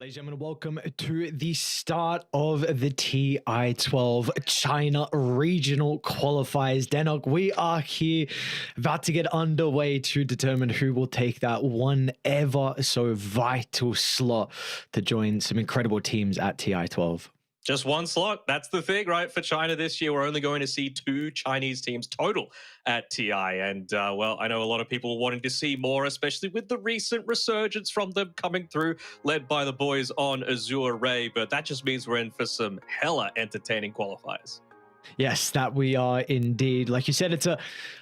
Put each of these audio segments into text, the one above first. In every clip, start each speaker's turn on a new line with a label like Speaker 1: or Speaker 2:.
Speaker 1: Ladies and gentlemen, welcome to the start of the TI-12 China Regional Qualifiers. Denok, we are here about to get underway to determine who will take that one ever so vital slot to join some incredible teams at TI-12.
Speaker 2: Just one slot. That's the thing, right? For China this year, we're only going to see 2 Chinese teams total at TI. And, well, I know a lot of people wanting to see more, especially with the recent resurgence from them coming through, led by the boys on Azure Ray. But that just means we're in for some hella entertaining qualifiers.
Speaker 1: Yes, that we are indeed. Like you said, it's a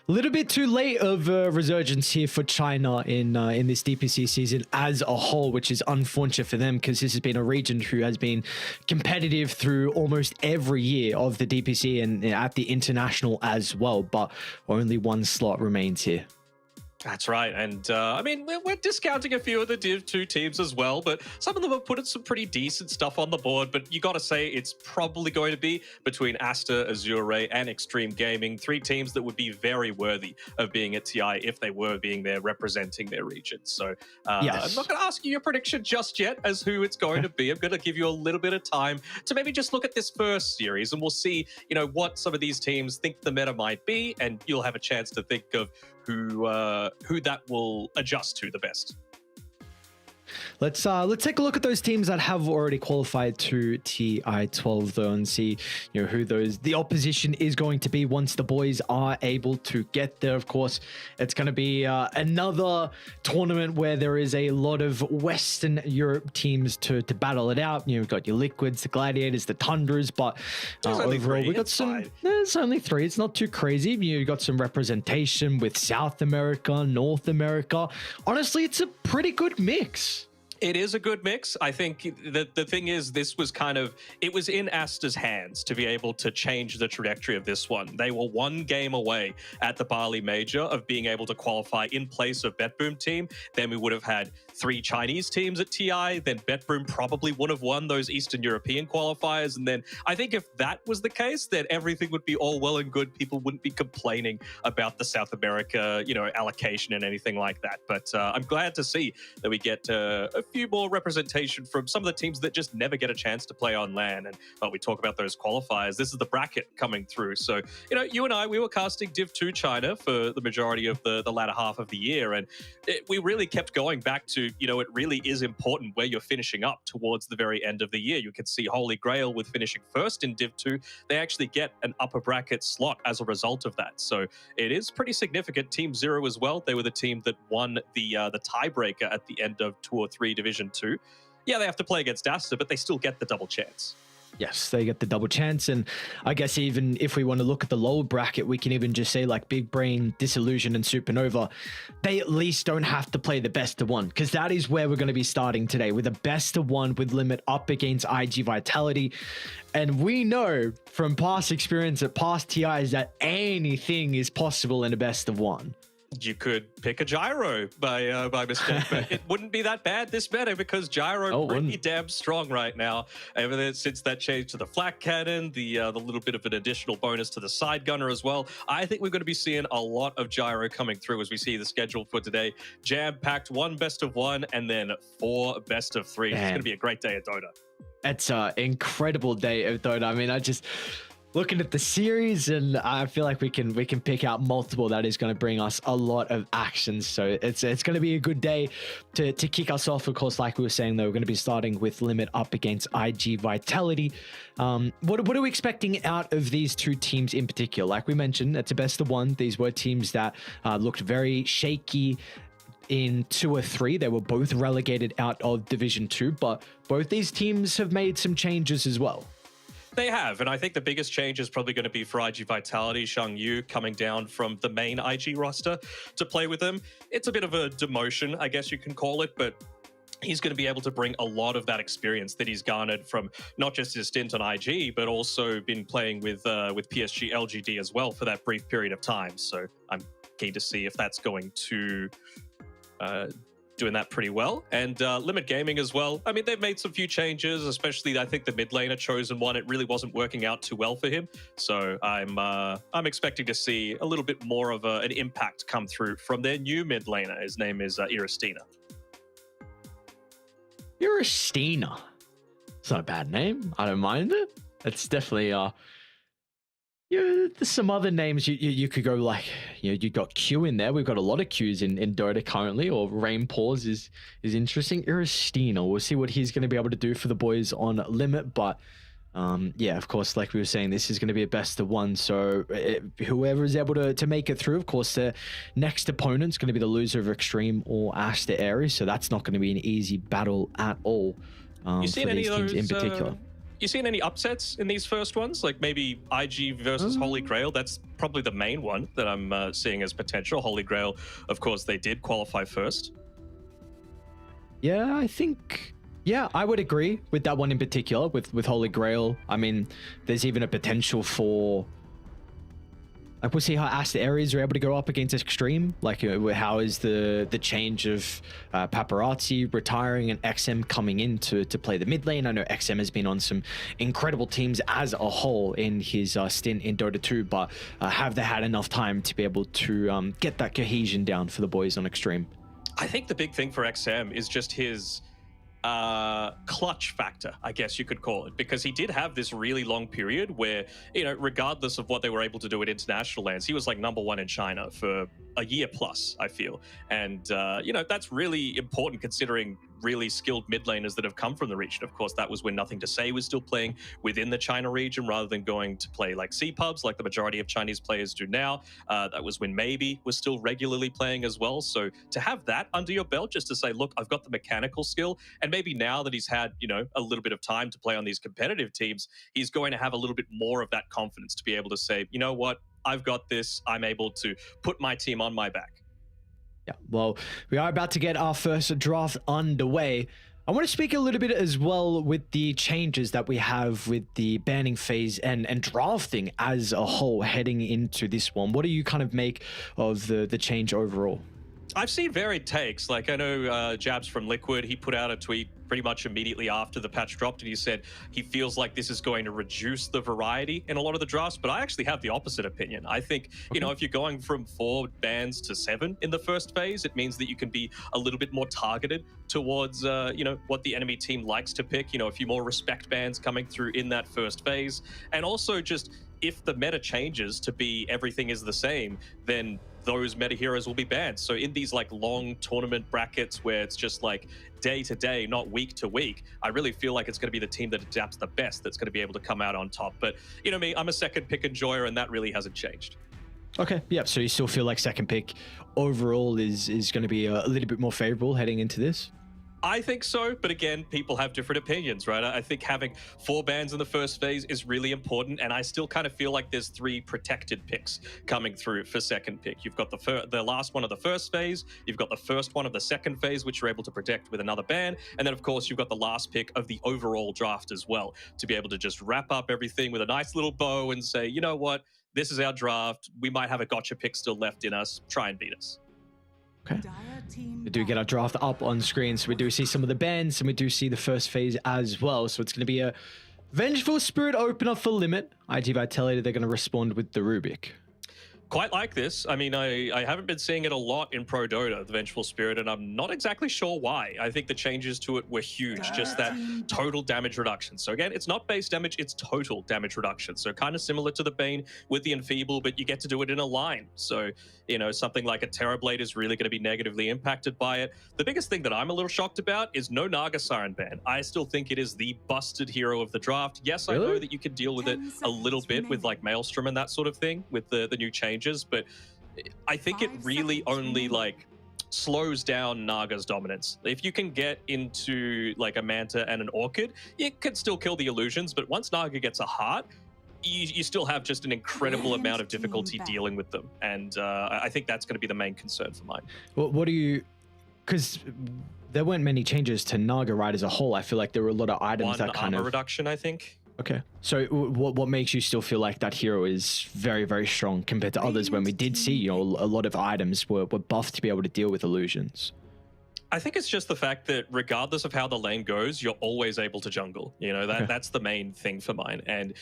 Speaker 1: little bit too late of a resurgence here for China in this DPC season as a whole, which is unfortunate for them because this has been a region who has been competitive through almost every year of the DPC and at the international as well. But only one slot remains here.
Speaker 2: That's right. And I mean, we're discounting a few of the Div 2 teams as well, but some of them have put some pretty decent stuff on the board. But you got to say it's probably going to be between Aster, Azure Ray, and Xtreme Gaming, 3 teams that would be very worthy of being at TI if they were being there representing their region. So yes. I'm not going to ask you your prediction just yet as who it's going to be. I'm going to give you a little bit of time to maybe just look at this first series, and we'll see, you know, what some of these teams think the meta might be, and you'll have a chance to think of who that will adjust to the best.
Speaker 1: Let's take a look at those teams that have already qualified to TI-12 though, and see, you know, who the opposition is going to be once the boys are able to get there. Of course, it's going to be another tournament where there is a lot of Western Europe teams to battle it out. You know, we've got your Liquids, the Gladiators, the Tundras, but overall we got some. There's only 3. It's not too crazy. You got some representation with South America, North America. Honestly, it's a pretty good mix.
Speaker 2: It is a good mix. I think the thing is, this was it was in Aster's hands to be able to change the trajectory of this one. They were 1 game away at the Bali Major of being able to qualify in place of BetBoom team. Then we would have had 3 Chinese teams at TI. Then BetBoom probably would have won those Eastern European qualifiers. And then I think if that was the case, then everything would be all well and good. People wouldn't be complaining about the South America, you know, allocation and anything like that. But I'm glad to see that we get a few more representation from some of the teams that just never get a chance to play on LAN. And we talk about those qualifiers. This is the bracket coming through. So, you know, you and I, we were casting Div 2 China for the majority of the latter half of the year. And we really kept going back to, you know, it really is important where you're finishing up towards the very end of the year. You can see Holy Grail with finishing first in Div 2. They actually get an upper bracket slot as a result of that. So it is pretty significant. Team Zero as well. They were the team that won the tiebreaker at the end of 2 or 3 Division 2. Yeah, they have to play against Aster, but they still get the double chance.
Speaker 1: Yes, they get the double chance. And I guess even if we want to look at the lower bracket, we can even just say like Big Brain, Disillusion, and Supernova, they at least don't have to play the best of 1, because that is where we're going to be starting today, with a best of 1 with Limit up against IG.Vitality. And we know from past experience at past TIs that anything is possible in a best of 1.
Speaker 2: You could pick a gyro by mistake, but it wouldn't be that bad this meta because gyro pretty damn strong right now. Ever since that change to the flak cannon, the little bit of an additional bonus to the side gunner as well, I think we're going to be seeing a lot of gyro coming through as we see the schedule for today. Jam-packed 1 best of 1 and then 4 best of 3. It's going to be a great day at Dota.
Speaker 1: It's an incredible day of Dota. I mean, looking at the series, and I feel like we can pick out multiple that is going to bring us a lot of actions. So it's going to be a good day to kick us off. Of course, like we were saying, though, we're going to be starting with Limit up against IG.Vitality. What are we expecting out of these 2 teams in particular? Like we mentioned, it's a best of 1. These were teams that looked very shaky in 2 or 3. They were both relegated out of Division 2, but both these teams have made some changes as well.
Speaker 2: They have, and I think the biggest change is probably going to be for IG.Vitality, Shang Yu coming down from the main IG roster to play with them. It's a bit of a demotion, I guess you can call it, but he's going to be able to bring a lot of that experience that he's garnered from not just his stint on IG, but also been playing with PSG LGD as well for that brief period of time. So I'm keen to see if that's going to doing that pretty well. And Limit Gaming as well. I mean, they've made some few changes, especially I think the mid laner chosen one. It really wasn't working out too well for him. So I'm expecting to see a little bit more of an impact come through from their new mid laner. His name is Iristina.
Speaker 1: Stina. It's not a bad name. I don't mind it. It's definitely there's some other names you could go like, you got Q in there. We've got a lot of Qs in Dota currently, or Rain Pause is interesting. Stina. We'll see what he's going to be able to do for the boys on Limit, but yeah, of course, like we were saying, this is going to be a best of one. So whoever is able to make it through, of course, the next opponent's going to be the loser of Xtreme or Aster.Aries. So that's not going to be an easy battle at all.
Speaker 2: You seen any of those
Speaker 1: in particular?
Speaker 2: You seen any upsets in these first ones? Like maybe IG versus Holy Grail? That's probably the main one that I'm seeing as potential. Holy Grail, of course, they did qualify first.
Speaker 1: Yeah, I think... Yeah, I would agree with that one in particular, with Holy Grail. I mean, there's even a potential for... Like, we'll see how Aster.Aries are able to go up against Xtreme. Like, how is the change of Paparazzi retiring and XM coming in to play the mid lane? I know XM has been on some incredible teams as a whole in his stint in Dota 2, but have they had enough time to be able to get that cohesion down for the boys on Xtreme?
Speaker 2: I think the big thing for XM is just his clutch factor, I guess you could call it, because he did have this really long period where, regardless of what they were able to do at international lands, he was like #1 in China for a year plus, I feel. And, that's really important considering really skilled mid laners that have come from the region. Of course, that was when Nothing to Say was still playing within the China region rather than going to play like C-pubs like the majority of Chinese players do now. That was when Maybe was still regularly playing as well. So to have that under your belt, just to say, look, I've got the mechanical skill, and maybe now that he's had, a little bit of time to play on these competitive teams, he's going to have a little bit more of that confidence to be able to say, you know what, I've got this. I'm able to put my team on my back.
Speaker 1: Yeah, well, we are about to get our first draft underway. I want to speak a little bit as well with the changes that we have with the banning phase and drafting as a whole heading into this one. What do you kind of make of the change overall?
Speaker 2: I've seen varied takes. Like, I know Jabs from Liquid, he put out a tweet pretty much immediately after the patch dropped, and he said he feels like this is going to reduce the variety in a lot of the drafts, but I actually have the opposite opinion. I think, if you're going from 4 bans to 7 in the first phase, it means that you can be a little bit more targeted towards, what the enemy team likes to pick, a few more respect bans coming through in that first phase. And also just, if the meta changes to be everything is the same, then those meta heroes will be banned. So in these like long tournament brackets where it's just like day to day, not week to week, I really feel like it's going to be the team that adapts the best that's going to be able to come out on top. But me, I'm a second pick enjoyer, and that really hasn't changed.
Speaker 1: Okay, yeah, so you still feel like second pick overall is going to be a little bit more favorable heading into this?
Speaker 2: I think so, but again, people have different opinions, right? I think having 4 bans in the first phase is really important, and I still kind of feel like there's 3 protected picks coming through for second pick. You've got the last one of the first phase, you've got the first one of the second phase, which you're able to protect with another ban, and then of course you've got the last pick of the overall draft as well, to be able to just wrap up everything with a nice little bow and say, you know what, this is our draft, we might have a gotcha pick still left in us, try and beat us.
Speaker 1: Okay. We do get our draft up on screen, so we do see some of the bans, and we do see the first phase as well. So it's going to be a Vengeful Spirit opener for Limit. iG.Vitality, they're going to respond with the Rubik.
Speaker 2: Quite like this. I mean, I haven't been seeing it a lot in Pro Dota, the Vengeful Spirit, and I'm not exactly sure why. I think the changes to it were huge, just that total damage reduction. So again, it's not base damage, it's total damage reduction. So kind of similar to the Bane with the Enfeeble, but you get to do it in a line. So, something like a Terrorblade is really going to be negatively impacted by it. The biggest thing that I'm a little shocked about is no Naga Siren ban. I still think it is the busted hero of the draft. Yes, really? I know that you can deal with it a little bit with like Maelstrom and that sort of thing with the new changes, but I think it really only like slows down Naga's dominance. If you can get into like a Manta and an Orchid, it could still kill the illusions, but once Naga gets a heart, you still have just an incredible amount of difficulty dealing with them, and I think that's going to be the main concern for mine.
Speaker 1: Well, what do you... Because there weren't many changes to Naga right as a whole. I feel like there were a lot of items that kind of...
Speaker 2: armor reduction, I think.
Speaker 1: Okay, so what makes you still feel like that hero is very, very strong compared to others when we did see, a lot of items were buffed to be able to deal with illusions?
Speaker 2: I think it's just the fact that regardless of how the lane goes, you're always able to jungle. That's the main thing for mine. And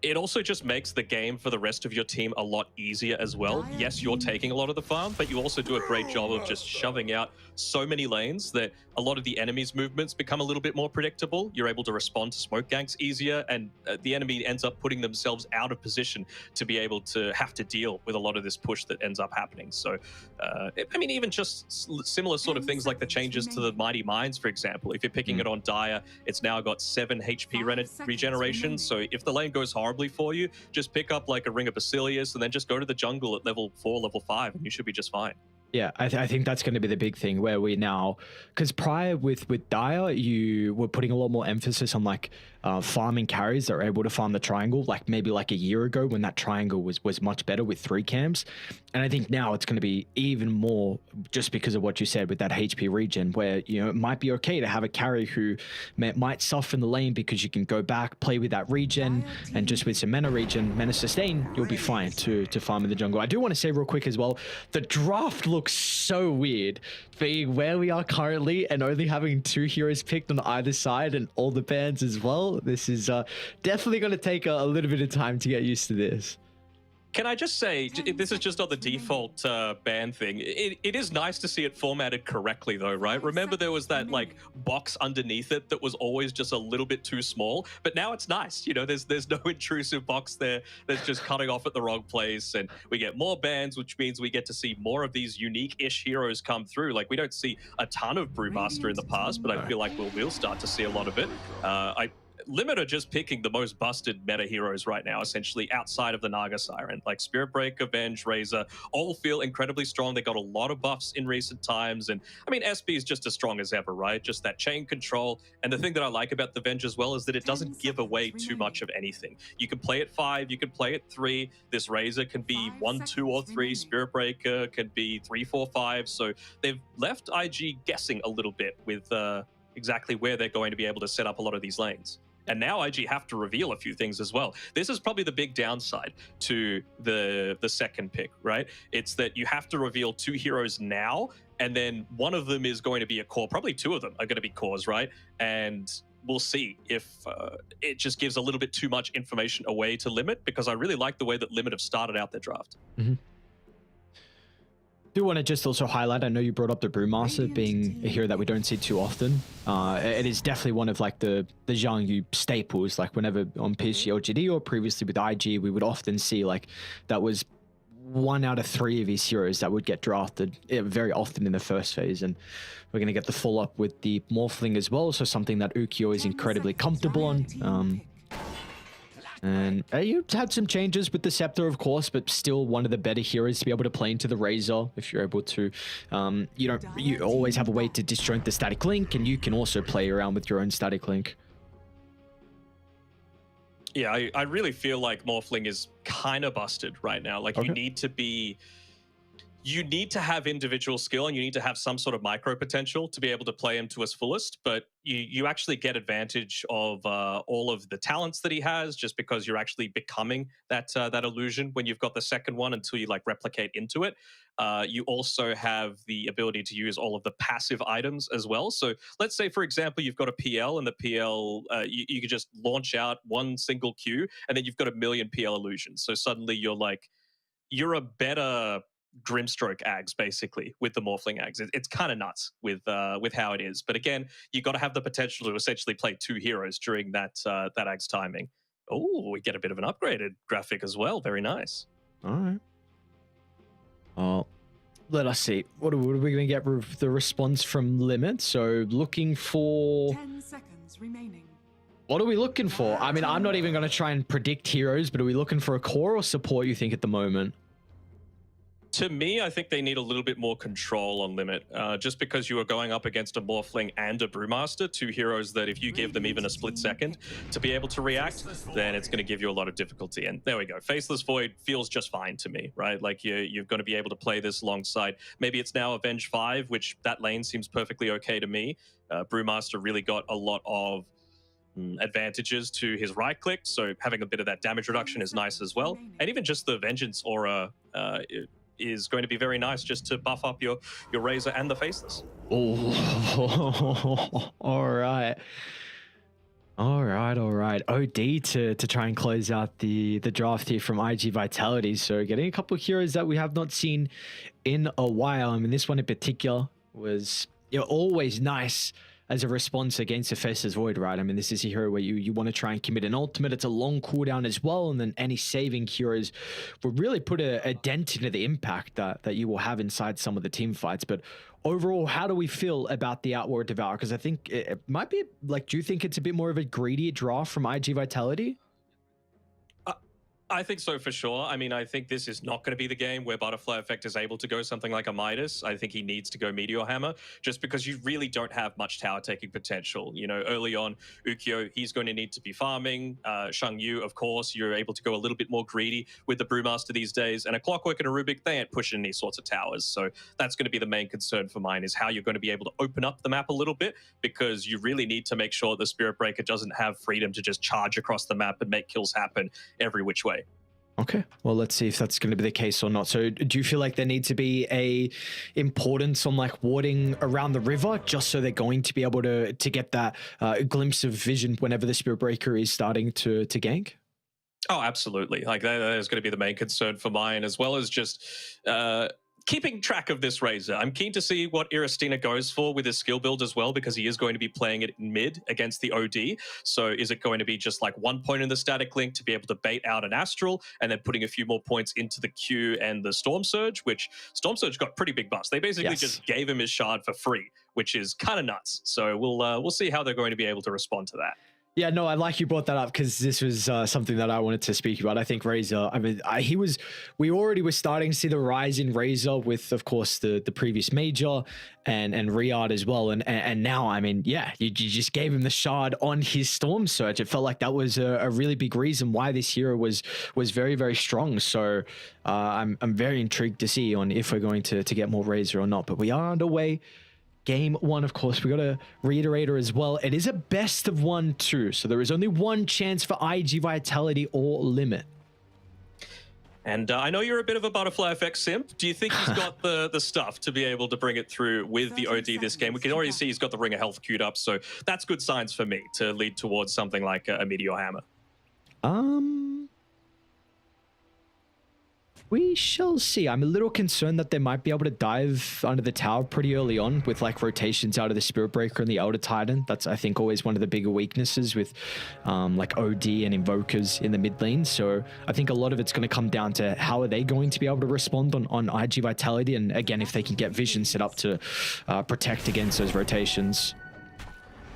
Speaker 2: it also just makes the game for the rest of your team a lot easier as well. Yes, you're taking a lot of the farm, but you also do a great job of just shoving out so many lanes that a lot of the enemy's movements become a little bit more predictable. You're able to respond to smoke ganks easier, and the enemy ends up putting themselves out of position to be able to have to deal with a lot of this push that ends up happening. So, I mean, even just similar sort of things like the changes to the Mighty Mines, for example. If you're picking it on Dire, it's now got 7 HP regeneration. So if the lane goes horribly for you, just pick up like a Ring of Basilius and then just go to the jungle at level 4, level 5, and you should be just fine.
Speaker 1: Yeah, I think that's going to be the big thing where we now, because prior with Dire, you were putting a lot more emphasis on like farming carries that are able to farm the triangle, like maybe like a year ago when that triangle was much better with 3 camps. And I think now it's going to be even more just because of what you said with that HP regen, where, you know, it might be okay to have a carry who might suffer in the lane because you can go back, play with that regen, and just with some mana regen, mana sustain, you'll be fine to farm in the jungle. I do want to say real quick as well, the draft looks so weird being where we are currently and only having 2 heroes picked on either side and all the bans as well. This is definitely going to take a little bit of time to get used to this.
Speaker 2: Can I just say, this is just on the default ban thing. It is nice to see it formatted correctly, though, right? Remember there was that like box underneath it that was always just a little bit too small, but now it's nice. You know, there's no intrusive box there that's just cutting off at the wrong place, and we get more bans, which means we get to see more of these unique-ish heroes come through. Like, we don't see a ton of Brewmaster in the past, but I feel like we'll start to see a lot of it. Limit are just picking the most busted meta heroes right now, essentially outside of the Naga Siren. Like Spirit Breaker, Venge, Razor, all feel incredibly strong. They got a lot of buffs in recent times. And I mean, SB is just as strong as ever, right? Just that chain control. And the thing that I like about the Venge as well is that it doesn't give away too much of anything. You can play at 5, you can play at 3. This Razor can be 1, 2, or 3. Spirit Breaker can be 3, 4, 5. So they've left IG guessing a little bit with exactly where they're going to be able to set up a lot of these lanes. And now IG have to reveal a few things as well. This is probably the big downside to the second pick, right? It's that you have to reveal 2 heroes now, and then one of them is going to be a core. Probably 2 of them are going to be cores, right? And we'll see if it just gives a little bit too much information away to Limit, because I really like the way that Limit have started out their draft.
Speaker 1: Mm-hmm. Do want to just also highlight, I know you brought up the Brewmaster being a hero that we don't see too often. It is definitely one of like the Zhang Yu staples. Like whenever on PSG LGD or previously with IG, we would often see like that was 1 out of 3 of his heroes that would get drafted very often in the first phase. And we're going to get the follow-up with the Morphling as well, so something that Ukyo is incredibly comfortable on. And you had some changes with the Scepter, of course, but still one of the better heroes to be able to play into the Razor if you're able to. You always have a way to disjoint the static link, and you can also play around with your own static link.
Speaker 2: Yeah, I really feel like Morphling is kind of busted right now. Like, okay. You need to have individual skill, and you need to have some sort of micro potential to be able to play him to his fullest, but you actually get advantage of all of the talents that he has just because you're actually becoming that illusion when you've got the second one until you like replicate into it. You also have the ability to use all of the passive items as well. So let's say, for example, you've got a PL, and the PL, you could just launch out one single Q, and then you've got a million PL illusions. So suddenly you're a better Grimstroke Ags, basically, with the Morphling Ags. It's kind of nuts with how it is. But again, you got to have the potential to essentially play 2 heroes during that Ags timing. Oh, we get a bit of an upgraded graphic as well. Very nice.
Speaker 1: All right. Let us see. What are we going to get the response from Limit? So looking for
Speaker 3: 10 seconds remaining.
Speaker 1: What are we looking for? I mean, I'm not even going to try and predict heroes, but are we looking for a core or support, you think, at the moment?
Speaker 2: To me, I think they need a little bit more control on Limit, just because you are going up against a Morphling and a Brewmaster, 2 heroes that if you give them even a split second to be able to react, then it's going to give you a lot of difficulty. And there we go. Faceless Void feels just fine to me, right? Like you've got to be able to play this alongside. Maybe it's now Avenge 5, which that lane seems perfectly okay to me. Brewmaster really got a lot of advantages to his right click, so having a bit of that damage reduction is nice as well. And even just the Vengeance aura is going to be very nice just to buff up your Razor and the Faceless.
Speaker 1: Oh, all right. OD to try and close out the draft here from iG.Vitality. So getting a couple of heroes that we have not seen in a while. I mean, this one in particular was, you know, always nice as a response against Hephaestus Void, right? I mean, this is a hero where you want to try and commit an ultimate. It's a long cooldown as well, and then any saving heroes will really put a dent into the impact that you will have inside some of the team fights. But overall, how do we feel about the Outward Devour? Because I think it might be, like, do you think it's a bit more of a greedier draw from iG.Vitality?
Speaker 2: I think so for sure. I mean, I think this is not going to be the game where Butterfly Effect is able to go something like a Midas. I think he needs to go Meteor Hammer just because you really don't have much tower taking potential. You know, early on, Ukyo, he's going to need to be farming. Shang Yu, of course, you're able to go a little bit more greedy with the Brewmaster these days. And a Clockwork and a Rubik, they ain't pushing any sorts of towers. So that's going to be the main concern for mine, is how you're going to be able to open up the map a little bit, because you really need to make sure the Spirit Breaker doesn't have freedom to just charge across the map and make kills happen every which way.
Speaker 1: Okay, well, let's see if that's going to be the case or not. So do you feel like there needs to be a importance on like warding around the river, just so they're going to be able to get that glimpse of vision whenever the Spirit Breaker is starting to gank?
Speaker 2: Oh, absolutely. Like that is going to be the main concern for mine, as well as just keeping track of this Razor. I'm keen to see what Iristina goes for with his skill build as well, because he is going to be playing it in mid against the OD. So is it going to be just like 1 point in the static link to be able to bait out an Astral, and then putting a few more points into the Q and the Storm Surge, which Storm Surge got pretty big buffs. They basically just gave him his shard for free, which is kind of nuts. So we'll see how they're going to be able to respond to that.
Speaker 1: Yeah, no, I like you brought that up, because this was something that I wanted to speak about. I think Razor, I mean, we already were starting to see the rise in Razor with, of course, the previous major and Riyadh as well. And now, I mean, yeah, you just gave him the shard on his Storm Surge. It felt like that was a really big reason why this hero was very, very strong. So I'm very intrigued to see on if we're going to get more Razor or not. But we are underway. Game one, of course, we got a reiterator as well. It is a best of 1 too, so there is only one chance for iG.Vitality or limit.
Speaker 2: And I know you're a bit of a Butterfly Effect simp. Do you think he's got the stuff to be able to bring it through with the OD this game? We can already see he's got the Ring of Health queued up, so that's good signs for me to lead towards something like a Meteor Hammer.
Speaker 1: We shall see. I'm a little concerned that they might be able to dive under the tower pretty early on with like rotations out of the Spirit Breaker and the Elder Titan. That's, I think, always one of the bigger weaknesses with like OD and Invokers in the mid lane. So I think a lot of it's going to come down to how are they going to be able to respond on iG.Vitality, and again, if they can get vision set up to protect against those rotations.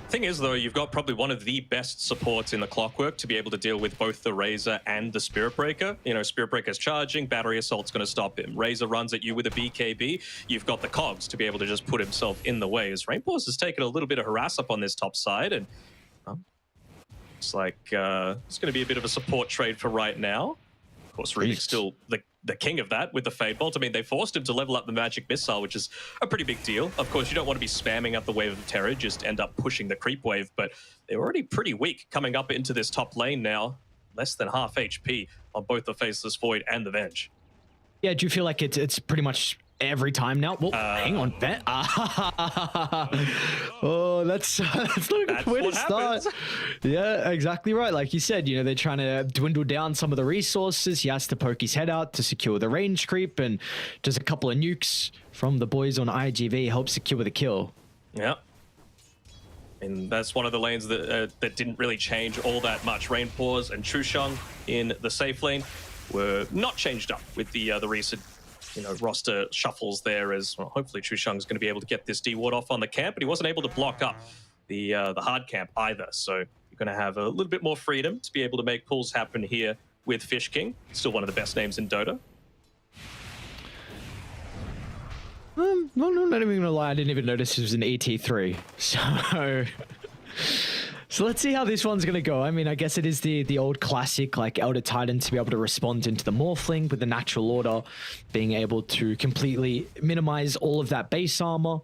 Speaker 2: Thing is, though, you've got probably one of the best supports in the Clockwork to be able to deal with both the Razor and the Spirit Breaker. You know, Spirit Breaker's charging, Battery Assault's going to stop him. Razor runs at you with a BKB. You've got the Cogs to be able to just put himself in the way. As Rainbows has taken a little bit of harass up on this top side, and it's like it's going to be a bit of a support trade for right now. Of course, Rubik's still the king of that with the Fade Bolt. I mean, they forced him to level up the Magic Missile, which is a pretty big deal. Of course, you don't want to be spamming up the Wave of Terror, just end up pushing the Creep Wave, but they're already pretty weak coming up into this top lane now. Less than half HP on both the Faceless Void and the Venge. Yeah,
Speaker 1: do you feel like it's pretty much every time now? Well, hang on, Ben. Oh, that's not a good way to start. Yeah, exactly right. Like you said, you know, they're trying to dwindle down some of the resources. He has to poke his head out to secure the range creep, and just a couple of nukes from the boys on IGV help secure the kill.
Speaker 2: Yeah. And that's one of the lanes that didn't really change all that much. Rainpaws and Chusheng in the safe lane were not changed up with the recent, you know, roster shuffles there, as well. Hopefully Chusheng's going to be able to get this D-ward off on the camp, but he wasn't able to block up the hard camp either. So you're going to have a little bit more freedom to be able to make pulls happen here with Fish King. Still one of the best names in Dota.
Speaker 1: No, not even gonna lie, I didn't even notice it was an ET3. So let's see how this one's gonna go. I mean, I guess it is the old classic, like Elder Titan to be able to respond into the Morphling with the natural order, being able to completely minimize all of that base armor.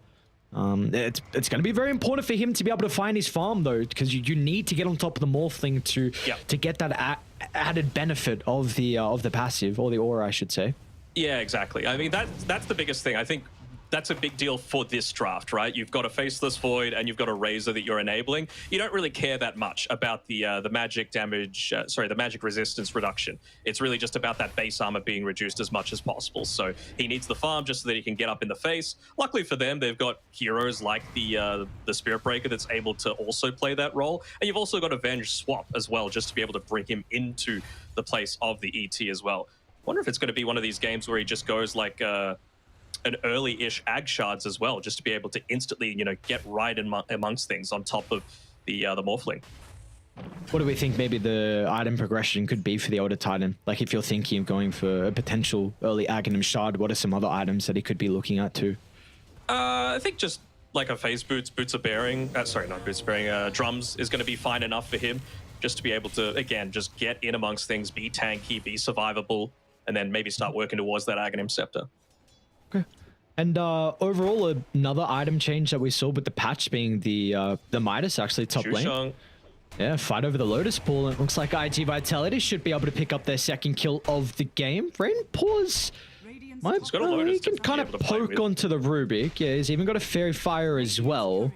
Speaker 1: It's going to be very important for him to be able to find his farm, though, because you need to get on top of the Morphling to get that added benefit of the passive, or the aura, I should say.
Speaker 2: Yeah, exactly. I mean, that's the biggest thing. I think that's a big deal for this draft, right? You've got a Faceless Void and you've got a Razor that you're enabling. You don't really care that much about the magic damage, the magic resistance reduction. It's really just about that base armor being reduced as much as possible. So he needs the farm just so that he can get up in the face. Luckily for them, they've got heroes like the Spirit Breaker that's able to also play that role. And you've also got Avenge Swap as well, just to be able to bring him into the place of the ET as well. Wonder if it's going to be one of these games where he just goes like an early-ish Ag Shards as well, just to be able to instantly, get right amongst things on top of the Morphling.
Speaker 1: What do we think maybe the item progression could be for the Elder Titan? Like if you're thinking of going for a potential early Aghanim Shard, what are some other items that he could be looking at too?
Speaker 2: I think just like a phase boots of bearing, drums is going to be fine enough for him, just to be able to, again, just get in amongst things, be tanky, be survivable, and then maybe start working towards that Aghanim Scepter.
Speaker 1: Okay. And overall, another item change that we saw with the patch being the Midas actually top lane. Yeah, fight over the Lotus Pool. It looks like IG.Vitality should be able to pick up their second kill of the game. Rainpaw's he can kind of poke onto the Rubik. Yeah, he's even got a Fairy Fire as well.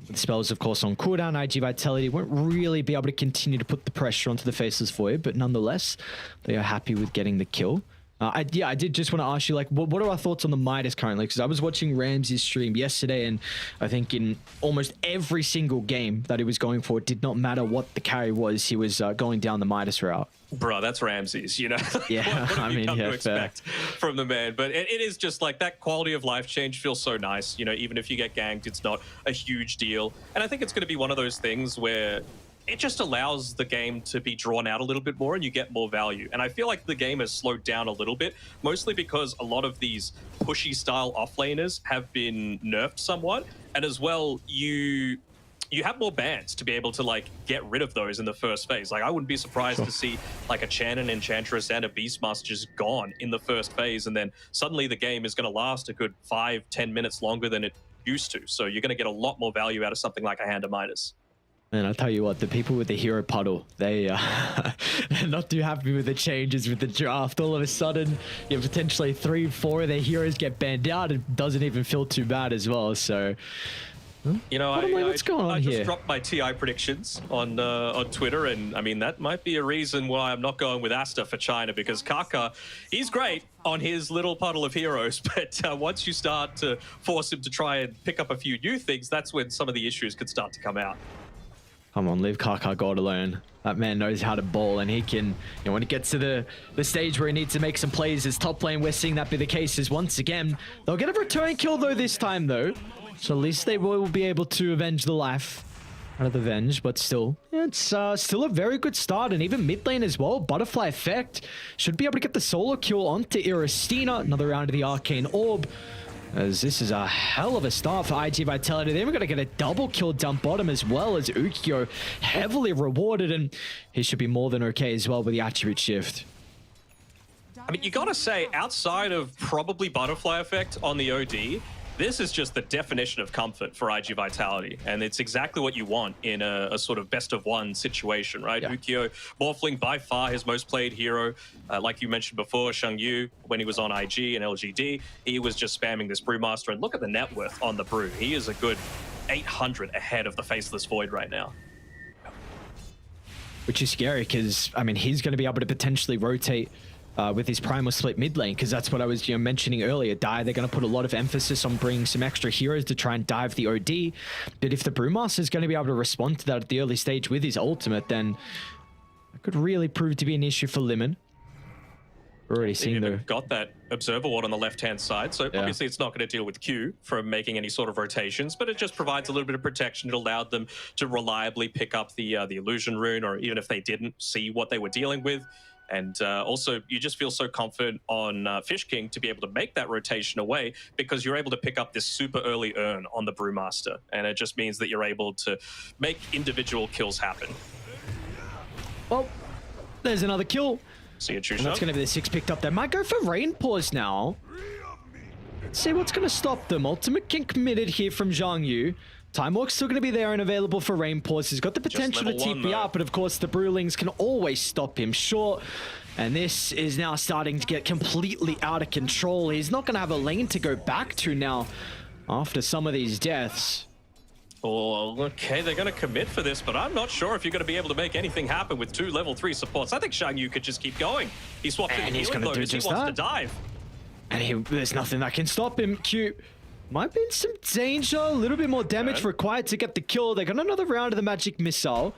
Speaker 1: The spells, of course, on cooldown. IG.Vitality won't really be able to continue to put the pressure onto the Faceless Void, but nonetheless, they are happy with getting the kill. I did just want to ask you, like, what are our thoughts on the Midas currently? Because I was watching Ramsey's stream yesterday, and I think in almost every single game that he was going for, it did not matter what the carry was, he was going down the Midas route.
Speaker 2: Bro, that's Ramsey's,
Speaker 1: Yeah,
Speaker 2: what
Speaker 1: I mean,
Speaker 2: to expect from the man? But it is just like that quality of life change feels so nice. Even if you get ganked, it's not a huge deal. And I think it's going to be one of those things where it just allows the game to be drawn out a little bit more and you get more value. And I feel like the game has slowed down a little bit, mostly because a lot of these pushy style offlaners have been nerfed somewhat. And as well, you have more bans to be able to like get rid of those in the first phase. Like I wouldn't be surprised to see like a Chan, an Enchantress, and a Beastmaster just gone in the first phase, and then suddenly the game is going to last a good 5-10 minutes longer than it used to. So you're going to get a lot more value out of something like a Hand of Midas.
Speaker 1: And I'll tell you what, the people with the hero puddle, they're not too happy with the changes with the draft. All of a sudden, potentially 3-4 of their heroes get banned out. It doesn't even feel too bad as well. So, what's going on here? I just
Speaker 2: dropped my TI predictions on Twitter, and I mean, that might be a reason why I'm not going with Aster for China, because Kaka, he's great on his little puddle of heroes, but once you start to force him to try and pick up a few new things, that's when some of the issues could start to come out.
Speaker 1: Come on, leave Kaka God alone. That man knows how to ball, and he can, when it gets to the stage where he needs to make some plays as top lane, we're seeing that be the case as once again. They'll get a return kill though this time though. So at least they will be able to avenge the life out of the Venge, but still, it's still a very good start. And even mid lane as well, Butterfly Effect should be able to get the solo kill onto Iristina. Another round of the Arcane Orb. As this is a hell of a start for IG.Vitality. They're going to get a double kill down bottom as well, as Ukyo heavily rewarded, and he should be more than okay as well with the attribute shift.
Speaker 2: I mean, you got to say, outside of probably Butterfly Effect on the OD, this is just the definition of comfort for IG.Vitality, and it's exactly what you want in a sort of best-of-one situation, right? Yeah. Ukyo, Morphling, by far his most played hero. Like you mentioned before, Shang-Yu, when he was on IG and LGD, he was just spamming this Brewmaster, and look at the net worth on the Brew. He is a good 800 ahead of the Faceless Void right now.
Speaker 1: Which is scary, because, I mean, he's going to be able to potentially rotate with his Primal Split mid lane, because that's what I was mentioning earlier. They're going to put a lot of emphasis on bringing some extra heroes to try and dive the OD. But if the Brewmaster is going to be able to respond to that at the early stage with his ultimate, then it could really prove to be an issue for Lemon. We're already seeing
Speaker 2: got that Observer Ward on the left-hand side, so obviously it's not going to deal with Q from making any sort of rotations, but it just provides a little bit of protection. It allowed them to reliably pick up the Illusion Rune, or even if they didn't, see what they were dealing with. And also, you just feel so confident on Fish King to be able to make that rotation away, because you're able to pick up this super early earn on the Brewmaster. And it just means that you're able to make individual kills happen.
Speaker 1: Well, there's another kill.
Speaker 2: See a true
Speaker 1: shot. That's going to be the 6 picked up there. Might go for Rainpaws now. Let's see what's going to stop them. Ultimate King committed here from Zhang Yu. Time Walk's still going to be there and available for Rainpause. He's got the potential to TP out, but of course the Brewlings can always stop him short. And this is now starting to get completely out of control. He's not going to have a lane to go back to now after some of these deaths.
Speaker 2: Oh, okay, they're going to commit for this, but I'm not sure if you're going to be able to make anything happen with 2 level 3 supports. I think Xiangyu could just keep going. He swapped in healing though because he wants to dive.
Speaker 1: And there's nothing that can stop him. Q might be in some danger. A little bit more damage required to get the kill. They got another round of the magic missile.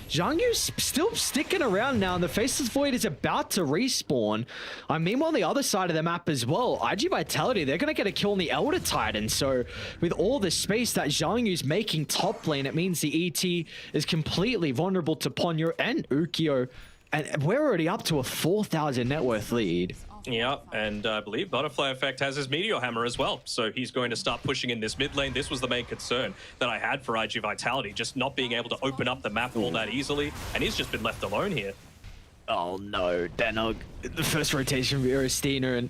Speaker 1: Xiangyu's still sticking around now, and the Faceless Void is about to respawn. Meanwhile, on the other side of the map as well, iG.Vitality, they're going to get a kill on the Elder Titan. So with all the space that Xiangyu's making top lane, it means the ET is completely vulnerable to Ponyo and Ukyo. And we're already up to a 4,000 net worth lead.
Speaker 2: Yeah, and I believe Butterfly Effect has his Meteor Hammer as well, so he's going to start pushing in this mid lane. This was the main concern that I had for iG.Vitality, just not being able to open up the map all that easily, and he's just been left alone here.
Speaker 1: Oh no, Denog, the first rotation of Aristina, and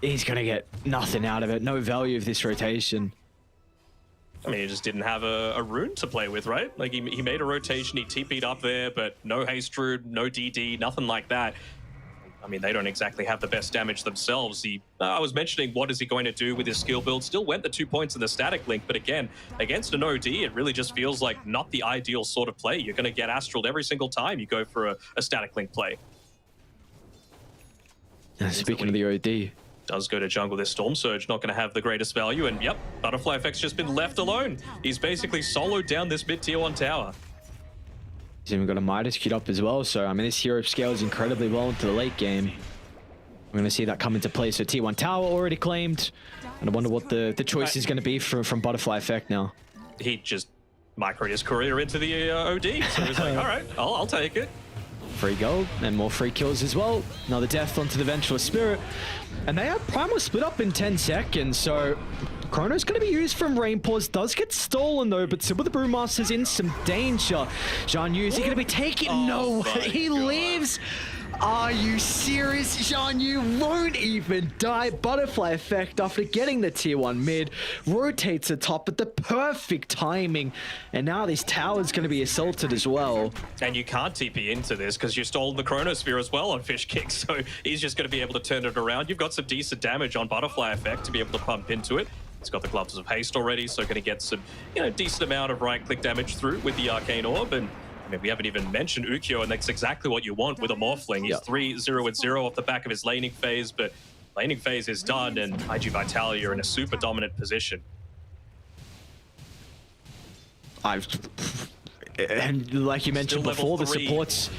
Speaker 1: he's going to get nothing out of it. No value of this rotation.
Speaker 2: I mean, he just didn't have a rune to play with, right? Like, he made a rotation, he TP'd up there, but no haste rune, no DD, nothing like that. I mean, they don't exactly have the best damage themselves. I was mentioning what is he going to do with his skill build. Still went the 2 points in the static link, but again, against an OD, it really just feels like not the ideal sort of play. You're going to get astraled every single time you go for a static link play.
Speaker 1: Speaking of the OD,
Speaker 2: does go to jungle. This Storm Surge not going to have the greatest value, and yep, Butterfly Effect's just been left alone. He's basically soloed down this mid tier 1 tower.
Speaker 1: He's even got a Midas queued up as well, so I mean, this hero scales incredibly well into the late game. We're going to see that come into play. So T1 tower already claimed, and I wonder what the choice is going to be from Butterfly Effect now.
Speaker 2: He just microed his career into the OD, so he's like, all right, I'll take it.
Speaker 1: Free gold and more free kills as well. Another death onto the Vengeful Spirit, and they have Primal split up in 10 seconds, so Chrono's going to be used from Rainpause. Does get stolen though, but Silver the Brewmaster's in some danger. Xiangyu, is he going to be taken? No, he lives. Are you serious? Xiangyu won't even die. Butterfly Effect, after getting the tier 1 mid, rotates atop at the perfect timing. And now this tower's going to be assaulted as well.
Speaker 2: And you can't TP into this because you stole the Chronosphere as well on Fish Kick. So he's just going to be able to turn it around. You've got some decent damage on Butterfly Effect to be able to pump into it. He's got the Gloves of Haste already, so going to get some, decent amount of right-click damage through with the Arcane Orb. And I mean, we haven't even mentioned Ukyo, and that's exactly what you want with a Morphling. He's 3-0-0 off the back of his laning phase, but laning phase is done, and iG.Vitality are in a super dominant position.
Speaker 1: And like you mentioned before, the supports,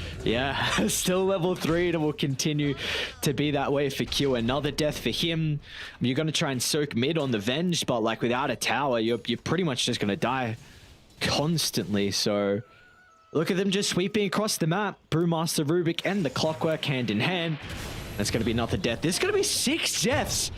Speaker 1: still level 3, and will continue to be that way for Q. Another death for him. You're going to try and soak mid on the Venge, but like without a tower, you're pretty much just going to die constantly. So look at them just sweeping across the map. Brewmaster, Rubik, and the Clockwork hand in hand. That's going to be another death. There's going to be 6 deaths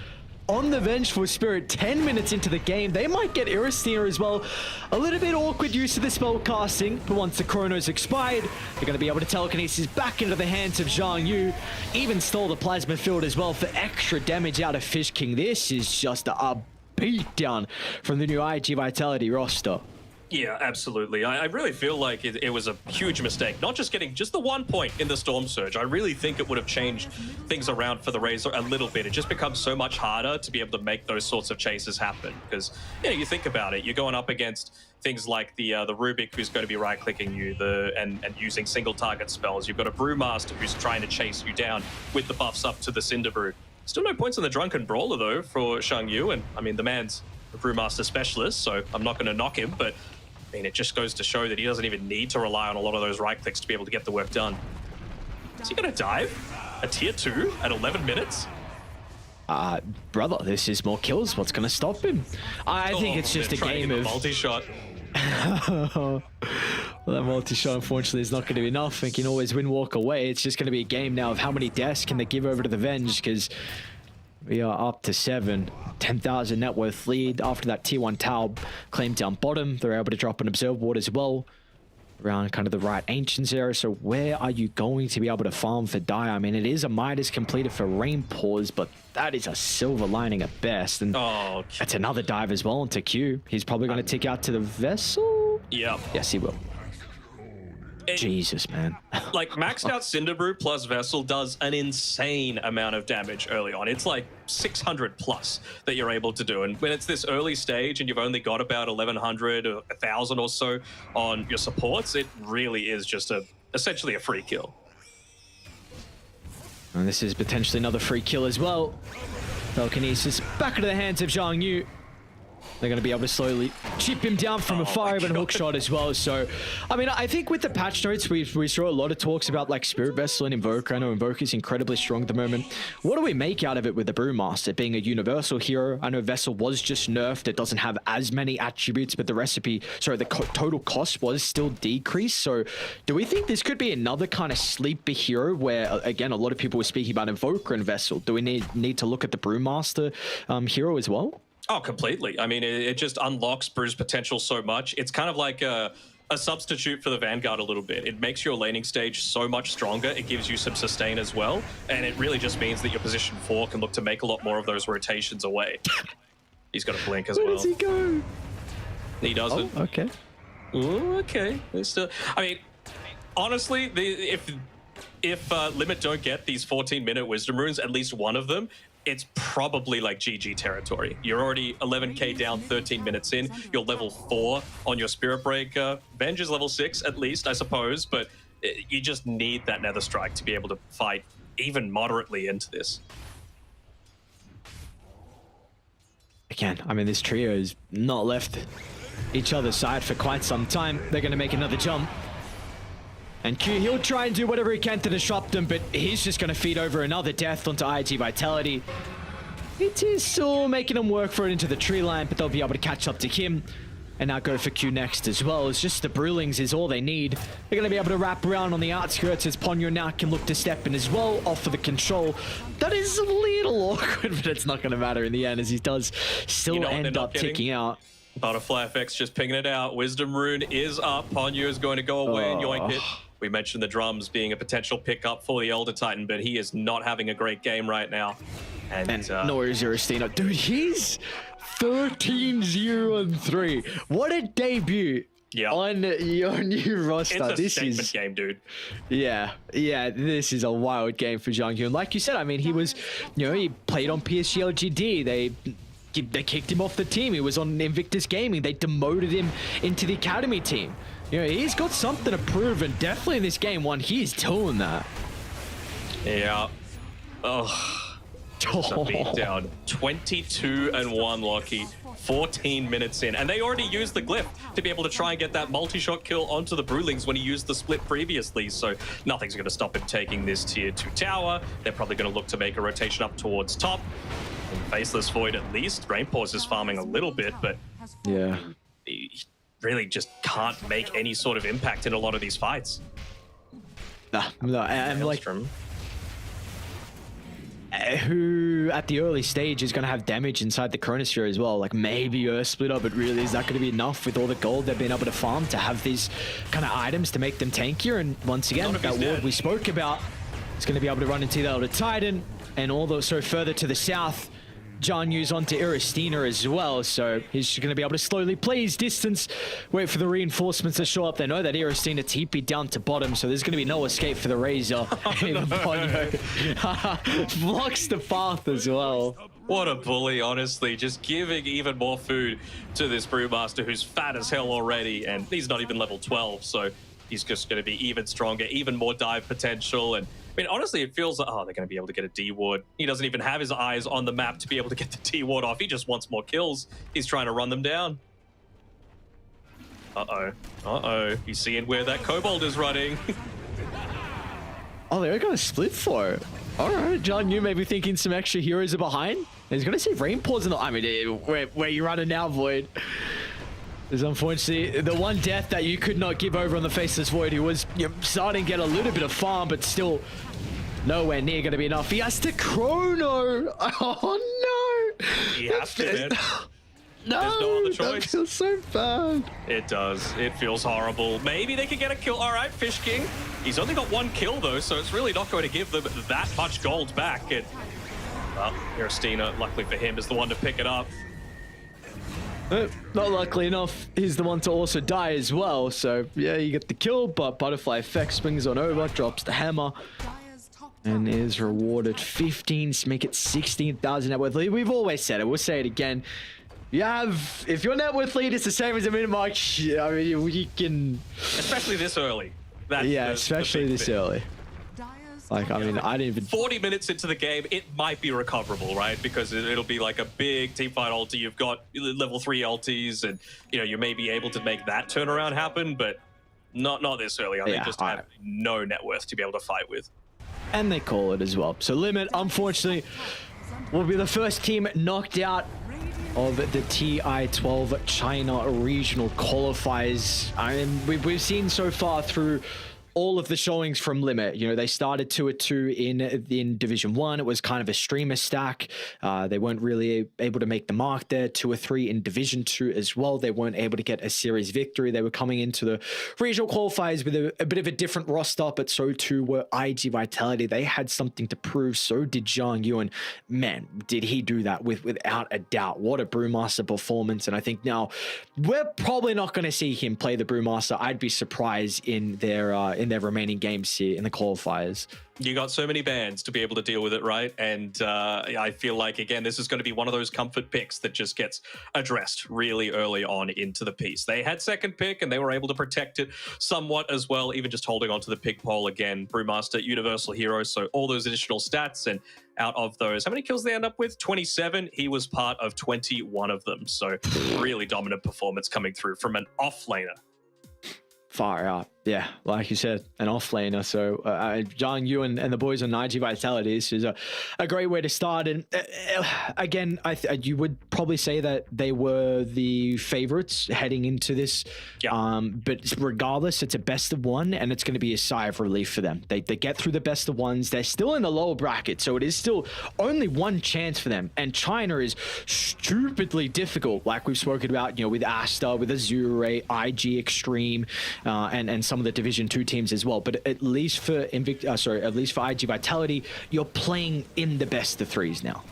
Speaker 1: on the Vengeful Spirit 10 minutes into the game. They might get Aristina as well. A little bit awkward use of the spell casting, but once the Chrono's expired, they're going to be able to telekinesis back into the hands of Xiangyu. Even stole the Plasma Field as well for extra damage out of Fish King. This is just a beatdown from the new iG.Vitality roster.
Speaker 2: Yeah, absolutely. I really feel like it was a huge mistake. Not just getting just the 1 point in the Storm Surge. I really think it would have changed things around for the Razor a little bit. It just becomes so much harder to be able to make those sorts of chases happen. Because, you think about it, you're going up against things like the Rubik, who's going to be right-clicking you and using single target spells. You've got a Brewmaster who's trying to chase you down with the buffs up to the Cinderbrew. Still no points on the Drunken Brawler, though, for Xiangyu. And, I mean, the man's a Brewmaster specialist, so I'm not going to knock him, but I mean, it just goes to show that he doesn't even need to rely on a lot of those right clicks to be able to get the work done. Is he going to dive? A tier 2 at 11 minutes?
Speaker 1: Brother, this is more kills. What's going to stop him? I think it's just a game of
Speaker 2: multi-shot.
Speaker 1: Well, that multi-shot, unfortunately, is not going to be enough. They can always win, walk away. It's just going to be a game now of how many deaths can they give over to the Venge, because we are up to 7. 10,000 net worth lead after that tier 1 tower claimed down bottom. They're able to drop an Observe Ward as well. around kind of the right Ancients area. So where are you going to be able to farm for Dire? I mean, it is a Midas completed for Rain Pause, but that is a silver lining at best. And that's another dive as well into Q. He's probably going to tick out to the Vessel.
Speaker 2: Yeah.
Speaker 1: Yes, he will. Jesus, man.
Speaker 2: Like, maxed out Cinderbrew plus Vessel does an insane amount of damage early on. It's like 600 plus that you're able to do. And when it's this early stage and you've only got about 1,100 or 1,000 or so on your supports, it really is just essentially a free kill.
Speaker 1: And this is potentially another free kill as well. Telekinesis back into the hands of Zhang Yu. They're going to be able to slowly chip him down from a fire and hook shot as well. So, I mean, I think with the patch notes, we saw a lot of talks about like Spirit Vessel and Invoker. I know Invoker is incredibly strong at the moment. What do we make out of it with the Brewmaster being a universal hero? I know Vessel was just nerfed. It doesn't have as many attributes, but the recipe, sorry, the total cost was still decreased. So do we think this could be another kind of sleeper hero where, again, a lot of people were speaking about Invoker and Vessel? Do we need to look at the Brewmaster hero as well?
Speaker 2: Oh, completely. I mean, it just unlocks Brew's potential so much. It's kind of like a substitute for the Vanguard a little bit. It makes your laning stage so much stronger. It gives you some sustain as well. And it really just means that your position 4 can look to make a lot more of those rotations away. He's got a blink as well.
Speaker 1: Where does he go?
Speaker 2: He doesn't.
Speaker 1: Oh, okay.
Speaker 2: Ooh, okay. I mean, honestly, if Limit don't get these 14-minute Wisdom Runes, at least one of them, it's probably like GG territory. You're already 11k down 13 minutes in. You're level 4 on your Spirit Breaker. Venge is level 6 at least, I suppose, but you just need that Nether Strike to be able to fight even moderately into this.
Speaker 1: Again, I mean, this trio has not left each other's side for quite some time. They're going to make another jump. And Q, he'll try and do whatever he can to disrupt them, but he's just going to feed over another death onto iG.Vitality. It is still making him work for it into the tree line, but they'll be able to catch up to him. And now go for Q next as well. It's just the Brewlings is all they need. They're going to be able to wrap around on the outskirts as Ponyo now can look to step in as well, off for the control. That is a little awkward, but it's not going to matter in the end as he does still end up ticking out.
Speaker 2: Butterfly effects just pinging it out. Wisdom Rune is up. Ponyo is going to go away and yoink it. We mentioned the drums being a potential pickup for the Elder Titan, but he is not having a great game right now. And
Speaker 1: nor is Aristina. Dude, he's 13-0-3. What a debut on your new roster.
Speaker 2: It's a statement game, dude.
Speaker 1: Yeah, this is a wild game for Zhang Yu. And like you said, I mean, he was, he played on PSG LGD. They kicked him off the team. He was on Invictus Gaming. They demoted him into the academy team. He's got something to prove, and definitely in this game one, he's doing that.
Speaker 2: Yeah. Beat down. 22-1, Lockie. 14 minutes in. And they already used the glyph to be able to try and get that multi-shot kill onto the Brewlings when he used the split previously. So nothing's going to stop him taking this tier 2 tower. They're probably going to look to make a rotation up towards top. And Faceless Void at least. Rainpause is farming a little bit, but
Speaker 1: yeah,
Speaker 2: he really just can't make any sort of impact in a lot of these fights.
Speaker 1: No, and like who at the early stage is going to have damage inside the Chronosphere as well? Like maybe Earth Splitter, but really is that going to be enough with all the gold they've been able to farm to have these kind of items to make them tankier? And once again, that ward we spoke about is going to be able to run into the Elder Titan, and all those so further to the south. Zhang Yu's onto Aristina as well, so he's going to be able to slowly play his distance, wait for the reinforcements to show up. They know that Aristina TP down to bottom, so there's going to be no escape for the Razor. Even Ponyo blocks the path as well.
Speaker 2: What a bully, honestly. Just giving even more food to this Brewmaster who's fat as hell already, and he's not even level 12, so he's just going to be even stronger, even more dive potential. And I mean, honestly, it feels like, they're going to be able to get a D ward. He doesn't even have his eyes on the map to be able to get the D ward off. He just wants more kills. He's trying to run them down. He's seeing where that Kobold is running.
Speaker 1: They're going to split for it. All right, Zhang Yu maybe thinking some extra heroes are behind. He's going to see Rainpause in the... I mean, where you running now, Void? There's unfortunately the one death that you could not give over on the Faceless Void, who was starting to get a little bit of farm, but still nowhere near going to be enough. He has to chrono. Oh no!
Speaker 2: He has to, man.
Speaker 1: No,
Speaker 2: There's no other choice.
Speaker 1: That feels so bad.
Speaker 2: It does. It feels horrible. Maybe they could get a kill. All right, Fish King. He's only got 1 kill, though, so it's really not going to give them that much gold back. And, well, Aristina, luckily for him, is the one to pick it up.
Speaker 1: Not luckily enough, he's the one to also die as well. So, yeah, you get the kill, but Butterfly Effect swings on over, drops the hammer, and is rewarded 15 to make it 16,000 net worth lead. We've always said it. We'll say it again. If your net worth lead is the same as a minute mark, I mean, you can...
Speaker 2: Especially this early.
Speaker 1: Especially this early. Like, I mean, I didn't even...
Speaker 2: 40 minutes into the game, it might be recoverable, right? Because it'll be like a big teamfight ulti. You've got level 3 ultis, and, you know, you may be able to make that turnaround happen, but not this early. I think just have no net worth to be able to fight with.
Speaker 1: And they call it as well. So Limit, unfortunately, will be the first team knocked out of the TI-12 China regional qualifiers. I mean, we've seen so far through all of the showings from Limit. You know, they started 2-2 in Division 1. It was kind of a streamer stack. They weren't really able to make the mark there. 2-3 in Division 2 as well. They weren't able to get a series victory. They were coming into the regional qualifiers with a bit of a different roster, but so too were iG.Vitality. They had something to prove. So did Zhang Yuan. Man, did he do that without a doubt. What a Brewmaster performance. And I think now we're probably not going to see him play the Brewmaster. I'd be surprised in their remaining games here in the qualifiers.
Speaker 2: You got so many bans to be able to deal with it, right? And I feel like, again, this is going to be one of those comfort picks that just gets addressed really early on into the piece. They had second pick and they were able to protect it somewhat as well, even just holding on to the pig pole again. Brewmaster, universal hero, so all those additional stats. And out of those, how many kills they end up with? 27. He was part of 21 of them. So really dominant performance coming through from an offlaner.
Speaker 1: Far out. Yeah, like you said, an offlaner. So Zhang Yuan and the boys on iG.Vitality, this is a great way to start. And again, you would probably say that they were the favorites heading into this. Yeah. But regardless, it's a best of one, and it's going to be a sigh of relief for them. They get through the best of ones. They're still in the lower bracket, so it is still only one chance for them. And China is stupidly difficult, like we've spoken about, you know, with Aster, with Azure Ray, IG Xtreme, and some of the Division 2 teams as well. But at least for iG.Vitality, you're playing in the best of threes now.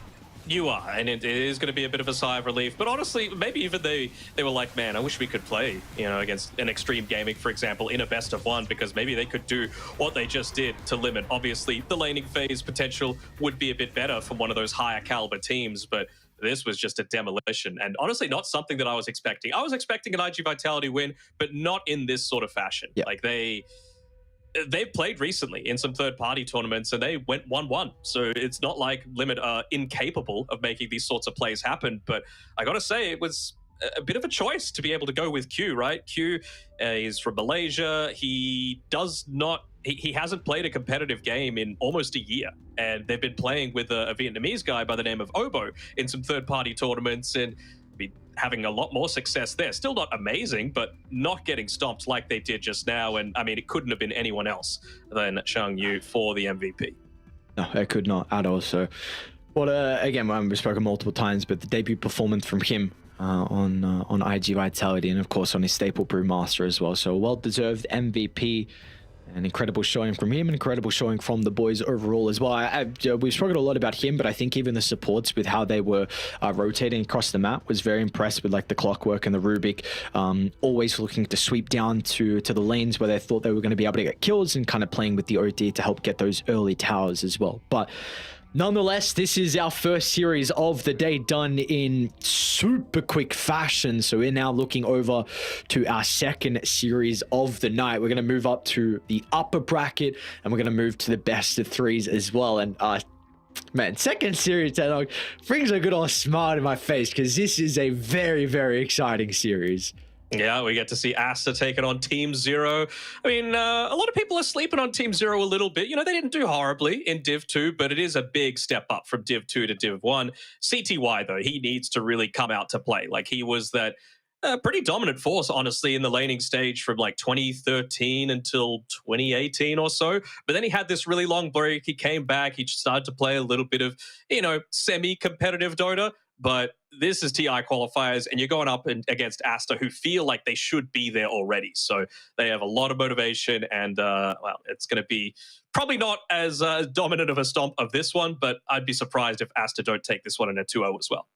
Speaker 2: You are, and it is going to be a bit of a sigh of relief. But honestly, maybe even they were like, man, I wish we could play, you know, against an Xtreme Gaming, for example, in a best of one, because maybe they could do what they just did to Limit. Obviously, the laning phase potential would be a bit better from one of those higher caliber teams, but this was just a demolition, and honestly not something that I was expecting. I was expecting an iG.Vitality win, but not in this sort of fashion. Yep. Like they've played recently in some third-party tournaments and they went 1-1. So it's not like Limit are incapable of making these sorts of plays happen. But I gotta say, it was a bit of a choice to be able to go with Q, right? Q is from Malaysia. He does not... He hasn't played a competitive game in almost a year, and they've been playing with a Vietnamese guy by the name of Obo in some third-party tournaments and having a lot more success there. Still not amazing, but not getting stomped like they did just now. And I mean, it couldn't have been anyone else than Zhang Yu for the MVP.
Speaker 1: No, it could not at all. So, well, again, we've spoken multiple times, but the debut performance from him on iG.Vitality, and of course on his staple Brewmaster as well. So, well-deserved MVP. An incredible showing from him, an incredible showing from the boys overall as well. We've spoken a lot about him, but I think even the supports with how they were rotating across the map was very impressed with, like, the Clockwork and the Rubik, always looking to sweep down to the lanes where they thought they were going to be able to get kills, and kind of playing with the OD to help get those early towers as well. But nonetheless, this is our first series of the day done in super quick fashion. So we're now looking over to our second series of the night. We're going to move up to the upper bracket, and we're going to move to the best of threes as well. And man, second series, that brings a good old smile to my face, because this is a very, very exciting series.
Speaker 2: Yeah, we get to see Aster taking on Team Zero. I mean, a lot of people are sleeping on Team Zero a little bit. You know, they didn't do horribly in Div 2, but it is a big step up from Div 2 to Div 1. CTY, though, he needs to really come out to play. Like, he was that pretty dominant force, honestly, in the laning stage from like 2013 until 2018 or so. But then he had this really long break. He came back. He started to play a little bit of, you know, semi-competitive Dota. But this is TI qualifiers, and you're going up against Aster, who feel like they should be there already. So they have a lot of motivation, and well, it's going to be probably not as dominant of a stomp of this one, but I'd be surprised if Aster don't take this one in a 2-0 as well.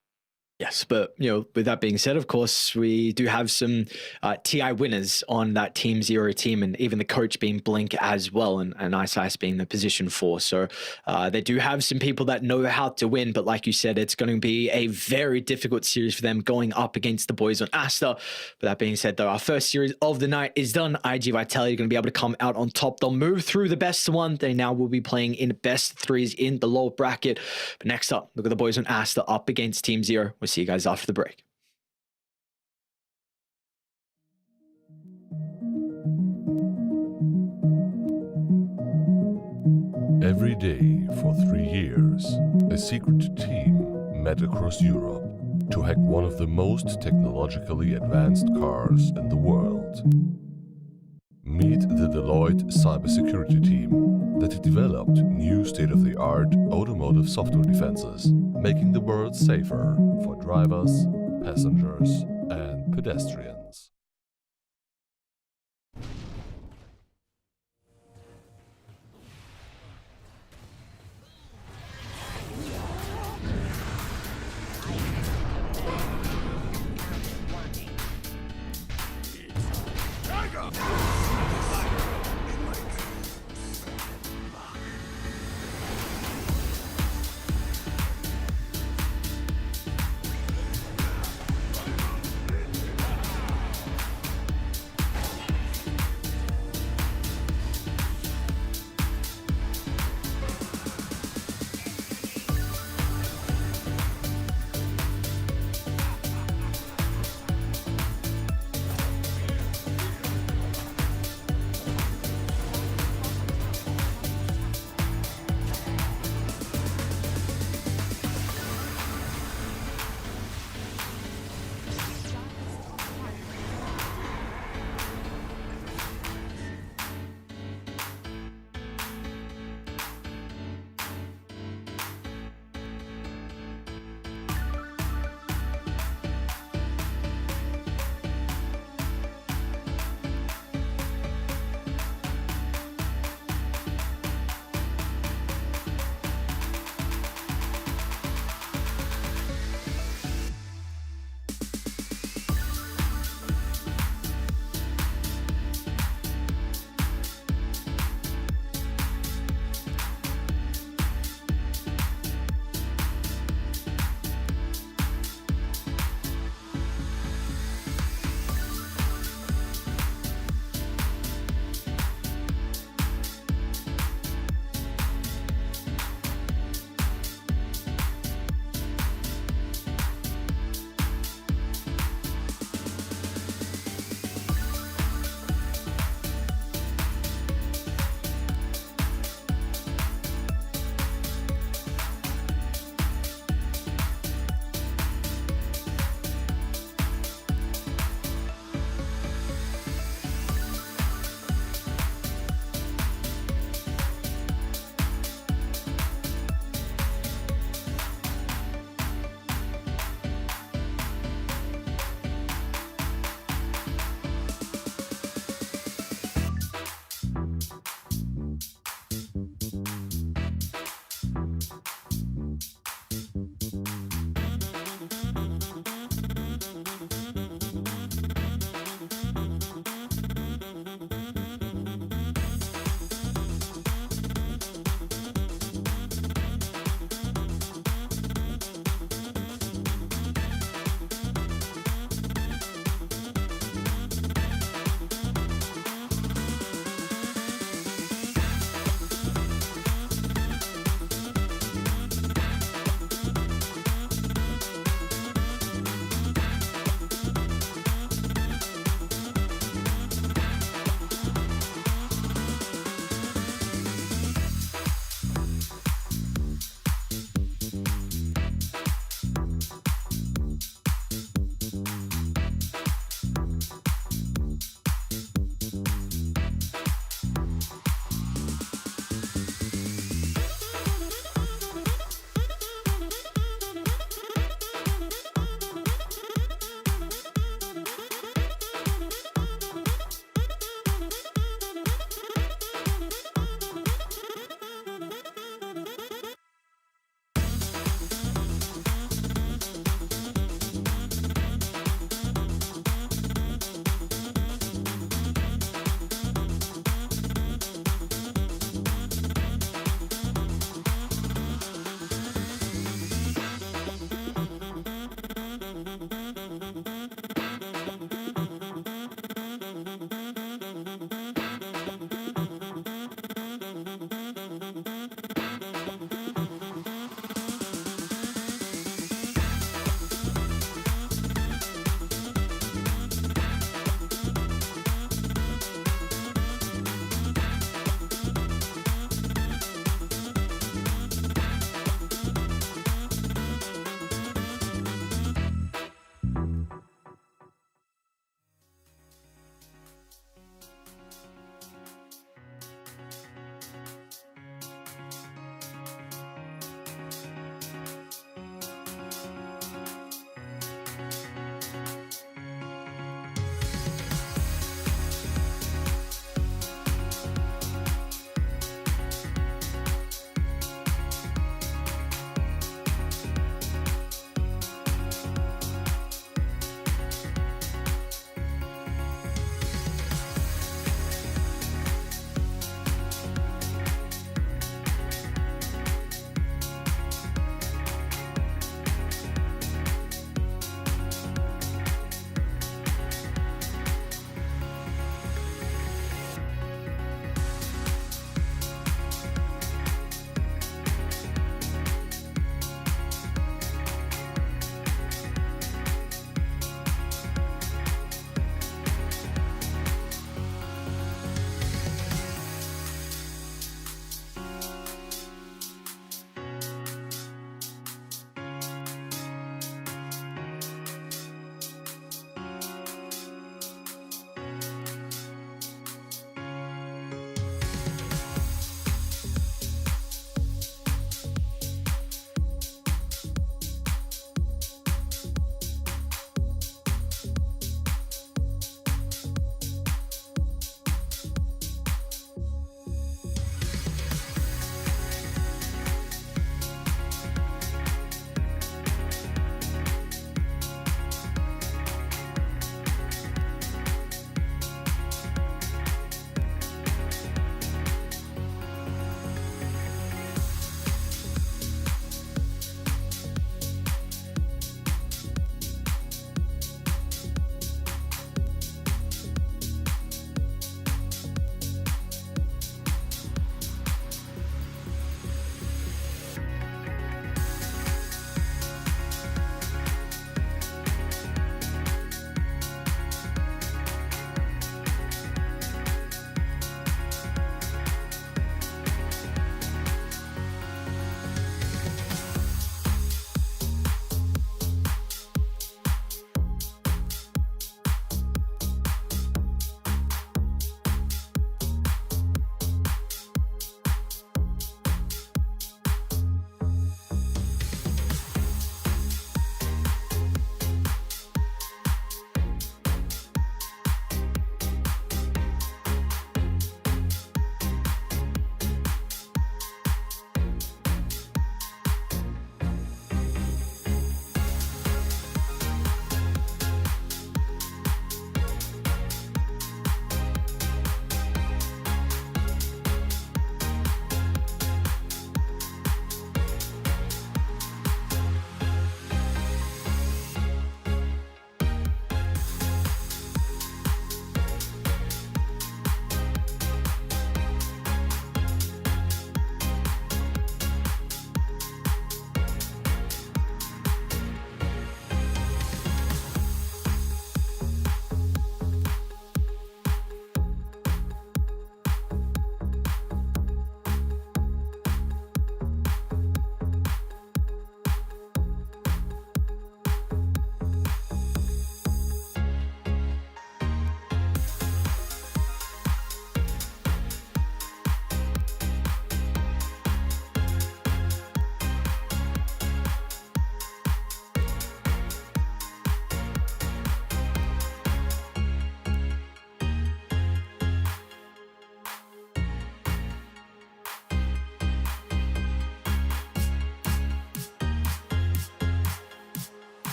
Speaker 1: Yes, but with that being said, of course, we do have some TI winners on that Team Zero team, and even the coach being Blink as well, and Ice being the position 4. So they do have some people that know how to win, but like you said, it's going to be a very difficult series for them going up against the boys on Aster. But that being said, though, our first series of the night is done. iG.Vitality are going to be able to come out on top. They'll move through the best one. They now will be playing in best 3s in the lower bracket. But next up, look at the boys on Aster up against Team Zero. We'll see you guys after the break.
Speaker 3: Every day for 3 years, a secret team met across Europe to hack one of the most technologically advanced cars in the world. Meet the Deloitte cybersecurity team that developed new state-of-the-art automotive software defenses, making the world safer for drivers, passengers, and pedestrians.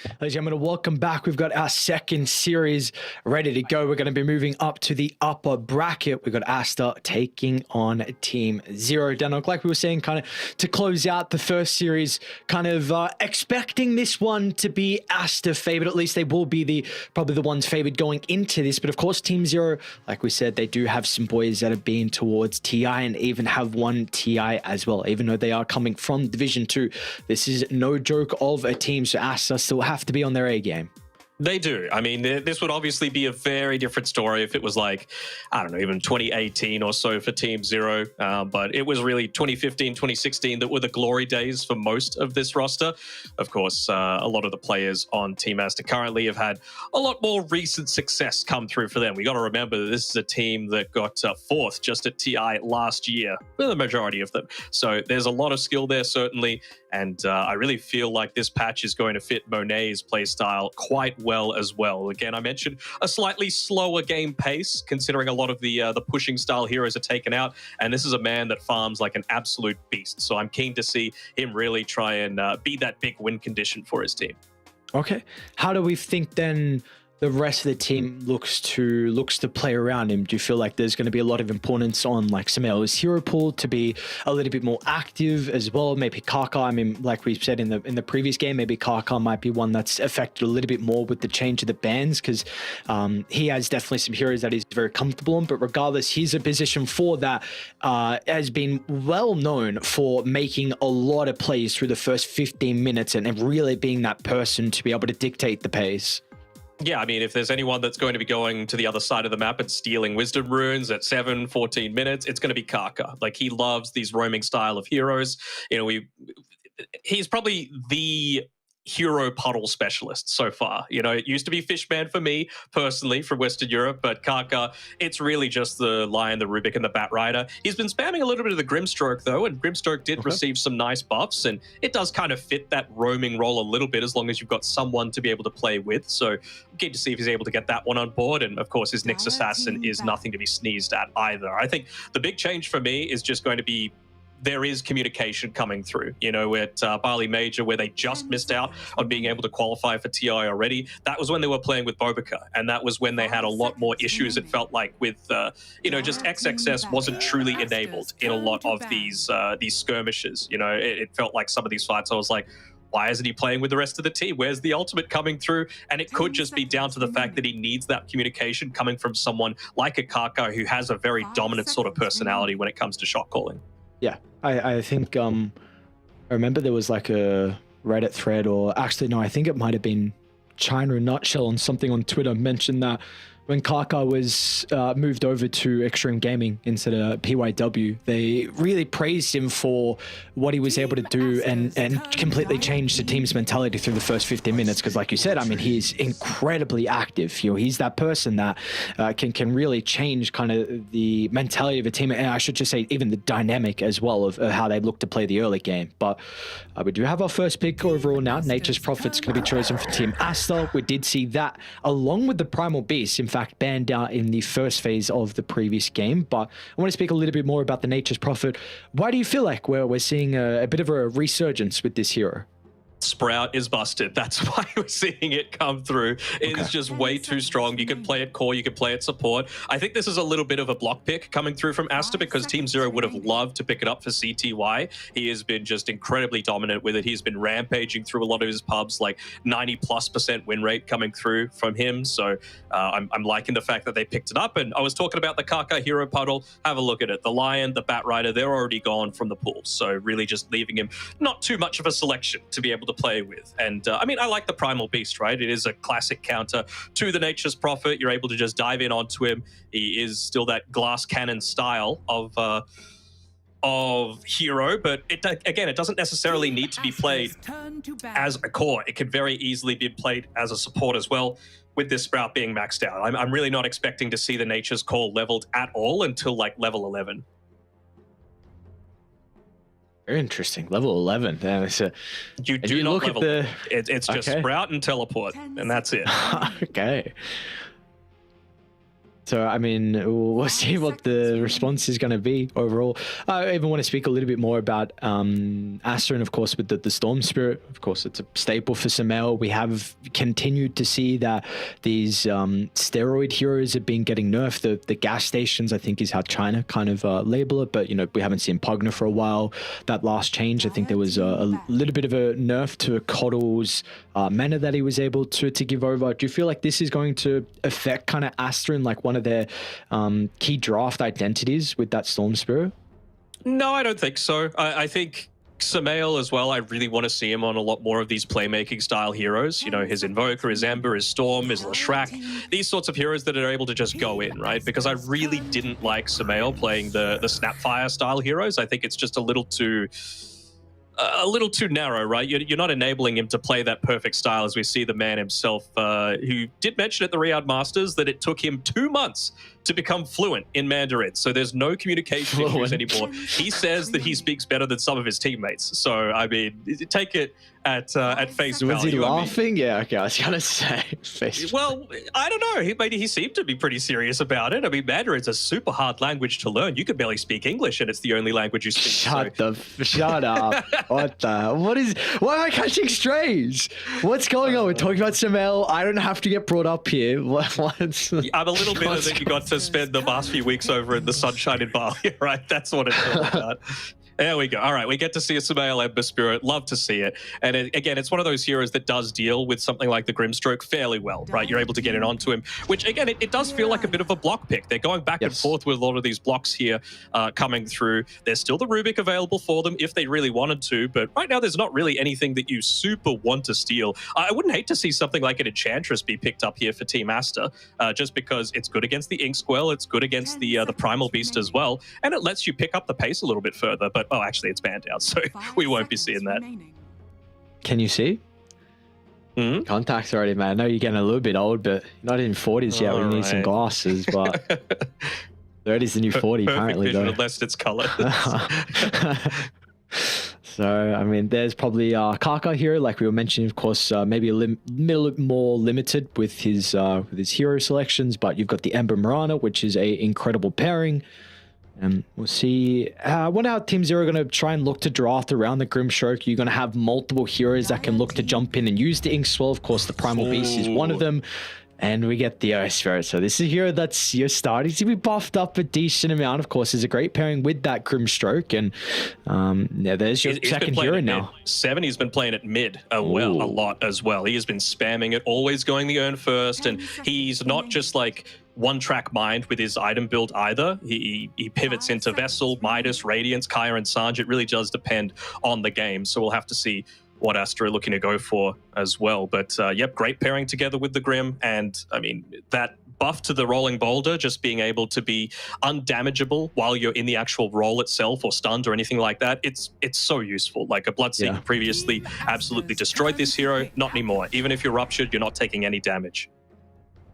Speaker 1: Ladies and gentlemen, welcome back. We've got our second series ready to go. We're going to be moving up to the upper bracket. We've got Aster taking on Team Zero. Danok, like we were saying, kind of to close out the first series, kind of expecting this one to be Aster favored. At least they will be probably the ones favored going into this. But of course, Team Zero, like we said, they do have some boys that have been towards TI and even have won TI as well. Even though they are coming from Division 2, this is no joke of a team. So Aster still have to be on their A game.
Speaker 2: They do. I mean, this would obviously be a very different story if it was like, I don't know, even 2018 or so for Team Zero. But it was really 2015, 2016 that were the glory days for most of this roster. Of course, a lot of the players on Team Aster currently have had a lot more recent success come through for them. We got to remember that this is a team that got fourth just at TI last year, for the majority of them. So there's a lot of skill there, certainly. And I really feel like this patch is going to fit Monet's playstyle quite well as well. Again, I mentioned a slightly slower game pace, considering a lot of the pushing style heroes are taken out. And this is a man that farms like an absolute beast. So I'm keen to see him really try and be that big win condition for his team.
Speaker 1: Okay. How do we think then the rest of the team looks to play around him? Do you feel like there's going to be a lot of importance on like Samel's hero pool to be a little bit more active as well? Maybe Kaka, I mean, like we said in the previous game, maybe Kaka might be one that's affected a little bit more with the change of the bans, because he has definitely some heroes that he's very comfortable in. But regardless, he's a position for that has been well known for making a lot of plays through the first 15 minutes and really being that person to be able to dictate the pace.
Speaker 2: Yeah, I mean, if there's anyone that's going to be going to the other side of the map and stealing wisdom runes at 14 minutes, it's going to be Kaka. Like, he loves these roaming style of heroes. You know, he's probably the hero puddle specialist so far. You know, it used to be Fishman for me personally from Western Europe, but Kaka, it's really just the Lion, the Rubik, and the Bat Rider. He's been spamming a little bit of the Grimstroke though, and Grimstroke did receive some nice buffs, and it does kind of fit that roaming role a little bit as long as you've got someone to be able to play with. So I'm keen to see if he's able to get that one on board. And of course, his Nyx Assassin is nothing to be sneezed at either. I think the big change for me is just going to be there is communication coming through. You know, at Bali Major, where they just missed out on being able to qualify for TI already, that was when they were playing with Bobica, and that was when they had a lot more issues, it felt like, with, you know, just XXS wasn't truly enabled in a lot of these skirmishes. You know, it felt like some of these fights, I was like, why isn't he playing with the rest of the team? Where's the ultimate coming through? And it could just be down to the fact that he needs that communication coming from someone like a Kaka, who has a very dominant sort of personality when it comes to shot calling.
Speaker 1: Yeah, I think I remember there was like a Reddit thread, or actually no, I think it might have been China in a Nutshell on something on Twitter mentioned that when Kaka was moved over to Xtreme Gaming instead of PYW, they really praised him for what he was able to do and completely changed the team's mentality through the first 15 minutes. Because like you said, I mean, he's incredibly active. You know, he's that person that can really change kind of the mentality of a team. And I should just say even the dynamic as well of how they look to play the early game. But we do have our first pick overall now. Nature's Prophet's going to be chosen for Team Aster. We did see that along with the Primal Beast. In fact, banned out in the first phase of the previous game. But I want to speak a little bit more about the Nature's Prophet. Why do you feel like we're seeing a bit of a resurgence with this hero?
Speaker 2: Sprout is busted. That's why we're seeing it come through. It is just way too strong. You can play it core, you can play it support. I think this is a little bit of a block pick coming through from Aster, because Team Zero would have loved to pick it up for CTY. He has been just incredibly dominant with it. He's been rampaging through a lot of his pubs, like 90+% win rate coming through from him. So I'm liking the fact that they picked it up. And I was talking about the Kaka hero puddle. Have a look at it. The Lion, the Bat Rider, they're already gone from the pool. So really just leaving him not too much of a selection to be able to play with. And I mean, I like the Primal Beast, right? It is a classic counter to the Nature's Prophet. You're able to just dive in onto him. He is still that glass cannon style of hero, but again, it doesn't necessarily need to be played as a core. It could very easily be played as a support as well, with this Sprout being maxed out. I'm really not expecting to see the Nature's Call leveled at all until like level 11.
Speaker 1: Very interesting. Level 11.
Speaker 2: You do not level. It's just Sprout and teleport, and that's it.
Speaker 1: Okay. So, I mean, we'll see what the response is going to be overall. I even want to speak a little bit more about Aster, and of course, with the Storm Spirit. Of course, it's a staple for Sumail. We have continued to see that these steroid heroes have been getting nerfed. The gas stations, I think, is how China kind of label it. But, you know, we haven't seen Pugna for a while. That last change, I think there was a little bit of a nerf to Coddle's mana that he was able to give over. Do you feel like this is going to affect kind of Aster in like one of their key draft identities with that Storm Spirit?
Speaker 2: No, I don't think so. I think Sumail as well, I really want to see him on a lot more of these playmaking style heroes. You know, his Invoker, his Ember, his Storm, his Leshrac, these sorts of heroes that are able to just go in, right? Because I really didn't like Sumail playing the Snapfire style heroes. I think it's just a little too narrow, right? You're not enabling him to play that perfect style, as we see the man himself, who did mention at the Riyadh Masters that it took him 2 months to become fluent in Mandarin. So there's no communication issues anymore. He says that he speaks better than some of his teammates. So, I mean, take it at face value.
Speaker 1: Was he laughing?
Speaker 2: I mean,
Speaker 1: yeah, okay, I was going to say.
Speaker 2: Well, I don't know. He seemed to be pretty serious about it. I mean, Mandarin's a super hard language to learn. You could barely speak English, and it's the only language you speak.
Speaker 1: Shut up. Why am I catching strays? What's going on? We're talking about Sumail. I don't have to get brought up here. I'm
Speaker 2: a little bitter that you got to spend the last few weeks over in the sunshine in Bali, right? That's what it's all about. There we go. All right, we get to see a Sumail Ember Spirit. Love to see it. And again, it's one of those heroes that does deal with something like the Grimstroke fairly well, right? You're able to get it onto him, which again, it does feel like a bit of a block pick. They're going back and forth with a lot of these blocks here coming through. There's still the Rubik available for them if they really wanted to, but right now there's not really anything that you super want to steal. I wouldn't hate to see something like an Enchantress be picked up here for Team Aster, just because it's good against the Ink Squirrel, it's good against the Primal Beast as well, and it lets you pick up the pace a little bit further. But oh, actually, it's banned out, so we won't be seeing that.
Speaker 1: Can you see? Contacts already, man. I know you're getting a little bit old, but you're not in 40s yet. We need some glasses, but 30's the new 40 apparently,
Speaker 2: vision,
Speaker 1: though.
Speaker 2: Unless it's color.
Speaker 1: So, I mean, there's probably Kaka here, like we were mentioning, of course, maybe a little more limited with his hero selections, but you've got the Ember Mirana, which is a incredible pairing. And we'll see. I wonder how Team Zero are going to try and look to draft around the Grimstroke. You're going to have multiple heroes that can look to jump in and use the Ink Swell. Of course, the Primal Beast is one of them. And we get the Earth Spirit. So this is a hero that's you're starting to be buffed up a decent amount. Of course, is a great pairing with that Grimstroke. And yeah, there's your second hero now.
Speaker 2: 70's been playing it mid a lot as well. He has been spamming it, always going the Urn first. And he's not just like one-track mind with his item build either. He pivots into Vessel, Midas, Radiance, Kaya, and Sanj. It really does depend on the game. So we'll have to see what Aster are looking to go for as well. But yep, great pairing together with the Grim. And I mean, that buff to the Rolling Boulder, just being able to be undamageable while you're in the actual roll itself or stunned or anything like that, it's so useful. Like a Bloodseeker previously absolutely destroyed this hero, not anymore. Even if you're ruptured, you're not taking any damage.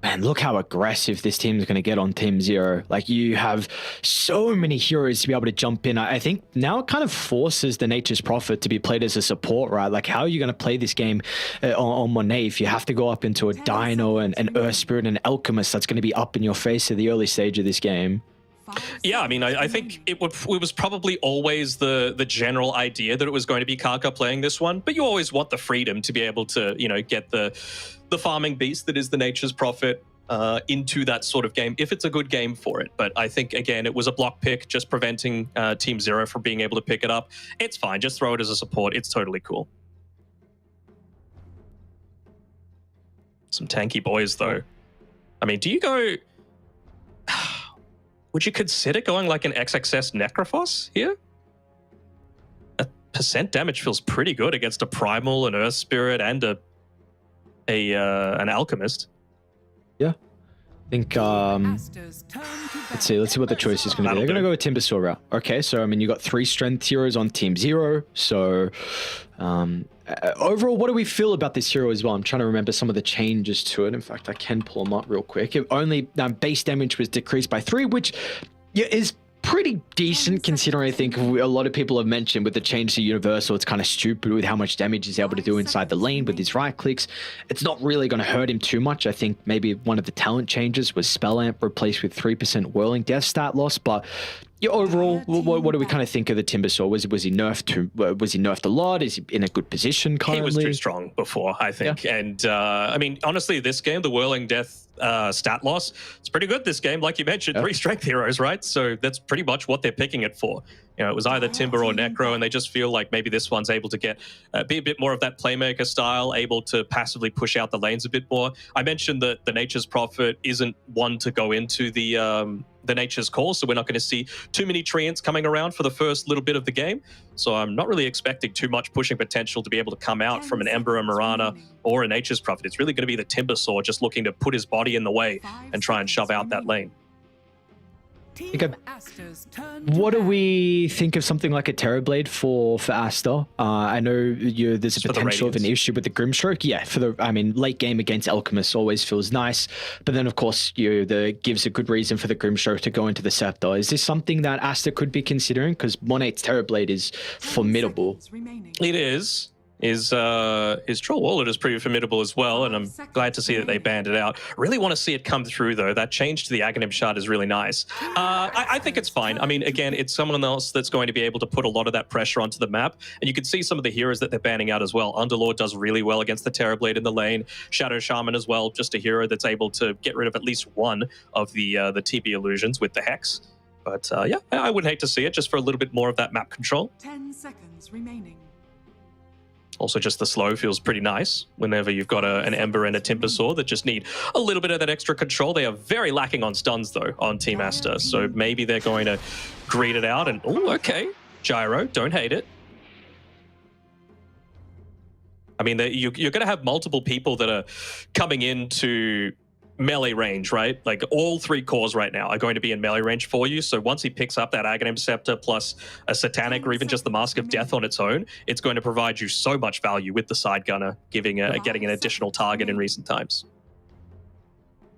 Speaker 1: Man, look how aggressive this team is going to get on Team Zero. Like, you have so many heroes to be able to jump in. I think now it kind of forces the Nature's Prophet to be played as a support, right? Like, how are you going to play this game on Monet if you have to go up into a Dino and an Earth Spirit and an Alchemist that's going to be up in your face at the early stage of this game?
Speaker 2: Yeah, I mean, I think it was probably always the general idea that it was going to be Kaka playing this one, but you always want the freedom to be able to, you know, get the farming beast that is the Nature's Prophet into that sort of game, if it's a good game for it. But I think, again, it was a block pick, just preventing Team Zero from being able to pick it up. It's fine, just throw it as a support. It's totally cool. Some tanky boys, though. I mean, do you go... Would you consider going like an XXS Necrophos here? A percent damage feels pretty good against a Primal, an Earth Spirit, and an Alchemist. Yeah.
Speaker 1: I think, let's see what the choice is going to be. They're going to go with Timbersaw route. Okay, so, I mean, you got 3 strength heroes on Team Zero. So, overall, what do we feel about this hero as well? I'm trying to remember some of the changes to it. In fact, I can pull them up real quick. It only base damage was decreased by 3, which is pretty decent considering I think a lot of people have mentioned with the change to Universal, it's kind of stupid with how much damage he's able to do inside the lane with his right clicks. It's not really going to hurt him too much. I think maybe one of the talent changes was Spell Amp replaced with 3% Whirling Death stat loss, but yeah, overall, what do we kind of think of the Timbersaw? Was he nerfed a lot? Is he in a good position currently?
Speaker 2: He was too strong before, I think. Yeah. And I mean, honestly, this game, the Whirling Death stat loss, it's pretty good this game. Like you mentioned, 3 strength heroes, right? So that's pretty much what they're picking it for. You know, it was either Timber or Necro, and they just feel like maybe this one's able to get be a bit more of that playmaker style, able to passively push out the lanes a bit more. I mentioned that the Nature's Prophet isn't one to go into the Nature's Call, so we're not going to see too many treants coming around for the first little bit of the game. So I'm not really expecting too much pushing potential to be able to come out from an Ember, a Mirana, or a Nature's Prophet. It's really going to be the Timbersaw just looking to put his body in the way and try and shove out that lane.
Speaker 1: What do we think of something like a Terrorblade for Aster? I know there's a potential of an issue with the Grimstroke. Yeah, I mean, late game against Alchemist always feels nice, but then of course gives a good reason for the Grimstroke to go into the Scepter. Is this something that Aster could be considering? Because Monate's Terrorblade is formidable.
Speaker 2: It is. His Troll Wallet is pretty formidable as well, and I'm glad to see that they banned it out. Really want to see it come through, though. That change to the Aghanim Shard is really nice. I think it's fine. I mean, again, it's someone else that's going to be able to put a lot of that pressure onto the map, and you can see some of the heroes that they're banning out as well. Underlord does really well against the Terrorblade in the lane. Shadow Shaman as well, just a hero that's able to get rid of at least one of the TB illusions with the Hex. But yeah, I wouldn't hate to see it just for a little bit more of that map control.
Speaker 4: 10 seconds remaining.
Speaker 2: Also, just the slow feels pretty nice whenever you've got an Ember and a Timbersaw that just need a little bit of that extra control. They are very lacking on stuns, though, on Team Aster. So maybe they're going to greed it out and, oh, okay, Gyro, don't hate it. I mean, you're going to have multiple people that are coming into melee range, right? Like all 3 cores right now are going to be in melee range for you. So once he picks up that Aghanim Scepter plus a Satanic or even just the Mask of Death on its own, it's going to provide you so much value with the side gunner, getting an additional target in recent times.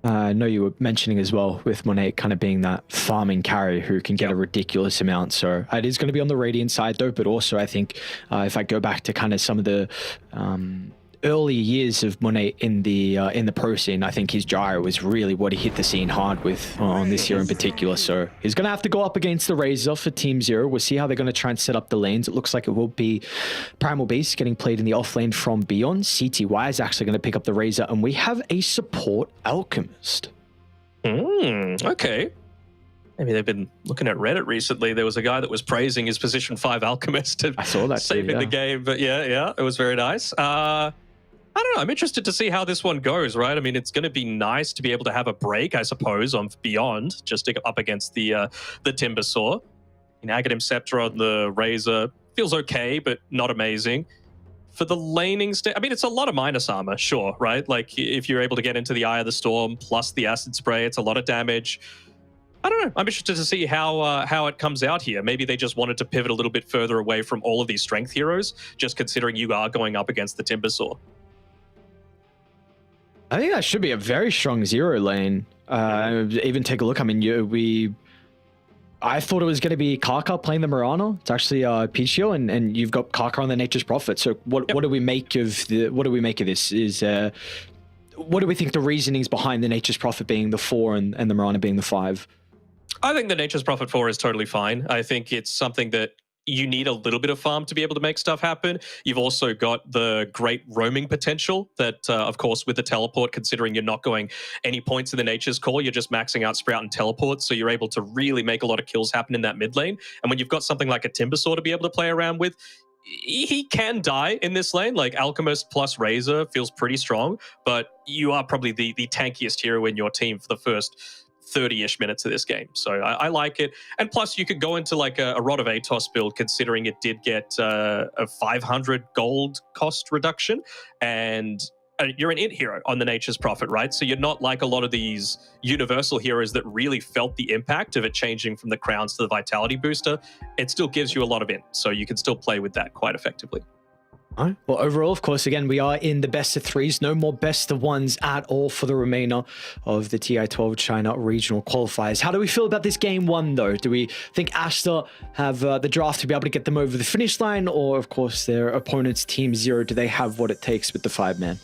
Speaker 1: I know you were mentioning as well with Monate kind of being that farming carry who can get a ridiculous amount. So it is going to be on the Radiant side though, but also I think if I go back to kind of some of the early years of Monate in the pro scene, I think his Gyro was really what he hit the scene hard with on this year in particular. So he's going to have to go up against the Razor for Team Zero. We'll see how they're going to try and set up the lanes. It looks like it will be Primal Beast getting played in the off lane from Beyond. CTY is actually going to pick up the Razor, and we have a support Alchemist.
Speaker 2: Okay. Maybe they've been looking at Reddit recently. There was a guy that was praising his position 5 Alchemist and
Speaker 1: I saw that
Speaker 2: saving the game. But yeah, it was very nice. I don't know. I'm interested to see how this one goes, right? I mean, it's going to be nice to be able to have a break, I suppose, on Beyond, just to go up against the Timbersaw. Aghanim Scepter on the Razor feels okay, but not amazing. For the laning I mean, it's a lot of minus armor, sure, right? Like, if you're able to get into the Eye of the Storm plus the Acid Spray, it's a lot of damage. I don't know. I'm interested to see how it comes out here. Maybe they just wanted to pivot a little bit further away from all of these strength heroes, just considering you are going up against the Timbersaw.
Speaker 1: I think that should be a very strong zero lane. Even take a look. I mean, I thought it was going to be Kaka playing the Mirana. It's actually Pichio, and you've got Kaka on the Nature's Prophet. So what do we make of this? What do we think the reasonings behind the Nature's Prophet being the 4 and the Mirana being the 5?
Speaker 2: I think the Nature's Prophet 4 is totally fine. I think it's something that you need a little bit of farm to be able to make stuff happen. You've also got the great roaming potential that, of course, with the teleport, considering you're not going any points in the Nature's Call, you're just maxing out Sprout and teleport, so you're able to really make a lot of kills happen in that mid lane. And when you've got something like a Timbersaw to be able to play around with, he can die in this lane. Like Alchemist plus Razor feels pretty strong, but you are probably the tankiest hero in your team for the first 30-ish minutes of this game. So I like it. And plus you could go into like a Rod of Atos build, considering it did get a 500 gold cost reduction, and you're an int hero on the Nature's Prophet, right? So you're not like a lot of these universal heroes that really felt the impact of it changing from the crowns to the vitality booster. It still gives you a lot of int, so you can still play with that quite effectively.
Speaker 1: All right. Well, overall, of course, again, we are in the best of threes. No more best of ones at all for the remainder of the TI-12 China regional qualifiers. How do we feel about this game one, though? Do we think Aster have the draft to be able to get them over the finish line? Or, of course, their opponent's Team Zero, do they have what it takes with the 5-man?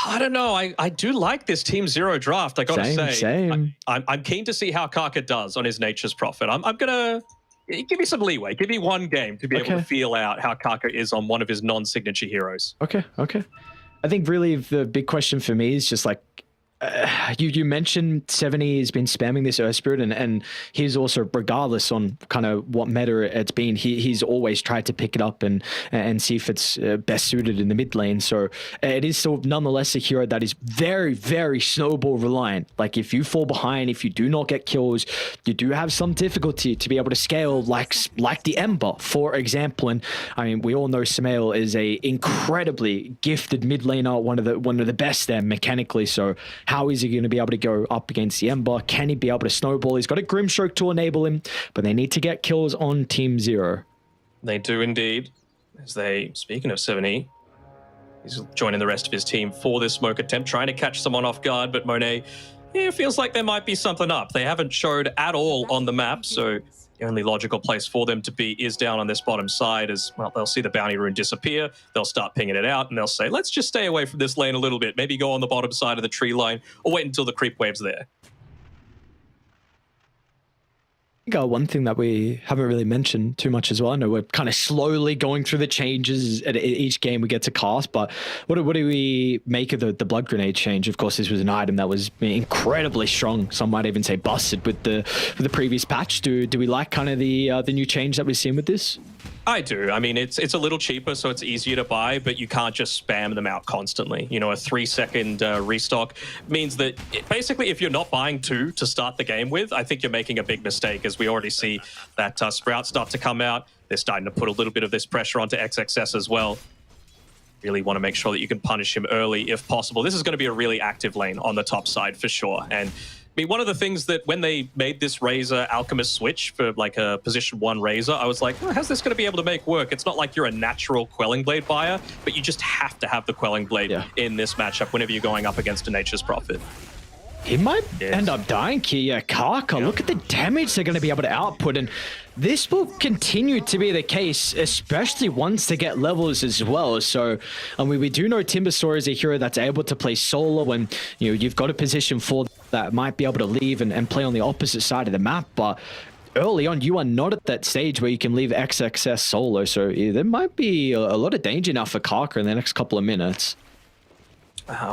Speaker 2: I don't know. I do like this Team Zero draft, I gotta say.
Speaker 1: Same.
Speaker 2: I'm keen to see how Kaka does on his Nature's Prophet. I'm gonna... Give me some leeway. Give me one game to be able to feel out how Kaka is on one of his non-signature heroes.
Speaker 1: Okay. I think really the big question for me is just like, you mentioned 70 has been spamming this Earth Spirit, and he's also, regardless on kind of what meta it's been, he's always tried to pick it up and see if it's best suited in the mid lane. So it is still nonetheless a hero that is very, very snowball reliant. Like if you fall behind, if you do not get kills, you do have some difficulty to be able to scale like the Ember, for example. And I mean, we all know Samael is a incredibly gifted mid laner, one of the best there mechanically. So how is he going to be able to go up against the Ember? Can he be able to snowball? He's got a Grimstroke to enable him, but they need to get kills on Team Zero.
Speaker 2: They do indeed. Speaking of 70, he's joining the rest of his team for this smoke attempt, trying to catch someone off guard, but Monet, it feels like there might be something up. They haven't showed at all on the map, so the only logical place for them to be is down on this bottom side. As well, they'll see the bounty rune disappear, they'll start pinging it out, and they'll say, let's just stay away from this lane a little bit, maybe go on the bottom side of the tree line, or wait until the creep wave's there.
Speaker 1: I think one thing that we haven't really mentioned too much as well, I know we're kind of slowly going through the changes at each game we get to cast, but what do we make of the blood grenade change? Of course, this was an item that was incredibly strong. Some might even say busted with the previous patch. Do we like kind of the new change that we've seen with this?
Speaker 2: I do. I mean, it's a little cheaper, so it's easier to buy, but you can't just spam them out constantly. You know, a 3-second restock means that basically if you're not buying 2 to start the game with, I think you're making a big mistake, as we already see that Sprout start to come out. They're starting to put a little bit of this pressure onto XXS as well. Really want to make sure that you can punish him early if possible. This is going to be a really active lane on the top side for sure. And I mean, one of the things that when they made this Razor Alchemist switch for like a position 1 Razor, I was like, how's this going to be able to make work? It's not like you're a natural Quelling Blade buyer, but you just have to have the Quelling Blade in this matchup whenever you're going up against a Nature's Prophet.
Speaker 1: He might end up dying here. Kaka, look at the damage they're going to be able to output, and this will continue to be the case, especially once they get levels as well. So, I mean, we do know Timbersaw is a hero that's able to play solo when you've got a position 4 that might be able to leave and play on the opposite side of the map, but early on, you are not at that stage where you can leave XXS solo. So there might be a lot of danger now for Kaka in the next couple of minutes.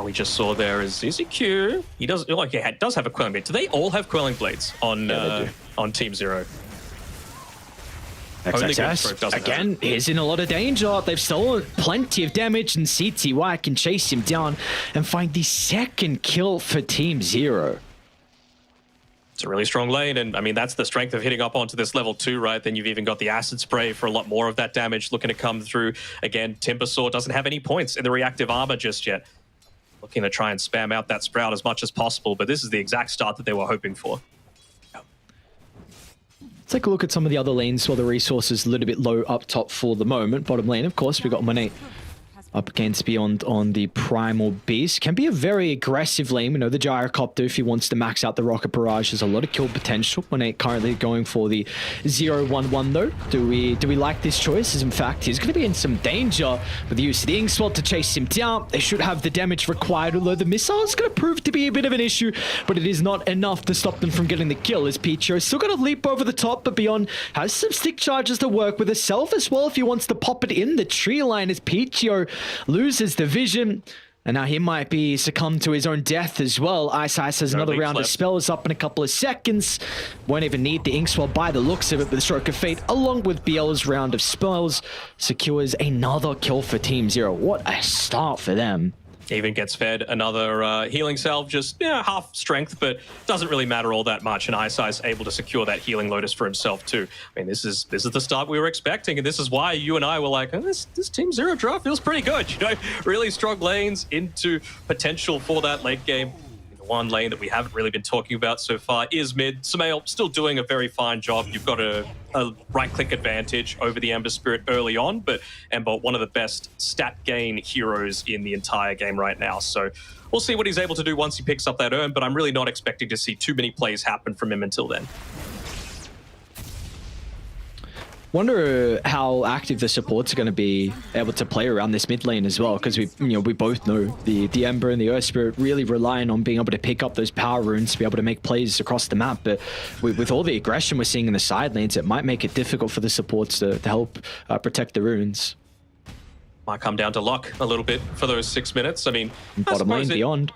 Speaker 2: We just saw there is EZQ. He does have a Quelling Blade. Do they all have Quelling Blades on Team Zero?
Speaker 1: XXS, again, he's in a lot of danger. They've stolen plenty of damage, and CTY can chase him down and find the 2nd kill for Team Zero.
Speaker 2: It's a really strong lane, and I mean, that's the strength of hitting up onto this level 2, right? Then you've even got the Acid Spray for a lot more of that damage looking to come through. Again, Timbersaw doesn't have any points in the reactive armor just yet. Looking to try and spam out that Sprout as much as possible, but this is the exact start that they were hoping for.
Speaker 1: Let's take a look at some of the other lanes where the resources a little bit low up top for the moment. Bottom lane, of course, we got Monet up against Beyond on the Primal Beast. Can be a very aggressive lane. We know the Gyrocopter, if he wants to max out the Rocket Barrage, has a lot of kill potential. Monet currently going for the 0-1-1 though. Do we like this choice? As in fact, he's going to be in some danger with the use of the Ink Sword to chase him down. They should have the damage required, although the missile is going to prove to be a bit of an issue, but it is not enough to stop them from getting the kill, as Picho is still going to leap over the top, but Beyond has some stick charges to work with himself as well if he wants to pop it in the tree line, as Picho loses the vision, and now he might be succumbed to his own death as well. Ice has another round of spells up in a couple of seconds. Won't even need the Ink Sword by the looks of it, but the Stroke of Fate, along with Biel's round of spells, secures another kill for Team Zero. What a start for them.
Speaker 2: Even gets fed another healing salve, just half strength, but doesn't really matter all that much. And Ice able to secure that healing Lotus for himself too. I mean, this is the start we were expecting, and this is why you and I were like, this Team Zero draft feels pretty good. Really strong lanes into potential for that late game. one lane that we haven't really been talking about so far is mid. Sumail still doing a very fine job. You've got a right-click advantage over the Ember Spirit early on, but Ember, one of the best stat gain heroes in the entire game right now. So we'll see what he's able to do once he picks up that urn, but I'm really not expecting to see too many plays happen from him until then.
Speaker 1: Wonder how active the supports are going to be able to play around this mid lane as well, because we both know the Ember and the Earth Spirit really relying on being able to pick up those power runes to be able to make plays across the map. But with all the aggression we're seeing in the side lanes, it might make it difficult for the supports to help protect the runes.
Speaker 2: Might come down to luck a little bit for those 6 minutes. I mean,
Speaker 1: bottom lane beyond.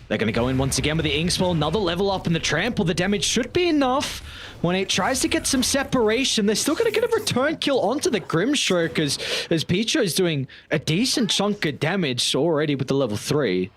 Speaker 1: They're going to go in once again with the Inkswell. Another level up in the trample. The damage should be enough. When it tries to get some separation, they're still going to get a return kill onto the Grimstroke as Picho is doing a decent chunk of damage already with the level 3.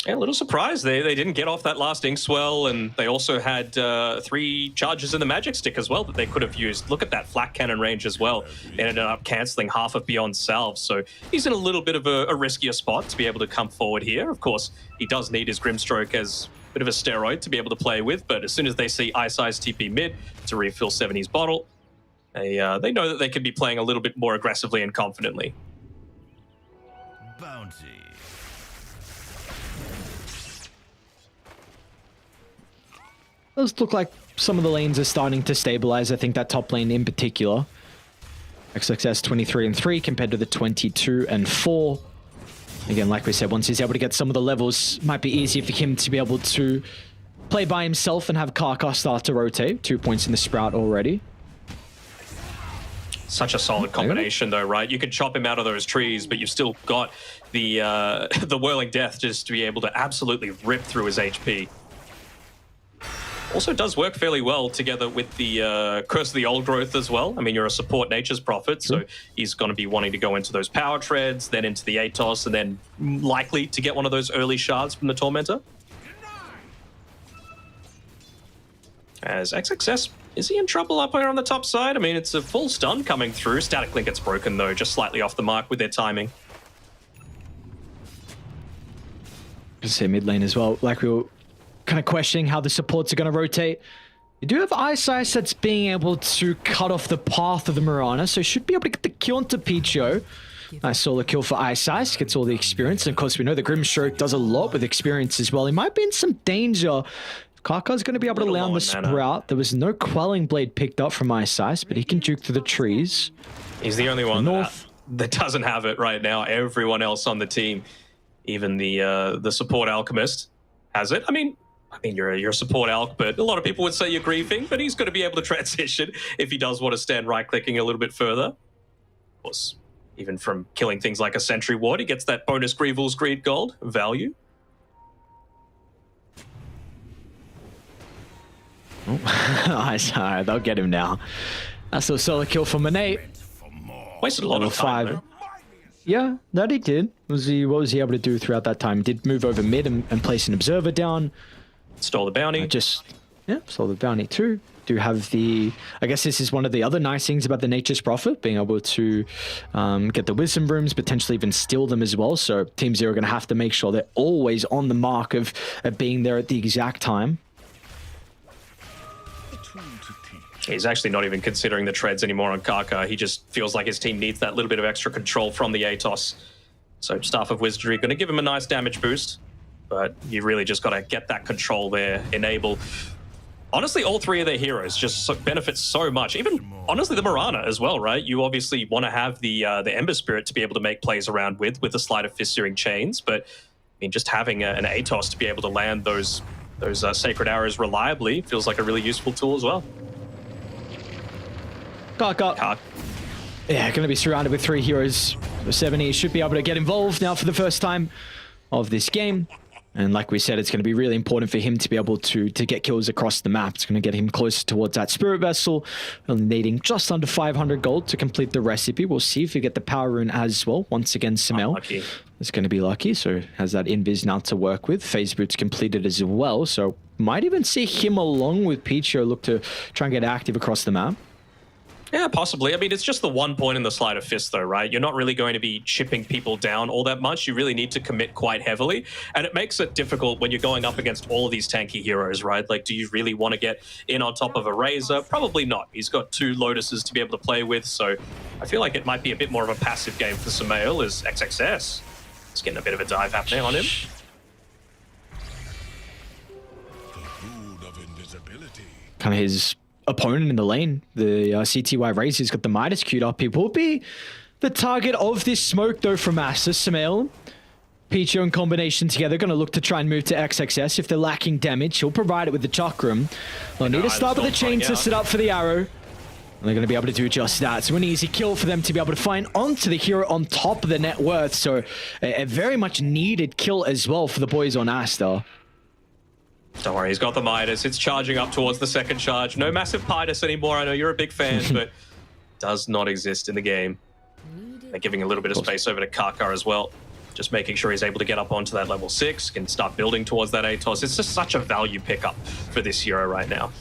Speaker 2: Yeah, a little surprised they didn't get off that last Inkswell, and they also had 3 charges in the magic stick as well that they could have used. Look at that flak cannon range as well. It ended up cancelling half of Beyond's salve, so he's in a little bit of a riskier spot to be able to come forward here. Of course, he does need his Grimstroke as a bit of a steroid to be able to play with, but as soon as they see Ice TP mid to refill 70's bottle, they know that they can be playing a little bit more aggressively and confidently.
Speaker 5: Bounty.
Speaker 1: Does look like some of the lanes are starting to stabilize. I think that top lane in particular. XXS 23-3 compared to the 22-4. Again, like we said, once he's able to get some of the levels, might be easier for him to be able to play by himself and have Karka start to rotate. 2 points in the Sprout already.
Speaker 2: Such a solid combination though, right? You can chop him out of those trees, but you've still got the the Whirling Death just to be able to absolutely rip through his HP. Also does work fairly well together with the Curse of the Old Growth as well. I mean, you're a support Nature's Prophet, so he's going to be wanting to go into those power treads, then into the Atos, and then likely to get one of those early shards from the Tormentor. As XXS, is he in trouble up here on the top side? I mean, it's a full stun coming through. Static Link gets broken though, just slightly off the mark with their timing.
Speaker 1: Just say mid lane as well, like we were kind of questioning how the supports are going to rotate. You do have Ice that's being able to cut off the path of the Mirana, so should be able to get the kill onto Picho. Nice solo kill for Ice, gets all the experience, and of course we know the Grimstroke does a lot with experience as well. He might be in some danger. Karka's going to be able to land the Sprout. There was no Quelling Blade picked up from Ice, but he can juke through the trees.
Speaker 2: He's the only one that doesn't have it right now. Everyone else on the team, even the support Alchemist, has it. I mean, you're a support alch, but a lot of people would say you're griefing, but he's going to be able to transition if he does want to stand right-clicking a little bit further. Of course, even from killing things like a Sentry Ward, he gets that bonus Grievel's Greed gold value.
Speaker 1: Oh, they'll get him now. That's a solo kill for Monet.
Speaker 2: Wasted a lot of time, though.
Speaker 1: Yeah, that he did. What was he able to do throughout that time? Did move over mid and place an observer down.
Speaker 2: Stole the bounty.
Speaker 1: Stole the bounty too. Do have the... I guess this is one of the other nice things about the Nature's Prophet, being able to get the Wisdom Rooms, potentially even steal them as well. So Team Zero are going to have to make sure they're always on the mark of being there at the exact time.
Speaker 2: He's actually not even considering the treads anymore on Karka. He just feels like his team needs that little bit of extra control from the Atos. So Staff of Wizardry going to give him a nice damage boost, but you really just got to get that control there, enable. Honestly, all 3 of their heroes just benefit so much. Even, honestly, the Mirana as well, right? You obviously want to have the Ember Spirit to be able to make plays around with the Sleight of Fist Searing Chains, but I mean, just having an Atos to be able to land those Sacred Arrows reliably feels like a really useful tool as well.
Speaker 1: Karka. Yeah, going to be surrounded with 3 heroes. The 70 should be able to get involved now for the first time of this game. And like we said, it's going to be really important for him to be able to get kills across the map. It's going to get him closer towards that Spirit Vessel, only needing just under 500 gold to complete the recipe. We'll see if we get the Power Rune as well. Once again, Sumail is going to be lucky, so has that Invis now to work with. Phase Boots completed as well, so might even see him along with Picho look to try and get active across the map.
Speaker 2: Yeah, possibly. I mean, it's just the 1 point in the sleight of fist, though, right? You're not really going to be chipping people down all that much. You really need to commit quite heavily. And it makes it difficult when you're going up against all of these tanky heroes, right? Like, do you really want to get in on top of a Razor? Probably not. He's got 2 Lotuses to be able to play with, so I feel like it might be a bit more of a passive game for Sumail as XXS. It's getting a bit of a dive happening on him.
Speaker 1: Kind of his opponent in the lane, the CTY Raze, who's got the Midas queued up. He will be the target of this smoke, though, from Aster. Sumail, Pichu in combination together, going to look to try and move to XXS. If they're lacking damage, he'll provide it with the Chakram. They'll need to start with the chain to set up for the arrow. And they're going to be able to do just that. So an easy kill for them to be able to find onto the hero on top of the net worth. So a very much needed kill as well for the boys on Aster.
Speaker 2: Don't worry, he's got the Midas. It's charging up towards the second charge. No massive Midas anymore. I know you're a big fan, but does not exist in the game. They're giving a little bit of space over to Kaka as well. Just making sure he's able to get up onto that level 6, can start building towards that ATOS. It's just such a value pickup for this hero right now.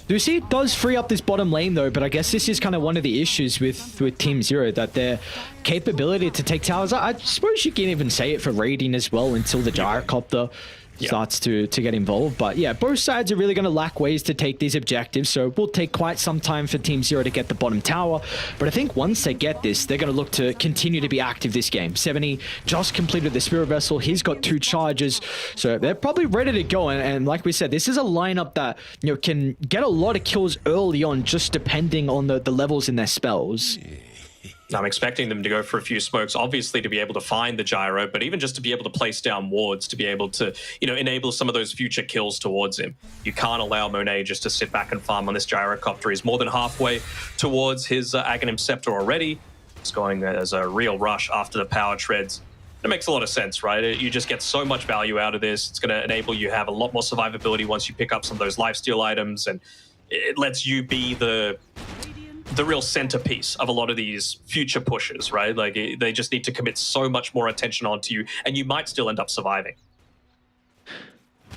Speaker 1: Lucy does free up this bottom lane, though, but I guess this is kind of one of the issues with Team Zero, that their capability to take towers, I suppose you can even say it for raiding as well until the gyrocopter starts to get involved. But yeah, both sides are really going to lack ways to take these objectives, so it will take quite some time for Team Zero to get the bottom tower. But I think once they get this, they're going to look to continue to be active this game. 70 just completed the Spirit Vessel. He's got 2 charges, so they're probably ready to go. And like we said, this is a lineup that, you know, can get a lot of kills early on, just depending on the levels in their spells.
Speaker 2: I'm expecting them to go for a few smokes, obviously to be able to find the gyro, but even just to be able to place down wards, to be able to, you know, enable some of those future kills towards him. You can't allow Monet just to sit back and farm on this gyrocopter. He's more than halfway towards his Aghanim Scepter already. It's going as a real rush after the power treads. It makes a lot of sense, right? You just get so much value out of this. It's going to enable you to have a lot more survivability once you pick up some of those lifesteal items, and it lets you be the real centerpiece of a lot of these future pushes, right? Like, they just need to commit so much more attention onto you, and you might still end up surviving.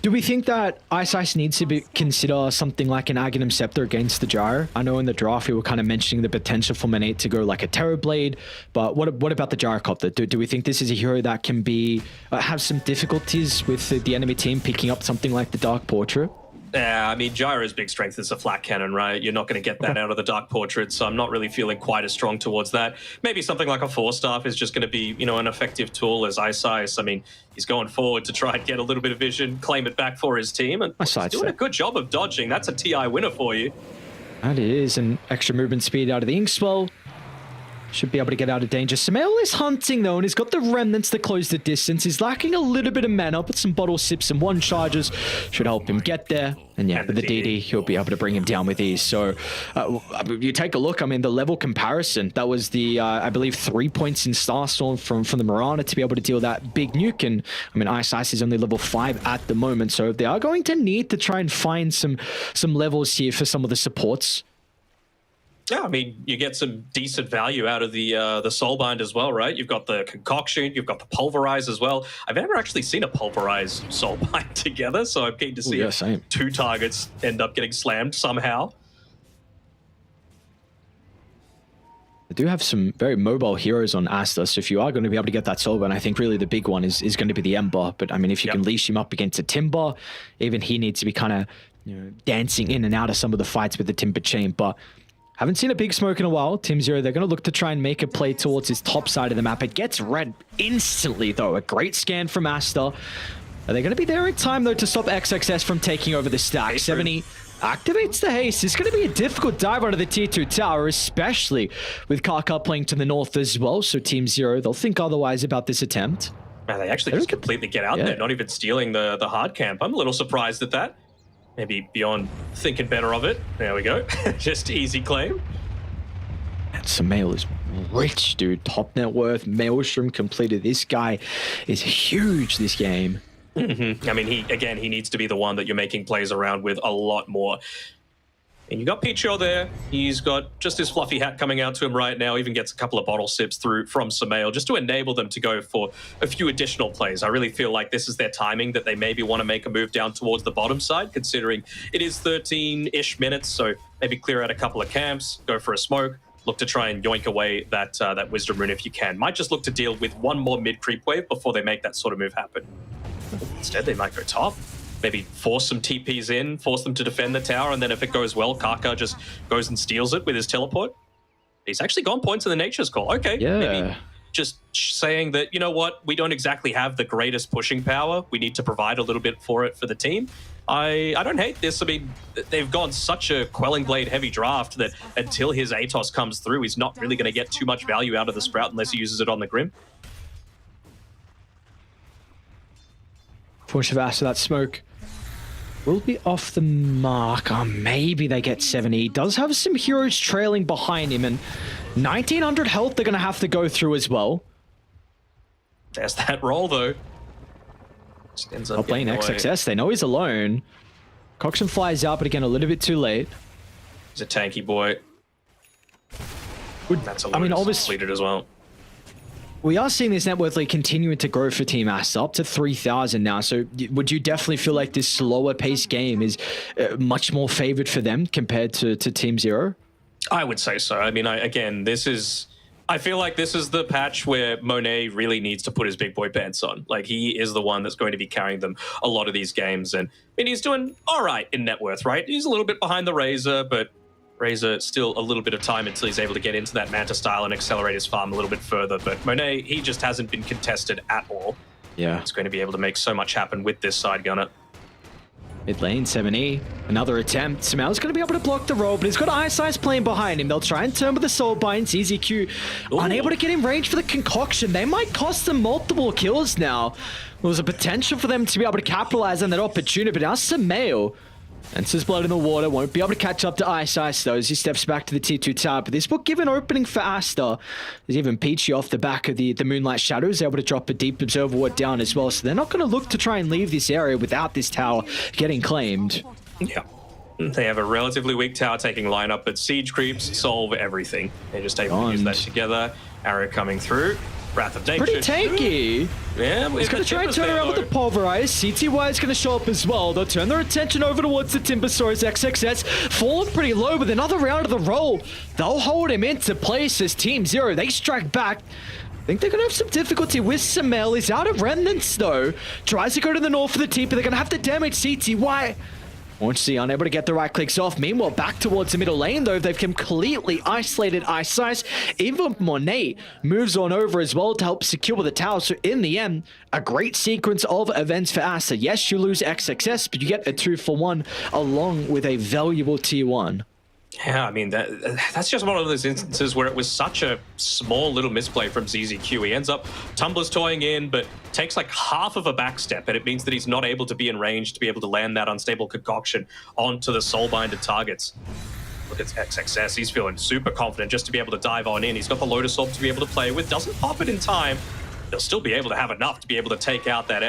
Speaker 1: Do we think that Ice needs to consider something like an Aghanim Scepter against the Gyro? I know in the draft we were kind of mentioning the potential for Manate to go like a Terrorblade, but what about the Gyrocopter? Do we think this is a hero that can be have some difficulties with the enemy team picking up something like the Dark Portrait?
Speaker 2: Yeah, I mean, Gyro's big strength is a flat cannon, right? You're not going to get that out of the Dark Portrait, so I'm not really feeling quite as strong towards that. Maybe something like a Force Staff is just going to be, you know, an effective tool as Ice. I mean, he's going forward to try and get a little bit of vision, claim it back for his team, and he's doing a good job of dodging. That's a TI winner for you.
Speaker 1: That is an extra movement speed out of the Inkswell. Should be able to get out of danger. Sumail is hunting, though, and he's got the remnants to close the distance. He's lacking a little bit of mana, but some bottle sips and 1 charges should help him get there. And yeah, with the DD, he'll be able to bring him down with ease. So you take a look, I mean, the level comparison, that was the, I believe, 3 points in Starstorm from the Mirana to be able to deal that big nuke. And I mean, Ice is only level 5 at the moment, so they are going to need to try and find some levels here for some of the supports.
Speaker 2: Yeah, I mean, you get some decent value out of the Soulbind as well, right? You've got the Concoction, you've got the Pulverize as well. I've never actually seen a Pulverize Soulbind together, so I'm keen to see if 2 targets end up getting slammed somehow.
Speaker 1: They do have some very mobile heroes on Aster, so if you are going to be able to get that Soulbind, I think really the big one is going to be the Ember. But I mean, if you can leash him up against a Timber, even he needs to be kind of, you know, dancing in and out of some of the fights with the Timber Chain. But haven't seen a big smoke in a while. Team Zero, they're going to look to try and make a play towards his top side of the map. It gets red instantly, though. A great scan from Aster. Are they going to be there in time, though, to stop XXS from taking over the stack? 70 activates the haste. It's going to be a difficult dive out of the tier 2 tower, especially with Kaka playing to the north as well. So Team Zero, they'll think otherwise about this attempt.
Speaker 2: Man, they actually just completely get out there, not even stealing the hard camp. I'm a little surprised at that. Maybe beyond thinking better of it. There we go. Just easy claim.
Speaker 1: And Sumail is rich, dude. Top net worth, Maelstrom completed. This guy is huge this game.
Speaker 2: I mean, he needs to be the one that you're making plays around with a lot more. And you got Picho there. He's got just his fluffy hat coming out to him right now. Even gets a couple of bottle sips through from Samael just to enable them to go for a few additional plays. I really feel like this is their timing, that they maybe want to make a move down towards the bottom side, considering it is 13-ish minutes. So maybe clear out a couple of camps, go for a smoke, look to try and yoink away that Wisdom Rune if you can. Might just look to deal with one more mid creep wave before they make that sort of move happen. Instead, they might go top. Maybe force some TPs in, force them to defend the tower, and then if it goes well, Kaka just goes and steals it with his teleport. He's actually gone points in the Nature's Call. Okay,
Speaker 1: Yeah.
Speaker 2: maybe just saying that, you know what, we don't exactly have the greatest pushing power. We need to provide a little bit for it for the team. I don't hate this. I mean, they've gone such a Quelling Blade heavy draft that until his Atos comes through, he's not really going to get too much value out of the Sprout unless he uses it on the Grim.
Speaker 1: Push of Aster, that smoke will be off the mark. Oh, maybe they get 70. He does have some heroes trailing behind him, and 1900 health they're going to have to go through as well.
Speaker 2: There's that roll, though. Just ends up
Speaker 1: Not playing
Speaker 2: getting away.
Speaker 1: XXS. They know he's alone. Coxon flies out, but again, a little bit too late.
Speaker 2: He's a tanky boy. That's a load.
Speaker 1: I mean,
Speaker 2: It's
Speaker 1: obviously,
Speaker 2: completed as well.
Speaker 1: we are seeing this net worth lead continuing to grow for Team Aster, up to 3,000 now. So would you definitely feel like this slower paced game is much more favored for them compared to Team Zero?
Speaker 2: I would say so. I mean, I feel like this is the patch where Monet really needs to put his big boy pants on. Like, he is the one that's going to be carrying them a lot of these games. And I mean, he's doing all right in net worth, right? He's a little bit behind the Razor, but Razor still a little bit of time until he's able to get into that Manta style and accelerate his farm a little bit further. But Monet, he just hasn't been contested at all.
Speaker 1: Yeah.
Speaker 2: He's going to be able to make so much happen with this side gunner.
Speaker 1: Mid lane, 7E. Another attempt. Samael's going to be able to block the roll, but he's got Ice Ice playing behind him. They'll try and turn with the Soul Binds. EZQ unable to get in range for the concoction. They might cost them multiple kills now. There was a potential for them to be able to capitalize on that opportunity, but now Samael enters blood in the water. Won't be able to catch up to Ice Ice though as he steps back to the tier 2 tower. But this will give an opening for Aster. There's even Peachy off the back of the Moonlight Shadows, able to drop a deep Observer Ward down as well. So they're not going to look to try and leave this area without this tower getting claimed.
Speaker 2: Yeah. They have a relatively weak tower taking lineup, but siege creeps solve everything. They're just able to use that together. Arrow coming through. Wrath of Nature.
Speaker 1: Pretty tanky.
Speaker 2: Yeah,
Speaker 1: He's going to try and turn around with the Pulverize. CTY is going to show up as well. They'll turn their attention over towards the Timbersaurus XXS. Fallen pretty low with another round of the roll. They'll hold him into place as Team Zero. They strike back. I think they're going to have some difficulty with Samael. He's out of Remnants though. Tries to go to the north for the TP. They're going to have to damage CTY. Orangey unable to get the right clicks off. Meanwhile, back towards the middle lane, though, they've completely isolated Ice Ice. Even Monet moves on over as well to help secure the tower. So in the end, a great sequence of events for Aster. Yes, you lose XXS, but you get a 2-for-1 along with a valuable tier 1.
Speaker 2: Yeah, I mean, that's just one of those instances where it was such a small little misplay from ZZQ. He ends up Tumblr's toying in, but takes like half of a back step, and it means that he's not able to be in range to be able to land that unstable concoction onto the soul-binded targets. Look at XXS, he's feeling super confident just to be able to dive on in. He's got the Lotus Orb to be able to play with, doesn't pop it in time. They'll still be able to have enough to be able to take out that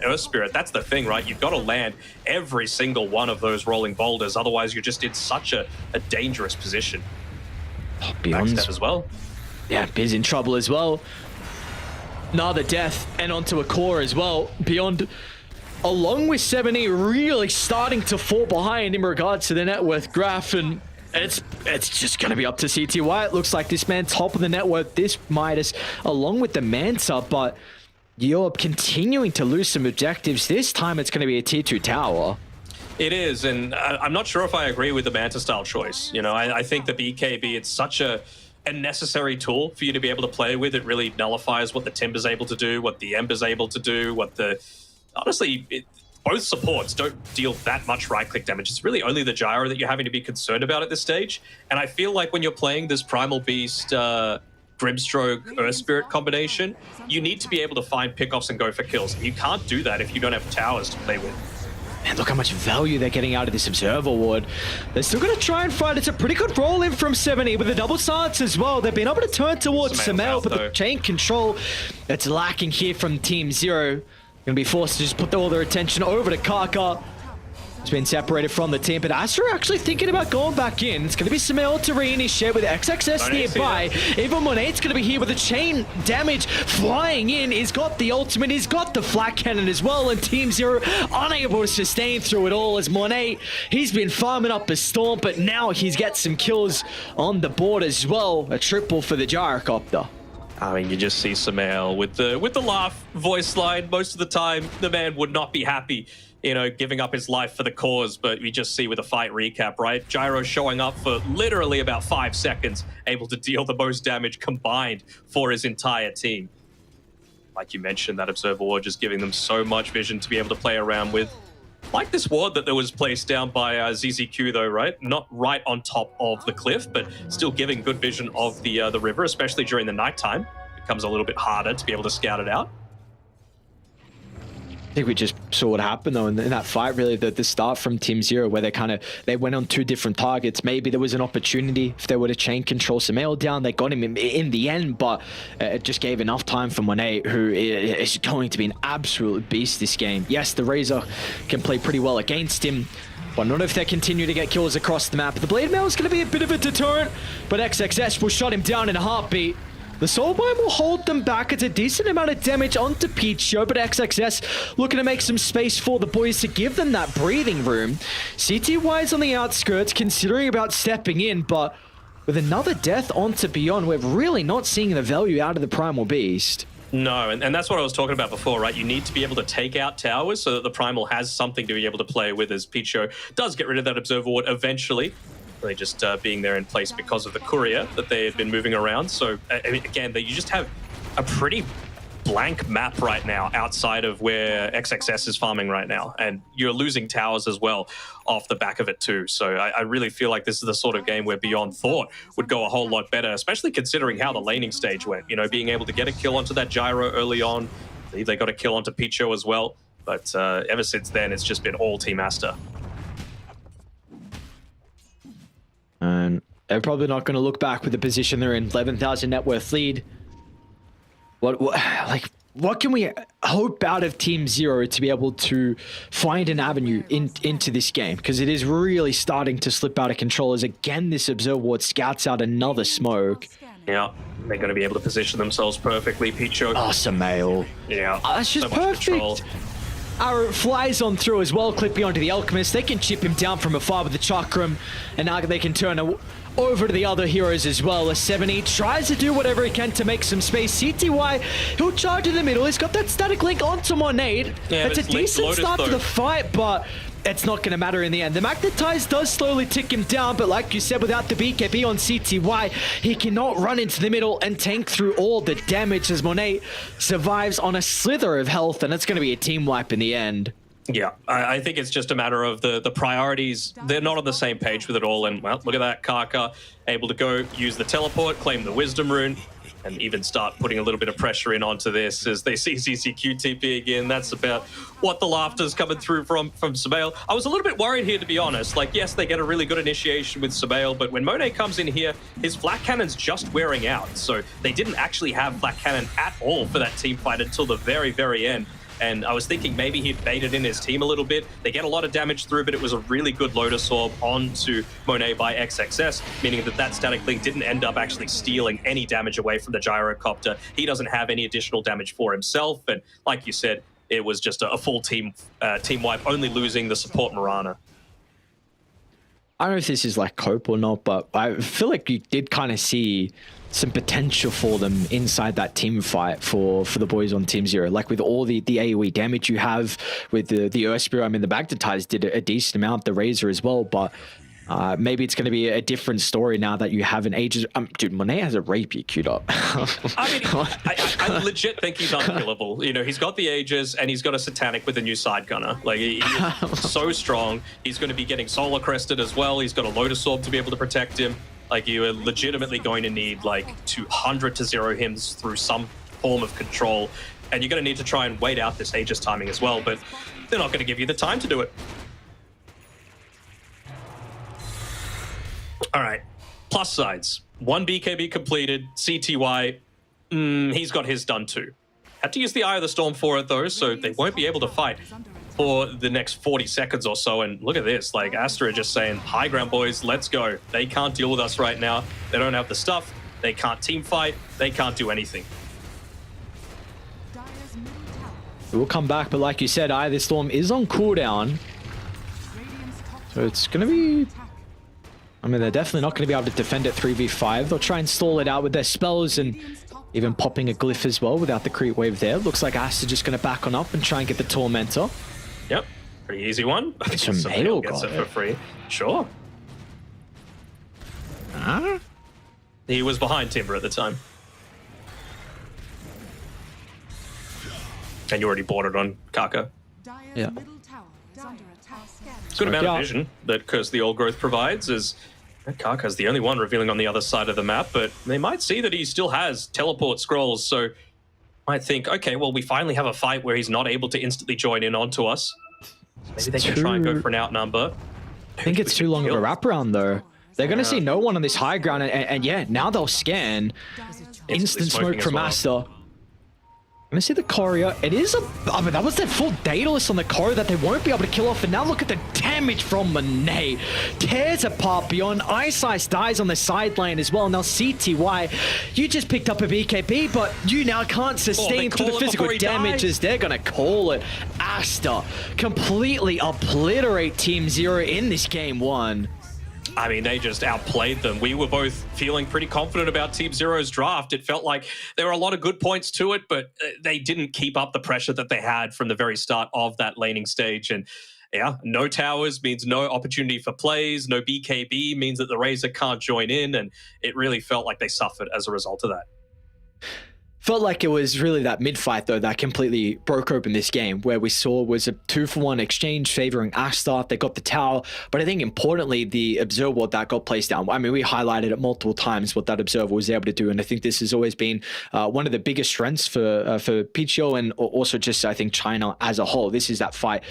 Speaker 2: Earth Spirit. That's the thing, right? You've got to land every single one of those rolling boulders. Otherwise, you're just in such a dangerous position.
Speaker 1: Beyond
Speaker 2: Backstep as well.
Speaker 1: Yeah, Biz in trouble as well. Another death and onto a core as well. Beyond, along with 7E, really starting to fall behind in regards to the net worth graph, and it's just going to be up to CTY. It looks like this man top of the net worth, this Midas, along with the Manta, but you're continuing to lose some objectives. This time it's going to be a tier 2 tower.
Speaker 2: It is, and I'm not sure if I agree with the Manta style choice. You know, I think the BKB, it's such a necessary tool for you to be able to play with. It really nullifies what the Timber's able to do, what the Ember's able to do, what the... Honestly, both supports don't deal that much right-click damage. It's really only the Gyro that you're having to be concerned about at this stage. And I feel like when you're playing this Primal Beast, Grimstroke, Earth Spirit combination, you need to be able to find pickoffs and go for kills. You can't do that if you don't have towers to play with.
Speaker 1: Man, look how much value they're getting out of this Observer Ward. They're still going to try and fight. It's a pretty good roll in from 7E with a double silence as well. They've been able to turn towards Samael, but the chain control that's lacking here from Team Zero. Going to be forced to just put all their attention over to Kaka. has been separated from the team, but Aster actually thinking about going back in. It's going to be Sumail to reinitiate with XXS nearby. Even Monet's going to be here with the chain damage flying in. He's got the ultimate, he's got the flat cannon as well, and Team Zero unable to sustain through it all as Monet, he's been farming up a storm, but now he's got some kills on the board as well. A triple for the gyrocopter.
Speaker 2: I mean, you just see Sumail with the laugh voice line. Most of the time, the man would not be happy, you know, giving up his life for the cause, but we just see with a fight recap, right? Gyro showing up for literally about 5 seconds, able to deal the most damage combined for his entire team. Like you mentioned, that Observer Ward just giving them so much vision to be able to play around with. Like this ward that was placed down by ZZQ though, right? Not right on top of the cliff, but still giving good vision of the river, especially during the nighttime. It becomes a little bit harder to be able to scout it out.
Speaker 1: I think we just saw what happened though in that fight, really, the start from Team Zero, where they went on 2 different targets. Maybe there was an opportunity if they were to chain control Sumail down. They got him in the end, but it just gave enough time for Monet, who is going to be an absolute beast this game. Yes, the Razor can play pretty well against him, but not if they continue to get kills across the map. The Blade Mail is going to be a bit of a deterrent, but XXS will shut him down in a heartbeat. The Soulbind will hold them back. It's a decent amount of damage onto Picho, but XXS looking to make some space for the boys to give them that breathing room. CTY is on the outskirts, considering about stepping in, but with another death onto Beyond, we're really not seeing the value out of the Primal Beast.
Speaker 2: No, and that's what I was talking about before, right? You need to be able to take out towers so that the Primal has something to be able to play with, as Picho does get rid of that Observer Ward eventually. Really just being there in place because of the courier that they had been moving around. So I mean, again, you just have a pretty blank map right now outside of where XXS is farming right now, and you're losing towers as well off the back of it too. So I really feel like this is the sort of game where Beyond thought would go a whole lot better, especially considering how the laning stage went. You know, being able to get a kill onto that Gyro early on. I believe they got a kill onto Picho as well, but ever since then it's just been all Team Aster.
Speaker 1: And they're probably not going to look back with the position they're in. 11,000 net worth lead. What can we hope out of Team Zero to be able to find an avenue into this game? Because it is really starting to slip out of control as, again, this Observer Ward scouts out another smoke.
Speaker 2: Yeah, they're going to be able to position themselves perfectly. Picho.
Speaker 1: Awesome, Mail.
Speaker 2: Yeah,
Speaker 1: that's just so perfect. Arrow flies on through as well, clipping onto the Alchemist. They can chip him down from afar with the Chakram, and now they can turn over to the other heroes as well. As 70 tries to do whatever he can to make some space. CTY, he'll charge in the middle. He's got that static link onto Monade. Yeah, it's a decent start to the fight, but it's not going to matter in the end. The Magnetize does slowly tick him down, but like you said, without the BKB on CTY, he cannot run into the middle and tank through all the damage as Monet survives on a slither of health, and it's going to be a team wipe in the end.
Speaker 2: Yeah, I think it's just a matter of the priorities. They're not on the same page with it all, and well, look at that, Kaka able to go use the teleport, claim the Wisdom Rune, and even start putting a little bit of pressure in onto this as they see ZZQ TP again. That's about what the laughter's coming through from Sumail. I was a little bit worried here, to be honest. Like, yes, they get a really good initiation with Sumail, but when Monet comes in here, his flat cannon's just wearing out. So they didn't actually have flat cannon at all for that team fight until the very, very end. And I was thinking maybe he'd baited in his team a little bit. They get a lot of damage through, but it was a really good Lotus Orb onto Monet by XXS, meaning that static link didn't end up actually stealing any damage away from the gyrocopter. He doesn't have any additional damage for himself. And like you said, it was just a full team wipe, only losing the support Mirana.
Speaker 1: I don't know if this is like cope or not, but I feel like you did kind of see some potential for them inside that team fight for the boys on Team Zero. Like with all the AoE damage you have with the Earth Spear, I mean, the Magnetize did a decent amount, the Razor as well, but maybe it's going to be a different story now that you have an Aegis. Dude, Monet has a rapier queued up.
Speaker 2: I mean, I legit think he's unkillable. You know, he's got the Aegis and he's got a Satanic with a new side gunner. Like, he's so strong. He's going to be getting Solar Crested as well. He's got a Lotus Orb to be able to protect him. Like, you are legitimately going to need like 200 to 0 him through some form of control. And you're going to need to try and wait out this Aegis timing as well, but they're not going to give you the time to do it. All right, plus sides. 1 BKB completed, CTY, he's got his done too. Had to use the Eye of the Storm for it though, so they won't be able to fight for the next 40 seconds or so. And look at this, like Aster are just saying, high ground boys, let's go. They can't deal with us right now. They don't have the stuff. They can't team fight. They can't do anything.
Speaker 1: We'll come back, but like you said, this Storm is on cooldown. So it's going to be... I mean, they're definitely not going to be able to defend it 3v5. They'll try and stall it out with their spells and even popping a glyph as well without the creep wave there. Looks like Aster just going to back on up and try and get the Tormentor.
Speaker 2: Yep, pretty easy one.
Speaker 1: Somebody
Speaker 2: gets it for free. Sure.
Speaker 1: Huh?
Speaker 2: He was behind Timber at the time. And you already bought it on Kaka.
Speaker 1: Yeah.
Speaker 2: Good amount of vision that Curse the Old Growth provides is Kaka's the only one revealing on the other side of the map, but they might see that he still has teleport scrolls, so might think, okay, well, we finally have a fight where he's not able to instantly join in onto us. Maybe they can try and go for an outnumber.
Speaker 1: I think it's too long of a wraparound, though. They're going to see no one on this high ground, and yeah, now they'll scan. Instant smoke from Aster. Let me see the courier. It is I mean, that was that full Daedalus on the courier that they won't be able to kill off. And now look at the damage from Monet. Tears apart beyond. Ice dies on the side lane as well. Now CTY, you just picked up a BKB, but you now can't sustain through the physical damage as they're going to call it. Aster completely obliterate Team Zero in this game one.
Speaker 2: I mean, they just outplayed them. We were both feeling pretty confident about Team Zero's draft. It felt like there were a lot of good points to it, but they didn't keep up the pressure that they had from the very start of that laning stage. And yeah, no towers means no opportunity for plays. No BKB means that the Razor can't join in. And it really felt like they suffered as a result of that.
Speaker 1: Felt like it was really that mid-fight, though, that completely broke open this game, where we saw was a 2-for-1 exchange favoring Aster. They got the tower, but I think importantly, the observer ward that got placed down. I mean, we highlighted it multiple times what that observer was able to do, and I think this has always been one of the biggest strengths for PTO and also just, I think, China as a whole. This is that fight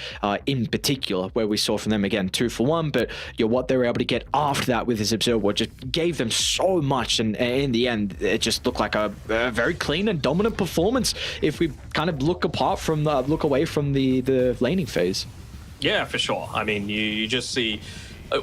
Speaker 1: in particular, where we saw from them, again, 2-for-1, but what they were able to get after that with this observer ward just gave them so much, and in the end, it just looked like a very clean and dominant performance if we kind of look away from the laning phase.
Speaker 2: Yeah, for sure. I mean, you just see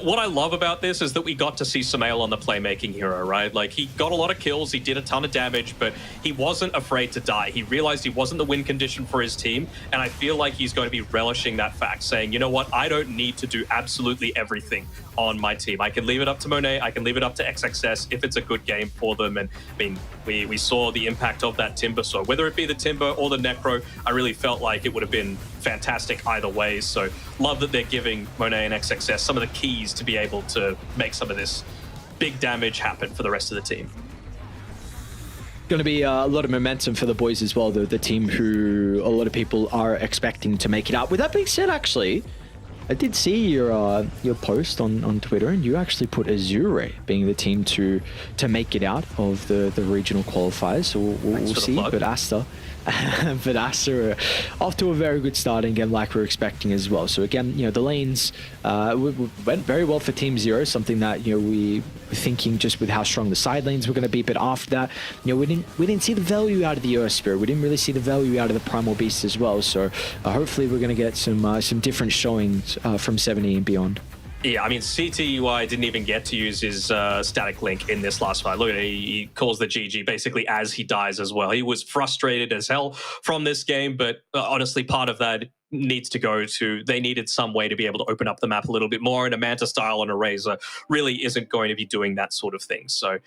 Speaker 2: what I love about this is that we got to see Sumail on the playmaking hero, right? Like, he got a lot of kills, he did a ton of damage, but he wasn't afraid to die. He realized he wasn't the win condition for his team, and I feel like he's going to be relishing that fact, saying, you know what, I don't need to do absolutely everything on my team. I can leave it up to Monet, I can leave it up to XXS if it's a good game for them. And I mean, we saw the impact of that Timber, so whether it be the Timber or the Necro, I really felt like it would have been fantastic either way. So love that they're giving Monet and XXS some of the keys to be able to make some of this big damage happen for the rest of the team.
Speaker 1: Going to be a lot of momentum for the boys as well, the team who a lot of people are expecting to make it out. With that being said, actually, I did see your post on Twitter, and you actually put Azure Ray being the team to make it out of the regional qualifiers. So we'll see. But Aster off to a very good start again, like we're expecting as well. So again, the lanes went very well for Team Zero, something that we were thinking just with how strong the side lanes were going to be. But after that, we didn't see the value out of the Earth Spirit. We didn't really see the value out of the Primal Beast as well. So hopefully we're going to get some different showings from 70 and beyond.
Speaker 2: Yeah, I mean, CTUI didn't even get to use his static link in this last fight. Look at it, he calls the GG basically as he dies as well. He was frustrated as hell from this game, but honestly, part of that needs to go to, they needed some way to be able to open up the map a little bit more, and a Manta style on a Razor really isn't going to be doing that sort of thing. So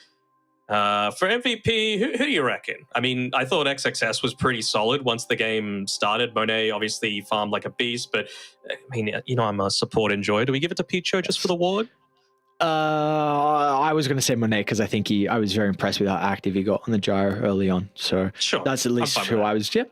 Speaker 2: for MVP, who do you reckon? I mean, I thought XXS was pretty solid once the game started. Monet obviously farmed like a beast, but I mean, I'm a support enjoyer. Do we give it to Picho just for the ward?
Speaker 1: I was going to say Monet because I think I was very impressed with how active he got on the gyro early on. So
Speaker 2: sure,
Speaker 1: that's at least who I was. Yeah,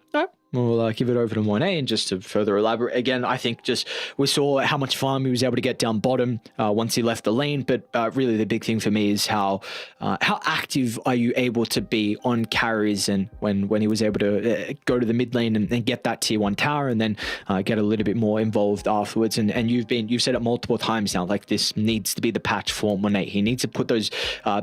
Speaker 1: no, we'll give it over to Monet. And just to further elaborate, again, I think just we saw how much farm he was able to get down bottom once he left the lane. But really the big thing for me is how active are you able to be on carries, and when he was able to go to the mid lane and get that tier 1 tower, and then get a little bit more involved afterwards. And you've said it multiple times now, like this needs to be the patch for Monet. He needs to put those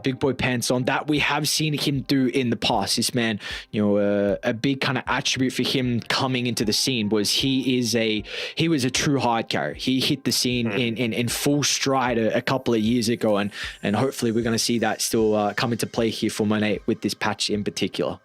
Speaker 1: big boy pants on that we have seen him do in the past. This man, a big kind of attribute for him him coming into the scene was he was a true hard carry. He hit the scene in full stride a couple of years ago, and hopefully we're going to see that still come into play here for Monet with this patch in particular.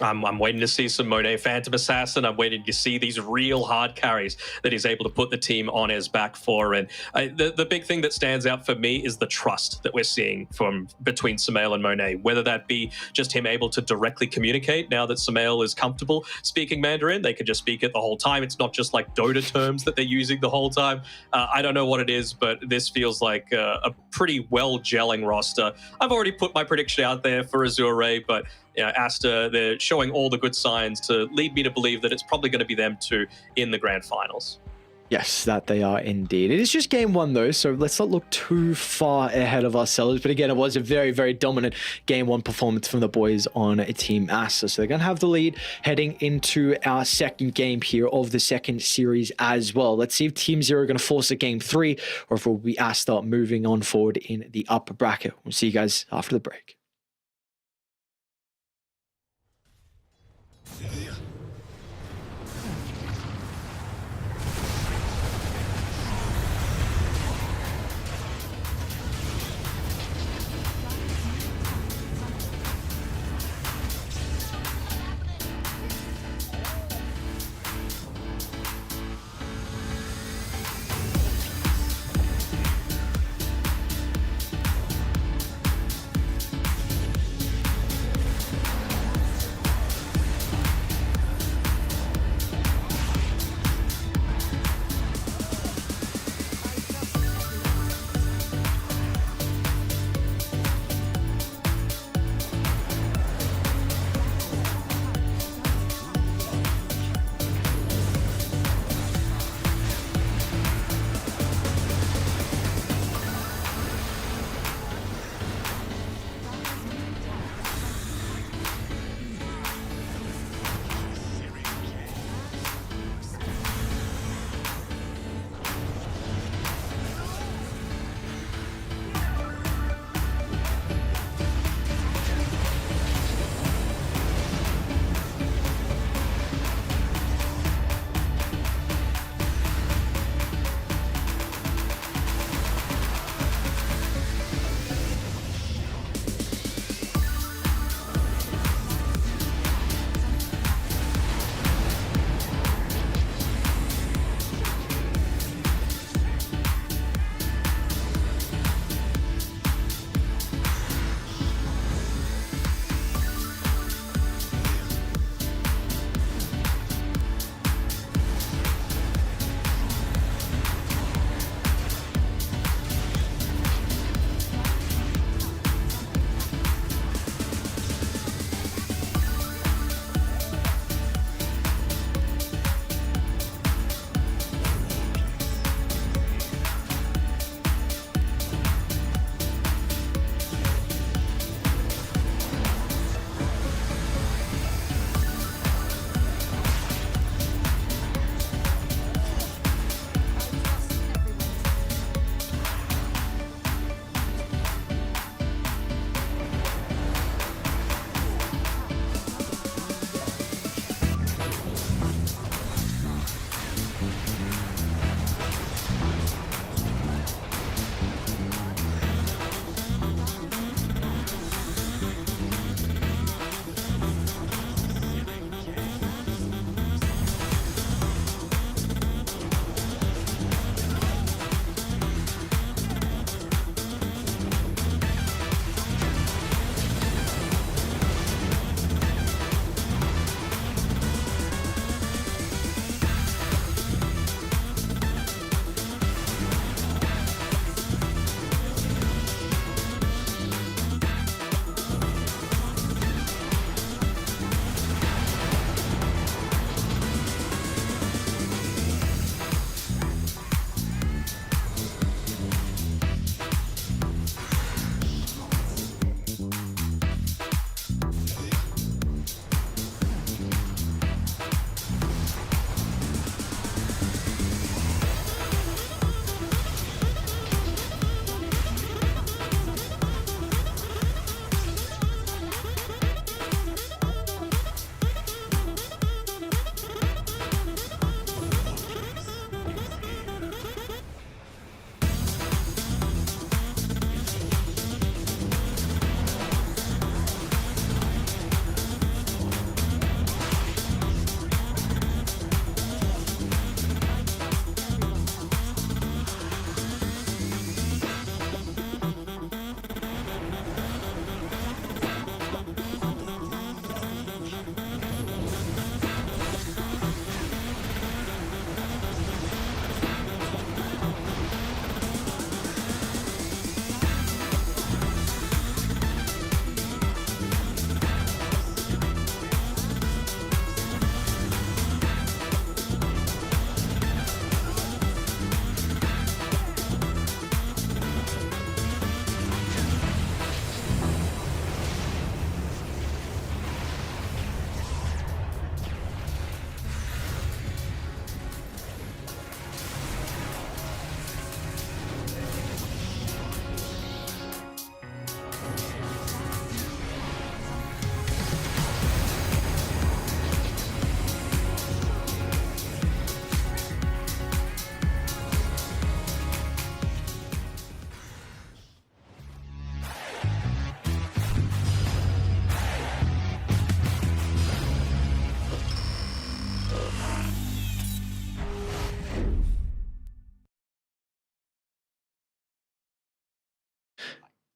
Speaker 2: I'm waiting to see some Monet Phantom Assassin. I'm waiting to see these real hard carries that he's able to put the team on his back for. And the big thing that stands out for me is the trust that we're seeing from between Sumail and Monet, whether that be just him able to directly communicate now that Sumail is comfortable speaking Mandarin. They can just speak it the whole time. It's not just like Dota terms that they're using the whole time. I don't know what it is, but this feels like a pretty well gelling roster. I've already put my prediction out there for Azure Ray, but Aster, they're showing all the good signs to lead me to believe that it's probably going to be them two in the grand finals.
Speaker 1: Yes, that they are indeed. It is just game one though, so let's not look too far ahead of ourselves. But again, it was a very, very dominant game one performance from the boys on Team Aster. So they're going to have the lead heading into our second game here of the second series as well. Let's see if Team Zero are going to force a game three, or if it will be Aster moving on forward in the upper bracket. We'll see you guys after the break.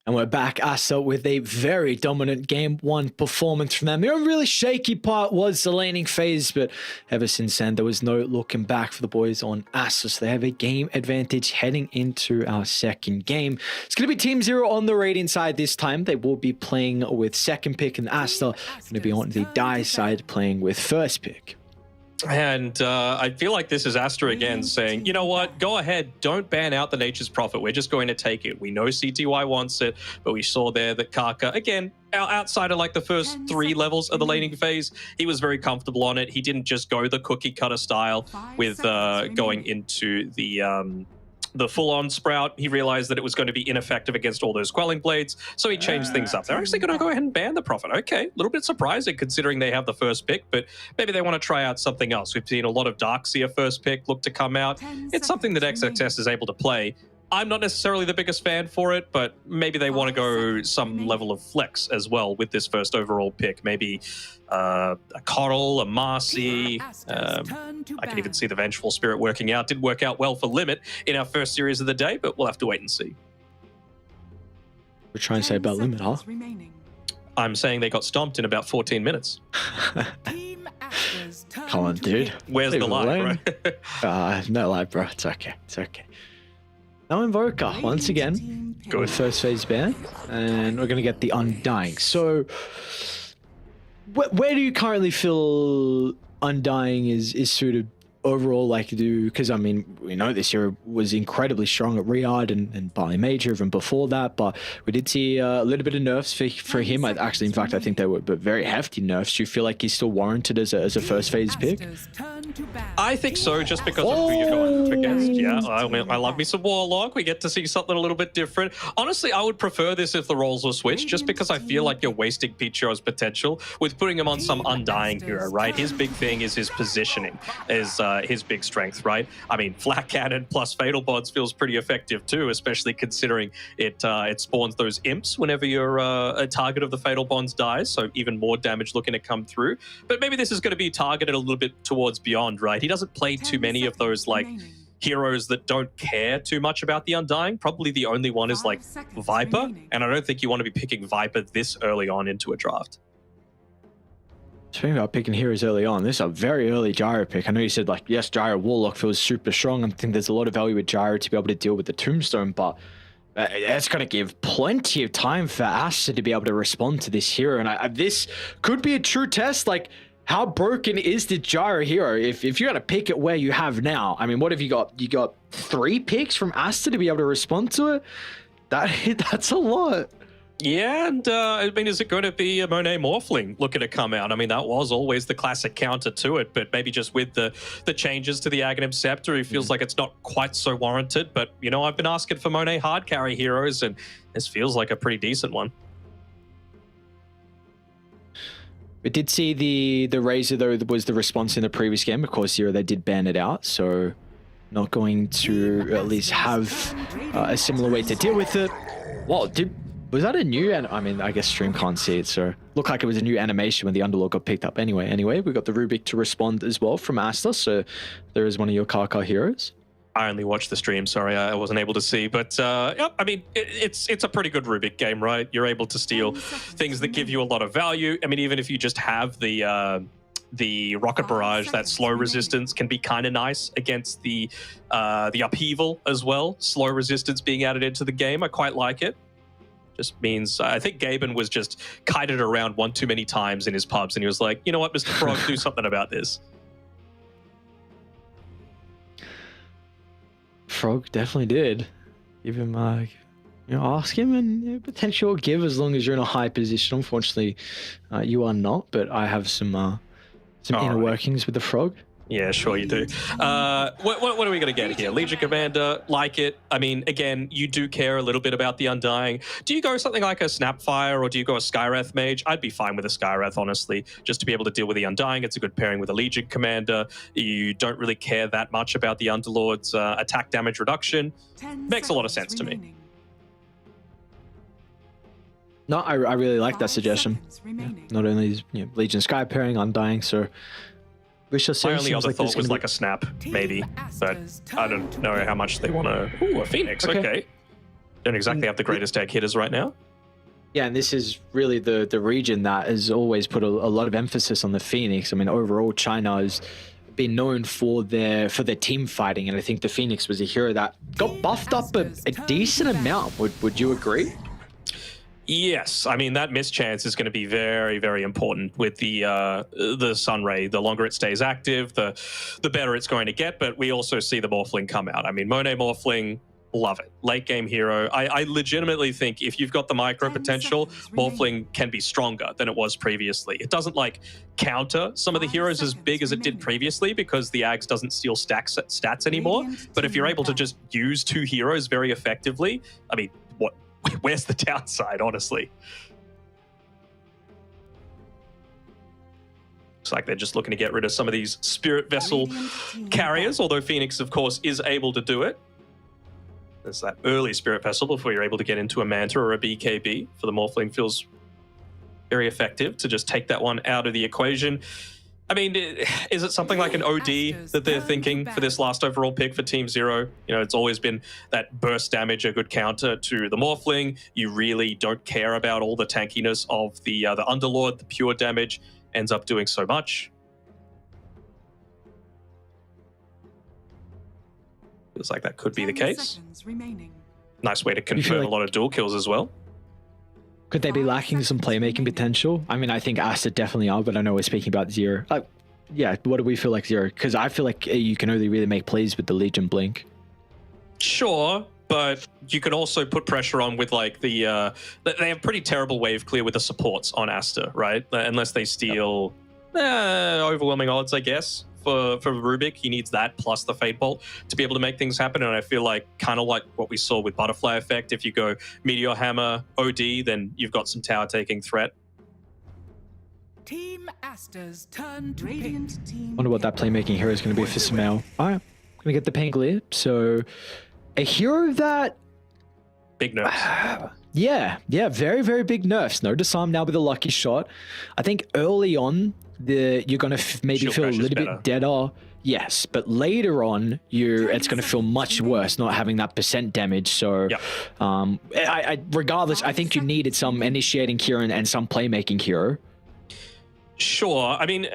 Speaker 1: And we're back, Aster, with a very dominant game one performance from them. The only really shaky part was the laning phase, but ever since then, there was no looking back for the boys on Aster. So they have a game advantage heading into our second game. It's going to be Team Zero on the rating side this time. They will be playing with second pick, and Aster going to be on the die side playing with first pick.
Speaker 2: And I feel like this is Aster again saying, you know what, go ahead, don't ban out the Nature's Prophet. We're just going to take it. We know CTY wants it, but we saw there that Kaka, again, outside of like the first 3 levels of the laning phase, he was very comfortable on it. He didn't just go the cookie cutter style with going into the full-on Sprout. He realized that it was going to be ineffective against all those Quelling Blades, so he changed things up. They're actually going to go ahead and ban the Prophet. Okay, a little bit surprising considering they have the first pick, but maybe they want to try out something else. We've seen a lot of Darkseer first pick look to come out. It's something that XXS is able to play. I'm not necessarily the biggest fan for it, but maybe they want to go some level of flex as well with this first overall pick. Maybe a Coral, a Marcy. I can even see the Vengeful Spirit working out. Didn't work out well for Limit in our first series of the day, but we'll have to wait and see.
Speaker 1: We're trying to say about Limit, huh?
Speaker 2: I'm saying they got stomped in about 14 minutes.
Speaker 1: Come on, dude.
Speaker 2: Where's the lie, bro?
Speaker 1: No lie, bro. It's okay. It's okay. Now Invoker, once again, go with first phase ban, and we're going to get the Undying. So, where do you currently feel Undying is suited overall, like because I mean, we know this year was incredibly strong at Riyadh and Bali Major even before that, but we did see a little bit of nerfs for him. Actually, in fact, I think they were very hefty nerfs. Do you feel like he's still warranted as a first phase pick?
Speaker 2: I think so, just because of who you're going up against. Yeah, I mean, I love me some Warlock. We get to see something a little bit different. Honestly, I would prefer this if the roles were switched, just because I feel like you're wasting Picho's potential with putting him on some Undying hero, right? His big thing is his positioning, is his big strength, right? I mean, Flat Cannon plus Fatal Bonds feels pretty effective too, especially considering it spawns those imps whenever you're a target of the Fatal Bonds dies, so even more damage looking to come through. But maybe this is going to be targeted a little bit towards Beyond, right? He doesn't play too many of those like heroes that don't care too much about the Undying. Probably the only one is like Viper, and I don't think you want to be picking Viper this early on into a draft.
Speaker 1: Speaking about picking heroes early on, this is a very early Gyro pick. I know you said, like, yes, Gyro Warlock feels super strong. I think there's a lot of value with Gyro to be able to deal with the Tombstone, but that's going to give plenty of time for Aster to be able to respond to this hero. And this could be a true test. Like, how broken is the Gyro hero? If you're going to pick it where you have now, I mean, what have you got? You got 3 picks from Aster to be able to respond to it? That's a lot.
Speaker 2: Yeah, and I mean, is it going to be a Monet Morphling looking to come out? I mean, that was always the classic counter to it, but maybe just with the changes to the Aghanim Scepter, it feels like it's not quite so warranted. But, you know, I've been asking for Monet hard carry heroes, and this feels like a pretty decent one.
Speaker 1: We did see the Razor, though, was the response in the previous game. Of course, here they did ban it out, so not going to at least have a similar way to deal with it. Well, was that a new, I mean, I guess stream can't see it, so looked like it was a new animation when the Underlord got picked up anyway. Anyway, we got the Rubik to respond as well from Aster, so there is one of your Kaka heroes.
Speaker 2: I only watched the stream, sorry, I wasn't able to see, but yeah, I mean, it's a pretty good Rubik game, right? You're able to steal things that give you a lot of value. I mean, even if you just have the Rocket Barrage, that slow resistance can be kind of nice against the upheaval as well. Slow resistance being added into the game, I quite like it. Just means, I think Gaben was just kited around one too many times in his pubs, and he was like, you know what, Mr. Frog, do something about this.
Speaker 1: Frog definitely did. Give him, you know, ask him, and potentially give as long as you're in a high position. Unfortunately, you are not, but I have some inner workings with the Frog.
Speaker 2: Yeah, sure you do. What are we going to get here? Legion Commander, like it. I mean, again, you do care a little bit about the Undying. Do you go something like a Snapfire, or do you go a Skywrath Mage? I'd be fine with a Skywrath, honestly, just to be able to deal with the Undying. It's a good pairing with a Legion Commander. You don't really care that much about the Underlord's attack damage reduction. Makes a lot of sense to me.
Speaker 1: No, I really like that suggestion. Yeah. Not only is Legion Sky pairing, Undying, so...
Speaker 2: My only other thought was like a Snap, maybe, but I don't know how much they want to... Ooh, a Phoenix, okay. don't exactly have the greatest egg hitters right now.
Speaker 1: Yeah, and this is really the region that has always put a lot of emphasis on the Phoenix. I mean, overall, China has been known for their team fighting, and I think the Phoenix was a hero that got buffed up a decent amount. Would you agree?
Speaker 2: Yes, I mean that mischance is going to be very, very important with the Sun Ray. The longer it stays active, the better it's going to get. But we also see the Morphling come out. I mean, Monet Morphling, love it. Late game hero. I legitimately think if you've got the micro potential, Morphling can be stronger than it was previously. It doesn't like counter some of the heroes as big as it did previously because the Ags doesn't steal stats anymore. But if you're able to just use two heroes very effectively, I mean, where's the downside, honestly? Looks like they're just looking to get rid of some of these Spirit Vessel carriers, although Phoenix, of course, is able to do it. There's that early Spirit Vessel before you're able to get into a Manta or a BKB. For the Morphling, feels very effective to just take that one out of the equation. I mean, is it something like an OD that they're thinking for this last overall pick for Team Zero? You know, it's always been that burst damage, a good counter to the Morphling. You really don't care about all the tankiness of the Underlord. The pure damage ends up doing so much. Feels like that could be the case. Nice way to confirm a lot of dual kills as well.
Speaker 1: Could they be lacking some playmaking potential? I mean, I think Aster definitely are, but I know we're speaking about Zero. Yeah, what do we feel like Zero? Because I feel like you can only really make plays with the Legion Blink.
Speaker 2: Sure, but you can also put pressure on with like they have pretty terrible wave clear with the supports on Aster, right? Unless they steal overwhelming odds, I guess. For Rubik, he needs that plus the Fade Bolt to be able to make things happen. And I feel like kind of like what we saw with Butterfly Effect, if you go Meteor Hammer, OD, then you've got some tower taking threat.
Speaker 4: Team Aster's turn to Radiant team.
Speaker 1: Wonder what that playmaking hero is going to be for Smell. All right, gonna get the Pangolier. So a hero that
Speaker 2: big nerfs.
Speaker 1: Yeah, very, very big nerfs. No Disarm now with a lucky shot. I think early on, you're going to maybe
Speaker 2: Shield
Speaker 1: feel a little
Speaker 2: better.
Speaker 1: bit deader. Yes, but later on, it's going to feel much worse not having that percent damage. So,
Speaker 2: yep.
Speaker 1: Regardless, I think you needed some initiating hero and some playmaking hero.
Speaker 2: Sure. I mean,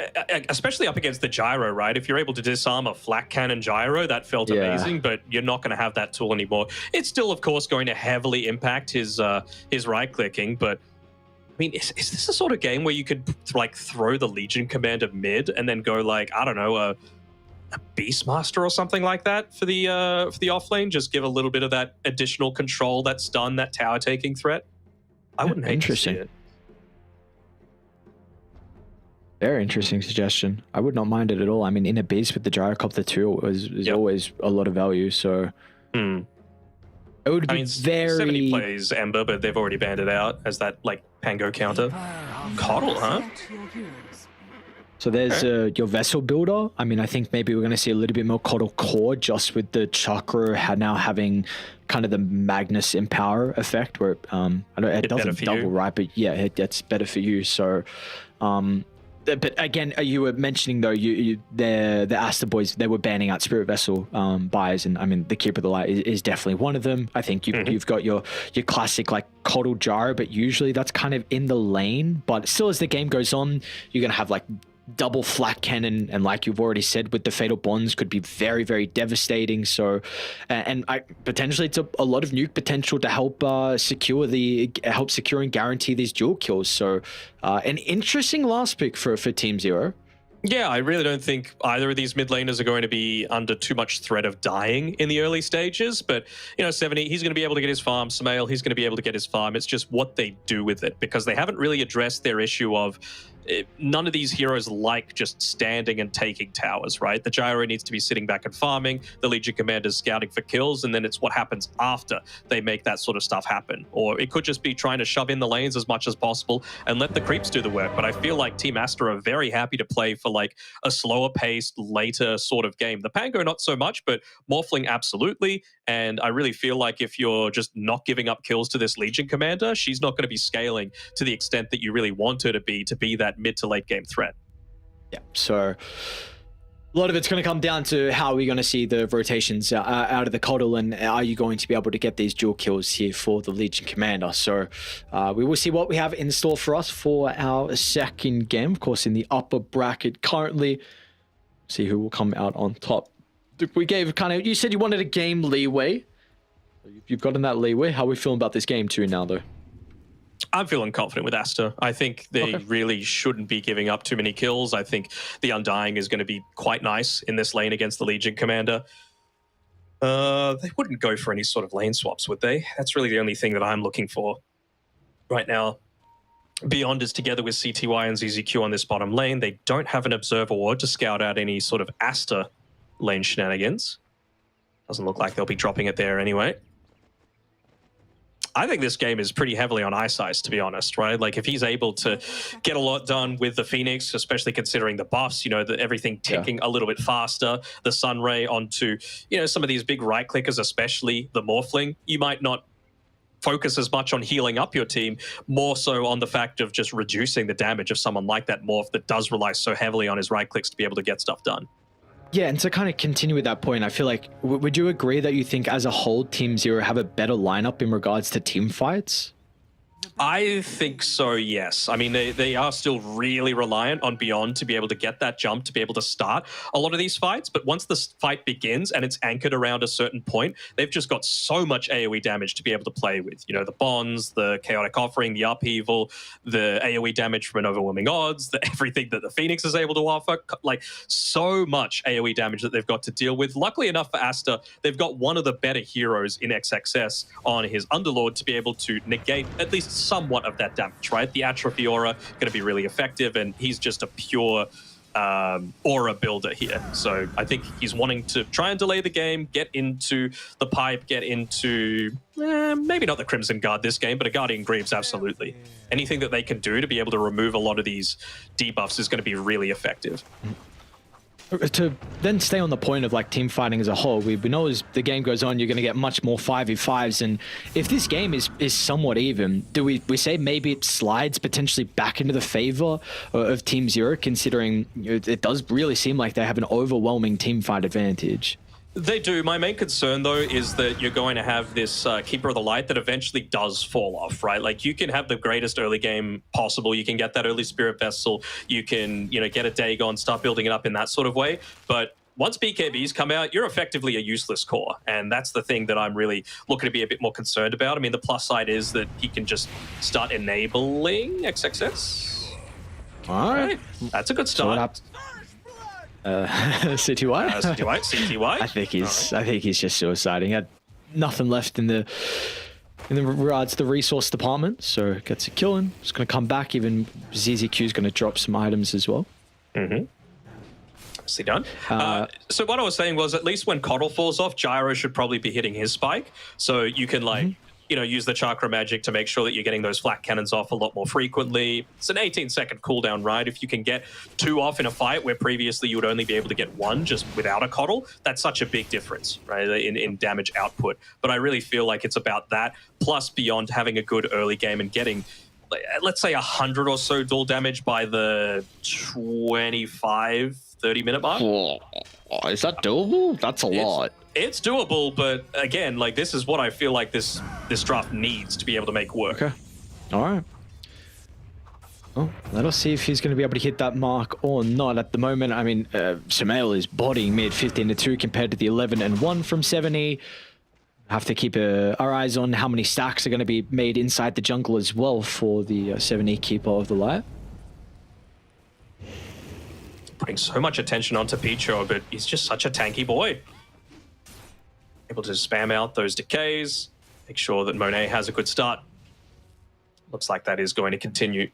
Speaker 2: especially up against the gyro, right? If you're able to disarm a flat cannon gyro, that felt amazing, but you're not going to have that tool anymore. It's still, of course, going to heavily impact his right-clicking, but I mean, is this a sort of game where you could like throw the Legion Commander mid and then go like, I don't know, a Beastmaster or something like that for the offlane? Just give a little bit of that additional control, that stun, that tower taking threat. I wouldn't hate to see it.
Speaker 1: Very interesting suggestion. I would not mind it at all. I mean, in a beast with the Gyrocopter too is always a lot of value. So it would be
Speaker 2: 70 plays Ember, but they've already banned it out as that like Pango counter. Coddle, huh?
Speaker 1: So there's your vessel builder. I mean, I think maybe we're going to see a little bit more Coddle core just with the Chakra now having kind of the Magnus Empower effect where it doesn't double, right? But yeah, it's better for you. So, but again, you were mentioning though, the Aster boys, they were banning out Spirit Vessel buyers, and I mean the Keeper of the Light is definitely one of them. I think you've got your classic like Coddle Gyro, but usually that's kind of in the lane. But still, as the game goes on, you're gonna have like double flat cannon, and like you've already said with the Fatal Bonds could be very, very devastating. So and potentially it's a lot of nuke potential to help secure and guarantee these dual kills. So an interesting last pick for Team Zero.
Speaker 2: Yeah, I really don't think either of these mid laners are going to be under too much threat of dying in the early stages. But, you know, 70, he's going to be able to get his farm. Samael, he's going to be able to get his farm. It's just what they do with it, because they haven't really addressed their issue of none of these heroes like just standing and taking towers, right? The Gyro needs to be sitting back and farming. The Legion Commander's scouting for kills, and then it's what happens after they make that sort of stuff happen. Or it could just be trying to shove in the lanes as much as possible and let the creeps do the work. But I feel like Team Aster are very happy to play for like a slower paced, later sort of game. The Pango, not so much, but Morphling, absolutely. And I really feel like if you're just not giving up kills to this Legion Commander, she's not going to be scaling to the extent that you really want her to be that mid to late game threat.
Speaker 1: Yeah, so A lot of it's going to come down to how we're going to see the rotations out of the Coddle, and are you going to be able to get these dual kills here for the Legion Commander. So we will see what we have in store for us for our second game. Of course, in the upper bracket currently, see who will come out on top. We gave kind of, you said you wanted a game leeway. You've gotten that leeway. How are we feeling about this game too now, though?
Speaker 2: I'm feeling confident with Aster. I think they really shouldn't be giving up too many kills. I think the Undying is going to be quite nice in this lane against the Legion Commander. They wouldn't go for any sort of lane swaps, would they? That's really the only thing that I'm looking for right now. Beyond is together with CTY and ZZQ on this bottom lane. They don't have an Observer Ward to scout out any sort of Aster lane shenanigans. Doesn't look like they'll be dropping it there anyway. I think this game is pretty heavily on Ice Ice, to be honest, right? Like, if he's able to get a lot done with the Phoenix, especially considering the buffs, you know, everything ticking a little bit faster, the Sun Ray onto, you know, some of these big right clickers, especially the Morphling, you might not focus as much on healing up your team, more so on the fact of just reducing the damage of someone like that Morph that does rely so heavily on his right clicks to be able to get stuff done.
Speaker 1: Yeah, and to kind of continue with that point, I feel like, would you agree that you think as a whole, Team Zero have a better lineup in regards to team fights?
Speaker 2: I think so, yes. I mean, they are still really reliant on Beyond to be able to get that jump, to be able to start a lot of these fights. But once the fight begins and it's anchored around a certain point, they've just got so much AoE damage to be able to play with. You know, the Bonds, the Chaotic Offering, the Upheaval, the AoE damage from an Overwhelming Odds, everything that the Phoenix is able to offer. Like, so much AoE damage that they've got to deal with. Luckily enough for Aster, they've got one of the better heroes in XXS on his Underlord to be able to negate at least somewhat of that damage, right? The Atrophy Aura going to be really effective, and he's just a pure aura builder here. So I think he's wanting to try and delay the game, get into the pipe, get into maybe not the Crimson Guard this game, but a Guardian Greaves, absolutely. Anything that they can do to be able to remove a lot of these debuffs is going to be really effective.
Speaker 1: To then stay on the point of like team fighting as a whole, we know as the game goes on, you're going to get much more 5v5s, and if this game is somewhat even, do we say maybe it slides potentially back into the favor of Team Zero, considering it does really seem like they have an overwhelming team fight advantage?
Speaker 2: They do. My main concern, though, is that you're going to have this Keeper of the Light that eventually does fall off, right? Like, you can have the greatest early game possible. You can get that early Spirit Vessel. You can, you know, get a Dagon, start building it up in that sort of way. But once BKBs come out, you're effectively a useless core. And that's the thing that I'm really looking to be a bit more concerned about. I mean, the plus side is that he can just start enabling XXS.
Speaker 1: All right.
Speaker 2: That's a good start.
Speaker 1: CTY?
Speaker 2: CTY?
Speaker 1: I think he's just suiciding. He had nothing left in the regards to the resource department, so gets a kill in. He's going to come back. Even ZZQ is going to drop some items as well.
Speaker 2: Nicely done. So what I was saying was, at least when Coddle falls off, Gyro should probably be hitting his spike, so you can like you know, use the chakra magic to make sure that you're getting those flak cannons off a lot more frequently. It's an 18-second cooldown, right? If you can get 2 off in a fight where previously you would only be able to get 1 just without a Coddle, that's such a big difference, right, in damage output. But I really feel like it's about that, plus Beyond having a good early game and getting, let's say, 100 or so dual damage by the 25, 30-minute mark.
Speaker 1: Oh, is that doable? That's a lot.
Speaker 2: It's doable, but again, like, this is what I feel like this draft needs to be able to make work.
Speaker 1: Okay. All right. Well, let us see if he's going to be able to hit that mark or not. At the moment, I mean, Sumail is bodying mid 15-2 compared to the 11-1 from 70. Have to keep our eyes on how many stacks are going to be made inside the jungle as well for the 70 Keeper of the Light.
Speaker 2: Putting so much attention onto Picho, but he's just such a tanky boy. Able to spam out those decays, make sure that Monet has a good start. Looks like that is going to continue.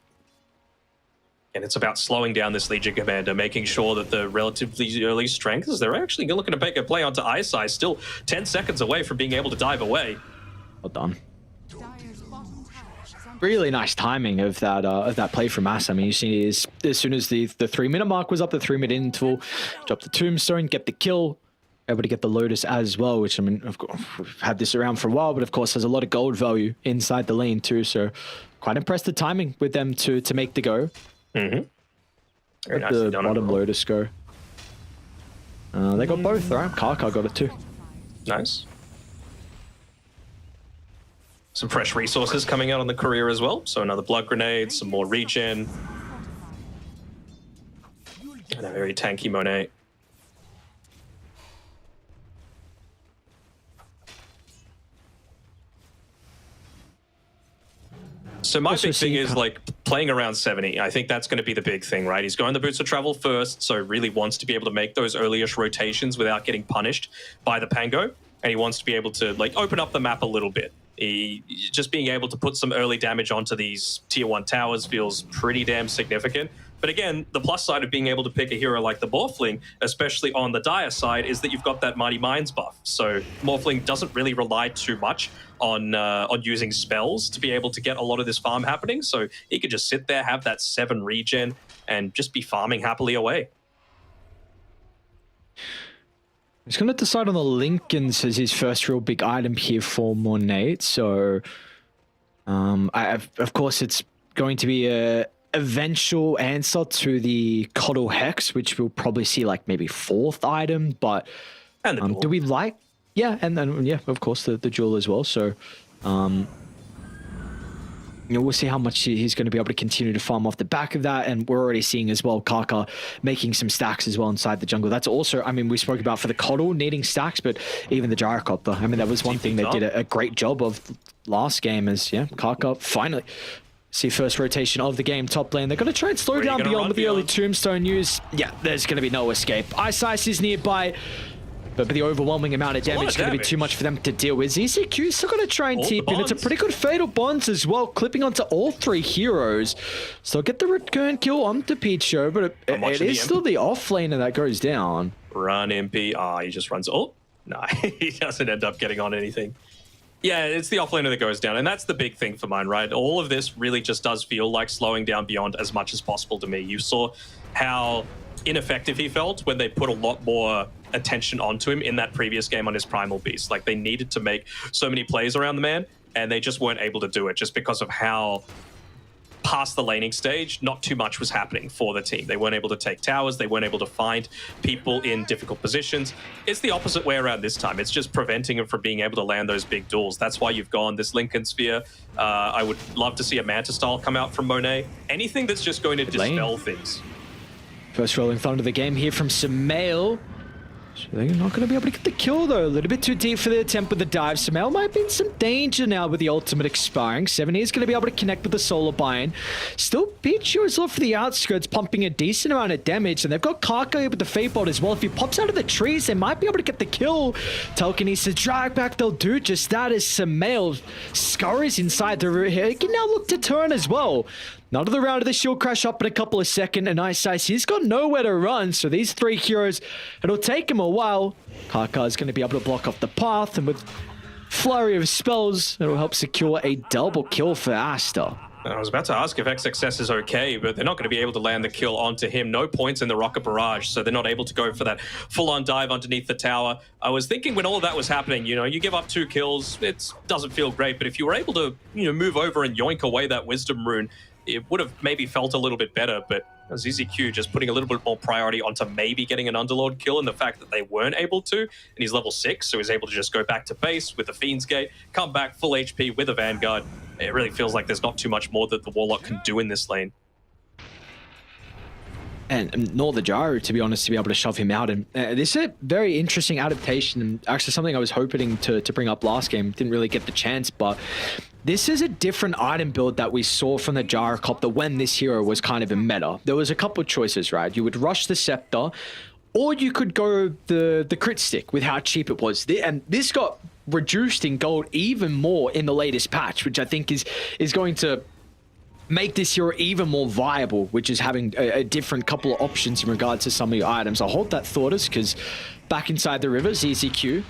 Speaker 2: And it's about slowing down this Legion Commander, making sure that the relatively early strengths, they're actually looking to make a play onto Ice Ice, still 10 seconds away from being able to dive away.
Speaker 1: Well done. Really nice timing of that play from us. I mean, you see, as soon as the 3-minute mark was up, the 3-minute interval, drop the Tombstone, get the kill, able to get the Lotus as well, which, I mean, of course, we've had this around for a while, but of course has a lot of gold value inside the lane too. So quite impressed the timing with them to make the go.
Speaker 2: Mm-hmm. Very
Speaker 1: Let the bottom Lotus go. They got both, right? Kaka got it too.
Speaker 2: Nice. Some fresh resources coming out on the courier as well. So another blood grenade, some more regen. And a very tanky Monet. So my big thing is like playing around 70. I think that's going to be the big thing, right? He's going the boots of travel first, so really wants to be able to make those earliest rotations without getting punished by the Pango. And he wants to be able to like open up the map a little bit. Just being able to put some early damage onto these tier 1 towers feels pretty damn significant. But again, the plus side of being able to pick a hero like the Morphling, especially on the Dire side, is that you've got that Mighty Minds buff. So Morphling doesn't really rely too much on using spells to be able to get a lot of this farm happening. So he could just sit there, have that 7 regen, and just be farming happily away.
Speaker 1: He's going to decide on the Lincolns as his first real big item here for Monet. So, of course, it's going to be a eventual answer to the Coddle Hex, which we'll probably see like maybe 4th item. But do we like? Yeah, and then yeah, of course the jewel as well. So, you know, we'll see how much he's going to be able to continue to farm off the back of that. And we're already seeing as well Kaka making some stacks as well inside the jungle. That's also, I mean, we spoke about for the Coddle needing stacks, but even the Gyrocopter. I mean, that was one thing they did a great job of last game is, yeah, Kaka finally see first rotation of the game top lane. They're going to try and slow down beyond with the early tombstone use. Yeah, there's going to be no escape. Ice is nearby. But the overwhelming amount of damage is going to be too much for them to deal with. ZCQ still going to try and TP in. It's a pretty good fatal bonds as well, clipping onto all 3 heroes. So get the return kill onto Picho, but it is still the offlaner that goes down.
Speaker 2: Run MP. Ah, he just runs. Oh, no, he doesn't end up getting on anything. Yeah, it's the offlaner that goes down, and that's the big thing for mine, right? All of this really just does feel like slowing down Beyond as much as possible to me. You saw how ineffective he felt when they put a lot more attention onto him in that previous game on his Primal Beast. Like, they needed to make so many plays around the man, and they just weren't able to do it just because of how past the laning stage, not too much was happening for the team. They weren't able to take towers. They weren't able to find people in difficult positions. It's the opposite way around this time. It's just preventing them from being able to land those big duels. That's why you've gone this Lincoln Sphere. I would love to see a Manta style come out from Monet. Anything that's just going to dispel things.
Speaker 1: First rolling thunder of the game here from Sumail. So they're not going to be able to get the kill, though. A little bit too deep for the attempt with the dive. Sumail might be in some danger now with the ultimate expiring. 70 is going to be able to connect with the solar bind. Still, Pichu is off for the outskirts, pumping a decent amount of damage. And they've got Kaka with the Fate Bolt as well. If he pops out of the trees, they might be able to get the kill. Tolkien needs to drag back. They'll do just that as Sumail scurries inside the room here. He can now look to turn as well. Another round of the shield crash up in a couple of seconds, and Ice, he's got nowhere to run, so these 3 heroes, it'll take him a while. Kaka is going to be able to block off the path, and with flurry of spells, it'll help secure a double kill for Aster.
Speaker 2: I was about to ask if XXS is okay, but they're not going to be able to land the kill onto him. No points in the rocket barrage, so they're not able to go for that full-on dive underneath the tower. I was thinking when all of that was happening, you know, you give up 2 kills, it doesn't feel great, but if you were able to, you know, move over and yoink away that Wisdom Rune, it would have maybe felt a little bit better, but ZZQ just putting a little bit more priority onto maybe getting an Underlord kill, and the fact that they weren't able to, and he's level 6, so he's able to just go back to base with the Fiend's Gate, come back full HP with a Vanguard. It really feels like there's not too much more that the Warlock can do in this lane.
Speaker 1: And nor the Gyro, to be honest, to be able to shove him out. And this is a very interesting adaptation, and actually something I was hoping to bring up last game. Didn't really get the chance, but this is a different item build that we saw from the Gyrocopter when this hero was kind of in meta. There was a couple of choices, right? You would rush the Scepter, or you could go the crit stick with how cheap it was. And this got reduced in gold even more in the latest patch, which I think is going to make this hero even more viable, which is having a different couple of options in regards to some of your items. I'll hold that thought, because back inside the river, ZZQ,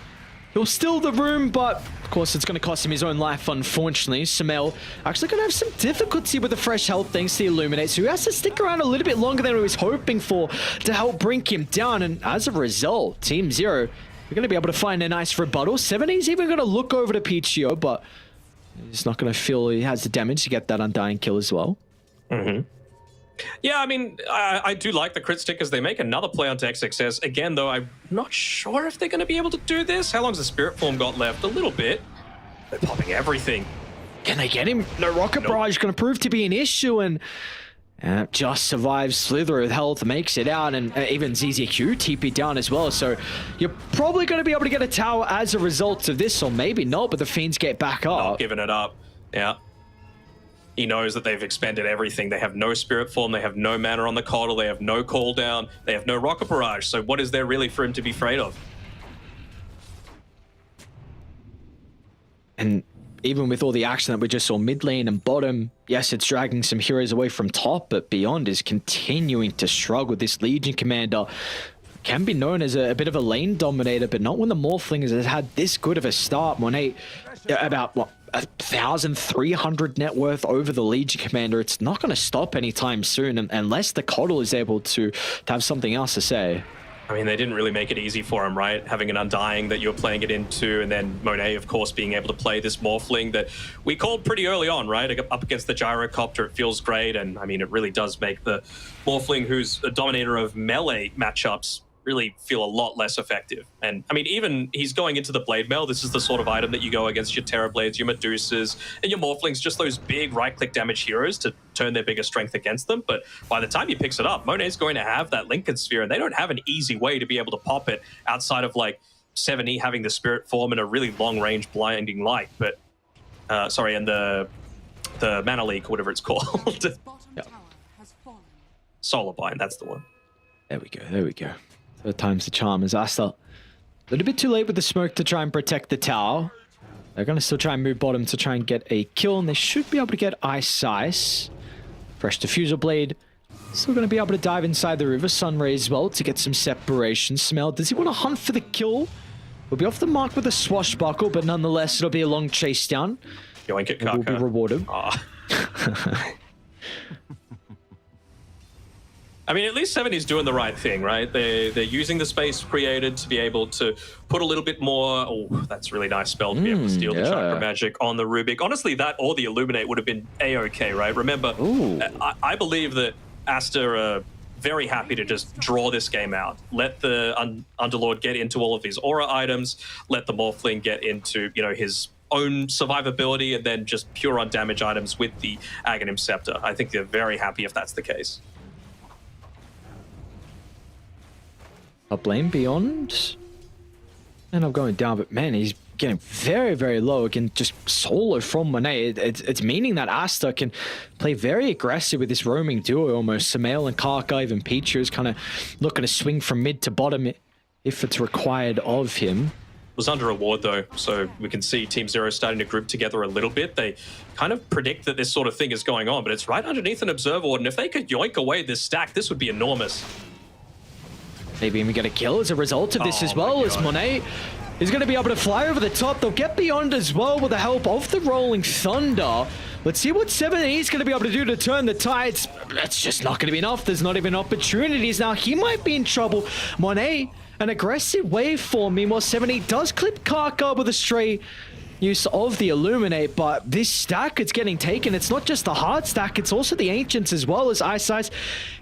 Speaker 1: he'll steal the room, but of course it's going to cost him his own life, unfortunately. Sumail actually going to have some difficulty with the fresh health thanks to the Illuminate, so he has to stick around a little bit longer than he was hoping for to help bring him down. And as a result, Team Zero, we're going to be able to find a nice rebuttal. 70's even going to look over to Pichio, but he's not going to feel he has the damage to get that Undying kill as well.
Speaker 2: Yeah, I mean, I do like the crit stickers. They make another play onto XXS. Again, though, I'm not sure if they're going to be able to do this. How long's the Spirit Form got left? A little bit. They're popping everything.
Speaker 1: Can they get him? No, Rocket Barrage going to prove to be an issue, and just survives. Slither of health makes it out, and even ZZQ TP down as well. So you're probably going to be able to get a tower as a result of this, or maybe not, but the Fiends get back up.
Speaker 2: Not giving it up. Yeah. He knows that they've expended everything. They have no Spirit Form. They have no mana on the Coddle. They have no cooldown. They have no Rocket Barrage. So what is there really for him to be afraid of?
Speaker 1: And even with all the action that we just saw mid lane and bottom, yes, it's dragging some heroes away from top, but beyond is continuing to struggle. This Legion commander can be known as a bit of a lane dominator, but not when the Morphling has had this good of a start. Monet, about what, 1,300 net worth over the Legion commander. It's not going to stop anytime soon unless the Coddle is able to have something else to say.
Speaker 2: I mean, they didn't really make it easy for him, right? Having an Undying that you're playing it into, and then Monet, of course, being able to play this Morphling that we called pretty early on, right? Up against the Gyrocopter, it feels great. And I mean, it really does make the Morphling, who's a dominator of melee matchups, really feel a lot less effective. And I mean, even he's going into the Blade Mail. This is the sort of item that you go against your Terrorblades, your Medusas, and your Morphlings, just those big right-click damage heroes to turn their biggest strength against them. But by the time he picks it up, Monet's going to have that Lincoln Sphere, and they don't have an easy way to be able to pop it outside of like 70 having the Spirit Form and a really long-range Blinding Light. But, sorry, and the Mana Leak, whatever it's called.
Speaker 1: Yep.
Speaker 2: Solar Bind, that's the one.
Speaker 1: There we go, there we go. Third time's the charm as Aster. A little bit too late with the smoke to try and protect the tower. They're going to still try and move bottom to try and get a kill, and they should be able to get Ice. Fresh Diffusal Blade. Still going to be able to dive inside the river. Sunray as well to get some separation. Smell, does he want to hunt for the kill? We'll be off the mark with a Swashbuckle, but nonetheless, it'll be a long chase down.
Speaker 2: Yoink it,
Speaker 1: We'll be rewarded.
Speaker 2: I mean, at least 70's doing the right thing, right? They're using the space created to be able to put a little bit more... Oh, that's a really nice spell to be able to steal the Chakra Magic on the Rubik. Honestly, that or the Illuminate would have been A-okay, right? Remember, I believe that Aster are very happy to just draw this game out. Let the Underlord get into all of these aura items. Let the Morphling get into, you know, his own survivability, and then just pure on damage items with the Aghanim Scepter. I think they're very happy if that's the case.
Speaker 1: Up lane beyond. And I'm going down, but man, he's getting very, very low. Again, just solo from Monet. It's meaning that Aster can play very aggressive with this roaming duo almost. Samael and Karka, even Pichu is kind of looking to swing from mid to bottom if it's required of him.
Speaker 2: Was under a ward though, so we can see Team Zero starting to group together a little bit. They kind of predict that this sort of thing is going on, but it's right underneath an Observer Ward, and if they could yoink away this stack, this would be enormous.
Speaker 1: Maybe even get a kill as a result of this as well, as Monet is going to be able to fly over the top. They'll get beyond as well with the help of the Rolling Thunder. Let's see what 7E is going to be able to do to turn the tides. That's just not going to be enough. There's not even opportunities. Now he might be in trouble. Monet, an aggressive waveform. Meanwhile, 7E does clip Karka with a stray use of the Illuminate, but this stack it's getting taken. It's not just the hard stack, it's also the Ancients as well, as Ice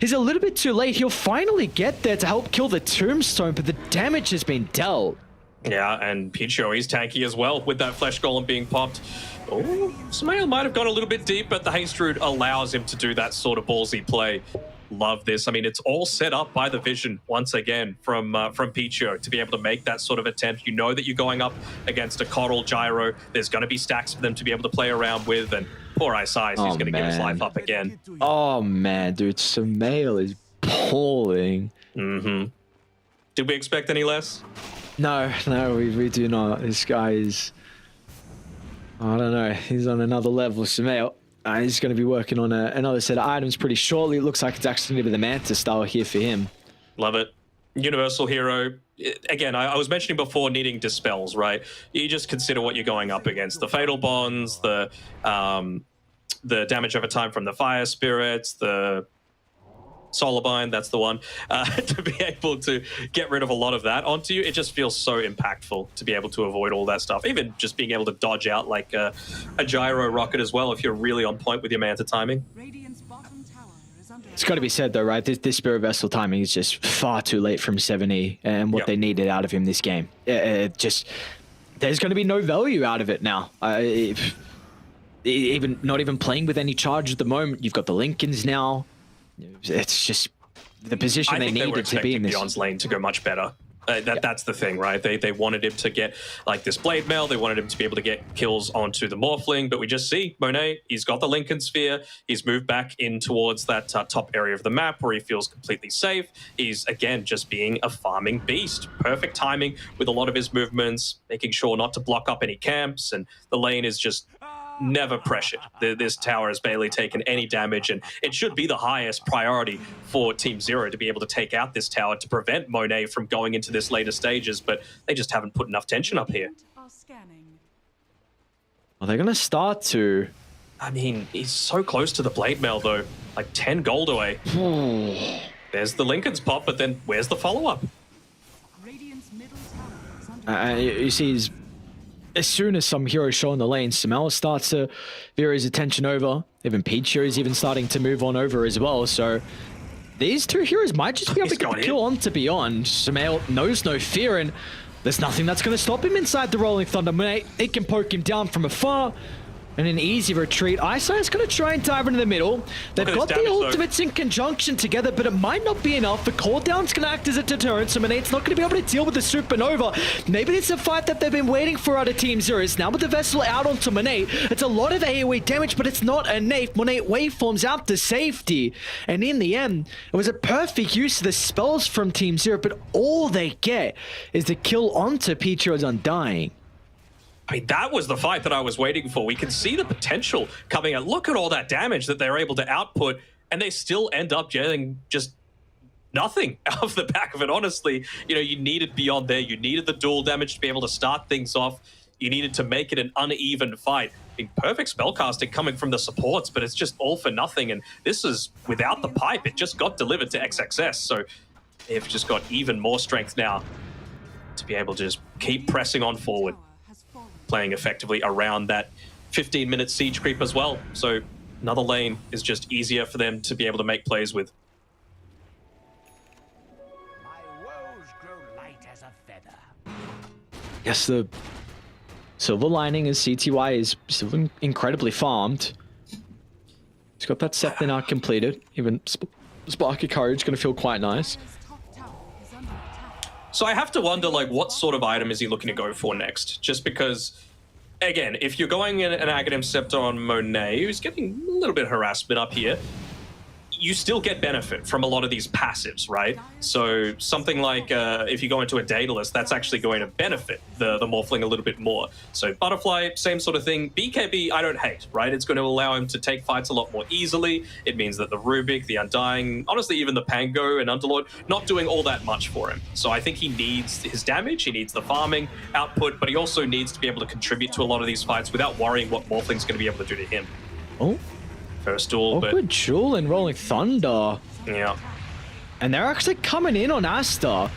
Speaker 1: is a little bit too late. He'll finally get there to help kill the Tombstone, but the damage has been dealt.
Speaker 2: Yeah, and Pichu, he's tanky as well with that Flesh Golem being popped. Oh, Samael might have gone a little bit deep, but the Haste Root allows him to do that sort of ballsy play. Love this. I mean, it's all set up by the vision once again from Pichu to be able to make that sort of attempt. You know that you're going up against a Coddle Gyro. There's going to be stacks for them to be able to play around with, and poor Ice, he's going to give his life up again.
Speaker 1: Oh man, dude, Samael is balling.
Speaker 2: Did we expect any less?
Speaker 1: No, we do not. This guy is, I don't know, he's on another level. Samael. He's going to be working on another set of items pretty shortly. It looks like it's actually going to be the Manta style here for him.
Speaker 2: Love it. Universal hero. Again, I was mentioning before needing dispels, right? You just consider what you're going up against. The Fatal Bonds, the damage over time from the Fire Spirits, the Solarbind, that's the one. To be able to get rid of a lot of that onto you, it just feels so impactful to be able to avoid all that stuff. Even just being able to dodge out like a gyro rocket as well if you're really on point with your Manta timing.
Speaker 4: Radiant's bottom tower is
Speaker 1: It's got to be said though, right? This Spirit Vessel timing is just far too late from 7E and what they needed out of him this game. It just, there's going to be no value out of it now. Even not even playing with any charge at the moment. You've got the Lincolns now. It's just the position they needed to be in this.
Speaker 2: Beyond's lane to go much better. That's the thing, right? They wanted him to get like this blade mail. They wanted him to be able to get kills onto the Morphling, but we just see Monet, he's got the Lincoln Sphere. He's moved back in towards that top area of the map where he feels completely safe. He's, again, just being a farming beast. Perfect timing with a lot of his movements, making sure not to block up any camps, and the lane is just never pressured. This tower has barely taken any damage, and it should be the highest priority for Team Zero to be able to take out this tower to prevent Monet from going into this later stages, but they just haven't put enough tension up here.
Speaker 1: Well, they're going to start to...
Speaker 2: I mean, he's so close to the blade mail, though. Like 10 gold away. There's the Lincoln's pop, but then where's the follow-up?
Speaker 1: You see, as soon as some heroes show in the lane, Samel starts to veer his attention over. Even Pichu is even starting to move on over as well. So these two heroes might just be able to get the kill on to Beyond. Samel knows no fear, and there's nothing that's going to stop him inside the Rolling Thunder. It can poke him down from afar. And an easy retreat. Eyesire's going to try and dive into the middle. They've got the ultimates in conjunction together, but it might not be enough. The cooldown's going to act as a deterrent, so Monate's not going to be able to deal with the Supernova. Maybe it's a fight that they've been waiting for out of Team Zeroes. Now with the Vessel out onto Monate, it's a lot of AoE damage, but it's not enough. Monate waveforms out to safety. And in the end, it was a perfect use of the spells from Team Zero, but all they get is the kill onto Pichu's Undying.
Speaker 2: I mean, that was the fight that I was waiting for. We can see the potential coming out. Look at all that damage that they're able to output, and they still end up getting just nothing out of the back of it, honestly. You know, you needed Beyond there. You needed the dual damage to be able to start things off. You needed to make it an uneven fight. I mean, perfect spellcasting coming from the supports, but it's just all for nothing. And this is without the pipe. It just got delivered to XXS, so they've just got even more strength now to be able to just keep pressing on forward, playing effectively around that 15-minute siege creep as well. So another lane is just easier for them to be able to make plays with.
Speaker 5: My woes grow light as a feather.
Speaker 1: Yes, the silver lining is CTY is still incredibly farmed. He's got that Scepter now completed. Even Spark of Courage going to feel quite nice.
Speaker 2: So I have to wonder, like, what sort of item is he looking to go for next? Just because, again, if you're going in an Aghanim Scepter on Monet, who's getting a little bit of harassment up here, you still get benefit from a lot of these passives, right? So something like if you go into a Daedalus, that's actually going to benefit the Morphling a little bit more. So Butterfly, same sort of thing. BKB, I don't hate, right? It's going to allow him to take fights a lot more easily. It means that the Rubik, the Undying, honestly, even the Pango and Underlord, not doing all that much for him. So I think he needs his damage, he needs the farming output, but he also needs to be able to contribute to a lot of these fights without worrying what Morphling's going to be able to do to him.
Speaker 1: Oh.
Speaker 2: First duel, but
Speaker 1: good duel and Rolling Thunder.
Speaker 2: Yeah.
Speaker 1: And they're actually coming in on Aster.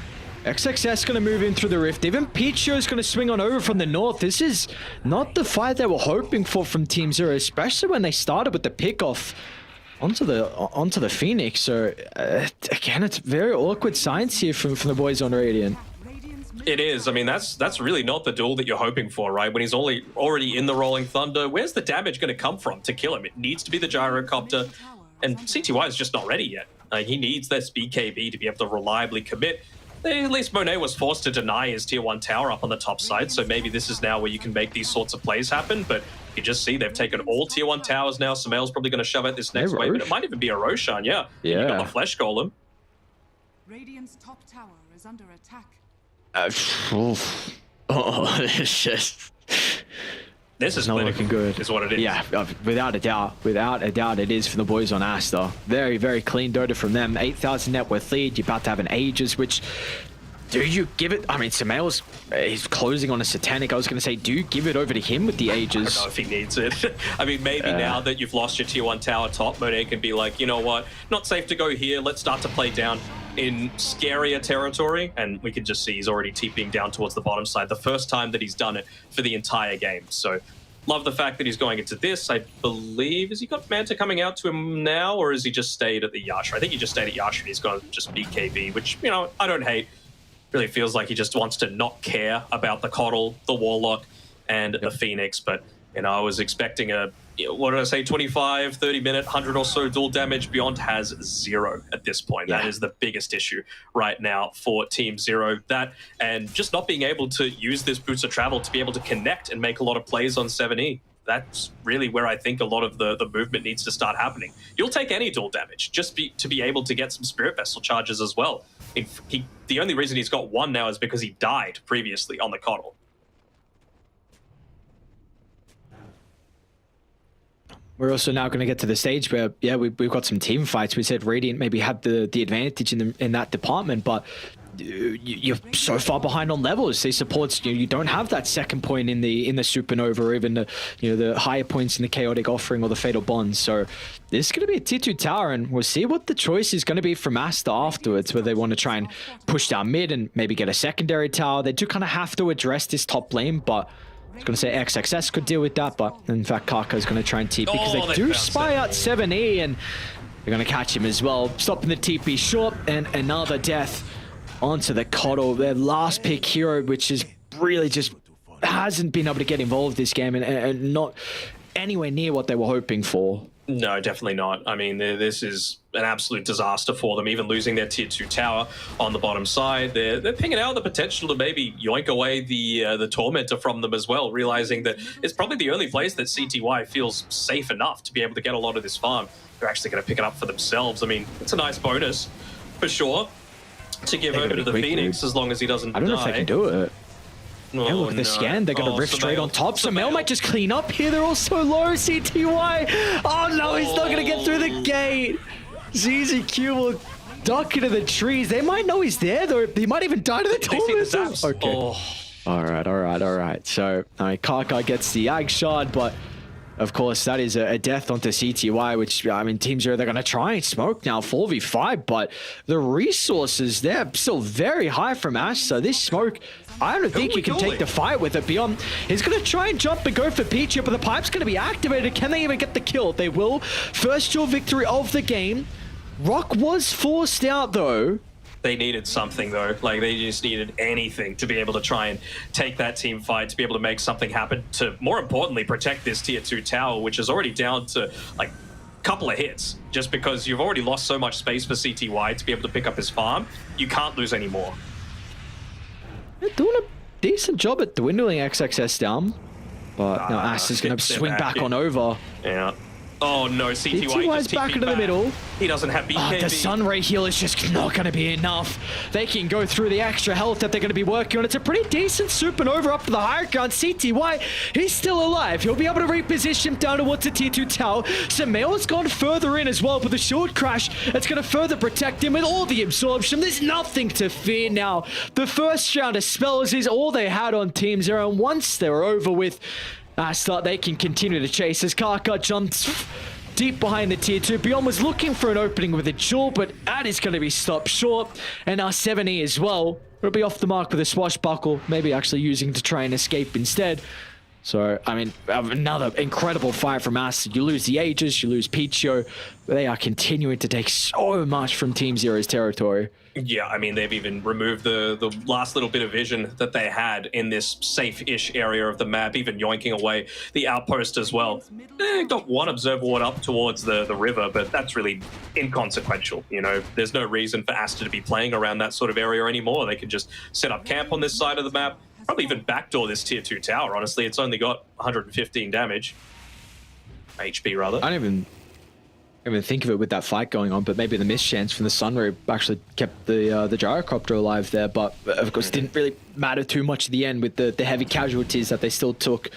Speaker 1: XXS going to move in through the rift. Even Pichu is going to swing on over from the north. This is not the fight they were hoping for from Team Zero, especially when they started with the pickoff onto the Phoenix. So again, it's very awkward signs here from the boys on Radiant.
Speaker 2: It is. I mean, that's really not the duel that you're hoping for, right? When he's already in the Rolling Thunder, where's the damage going to come from to kill him? It needs to be the Gyrocopter, and CTY is just not ready yet. He needs this BKB to be able to reliably commit. At least Monet was forced to deny his tier 1 tower up on the top side, so maybe this is now where you can make these sorts of plays happen, but you just see they've taken all tier 1 towers now. Samel's probably going to shove out this next wave, but it might even be a Roshan, yeah. You got the Flesh Golem.
Speaker 4: Radiant's top tower is under attack.
Speaker 1: It's just...
Speaker 2: This is
Speaker 1: not looking good.
Speaker 2: Is what it is.
Speaker 1: Yeah, without a doubt, it is for the boys on Aster. Very, very clean Dota from them. 8,000 net worth lead. You're about to have an Aegis, which... Do you give it? I mean, Samel's he's closing on a Satanic. I was going to say, do you give it over to him with the Aegis?
Speaker 2: I don't know if he needs it. I mean, maybe now that you've lost your tier 1 tower top, Monet can be like, you know what? Not safe to go here. Let's start to play down in scarier territory. And we can just see he's already TPing down towards the bottom side. The first time that he's done it for the entire game. So Love the fact that he's going into this. I believe, has he got Manta coming out to him now, or has he just stayed at the Yasha? I think he just stayed at Yasha and he's going to just BKB, which, you know, I don't hate. Really feels like he just wants to not care about the Coddle, the Warlock, and the Phoenix. But, you know, I was expecting a, you know, what did I say, 25, 30 minute, 100 or so dual damage. Beyond has 0 at this point. That is the biggest issue right now for Team Zero. That, and just not being able to use this Boots of Travel to be able to connect and make a lot of plays on 7E. That's really where I think a lot of the movement needs to start happening. You'll take any dual damage, just to be able to get some Spirit Vessel charges as well. The only reason he's got 1 now is because he died previously on the Coddle.
Speaker 1: We're also now going to get to the stage where, yeah, we've got some team fights. We said Radiant maybe had the advantage in that department, but you're so far behind on levels. These supports, you don't have that second point in the Supernova, or even the higher points in the Chaotic Offering or the Fatal Bond. So this is going to be a tier 2 tower, and we'll see what the choice is going to be from Aster afterwards, whether they want to try and push down mid and maybe get a secondary tower. They do kind of have to address this top lane, but I was going to say XXS could deal with that, but in fact Kaka is going to try and TP because they do spy out 7E, and they're going to catch him as well, stopping the TP short, and another death onto the Coddle, their last pick hero, which is really just hasn't been able to get involved this game, and not anywhere near what they were hoping for.
Speaker 2: No, definitely not. I mean, this is an absolute disaster for them, even losing their tier 2 tower on the bottom side. They're picking out the potential to maybe yoink away the Tormentor from them as well, realizing that it's probably the only place that CTY feels safe enough to be able to get a lot of this farm. They're actually going to pick it up for themselves. I mean, it's a nice bonus, for sure, to give over to the Phoenix as long as he doesn't die.
Speaker 1: I don't know if they can do it.
Speaker 2: Oh,
Speaker 1: yeah, look at the scan. They're going to rift straight on top. Sumail might just clean up here. They're all so low. CTY. Oh, no, he's not going to get through the gate. ZZQ will duck into the trees. They might know he's there, though. He might even die to the torment. Okay.
Speaker 2: Oh.
Speaker 1: All right. So, I mean, Kaka gets the Ag Shard, but of course, that is a death onto CTY, which, I mean, Team Zero, they're going to try and smoke now, 4v5, but the resources, they're still very high from Ash, so this smoke, I don't think you can take the fight with it. Beyond, he's going to try and jump and go for Peachy, but the pipe's going to be activated. Can they even get the kill? They will. First dual victory of the game. Rock was forced out, though.
Speaker 2: They needed something, though. Like, they just needed anything to be able to try and take that team fight, to be able to make something happen, to, more importantly, protect this tier 2 tower, which is already down to, like, a couple of hits. Just because you've already lost so much space for CTY to be able to pick up his farm, you can't lose any more.
Speaker 1: They're doing a decent job at dwindling XXS down, but now Aster's going to swing back on over.
Speaker 2: Yeah. Oh no,
Speaker 1: CTY's back into the middle.
Speaker 2: He doesn't have BKB.
Speaker 1: The Sunray heal is just not going to be enough. They can go through the extra health that they're going to be working on. It's a pretty decent Supernova up to the higher ground. CTY, he's still alive. He'll be able to reposition down towards the tier 2 tower. Sumail's gone further in as well, but the shield crash, it's going to further protect him with all the absorption. There's nothing to fear now. The first round of spells is all they had on Team Zero, and once they're over with, Aster, they can continue to chase as Kaka jumps deep behind the tier 2. Beyond was looking for an opening with a jewel, but that is going to be stopped short. And now 7E as well. It'll be off the mark with a swashbuckle, maybe actually using to try and escape instead. So, I mean, another incredible fight from Aster. You lose the Aegis, you lose Pichio. They are continuing to take so much from Team Zero's territory.
Speaker 2: Yeah, I mean, they've even removed the last little bit of vision that they had in this safe-ish area of the map, even yoinking away the outpost as well. Got one observer ward up towards the river, but that's really inconsequential. You know, there's no reason for Aster to be playing around that sort of area anymore. They can just set up camp on this side of the map, probably even backdoor this tier 2 tower, honestly. It's only got 115 damage. HP, rather.
Speaker 1: I don't even think of it with that fight going on, but maybe the mischance from the Sunray actually kept the gyrocopter alive there, but of course it didn't really matter too much at the end with the heavy casualties that they still took.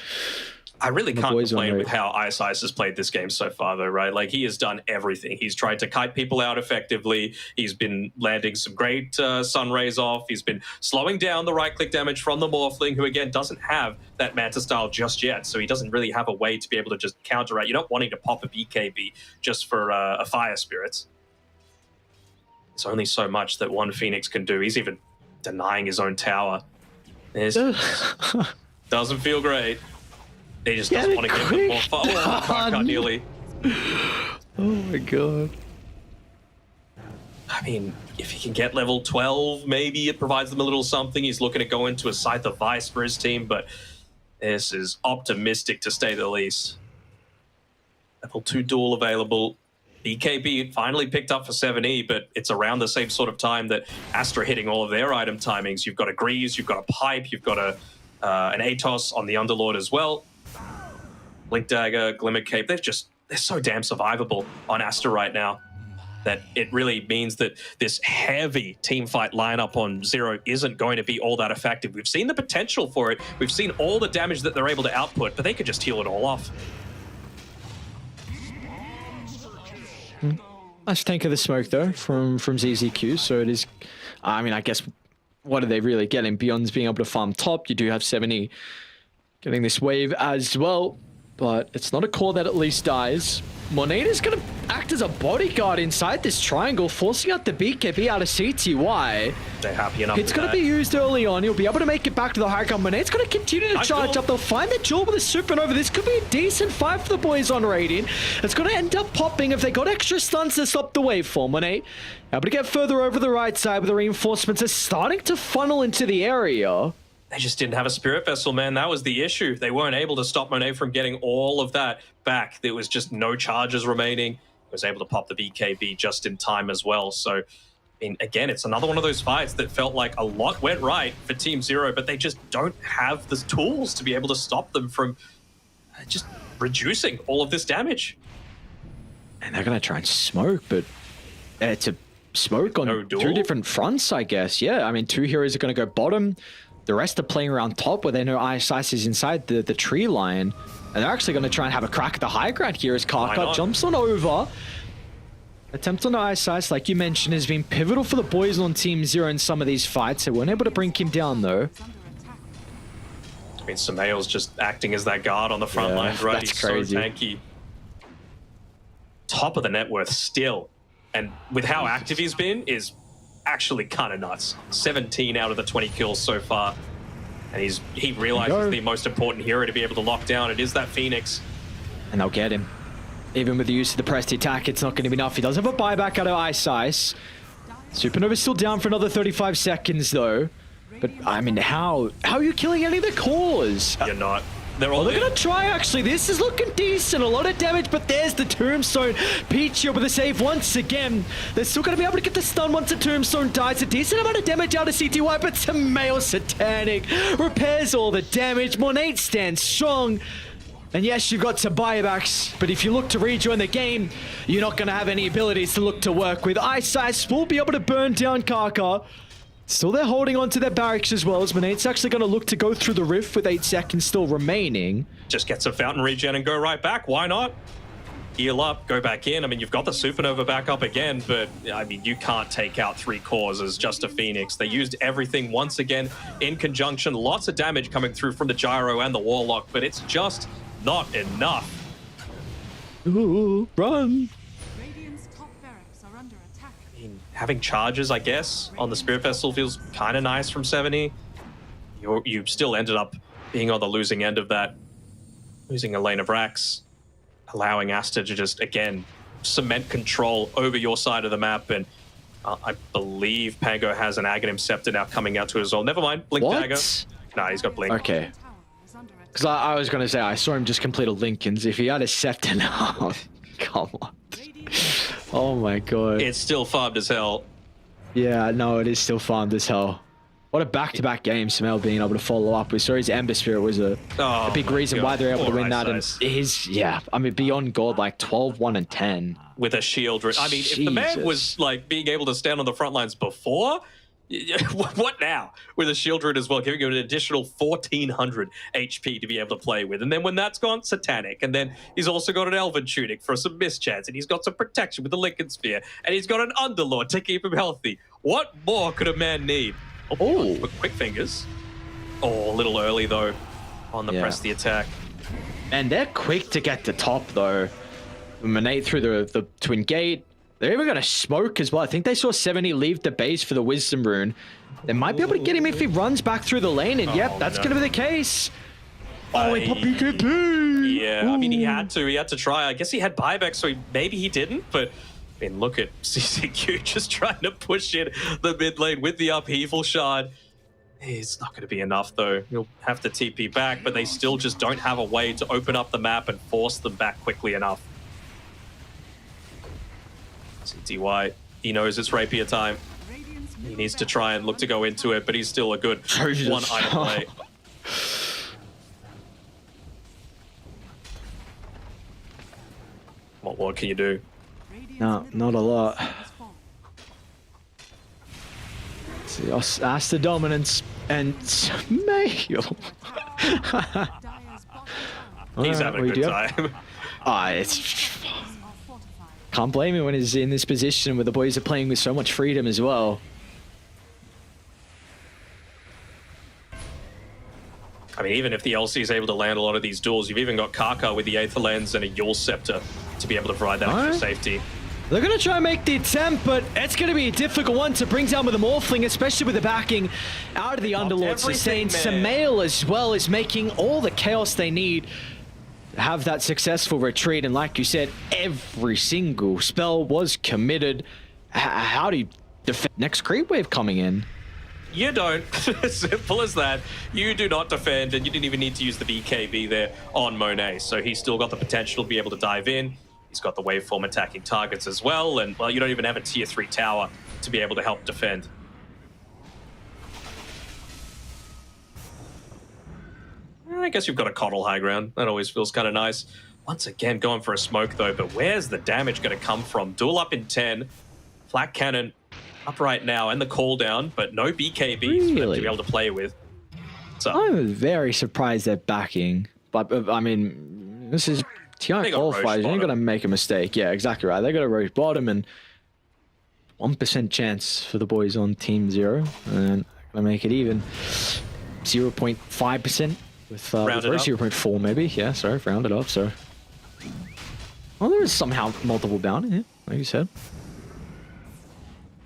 Speaker 2: I really can't complain with how Ice has played this game so far, though, right? Like, he has done everything. He's tried to kite people out effectively. He's been landing some great sun rays off. He's been slowing down the right-click damage from the Morphling, who, again, doesn't have that Manta style just yet, so he doesn't really have a way to be able to just counteract. You're not wanting to pop a BKB just for a Fire Spirit. There's only so much that one Phoenix can do. He's even denying his own tower. Doesn't feel great. He just doesn't want to give them more fun. Oh, cut nearly.
Speaker 1: Oh my god.
Speaker 2: I mean, if he can get level 12, maybe it provides them a little something. He's looking to go into a Scythe of Vice for his team, but this is optimistic to say the least. Level 2 duel available. BKB finally picked up for 7E, but it's around the same sort of time that Astra hitting all of their item timings. You've got a Greaves, you've got a Pipe, you've got an Atos on the Underlord as well. Blink Dagger, Glimmer Cape, they're so damn survivable on Astra right now that it really means that this heavy teamfight lineup on Zero isn't going to be all that effective. We've seen the potential for it. We've seen all the damage that they're able to output, but they could just heal it all off.
Speaker 1: Nice tank of the smoke though from ZZQ. So it is, I mean, I guess what are they really getting? Beyond's being able to farm top. You do have 70 getting this wave as well, but it's not a core that at least dies. Moneta's going to act as a bodyguard inside this triangle, forcing out the BKB out of CTY.
Speaker 2: They're happy enough.
Speaker 1: It's going to be used early on. He'll be able to make it back to the high ground. Moneta's going to continue to charge up. They'll find the jewel with a Supernova. This could be a decent fight for the boys on Radiant. It's going to end up popping if they got extra stuns to stop the waveform. Monet able to get further over the right side, but the reinforcements are starting to funnel into the area.
Speaker 2: They just didn't have a Spirit Vessel, man. That was the issue. They weren't able to stop Monet from getting all of that back. There was just no charges remaining. He was able to pop the BKB just in time as well. So, I mean, again, it's another one of those fights that felt like a lot went right for Team Zero, but they just don't have the tools to be able to stop them from just reducing all of this damage.
Speaker 1: And they're going to try and smoke, but it's a smoke on two different fronts, I guess. Yeah, I mean, two heroes are going to go bottom. The rest are playing around top where they know Ice is inside the tree line. And they're actually going to try and have a crack at the high ground here as Karka jumps on over. Attempt on Ice, like you mentioned, has been pivotal for the boys on Team Zero in some of these fights. They weren't able to bring him down, though.
Speaker 2: I mean, Samael's just acting as that guard on the front lines, right?
Speaker 1: That's
Speaker 2: He's
Speaker 1: crazy.
Speaker 2: So tanky. Top of the net worth still. And with how active he's been, is actually kind of nuts. 17 out of the 20 kills so far. And he realizes the most important hero to be able to lock down. It is that Phoenix.
Speaker 1: And they'll get him. Even with the use of the pressed attack, it's not going to be enough. He does have a buyback out of Ice. Supernova's still down for another 35 seconds, though. But, I mean, how are you killing any of the cores?
Speaker 2: You're not. They're all
Speaker 1: they're going to try, actually. This is looking decent. A lot of damage, but there's the Tombstone. Peach here with a save once again. They're still going to be able to get the stun once the Tombstone dies. A decent amount of damage out of CTY, but Samael Satanic repairs all the damage. Monate stands strong. And yes, you've got some buybacks, but if you look to rejoin the game, you're not going to have any abilities to look to work with. Ice will be able to burn down Karka. Still, they're holding on to their barracks as well, as Monate's actually going to look to go through the rift with 8 seconds still remaining.
Speaker 2: Just get some fountain regen and go right back. Why not? Heal up, go back in. I mean, you've got the Supernova back up again, but I mean, you can't take out 3 cores as just a Phoenix. They used everything once again in conjunction. Lots of damage coming through from the Gyro and the Warlock, but it's just not enough.
Speaker 1: Ooh, run.
Speaker 4: Radiant's top barracks are under attack.
Speaker 2: I mean, having charges, I guess, on the Spirit Vessel feels kind of nice from 70. You still ended up being on the losing end of that, losing a lane of racks, allowing Aster to just, again, cement control over your side of the map. And I believe Pango has an Aghanim Scepter now coming out to it as well. Never mind, Blink Dagger. Nah, he's got Blink.
Speaker 1: Okay. Because I was going to say, I saw him just complete a Lincoln's. If he had a Scepter now, come on. Oh my god.
Speaker 2: It's still farmed as hell.
Speaker 1: Yeah, no, it is still farmed as hell. What a back-to-back game, Samael being able to follow up. We saw his Ember Spirit was a big reason why they're able to win that. And I mean, beyond God, like 12, 1, and 10.
Speaker 2: With a shield. I mean, if the man was like being able to stand on the front lines before, what now? With a shield root as well, giving him an additional 1400 HP to be able to play with. And then when that's gone, Satanic. And then he's also got an Elven Tunic for some mischance. And he's got some protection with the Lincoln Spear. And he's got an Underlord to keep him healthy. What more could a man need? Oh, quick fingers. Oh, a little early though on the press the attack.
Speaker 1: And they're quick to get to top though. Monate through the Twin Gate. They're even going to smoke as well. I think they saw 70 leave the base for the Wisdom Rune. They might be able to get him if he runs back through the lane. And yep, that's going to be the case. Oh, he popped PKP.
Speaker 2: Yeah, I mean, he had to try. I guess he had buyback, so maybe he didn't, but I mean, look at CCQ just trying to push in the mid lane with the upheaval shard. It's not going to be enough, though. You'll have to TP back, but they still just don't have a way to open up the map and force them back quickly enough. CTY, he knows it's rapier time. He needs to try and look to go into it, but he's still a good one item away. What more can you do?
Speaker 1: No, not a lot. See, Aster dominance and Mayo.
Speaker 2: He's having a good time.
Speaker 1: It's can't blame him when he's in this position where the boys are playing with so much freedom as well.
Speaker 2: I mean, even if the LC is able to land a lot of these duels, you've even got Kaka with the Aether Lens and a Yule Scepter to be able to provide that extra safety.
Speaker 1: They're going to try and make the attempt, but it's going to be a difficult one to bring down with the Morphling, especially with the backing out of the Underlord Sustain. Samael as well is making all the chaos they need to have that successful retreat. And like you said, every single spell was committed. How do you defend next creep wave coming in?
Speaker 2: You don't. Simple as that. You do not defend, and you didn't even need to use the BKB there on Monet. So he's still got the potential to be able to dive in. He's got the waveform attacking targets as well, and well, you don't even have a tier 3 tower to be able to help defend. I guess you've got a coddle high ground. That always feels kind of nice. Once again, going for a smoke though, but where's the damage going to come from? Duel up in 10. Flak Cannon up right now, and the cooldown, but no BKBs for them to be able to play with. So
Speaker 1: I'm very surprised they're backing, but I mean, this is TI Qualifiers. You ain't gonna make a mistake. Yeah, exactly right. They got a Roche bottom and 1% chance for the boys on Team 0, and gonna make it even 0.5% with 0.4 maybe. Yeah, sorry, rounded off. So, well, there is somehow multiple bounty here, like you said.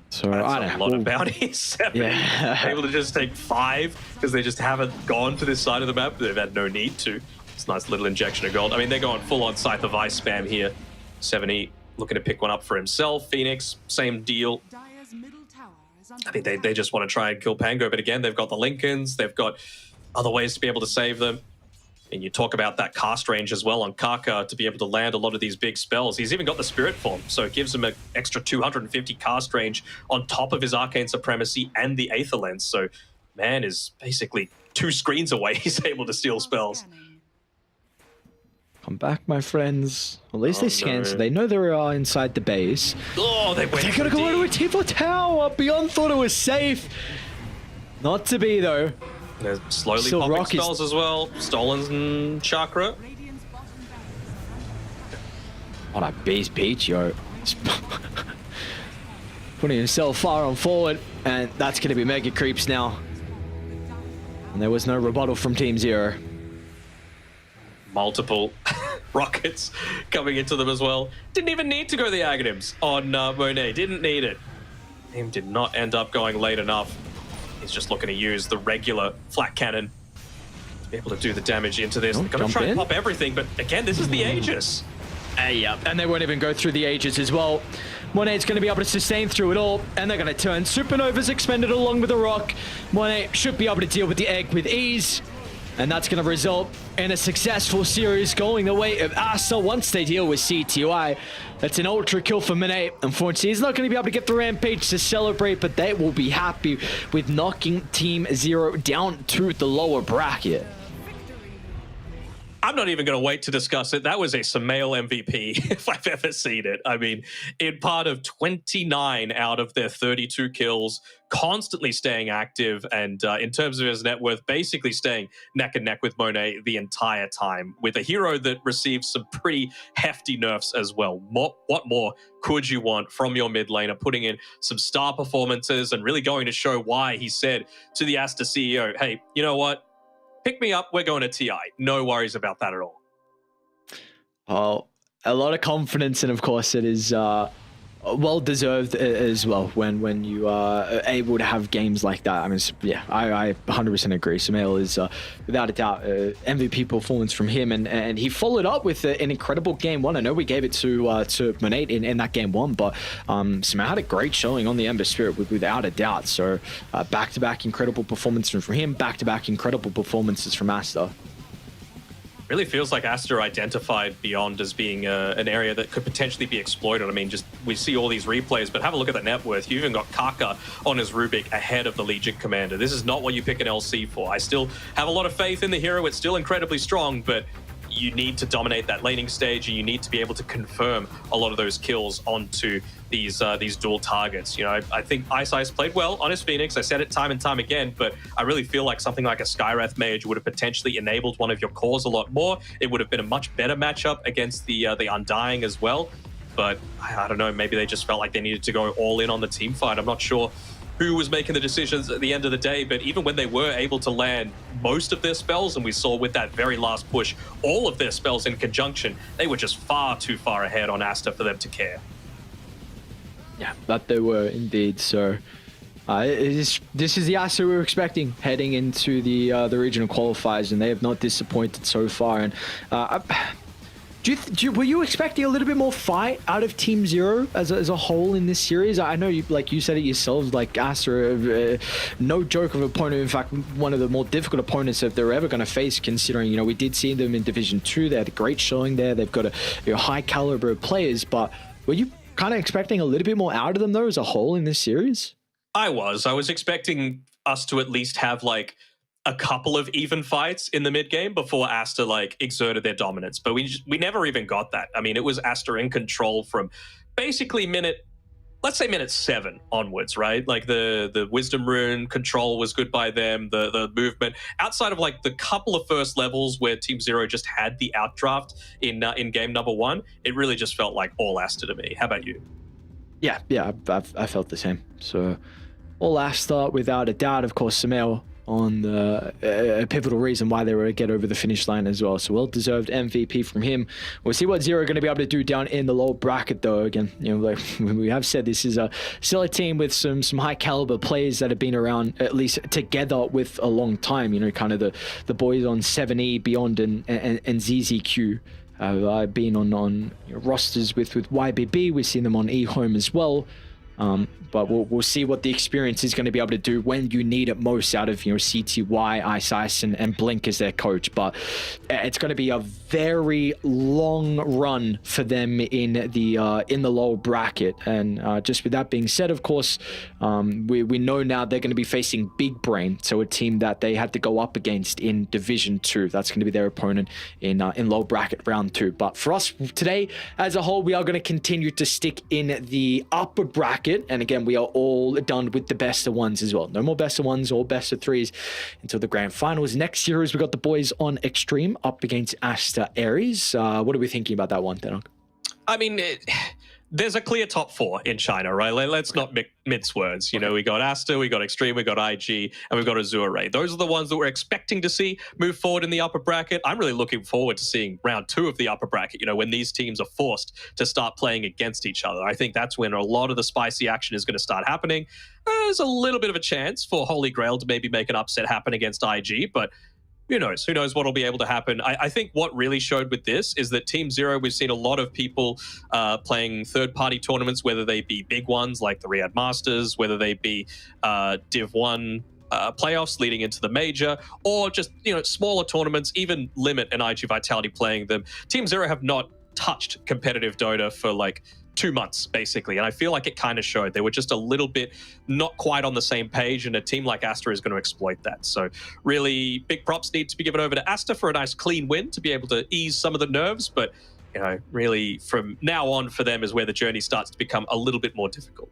Speaker 1: So I don't know.
Speaker 2: A lot of bounties.
Speaker 1: Yeah.
Speaker 2: Able to just take 5 because they just haven't gone to this side of the map. They've had no need to. It's a nice little injection of gold. I mean, they're going full on Scythe of Ice spam here. 70 looking to pick one up for himself. Phoenix, same deal. I think they just want to try and kill Pango, but again, they've got the Lincolns. They've got other ways to be able to save them. And you talk about that cast range as well on Kaka to be able to land a lot of these big spells. He's even got the Spirit Form, so it gives him an extra 250 cast range on top of his Arcane Supremacy and the Aether Lens. So man is basically 2 screens away. He's able to steal spells.
Speaker 1: Come back, my friends. At least they scan, so they know they are inside the base.
Speaker 2: Oh, they're
Speaker 1: going to go into a T4 tower. Beyond thought it was safe. Not to be, though.
Speaker 2: They're slowly
Speaker 1: Still
Speaker 2: popping
Speaker 1: Rock
Speaker 2: spells as well. Stolens and Chakra.
Speaker 1: What a base beach, yo. Putting himself far on forward, and that's going to be mega creeps now. And there was no rebuttal from Team 0.
Speaker 2: Multiple rockets coming into them as well. Didn't even need to go the Aghanims on Monet. Didn't need it. Him did not end up going late enough. He's just looking to use the regular Flak Cannon to be able to do the damage into this. They're going to try and pop everything, but again, this is the Aegis.
Speaker 1: Yeah, and they won't even go through the Aegis as well. Monet's going to be able to sustain through it all, and they're going to turn. Supernova's expended along with the rock. Monet should be able to deal with the egg with ease, and that's going to result in a successful series going the way of Aster once they deal with CTY. That's an ultra kill for Monet. Unfortunately, he's not going to be able to get the Rampage to celebrate, but they will be happy with knocking Team 0 down to the lower bracket.
Speaker 2: I'm not even going to wait to discuss it. That was a Samael MVP, if I've ever seen it. I mean, in part of 29 out of their 32 kills, constantly staying active, and in terms of his net worth, basically staying neck and neck with Monet the entire time, with a hero that received some pretty hefty nerfs as well. What more could you want from your mid laner, putting in some star performances and really going to show why he said to the Aster CEO, hey, you know what? Pick me up, we're going to TI. No worries about that at all.
Speaker 1: Oh, a lot of confidence, and of course it is well deserved as well when you are able to have games like that. I mean, yeah, I 100% agree. Sumail is without a doubt MVP performance from him, and he followed up with an incredible game one. I know we gave it to Monate in that game one, but Sumail had a great showing on the Ember Spirit without a doubt. So back-to-back incredible performances from him, back-to-back incredible performances from Aster.
Speaker 2: Really feels like Aster identified Beyond as being an area that could potentially be exploited. I mean, just we see all these replays, but have a look at the net worth. You even got Kaka on his Rubik ahead of the Legion Commander. This is not what you pick an LC for. I still have a lot of faith in the hero. It's still incredibly strong, but you need to dominate that laning stage, and you need to be able to confirm a lot of those kills onto these dual targets. You know, I think Ice played well on his Phoenix. I said it time and time again, but I really feel like something like a Skywrath Mage would have potentially enabled one of your cores a lot more. It would have been a much better matchup against the Undying as well. But I don't know, maybe they just felt like they needed to go all in on the team fight. I'm not sure who was making the decisions at the end of the day, but even when they were able to land most of their spells, and we saw with that very last push, all of their spells in conjunction, they were just far too far ahead on Aster for them to care.
Speaker 1: Yeah, that they were indeed. So this is the Aster we were expecting heading into the regional qualifiers, and they have not disappointed so far. And were you expecting a little bit more fight out of Team Zero as a whole in this series? I know you, like you said it yourselves, like Aster, no joke of opponent. In fact, one of the more difficult opponents that they're ever going to face, considering, you know, we did see them in Division 2. They had a great showing there. They've got a high caliber of players, but were you kind of expecting a little bit more out of them though as a whole in this series?
Speaker 2: I was expecting us to at least have like a couple of even fights in the mid game before Aster like exerted their dominance, but we never even got that. I mean, it was Aster in control from basically let's say minute 7 onwards, right? Like the Wisdom Rune control was good by them, the movement. Outside of like the couple of first levels where Team Zero just had the outdraft in game number 1, it really just felt like all Aster to me. How about you?
Speaker 1: Yeah, I felt the same. So all Aster without a doubt. Of course, Sumail on the pivotal reason why they were to get over the finish line as well. So well-deserved MVP from him. We'll see what Zero are going to be able to do down in the lower bracket, though. Again, you know, like we have said, this is still a team with some high caliber players that have been around at least together with a long time. You know, kind of the boys on 7E, Beyond, and ZZQ. I've been on rosters with YBB. We've seen them on eHome as well. But we'll see what the experience is going to be able to do when you need it most out of, you know, CTY, Ice, and Blink as their coach. But it's going to be a very long run for them in the lower bracket. And just with that being said, of course, we know now they're going to be facing Big Brain, so a team that they had to go up against in Division 2. That's going to be their opponent in low bracket round 2. But for us today, as a whole, we are going to continue to stick in the upper bracket. And again, we are all done with the best of ones as well. No more best of ones or best of threes until the grand finals. Next series, we got the boys on Xtreme up against Aster.Aries. What are we thinking about that one, Tenok?
Speaker 2: I mean, there's a clear top 4 in China, right? Let's not mince words. You know, we got Aster, we got Xtreme, we got IG, and we've got Azure Ray. Those are the ones that we're expecting to see move forward in the upper bracket. I'm really looking forward to seeing round 2 of the upper bracket, you know, when these teams are forced to start playing against each other. I think that's when a lot of the spicy action is going to start happening. There's a little bit of a chance for Holy Grail to maybe make an upset happen against IG, but who knows? Who knows what will be able to happen? I think what really showed with this is that Team Zero, we've seen a lot of people playing third-party tournaments, whether they be big ones like the Riyadh Masters, whether they be Div 1 playoffs leading into the major, or just, you know, smaller tournaments, even Limit and iG.Vitality playing them. Team Zero have not touched competitive Dota for like 2 months, basically. And I feel like it kind of showed. They were just a little bit not quite on the same page, and a team like Aster is going to exploit that. So really big props need to be given over to Aster for a nice clean win to be able to ease some of the nerves. But, you know, really from now on for them is where the journey starts to become a little bit more difficult.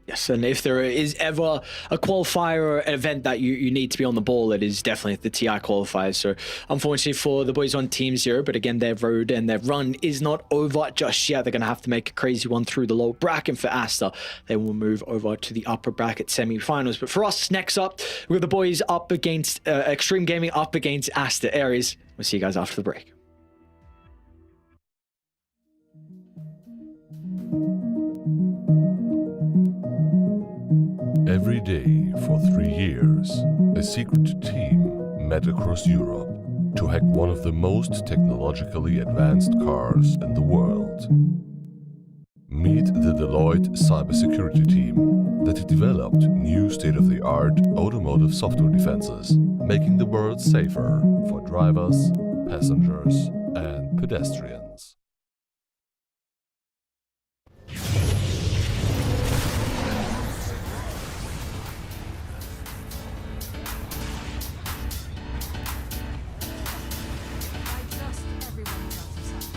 Speaker 1: Yes, and if there is ever a qualifier or an event that you need to be on the ball, it is definitely the TI qualifiers. So unfortunately for the boys on Team Zero, but again, their road and their run is not over just yet. They're going to have to make a crazy one through the low bracket. For Aster, they will move over to the upper bracket semi-finals. But for us, next up, we've got the boys up against Xtreme Gaming up against Aster.Aries. We'll see you guys after the break.
Speaker 3: day for 3 years, a secret team met across Europe to hack one of the most technologically advanced cars in the world. Meet the Deloitte cybersecurity team that developed new state-of-the-art automotive software defenses, making the world safer for drivers, passengers, and pedestrians.
Speaker 4: I trust everyone else's side.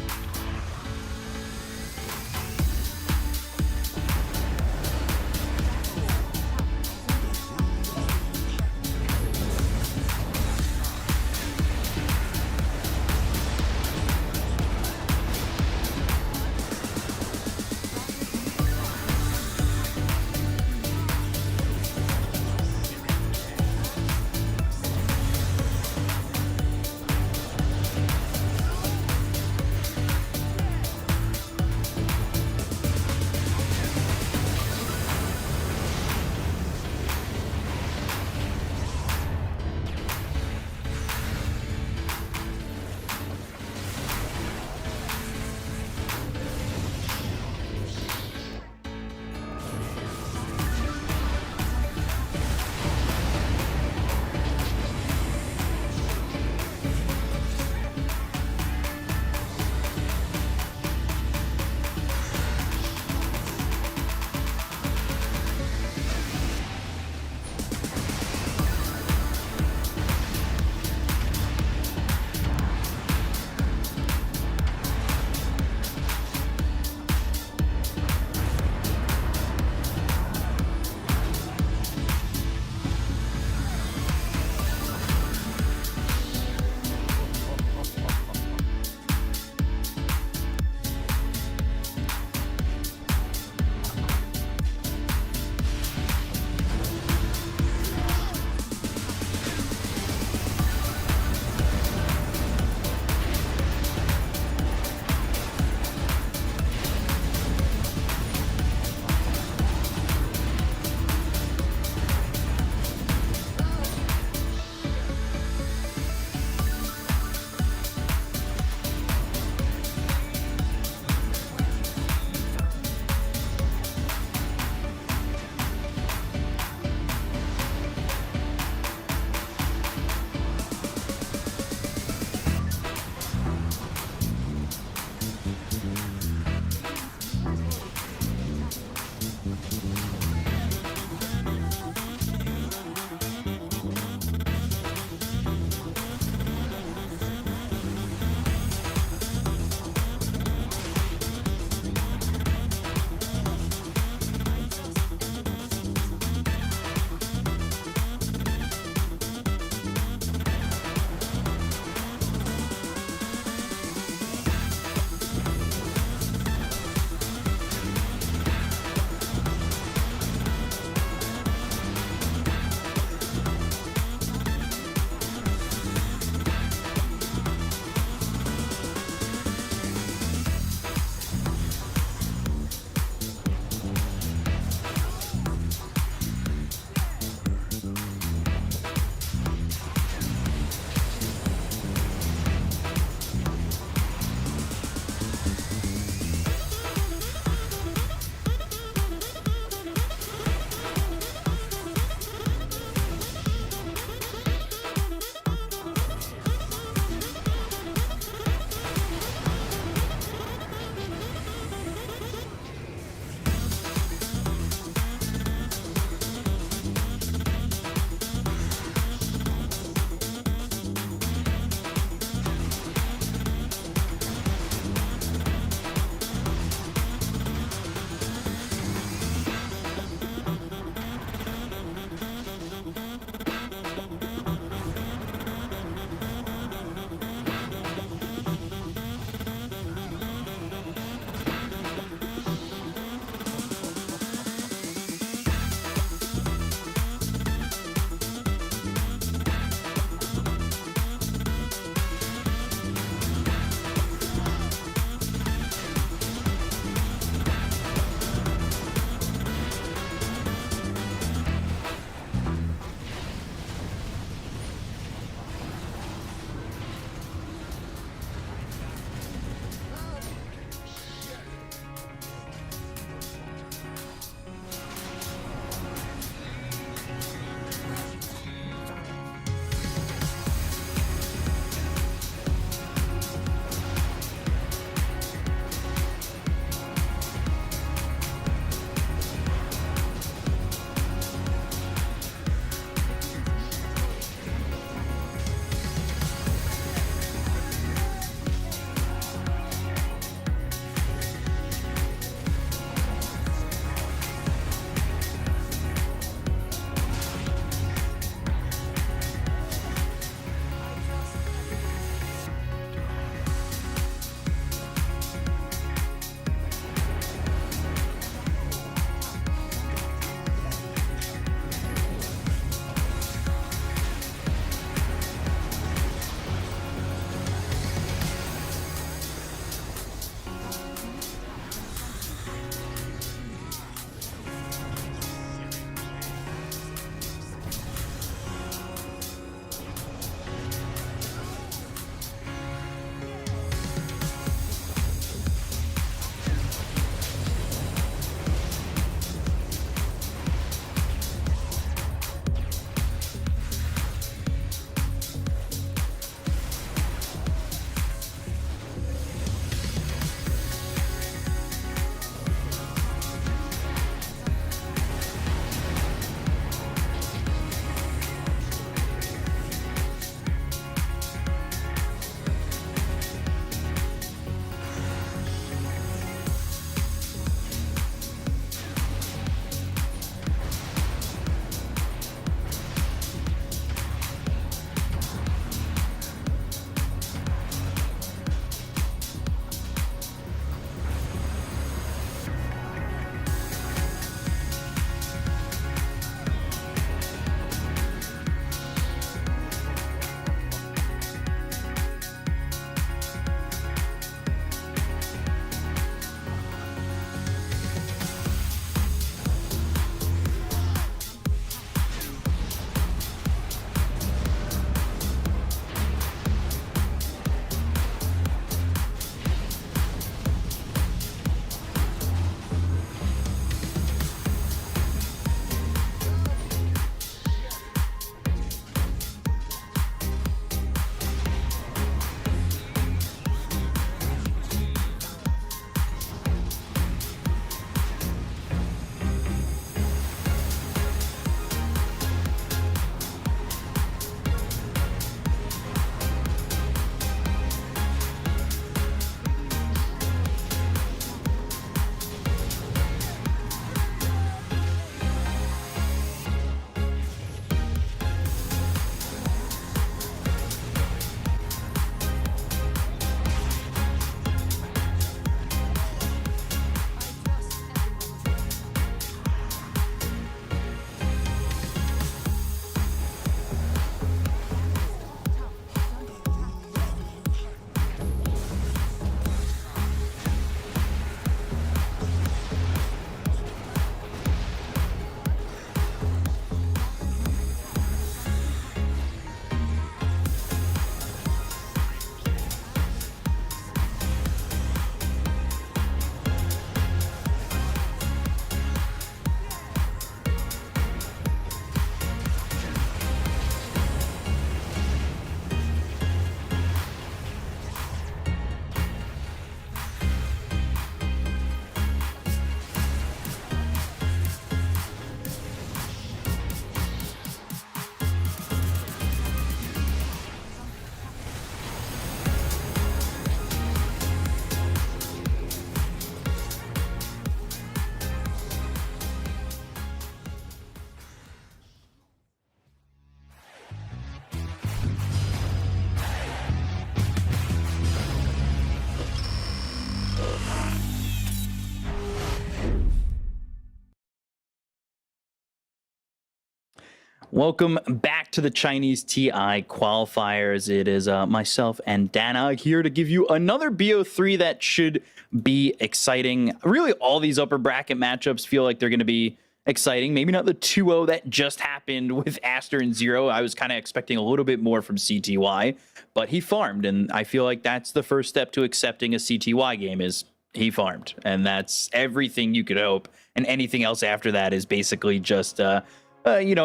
Speaker 6: Welcome back to the Chinese TI qualifiers. It is myself and Dana here to give you another BO3 that should be exciting. Really, all these upper bracket matchups feel like they're going to be exciting. Maybe not the 2-0 that just happened with Aster and Zero. I was kind of expecting a little bit more from CTY, but he farmed, and I feel like that's the first step to accepting a CTY game is he farmed, and that's everything you could hope, and anything else after that is basically just a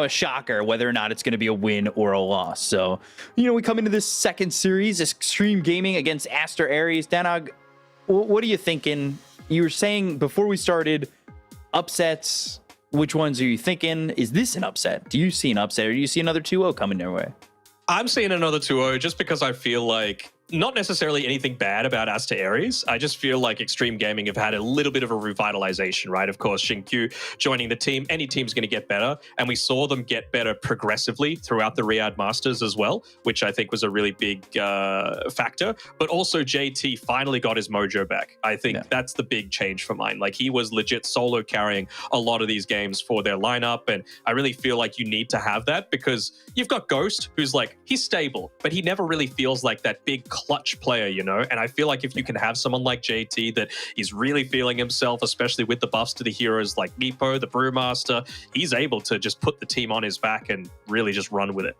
Speaker 6: shocker, whether or not it's going to be a win or a loss. So, we come into this second series, Xtreme Gaming against Aster.Aries. Danog, what are you thinking? You were saying before we started, upsets. Which ones are you thinking? Is this an upset? Do you see an upset, or do you see another 2-0 coming their way?
Speaker 2: I'm seeing another 2-0 just because I feel like not necessarily anything bad about Aster.Aries. I just feel like Xtreme Gaming have had a little bit of a revitalization, right? Of course, Xinkyu joining the team, any team's going to get better. And we saw them get better progressively throughout the Riyadh Masters as well, which I think was a really big factor. But also JT finally got his mojo back. I think that's the big change for mine. Like, he was legit solo carrying a lot of these games for their lineup. And I really feel like you need to have that because you've got Ghost, who's like, he's stable, but he never really feels like that big clutch player, and I feel like if you can have someone like JT that is really feeling himself, especially with the buffs to the heroes like Nepo, the Brewmaster, he's able to just put the team on his back and really just run with it.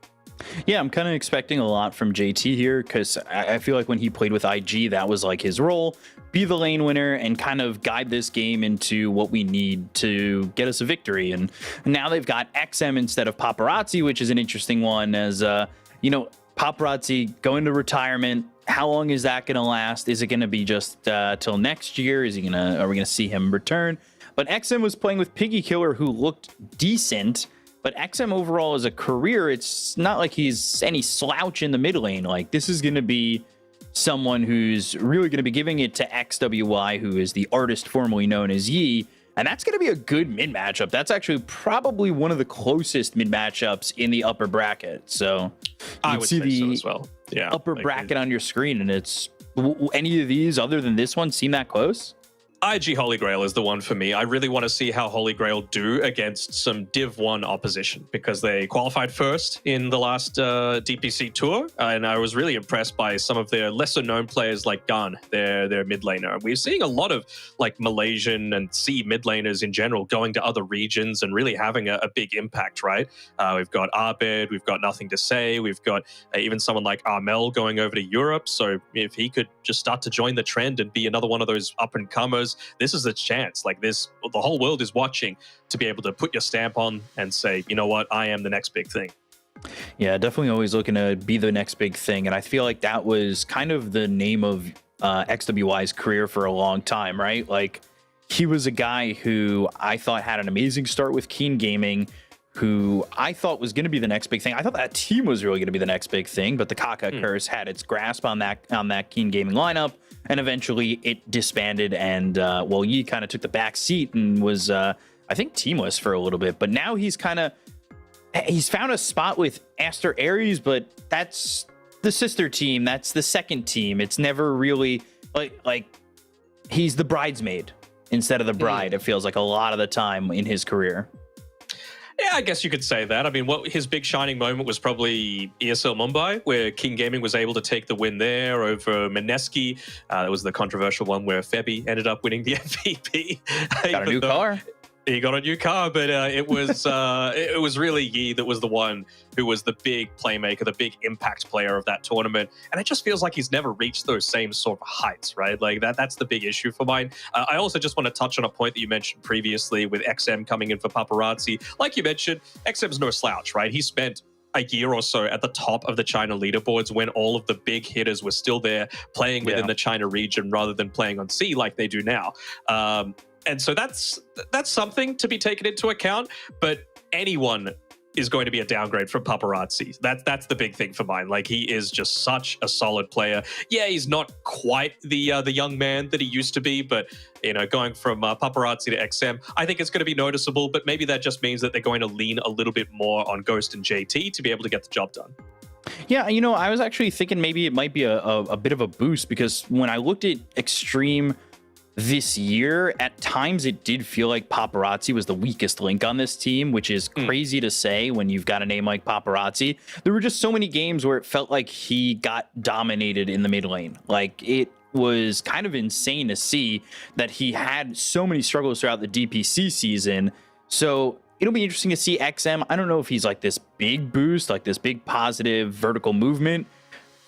Speaker 6: Yeah, I'm kind of expecting a lot from JT here because I feel like when he played with IG, that was like his role, be the lane winner and kind of guide this game into what we need to get us a victory. And now they've got XM instead of Paparazzi, which is an interesting one as, Paparazzi going to retirement. How long is that going to last? Is it going to be just till next year? Are we going to see him return? But XM was playing with Piggy Killer, who looked decent. But XM overall as a career, it's not like he's any slouch in the mid lane. Like, this is going to be someone who's really going to be giving it to XWY, who is the artist formerly known as Yi. And that's going to be a good mid matchup. That's actually probably one of the closest mid matchups in the upper bracket. So
Speaker 2: I would say so as well. Yeah,
Speaker 6: upper bracket on your screen, and it's any of these other than this one seem that close?
Speaker 2: IG Holy Grail is the one for me. I really want to see how Holy Grail do against some Div 1 opposition because they qualified first in the last DPC tour, and I was really impressed by some of their lesser-known players like Gun, their mid laner. We're seeing a lot of like Malaysian and C mid laners in general going to other regions and really having a big impact, right? We've got Arbed, we've got Nothing to Say, we've got even someone like Armel going over to Europe. So if he could just start to join the trend and be another one of those up-and-comers, this is a chance. Like, the whole world is watching to be able to put your stamp on and say, you know what, I am the next big thing.
Speaker 6: Yeah, definitely always looking to be the next big thing. And I feel like that was kind of the name of XWY's career for a long time, right? Like, he was a guy who I thought had an amazing start with Keen Gaming, who I thought was going to be the next big thing. I thought that team was really going to be the next big thing, but the Kaka curse had its grasp on that Keen Gaming lineup, and eventually it disbanded, and Yi kind of took the back seat and was, I think, teamless for a little bit. But now he's found a spot with Aster.Aries, but that's the sister team. That's the second team. It's never really like he's the bridesmaid instead of the bride. It feels like a lot of the time in his career.
Speaker 2: Yeah, I guess you could say that. I mean, his big shining moment was probably ESL Mumbai, where King Gaming was able to take the win there over Mineski. That was the controversial one where Febby ended up winning the MVP.
Speaker 6: Got a new car.
Speaker 2: He got a new car, but it was really Yi that was the one who was the big playmaker, the big impact player of that tournament. And it just feels like he's never reached those same sort of heights, right? Like that's the big issue for mine. I also just want to touch on a point that you mentioned previously with XM coming in for Paparazzi. Like you mentioned, XM's no slouch, right? He spent a year or so at the top of the China leaderboards when all of the big hitters were still there playing within the China region rather than playing on C like they do now. And so that's something to be taken into account, but anyone is going to be a downgrade from Paparazzi. That's the big thing for mine. Like, he is just such a solid player. Yeah, he's not quite the young man that he used to be, but going from Paparazzi to XM, I think it's going to be noticeable, but maybe that just means that they're going to lean a little bit more on Ghost and JT to be able to get the job done.
Speaker 6: Yeah, I was actually thinking maybe it might be a bit of a boost, because when I looked at Xtreme this year, at times it did feel like Paparazzi was the weakest link on this team, which is crazy to say when you've got a name like Paparazzi. There were just so many games where it felt like he got dominated in the mid lane. Like, it was kind of insane to see that he had so many struggles throughout the DPC season. So it'll be interesting to see XM. I don't know if he's like this big boost, like this big positive vertical movement.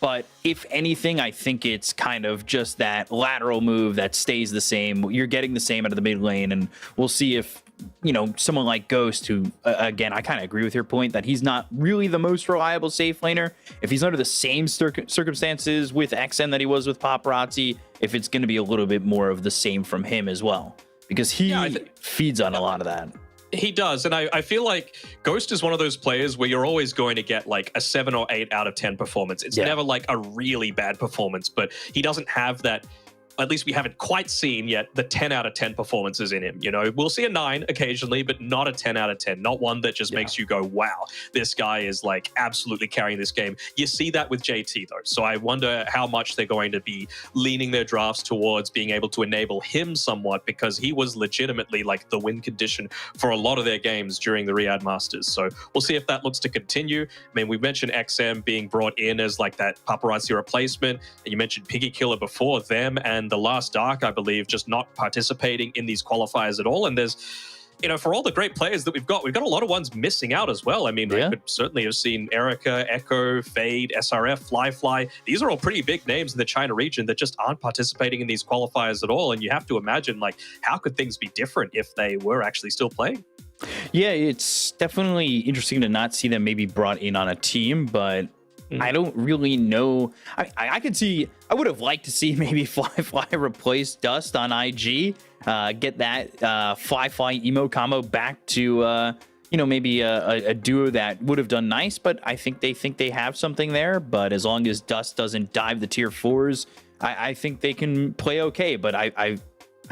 Speaker 6: But if anything, I think it's kind of just that lateral move that stays the same. You're getting the same out of the mid lane, and we'll see if, you know, someone like Ghost, who, again, I kind of agree with your point that he's not really the most reliable safe laner. If he's under the same circumstances with XM that he was with Paparazzi, if it's going to be a little bit more of the same from him as well, because he feeds on a lot of that.
Speaker 2: He does, and I feel like Ghost is one of those players where you're always going to get like a 7 or 8 out of 10 performance. It's never like a really bad performance, but he doesn't have that. At least we haven't quite seen yet the 10 out of 10 performances in him. You know, we'll see a 9 occasionally, but not a 10 out of 10. Not one that just makes you go, wow, this guy is like absolutely carrying this game. You see that with JT though. So I wonder how much they're going to be leaning their drafts towards being able to enable him somewhat, because he was legitimately like the win condition for a lot of their games during the Riyadh Masters. So we'll see if that looks to continue. I mean, we mentioned XM being brought in as like that Paparazzi replacement, and you mentioned Piggy Killer before them, and the Last Dark, I believe, just not participating in these qualifiers at all. And there's, you know, for all the great players that we've got a lot of ones missing out as well. I mean, I could certainly have seen Erica, Echo, Fade, SRF, Fly. These are all pretty big names in the China region that just aren't participating in these qualifiers at all. And you have to imagine, like, how could things be different if they were actually still playing?
Speaker 6: Yeah, it's definitely interesting to not see them maybe brought in on a team, but I don't really know. I could see, I would have liked to see maybe Fly replace Dust on IG, get that Fly emo combo back to, you know, maybe a duo that would have done nice, but I think they have something there. But as long as Dust doesn't dive the tier 4s, I think they can play okay. But I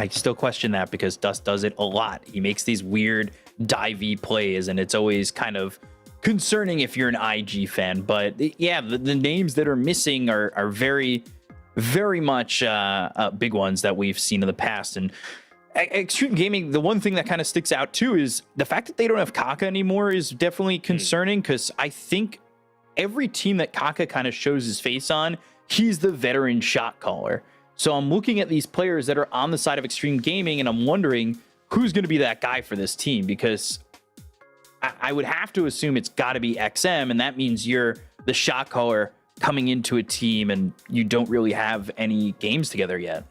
Speaker 6: still question that, because Dust does it a lot. He makes these weird divey plays, and it's always kind of concerning if you're an IG fan. But yeah, the names that are missing are very, very much big ones that we've seen in the past. And Xtreme Gaming, the one thing that kind of sticks out too is the fact that they don't have Kaka anymore is definitely concerning, because I think every team that Kaka kind of shows his face on, he's the veteran shot caller. So I'm looking at these players that are on the side of Xtreme Gaming, and I'm wondering who's going to be that guy for this team, because I would have to assume it's got to be XM, and that means you're the shot caller coming into a team and you don't really have any games together yet.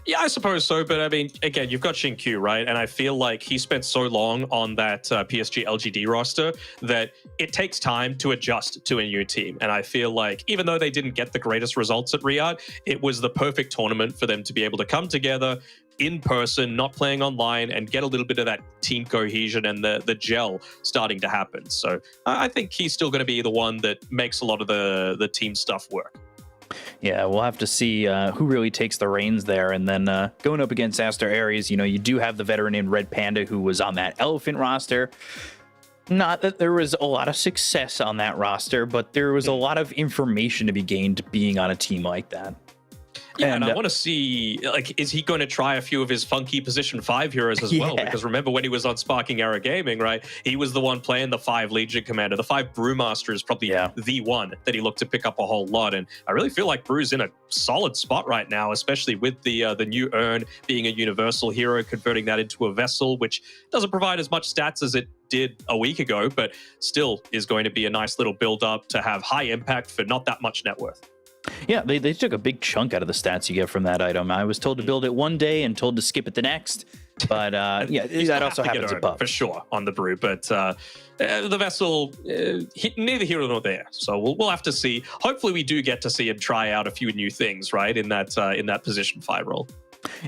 Speaker 2: Yeah, I suppose so. But I mean, again, you've got Xinkyu, right? And I feel like he spent so long on that PSG LGD roster that it takes time to adjust to a new team. And I feel like even though they didn't get the greatest results at Riyadh, it was the perfect tournament for them to be able to come together in person, not playing online, and get a little bit of that team cohesion and the gel starting to happen. So I think he's still going to be the one that makes a lot of the team stuff work.
Speaker 6: Yeah, we'll have to see who really takes the reins there. And then going up against Aster.Aries, you know, you do have the veteran in Red Panda who was on that Elephant roster. Not that there was a lot of success on that roster, but there was a lot of information to be gained being on a team like that.
Speaker 2: Yeah, and I want to see, like, is he going to try a few of his funky position 5 heroes as well? Because remember when he was on Sparking Arrow Gaming, right? He was the one playing the 5 Legion Commander. The 5 Brewmaster is probably the one that he looked to pick up a whole lot. And I really feel like Brew's in a solid spot right now, especially with the new Urn being a universal hero, converting that into a vessel, which doesn't provide as much stats as it did a week ago, but still is going to be a nice little build up to have high impact for not that much net worth.
Speaker 6: Yeah, they took a big chunk out of the stats you get from that item. I was told to build it one day and told to skip it the next. But yeah, that also happens above.
Speaker 2: For sure on the Brew. But the vessel, neither here nor there. So we'll have to see. Hopefully we do get to see him try out a few new things, right, in that position 5 role.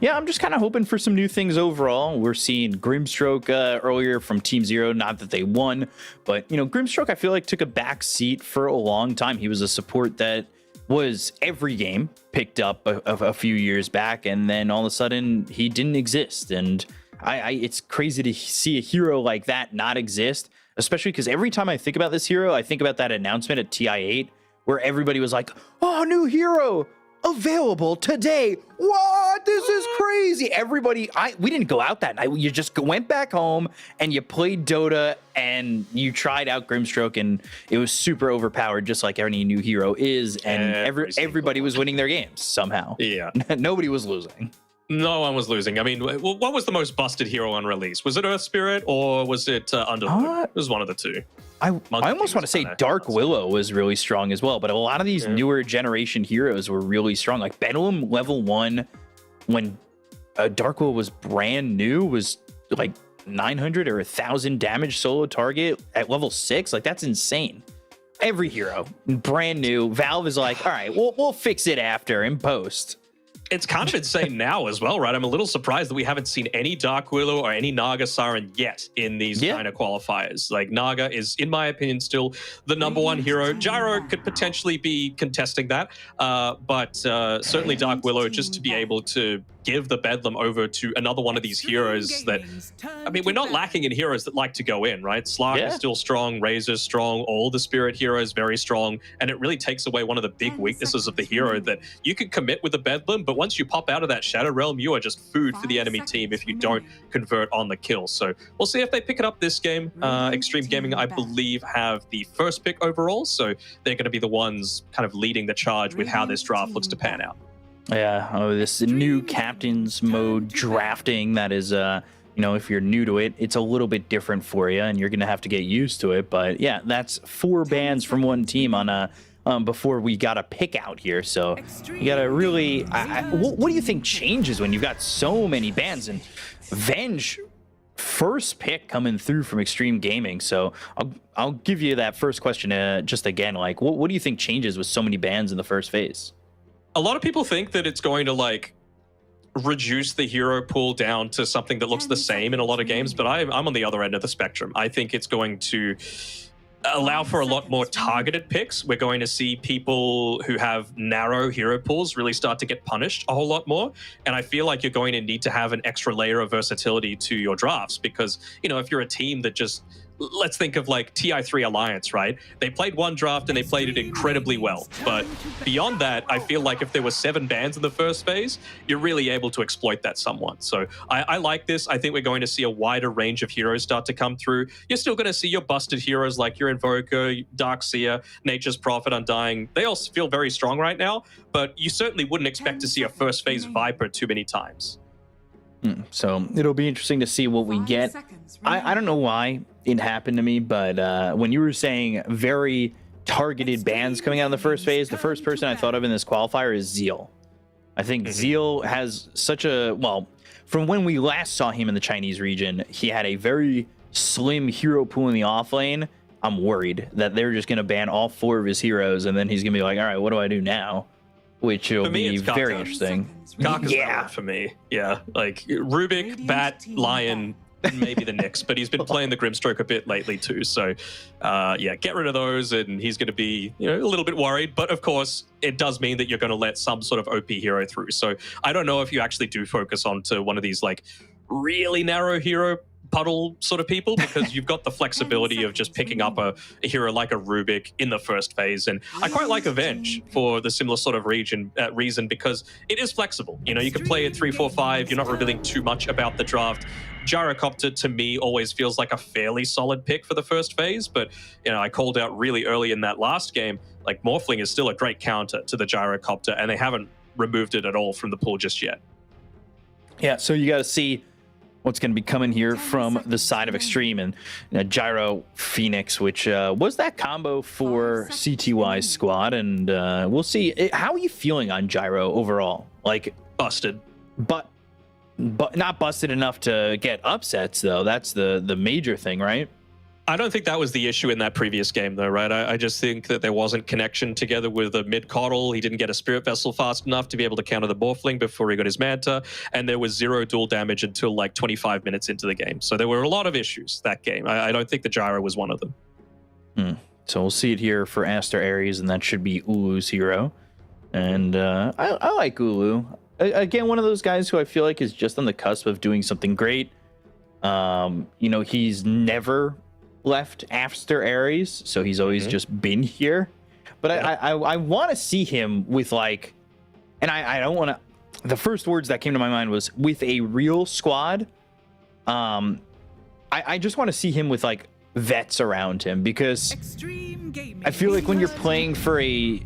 Speaker 6: Yeah, I'm just kind of hoping for some new things overall. We're seeing Grimstroke earlier from Team Zero, not that they won, but, you know, Grimstroke, I feel like, took a back seat for a long time. He was a support that was every game picked up a few years back, and then all of a sudden he didn't exist. And it's crazy to see a hero like that not exist, especially because every time I think about this hero, I think about that announcement at TI8 where everybody was like, oh, new hero. available today. What? This is crazy. Everybody, we didn't go out that night. You just went back home and you played Dota and you tried out Grimstroke, and it was super overpowered, just like any new hero is. And everybody was winning their games somehow.
Speaker 2: Yeah.
Speaker 6: Nobody was losing.
Speaker 2: No one was losing. I mean, what was the most busted hero on release? Was it Earth Spirit or was it Underlord? It was one of the two.
Speaker 6: I almost want to say Dark Willow was really strong as well, but a lot of these newer generation heroes were really strong. Like Bedlam level 1, when Dark Willow was brand new, was like 900 or 1,000 damage solo target at level 6. Like, that's insane. Every hero, brand new. Valve is like, all right, we'll fix it after in post.
Speaker 2: It's kind of insane now as well, right? I'm a little surprised that we haven't seen any Dark Willow or any Naga Siren yet in these kind of qualifiers. Like, Naga is, in my opinion, still the #1 hero. Gyro could potentially be contesting that, but certainly Dark Willow, just to be able to give the Bedlam over to another one of these heroes that, I mean, we're not lacking in heroes that like to go in, right? Slark is still strong, Razor's strong, all the Spirit heroes very strong, and it really takes away one of the big weaknesses of the hero, that you can commit with the Bedlam, but once you pop out of that Shadow Realm, you are just food for the enemy team if you don't convert on the kill. So we'll see if they pick it up this game. Xtreme Gaming, I believe, have the first pick overall, so they're going to be the ones kind of leading the charge with how this draft looks to pan out.
Speaker 6: Yeah, this new captain's mode drafting that is, you know, if you're new to it, it's a little bit different for you, and you're going to have to get used to it. But yeah, that's 4 bans from one team on before we got a pick out here. So you got to really, what do you think changes when you've got so many bans? And Venge, first pick coming through from Xtreme Gaming. So I'll give you that first question just again. Like, what do you think changes with so many bans in the first phase?
Speaker 2: A lot of people think that it's going to, like, reduce the hero pool down to something that looks the same in a lot of games, but I'm on the other end of the spectrum. I think it's going to allow for a lot more targeted picks. We're going to see people who have narrow hero pools really start to get punished a whole lot more, and I feel like you're going to need to have an extra layer of versatility to your drafts, because, you know, if you're a team that just, let's think of like TI3 Alliance, right? They played one draft and they played it incredibly well. But beyond that, I feel like if there were 7 bans in the first phase, you're really able to exploit that somewhat. So I like this. I think we're going to see a wider range of heroes start to come through. You're still going to see your busted heroes like your Invoker, Darkseer, Nature's Prophet, Undying. They all feel very strong right now, but you certainly wouldn't expect to see a first phase Viper too many times.
Speaker 6: So it'll be interesting to see what we get. I don't know why it happened to me, but when you were saying very targeted bans coming out in the first phase, the first person I thought of in this qualifier is Zeal. I think Zeal has such a, well, from when we last saw him in the Chinese region, he had a very slim hero pool in the off lane. I'm worried that they're just going to ban all 4 of his heroes, and then he's going to be like, all right, what do I do now? Which will be very interesting.
Speaker 2: Kaka's for me. Yeah, like Rubik, Bat, Lion, maybe the Nyx, but he's been playing the Grimstroke a bit lately too. So yeah, get rid of those, and he's going to be, you know, a little bit worried. But of course, it does mean that you're going to let some sort of OP hero through. So I don't know if you actually do focus onto one of these like really narrow hero puddle sort of people, because you've got the flexibility of just picking up a hero like a Rubik in the first phase. And I quite like Avenge for the similar sort of reason, because it is flexible. You know, you can play it 3, 4, 5. You're not revealing too much about the draft. Gyrocopter, to me, always feels like a fairly solid pick for the first phase. But, you know, I called out really early in that last game, like Morphling is still a great counter to the Gyrocopter, and they haven't removed it at all from the pool just yet.
Speaker 6: Yeah, so you got to see what's going to be coming here from the side of Xtreme, and Gyro Phoenix, which was that combo for CTY's squad. And we'll see. How are you feeling on Gyro overall? Like,
Speaker 2: busted.
Speaker 6: But not busted enough to get upsets, though. That's the major thing, right?
Speaker 2: I don't think that was the issue in that previous game, though, right? I just think that there wasn't connection together with a mid-coddle. He didn't get a Spirit Vessel fast enough to be able to counter the Morphling before he got his Manta, and there was 0 dual damage until like 25 minutes into the game. So there were a lot of issues that game. I don't think the Gyro was one of them.
Speaker 6: So we'll see it here for Aster.Aries, and that should be Ulu's hero. And I like Ulu. Again, one of those guys who I feel like is just on the cusp of doing something great. You know, he's never left Aster.Aries, so he's always just been here. But I want to see him with like and I don't want to. The first words that came to my mind was with a real squad. I just want to see him with like vets around him, because
Speaker 4: Xtreme Gaming.
Speaker 6: I feel like when you're playing for a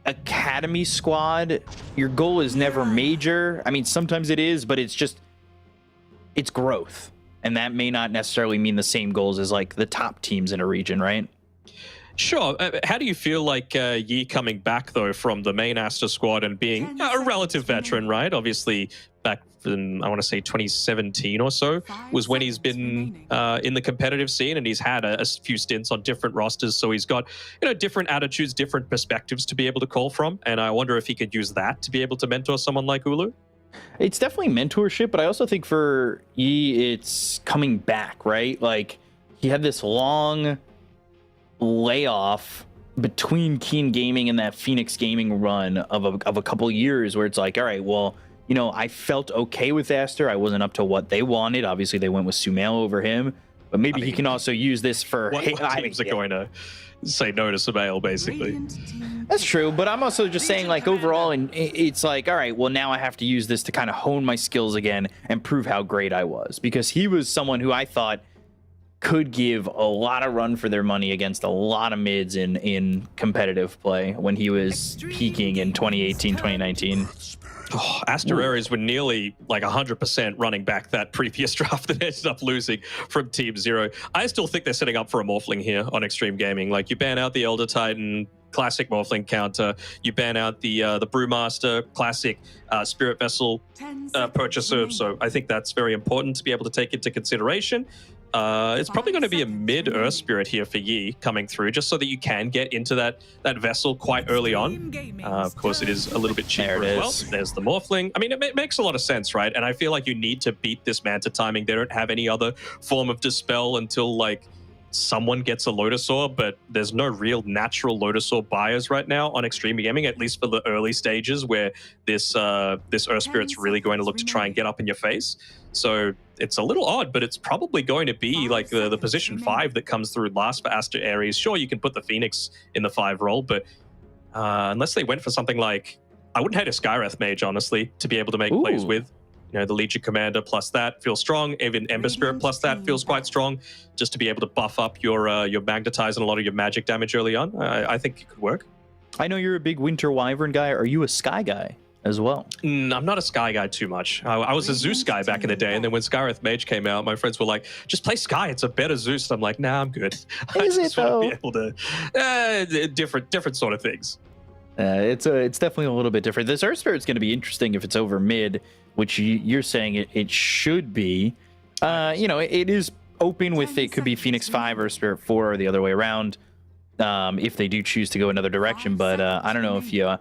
Speaker 6: academy squad, your goal is never major. I mean, sometimes it is, but it's growth. And that may not necessarily mean the same goals as like the top teams in a region, right?
Speaker 2: Sure. How do you feel like Yi coming back, though, from the main Aster squad and being a relative veteran, right? Obviously, back in, I want to say 2017 or so, was when he's been in the competitive scene, and he's had a few stints on different rosters. So he's got, different attitudes, different perspectives to be able to call from. And I wonder if he could use that to be able to mentor someone like Ulu.
Speaker 6: It's definitely mentorship, but I also think for Yi, it's coming back, right? Like, he had this long layoff between Keen Gaming and that Phoenix Gaming run of a couple years where it's like, all right, well, I felt okay with Aster. I wasn't up to what they wanted. Obviously, they went with Sumail over him, but maybe he can also use this for...
Speaker 2: What teams are going to say no to Sumail, basically?
Speaker 6: That's true, but I'm also just saying, like, overall, and it's like, all right, well, now I have to use this to kind of hone my skills again and prove how great I was, because he was someone who I thought could give a lot of run for their money against a lot of mids in competitive play when he was peaking in 2018, 2019.
Speaker 2: Oh, Aster.Aries were nearly like 100% running back that previous draft that ended up losing from Team Zero. I still think they're setting up for a Morphling here on Xtreme Gaming. Like, you ban out the Elder Titan, classic Morphling counter. You ban out the Brewmaster, classic Spirit Vessel purchaser. So I think that's very important to be able to take into consideration. It's probably going to be a mid-Earth Spirit here for Yi coming through, just so that you can get into that vessel quite early on. Of course, it is a little bit cheaper as well. There's the Morphling. I mean, it makes a lot of sense, right? And I feel like you need to beat this Manta timing. They don't have any other form of Dispel until, like, someone gets a Lotusaur, but there's no real natural Lotusaur buyers right now on Xtreme Gaming, at least for the early stages where this Earth Spirit's really going to look to try and get up in your face. So it's a little odd, but it's probably going to be like the position 5 that comes through last for Aster.Aries. Sure, you can put the Phoenix in the 5 role, but unless they went for something like, I wouldn't hate a Skywrath Mage, honestly, to be able to make plays with. The Legion Commander plus that feels strong. Even Ember Spirit plus that feels quite strong, just to be able to buff up your Magnetize and a lot of your magic damage early on. I think it could work.
Speaker 6: I know you're a big Winter Wyvern guy. Are you a Sky guy as well?
Speaker 2: I'm not a Sky guy too much. I was a Zeus guy back in the day, and then when Skywrath Mage came out, my friends were like, just play Sky, it's a better Zeus. I'm like, nah, I'm good. I just want to be able to... different sort of things.
Speaker 6: It's definitely a little bit different. This Earth Spirit's going to be interesting if it's over mid, which you're saying it should be. It is open with, it could be Phoenix 5 or Spirit 4 or the other way around, if they do choose to go another direction. But I don't know if you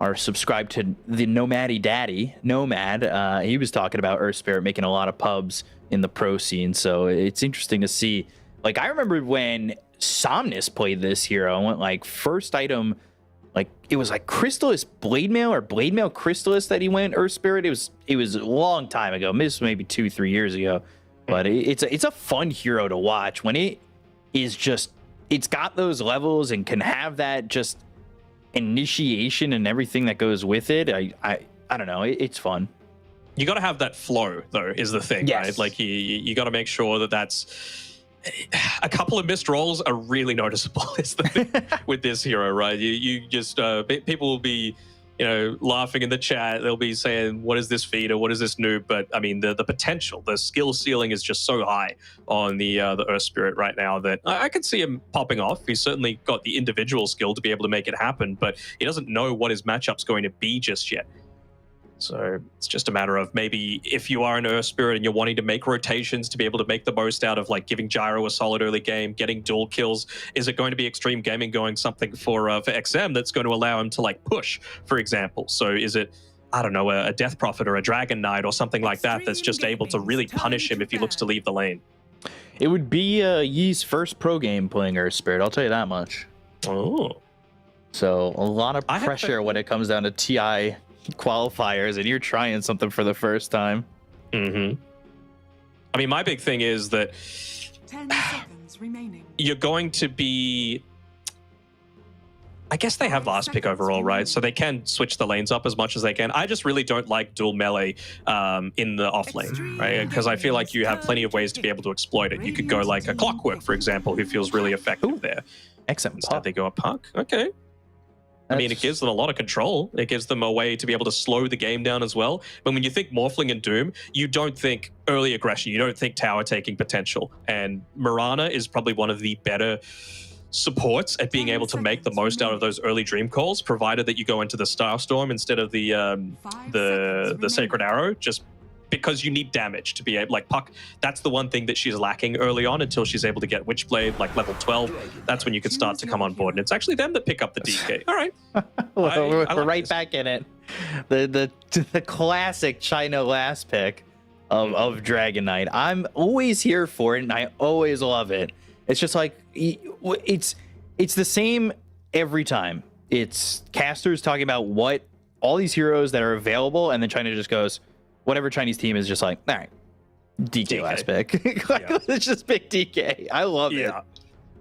Speaker 6: are subscribed to the Nomady Daddy, Nomad. He was talking about Earth Spirit making a lot of pubs in the pro scene. So it's interesting to see. Like, I remember when Somnus played this hero, I went like first item, like it was like Crystallis Blade Mail or Blade Mail Crystallis that he went Earth Spirit. It was a long time ago. This was maybe 2-3 years ago, but it's a fun hero to watch when it is just, it's got those levels and can have that just initiation and everything that goes with it. I don't know. It's fun.
Speaker 2: You got to have that flow, though, is the thing,
Speaker 6: yes.
Speaker 2: Right? Like you got to make sure that's a couple of missed rolls are really noticeable. Is the thing with this hero, right? You just people will be, laughing in the chat. They'll be saying, "What is this feeder? What is this noob?" But I mean, the potential, the skill ceiling is just so high on the Earth Spirit right now that I could see him popping off. He's certainly got the individual skill to be able to make it happen, but he doesn't know what his matchup's going to be just yet. So it's just a matter of maybe if you are an Earth Spirit and you're wanting to make rotations to be able to make the most out of, like, giving Gyro a solid early game, getting dual kills, is it going to be Xtreme Gaming going something for XM that's going to allow him to, like, push, for example? So is it, I don't know, a Death Prophet or a Dragon Knight or something like that that's just able to really punish him if he looks to leave the lane?
Speaker 6: It would be Yi's first pro game playing Earth Spirit, I'll tell you that much.
Speaker 2: Oh.
Speaker 6: So a lot of pressure when it comes down to TI qualifiers and you're trying something for the first time.
Speaker 2: I mean, my big thing is that
Speaker 4: 10 seconds remaining.
Speaker 2: You're going to be I guess they have last pick overall, right? So they can switch the lanes up as much as they can. I just really don't like dual melee in the off lane, right? Because I feel like you have plenty of ways to be able to exploit it. You could go like a Clockwork, for example, who feels really effective there.
Speaker 6: Excellent.
Speaker 2: Instead, they go a Puck. Okay. I mean, it gives them a lot of control. It gives them a way to be able to slow the game down as well. But when you think Morphling and Doom, you don't think early aggression. You don't think tower taking potential. And Mirana is probably one of the better supports at being able to make the most out of those early dream calls, provided that you go into the Starstorm instead of the Sacred Arrow, just because you need damage to be able, like Puck, that's the one thing that she's lacking early on until she's able to get Witchblade, like level 12. That's when you could start to come on board. And it's actually them that pick up the DK. All right.
Speaker 6: We're
Speaker 2: like
Speaker 6: right
Speaker 2: this.
Speaker 6: back in it. The classic China last pick of Dragon Knight. I'm always here for it, and I always love it. It's just like, it's the same every time. It's casters talking about what all these heroes that are available, and then China just goes, whatever Chinese team is just like, all right, DK. Last pick. Let's just pick DK. I love it.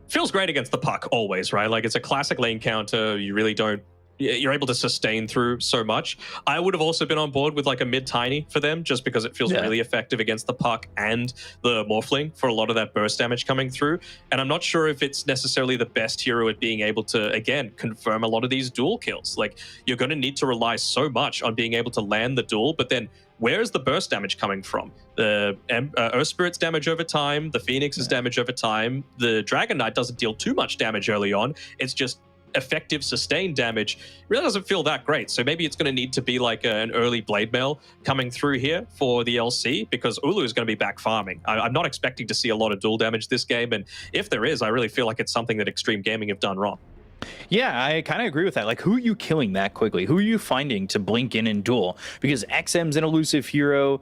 Speaker 2: Feels great against the Puck always, right? Like, it's a classic lane counter. You really don't, you're able to sustain through so much. I would have also been on board with like a mid tiny for them, just because it feels really effective against the Puck and the Morphling for a lot of that burst damage coming through. And I'm not sure if it's necessarily the best hero at being able to, again, confirm a lot of these duel kills. Like, you're going to need to rely so much on being able to land the duel, but then where is the burst damage coming from? The Earth Spirit's damage over time, the Phoenix's damage over time. The Dragon Knight doesn't deal too much damage early on. It's just effective sustained damage. It really doesn't feel that great. So maybe it's going to need to be like an early Blade Mail coming through here for the LC, because Ulu is going to be back farming. I'm not expecting to see a lot of dual damage this game. And if there is, I really feel like it's something that Xtreme Gaming have done wrong.
Speaker 6: Yeah, I kind of agree with that. Like, who are you killing that quickly? Who are you finding to blink in and duel? Because XM's an elusive hero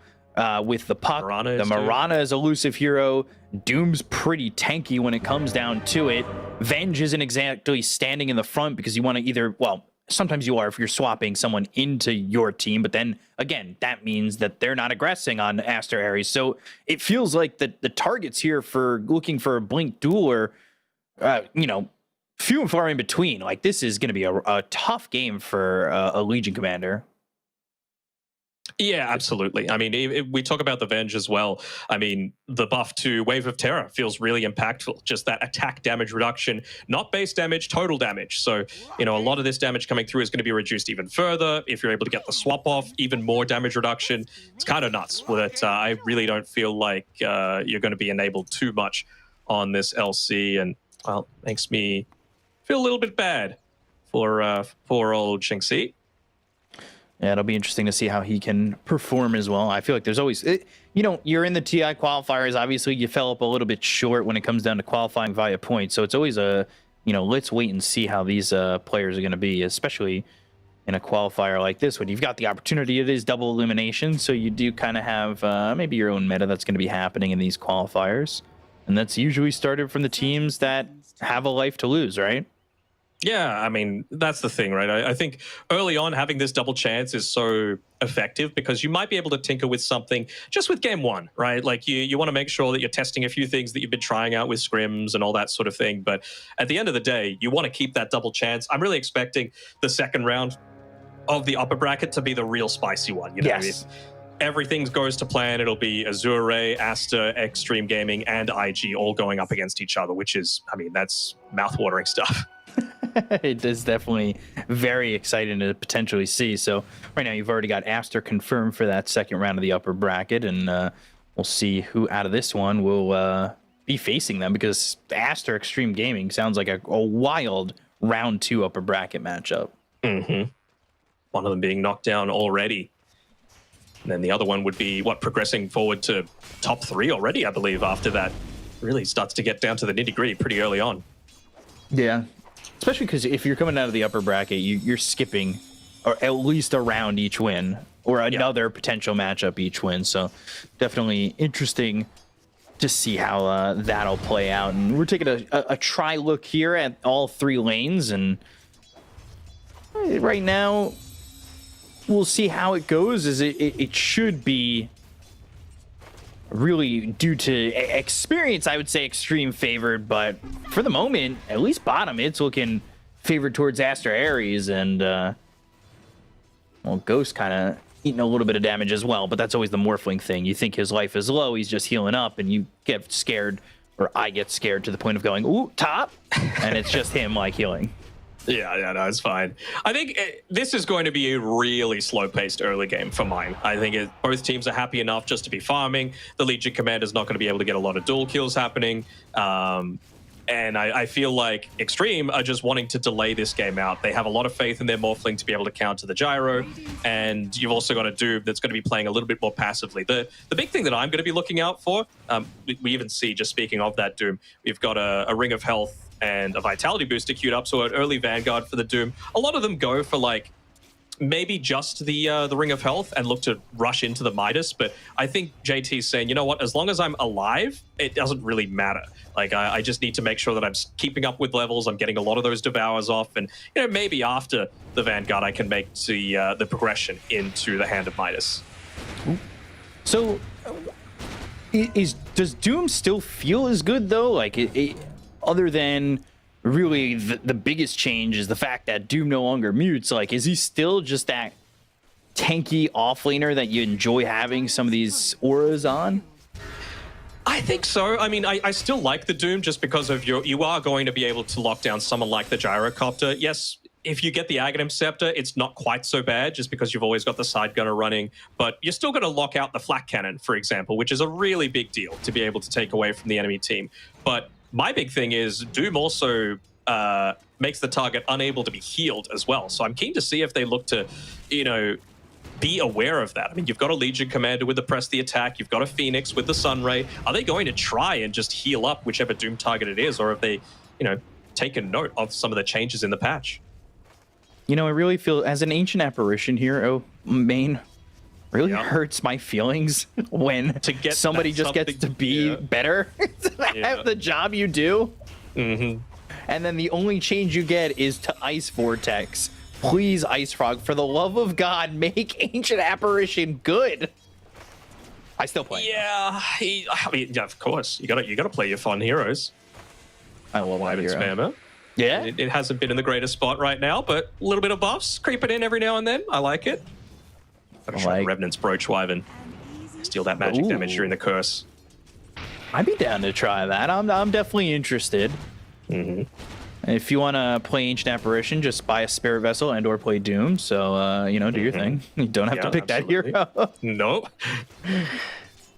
Speaker 6: with the Puck. Mirana is elusive hero. Doom's pretty tanky when it comes down to it. Venge isn't exactly standing in the front because you want to either, well, sometimes you are if you're swapping someone into your team, but then again, that means that they're not aggressing on Aster.Aries. So it feels like the targets here for looking for a blink duel are, few and far in between. Like, this is going to be a tough game for a Legion commander.
Speaker 2: Yeah, absolutely. I mean, if we talk about the Venge as well. I mean, the buff to Wave of Terror feels really impactful. Just that attack damage reduction, not base damage, total damage. So, a lot of this damage coming through is going to be reduced even further. If you're able to get the swap off, even more damage reduction. It's kind of nuts. But I really don't feel like you're going to be enabled too much on this LC. And, well, makes me feel a little bit bad for poor old Xingxi.
Speaker 6: Yeah, it'll be interesting to see how he can perform as well. I feel like there's always, you're in the TI qualifiers. Obviously, you fell up a little bit short when it comes down to qualifying via points. So it's always let's wait and see how these players are going to be, especially in a qualifier like this one. You've got the opportunity. It is double elimination. So you do kind of have maybe your own meta that's going to be happening in these qualifiers. And that's usually started from the teams that have a life to lose, right?
Speaker 2: Yeah, I mean, that's the thing, right? I think early on having this double chance is so effective because you might be able to tinker with something just with game one, right? Like you want to make sure that you're testing a few things that you've been trying out with scrims and all that sort of thing. But at the end of the day, you want to keep that double chance. I'm really expecting the second round of the upper bracket to be the real spicy one.
Speaker 6: Yes.
Speaker 2: If everything goes to plan, it'll be Azure Ray, Aster, Xtreme Gaming, and IG all going up against each other, which is, I mean, that's mouthwatering stuff.
Speaker 6: It is definitely very exciting to potentially see. So right now you've already got Aster confirmed for that second round of the upper bracket, and we'll see who out of this one will be facing them, because Aster Xtreme Gaming sounds like a wild round 2 upper bracket matchup.
Speaker 2: Mm-hmm. One of them being knocked down already. And then the other one would be, progressing forward to top 3 already, I believe, after that. Really starts to get down to the nitty-gritty pretty early on.
Speaker 6: Yeah. Especially because if you're coming out of the upper bracket, you're skipping or at least a round each win, or another potential matchup each win. So definitely interesting to see how that'll play out. And we're taking a try look here at all 3 lanes. And right now, we'll see how it goes. It should be really, due to experience, I would say Xtreme favored, but for the moment, at least bottom, it's looking favored towards Aster.Aries, and well, Ghost kind of eating a little bit of damage as well, but that's always the Morphling thing. You think his life is low, he's just healing up, and you get scared, or I get scared to the point of going, ooh, top, and it's just him like healing.
Speaker 2: Yeah, no, it's fine. I think this is going to be a really slow-paced early game for mine. I think both teams are happy enough just to be farming. The Legion Commander's not going to be able to get a lot of dual kills happening. And I feel like Xtreme are just wanting to delay this game out. They have a lot of faith in their Morphling to be able to counter the Gyro, and you've also got a Doom that's going to be playing a little bit more passively. The big thing that I'm going to be looking out for, we even see, just speaking of that Doom, we've got a Ring of Health and a Vitality booster queued up, so an early Vanguard for the Doom. A lot of them go for like maybe just the Ring of Health and look to rush into the Midas, but I think JT's saying, you know what, as long as I'm alive, it doesn't really matter. Like, I just need to make sure that I'm keeping up with levels, I'm getting a lot of those Devours off, and, you know, maybe after the Vanguard I can make the progression into the Hand of Midas.
Speaker 6: So, does Doom still feel as good, though? Like, other than really the biggest change is the fact that Doom no longer mutes. Like, is he still just that tanky offlaner that you enjoy having some of these auras on?
Speaker 2: I think so. I mean, I still like the Doom just because of you are going to be able to lock down someone like the Gyrocopter. Yes, if you get the Aghanim Scepter, it's not quite so bad just because you've always got the side gunner running, but you're still going to lock out the Flak Cannon, for example, which is a really big deal to be able to take away from the enemy team. But my big thing is Doom also makes the target unable to be healed as well. So I'm keen to see if they look to, you know, be aware of that. I mean, you've got a Legion Commander with the Press the Attack, you've got a Phoenix with the Sunray. Are they going to try and just heal up whichever Doom target it is, or have they, you know, taken note of some of the changes in the patch?
Speaker 6: You know, I really feel, as an Ancient Apparition hero main, really hurts my feelings when somebody just gets to be better at the job you do. And then the only change you get is to Ice Vortex. Please, Ice Frog, for the love of God, make Ancient Apparition good. I still play.
Speaker 2: Yeah, I mean, yeah, of course. You gotta play your fun heroes.
Speaker 6: I love my hero.
Speaker 2: Spammer.
Speaker 6: Yeah,
Speaker 2: it hasn't been in the greatest spot right now, but a little bit of buffs creeping in every now and then. I like it. I'm sure Revenant's Brooch Wyvern. Steal that magic damage during the curse.
Speaker 6: I'd be down to try that. I'm definitely interested. If you want to play Ancient Apparition, just buy a Spirit Vessel and or play Doom. So, you know, do your thing. You don't have to pick that hero.
Speaker 2: Nope.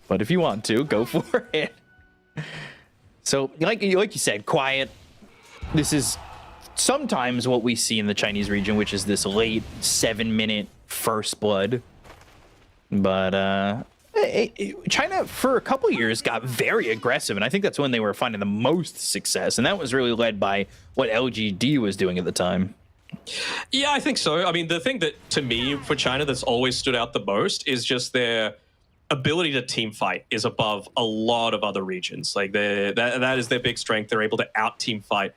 Speaker 6: But if you want to, go for it. So, like you said, quiet. This is sometimes what we see in the Chinese region, which is this late 7-minute first blood. But China, for a couple years, got very aggressive, and I think that's when they were finding the most success, and that was really led by what LGD was doing at the time.
Speaker 2: Yeah, I think so. I mean, the thing that, to me, for China, that's always stood out the most is just their ability to team fight is above a lot of other regions. Like, that is their big strength. They're able to out-team fight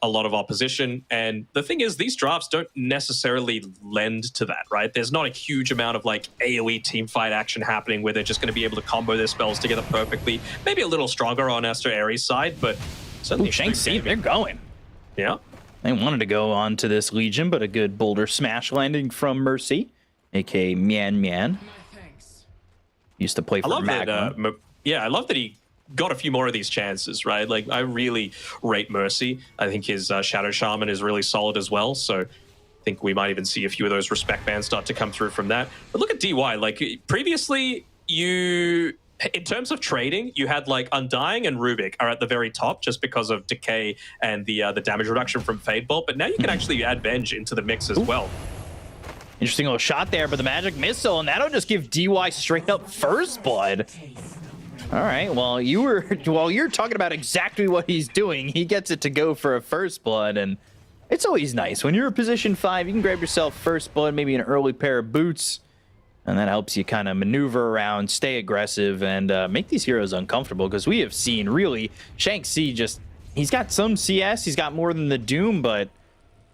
Speaker 2: a lot of opposition. And the thing is, these drafts don't necessarily lend to that, right? There's not a huge amount of like AoE teamfight action happening where they're just going to be able to combo their spells together perfectly. Maybe a little stronger on Aster.Aries' side, but certainly
Speaker 6: Shanxi, they're going.
Speaker 2: Yeah.
Speaker 6: They wanted to go on to this Legion, but a good boulder smash landing from Mercy, aka Mian Mian. Used to play for Magma.
Speaker 2: Yeah, I love that he got a few more of these chances, right? Like, I really rate Mercy. I think his Shadow Shaman is really solid as well. So I think we might even see a few of those respect bands start to come through from that. But look at DY. Like, previously, in terms of trading, you had like Undying and Rubik are at the very top just because of Decay and the damage reduction from Fade Bolt. But now you can actually add Venge into the mix as well.
Speaker 6: Interesting little shot there, but the magic missile, and that'll just give DY straight up first blood. All right, while you're talking about exactly what he's doing, he gets it to go for a first blood, and it's always nice. When you're in position 5, you can grab yourself first blood, maybe an early pair of boots, and that helps you kind of maneuver around, stay aggressive, and make these heroes uncomfortable, because we have seen, really, Shanxi he's got some CS, he's got more than the Doom, but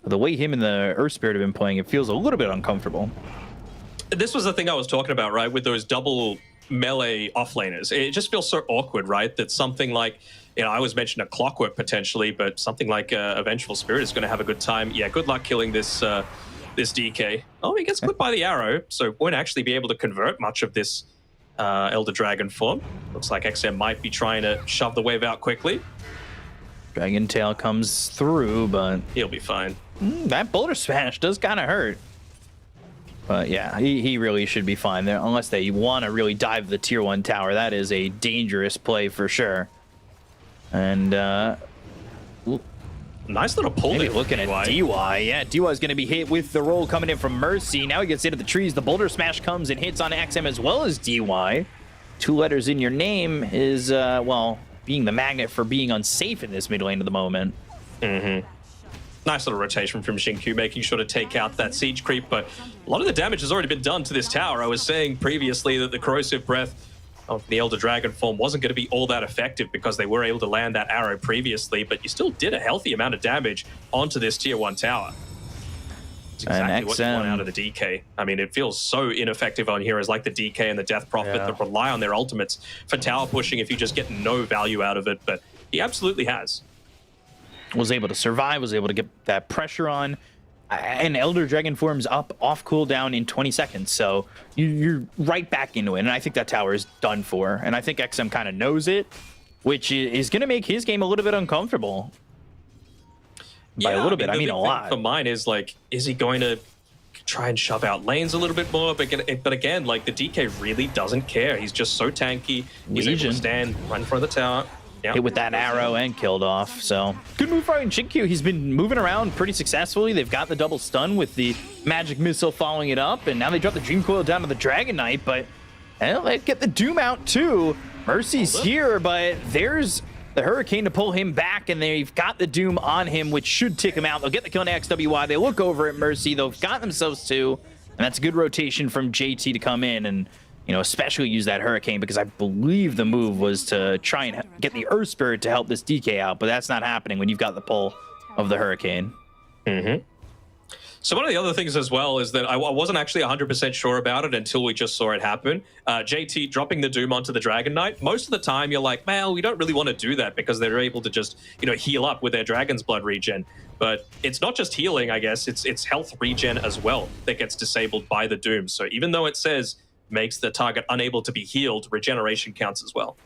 Speaker 6: the way him and the Earth Spirit have been playing, it feels a little bit uncomfortable.
Speaker 2: This was the thing I was talking about, right, with those double melee offlaners. It just feels so awkward, right? That something like, You know, I was mentioning a Clockwork potentially, but something like a Vengeful Spirit is going to have a good time. Yeah, good luck killing this this DK. Oh, he gets clipped by the arrow, so won't actually be able to convert much of this Elder Dragon form. Looks like XM might be trying to shove the wave out quickly.
Speaker 6: Dragon Tail comes through, but
Speaker 2: He'll be fine.
Speaker 6: that Boulder Smash does kind of hurt. But yeah, he really should be fine there, unless they want to really dive the tier 1 tower. That is a dangerous play for sure. And
Speaker 2: nice little pull
Speaker 6: maybe
Speaker 2: there.
Speaker 6: looking at DY. Yeah, DY is going to be hit with the roll coming in from Mercy. Now he gets into the trees. The Boulder Smash comes and hits on XM as well as DY. 2 letters in your name is, well, being the magnet for being unsafe in this mid lane at the moment.
Speaker 2: Nice little rotation from Xingqiu, making sure to take out that siege creep, but a lot of the damage has already been done to this tower. I was saying previously that the Corrosive Breath of the Elder Dragon form wasn't going to be all that effective because they were able to land that arrow previously, but you still did a healthy amount of damage onto this tier 1 tower. It's exactly what you want out of the DK. I mean, it feels so ineffective on heroes like the DK and the Death Prophet that rely on their ultimates for tower pushing if you just get no value out of it, but he absolutely has.
Speaker 6: Was able to survive, was able to get that pressure on, and Elder Dragon forms up off cooldown in 20 seconds, so you're right back into it, and I think that tower is done for, and I think XM kind of knows it, which is going to make his game a little bit uncomfortable. By a little bit, I mean a lot.
Speaker 2: For mine is like, is he going to try and shove out lanes a little bit more? But again, like the DK really doesn't care. He's just so tanky. He's able to stand right in front of the tower. Yep.
Speaker 6: Hit with that arrow and killed off. So good move from Xingqiu. He's been moving around pretty successfully. They've got the double stun with the magic missile following it up, and now they drop the Dream Coil down to the Dragon Knight. But they get the Doom out too. Mercy's here, but there's the Hurricane to pull him back, and they've got the Doom on him, which should tick him out. They'll get the kill on XWY. They look over at Mercy. They've got themselves 2, and that's a good rotation from JT to come in and, you know, especially use that Hurricane, because I believe the move was to try and get the Earth Spirit to help this DK out, but that's not happening when you've got the pull of the Hurricane.
Speaker 2: So one of the other things as well is that I wasn't actually 100% sure about it until we just saw it happen. JT dropping the Doom onto the Dragon Knight. Most of the time you're like, well, we don't really want to do that because they're able to just, you know, heal up with their Dragon's Blood regen. But it's not just healing, I guess. It's health regen as well that gets disabled by the Doom. So even though it says makes the target unable to be healed, regeneration counts as well.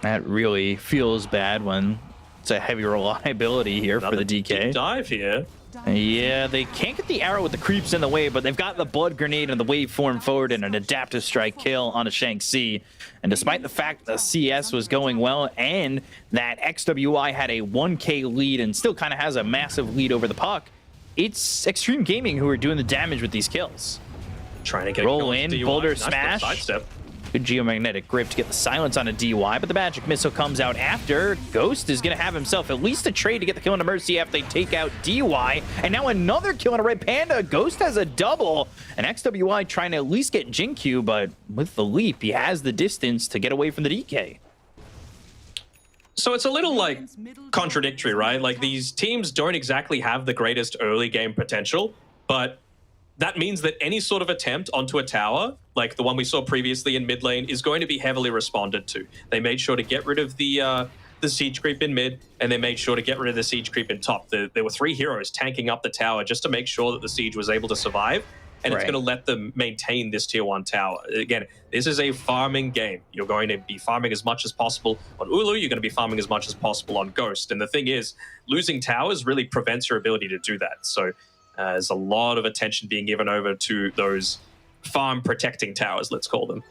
Speaker 6: That really feels bad when it's a heavy reliability here for the DK.
Speaker 2: Deep dive here.
Speaker 6: Yeah, they can't get the arrow with the creeps in the way, but they've got the blood grenade and the wave form forward and an adaptive strike kill on a Shanxi. And despite the fact the CS was going well and that XWI had a 1K lead and still kind of has a massive lead over the puck, it's Xtreme Gaming who are doing the damage with these kills.
Speaker 2: Trying to get
Speaker 6: roll in, Boulder Smash.
Speaker 2: Sidestep.
Speaker 6: Good geomagnetic grip to get the silence on a DY, but the magic missile comes out after. Ghost is going to have himself at least a trade to get the kill into Mercy after they take out DY. And now another kill on a Red Panda. Ghost has a double. And XWI trying to at least get Xingqiu, but with the leap, he has the distance to get away from the DK.
Speaker 2: So it's a little like contradictory, right? Like these teams don't exactly have the greatest early game potential, but that means that any sort of attempt onto a tower, like the one we saw previously in mid lane, is going to be heavily responded to. They made sure to get rid of the siege creep in mid, and they made sure to get rid of the siege creep in top. There were 3 heroes tanking up the tower just to make sure that the siege was able to survive, and it's going to let them maintain this tier 1 tower. Again, this is a farming game. You're going to be farming as much as possible on Ulu, you're going to be farming as much as possible on Ghost. And the thing is, losing towers really prevents your ability to do that. So there's a lot of attention being given over to those farm protecting towers, let's call them.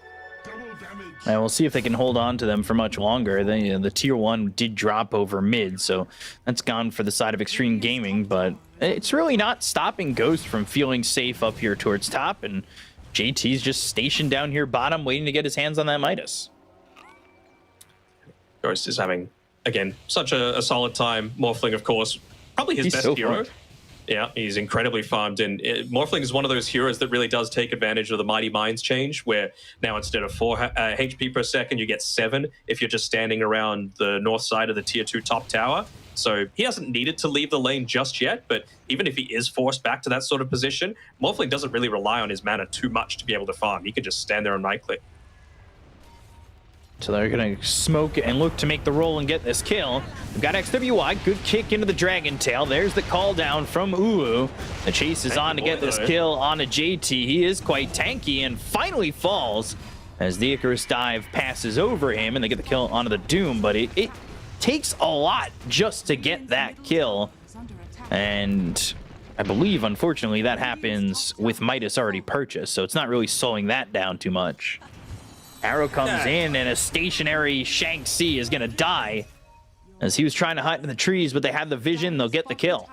Speaker 6: And we'll see if they can hold on to them for much longer. The tier 1 did drop over mid, so that's gone for the side of Xtreme Gaming, but it's really not stopping Ghost from feeling safe up here towards top, and JT's just stationed down here bottom waiting to get his hands on that Midas.
Speaker 2: Ghost is having, again, such a solid time. Morphling, of course, probably his best hero. Yeah, he's incredibly farmed, and Morphling is one of those heroes that really does take advantage of the Mighty Minds change, where now instead of 4 HP per second, you get 7 if you're just standing around the north side of the tier 2 top tower. So he hasn't needed to leave the lane just yet, but even if he is forced back to that sort of position, Morphling doesn't really rely on his mana too much to be able to farm. He can just stand there and right-click.
Speaker 6: So they're going to smoke and look to make the roll and get this kill. We've got XWI, good kick into the Dragon Tail. There's the call down from Uu. The chase is on to get this kill onto JT. He is quite tanky and finally falls as the Icarus dive passes over him and they get the kill onto the Doom, but it takes a lot just to get that kill. And I believe, unfortunately, that happens with Midas already purchased, so it's not really slowing that down too much. Arrow comes in, and a stationary Shanxi is going to die as he was trying to hide in the trees, but they have the vision. They'll get the kill.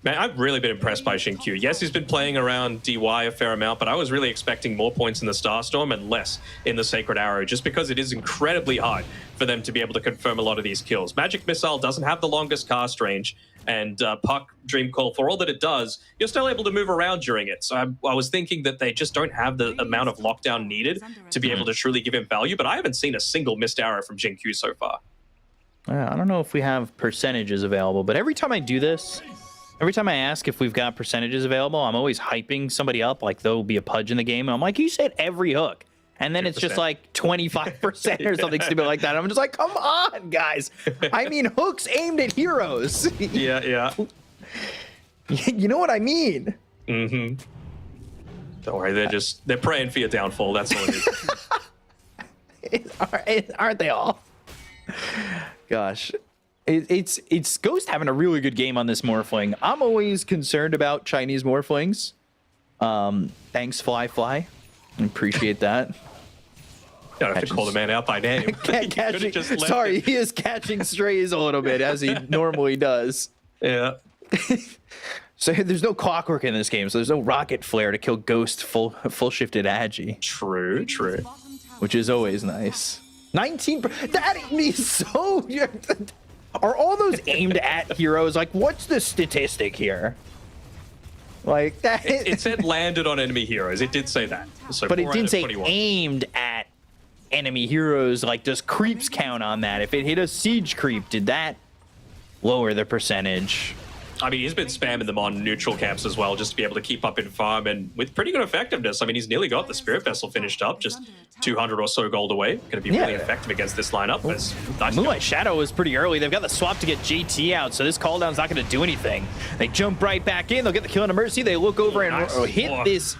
Speaker 2: Man, I've really been impressed by Xingqiu. Yes, he's been playing around DY a fair amount, but I was really expecting more points in the Starstorm and less in the Sacred Arrow, just because it is incredibly hard for them to be able to confirm a lot of these kills. Magic Missile doesn't have the longest cast range, and Puck Dream Call, for all that it does, you're still able to move around during it. So I was thinking that they just don't have the amount of lockdown needed to be able to truly give him value, but I haven't seen a single missed arrow from Xingqiu so far.
Speaker 6: I don't know if we have percentages available, but every time I do this, every time I ask if we've got percentages available, I'm always hyping somebody up like there'll be a pudge in the game. And I'm like, you said every hook. And then 2%. It's just like 25% or something stupid like that. I'm just like, come on, guys. I mean, hooks aimed at heroes.
Speaker 2: Yeah.
Speaker 6: You know what I mean?
Speaker 2: Mm-hmm. Don't worry, they're praying for your downfall. That's all it is.
Speaker 6: Aren't they all? Gosh. It's Ghost having a really good game on this Morphling. I'm always concerned about Chinese Morphlings. Thanks, Fly. Appreciate that.
Speaker 2: Don't have to call the man out by name.
Speaker 6: Sorry, he is catching strays a little bit, as he normally does.
Speaker 2: Yeah.
Speaker 6: So there's no clockwork in this game, so there's no rocket flare to kill Ghost full shifted Agi.
Speaker 2: True.
Speaker 6: Which is always nice. 19. That is so. Are all those aimed at heroes? Like, what's the statistic here? Like that.
Speaker 2: It said landed on enemy heroes. It did say that. So
Speaker 6: but it didn't say aimed at enemy heroes. Like, does creeps count on that? If it hit a siege creep, did that lower the percentage?
Speaker 2: I mean, he's been spamming them on neutral camps as well, just to be able to keep up in farm, and with pretty good effectiveness. I mean, he's nearly got the Spirit Vessel finished up, just 200 or so gold away. Going to be really effective against this lineup. Nice
Speaker 6: Moonlight Shadow was pretty early. They've got the swap to get JT out, so this cooldown's not going to do anything. They jump right back in. They'll get the kill on Mercy. They look over and hit this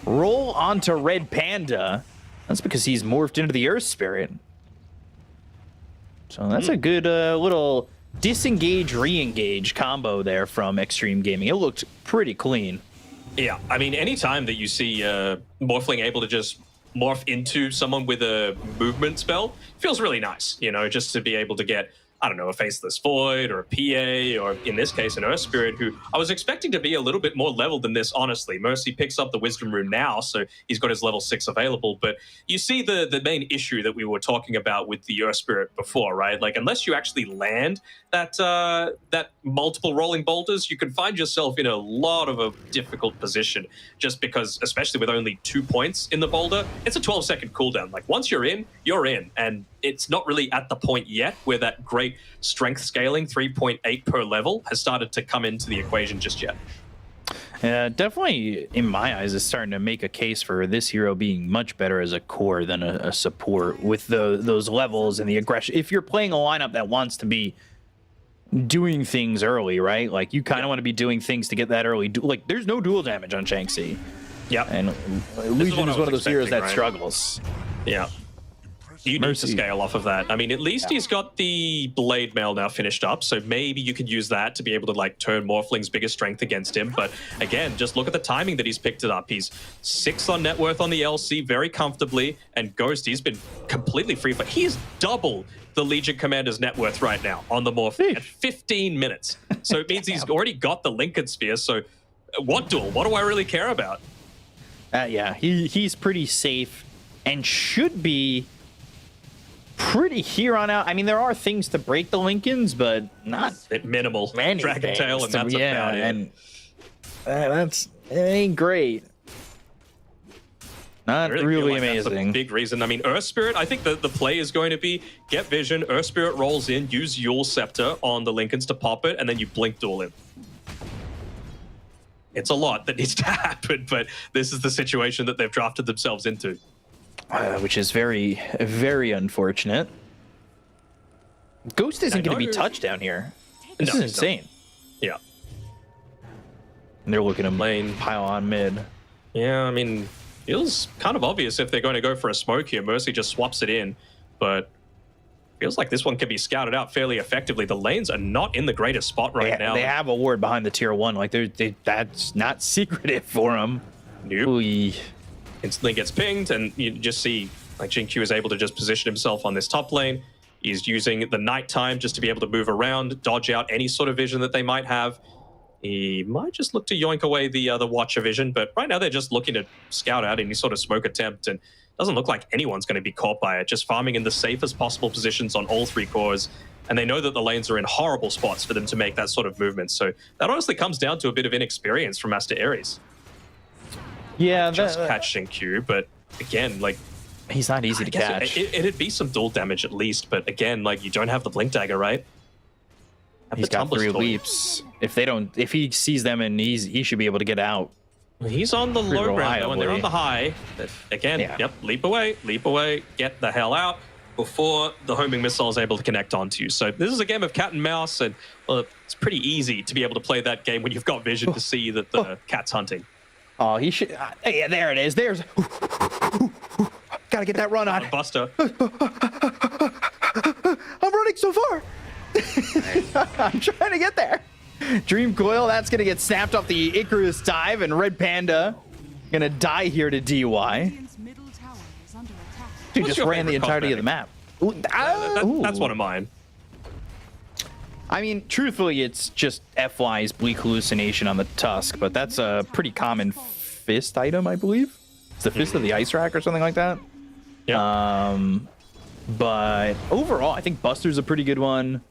Speaker 6: roll onto Red Panda. That's because he's morphed into the Earth Spirit. So that's a good little disengage, re-engage combo there from Xtreme Gaming. It looked pretty clean.
Speaker 2: Yeah, I mean, anytime that you see Morphling able to just morph into someone with a movement spell, feels really nice, you know, just to be able to get, I don't know, a Faceless Void or a PA, or in this case, an Earth Spirit, who I was expecting to be a little bit more level than this, honestly. Mercy picks up the Wisdom Rune now, so he's got his level 6 available, but you see the main issue that we were talking about with the Earth Spirit before, right? Like, unless you actually land that multiple rolling boulders, you can find yourself in a lot of a difficult position, just because, especially with only 2 points in the boulder, it's a 12-second cooldown. Like, once you're in, and it's not really at the point yet where that great strength scaling, 3.8 per level, has started to come into the equation just yet.
Speaker 6: Yeah, definitely, in my eyes, is starting to make a case for this hero being much better as a core than a support with those levels and the aggression. If you're playing a lineup that wants to be doing things early, right? Like, you kind of want to be doing things to get that early. Like, there's no dual damage on Shanxi.
Speaker 2: Yeah.
Speaker 6: And Legion is one of those heroes that struggles.
Speaker 2: Yeah. You need to scale off of that. I mean, at least he's got the Blade Mail now finished up, so maybe you could use that to be able to, like, turn Morphling's biggest strength against him. But again, just look at the timing that he's picked it up. He's 6 on net worth on the LC very comfortably, and Ghost, he's been completely free. But he's double the Legion Commander's net worth right now on the Morph at 15 minutes. So it means he's already got the Lincoln Sphere. So what duel? What do I really care about?
Speaker 6: Yeah, he's pretty safe and should be pretty here on out. I mean, there are things to break the Lincolns, but not
Speaker 2: minimal. Dragon Tail, and that's about it.
Speaker 6: And it ain't great. Not really amazing.
Speaker 2: That's a big reason. I mean, Earth Spirit, I think the play is going to be get vision, Earth Spirit rolls in, use Yule Scepter on the Lincolns to pop it, and then you blink duel him. It's a lot that needs to happen, but this is the situation that they've drafted themselves into.
Speaker 6: which is very, very unfortunate. Ghost isn't going to be touched down here. This is insane.
Speaker 2: Yeah.
Speaker 6: And they're looking to
Speaker 2: Lane.
Speaker 6: pile on mid.
Speaker 2: Yeah, I mean, feels kind of obvious if they're going to go for a smoke here. Mercy just swaps it in, but feels like this one can be scouted out fairly effectively. The lanes are not in the greatest spot right now.
Speaker 6: They have a ward behind the tier 1. Like, that's not secretive for them.
Speaker 2: Nope. Instantly gets pinged, and you just see like JinQ is able to just position himself on this top lane. He's using the nighttime just to be able to move around, dodge out any sort of vision that they might have. He might just look to yoink away the Watcher vision, but right now they're just looking to scout out any sort of smoke attempt, and doesn't look like anyone's going to be caught by it. Just farming in the safest possible positions on all 3 cores, and they know that the lanes are in horrible spots for them to make that sort of movement. So that honestly comes down to a bit of inexperience from Aster.Aries.
Speaker 6: Yeah,
Speaker 2: Just catching Q, but again, like,
Speaker 6: he's not easy to catch.
Speaker 2: It'd be some dual damage at least, but again, like, you don't have the blink dagger, right?
Speaker 6: He's got 3 leaps. If he sees them, and he should be able to get out.
Speaker 2: He's on the low ground though, and they're on the high. But again, yep, leap away, get the hell out before the homing missile is able to connect onto you. So this is a game of cat and mouse, and well, it's pretty easy to be able to play that game when you've got vision to see that the cat's hunting.
Speaker 6: Oh, he should. Yeah, there it is. There's. Gotta get that run on.
Speaker 2: Buster.
Speaker 6: I'm running so far. I'm trying to get there. Dream Coil, that's gonna get snapped off the Icarus dive, and Red Panda gonna die here to DY.
Speaker 4: Radiant's middle tower is under attack.
Speaker 6: Dude just ran the entirety of the map.
Speaker 2: That's one of mine.
Speaker 6: I mean, truthfully, it's just FY's Bleak Hallucination on the Tusk, but that's a pretty common fist item, I believe. It's the Fist of the Ice Rack or something like that.
Speaker 2: Yeah.
Speaker 6: But overall, I think Buster's a pretty good one.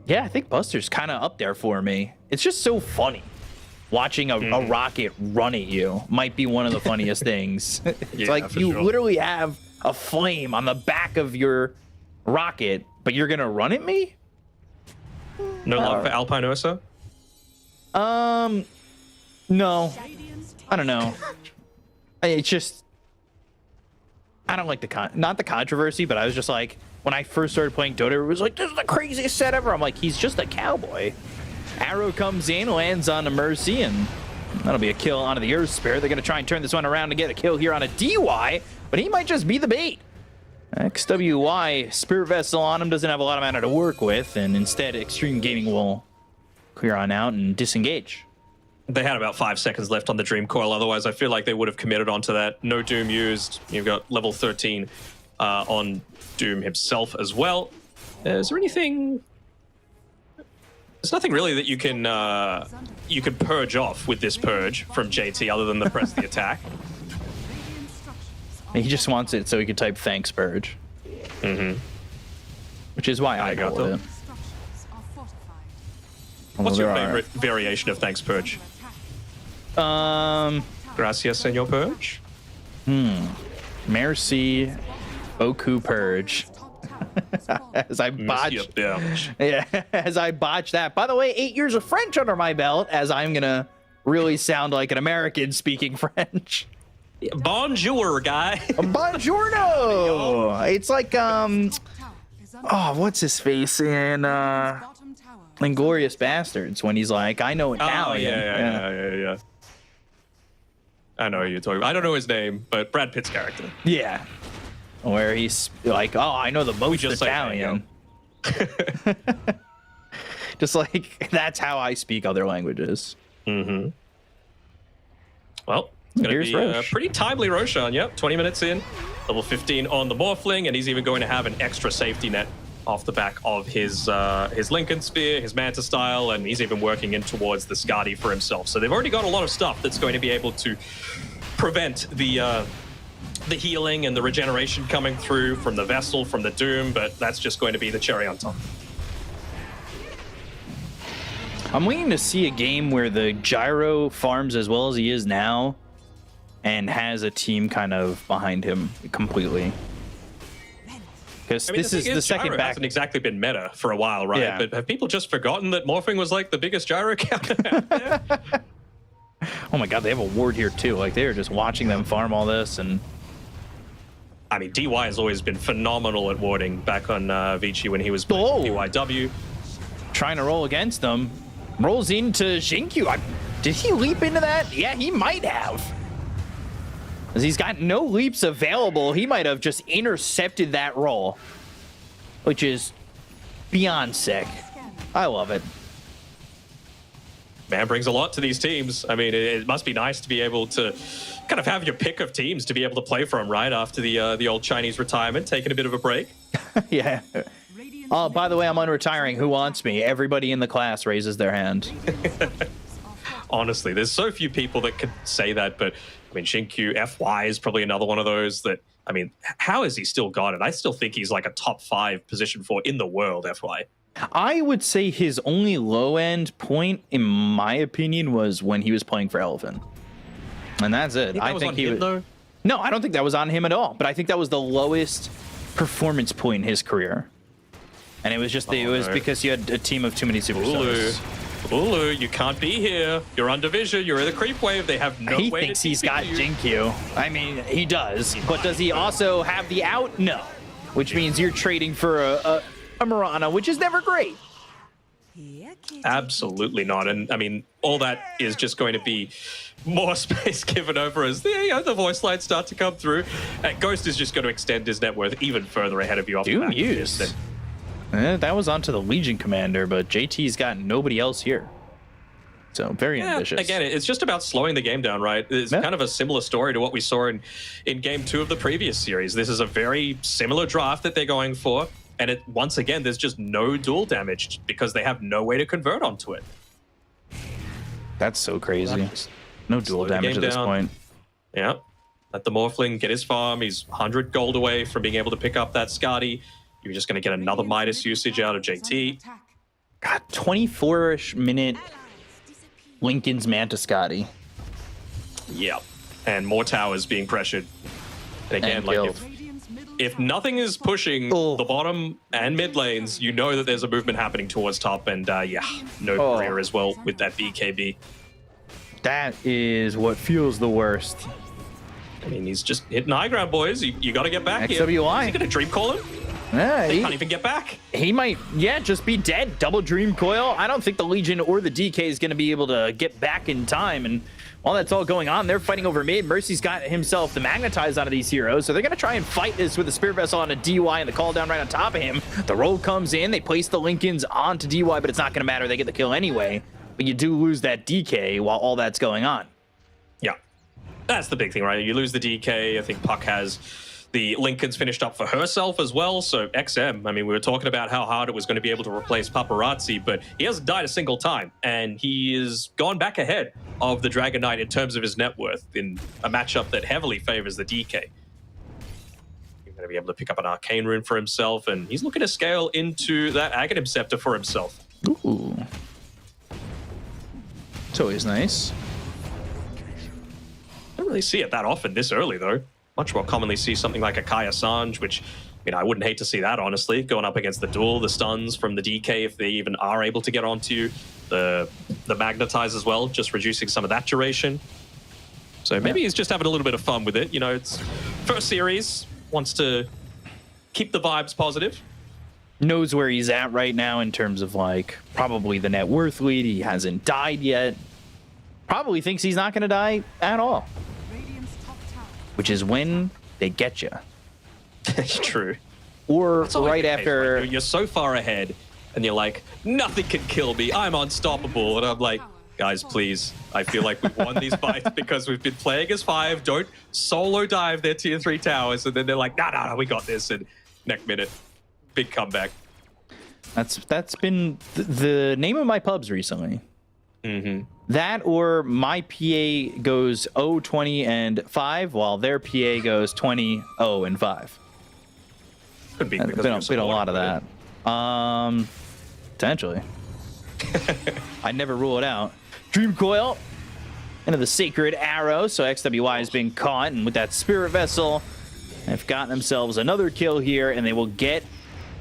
Speaker 6: Yeah, I think Buster's kind of up there for me. It's just so funny. Watching a rocket run at you might be one of the funniest things. It's like you literally have a flame on the back of your rocket, but you're gonna run at me?
Speaker 2: No love for Alpine Ursa?
Speaker 6: No. I don't know. It's just, I don't like not the controversy, but I was just like, when I first started playing Dota, it was like, this is the craziest set ever. I'm like, he's just a cowboy. Arrow comes in, lands on a Mercy, and that'll be a kill onto the Earth Spirit. They're going to try and turn this one around to get a kill here on a DY, but he might just be the bait. XWY, Spirit Vessel on him, doesn't have a lot of mana to work with, and instead Xtreme Gaming will clear on out and disengage.
Speaker 2: They had about 5 seconds left on the Dream Coil. Otherwise, I feel like they would have committed onto that. No Doom used. You've got level 13 on Doom himself as well. Is there anything? There's nothing really that you can purge off with this purge from JT other than the press the attack.
Speaker 6: He just wants it so he can type thanks purge. Which is why I got it.
Speaker 2: What's your favorite variation of thanks purge? Gracias, Senor Purge.
Speaker 6: Merci, Boku Purge. As I botched, as I botched that. By the way, 8 years of French under my belt, as I'm gonna really sound like an American speaking French.
Speaker 2: Bonjour, guy.
Speaker 6: Buongiorno. It's like oh, what's his face in Inglourious Bastards when he's like, I know Italian.
Speaker 2: Yeah. I know who you're talking about. I don't know his name, but Brad Pitt's character.
Speaker 6: Yeah. Where he's like, oh, I know the most Italian. Just like, that's how I speak other languages.
Speaker 2: Well, it's going to be a pretty timely Roshan. Yep, 20 minutes in. Level 15 on the Morphling, and he's even going to have an extra safety net off the back of his Lincoln Spear, his Manta Style, and he's even working in towards the Skadi for himself. So they've already got a lot of stuff that's going to be able to prevent the healing and the regeneration coming through from the Vessel, from the Doom, but that's just going to be the cherry on top.
Speaker 6: I'm waiting to see a game where the Gyro farms as well as he is now and has a team kind of behind him completely. Because this is the second back.
Speaker 2: Hasn't exactly been meta for a while, right?
Speaker 6: Yeah.
Speaker 2: But have people just forgotten that Morphing was like the biggest gyro counter out there?
Speaker 6: Oh my god, they have a ward here too. Like, they're just watching them farm all this. And
Speaker 2: I mean, DY has always been phenomenal at warding back on Vici when he was playing DYW.
Speaker 6: Trying to roll against them. Rolls into Xinkyu. Did he leap into that? Yeah, he might have. Because he's got no leaps available. He might have just intercepted that roll, which is beyond sick. I love it.
Speaker 2: Man brings a lot to these teams. I mean, it must be nice to be able to kind of have your pick of teams to be able to play from, right? After the old Chinese retirement, taking a bit of a break.
Speaker 6: Yeah. Oh, by the way, I'm unretiring. Who wants me? Everybody in the class raises their hand.
Speaker 2: Honestly, there's so few people that can say that, but I mean, Xinkyu, FY is probably another one of those that, I mean, how has he still got it? I still think he's like a top 5 position 4 in the world, FY.
Speaker 6: I would say his only low-end point, in my opinion, was when he was playing for Elephant. And that's it.
Speaker 2: I think he was... though?
Speaker 6: No, I don't think that was on him at all, but I think that was the lowest performance point in his career. And it was just, because you had a team of too many superstars.
Speaker 2: Ulu, you can't be here. You're on division. You're in the creep wave. They have no way to
Speaker 6: He thinks he's got Jinkyu. I mean, he does. But does he also have the out? No. Which means you're trading for a Mirana, which is never great.
Speaker 2: Absolutely not. And I mean, all that is just going to be more space given over as the voice lines start to come through. Ghost is just going to extend his net worth even further ahead of you off the back of this.
Speaker 6: That was onto the Legion Commander, but JT's got nobody else here. So very ambitious.
Speaker 2: Again, it's just about slowing the game down, right? It's kind of a similar story to what we saw in game 2 of the previous series. This is a very similar draft that they're going for. And once again, there's just no dual damage because they have no way to convert onto it.
Speaker 6: That's so crazy. No dual damage at this point.
Speaker 2: Yeah. Let the Morphling get his farm. He's 100 gold away from being able to pick up that Skadi. You're just going to get another Midas usage out of JT.
Speaker 6: God, 24-ish minute Lincoln's Manta Scotty.
Speaker 2: Yep. And more towers being pressured. And again, like if nothing is pushing the bottom and mid lanes, you know that there's a movement happening towards top. And no career as well with that BKB.
Speaker 6: That is what feels the worst.
Speaker 2: I mean, he's just hitting high ground, boys. You got to get back
Speaker 6: XWI.
Speaker 2: here. Is he going to dream call him?
Speaker 6: Yeah,
Speaker 2: he can't even get back.
Speaker 6: He might, just be dead. Double Dream Coil. I don't think the Legion or the DK is going to be able to get back in time. And while that's all going on, they're fighting over mid. Mercy's got himself the magnetized out of these heroes. So they're going to try and fight this with the Spirit Vessel on a DY and the call down right on top of him. The roll comes in. They place the Lincolns onto DY, but it's not going to matter. They get the kill anyway. But you do lose that DK while all that's going on.
Speaker 2: Yeah, that's the big thing, right? You lose the DK. I think Puck has the Lincoln's finished up for herself as well. So XM, I mean, we were talking about how hard it was going to be able to replace Paparazzi, but he hasn't died a single time. And he has gone back ahead of the Dragon Knight in terms of his net worth in a matchup that heavily favors the DK. He's going to be able to pick up an Arcane Rune for himself, and he's looking to scale into that Aghanim Scepter for himself.
Speaker 6: Ooh. It's always nice.
Speaker 2: Don't really see it that often this early, though. Much more commonly see something like a Kaya Sanj, which, I mean, I wouldn't hate to see that, honestly, going up against the duel, the stuns from the DK, if they even are able to get onto you, the magnetize as well, just reducing some of that duration. So maybe he's just having a little bit of fun with it. You know, it's first series, wants to keep the vibes positive.
Speaker 6: Knows where he's at right now in terms of, like, probably the net worth lead. He hasn't died yet. Probably thinks he's not going to die at all. Which is when they get you.
Speaker 2: It's true.
Speaker 6: Or right after...
Speaker 2: Right? You're so far ahead, and you're like, nothing can kill me. I'm unstoppable. And I'm like, guys, please. I feel like we've won these fights because we've been playing as 5. Don't solo dive their tier 3 towers. And then they're like, no, we got this. And next minute, big comeback.
Speaker 6: That's been the name of my pubs recently.
Speaker 2: Mm-hmm.
Speaker 6: That or my PA goes 0, 20, and 5, while their PA goes 20, 0, and 5.
Speaker 2: Could be because
Speaker 6: been a lot of that. Potentially. I never rule it out. Dream Coil into the Sacred Arrow, so XWI has been caught, and with that Spirit Vessel, they've gotten themselves another kill here, and they will get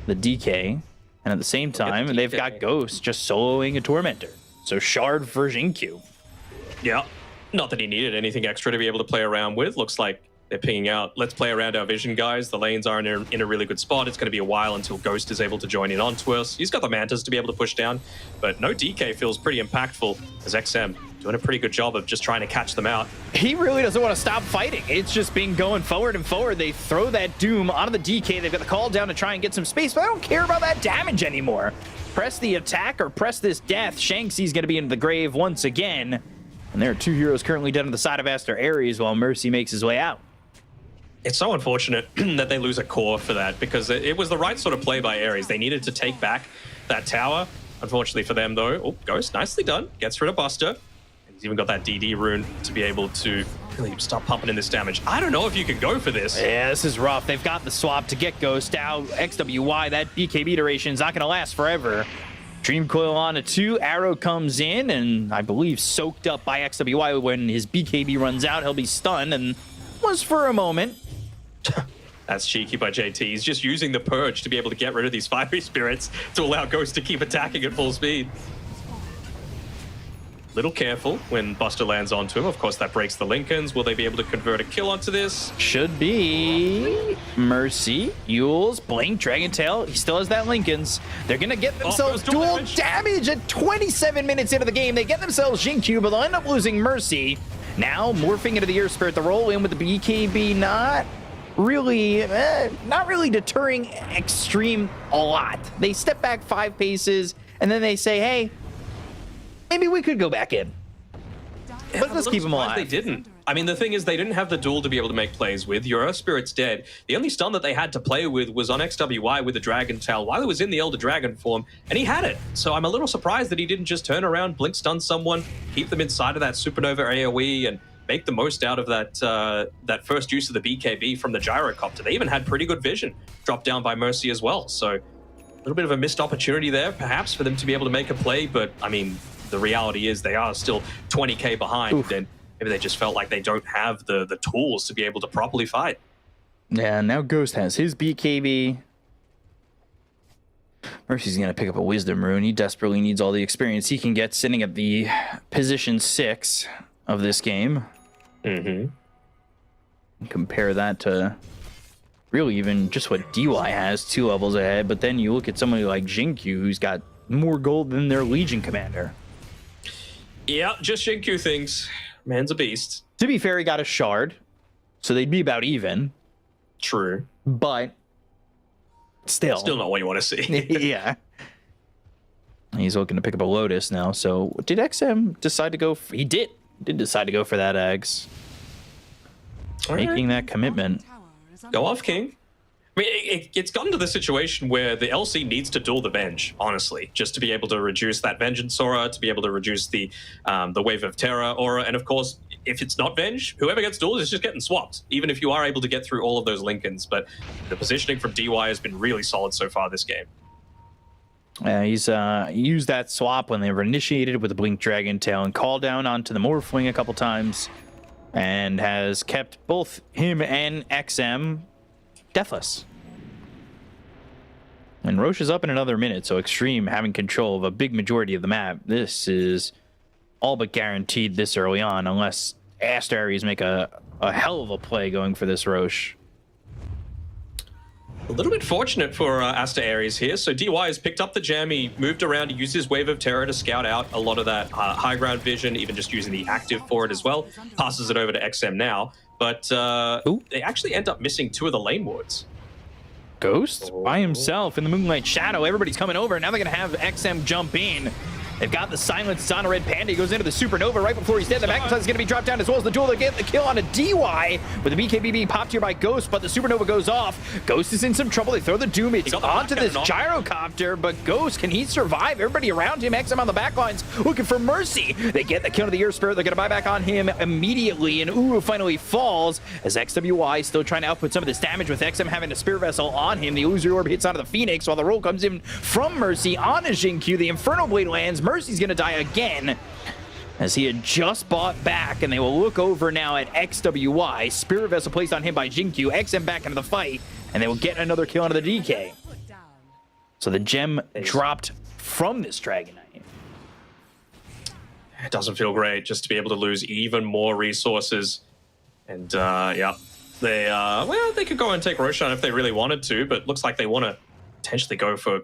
Speaker 6: the DK, and at the same time, they've got Ghost just soloing a Tormentor. So Shard for Xinkyu.
Speaker 2: Yeah. Not that he needed anything extra to be able to play around with. Looks like they're pinging out, let's play around our vision, guys. The lanes are in a really good spot. It's going to be a while until Ghost is able to join in onto us. He's got the Mantas to be able to push down, but no DK feels pretty impactful as XM doing a pretty good job of just trying to catch them out.
Speaker 6: He really doesn't want to stop fighting. It's just been going forward and forward. They throw that Doom onto the DK. They've got the call down to try and get some space, but I don't care about that damage anymore. Press the attack or press this death. Shanksy's going to be into the grave once again. And there are two heroes currently dead on the side of Aster.Aries while Mercy makes his way out.
Speaker 2: It's so unfortunate that they lose a core for that, because it was the right sort of play by Aries. They needed to take back that tower. Unfortunately for them, though, oh, Ghost, nicely done. Gets rid of Buster. He's even got that DD rune to be able to really start pumping in this damage. I don't know if you can go for this.
Speaker 6: Yeah, this is rough. They've got the swap to get Ghost out. XWY, that BKB duration is not going to last forever. Dream Coil on a 2. Arrow comes in, and I believe soaked up by XWY. When his BKB runs out, he'll be stunned, and was for a moment.
Speaker 2: That's cheeky by JT. He's just using the Purge to be able to get rid of these fiery spirits to allow Ghost to keep attacking at full speed. Little careful when Buster lands onto him. Of course, that breaks the Lincolns. Will they be able to convert a kill onto this?
Speaker 6: Should be. Mercy, Yules, Blink, Dragon Tail. He still has that Lincolns. They're going to get themselves dual damage at 27 minutes into the game. They get themselves Jinkyu, but they'll end up losing Mercy. Now, morphing into the Earth Spirit, the roll in with the BKB, not really deterring Xtreme a lot. They step back 5 paces, and then they say, hey, maybe we could go back in. But let's keep them alive.
Speaker 2: They didn't. I mean, the thing is, they didn't have the duel to be able to make plays with. Your Earth Spirit's dead. The only stun that they had to play with was on XWY with the Dragon Tail while he was in the Elder Dragon form, and he had it. So I'm a little surprised that he didn't just turn around, blink stun someone, keep them inside of that Supernova AoE, and make the most out of that first use of the BKB from the Gyrocopter. They even had pretty good vision dropped down by Mercy as well. So a little bit of a missed opportunity there, perhaps, for them to be able to make a play. But, I mean, the reality is they are still 20k behind. Oof. And maybe they just felt like they don't have the tools to be able to properly fight.
Speaker 6: Yeah, now Ghost has his BKB. Mercy's going to pick up a Wisdom Rune. He desperately needs all the experience he can get sitting at the position 6 of this game. Compare that to really even just what DY has, 2 levels ahead. But then you look at somebody like Jinkyu, who's got more gold than their Legion commander.
Speaker 2: Yeah, just Jinkyu things. Man's a beast.
Speaker 6: To be fair, he got a shard, so they'd be about even.
Speaker 2: True.
Speaker 6: But still
Speaker 2: not what you want to see.
Speaker 6: Yeah. He's looking to pick up a Lotus now. So did XM decide to go? He did decide to go for that Eggs. Making that commitment.
Speaker 2: Go off, King. I mean, it's gotten to the situation where the LC needs to duel the Venge, honestly, just to be able to reduce that Vengeance aura, to be able to reduce the Wave of Terror aura, and of course, if it's not Venge, whoever gets dueled is just getting swapped, even if you are able to get through all of those Lincolns. But the positioning from DY has been really solid so far this game.
Speaker 6: He's used that swap when they were initiated with the Blink Dragon Tail and call down onto the Morphling a couple times, and has kept both him and XM deathless. And Roche is up in another minute, so Xtreme having control of a big majority of the map. This is all but guaranteed this early on, unless Aster.Aries make a hell of a play going for this Roche.
Speaker 2: A little bit fortunate for Aster.Aries here. So DY has picked up the gem. He moved around. He used his Wave of Terror to scout out a lot of that high ground vision, even just using the active for it as well. Passes it over to XM now. But they actually end up missing 2 of the lane wards.
Speaker 6: Ghost by himself in the Moonlight Shadow. Everybody's coming over. Now they're going to have XM jump in. They've got the silence on a Red Panda. He goes into the Supernova right before he's dead. The back side is going to be dropped down as well as the duel. They get the kill on a DY with the BKB being popped here by Ghost, but the Supernova goes off. Ghost is in some trouble. They throw the Doom. It's onto this Gyrocopter, but Ghost, can he survive? Everybody around him, XM on the back lines looking for mercy. They get the kill to the Earth Spirit. They're going to buy back on him immediately, and Uru finally falls as XWY still trying to output some of this damage with XM having a Spirit Vessel on him. The Illusory Orb hits onto the Phoenix while the roll comes in from Mercy on a Jinkyu. The Inferno Blade lands. Mercy's going to die again as he had just bought back, and they will look over now at XWY. Spirit Vessel placed on him by Jinkyu. XM back into the fight, and they will get another kill onto the DK. So the gem dropped from this Dragon Knight.
Speaker 2: It doesn't feel great just to be able to lose even more resources. And yeah, they could go and take Roshan if they really wanted to, but looks like they want to potentially go for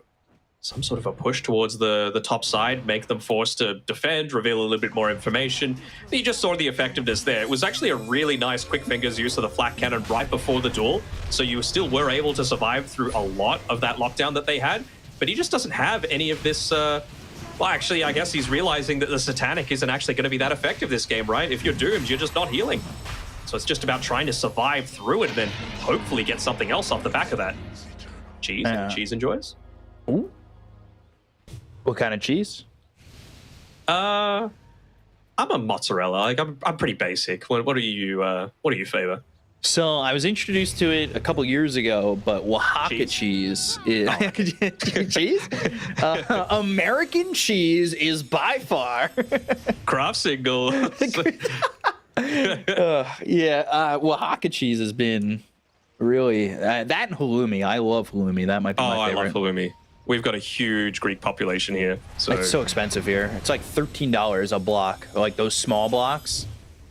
Speaker 2: some sort of a push towards the top side, make them forced to defend, reveal a little bit more information. But you just saw the effectiveness there. It was actually a really nice quick fingers use of the flat cannon right before the duel, so you still were able to survive through a lot of that lockdown that they had. But he just doesn't have any of this. Well, actually, I guess he's realizing that the Satanic isn't actually going to be that effective this game, right? If you're doomed, you're just not healing. So it's just about trying to survive through it and then hopefully get something else off the back of that. Cheese? Cheese enjoys?
Speaker 6: Ooh. What kind of cheese?
Speaker 2: I'm a mozzarella. Like I'm pretty basic. What do you favor?
Speaker 6: So I was introduced to it a couple years ago, but Oaxaca cheese is cheese. American cheese is by far
Speaker 2: Craft single.
Speaker 6: Oaxaca cheese has been really that and halloumi. I love halloumi. That might be my favorite.
Speaker 2: I love halloumi. We've got a huge Greek population here. So
Speaker 6: it's so expensive here. It's like $13 a block. Like those small blocks.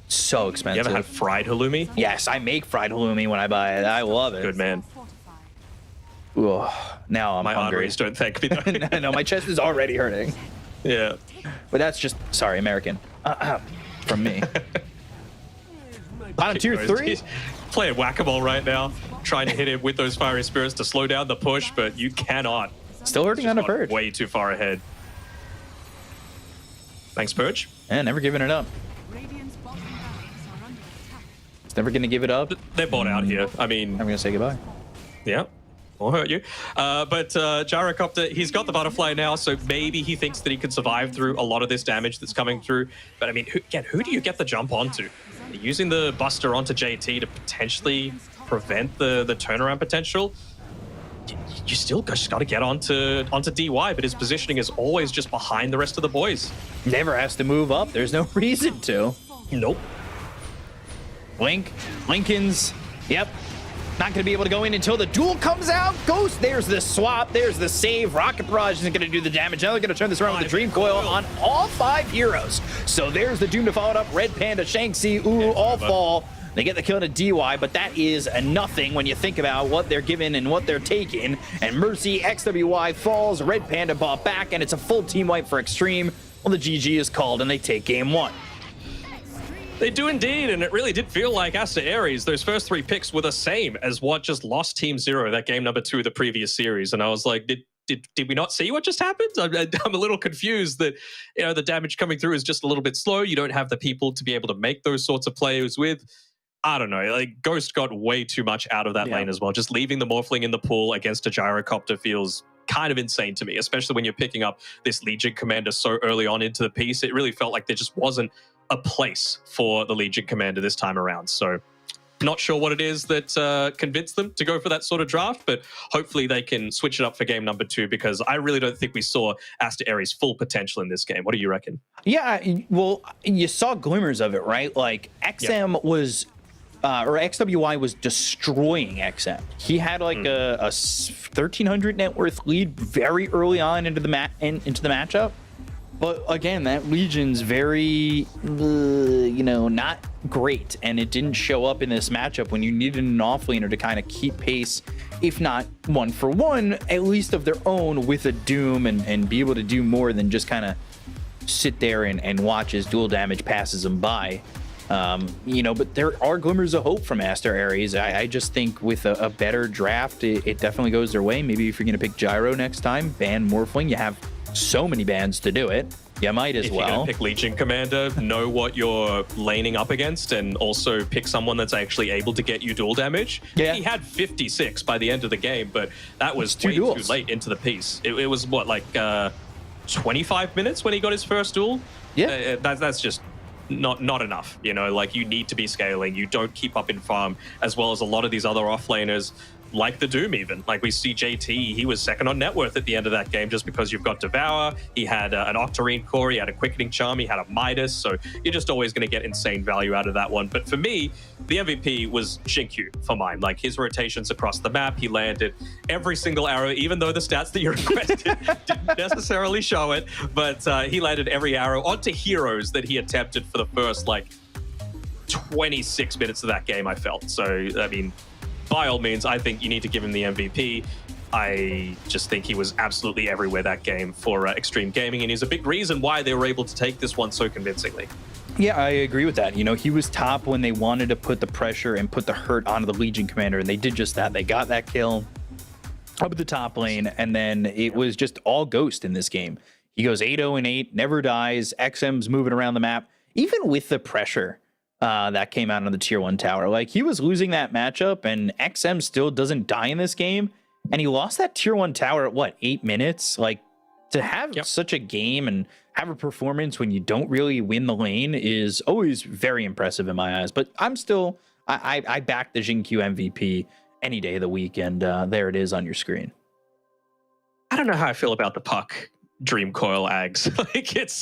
Speaker 6: So expensive.
Speaker 2: You ever had fried halloumi?
Speaker 6: Yes, I make fried halloumi when I buy it. I love it.
Speaker 2: Good man.
Speaker 6: Ooh, now I'm
Speaker 2: my
Speaker 6: hungry.
Speaker 2: arteries don't thank me though.
Speaker 6: No, my chest is already hurting.
Speaker 2: Yeah.
Speaker 6: But that's just, sorry, American. From me. Bottom tier 3?
Speaker 2: He's playing whack-a-mole right now, trying to hit him with those fiery spirits to slow down the push, but you cannot.
Speaker 6: Still hurting on a Purge.
Speaker 2: Way too far ahead. Thanks, Purge.
Speaker 6: Yeah, never giving it up. It's never going to give it up.
Speaker 2: They're bought out here. I mean...
Speaker 6: I'm going to say goodbye.
Speaker 2: Yeah. Won't hurt you. But Gyrocopter, he's got the butterfly now, so maybe he thinks that he can survive through a lot of this damage that's coming through. But I mean, who do you get the jump onto? Using the Buster onto JT to potentially prevent the turnaround potential, you still just got to get onto DY, but his positioning is always just behind the rest of the boys.
Speaker 6: Never has to move up. There's no reason to.
Speaker 2: Nope.
Speaker 6: Lincoln's, yep. Not going to be able to go in until the duel comes out. Ghost, there's the swap, there's the save. Rocket Barrage isn't going to do the damage. Now they're going to turn this around with the Dream Coil on all 5 heroes. So there's the Doom to follow it up. Red Panda, Shanxi, all fall. They get the kill to DY, but that is nothing when you think about what they're given and what they're taking. And Mercy, XWY falls, Red Panda bought back, and it's a full team wipe for Xtreme. Well, the GG is called, and they take game 1.
Speaker 2: They do indeed, and it really did feel like Aster.Aries, those first 3 picks were the same as what just lost Team 0, that game number 2 of the previous series. And I was like, did we not see what just happened? I'm a little confused that, the damage coming through is just a little bit slow. You don't have the people to be able to make those sorts of plays with. I don't know, like Ghost got way too much out of that lane as well. Just leaving the Morphling in the pool against a Gyrocopter feels kind of insane to me, especially when you're picking up this Legion Commander so early on into the piece. It really felt like there just wasn't a place for the Legion Commander this time around. So not sure what it is that convinced them to go for that sort of draft, but hopefully they can switch it up for game number 2, because I really don't think we saw Aster.Aries' full potential in this game. What do you reckon? Yeah,
Speaker 6: well, you saw glimmers of it, right? Like XM was... or XWY was destroying XM. He had like a 1,300 net worth lead very early on into the matchup. But again, that Legion's very, not great. And it didn't show up in this matchup when you needed an offlaner to kind of keep pace, if not 1-for-1, at least of their own with a Doom and be able to do more than just kind of sit there and watch as dual damage passes them by. But there are glimmers of hope from Aster.Aries. I just think with a better draft, it definitely goes their way. Maybe if you're going to pick Gyro next time, ban Morphling. You have so many bans to do it. You might as well.
Speaker 2: If you're going to pick Legion Commander, know what you're laning up against, and also pick someone that's actually able to get you dual damage.
Speaker 6: Yeah.
Speaker 2: He had 56 by the end of the game, but that was way too late into the piece. It was, 25 minutes when he got his first duel?
Speaker 6: Yeah.
Speaker 2: That's just... not enough, like you need to be scaling. You don't keep up in farm as well as a lot of these other offlaners. like the Doom even. Like we see JT, he was second on net worth at the end of that game just because you've got Devour, he had an Octarine core, he had a Quickening Charm, he had a Midas, so you're just always going to get insane value out of that one. But for me, the MVP was Xingqiu for mine. Like his rotations across the map, he landed every single arrow, even though the stats that you requested didn't necessarily show it, but he landed every arrow onto heroes that he attempted for the first, like, 26 minutes of that game, I felt. So, I mean, by all means, I think you need to give him the MVP. I just think he was absolutely everywhere that game for Xtreme Gaming, and he's a big reason why they were able to take this one so convincingly.
Speaker 6: Yeah, I agree with that. You know, he was top when they wanted to put the pressure and put the hurt onto the Legion commander, and they did just that. They got that kill up at the top lane, and then it was just all Ghost in this game. He goes 8-0-8, never dies. XM's moving around the map, even with the pressure that came out on the tier 1 tower. Like, he was losing that matchup, and XM still doesn't die in this game, and he lost that tier 1 tower at what, 8 minutes? Like, to have such a game and have a performance when you don't really win the lane is always very impressive in my eyes. But I'm still, I back the Xingqiu MVP any day of the week, and there it is on your screen.
Speaker 2: I don't know how I feel about the puck Dream Coil Ags. Like it's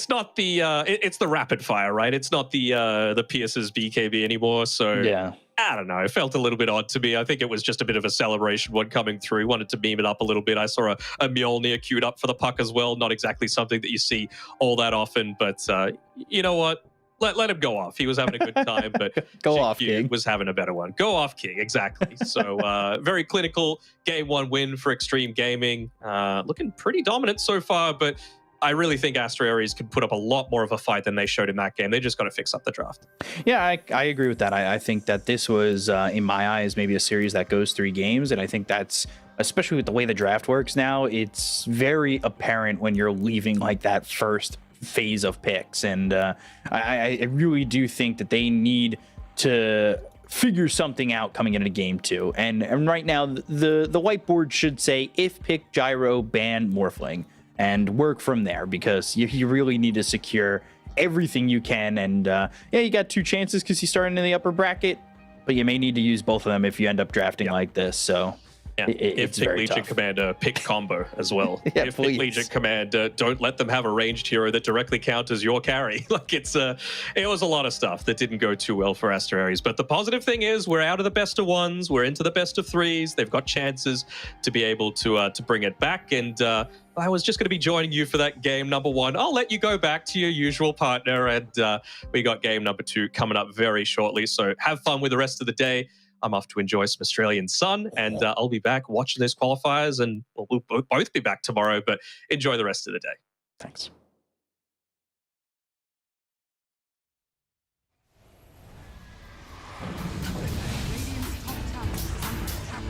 Speaker 2: not the it's the rapid fire, right? It's not the Pierce's BKB anymore. So
Speaker 6: yeah,
Speaker 2: I don't know. It felt a little bit odd to me. I think it was just a bit of a celebration one coming through. Wanted to meme it up a little bit. I saw a Mjolnir queued up for the puck as well. Not exactly something that you see all that often, but you know what? Let him go off. He was having a good time, but
Speaker 6: go off, King
Speaker 2: was having a better one. Go off, King. Exactly. So very clinical game 1 win for Xtreme Gaming. Looking pretty dominant so far, but I really think Aster.Aries can put up a lot more of a fight than they showed in that game. They just got to fix up the draft.
Speaker 6: Yeah, I agree with that. I think that this was, in my eyes, maybe a series that goes 3 games, and I think that's, especially with the way the draft works now, it's very apparent when you're leaving like that first phase of picks, and I really do think that they need to figure something out coming into game 2, and right now the whiteboard should say if pick gyro, ban Morphling, and work from there, because you really need to secure everything you can. And yeah, you got 2 chances because you started in the upper bracket, but you may need to use both of them if you end up drafting like this. So
Speaker 2: yeah.
Speaker 6: It's
Speaker 2: if pick
Speaker 6: very
Speaker 2: Legion
Speaker 6: tough.
Speaker 2: Commander, pick combo as well.
Speaker 6: Yeah,
Speaker 2: if
Speaker 6: please.
Speaker 2: pick Legion Commander, don't let them have a ranged hero that directly counters your carry. Like it was a lot of stuff that didn't go too well for Aster.Aries. But the positive thing is we're out of the best of 1s, we're into the best of 3s. They've got chances to be able to bring it back. And I was just going to be joining you for that game number 1. I'll let you go back to your usual partner, and we got game number 2 coming up very shortly. So have fun with the rest of the day. I'm off to enjoy some Australian sun, and I'll be back watching those qualifiers, and we'll both be back tomorrow, but enjoy the rest of the day.
Speaker 6: Thanks.
Speaker 4: Radiant's top tower is under attack.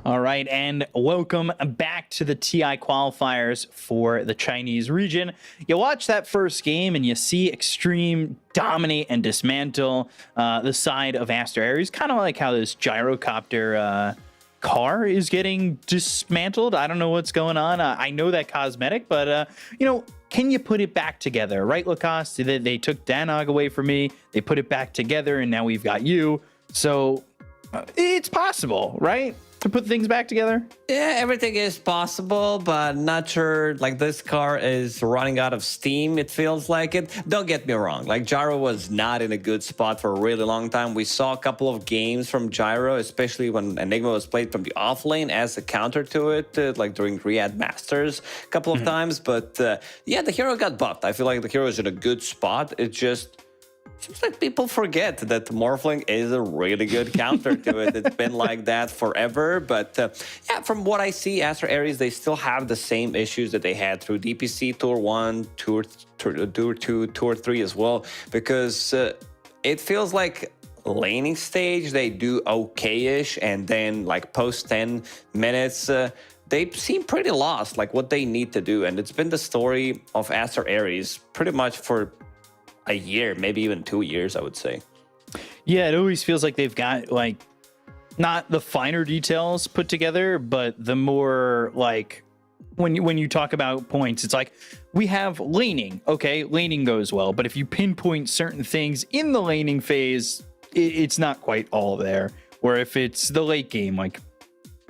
Speaker 6: All right, and welcome back to the TI qualifiers for the Chinese region. You watch that first game and you see Xtreme dominate and dismantle the side of Aster.Aries, kind of like how this gyrocopter car is getting dismantled. I don't know what's going on. I know that cosmetic, but can you put it back together, right, Lacoste? They took Danog away from me. They put it back together, and now we've got you. So it's possible, right? To put things back together?
Speaker 7: Yeah, everything is possible, but not sure. Like, this car is running out of steam, it feels like it. Don't get me wrong. Like, Gyro was not in a good spot for a really long time. We saw a couple of games from Gyro, especially when Enigma was played from the off lane as a counter to it, like during Riyadh Masters a couple of times. But yeah, the hero got buffed. I feel like the hero is in a good spot. It just seems like people forget that Morphling is a really good counter to it. It's been like that forever. But yeah, from what I see, Aster.Aries, they still have the same issues that they had through DPC Tour 1, Tour 2, Tour 3 as well. Because it feels like laning stage, they do okay-ish. And then like post 10 minutes, they seem pretty lost, like what they need to do. And it's been the story of Aster.Aries pretty much for a year, maybe even 2 years, I would say.
Speaker 6: Yeah, it always feels like they've got like not the finer details put together, but the more like when you talk about points, it's like we have laning. Okay, laning goes well, but if you pinpoint certain things in the laning phase, it's not quite all there. Or if it's the late game, like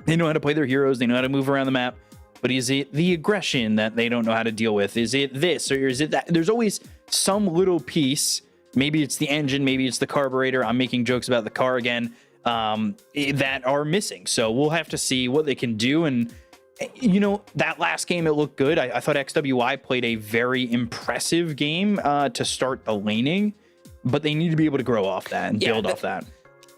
Speaker 6: they know how to play their heroes, they know how to move around the map, but is it the aggression that they don't know how to deal with? Is it this or is it that? There's always some little piece. Maybe it's the engine, maybe it's the carburetor. I'm making jokes about the car again, that are missing. So we'll have to see what they can do. And, that last game, it looked good. I thought XWI played a very impressive game to start the laning, but they need to be able to grow off that and build off that.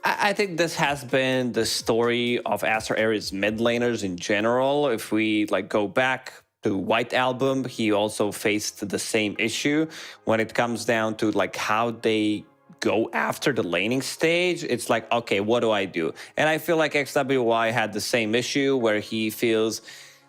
Speaker 7: I think this has been the story of Aster.Aries mid laners in general. If we go back to White Album, he also faced the same issue when it comes down to how they go after the laning stage. It's like, okay, what do I do? And I feel like XWY had the same issue where he feels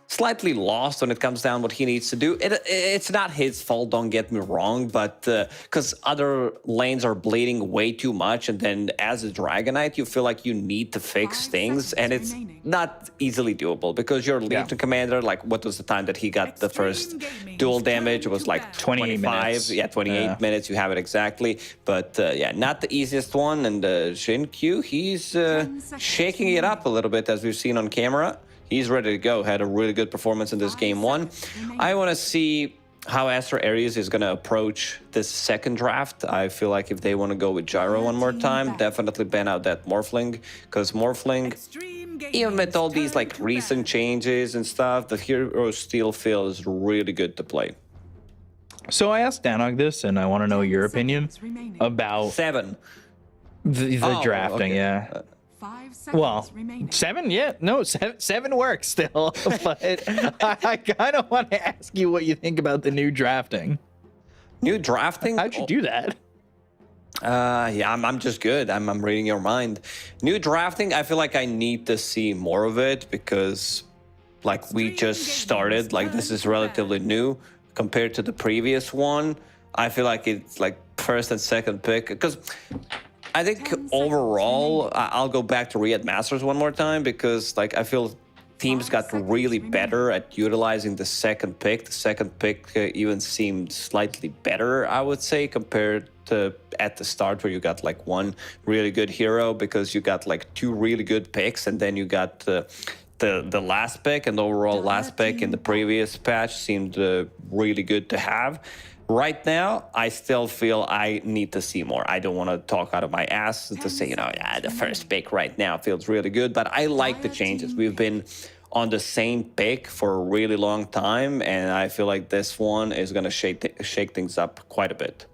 Speaker 7: slightly lost when it comes down what he needs to do. It's not his fault, don't get me wrong, but because other lanes are bleeding way too much, and then as a Dragonite, you feel like you need to fix things, and it's not easily doable because your Legion commander, what was the time that he got the first dual damage? It was
Speaker 6: 28 minutes.
Speaker 7: Yeah, 28 minutes, you have it exactly. But yeah, not the easiest one, and Shin-Q, he's shaking it up a little bit as we've seen on camera. He's ready to go. Had a really good performance in this game one. I want to see how Aster.Aries is going to approach this second draft. I feel like if they want to go with Gyro one more time, definitely ban out that Morphling. Because Morphling, even with all these recent changes and stuff, the hero still feels really good to play.
Speaker 6: So I asked Danog this, and I want to know your opinion about
Speaker 7: 7.
Speaker 6: The drafting,
Speaker 7: okay.
Speaker 6: Yeah.
Speaker 4: 5 seconds
Speaker 6: Well,
Speaker 4: remaining.
Speaker 6: 7, yeah, no, 7 works still, but I kind of want to ask you what you think about the new drafting.
Speaker 7: New drafting?
Speaker 6: How'd you do that?
Speaker 7: Yeah, I'm just good. I'm reading your mind. New drafting, I feel like I need to see more of it because we just started. This is relatively new compared to the previous one. I feel like it's first and second pick because I think overall, I'll go back to Riyadh Masters one more time because I feel teams got really better at utilizing the second pick. The second pick even seemed slightly better, I would say, compared to at the start where you got one really good hero because you got 2 really good picks and then you got the last pick, and the overall last pick in the previous patch seemed really good to have. Right now, I still feel I need to see more. I don't want to talk out of my ass to say, the first pick right now feels really good, but I like the changes. We've been on the same pick for a really long time, and I feel like this one is going to shake things up quite a bit.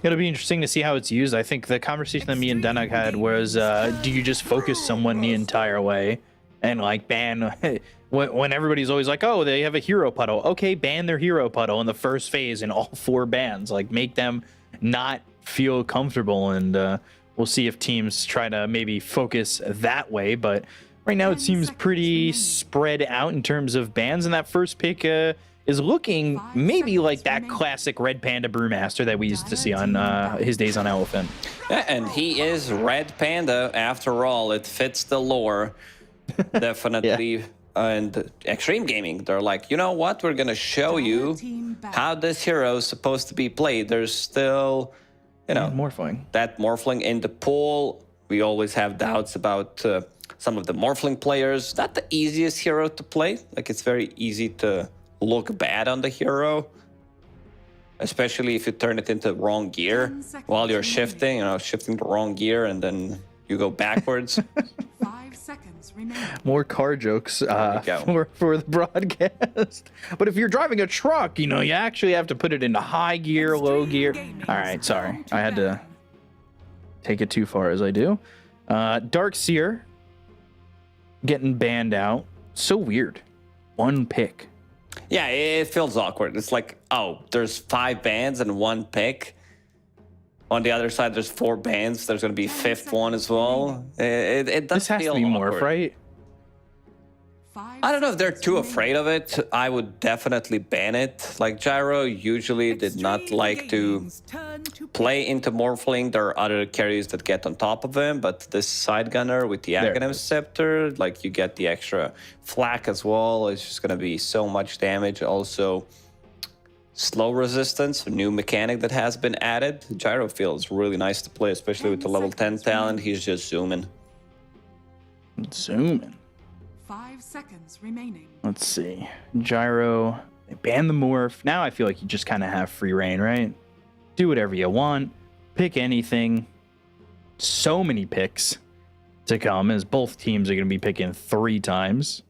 Speaker 6: It'll be interesting to see how it's used. I think the conversation that me and Danog had was, do you just focus someone the entire way and ban... When everybody's always oh, they have a hero puddle. Okay, ban their hero puddle in the first phase in all 4 bans. Make them not feel comfortable, and we'll see if teams try to maybe focus that way. But Right now, it seems pretty spread out in terms of bans, and that first pick is looking maybe like that classic Red Panda Brewmaster that we used to see on his days on Elephant.
Speaker 7: Yeah, and he is Red Panda after all. It fits the lore, definitely. And Xtreme Gaming, they're like, you know what? We're gonna show you how this hero is supposed to be played. There's still, you know,
Speaker 6: Morphling.
Speaker 7: That Morphling in the pool. We always have doubts about some of the Morphling players. Not the easiest hero to play. Like, it's very easy to look bad on the hero, especially if you turn it into wrong gear while you're shifting, shifting the wrong gear and then you go backwards.
Speaker 4: 5 seconds remaining.
Speaker 6: More car jokes for the broadcast. But if you're driving a truck, you actually have to put it into high gear, low gear. All right, sorry. I had to take it too far as I do. Dark Seer getting banned out. So weird. One pick.
Speaker 7: Yeah, it feels awkward. It's like, oh, there's 5 bans and 1 pick. On the other side, there's 4 bans. There's going to be a 5th one as well. It does
Speaker 6: This has
Speaker 7: feel
Speaker 6: to be
Speaker 7: awkward.
Speaker 6: Morph, right?
Speaker 7: I don't know if they're too afraid of it. I would definitely ban it. Like, Gyro usually did not like to play into Morphling. There are other carries that get on top of him, but this side gunner with the Aghanim Scepter, like, you get the extra flak as well. It's just going to be so much damage. Also, slow resistance, a new mechanic that has been added. Gyro feels really nice to play, especially with the level 10 talent. He's just zooming.
Speaker 6: Zooming.
Speaker 4: 5 seconds remaining.
Speaker 6: Let's see. Gyro. They banned the morph. Now I feel like you just kind of have free reign, right? Do whatever you want. Pick anything. So many picks to come, as both teams are going to be picking 3 times.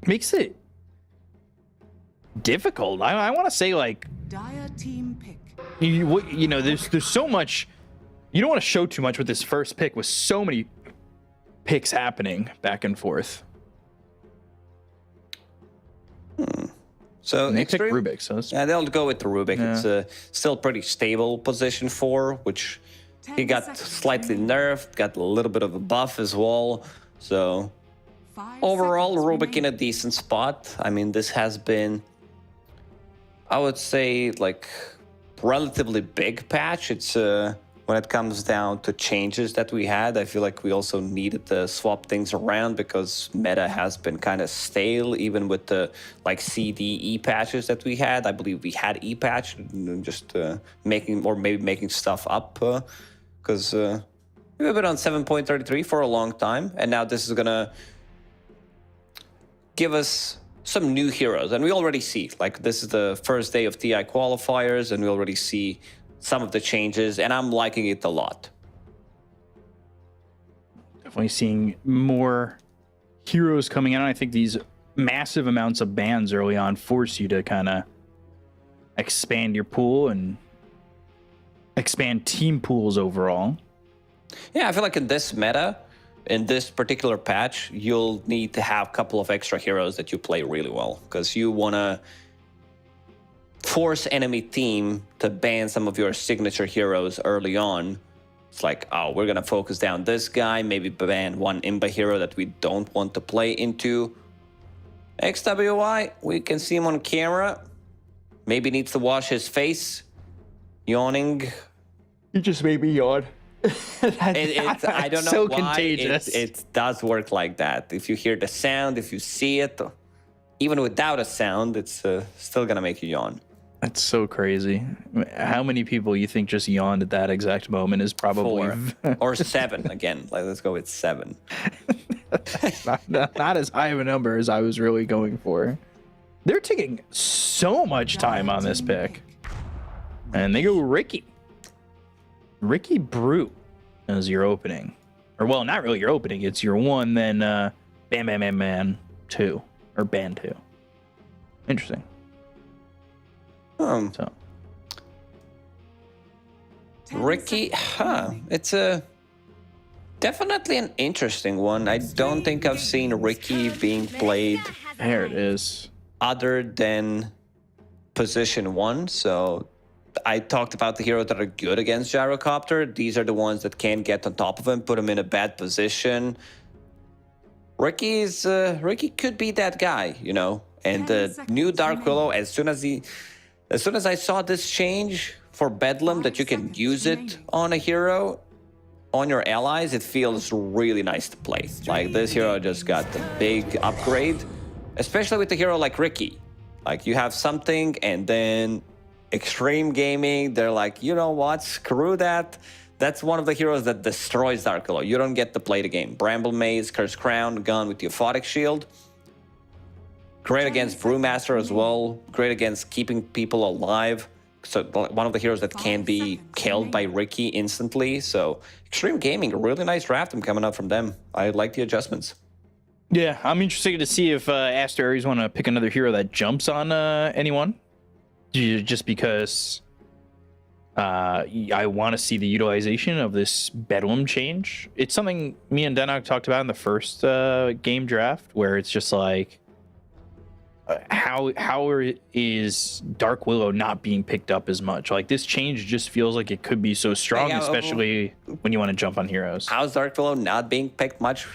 Speaker 6: Makes it difficult. I want to say, like,
Speaker 4: Dire team pick.
Speaker 6: there's so much. You don't want to show too much with this first pick with so many picks happening back and forth.
Speaker 7: So
Speaker 6: And they pick
Speaker 7: Xtreme-
Speaker 6: Rubik, so it's,
Speaker 7: Yeah, they'll go with the Rubik.
Speaker 6: Yeah.
Speaker 7: It's a still pretty stable position 4, which he
Speaker 4: 10
Speaker 7: got
Speaker 4: seconds
Speaker 7: slightly
Speaker 4: remaining.
Speaker 7: nerfed, got a little bit of a buff as well. So
Speaker 4: 5
Speaker 7: overall,
Speaker 4: seconds
Speaker 7: Rubik in a
Speaker 4: remaining.
Speaker 7: decent spot. I mean, this has been, I would say, like, relatively big patch. It's when it comes down to changes that we had, I feel like we also needed to swap things around because meta has been kind of stale, even with the like CDE patches that we had. I believe we had E patch, just making stuff up because we've been on 7.33 for a long time, and now this is gonna give us some new heroes, and we already see, like, this is the first day of TI qualifiers, and we already see some of the changes, and I'm liking it a lot.
Speaker 6: definitely seeing more heroes coming out. I think these massive amounts of bans early on force you to kind of expand your pool and expand team pools overall.
Speaker 7: Yeah, I feel like in this meta, in this particular patch, you'll need to have a couple of extra heroes that you play really well, because you want to force enemy team to ban some of your signature heroes early on. It's like, oh, we're going to focus down this guy, maybe ban one Imba hero that we don't want to play into. XWI, we can see him on camera. Maybe needs to wash his face. Yawning.
Speaker 6: You just made me yawn.
Speaker 7: I don't know
Speaker 6: so
Speaker 7: why
Speaker 6: contagious.
Speaker 7: it does work like that. If you hear the sound, if you see it, even without a sound, it's still gonna make you yawn.
Speaker 6: That's so crazy. How many people you think just yawned at that exact moment is probably
Speaker 7: 4 or 7 again. Like, let's go with 7.
Speaker 6: not as high of a number as I was really going for. They're taking so much time on this pick. And they go Ricky. Ricky Brute as your opening. Or, well, not really your opening. It's your 1, then Bam Bam Bam Bam 2. Or Band 2. Interesting. So
Speaker 7: Ricky, it's definitely an interesting one. I don't think I've seen Ricky being played
Speaker 6: there it is.
Speaker 7: other than position 1. So I talked about the heroes that are good against Gyrocopter. These are the ones that can get on top of him, put him in a bad position. Ricky could be that guy, you know. And the new Dark Willow, as soon as I saw this change for Bedlam, that you can use it on a hero, on your allies, it feels really nice to play. Like, this hero just got the big upgrade, especially with the hero like Ricky. Like, you have something, and then Xtreme Gaming, they're like, you know what, screw that. That's one of the heroes that destroys Dark Willow. You don't get to play the game. Bramble Maze, Curse Crown, Gun with the Aphotic Shield. Great against Brewmaster as well. Great against keeping people alive. So one of the heroes that can be killed by Ricky instantly. So Xtreme Gaming, a really nice draft coming out from them. I like the adjustments.
Speaker 6: Yeah, I'm interested to see if Aster.Aries want to pick another hero that jumps on anyone. Just because I want to see the utilization of this Bedlam change. It's something me and Denog talked about in the first game draft, where it's just like, how is Dark Willow not being picked up as much? Like, this change just feels like it could be so strong, especially when you want to jump on heroes.
Speaker 7: How's Dark Willow not being picked much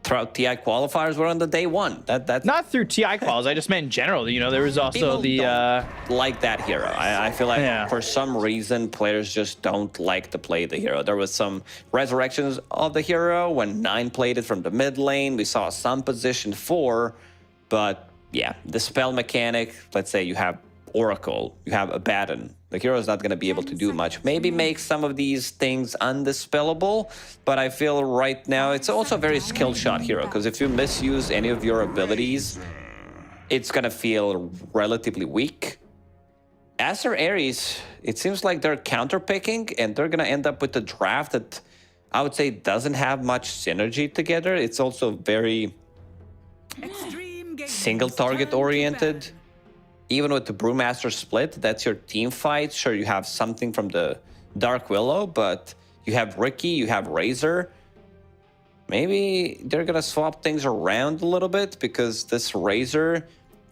Speaker 7: throughout TI qualifiers? We're on the day one. That's
Speaker 6: not through TI quals. I just meant in general. You know, there was also
Speaker 7: don't like that hero. I feel like for some reason players just don't like to play the hero. There was some resurrections of the hero when 9 played it from the mid lane. We saw some position 4, but yeah, the spell mechanic, let's say you have Oracle, you have Abaddon. The hero is not going to be able to do much. Maybe make some of these things undispellable, but I feel right now it's also a very skill shot hero, because if you misuse any of your abilities, it's going to feel relatively weak. Aster.Aries, it seems like they're counterpicking, and they're going to end up with a draft that I would say doesn't have much synergy together. It's also very single target oriented. Even with the Brewmaster split, that's your team fight. Sure, you have something from the Dark Willow, but you have Ricky, you have Razor. Maybe they're gonna swap things around a little bit, because this Razor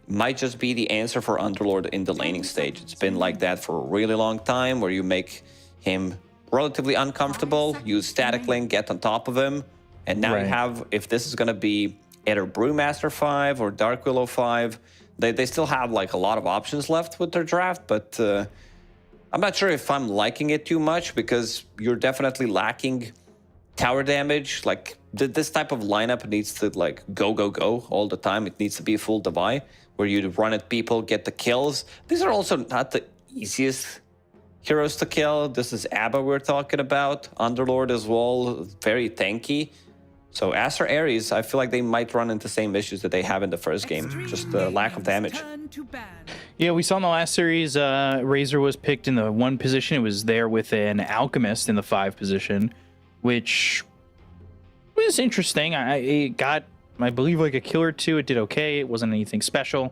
Speaker 7: might just be the answer for Underlord in the laning stage. It's been like that for a really long time, where you make him relatively uncomfortable, use Static Link, get on top of him, and now you have, if this is gonna be either Brewmaster 5 or Dark Willow 5, they still have like a lot of options left with their draft, but I'm not sure if I'm liking it too much, because you're definitely lacking tower damage. Like, this type of lineup needs to like go all the time. It needs to be a full Devi, where you run at people, get the kills. These are also not the easiest heroes to kill. This is Abba we're talking about. Underlord as well, very tanky. So Aster.Aries, I feel like they might run into the same issues that they have in the first game, just the lack of damage.
Speaker 6: Yeah, we saw in the last series, Razor was picked in the 1 position. It was there with an Alchemist in the 5 position, which was interesting. It got, I believe, like a kill or 2. It did okay. It wasn't anything special.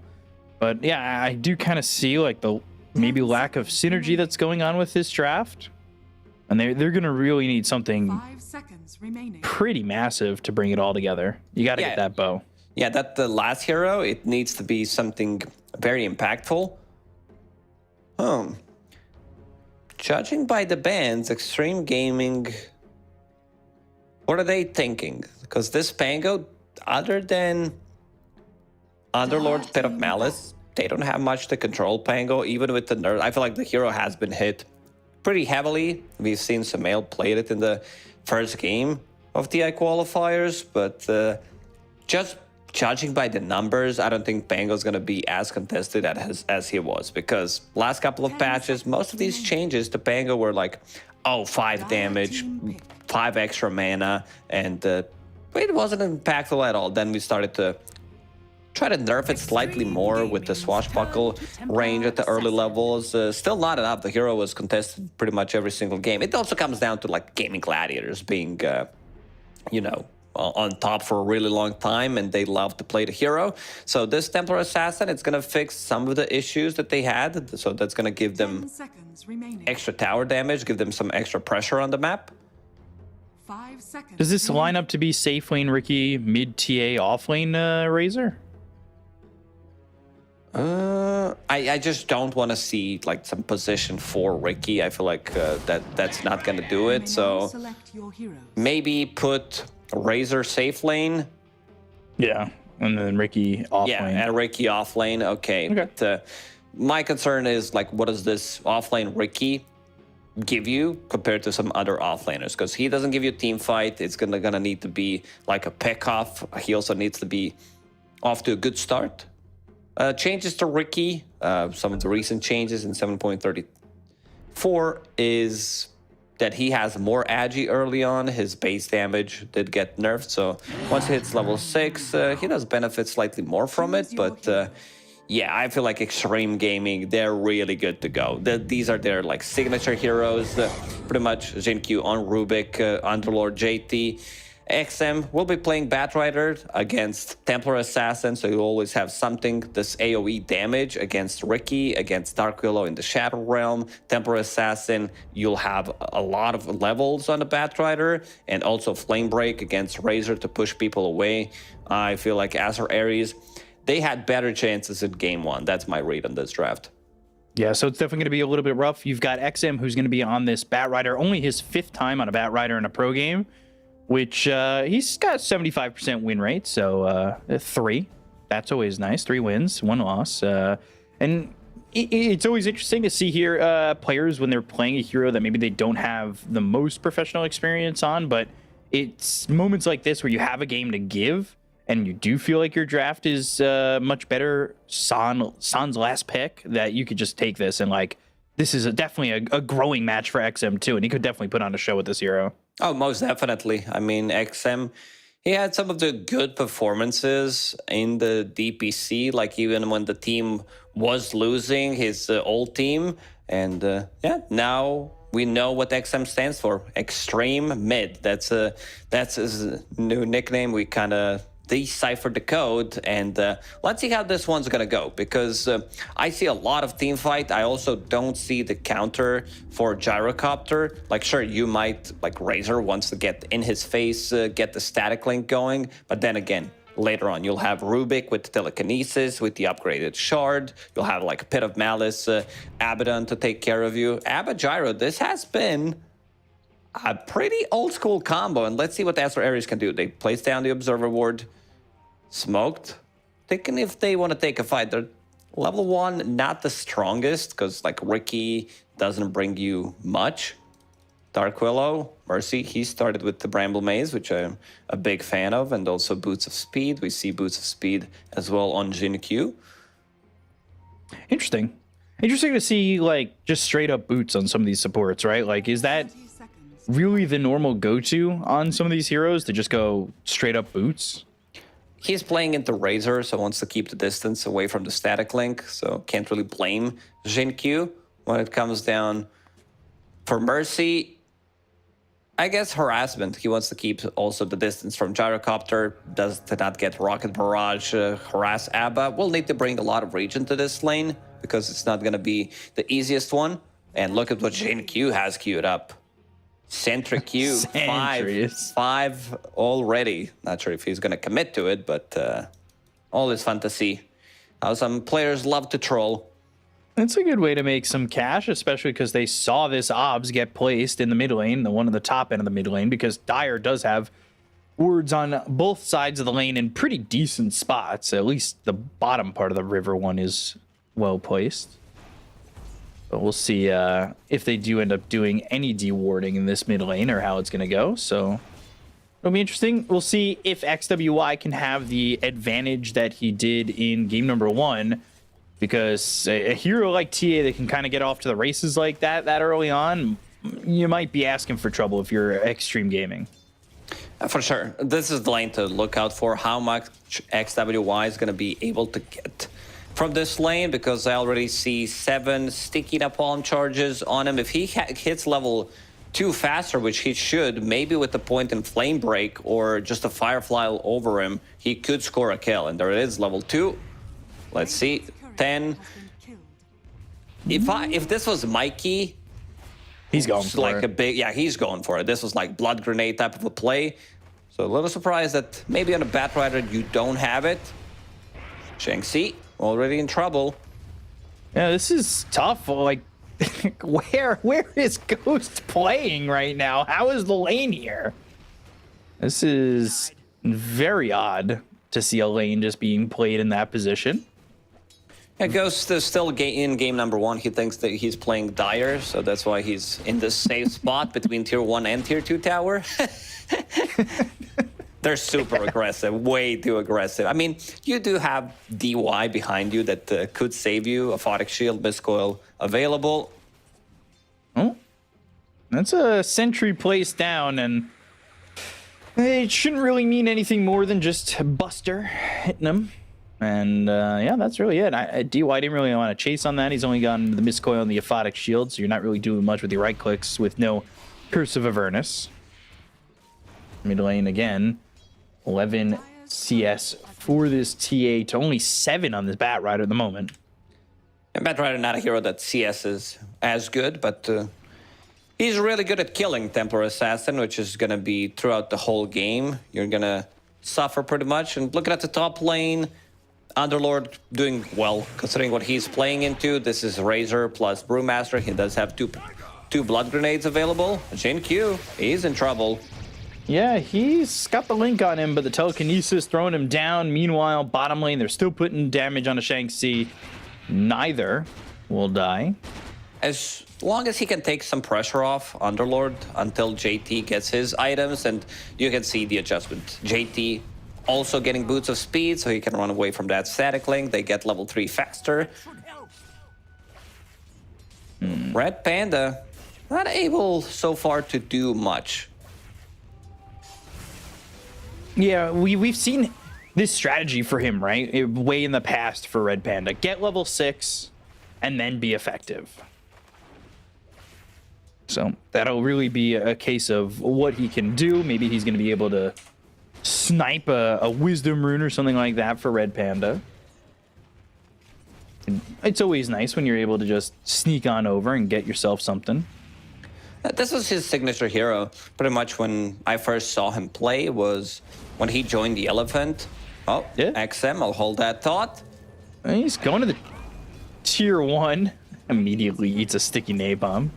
Speaker 6: But yeah, I do kind of see like the maybe lack of synergy that's going on with this draft. And they're going to really need something
Speaker 4: 5 seconds remaining.
Speaker 6: Pretty massive to bring it all together. You got to get that bow.
Speaker 7: Yeah, that the last hero, it needs to be something very impactful. Judging by the bans, Xtreme Gaming, what are they thinking? Because this Pango, other than Underlord's Pit of Malice, they don't have much to control Pango, even with the nerf. I feel like the hero has been hit pretty heavily. We've seen Sumail played it in the first game of TI qualifiers, but just judging by the numbers, I don't think Pango's going to be as contested as he was, because last couple of patches, most of these changes to Pango were like, oh, 5 damage, 5 extra mana, and it wasn't impactful at all. Then we started to try to nerf it slightly more with the swashbuckle range at the early levels. Still not enough. The hero was contested pretty much every single game. It also comes down to like gaming gladiators being, you know, on top for a really long time, and they love to play the hero. So this Templar Assassin, it's going to fix some of the issues that they had. So that's going to give them extra tower damage, give them some extra pressure on the map.
Speaker 4: 5 seconds.
Speaker 6: Does this line up to be safe lane Ricky, mid TA, off lane Razor?
Speaker 7: I just don't want to see like some position for Ricky. I feel like that's not going to do it. So maybe put Razor safe lane,
Speaker 6: Yeah, and then Ricky off
Speaker 7: Yeah,
Speaker 6: lane.
Speaker 7: and Ricky off lane. Okay. But, my concern is like, what does this off lane Ricky give you compared to some other offlaners? Because he doesn't give you a team fight. It's gonna need to be like a pick off. He also needs to be off to a good start. Changes to Ricky, some of the recent changes in 7.34 is that he has more agi early on. His base damage did get nerfed, so once he hits level 6, he does benefit slightly more from it, but yeah, I feel like Xtreme Gaming, they're really good to go. These are their like signature heroes, pretty much. Jinq on Rubik, Underlord JT. XM will be playing Batrider against Templar Assassin, so you always have something. This AoE damage against Ricky, against Dark Willow in the Shadow Realm. Templar Assassin, you'll have a lot of levels on the Batrider, and also Flame Break against Razor to push people away. I feel like Aster.Aries, they had better chances in game 1. That's my read on this draft.
Speaker 6: Yeah, so it's definitely going to be a little bit rough. You've got XM, who's going to be on this Batrider, only his 5th time on a Batrider in a pro game, which he's got 75% win rate, so 3. That's always nice. 3 wins, 1 loss. And it's always interesting to see here players when they're playing a hero that maybe they don't have the most professional experience on, but it's moments like this where you have a game to give, and you do feel like your draft is much better. San's last pick, that you could just take this and like, this is definitely a growing match for XM too, and he could definitely put on a show with this hero.
Speaker 7: Oh, most definitely. I mean, XM, he had some of the good performances in the DPC, like even when the team was losing, his old team. And yeah, now we know what XM stands for. Extreme Mid. That's his new nickname. We kind of decipher the code, and let's see how this one's gonna go, because I see a lot of team fight. I also don't see the counter for Gyrocopter. Like, sure, you might, like, Razor wants to get in his face, get the static link going, but then again, later on, you'll have Rubik with telekinesis, with the upgraded shard. You'll have like a Pit of Malice, Abaddon to take care of you. Abba Gyro, this has been a pretty old school combo, and let's see what Aster.Aries can do. They place down the Observer Ward, smoked. Thinking if they want to take a fight, they're level 1, not the strongest, because like Ricky doesn't bring you much. Dark Willow, Mercy, he started with the Bramble Maze, which I'm a big fan of, and also Boots of Speed. We see Boots of Speed as well on Jinq.
Speaker 6: Interesting to see like just straight up boots on some of these supports, right? Like, is that really the normal go-to on some of these heroes, to just go straight up boots?
Speaker 7: He's playing into Razor, so wants to keep the distance away from the static link, so can't really blame Jinq when it comes down. For Mercy, I guess Harassment. He wants to keep also the distance from Gyrocopter, does to not get Rocket Barrage, harass Abba. We'll need to bring a lot of regen to this lane, because it's not going to be the easiest one. And look at what Jinq has queued up. Sentry Q, 5 already. Not sure if he's going to commit to it, but always fun to see how some players love to troll.
Speaker 6: It's a good way to make some cash, especially because they saw this OBS get placed in the mid lane, the one at the top end of the mid lane, because Dire does have wards on both sides of the lane in pretty decent spots. At least the bottom part of the river one is well placed. But we'll see if they do end up doing any dewarding in this mid lane, or how it's going to go. So it'll be interesting. We'll see if XWY can have the advantage that he did in game number 1, because a hero like TA that can kind of get off to the races like that early on, you might be asking for trouble if you're Xtreme Gaming.
Speaker 7: For sure. This is the lane to look out for, how much XWY is going to be able to get from this lane, because I already see 7 sticky napalm charges on him. If he hits level 2 faster, which he should, maybe with the point in Flame Break or just a Firefly over him, he could score a kill. And there it is, level 2. Let's see, 10. If this was Mikey,
Speaker 6: he's going for
Speaker 7: like
Speaker 6: it.
Speaker 7: a big, yeah, he's going for it. This was like blood grenade type of a play. So a little surprised that maybe on a Batrider you don't have it. Shanxi already in trouble.
Speaker 6: Yeah, this is tough. Like, where is Ghost playing right now? How is the lane here? This is very odd, to see a lane just being played in that position.
Speaker 7: Yeah, Ghost is still in game number 1. He thinks that he's playing Dire, so that's why he's in this safe spot between tier 1 and tier 2 tower. They're super aggressive, way too aggressive. I mean, you do have DY behind you that could save you. Aphotic Shield, Miscoil available.
Speaker 6: Oh, that's a sentry placed down, and it shouldn't really mean anything more than just Buster hitting him. And yeah, that's really it. DY didn't really want to chase on that. He's only gotten the Miscoil and the Aphotic Shield, so you're not really doing much with your right clicks with no Curse of Avernus. Mid lane again. 11 CS for this TA to only 7 on this Batrider at the moment.
Speaker 7: And Batrider not a hero that CS is as good, but he's really good at killing Templar Assassin, which is going to be throughout the whole game. You're going to suffer pretty much. And looking at the top lane, Underlord doing well, considering what he's playing into. This is Razor plus Brewmaster. He does have two Blood Grenades available. Jin Q, he's in trouble.
Speaker 6: Yeah, he's got the link on him, but the telekinesis throwing him down. Meanwhile, bottom lane, they're still putting damage on a Shanxi. Neither will die.
Speaker 7: As long as he can take some pressure off Underlord until JT gets his items, and you can see the adjustment. JT also getting boots of speed, so he can run away from that static link. They get level 3 faster. Red Panda, not able so far to do much.
Speaker 6: Yeah, we've seen this strategy for him, right? Way in the past for Red Panda. Get level 6 and then be effective. So that'll really be a case of what he can do. Maybe he's going to be able to snipe a Wisdom Rune or something like that for Red Panda. And it's always nice when you're able to just sneak on over and get yourself something.
Speaker 7: This was his signature hero. Pretty much when I first saw him play was when he joined the Elephant. Oh, yeah. XM, I'll hold that thought.
Speaker 6: He's going to the tier 1. Immediately eats a sticky napalm.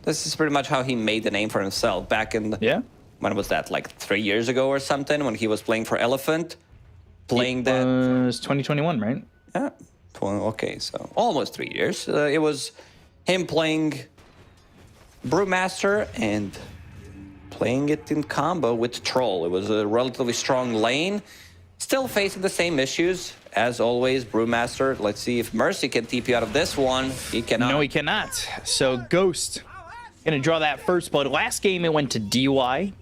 Speaker 7: This is pretty much how he made the name for himself back in...
Speaker 6: Yeah.
Speaker 7: When was that? Like 3 years ago or something? When he was playing for Elephant? Playing
Speaker 6: it
Speaker 7: that...
Speaker 6: was 2021, right?
Speaker 7: Yeah. Okay, so almost 3 years. It was him playing Brewmaster and playing it in combo with Troll. It was a relatively strong lane. Still facing the same issues as always. Brewmaster, let's see if Mercy can TP out of this one. He cannot.
Speaker 6: No, he cannot. So Ghost gonna draw that first blood. Last game it went to DY,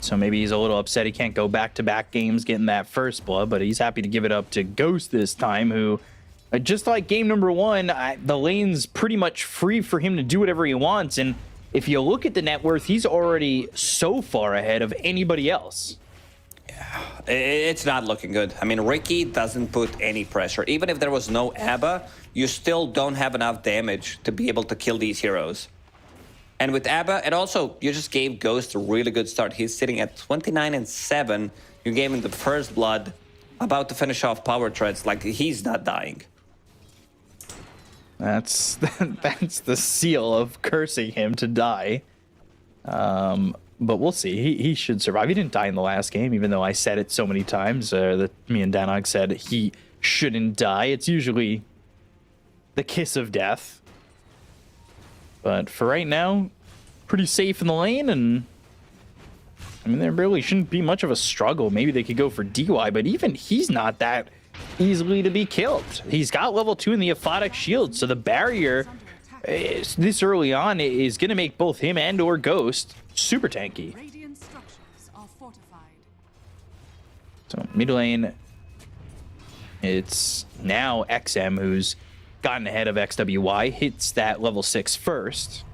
Speaker 6: so maybe he's a little upset he can't go back-to-back games getting that first blood, but he's happy to give it up to Ghost this time, who just like game number 1, the lane's pretty much free for him to do whatever he wants. And if you look at the net worth, he's already so far ahead of anybody else.
Speaker 7: Yeah, it's not looking good. I mean, Ricky doesn't put any pressure. Even if there was no ABBA, you still don't have enough damage to be able to kill these heroes. And with ABBA, and also, you just gave Ghost a really good start. He's sitting at 29-7. You gave him the first blood, about to finish off Power Treads. Like, he's not dying.
Speaker 6: That's the seal of cursing him to die. But we'll see. He should survive. He didn't die in the last game, even though I said it so many times. That me and Danog said he shouldn't die. It's usually the kiss of death. But for right now, pretty safe in the lane, and I mean, there really shouldn't be much of a struggle. Maybe they could go for DY, but even he's not that easily to be killed. He's got level 2 in the Aphotic Shield, so the barrier this early on is going to make both him and or Ghost super tanky.
Speaker 4: Radiant structures are fortified.
Speaker 6: So mid lane, it's now XM who's gotten ahead of XWY, hits that level 6 first,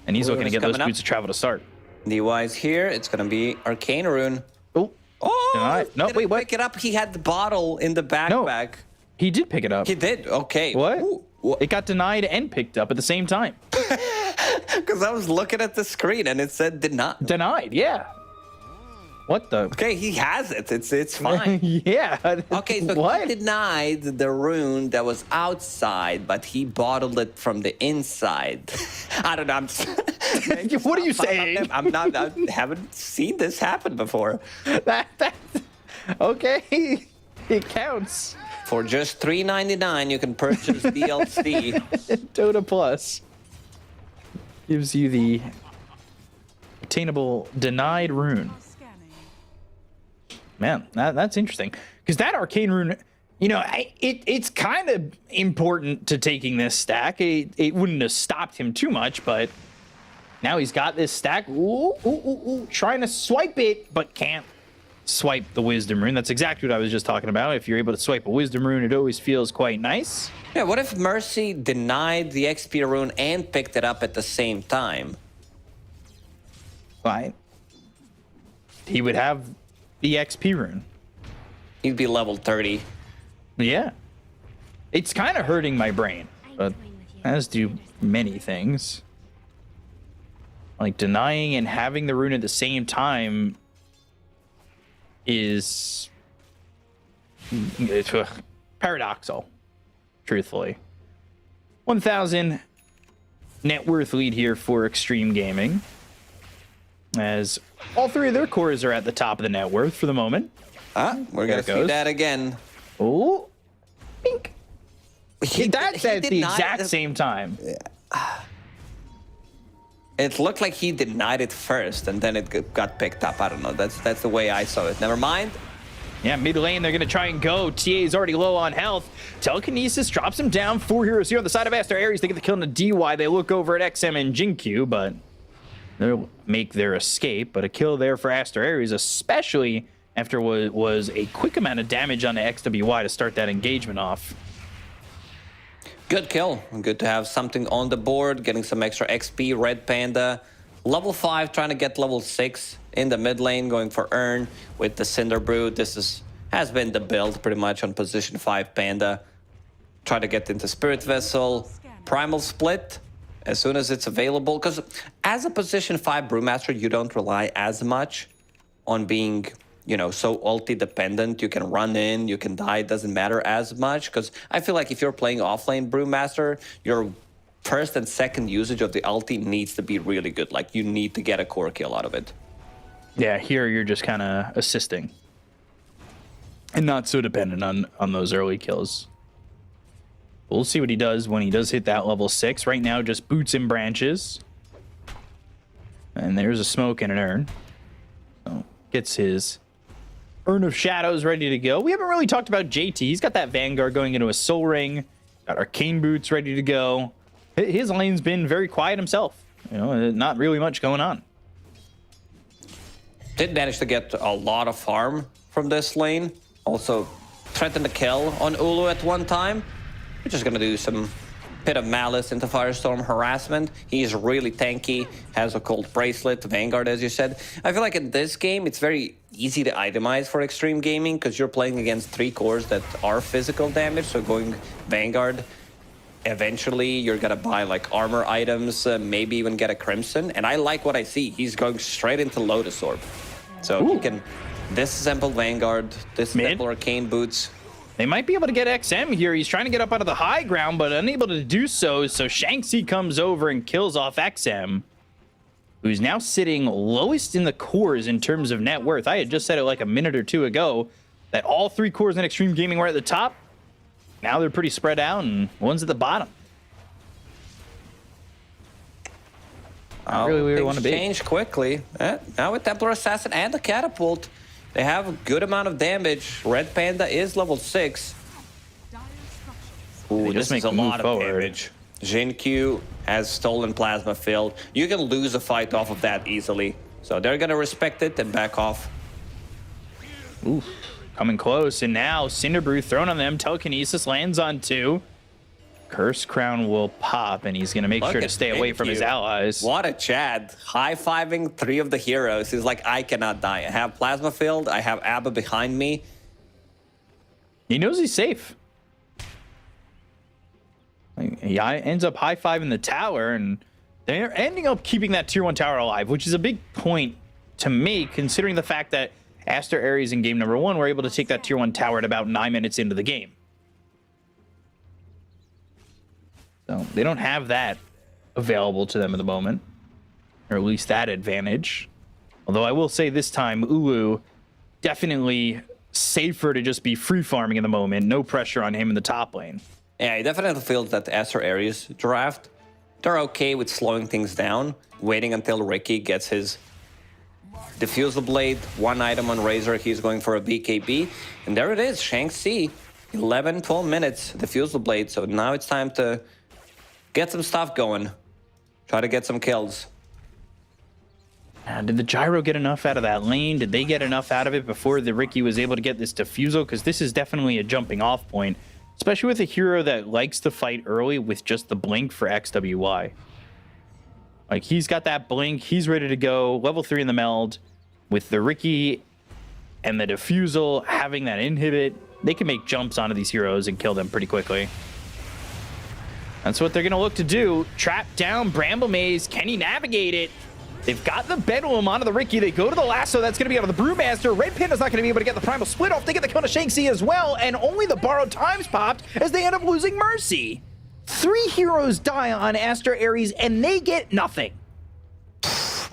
Speaker 6: and he's looking to get those boots of travel to start.
Speaker 7: DY's here. It's going to be Arcane Rune. Oh,
Speaker 6: no, wait, what?
Speaker 7: Pick it up. He had the bottle in the backpack.
Speaker 6: No, he did pick it up.
Speaker 7: He did? Okay.
Speaker 6: What?
Speaker 7: Ooh,
Speaker 6: It got denied and picked up at the same time.
Speaker 7: Because I was looking at the screen and it said denied.
Speaker 6: Denied, yeah. What the?
Speaker 7: Okay, he has it. It's fine.
Speaker 6: Yeah.
Speaker 7: Okay, so
Speaker 6: what?
Speaker 7: he denied the rune that was outside, but he bottled it from the inside. I don't know. I'm just,
Speaker 6: What are you saying?
Speaker 7: I haven't seen this happen before.
Speaker 6: Okay, it counts.
Speaker 7: For just $3.99, you can purchase DLC.
Speaker 6: Dota Plus gives you the attainable denied rune.
Speaker 4: Scanning.
Speaker 6: Man, that's interesting. Because that arcane rune, you know, it's kind of important to taking this stack. It wouldn't have stopped him too much, but now he's got this stack. Ooh, trying to swipe it, but can't swipe the wisdom rune. That's exactly what I was just talking about. If you're able to swipe a wisdom rune, it always feels quite nice.
Speaker 7: Yeah, what if Mercy denied the XP rune and picked it up at the same time?
Speaker 6: Fine. He would have the XP rune.
Speaker 7: He'd be level 30.
Speaker 6: Yeah. It's kind of hurting my brain, but as do many things. Like denying and having the rune at the same time is paradoxical, truthfully. 1,000 net worth lead here for Xtreme Gaming, as all three of their cores are at the top of the net worth for the moment.
Speaker 7: We're going to see that again.
Speaker 6: Oh, pink. That's at the
Speaker 7: denied
Speaker 6: exact same time.
Speaker 7: It looked like he denied it first, and then it got picked up. I don't know. That's the way I saw it. Never mind.
Speaker 6: Yeah, mid lane, they're going to try and go. TA is already low on health. Telekinesis drops him down. 4 heroes here on the side of Aster.Aries. They get the kill on the DY. They look over at XM and Jinkyu, but they'll make their escape. But a kill there for Aster.Aries, especially after what was a quick amount of damage on the XWY to start that engagement off.
Speaker 7: Good kill. Good to have something on the board, getting some extra XP. Red Panda, level 5, trying to get level 6 in the mid lane, going for Urn with the Cinder Brood. This has been the build pretty much on position 5 Panda. Try to get into Spirit Vessel, Primal Split as soon as it's available. Because as a position 5 Brewmaster, you don't rely as much on being, you know, so ulti dependent. You can run in, you can die, it doesn't matter as much. Because I feel like if you're playing offlane Brewmaster, your first and second usage of the ulti needs to be really good. Like, you need to get a core kill out of it.
Speaker 6: Yeah, here you're just kind of assisting and not so dependent on those early kills. We'll see what he does when he does hit that level 6. Right now, just boots and branches. And there's a smoke and an urn. So gets his Urn of Shadows ready to go. We haven't really talked about JT. He's got that Vanguard going into a Soul Ring. Got Arcane Boots ready to go. His lane's been very quiet himself. You know, not really much going on.
Speaker 7: Did manage to get a lot of farm from this lane. Also threatened to kill on Ulu at one time. We're just going to do some bit of Malice into Firestorm harassment. He's really tanky, has a Cold Bracelet, Vanguard, as you said. I feel like in this game, it's very easy to itemize for Xtreme Gaming because you're playing against 3 cores that are physical damage. So going Vanguard, eventually you're going to buy like armor items, maybe even get a Crimson. And I like what I see. He's going straight into Lotus Orb. So he can disassemble Vanguard, disassemble Arcane Boots.
Speaker 6: They might be able to get XM here. He's trying to get up out of the high ground, but unable to do so. So Shanxi comes over and kills off XM, who's now sitting lowest in the cores in terms of net worth. I had just said it like a minute or two ago that all 3 cores in Xtreme Gaming were at the top. Now they're pretty spread out, and one's at the bottom. Not really where we want to be.
Speaker 7: Change quickly. Now with Templar Assassin and the Catapult, they have a good amount of damage. Red Panda is level 6. Ooh, this is a lot of damage. Jinkyu has stolen Plasma Field. You can lose a fight off of that easily. So they're going to respect it and back off.
Speaker 6: Ooh, coming close. And now Cinderbrew thrown on them. Telekinesis lands on 2. Curse Crown will pop, and he's going to make sure to stay away from his allies.
Speaker 7: What a Chad. High-fiving 3 of the heroes. He's like, I cannot die. I have Plasma Field. I have Abba behind me.
Speaker 6: He knows he's safe. He ends up high-fiving the tower, and they're ending up keeping that tier 1 tower alive, which is a big point to make, considering the fact that Aster.Aries in game number 1 were able to take that tier 1 tower at about 9 minutes into the game. So they don't have that available to them at the moment, or at least that advantage. Although I will say this time, Ulu definitely safer to just be free farming in the moment. No pressure on him in the top lane.
Speaker 7: Yeah, he definitely feels that Aster.Aries draft, they're okay with slowing things down, waiting until Ricky gets his Diffusal Blade, one item on Razor, he's going for a BKB. And there it is, Shanxi, 11, 12 minutes, Diffusal Blade. So now it's time to get some stuff going. Try to get some kills.
Speaker 6: Did the Gyro get enough out of that lane? Did they get enough out of it before the Ricky was able to get this Diffusal? Because this is definitely a jumping off point, especially with a hero that likes to fight early with just the blink for XWY. Like, he's got that blink, he's ready to go, level 3 in the meld. With the Ricky and the Diffusal having that inhibit, they can make jumps onto these heroes and kill them pretty quickly. That's what they're going to look to do. Trap down Bramble Maze. Can he navigate it? They've got the Bedlam onto the Ricky. They go to the lasso. That's going to be out of the Brewmaster. Red Panda's not going to be able to get the Primal Split off. They get the kill to Shanxi as well, and only the Borrowed Times popped as they end up losing Mercy. 3 heroes die on Aster.Aries, and they get nothing.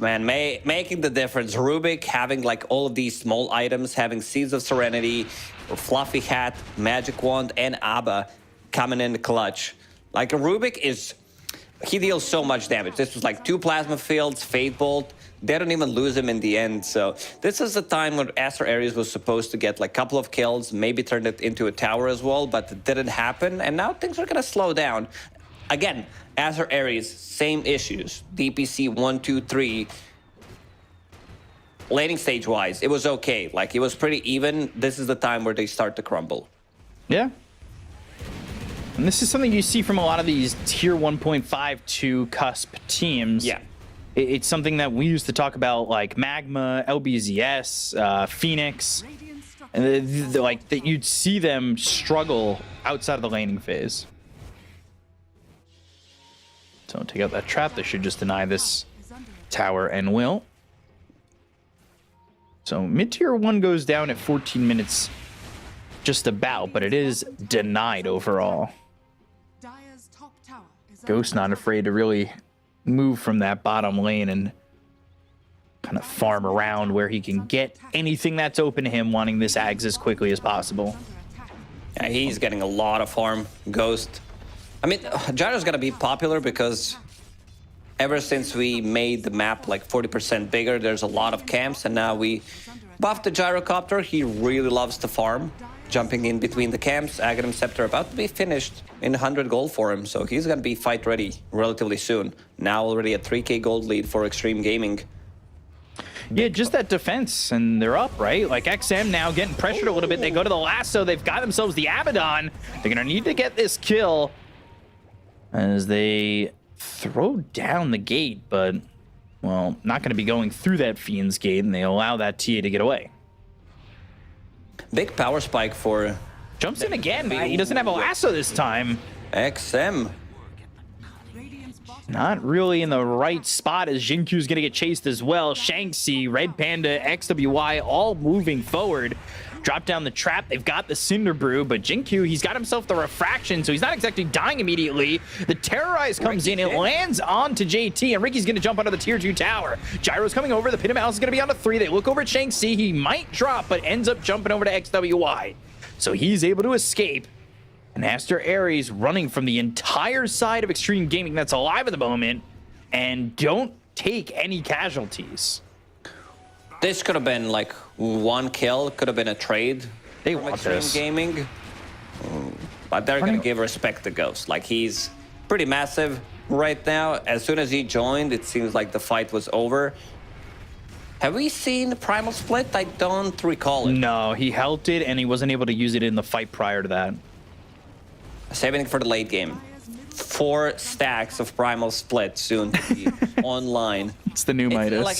Speaker 7: Man, making the difference. Rubik having like all of these small items, having Seeds of Serenity, Fluffy Hat, Magic Wand, and Abba coming in the clutch. Like, Rubik is, he deals so much damage. This was like 2 Plasma Fields, Fate Bolt. They don't even lose him in the end. So this is the time when Aster.Aries was supposed to get like a couple of kills, maybe turn it into a tower as well, but it didn't happen. And now things are going to slow down. Again, Aster.Aries, same issues. DPC 1, 2, 3. Laning stage-wise, it was okay. Like, it was pretty even. This is the time where they start to crumble.
Speaker 6: Yeah. And this is something you see from a lot of these tier 1.52 cusp teams.
Speaker 7: Yeah.
Speaker 6: It's something that we used to talk about, like Magma, LBZS, Phoenix. And like that, you'd see them struggle outside of the laning phase. So take out that trap. They should just deny this tower and will. So mid-tier 1 goes down at 14 minutes just about, but it is denied overall. Ghost not afraid to really move from that bottom lane and kind of farm around where he can get anything that's open to him, wanting this Ags as quickly as possible.
Speaker 7: Yeah, he's getting a lot of farm. Ghost. I mean, Gyro's gonna be popular because ever since we made the map like 40% bigger, there's a lot of camps, and now we buffed the Gyrocopter. He really loves to farm, jumping in between the camps. Aghanim Scepter about to be finished in 100 gold for him, so he's gonna be fight ready relatively soon. Now already a 3k gold lead for Xtreme Gaming.
Speaker 6: Yeah, just that defense, and they're up, right? Like, XM now getting pressured a little bit. They go to the lasso. They've got themselves the Abaddon. They're gonna need to get this kill as they throw down the gate, but, well, not going to be going through that Fiend's gate, and they allow that TA to get away.
Speaker 7: Big power spike for...
Speaker 6: Jumps in again, but he doesn't have a lasso this time.
Speaker 7: XM.
Speaker 6: Not really in the right spot as Jinkyu's going to get chased as well. Shanxi, Red Panda, XWY all moving forward. Drop down the trap. They've got the Cinder Brew, but Jinkyu, he's got himself the Refraction, so he's not exactly dying immediately. The Terrorize comes in. It lands onto JT, and Ricky's going to jump onto the tier 2 tower. Gyro's coming over. The Pit of Mouse is going to be on a 3. They look over at Shanxi. He might drop, but ends up jumping over to XWY. So he's able to escape. And Aster.Aries running from the entire side of Xtreme Gaming that's alive at the moment, and don't take any casualties.
Speaker 7: This could have been like 1 kill, could have been a trade.
Speaker 6: They
Speaker 7: from
Speaker 6: want
Speaker 7: Xtreme
Speaker 6: this.
Speaker 7: Gaming. But they're going to give respect to Ghost. Like, he's pretty massive right now. As soon as he joined, it seems like the fight was over. Have we seen the Primal Split? I don't recall it.
Speaker 6: No, he held it, and he wasn't able to use it in the fight prior to that.
Speaker 7: Saving it for the late game. 4 stacks of Primal Split soon to be online.
Speaker 6: It's the new Midas.
Speaker 7: Like,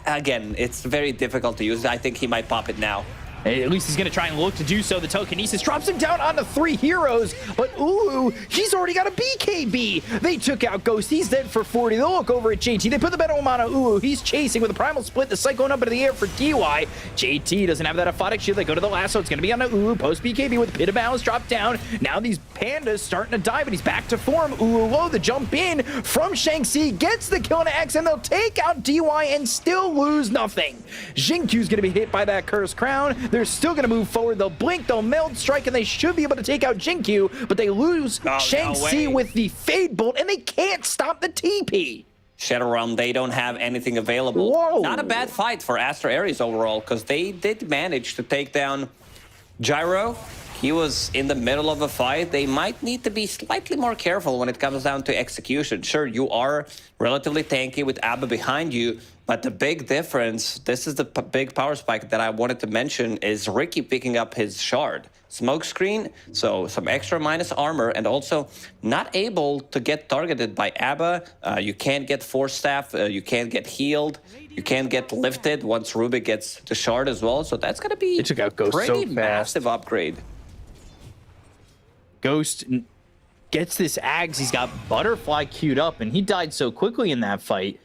Speaker 7: again, it's very difficult to use. I think he might pop it now.
Speaker 6: At least he's going to try and look to do so. The Telekinesis drops him down onto 3 heroes, but ooh, he's already got a BKB. They took out Ghost. He's dead for 40. They'll look over at JT. They put the Bedlam on Ooh. He's chasing with a Primal Split. The Cyclone up into the air for DY. JT doesn't have that Aphotic Shield. They go to the lasso. It's going to be on Ooh. Post BKB with Pit of Balance dropped down. Now these Pandas starting to die, but he's back to form. Ooh, low. The jump in from Shanxi gets the kill on X, and they'll take out DY and still lose nothing. Jinkyu's going to be hit by that Cursed Crown. They're still going to move forward. They'll blink, they'll meld strike, and they should be able to take out Jinkyu, but they lose Shang-Chi with the Fade Bolt, and they can't stop the TP.
Speaker 7: Shadow Realm, they don't have anything available.
Speaker 6: Whoa.
Speaker 7: Not a bad fight for Aster.Aries overall, because they did manage to take down Gyro. He was in the middle of a fight. They might need to be slightly more careful when it comes down to execution. Sure, you are relatively tanky with Abba behind you, but the big difference, this is the big power spike that I wanted to mention, is Ricky picking up his shard. Smokescreen, so some extra minus armor, and also not able to get targeted by Abba. You can't get Force Staff, you can't get healed, you can't get lifted once Rubik gets the shard as well. So that's going to be
Speaker 6: a
Speaker 7: pretty massive upgrade.
Speaker 6: Ghost gets this Ags. He's got Butterfly queued up, and he died so quickly in that fight.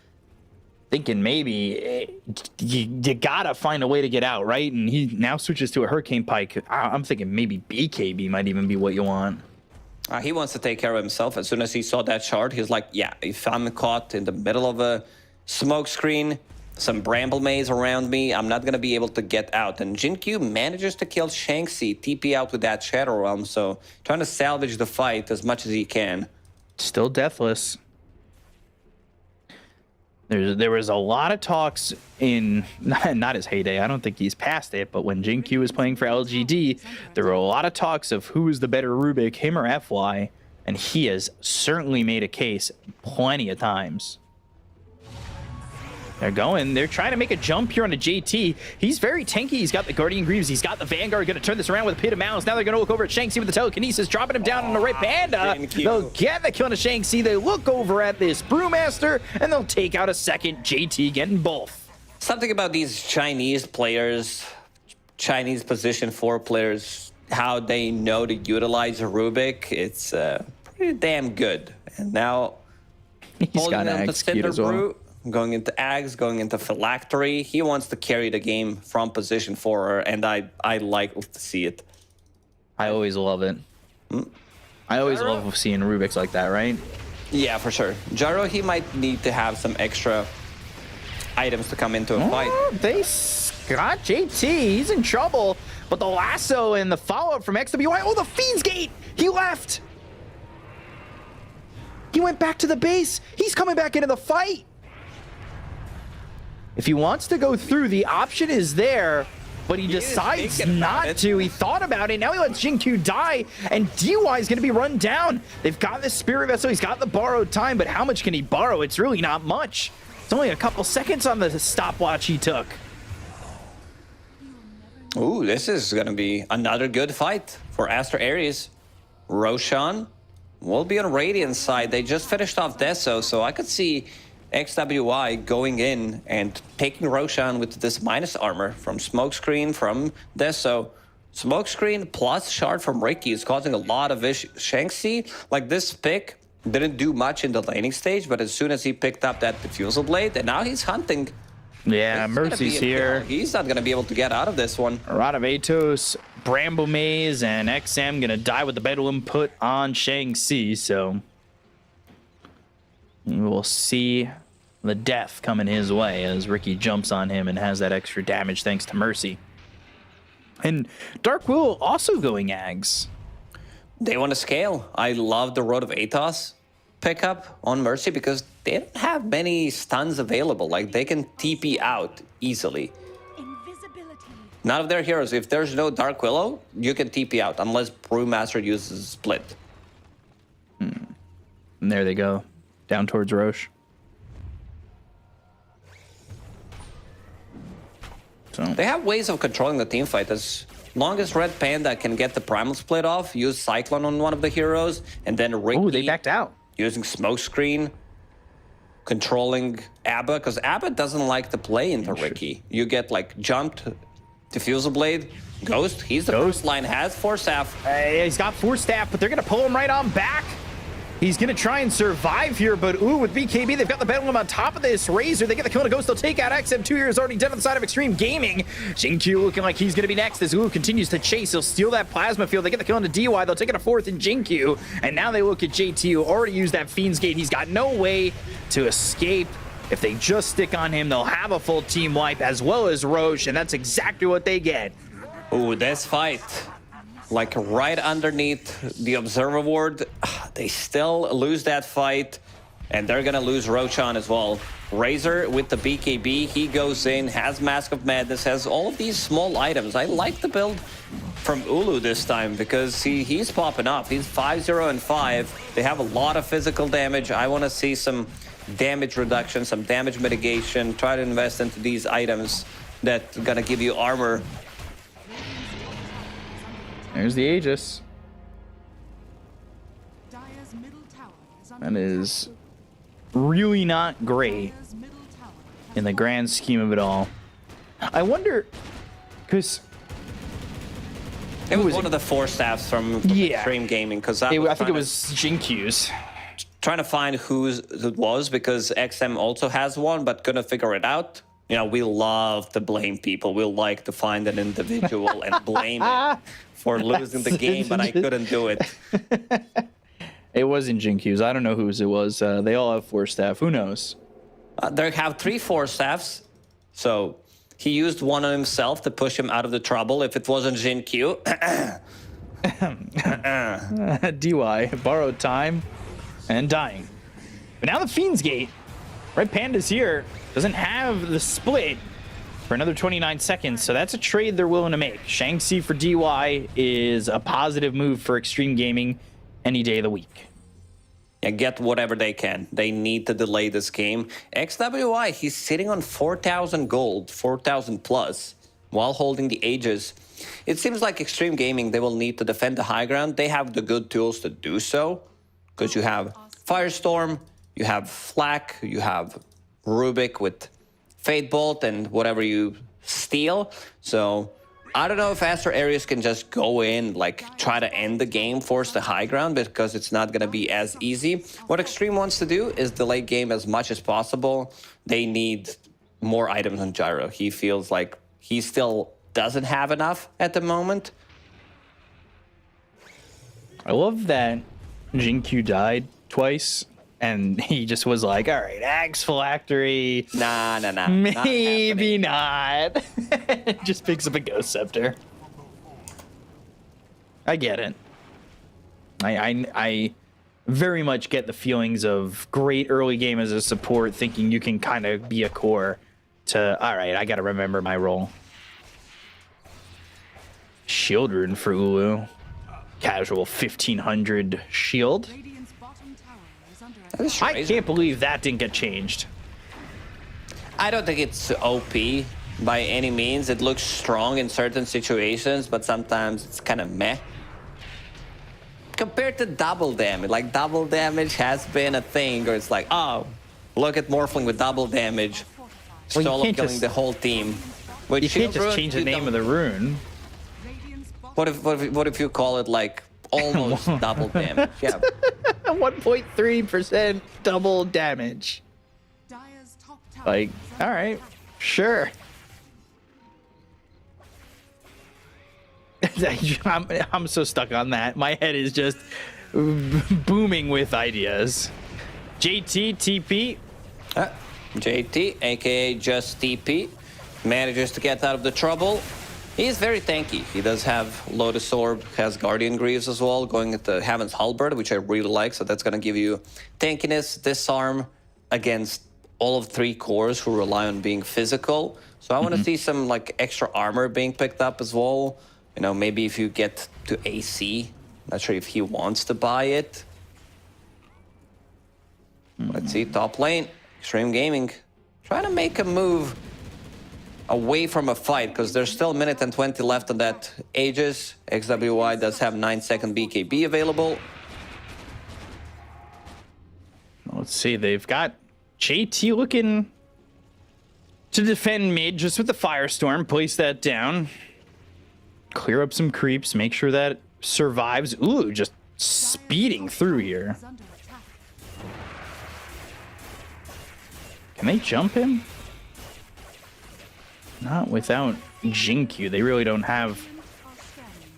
Speaker 6: Thinking maybe you gotta find a way to get out, right? And he now switches to a Hurricane Pike. I'm thinking maybe BKB might even be what you want.
Speaker 7: He wants to take care of himself. As soon as he saw that shard, he's like, yeah, if I'm caught in the middle of a smoke screen, some bramble maze around me, I'm not going to be able to get out. And Jinkyu manages to kill Shang-Chi, TP out with that Shadow Realm, so trying to salvage the fight as much as he can.
Speaker 6: Still deathless. There was a lot of talks in, not his heyday, I don't think he's past it, but when Jinkyu was playing for LGD, there were a lot of talks of who is the better Rubik, him or FY, and he has certainly made a case plenty of times. They're trying to make a jump here on a JT. He's very tanky. He's got the Guardian Greaves. He's got the Vanguard. Going to turn this around with a Pit of Malice. Now they're going to look over at Shang-Chi with the Telekinesis, dropping him down on the Red Panda. They'll get the kill on Shang-Chi. They look over at this Brewmaster, and they'll take out a second JT, getting both.
Speaker 7: Something about these Chinese players, Chinese position 4 players, how they know to utilize a Rubik, it's pretty damn good. And now,
Speaker 6: he's got an execute as well.
Speaker 7: Going into Ags, going into Phylactery. He wants to carry the game from position 4, and I like to see it.
Speaker 6: I always love it. I always love seeing Rubiks like that, right?
Speaker 7: Yeah, for sure. Gyro, he might need to have some extra items to come into a fight.
Speaker 6: They got JT. He's in trouble. But the lasso and the follow-up from XWI. Oh, the Fiend's Gate! He left! He went back to the base. He's coming back into the fight. If he wants to go through, the option is there, but he decides not to. He thought about it. Now he lets Jinkyu die, and DY is going to be run down. They've got the Spirit Vessel. He's got the borrowed time, but how much can he borrow? It's really not much. It's only a couple seconds on the stopwatch he took.
Speaker 7: Ooh, this is going to be another good fight for Aster.Aries. Roshan will be on Radiant's side. They just finished off Deso, so I could see XWI going in and taking Roshan with this minus armor from Smokescreen, from Deso. Smokescreen plus shard from Ricky is causing a lot of issues. Shang-Chi, like this pick, didn't do much in the laning stage, but as soon as he picked up that Diffusal Blade, and now he's hunting.
Speaker 6: Yeah, Mercy's here.
Speaker 7: He's not going to be able to get out of this one.
Speaker 6: Rod of Atos, Bramble Maze, and XM going to die with the Bedlam put on Shang-Chi, so we'll see the death coming his way as Ricky jumps on him and has that extra damage thanks to Mercy. And Dark Will also going Ags.
Speaker 7: They want to scale. I love the Road of Atos pickup on Mercy because they don't have many stuns available. Like, they can TP out easily. None of their heroes. If there's no Dark Willow, you can TP out unless Brewmaster uses Split.
Speaker 6: And there they go. Down towards Roche. So
Speaker 7: they have ways of controlling the team fight. As long as Red Panda can get the Primal Split off, use Cyclone on one of the heroes, and then Ricky...
Speaker 6: Oh, they backed out.
Speaker 7: Using Smokescreen, controlling Abba, because Abba doesn't like to play into Ricky. You get, like, jumped, Diffusal Blade, Ghost. He's the first line, has Force Staff.
Speaker 6: He's got Force Staff, but they're going to pull him right on back. He's going to try and survive here, but ooh, with BKB, they've got the Bedlam on top of this. Razor, they get the kill on a Ghost. They'll take out XM. 2 years already dead on the side of Xtreme Gaming. Jinkyu looking like he's going to be next as Ooh continues to chase. He'll steal that Plasma Field. They get the kill on the DY. They'll take it a fourth in Jinkyu. And now they look at JT, who already used that Fiend's Gate. He's got no way to escape. If they just stick on him, they'll have a full team wipe as well as Roche, and that's exactly what they get.
Speaker 7: Ooh, this fight. Like right underneath the Observer Ward. They still lose that fight. And they're gonna lose Roshan as well. Razor with the BKB, he goes in, has Mask of Madness, has all of these small items. I like the build from Ulu this time because he's popping up. He's 5-0 and 5. They have a lot of physical damage. I want to see some damage reduction, some damage mitigation. Try to invest into these items that are gonna give you armor.
Speaker 6: There's the Aegis.
Speaker 4: Dire's middle tower is under
Speaker 6: That is really not great
Speaker 4: Dire's middle tower has
Speaker 6: in the grand scheme of it all. I wonder, because
Speaker 7: It was one of the 4 staffs from
Speaker 6: Yeah.
Speaker 7: Xtreme Gaming because
Speaker 6: I think it was Jinkyu's.
Speaker 7: trying to find whose it was because XM also has one, but couldn't figure it out. You know, we love to blame people. We like to find an individual and blame it for losing the game, but I couldn't do it.
Speaker 6: It wasn't Jinkyu's. I don't know whose it was. They all have 4 staff. Who knows?
Speaker 7: They have 3 4 staffs, so he used one on himself to push him out of the trouble. If it wasn't Jin Q,
Speaker 6: DY, borrowed time and dying. But now the Fiend's Gate. Red Panda's here. Doesn't have the split for another 29 seconds, so that's a trade they're willing to make. Shanxi for DY is a positive move for Xtreme Gaming any day of the week.
Speaker 7: yeah, get whatever they can. They need to delay this game. XWI, he's sitting on 4,000 gold, 4,000 plus, while holding the Aegis. It seems like Xtreme Gaming, they will need to defend the high ground. They have the good tools to do so, because you have Firestorm, you have Flak, you have Rubik with Fate Bolt and whatever you steal. So I don't know if Aster.Aries can just go in, like try to end the game, force the high ground, because it's not going to be as easy. What Xtreme wants to do is delay game as much as possible. They need more items on Gyro. He feels like he still doesn't have enough at the moment.
Speaker 6: I love that Jinkyu died twice, and he just was like, all right, Axe Phylactery.
Speaker 7: Nah.
Speaker 6: Maybe not. Just picks up a Ghost Scepter. I get it. I very much get the feelings of great early game as a support, thinking you can kind of be a core, to, all right, I got to remember my role. Shield Rune for Ulu. Casual 1500 shield.
Speaker 4: Radiant's bottom tower is under attack.
Speaker 7: That is
Speaker 6: I
Speaker 7: crazy.
Speaker 6: can't believe that didn't get changed.
Speaker 7: I don't think it's OP by any means. It looks strong in certain situations, but sometimes it's kind of meh. Compared to double damage, like double damage has been a thing, or it's like, oh, look at Morphling with double damage,
Speaker 6: Well, you
Speaker 7: solo
Speaker 6: can't
Speaker 7: killing
Speaker 6: just-
Speaker 7: the whole team. With
Speaker 6: You can't
Speaker 7: Shield
Speaker 6: just
Speaker 7: Rune,
Speaker 6: change the
Speaker 7: you
Speaker 6: name
Speaker 7: don't-
Speaker 6: of the rune.
Speaker 4: Radiant's bottom
Speaker 7: What if you call it like almost double damage? Yeah.
Speaker 6: 1.3% double damage.
Speaker 4: Dire's top tower
Speaker 6: Like,
Speaker 4: is under
Speaker 6: all right,
Speaker 4: attack.
Speaker 6: sure. I'm so stuck on that. My head is just booming with ideas. JT, TP.
Speaker 7: JT, aka just TP, manages to get out of the trouble. He's very tanky. He does have Lotus Orb, has Guardian Greaves as well, going at the Heaven's Halberd, which I really like. So that's going to give you tankiness, disarm against all of 3 cores who rely on being physical. So I want to see some like extra armor being picked up as well. You know, maybe if you get to AC, not sure if he wants to buy it. Let's see, top lane, Xtreme Gaming, trying to make a move away from a fight, because there's still a minute and 20 left on that Aegis. XWY does have 9-second BKB available.
Speaker 6: Let's see, they've got JT looking to defend mid just with the Firestorm. Place that down. Clear up some creeps, make sure that survives. Ooh, just speeding through here.
Speaker 4: Is under attack.
Speaker 6: Can they jump him? Not without Jinkyu. They really don't have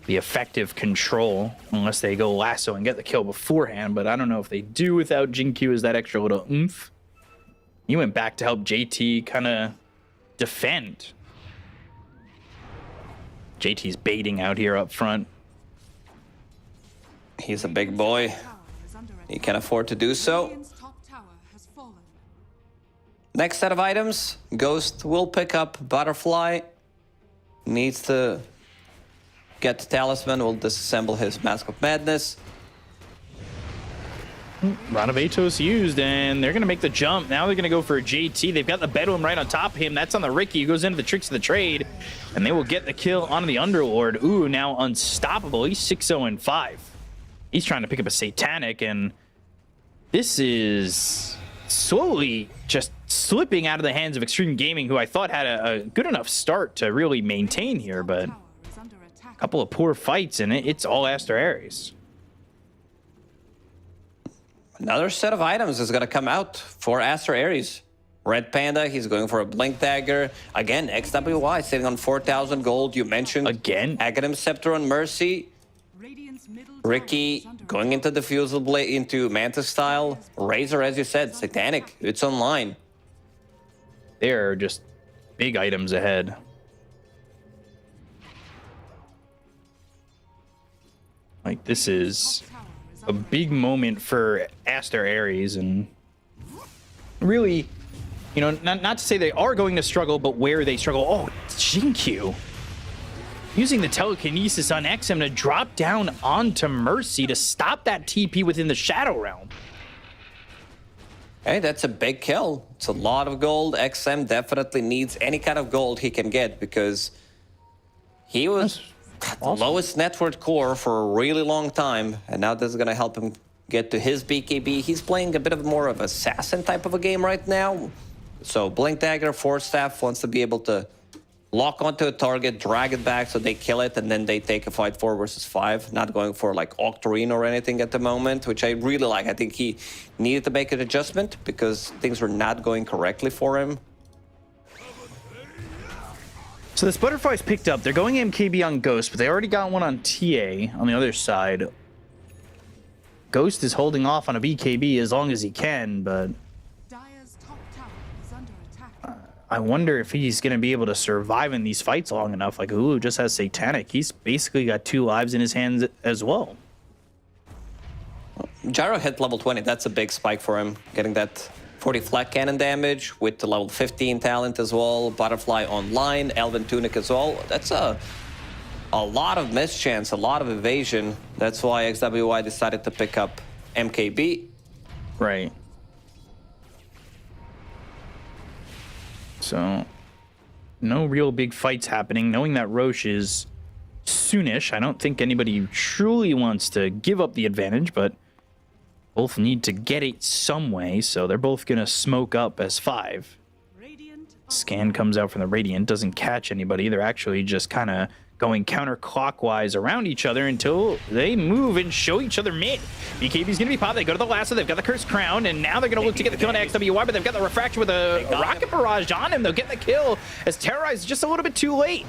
Speaker 6: the effective control unless they go lasso and get the kill beforehand, but I don't know if they do without Jinkyu as that extra little oomph. He went back to help JT kind of defend. JT's baiting out here up front.
Speaker 7: He's a big boy. He can afford to do so.
Speaker 4: Radiant's top tower has fallen.
Speaker 7: Next set of items, Ghost will pick up Butterfly. Needs to get the Talisman, will disassemble his Mask of Madness.
Speaker 6: Rod of Atos used, and they're going to make the jump. Now they're going to go for a JT. They've got the Bedouin right on top of him. That's on the Ricky, who goes into the Tricks of the Trade, and they will get the kill onto the Underlord. Ooh, now unstoppable. He's 6-0-5. He's trying to pick up a Satanic, and this is slowly just slipping out of the hands of Xtreme Gaming, who I thought had a good enough start to really maintain here, but
Speaker 4: Tower is under attack.
Speaker 6: a couple of poor fights, and it's all Aster.Aries.
Speaker 7: Another set of items is going to come out for Aster.Aries. Red Panda, he's going for a Blink Dagger. Again, XWY sitting on 4,000 gold. You mentioned
Speaker 6: Again?
Speaker 7: Aghanim Scepter on Mercy.
Speaker 4: Radiant's middle tower
Speaker 7: Ricky
Speaker 4: is under
Speaker 7: going into Diffusal Blade, into Mantis style. Razor, as you said, Satanic. It's online.
Speaker 6: They're just big items ahead. Like, this is a big moment for Aster.Aries, and really, you know, not to say they are going to struggle, but where they struggle. Oh, Jinkyu using the telekinesis on XM to drop down onto Mercy to stop that TP within the Shadow Realm.
Speaker 7: Hey, that's a big kill. It's a lot of gold. XM definitely needs any kind of gold he can get because he was the lowest net worth core for a really long time, and now this is going to help him get to his BKB. He's playing a bit of more of assassin type of a game right now. So Blink Dagger, Force Staff wants to be able to lock onto a target, drag it back so they kill it, and then they take a fight 4 versus 5. Not going for like Octarine or anything at the moment, which I really like. I think he needed to make an adjustment because things were not going correctly for him.
Speaker 6: So this Butterfly's picked up. They're going MKB on Ghost, but they already got one on TA on the other side. Ghost is holding off on a BKB as long as he can, but
Speaker 4: Dire's top tower is under attack.
Speaker 6: I wonder if he's going to be able to survive in these fights long enough. Like, Ulu just has Satanic. He's basically got 2 lives in his hands as well.
Speaker 7: Gyro hit level 20. That's a big spike for him, getting that 40 flat cannon damage with the level 15 talent as well. Butterfly online, Elven Tunic as well. That's a lot of mischance, a lot of evasion. That's why XWY decided to pick up MKB.
Speaker 6: Right. So, no real big fights happening. Knowing that Roche is soonish, I don't think anybody truly wants to give up the advantage, but both need to get it some way, so they're both going to smoke up as 5.
Speaker 4: Radiant
Speaker 6: Scan comes out from the Radiant, doesn't catch anybody. They're actually just kind of going counterclockwise around each other until they move and show each other mid. BKB's going to be popped. They go to the lasso. They've got the Cursed Crown, and now they're going to look to get the kill on XWY, but they've got the Refraction with a Rocket Barrage on him. They'll get the kill as Terrorize is just a little bit too late.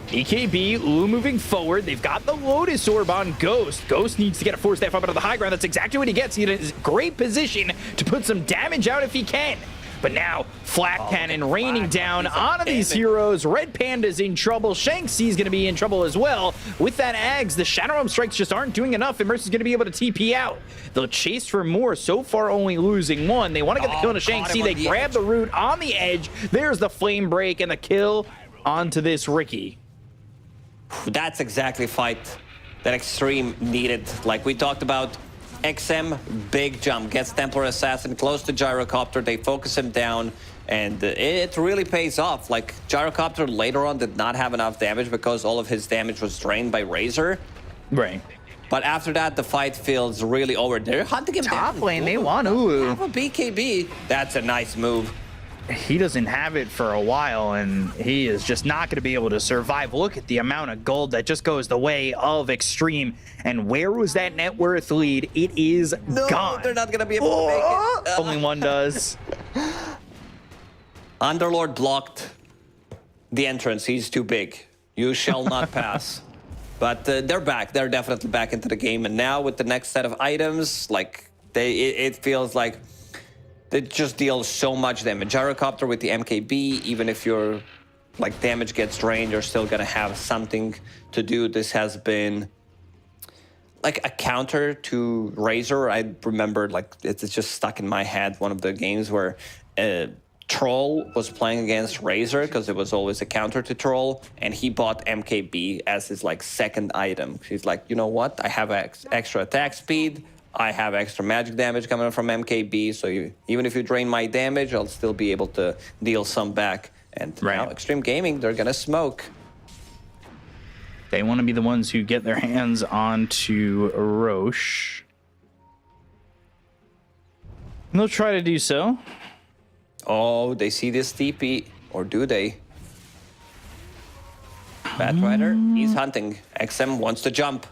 Speaker 6: BKB, Ulu moving forward. They've got the Lotus Orb on Ghost. Ghost needs to get a Force Staff up into the high ground. That's exactly what he gets. He's in a great position to put some damage out if he can. But now, Flat Cannon raining down onto these heroes. Red Panda's in trouble. Shanxie's going to be in trouble as well. With that Ags, the Shadow Realm strikes just aren't doing enough, and Mercy's going to be able to TP out. They'll chase for more, so far only losing 1. They want to get the kill on Shanxie. They grab the root on the edge. There's the Flame Break and the kill onto this Ricky.
Speaker 7: That's exactly fight that Xtreme needed. Like we talked about, XM, big jump, gets Templar Assassin close to Gyrocopter. They focus him down, and it really pays off. Like, Gyrocopter later on did not have enough damage because all of his damage was drained by Razor.
Speaker 6: Right.
Speaker 7: But after that, the fight feels really over. They're hunting him down.
Speaker 6: Top lane, they want Ulu.
Speaker 7: Have a BKB. That's a nice move.
Speaker 6: He doesn't have it for a while, and he is just not going to be able to survive. Look at the amount of gold that just goes the way of Xtreme. And where was that net worth lead? It is gone.
Speaker 7: They're not going to be able to make it.
Speaker 6: Only one does.
Speaker 7: Underlord blocked the entrance. He's too big. You shall not pass. But they're back. They're definitely back into the game. And now with the next set of items, like it feels like they just deal so much damage. Gyrocopter with the MKB, even if you're like damage gets drained, you're still gonna have something to do. This has been like a counter to Razor. I remember, like, it's just stuck in my head, one of the games where Troll was playing against Razor because it was always a counter to Troll, and he bought MKB as his like second item. He's like, you know what? I have extra attack speed. I have extra magic damage coming from MKB, so even if you drain my damage, I'll still be able to deal some back. And now Xtreme Gaming, they're gonna smoke.
Speaker 6: They want to be the ones who get their hands onto Roche. And they'll try to do so.
Speaker 7: Oh, they see this TP, or do they? Batrider, he's hunting. XM wants to jump.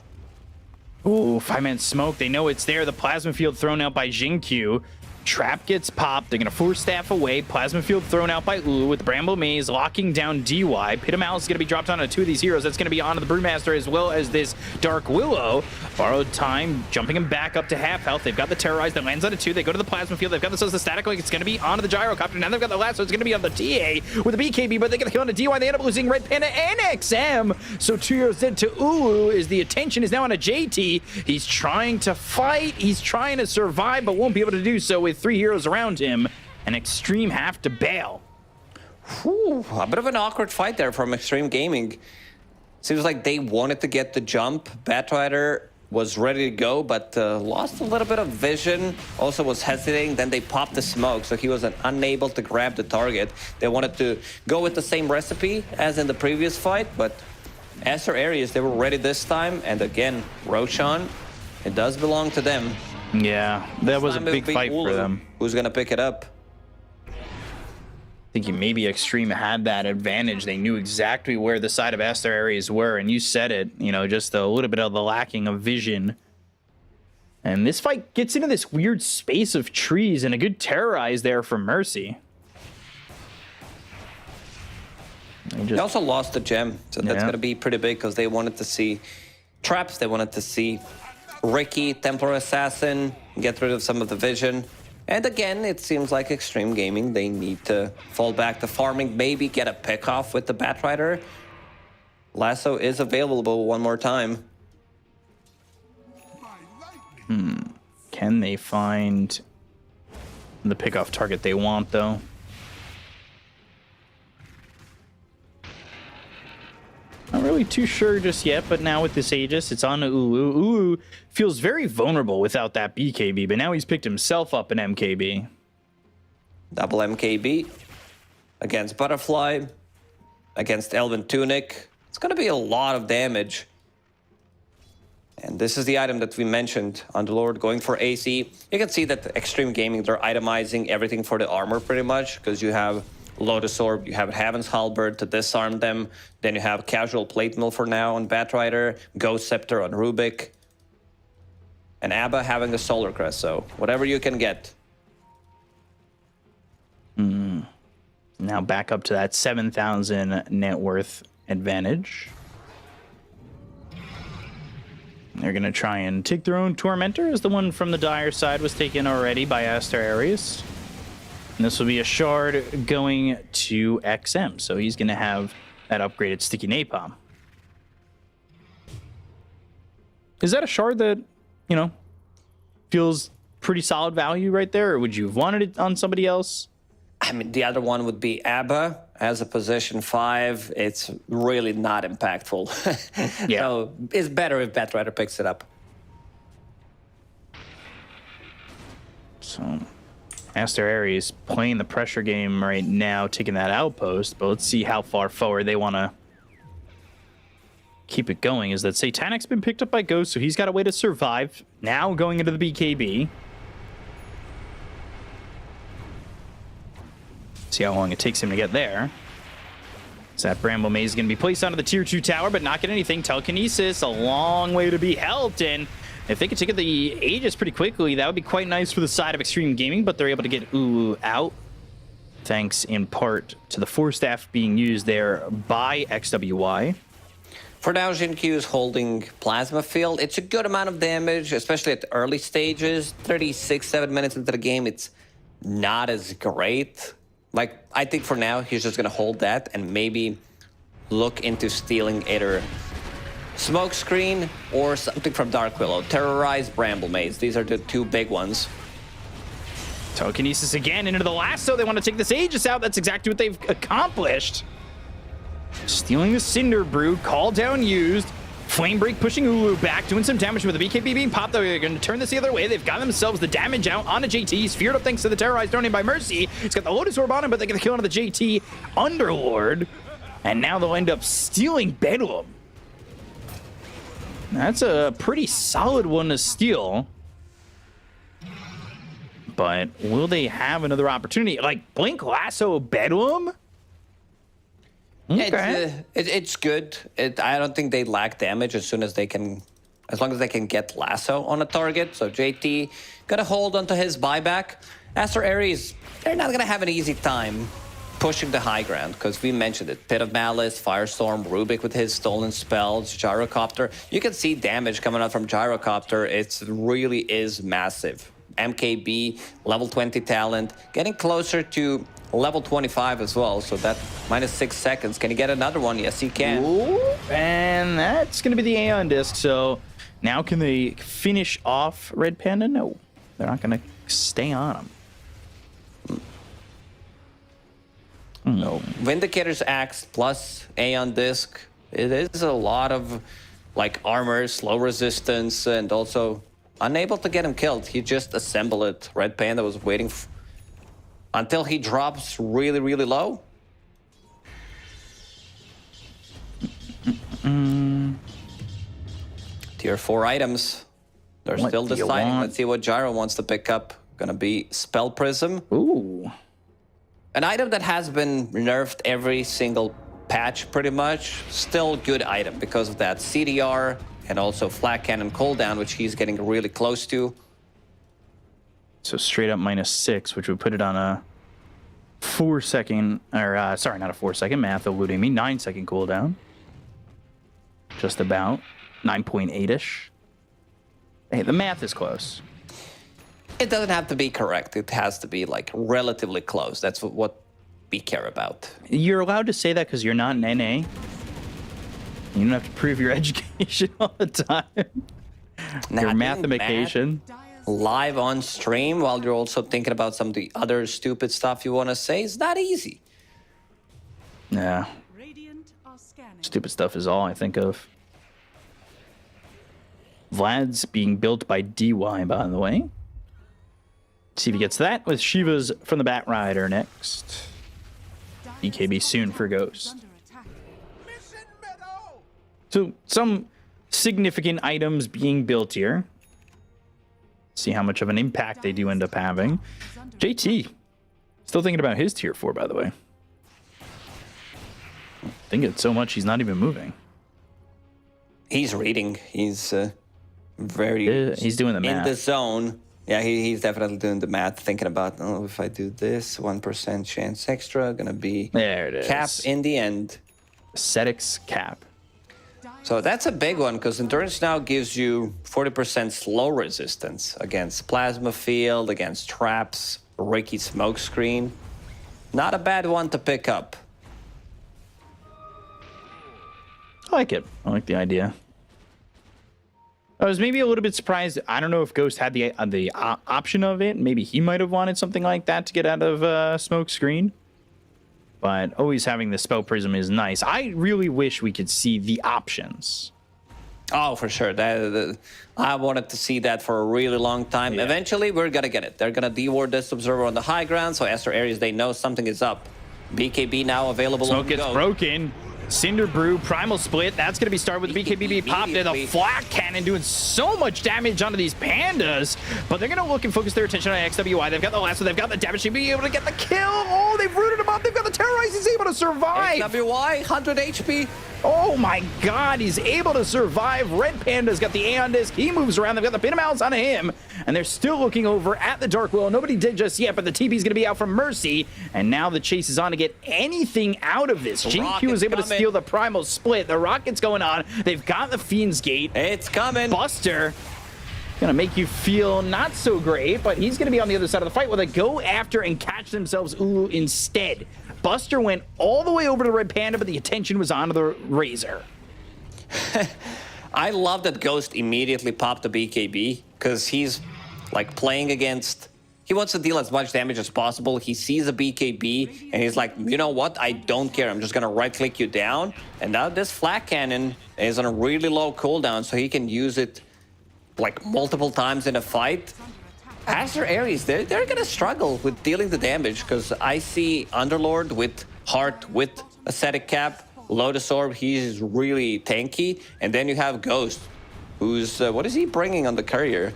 Speaker 6: Ooh, 5-man smoke. They know it's there. The plasma field thrown out by Jingqiu. Trap gets popped. They're going to force staff away. Plasma field thrown out by Ulu with Bramble Maze locking down DY. Pitamal is going to be dropped onto 2 of these heroes. That's going to be onto the Brewmaster as well as this Dark Willow. Borrowed time, jumping him back up to half health. They've got the Terrorize that lands onto 2. They go to the Plasma field. They've got the Static Link. It's going to be onto the Gyrocopter. Now they've got the Lasso. It's going to be on the TA with the BKB, but they get the kill on the DY. They end up losing Red Panda and XM. So 2 heroes dead to Ulu. Is the attention is now on a JT. He's trying to fight. He's trying to survive, but won't be able to do so with 3 heroes around him, and Xtreme have to bail.
Speaker 7: Whew, a bit of an awkward fight there from Xtreme Gaming. Seems like they wanted to get the jump. Batrider was ready to go, but lost a little bit of vision. Also was hesitating. Then they popped the smoke, so he was unable to grab the target. They wanted to go with the same recipe as in the previous fight, but Aster.Aries, they were ready this time. And again, Roshan, it does belong to them.
Speaker 6: Yeah, that was a big fight for them.
Speaker 7: Who's gonna pick it up?
Speaker 6: Thinking maybe Xtreme had that advantage. They knew exactly where the side of Aster.Aries were, and you said it, you know, just a little bit of the lacking of vision. And this fight gets into this weird space of trees, and a good Terrorize there from Mercy.
Speaker 7: They also lost the gem, so that's gonna be pretty big because they wanted to see traps, they wanted to see Ricky, Templar Assassin, get rid of some of the vision. And again, it seems like Xtreme Gaming, they need to fall back to farming, maybe get a pick off with the Batrider. Lasso is available one more time.
Speaker 6: Can they find the pick-off target they want, though? Not really too sure just yet, but now with this Aegis, it's on to Ulu. Ulu feels very vulnerable without that BKB, but now he's picked himself up an MKB.
Speaker 7: Double MKB against Butterfly, against Elven Tunic. It's going to be a lot of damage. And this is the item that we mentioned, Underlord going for AC. You can see that Xtreme Gaming, they're itemizing everything for the armor pretty much, because you have Lotus Orb, you have Heaven's Halberd to disarm them, then you have Casual Plate Mill for now on Batrider, Ghost Scepter on Rubik, and Abba having a Solar Crest, so whatever you can get.
Speaker 6: Now back up to that 7,000 net worth advantage. They're going to try and take their own Tormentor, as the one from the Dire side was taken already by Aster.Aries. And this will be a shard going to XM, so he's going to have that upgraded Sticky Napalm. Is that a shard that, you know, feels pretty solid value right there, or would you have wanted it on somebody else?
Speaker 7: I mean, the other one would be Abba as a position 5. It's really not impactful.
Speaker 6: Yeah.
Speaker 7: So it's better if Batrider picks it up.
Speaker 6: So Aster.Aries playing the pressure game right now, taking that outpost, but let's see how far forward they want to keep it going. Is that Satanic's been picked up by Ghost, so he's got a way to survive. Now going into the BKB. See how long it takes him to get there. So that Bramble Maze is going to be placed onto the tier 2 tower, but not get anything. Telekinesis, a long way to be helped, and if they could take the Aegis pretty quickly, that would be quite nice for the side of Xtreme Gaming, but they're able to get Ulu out, thanks in part to the Force Staff being used there by XWY.
Speaker 7: For now, Jin-Q is holding Plasma Field. It's a good amount of damage, especially at the early stages. 36, 7 minutes into the game, it's not as great. Like, I think for now, he's just going to hold that and maybe look into stealing either Smokescreen or something from Dark Willow. Terrorize, Bramble Maze. These are the two big ones.
Speaker 6: Telekinesis again into the lasso. They want to take this Aegis out. That's exactly what they've accomplished. Stealing the Cinder Brew. Call down used. Flame Break pushing Ulu back, doing some damage with the BKB being popped. They're going to turn this the other way. They've got themselves the damage out on a JT. He's feared up thanks to the Terrorize thrown in by Mercy. He's got the Lotus Orb on him, but they get the kill on the JT Underlord. And now they'll end up stealing Bedlam. That's a pretty solid one to steal. But will they have another opportunity? Like, Blink Lasso Bedlam? Okay.
Speaker 7: It's good. I don't think they lack damage as long as they can get Lasso on a target. So JT gonna hold onto his buyback. Aster.Aries, they're not gonna have an easy time pushing the high ground because we mentioned it. Pit of Malice, Firestorm, Rubik with his stolen spells, Gyrocopter. You can see damage coming out from Gyrocopter. It really is massive. MKB, level 20 talent, getting closer to level 25 as well, so that -6 seconds. Can he get another one? Yes, he can.
Speaker 6: Ooh, and that's going to be the Aeon Disc. So now can they finish off Red Panda? No, they're not going to stay on him.
Speaker 7: No. Vindicator's Axe plus Aeon Disc. It is a lot of like armor, slow resistance, and also unable to get him killed. He just assembled it. Red Panda was waiting until he drops really, really low. Tier 4 items. They're still deciding. Let's see what Gyro wants to pick up. Gonna be Spell Prism.
Speaker 6: Ooh.
Speaker 7: An item that has been nerfed every single patch, pretty much. Still good item because of that CDR and also Flat Cannon cooldown, which he's getting really close to.
Speaker 6: So straight up -6, which would put it on a 4-second, or sorry, not a 4-second, math eluding me, 9-second cooldown. Just about 9.8-ish. Hey, the math is close.
Speaker 7: It doesn't have to be correct. It has to be like relatively close. That's what we care about.
Speaker 6: You're allowed to say that because you're not an NA. You don't have to prove your education all the time. Your mathematician.
Speaker 7: Live on stream while you're also thinking about some of the other stupid stuff you want to say is not easy.
Speaker 6: Yeah. Stupid stuff is all I think of. Vlad's being built by DY, by the way. See if he gets that with Shiva's from the Bat Rider next. BKB soon for Ghost. So some significant items being built here. See how much of an impact they do end up having. JT, still thinking about his tier 4, by the way. Thinking so much he's not even moving.
Speaker 7: He's reading. He's
Speaker 6: he's doing the math.
Speaker 7: In the zone. Yeah, he's definitely doing the math, thinking about, oh, if I do this, 1% chance extra, gonna be
Speaker 6: there it is.
Speaker 7: Cap in the end.
Speaker 6: Ascetics cap.
Speaker 7: So that's a big one, because Endurance now gives you 40% slow resistance against Plasma Field, against traps, Ricky Smokescreen. Not a bad one to pick up.
Speaker 6: I like it. I like the idea. I was maybe a little bit surprised. I don't know if Ghost had the option of it. Maybe he might have wanted something like that to get out of Smokescreen. But always having the Spell Prism is nice. I really wish we could see the options.
Speaker 7: Oh, for sure. I wanted to see that for a really long time. Yeah. Eventually, we're going to get it. They're going to deward this Observer on the high ground, so Aster.Aries, they know something is up. BKB now available.
Speaker 6: Smoke gets broken. Cinder Brew, Primal Split. That's going to be started with the BKB popped in. The Flat Cannon doing so much damage onto these pandas. But they're going to look and focus their attention on XWI. They've got the lasso. They've got the damage to be able to get the kill. Oh, they've rooted him up. They've got the Terrorize. He's able to survive.
Speaker 7: XWI, 100 HP.
Speaker 6: Oh my god, he's able to survive. Red Panda's got the Aeon Disc. He moves around. They've got the Pin of Malice on him. And they're still looking over at the Dark Willow. Nobody did just yet, but the TP's going to be out from Mercy. And now the chase is on to get anything out of this. GQ is able to steal the Primal Split. The Rocket's going on. They've got the Fiend's Gate.
Speaker 7: It's coming.
Speaker 6: Buster. Gonna make you feel not so great, but he's gonna be on the other side of the fight where they go after and catch themselves Ulu instead. Buster went all the way over to Red Panda, but the attention was onto the Razor.
Speaker 7: I love that Ghost immediately popped the BKB because he's like playing against. He wants to deal as much damage as possible. He sees a BKB and he's like, you know what? I don't care. I'm just gonna right-click you down. And now this flat cannon is on a really low cooldown, so he can use it like multiple times in a fight. Aster.Aries, they're gonna struggle with dealing the damage because I see Underlord with Heart, with Ascetic Cap, Lotus Orb, he's really tanky. And then you have Ghost, who's, what is he bringing on the courier?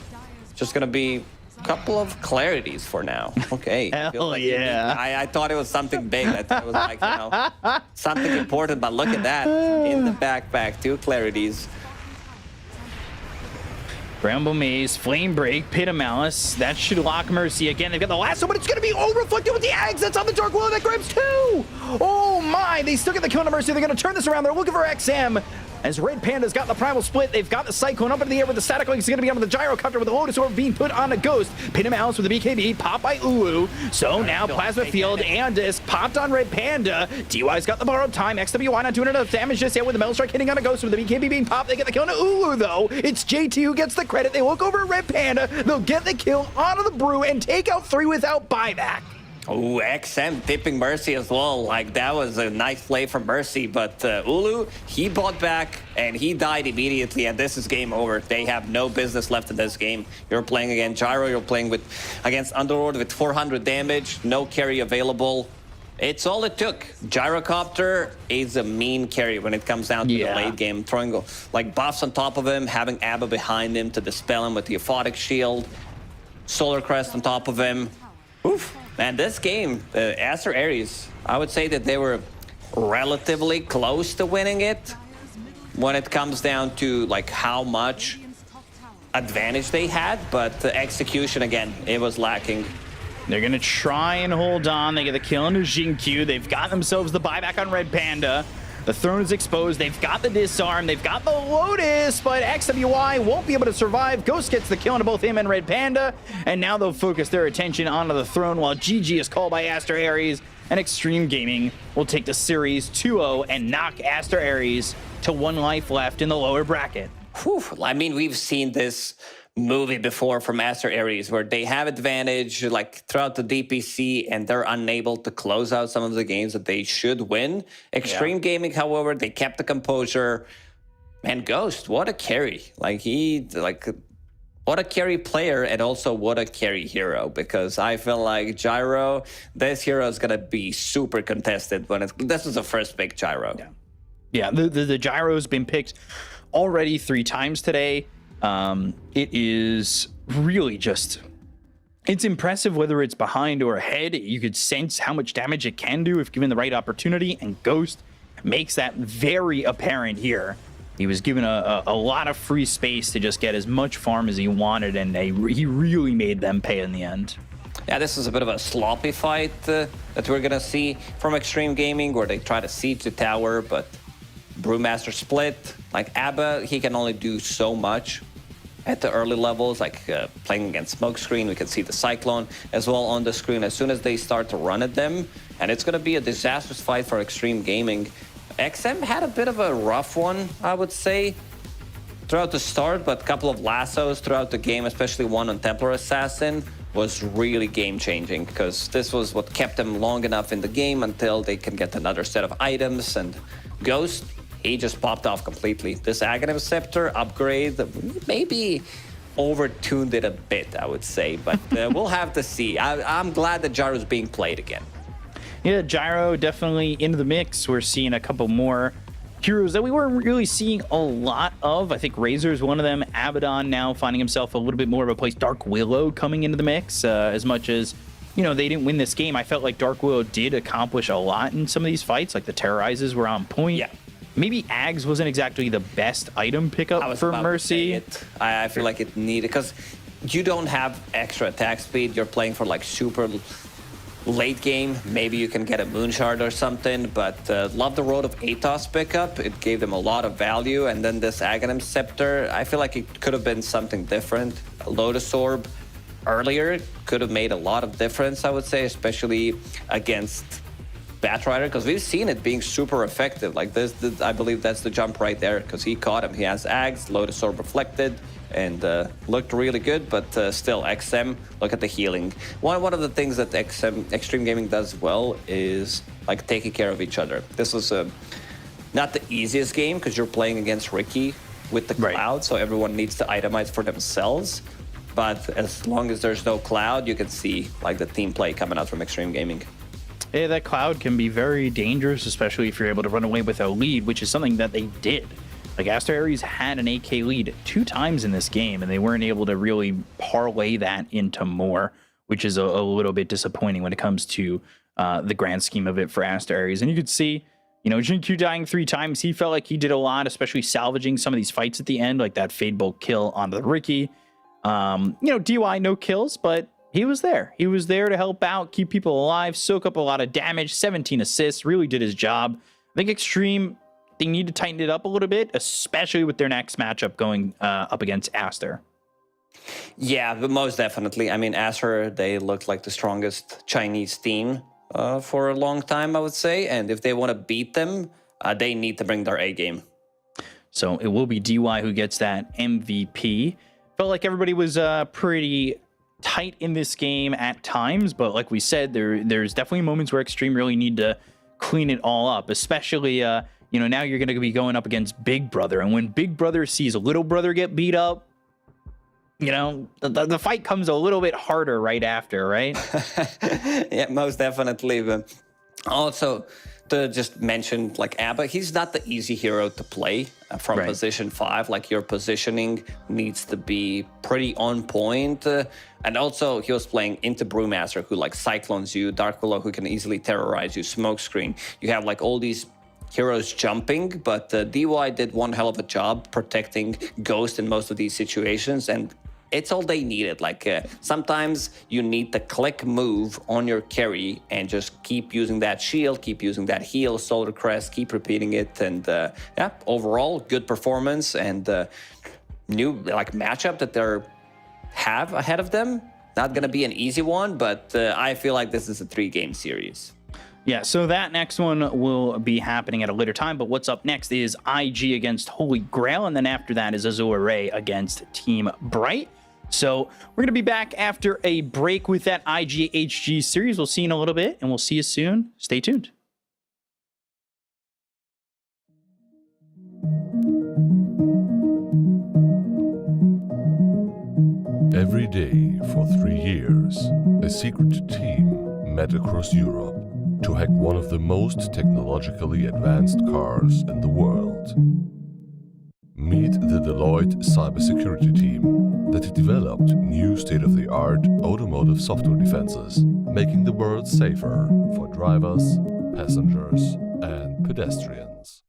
Speaker 7: Just gonna be a couple of clarities for now. Okay.
Speaker 6: Hell
Speaker 7: like
Speaker 6: yeah.
Speaker 7: I thought it was something big. I thought it was like, you know, something important, but look at that. In the backpack, 2 clarities.
Speaker 6: Bramble Maze, Flame Break, Pit of Malice. That should lock Mercy again. They've got the last one, but it's going to be reflected with the Ags. That's on the Dark Willow. That grabs 2. Oh my, they still get the kill on Mercy. They're going to turn this around. They're looking for XM. As Red Panda's got the Primal Split, they've got the Cyclone up in the air with the Static Link. It's going to be on the Gyrocopter with the Lotus Orb being put on a Ghost. Pit of Malice with the BKB, popped by Ulu. So now Plasma Field and Disc popped on Red Panda. DY's got the borrowed time. XWI not doing enough damage just yet with the Metal Strike hitting on a Ghost with the BKB being popped. They get the kill on Ulu though. It's JT who gets the credit. They look over at Red Panda. They'll get the kill onto the Brew and take out 3 without buyback.
Speaker 7: Oh, XM tipping Mercy as well. Like, that was a nice play from Mercy. But Ulu, he bought back and he died immediately. And this is game over. They have no business left in this game. You're playing against Gyro. You're playing against Underlord with 400 damage. No carry available. It's all it took. Gyrocopter is a mean carry when it comes down to the late game. Throwing like buffs on top of him, having Abba behind him to dispel him with the Aphotic Shield. Solar Crest on top of him. Oof. Man, this game, Aster.Aries, I would say that they were relatively close to winning it when it comes down to like how much advantage they had, but the execution, again, it was lacking.
Speaker 6: They're going to try and hold on. They get the kill into Jinkyu. They've got themselves the buyback on Red Panda. The throne is exposed. They've got the disarm. They've got the Lotus, but XWI won't be able to survive. Ghost gets the kill on both him and Red Panda, and now they'll focus their attention onto the throne while GG is called by Aster.Aries, and Xtreme Gaming will take the series 2-0 and knock Aster.Aries to 1 life left in the lower bracket.
Speaker 7: Whew. I mean, we've seen this movie before from Aster.Aries where they have advantage like throughout the DPC and they're unable to close out some of the games that they should win. Xtreme Gaming, however, they kept the composure. And Ghost, what a carry. What a carry player and also what a carry hero, because I feel like Gyro, this hero is going to be super contested when this is the first pick Gyro.
Speaker 6: Yeah, the Gyro's been picked already 3 times today. It is really just, it's impressive whether it's behind or ahead. You could sense how much damage it can do if given the right opportunity, and Ghost makes that very apparent here. He was given a lot of free space to just get as much farm as he wanted, and he really made them pay in the end.
Speaker 7: Yeah, this is a bit of a sloppy fight that we're going to see from Xtreme Gaming, where they try to siege the tower, but Brewmaster split. Like Abba, he can only do so much at the early levels, like playing against Smokescreen. We can see the Cyclone as well on the screen as soon as they start to run at them. And it's going to be a disastrous fight for Xtreme Gaming. XM had a bit of a rough one, I would say, throughout the start, but a couple of lassos throughout the game, especially one on Templar Assassin, was really game-changing, because this was what kept them long enough in the game until they can get another set of items. And Ghost, he just popped off completely. This Aghanim Scepter upgrade maybe overtuned it a bit, I would say, but we'll have to see. I'm glad that Gyro's being played again.
Speaker 6: Yeah, Gyro definitely into the mix. We're seeing a couple more heroes that we weren't really seeing a lot of. I think Razor is one of them. Abaddon now finding himself a little bit more of a place. Dark Willow coming into the mix. As much as, you know, they didn't win this game, I felt like Dark Willow did accomplish a lot in some of these fights. Like the Terrorizes were on point.
Speaker 7: Yeah.
Speaker 6: Maybe Ags wasn't exactly the best item pickup for Mercy.
Speaker 7: I feel like it needed, because you don't have extra attack speed. You're playing for like super late game, maybe you can get a Moonshard or something, but love the Road of Atos pickup. It gave them a lot of value, and then this Aghanim Scepter, I feel like it could have been something different. A Lotus Orb earlier could have made a lot of difference, I would say, especially against Batrider, because we've seen it being super effective. Like this, I believe that's the jump right there, because he caught him. He has Ags, Lotus Orb reflected, and looked really good, but still, XM, look at the healing. One of the things that Xtreme Gaming does well is like taking care of each other. This was not the easiest game, because you're playing against Ricky with the Cloud, so everyone needs to itemize for themselves. But as long as there's no Cloud, you can see like the team play coming out from Xtreme Gaming.
Speaker 6: Yeah, that Cloud can be very dangerous, especially if you're able to run away with a lead, which is something that they did. Like, Aster.Aries had an AK lead 2 times in this game, and they weren't able to really parlay that into more, which is a little bit disappointing when it comes to the grand scheme of it for Aster.Aries. And you could see, you know, Jinq dying 3 times, he felt like he did a lot, especially salvaging some of these fights at the end, like that Fade Bolt kill on the Ricky. You know, DY, no kills, but he was there. He was there to help out, keep people alive, soak up a lot of damage, 17 assists, really did his job. I think Xtreme, they need to tighten it up a little bit, especially with their next matchup going up against Aster.
Speaker 7: Yeah, but most definitely. I mean, Aster, they looked like the strongest Chinese team for a long time, I would say. And if they want to beat them, they need to bring their A game.
Speaker 6: So it will be DY who gets that MVP. Felt like everybody was pretty tight in this game at times, but like we said, there's definitely moments where Xtreme really need to clean it all up, especially you know, now you're going to be going up against Big Brother, and when Big Brother sees Little Brother get beat up, you know, the fight comes a little bit harder right after, right?
Speaker 7: Yeah, most definitely. But also, to just mention, like, Abba, he's not the easy hero to play from position 5. Like, your positioning needs to be pretty on point. And also, he was playing into Brewmaster, who, like, cyclones you, Dark Willow, who can easily terrorize you, Smokescreen. You have, like, all these heroes jumping, but DY did one hell of a job protecting Ghost in most of these situations, and it's all they needed. Like, sometimes you need the click move on your carry and just keep using that shield, keep using that heal, Solar Crest, keep repeating it, and yeah, overall, good performance, and new, like, matchup that they have ahead of them. Not gonna be an easy one, but I feel like this is a 3-game series.
Speaker 6: Yeah, so that next one will be happening at a later time, but what's up next is IG against Holy Grail, and then after that is Azure Ray against Team Bright. So we're going to be back after a break with that IG-HG series. We'll see you in a little bit, and we'll see you soon. Stay tuned.
Speaker 3: Every day for 3 years, a secret team met across Europe to hack one of the most technologically advanced cars in the world. Meet the Deloitte cybersecurity team that developed new state-of-the-art automotive software defenses, making the world safer for drivers, passengers, and pedestrians.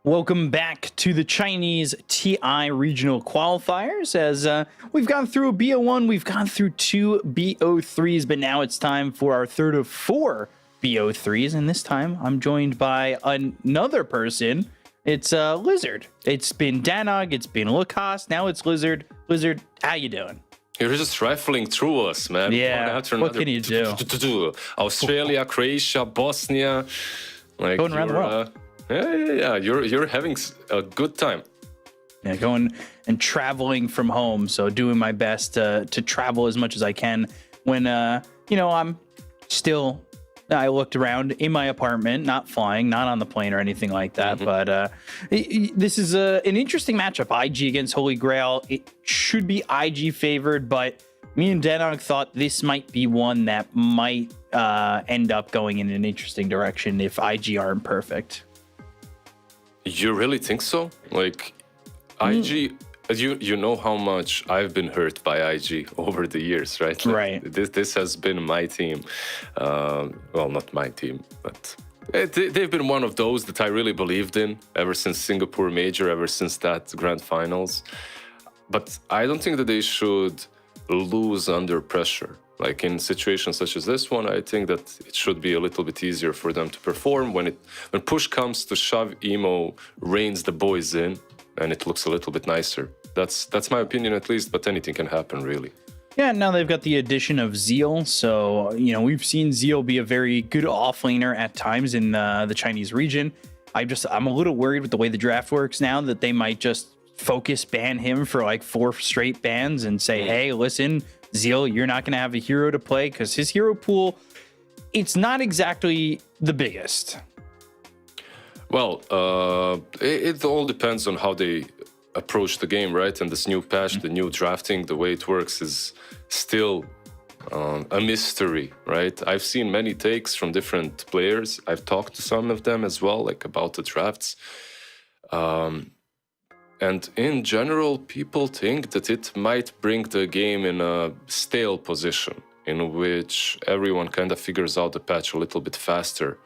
Speaker 6: Welcome back to the Chinese TI regional qualifiers. As we've gone through a BO1, we've gone through 2 BO3s, but now it's time for our third of 4 BO3s. And this time I'm joined by another person. It's Lizard. It's been Danog, it's been Lacoste, now it's Lizard. Lizard, how you doing?
Speaker 8: You're just rifling through us, man.
Speaker 6: Yeah,
Speaker 8: One after
Speaker 6: what
Speaker 8: another.
Speaker 6: can you do?
Speaker 8: Australia, Croatia, Bosnia. Like,
Speaker 6: going around the world.
Speaker 8: Yeah. You're having a good time.
Speaker 6: Yeah, going and traveling from home. So doing my best to travel as much as I can. When I'm still. I looked around in my apartment, not flying, not on the plane or anything like that. But this is an interesting matchup. IG against Holy Grail. It should be IG favored, but me and Denog thought this might be one that might end up going in an interesting direction if IG aren't perfect.
Speaker 8: You really think so? Like, IG, you know how much I've been hurt by IG over the years, right? Like,
Speaker 6: right.
Speaker 8: This has been my team. Well, not my team, but they've been one of those that I really believed in ever since Singapore Major, ever since that Grand Finals. But I don't think that they should lose under pressure. Like in situations such as this one, I think that it should be a little bit easier for them to perform. When push comes to shove, Emo reins the boys in, and it looks a little bit nicer. That's my opinion at least, but anything can happen, really.
Speaker 6: Yeah, now they've got the addition of Zeal. So, we've seen Zeal be a very good offlaner at times in the Chinese region. I'm a little worried with the way the draft works now that they might just focus ban him for like 4 straight bans and say, hey, listen, Zeal, you're not going to have a hero to play because his hero pool, it's not exactly the biggest.
Speaker 8: Well, it all depends on how they approach the game, right? And this new patch, the new drafting, the way it works is still a mystery, right? I've seen many takes from different players. I've talked to some of them as well, like about the drafts. And in general, people think that it might bring the game in a stale position in which everyone kind of figures out the patch a little bit faster.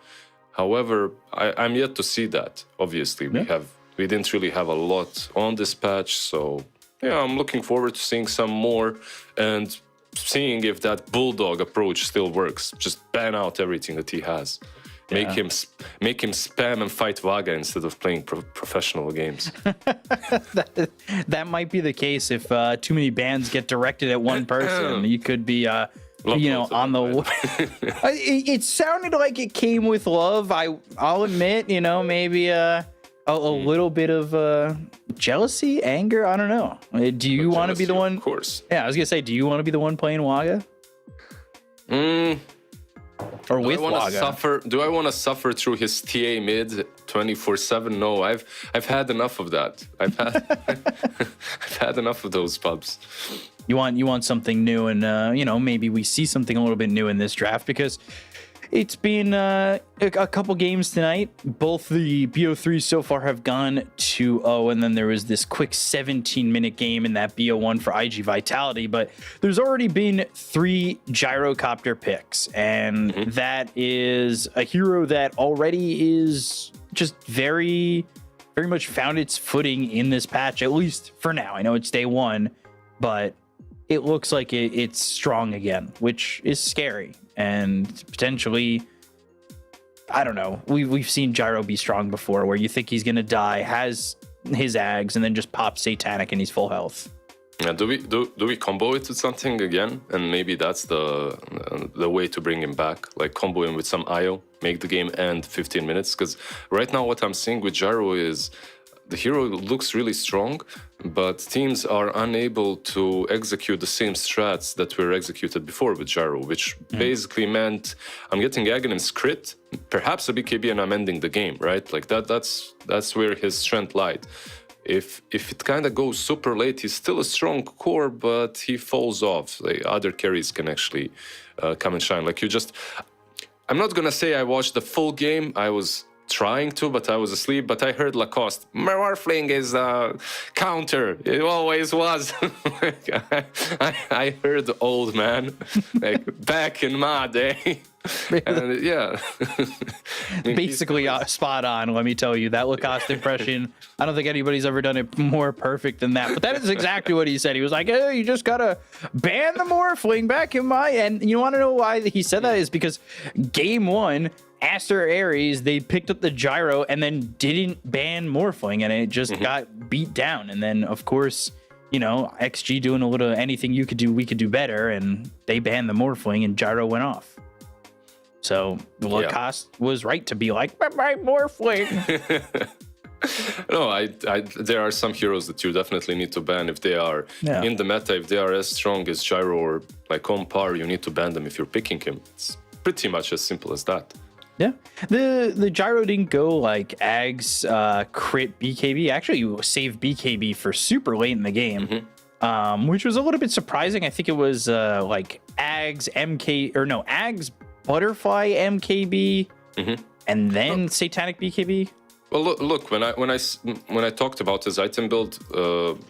Speaker 8: However, I'm yet to see that. Obviously, we didn't really have a lot on this patch, so yeah, I'm looking forward to seeing some more and seeing if that bulldog approach still works. Just ban out everything that he has. Make him spam and fight Vaga instead of playing professional games.
Speaker 6: that might be the case if too many bans get directed at one person. You could be on the it sounded like it came with love. I'll admit, maybe a little bit of jealousy, anger, I don't know. Do you want to be the one?
Speaker 8: Of course.
Speaker 6: Yeah, I was gonna say, do you want to be the one playing Waga? Or with Waga?
Speaker 8: Do I want to suffer through his TA mid 24/7? No, I've had enough of that. I've had enough of those pubs.
Speaker 6: You want something new, and maybe we see something a little bit new in this draft because it's been a couple games tonight. Both the BO3s so far have gone 2-0, and then there was this quick 17-minute game in that BO1 for IG.Vitality, but there's already been 3 gyrocopter picks, and that is a hero that already is just very, very much found its footing in this patch, at least for now. I know it's day 1, but it looks like it's strong again, which is scary. And potentially, I don't know, we've seen Gyro be strong before, where you think he's going to die, has his Ags, and then just pops Satanic and he's full health.
Speaker 8: Yeah, do we combo it with something again? And maybe that's the way to bring him back, like combo him with some IO, make the game end 15 minutes. Because right now what I'm seeing with Gyro is the hero looks really strong, but teams are unable to execute the same strats that were executed before with Gyro, which basically meant I'm getting Aghanim's crit, perhaps a BKB, and I'm ending the game, right? Like that's where his strength lied. If it kind of goes super late, he's still a strong core, but he falls off. Like, other carries can actually come and shine. Like I'm not gonna say I watched the full game. I was trying to, but I was asleep. But I heard Lacoste, Morphling is a counter. It always was. I heard the old man, like back in my day. And, yeah. I mean,
Speaker 6: Basically spot on, let me tell you. That Lacoste impression, I don't think anybody's ever done it more perfect than that. But that is exactly what he said. He was like, hey, you just gotta ban the Morphling back in my... And you want to know why he said that? Is because game 1, Aster.Aries, they picked up the gyro and then didn't ban Morphling, and it just got beat down. And then, of course, you know, XG doing a little anything you could do, we could do better, and they banned the Morphling and gyro went off. So Lacoste was right to be like, my Morphling.
Speaker 8: No, there are some heroes that you definitely need to ban if they are in the meta. If they are as strong as gyro or like on par, you need to ban them if you're picking him. It's pretty much as simple as that.
Speaker 6: Yeah, the gyro didn't go like Ag's crit BKB. Actually, you saved BKB for super late in the game, which was a little bit surprising. I think it was like Ag's Ag's Butterfly MKB, and then Satanic BKB.
Speaker 8: Well, look, when I talked about his item build,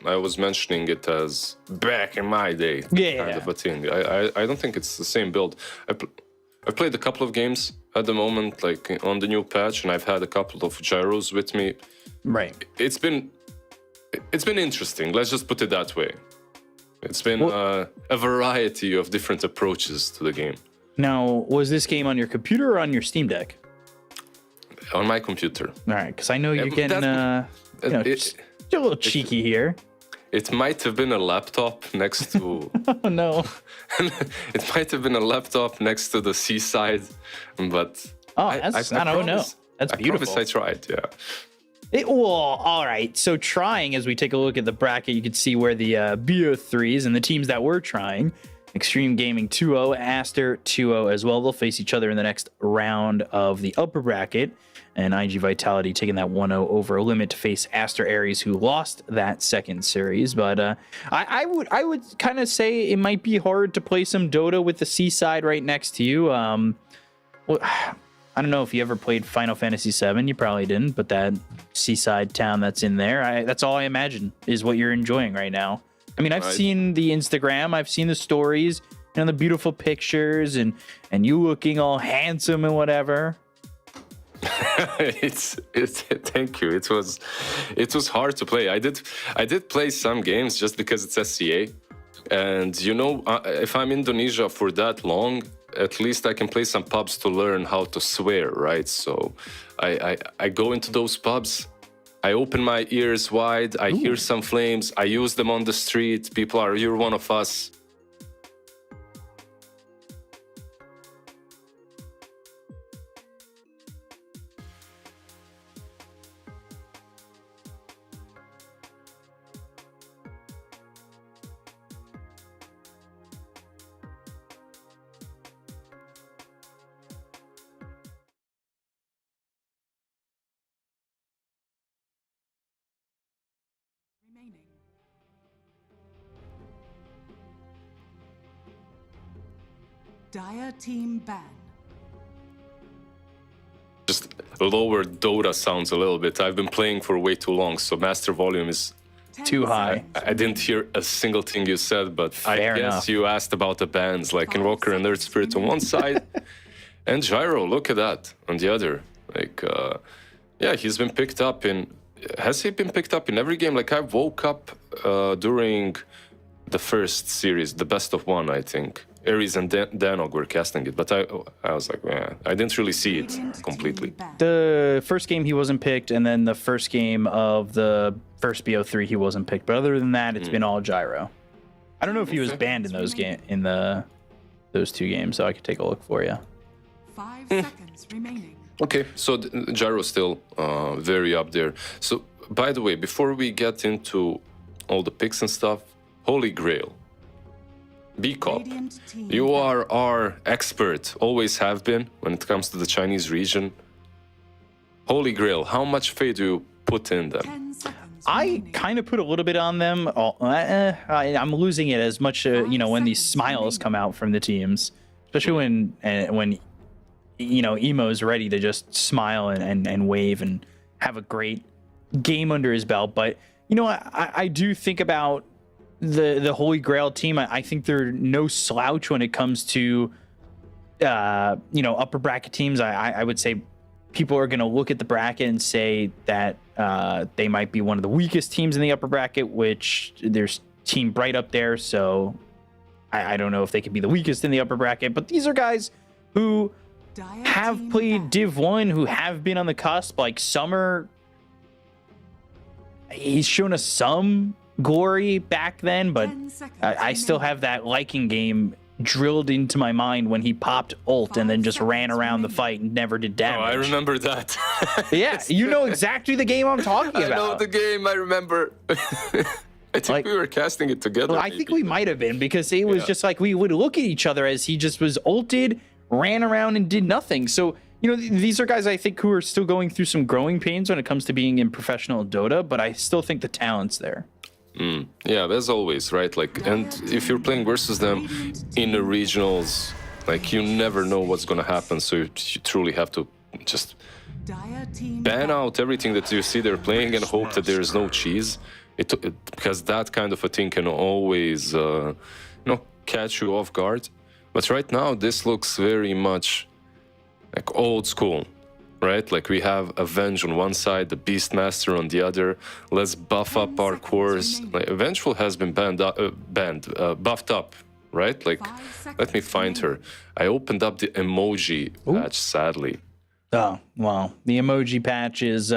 Speaker 8: I was mentioning it as back in my day, kind of a thing. I don't think it's the same build. I've played a couple of games at the moment, like on the new patch, and I've had a couple of gyros with me.
Speaker 6: Right.
Speaker 8: It's been interesting. Let's just put it that way. It's been a variety of different approaches to the game.
Speaker 6: Now, was this game on your computer or on your Steam Deck?
Speaker 8: On my computer.
Speaker 6: All right, because I know you're getting just a little cheeky here.
Speaker 8: It might have been a laptop next to...
Speaker 6: Oh, no.
Speaker 8: It might have been a laptop next to the seaside, but...
Speaker 6: I don't know. That's beautiful.
Speaker 8: I promise I tried, yeah.
Speaker 6: Well, all right. So trying, as we take a look at the bracket, you can see where the BO3s and the teams that were trying, Xtreme Gaming 2-0, Aster 2-0 as well. They'll face each other in the next round of the upper bracket. And iG.Vitality taking that 1-0 over a limit to face Aster.Aries, who lost that second series. But I would kind of say it might be hard to play some Dota with the seaside right next to you. Well, I don't know if you ever played Final Fantasy VII. You probably didn't, but that seaside town that's in there, that's all I imagine is what you're enjoying right now. I mean, I've seen the Instagram, I've seen the stories, and the beautiful pictures, and you looking all handsome and whatever.
Speaker 8: Thank you. It was hard to play. I did play some games just because it's SCA, and you know, if I'm in Indonesia for that long, at least I can play some pubs to learn how to swear, right? So I go into those pubs, I open my ears wide, I hear some flames, I use them on the street, people are, you're one of us.
Speaker 4: Remaining. Dire team ban.
Speaker 8: Just lower Dota sounds a little bit. I've been playing for way too long, so master volume is
Speaker 6: too high.
Speaker 8: I didn't hear a single thing you said, but
Speaker 6: Fair
Speaker 8: I guess
Speaker 6: enough.
Speaker 8: you asked about the bands, like Invoker and Earth Spirit on one side, and Gyro, look at that, on the other. Like, yeah, he's been picked up in... Has he been picked up in every game? Like, I woke up during the first series, the best of one, I think. Aries and Danog were casting it, but I was like, man, I didn't really see it completely.
Speaker 6: The first game he wasn't picked, and then the first game of the first BO3 he wasn't picked. But other than that, it's been all Gyro. I don't know if he was banned in those two games, so I could take a look for you.
Speaker 4: 5 seconds remaining.
Speaker 8: Okay, so Gyro's still very up there. So, by the way, before we get into all the picks and stuff, Holy Grail. B-Cop, you are our expert, always have been, when it comes to the Chinese region. Holy Grail, how much faith do you put in them?
Speaker 4: 10 seconds
Speaker 6: I
Speaker 4: remaining.
Speaker 6: kind of put a little bit on them. I'm losing it as much, when these smiles come out from the teams, especially when Emo's ready to just smile and wave and have a great game under his belt. But I do think about the Holy Grail team. I think they're no slouch when it comes to upper bracket teams. I would say people are going to look at the bracket and say that they might be one of the weakest teams in the upper bracket, which there's Team Bright up there. So I don't know if they could be the weakest in the upper bracket, but these are guys who have played Div 1, who have been on the cusp. Like Summer, he's shown us some glory back then, but I still have that liking game drilled into my mind when he popped ult and then just ran around the fight and never did damage.
Speaker 8: Oh, I remember that.
Speaker 6: Yeah, you know exactly the game I'm talking about.
Speaker 8: I know the game, I remember. I think we were casting it together.
Speaker 6: Well, I think we might have been, because it was just like we would look at each other as he just was ulted, ran around and did nothing. So, these are guys I think who are still going through some growing pains when it comes to being in professional Dota, but I still think the talent's there.
Speaker 8: Yeah, as always, right? And if you're playing versus them in the regionals, you never know what's gonna happen. So you truly have to just ban out everything that you see they're playing and hope that there is no cheese. Because that kind of a thing can always, catch you off guard. But right now, this looks very much like old school. Right? We have Avenge on one side, the Beastmaster on the other. Let's buff up our cores. Vengeful has been buffed up, right? Let me find her. I opened up the emoji patch, sadly.
Speaker 6: Oh, wow. The emoji patch is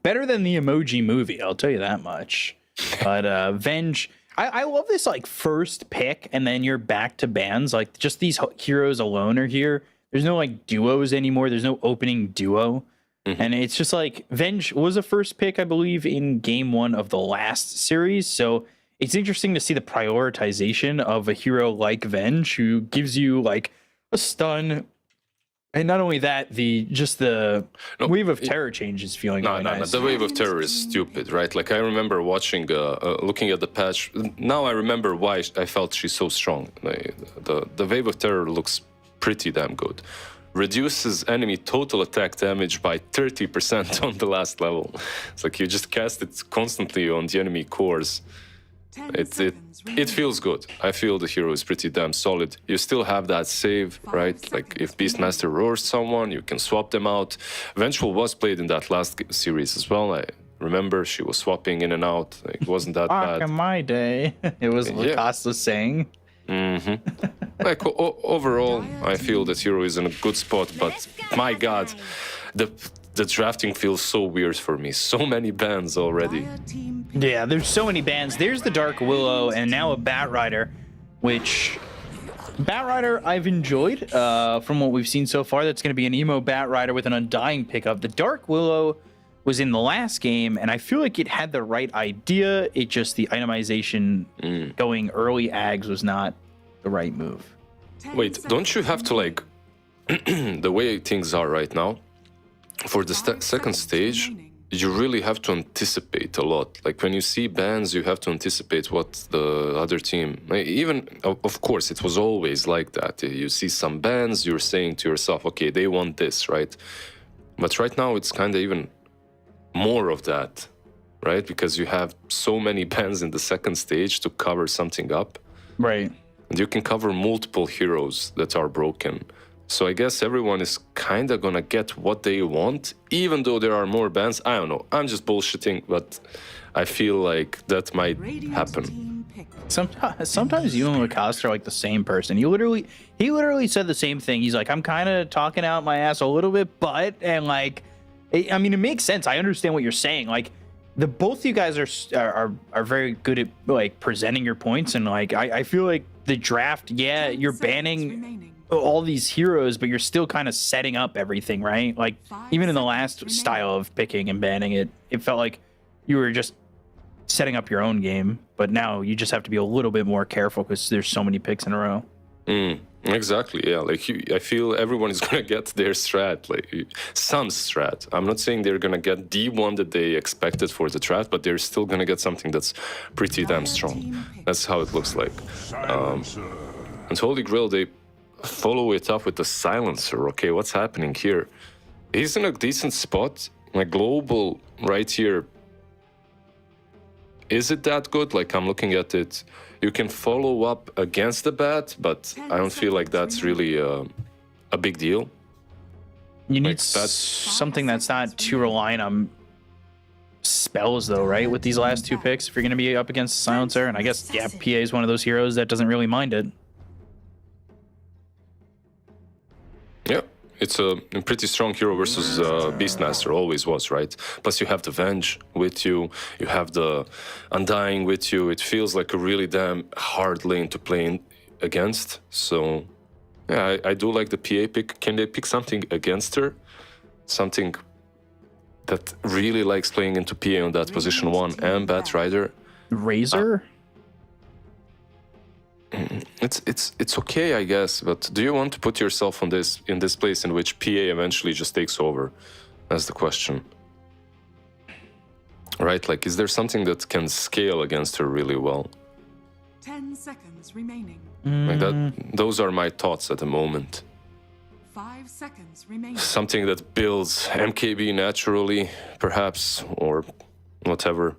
Speaker 6: better than the emoji movie, I'll tell you that much. But Venge, I love this first pick, and then you're back to bans. Just these heroes alone are here. There's no duos anymore. There's no opening duo. And it's just Venge was a first pick, I believe, in game 1 of the last series. So it's interesting to see the prioritization of a hero like Venge, who gives you a stun. And not only that, the wave of terror change is feeling really nice.
Speaker 8: The wave of terror is stupid, right? I remember watching, looking at the patch. Now I remember why I felt she's so strong. The wave of terror looks pretty damn good. Reduces enemy total attack damage by 30% on the last level. It's you just cast it constantly on the enemy cores. It feels good. I feel the hero is pretty damn solid. You still have that save, right? If Beastmaster roars someone, you can swap them out. Vengeful was played in that last series as well. I remember she was swapping in and out. It wasn't that bad.
Speaker 6: Back in my day, it was Lacosta saying.
Speaker 8: Overall, I feel that hero is in a good spot, but my god, the drafting feels so weird for me. So many bans already.
Speaker 6: Yeah, there's so many bans. There's the Dark Willow and now a Batrider, which Batrider I've enjoyed from what we've seen so far. That's going to be an emo Batrider with an Undying pickup. The Dark Willow was in the last game, and I feel like it had the right idea. It just, the itemization going early ags was not the right move.
Speaker 8: Wait, don't you have to the way things are right now, for the second stage, you really have to anticipate a lot. When you see bans, you have to anticipate what the other team, even, of course, it was always like that. You see some bans, you're saying to yourself, okay, they want this, right? But right now, it's kind of even more of that, right? Because you have so many bans in the second stage to cover something up.
Speaker 6: Right.
Speaker 8: And you can cover multiple heroes that are broken. So I guess everyone is kind of gonna get what they want, even though there are more bans. I don't know. I'm just bullshitting, but I feel like that might happen.
Speaker 6: Sometimes you and Lacoste are the same person. He literally said the same thing. He's I'm kind of talking out my ass a little bit, but, and I mean, it makes sense. I understand what you're saying. Both you guys are very good at presenting your points, and I feel like the draft, yeah, you're banning all these heroes, but you're still kind of setting up everything, right? Even in the last style of picking and banning it felt like you were just setting up your own game, but now you just have to be a little bit more careful because there's so many picks in a row.
Speaker 8: Exactly, yeah. I feel everyone is gonna get their strat, some strat. I'm not saying they're gonna get the one that they expected for the draft, but they're still gonna get something that's pretty damn strong. That's how it looks like. And Holy Grail, follow it up with the silencer. Okay, what's happening here? He's in a decent spot. Like global right here. Is it that good? Like I'm looking at it. You can follow up against the bat, but I don't feel like that's really a big deal.
Speaker 6: You need
Speaker 8: that's
Speaker 6: something that's not too reliant on spells, though, right? With these last 2 picks, if you're going to be up against Silencer, and I guess, yeah, PA is one of those heroes that doesn't really mind it.
Speaker 8: Yeah, it's a pretty strong hero versus Beastmaster, always was, right? Plus you have the Venge with you, you have the Undying with you. It feels like a really damn hard lane to play against. So, yeah, I do like the PA pick. Can they pick something against her? Something that really likes playing into PA on that position 1 and Batrider?
Speaker 6: Razor?
Speaker 8: It's okay, I guess, but do you want to put yourself in this place in which PA eventually just takes over? That's the question. Right, like, is there something that can scale against her really well?
Speaker 4: 10 seconds remaining.
Speaker 8: Like that, those are my thoughts at the moment.
Speaker 4: 5 seconds remaining.
Speaker 8: Something that builds MKB naturally, perhaps, or whatever.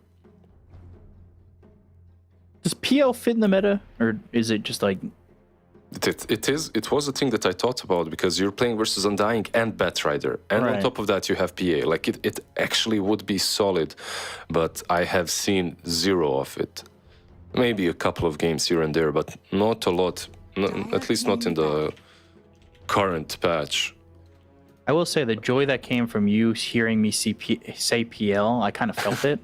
Speaker 6: Does PL fit in the meta, or is it just like...
Speaker 8: It was a thing that I thought about, because you're playing versus Undying and Batrider, and on top of that you have PA. Like, it actually would be solid, but I have seen zero of it. Maybe a couple of games here and there, but not a lot, at least not in the current patch.
Speaker 6: I will say the joy that came from you hearing me say PL, I kind of felt it.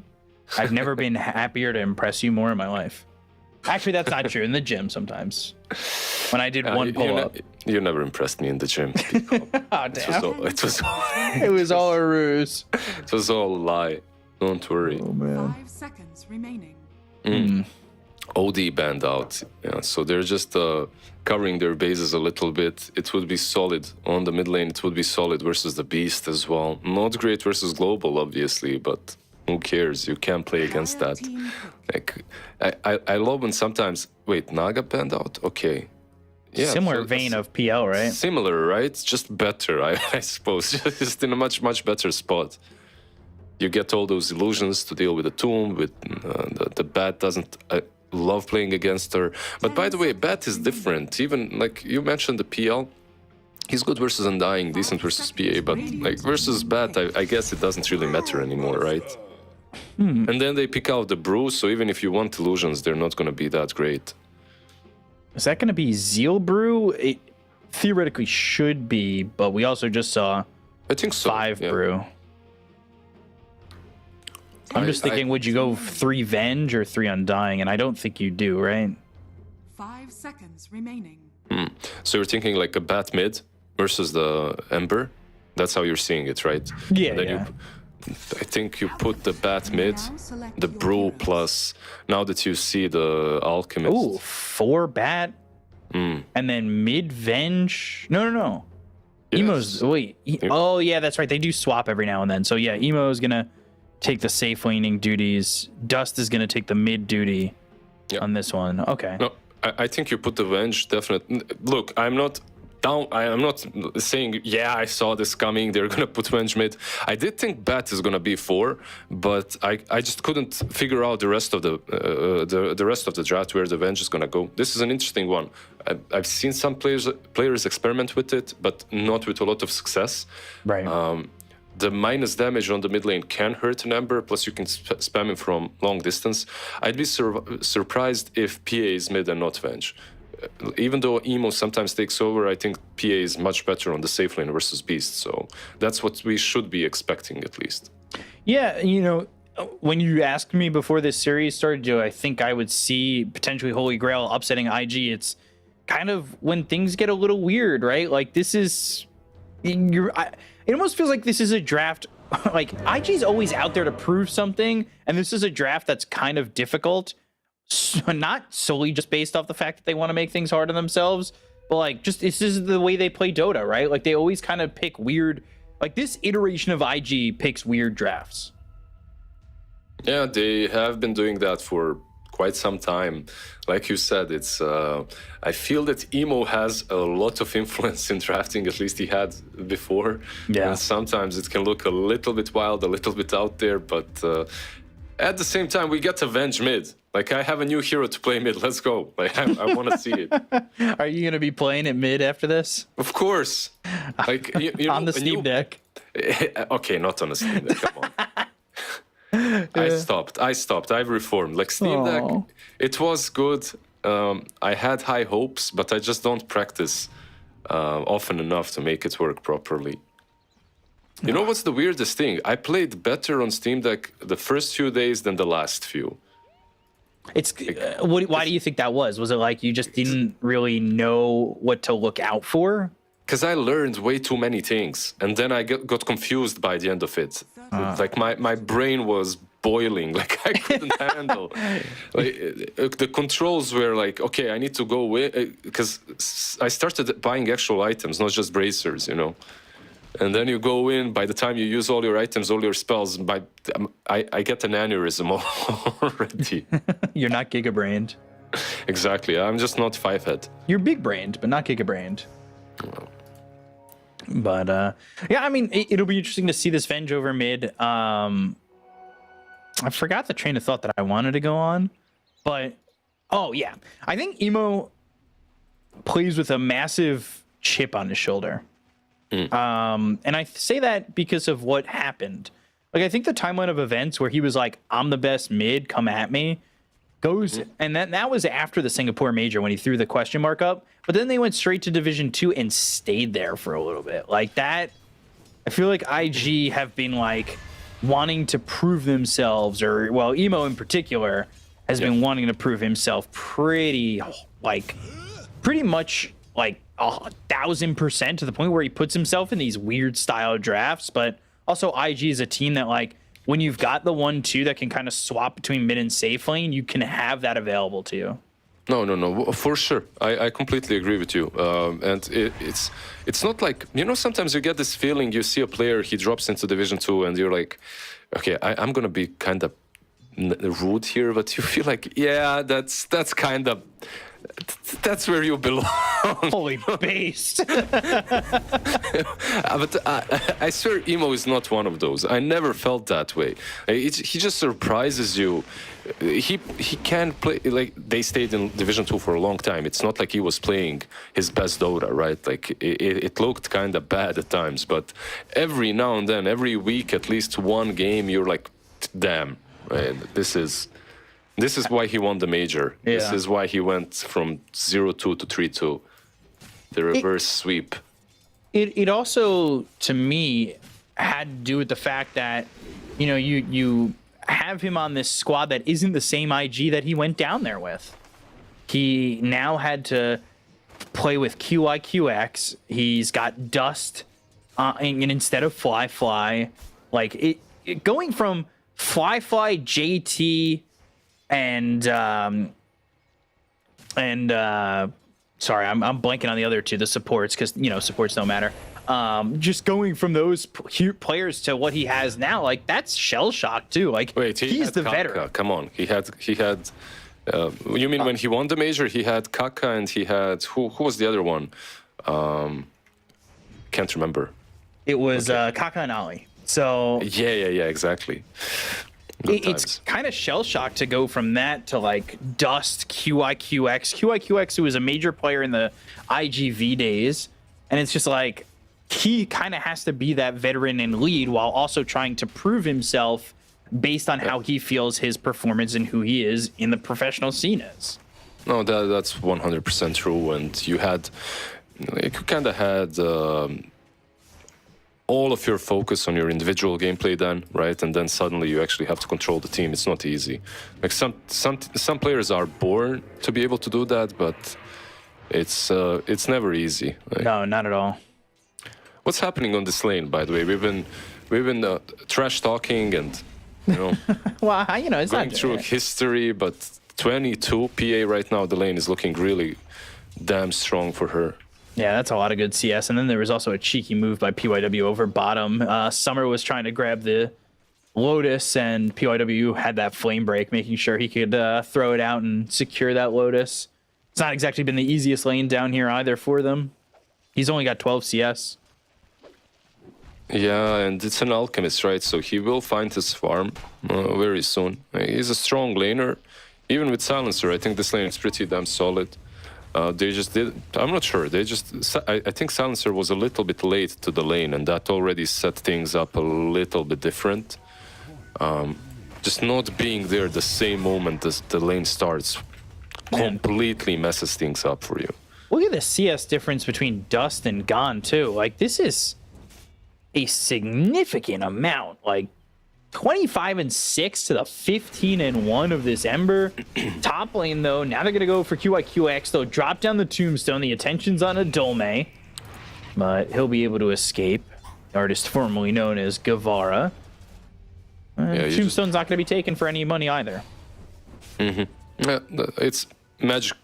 Speaker 6: I've never been happier to impress you more in my life. Actually, that's not true. In the gym sometimes. When I did one pull-up.
Speaker 8: You never impressed me in the gym.
Speaker 6: Oh, damn.
Speaker 8: It
Speaker 6: was all a ruse.
Speaker 8: It was all a lie. Don't worry.
Speaker 6: Oh, man.
Speaker 4: 5 seconds remaining.
Speaker 8: OD banned out. Yeah, so they're just covering their bases a little bit. It would be solid on the mid lane. It would be solid versus the Beast as well. Not great versus Global, obviously, but who cares? You can't play against that. Like, I love when sometimes... Wait, Naga banned out? Okay. Yeah,
Speaker 6: similar vein of PL, right?
Speaker 8: Similar, right? Just better, I suppose. Just in a much, much better spot. You get all those illusions to deal with the Tomb, with the Bat doesn't... I love playing against her. But by the way, Bat is different. Even, like, you mentioned the PL. He's good versus Undying, decent versus PA, but, like, versus Bat, I guess it doesn't really matter anymore, right? And then they pick out the Brew, so even if you want illusions, they're not going to be that great.
Speaker 6: Is that going to be Zeal Brew? It theoretically should be, but we also just saw
Speaker 8: I think so,
Speaker 6: 5 Brew. I'm just thinking, would you go 3 Venge or 3 Undying? And I don't think you do, right?
Speaker 4: 5 seconds remaining.
Speaker 8: So you're thinking like a Bat mid versus the Ember? That's how you're seeing it, right?
Speaker 6: Yeah,
Speaker 8: and then I think you put the Bat mid, the Brew plus, now that you see the Alchemist.
Speaker 6: Ooh, 4 Bat, and then mid Venge. No.
Speaker 8: Yes.
Speaker 6: Emo's, wait. Oh, yeah, that's right. They do swap every now and then. So, yeah, Emo is going to take the safe laning duties. Dust is going to take the mid duty on this one. Okay.
Speaker 8: No, I think you put the Venge, definitely. Look, I'm not saying, yeah, I saw this coming, they're gonna put Venge mid. I did think Bat is gonna be 4, but I just couldn't figure out the rest of the rest of the draft where the Venge is gonna go. This is an interesting one. I've seen some players experiment with it, but not with a lot of success.
Speaker 6: Right.
Speaker 8: The minus damage on the mid lane can hurt an Ember, plus you can spam him from long distance. I'd be surprised if PA is mid and not Venge. Even though Emo sometimes takes over, I think PA is much better on the safe lane versus Beast. So that's what we should be expecting, at least.
Speaker 6: Yeah, you know, when you asked me before this series started, Joe, I think I would see potentially Holy Grail upsetting IG. It's kind of when things get a little weird, right? Like, this is... It almost feels like this is a draft... Like, IG's always out there to prove something, and this is a draft that's kind of difficult. Not solely just based off the fact that they want to make things hard on themselves, but like, just this is the way they play Dota, right? Like, they always kind of pick weird, like this iteration of IG picks weird drafts.
Speaker 8: Yeah, they have been doing that for quite some time. Like you said, it's I feel that Emo has a lot of influence in drafting, at least he had before.
Speaker 6: Yeah.
Speaker 8: And sometimes it can look a little bit wild, a little bit out there, but at the same time, we get Avenge mid. Like, I have a new hero to play mid. Let's go. Like, I want to see it.
Speaker 6: Are you going to be playing it mid after this?
Speaker 8: Of course. Like, you
Speaker 6: On
Speaker 8: know,
Speaker 6: the Steam Deck?
Speaker 8: Okay, not on the Steam Deck. Come on. I stopped. I've reformed. Like, Steam Deck, it was good. I had high hopes, but I just don't practice often enough to make it work properly. You know what's the weirdest thing? I played better on Steam Deck the first few days than the last few.
Speaker 6: It's why do you think that was? Was it like you just didn't really know what to look out for?
Speaker 8: Because I learned way too many things, and then I got confused by the end of it. Like my brain was boiling, like I couldn't handle. Like, the controls were like, okay, I need to go away, because I started buying actual items, not just bracers, you know. And then you go in, by the time you use all your items, all your spells, I get an aneurysm already.
Speaker 6: You're not giga-brained.
Speaker 8: Exactly, I'm just not 5-head.
Speaker 6: You're big-brained, but not giga-brained.
Speaker 8: No.
Speaker 6: But, yeah, I mean, it'll be interesting to see this Venge over mid. I forgot the train of thought that I wanted to go on. But, oh, yeah. I think Emo plays with a massive chip on his shoulder. And I say that because of what happened. Like, I think the timeline of events where he was like, I'm the best mid, come at me, goes, and that was after the Singapore Major when he threw the question mark up. But then they went straight to Division 2 and stayed there for a little bit. Like that, I feel like IG have been like wanting to prove themselves, or well, Emo in particular has been wanting to prove himself pretty much like 1,000% to the point where he puts himself in these weird style drafts. But also IG is a team that, like, when you've got the 1-2 that can kind of swap between mid and safe lane, you can have that available to you.
Speaker 8: No, for sure. I completely agree with you. And it's not like, you know, sometimes you get this feeling, you see a player, he drops into Division 2 and you're like, okay, I'm going to be kind of rude here, but you feel like, yeah, that's kind of... That's where you belong.
Speaker 6: Holy base.
Speaker 8: But I swear Emo is not one of those. I never felt that way. He just surprises you. He can play, like, they stayed in Division 2 for a long time. It's not like he was playing his best Dota, right? Like, it looked kind of bad at times, but every now and then, every week, at least one game, you're like, damn, right? This is why he won the major.
Speaker 6: Yeah.
Speaker 8: This is why he went from 0-2 to 3-2. The reverse sweep.
Speaker 6: It also, to me, had to do with the fact that, you know, you have him on this squad that isn't the same IG that he went down there with. He now had to play with QIQX. He's got Dust and instead of Fly. Like, it going from Fly, JT... And sorry, I'm blanking on the other two, the supports, because, you know, supports don't matter. Just going from those players to what he has now, like, that's shell shock too. Like,
Speaker 8: wait,
Speaker 6: he's the
Speaker 8: Kaka.
Speaker 6: veteran.
Speaker 8: Come on, he had. You mean when he won the major, he had Kaka and he had who was the other one? Can't remember.
Speaker 6: It was Kaka and Ali. So
Speaker 8: yeah, exactly.
Speaker 6: It's kind of shell shock to go from that to like Dust, QIQX, who was a major player in the IGV days, and it's just like he kind of has to be that veteran and lead while also trying to prove himself based on how he feels his performance and who he is in the professional scene is.
Speaker 8: No, that's 100% true, and you kind of had all of your focus on your individual gameplay then, right? And then suddenly you actually have to control the team. It's not easy. Like some players are born to be able to do that, but it's never easy. Like,
Speaker 6: no, not at all.
Speaker 8: What's happening on this lane, by the way? We've been trash talking and, you know,
Speaker 6: well, you know, it's
Speaker 8: going
Speaker 6: not
Speaker 8: through history, but 22 PA right now, the lane is looking really damn strong for her.
Speaker 6: Yeah, that's a lot of good CS. And then there was also a cheeky move by PYW over bottom. Summer was trying to grab the Lotus, and PYW had that flame break, making sure he could throw it out and secure that Lotus. It's not exactly been the easiest lane down here either for them. He's only got 12 CS.
Speaker 8: Yeah, and it's an alchemist, right? So he will find his farm very soon. He's a strong laner. Even with Silencer, I think this lane is pretty damn solid. They just did... I'm not sure. They just... I think Silencer was a little bit late to the lane, and that already set things up a little bit different. Just not being there the same moment as the lane starts completely messes things up for you.
Speaker 6: Look at the CS difference between Dust and Gone, too. Like, this is a significant amount. Like, 25 and 6 to the 15 and 1 of this Ember. Top lane, though, now they're going to go for QIQX. They'll drop down the Tombstone. The attention's on a Dolme, but he'll be able to escape. The artist formerly known as Guevara. Tombstone's not going to be taken for any money either.
Speaker 8: It's magic.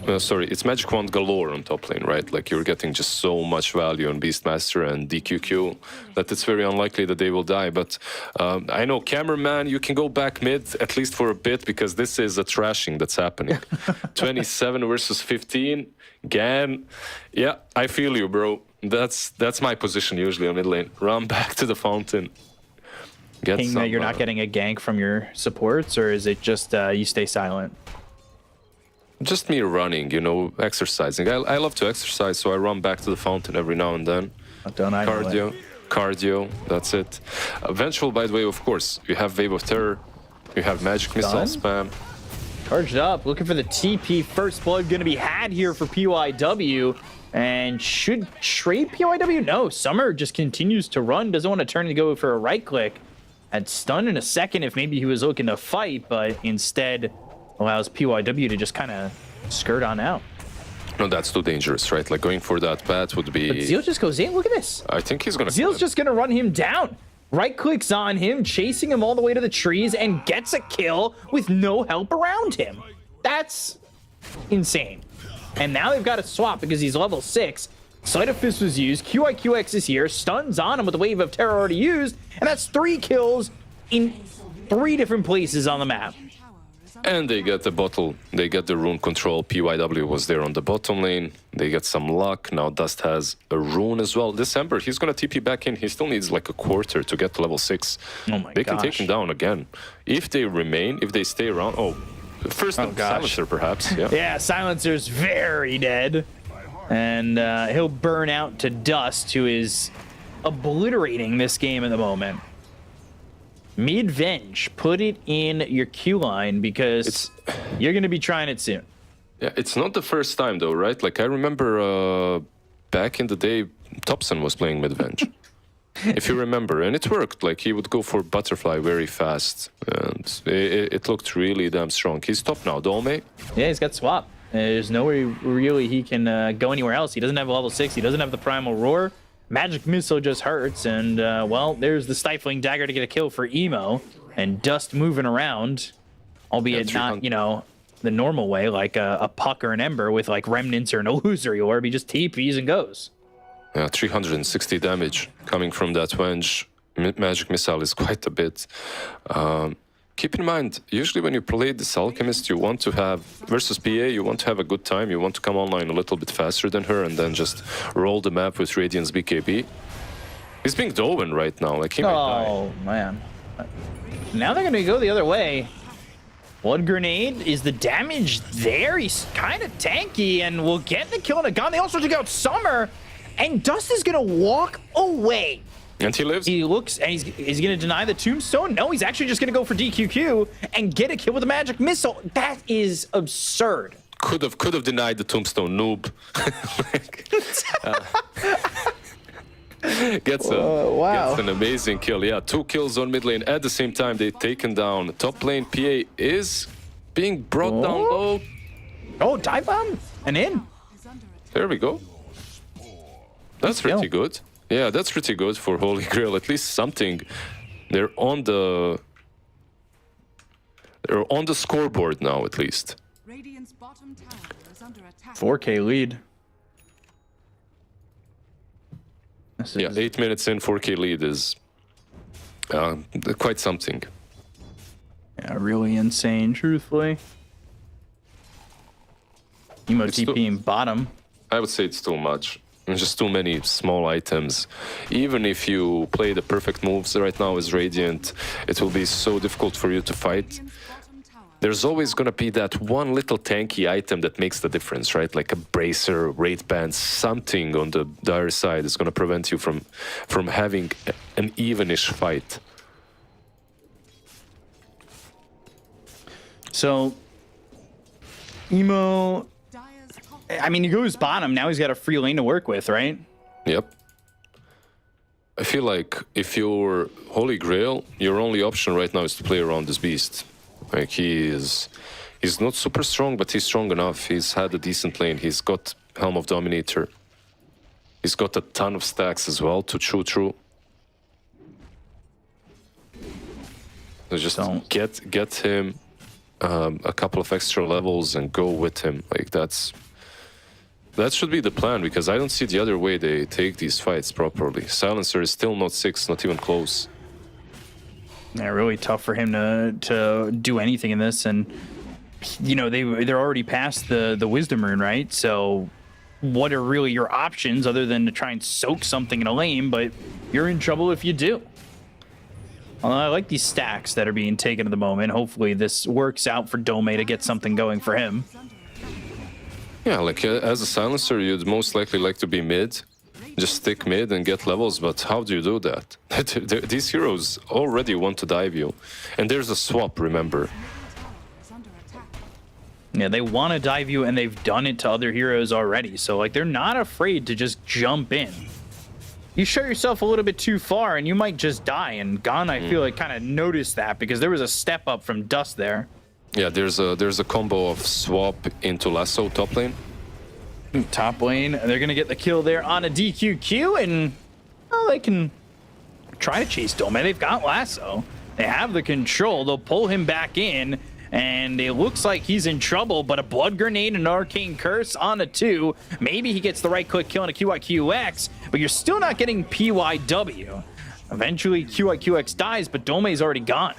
Speaker 8: It's magic wand galore on top lane, right? Like you're getting just so much value on Beastmaster and DQQ that it's very unlikely that they will die. But I know, cameraman, you can go back mid at least for a bit because this is a trashing that's happening. 27 versus 15. Gan, yeah, I feel you, bro. That's my position usually on mid lane. Run back to the fountain.
Speaker 6: King, that you're not getting a gank from your supports, or is it just you stay silent?
Speaker 8: Just me running, you know, exercising. I love to exercise, so I run back to the fountain every now and then.
Speaker 6: Don't I know it?
Speaker 8: Cardio, that's it. Vengeful, by the way, of course. You have Wave of Terror, you have Magic Missile spam.
Speaker 6: Charged up, looking for the TP. First blood going to be had here for PYW. And should trade PYW? No, Summer just continues to run, doesn't want to turn and go for a right click. Had stun in a second if maybe he was looking to fight, but instead allows PYW to just kind of skirt on out.
Speaker 8: No, that's too dangerous, right? Like going for that bat would be...
Speaker 6: But Zeal just goes in, look at this.
Speaker 8: I think he's gonna...
Speaker 6: Zeal's just gonna run him down. Right clicks on him, chasing him all the way to the trees, and gets a kill with no help around him. That's insane. And now they've got to swap because he's level 6. Sleight of Fist was used, QIQX is here, stuns on him with the Wave of Terror already used, and that's 3 kills in 3 different places on the map.
Speaker 8: And they get the bottle, they get the rune control. PYW was there on the bottom lane, they get some luck. Now Dust has a rune as well. This Ember, he's gonna TP back in, he still needs like a quarter to get to level 6.
Speaker 6: Oh my
Speaker 8: They can take him down again. If they remain, if they stay around, first Silencer perhaps, yeah.
Speaker 6: Yeah, Silencer's very dead. And he'll burn out to Dust, who is obliterating this game at the moment. Mid-Venge, put it in your queue line because you're going to be trying it soon.
Speaker 8: Yeah, it's not the first time though, right? Like I remember back in the day, Thompson was playing Mid-Venge. If you remember, and it worked. Like he would go for Butterfly very fast, and it looked really damn strong. He's top now, Dolme.
Speaker 6: Yeah, he's got swap. There's no way really he can go anywhere else. He doesn't have level 6. He doesn't have the Primal Roar. Magic Missile just hurts. And, well, there's the Stifling Dagger to get a kill for Emo. And Dust moving around, albeit not, you know, the normal way, like a Puck or an Ember with, like, Remnants or an Illusory Orb. He just TPs and goes.
Speaker 8: Yeah, 360 damage coming from that Venge. Magic Missile is quite a bit. Keep in mind, usually when you play this Alchemist, you want to have, versus PA, you want to have a good time, you want to come online a little bit faster than her and then just roll the map with Radiant's BKB. He's being Doven right now, like he might die.
Speaker 6: Oh, man. Now they're going to go the other way. Blood Grenade, is the damage there? He's kind of tanky and will get the kill on a gun. They also took out Summer, and Dust is going to walk away.
Speaker 8: And he lives.
Speaker 6: He looks, and he's going to deny the Tombstone? No, he's actually just going to go for DQQ and get a kill with a Magic Missile. That is absurd.
Speaker 8: Could have denied the Tombstone, noob. Gets an amazing kill. Yeah, 2 kills on mid lane. At the same time, they've taken down top lane. PA is being brought down low.
Speaker 6: Oh, dive bomb and in.
Speaker 8: There we go. That's pretty good. Yeah, that's pretty good for Holy Grail. At least something. They're on the scoreboard now, at least.
Speaker 4: Radiant's bottom tower is under attack.
Speaker 6: 4K lead.
Speaker 8: Yeah, 8 minutes in, 4K lead is Quite something.
Speaker 6: Yeah, really insane, truthfully. Emo TPing bottom.
Speaker 8: I would say it's too much. There's just too many small items. Even if you play the perfect moves right now as Radiant, it will be so difficult for you to fight. There's always going to be that one little tanky item that makes the difference, right? Like a bracer, raid band, something on the dire side is going to prevent you from having an evenish fight.
Speaker 6: So, Emo, I mean, he goes bottom. Now he's got a free lane to work with, right?
Speaker 8: Yep. I feel like if you're Holy Grail, your only option right now is to play around this beast. Like, he's not super strong, but he's strong enough. He's had a decent lane. He's got Helm of Dominator. He's got a ton of stacks as well to chew through. So just get him a couple of extra levels and go with him. Like, that should be the plan, because I don't see the other way they take these fights properly. Silencer is still not 6, not even close.
Speaker 6: Yeah, really tough for him to do anything in this, and you know they're already past the Wisdom Rune, right? So what are really your options other than to try and soak something in a lane? But you're in trouble if you do. I like these stacks that are being taken at the moment. Hopefully this works out for Dome to get something going for him.
Speaker 8: Yeah, like as a Silencer, you'd most likely like to be mid. Just stick mid and get levels, but how do you do that? These heroes already want to dive you. And there's a swap, remember?
Speaker 6: Yeah, they want to dive you, and they've done it to other heroes already. So, like, they're not afraid to just jump in. You show yourself a little bit too far, and you might just die. And Gon, I feel like, kind of noticed that, because there was a step up from Dust there. Yeah,
Speaker 8: there's a combo of swap into lasso top lane.
Speaker 6: Top lane, they're gonna get the kill there on a DQQ, and they can try to chase Dome. They've got lasso, they have the control, they'll pull him back in, and it looks like he's in trouble, but a blood grenade and an arcane curse on a 2. Maybe he gets the right click kill on a QIQX, but you're still not getting PYW. Eventually QIQX dies, but Dome's already gone.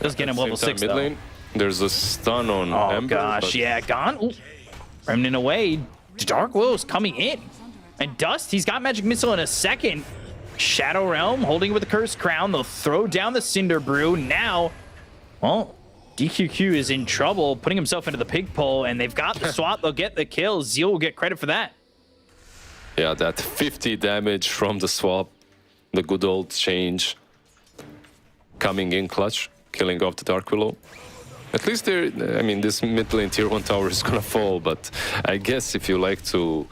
Speaker 6: Does get him level 6 though.
Speaker 8: Lane, there's a stun on Ember. Oh
Speaker 6: gosh, yeah, gone. Ooh. Remnant away. Dark Willow's coming in. And Dust, he's got Magic Missile in a second. Shadow Realm holding with the Cursed Crown. They'll throw down the Cinder Brew. Now, well, DQQ is in trouble, putting himself into the pig pole, and they've got the swap. They'll get the kill. Zeal will get credit for that.
Speaker 8: Yeah, that 50 damage from the swap. The good old change. Coming in clutch, killing off the Dark Willow. At least this mid lane tier 1 tower is gonna fall, but I guess if you like to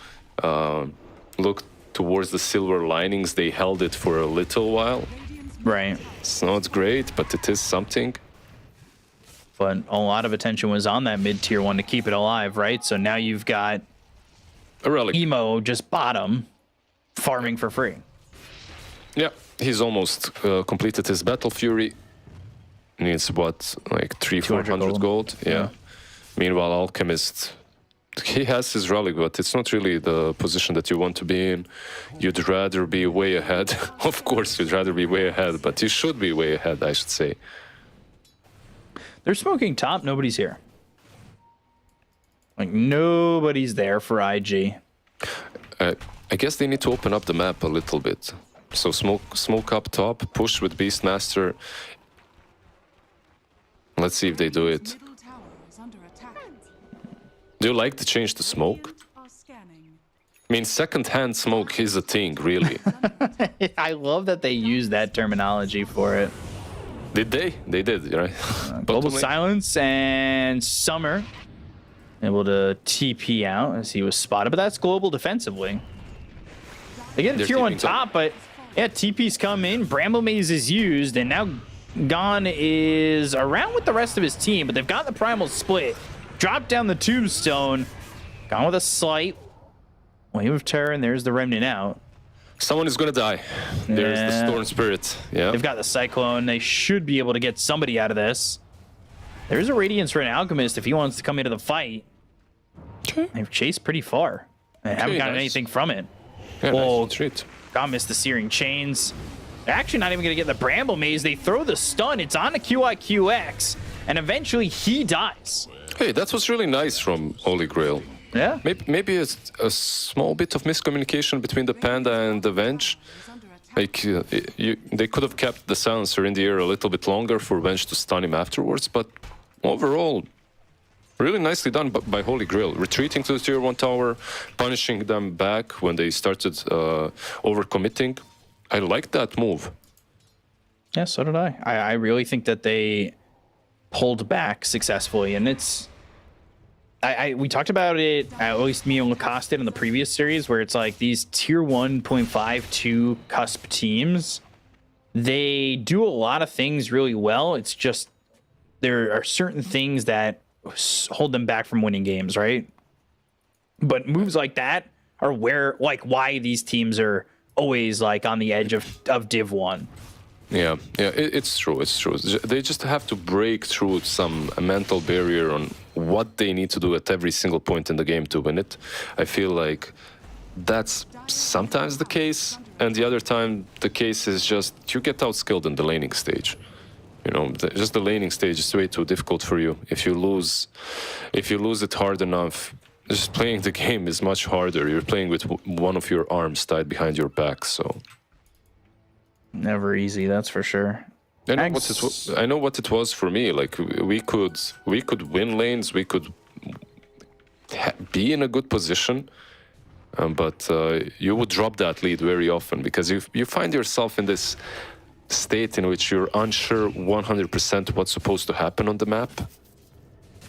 Speaker 8: look towards the silver linings, they held it for a little while.
Speaker 6: Right.
Speaker 8: It's not great, but it is something.
Speaker 6: But a lot of attention was on that mid tier 1 to keep it alive, right? So now you've got
Speaker 8: a relic.
Speaker 6: Emo just bottom, farming for free.
Speaker 8: Yeah, he's almost completed his Battle Fury. Needs what, like 300-400 gold? Yeah. Meanwhile, Alchemist, he has his relic, but it's not really the position that you want to be in. You'd rather be way ahead. Of course, you'd rather be way ahead, but you should be way ahead, I should say.
Speaker 6: They're smoking top. Nobody's here. Like, nobody's there for IG.
Speaker 8: I guess they need to open up the map a little bit. So smoke up top, push with Beastmaster. Let's see if they do it. Do you like the change to smoke? I mean, second-hand smoke is a thing, really.
Speaker 6: I love that they use that terminology for it.
Speaker 8: Did they? They did, right?
Speaker 6: Global Silence and Summer able to TP out as he was spotted, but that's global defensively. They get a tier 1 top, but yeah, TP's come in, Bramble Maze is used, and now Gon is around with the rest of his team, but they've got the Primal Split. Drop down the Tombstone. Gone with a slight Wave of Terror, and there's the Remnant out.
Speaker 8: Someone is going to die. There's the Storm Spirit. Yeah.
Speaker 6: They've got the Cyclone. They should be able to get somebody out of this. There's a Radiance for an Alchemist if he wants to come into the fight. Okay. They've chased pretty far. They haven't gotten anything from it.
Speaker 8: Yeah,
Speaker 6: Whoa.
Speaker 8: nice treat.
Speaker 6: God missed the Searing Chains. They're actually not even going to get the Bramble Maze. They throw the stun. It's on the QIQX, and eventually he dies.
Speaker 8: Hey, that was really nice from Holy Grail.
Speaker 6: Yeah.
Speaker 8: Maybe a small bit of miscommunication between the Panda and the Venge. Like, they could have kept the silencer in the air a little bit longer for Venge to stun him afterwards, but overall, really nicely done by Holy Grail. Retreating to the tier 1 tower, punishing them back when they started overcommitting. I like that move.
Speaker 6: Yeah, so did I. I really think that they pulled back successfully, and it's... we talked about it, at least me and Lacoste did in the previous series, where it's like these tier 1.52 cusp teams, they do a lot of things really well. It's just there are certain things that hold them back from winning games, right? But moves like that are why these teams are always like on the edge of Div 1.
Speaker 8: Yeah, it's true. They just have to break through some mental barrier on what they need to do at every single point in the game to win it. I feel like that's sometimes the case, and the other time the case is just you get outskilled in the laning stage. You know, just the laning stage is way too difficult for you. If you lose it hard enough, just playing the game is much harder. You're playing with one of your arms tied behind your back, so...
Speaker 6: Never easy, that's for sure.
Speaker 8: I know what it was for me. Like we could win lanes, we could be in a good position, but you would drop that lead very often because you find yourself in this state in which you're unsure 100% what's supposed to happen on the map,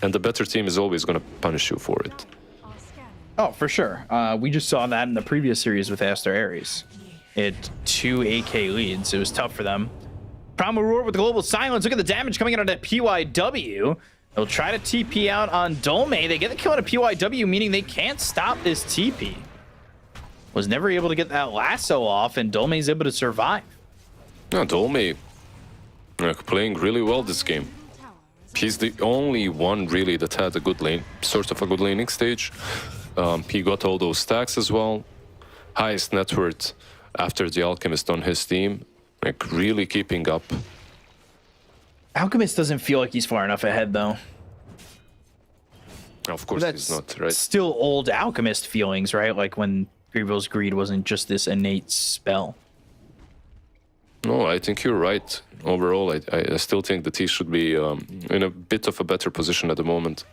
Speaker 8: and the better team is always going to punish you for it.
Speaker 6: Oh, for sure. We just saw that in the previous series with Aster.Aries. It 2 AK leads. It was tough for them. Primal Roar with the global silence. Look at the damage coming in on that PYW. They'll try to TP out on Dolme. They get the kill on a PYW, meaning they can't stop this TP. Was never able to get that lasso off, and Dolme's able to survive.
Speaker 8: Yeah, Dolme playing really well this game. He's the only one really that had a good lane, sort of a good laning stage. He got all those stacks as well. Highest net worth after the Alchemist on his team, like really keeping up.
Speaker 6: Alchemist doesn't feel like he's far enough ahead, though.
Speaker 8: Of course he's not, right?
Speaker 6: Still old Alchemist feelings, right? Like when Grievel's Greed wasn't just this innate spell.
Speaker 8: No, I think you're right. Overall, I still think that he should be in a bit of a better position at the moment.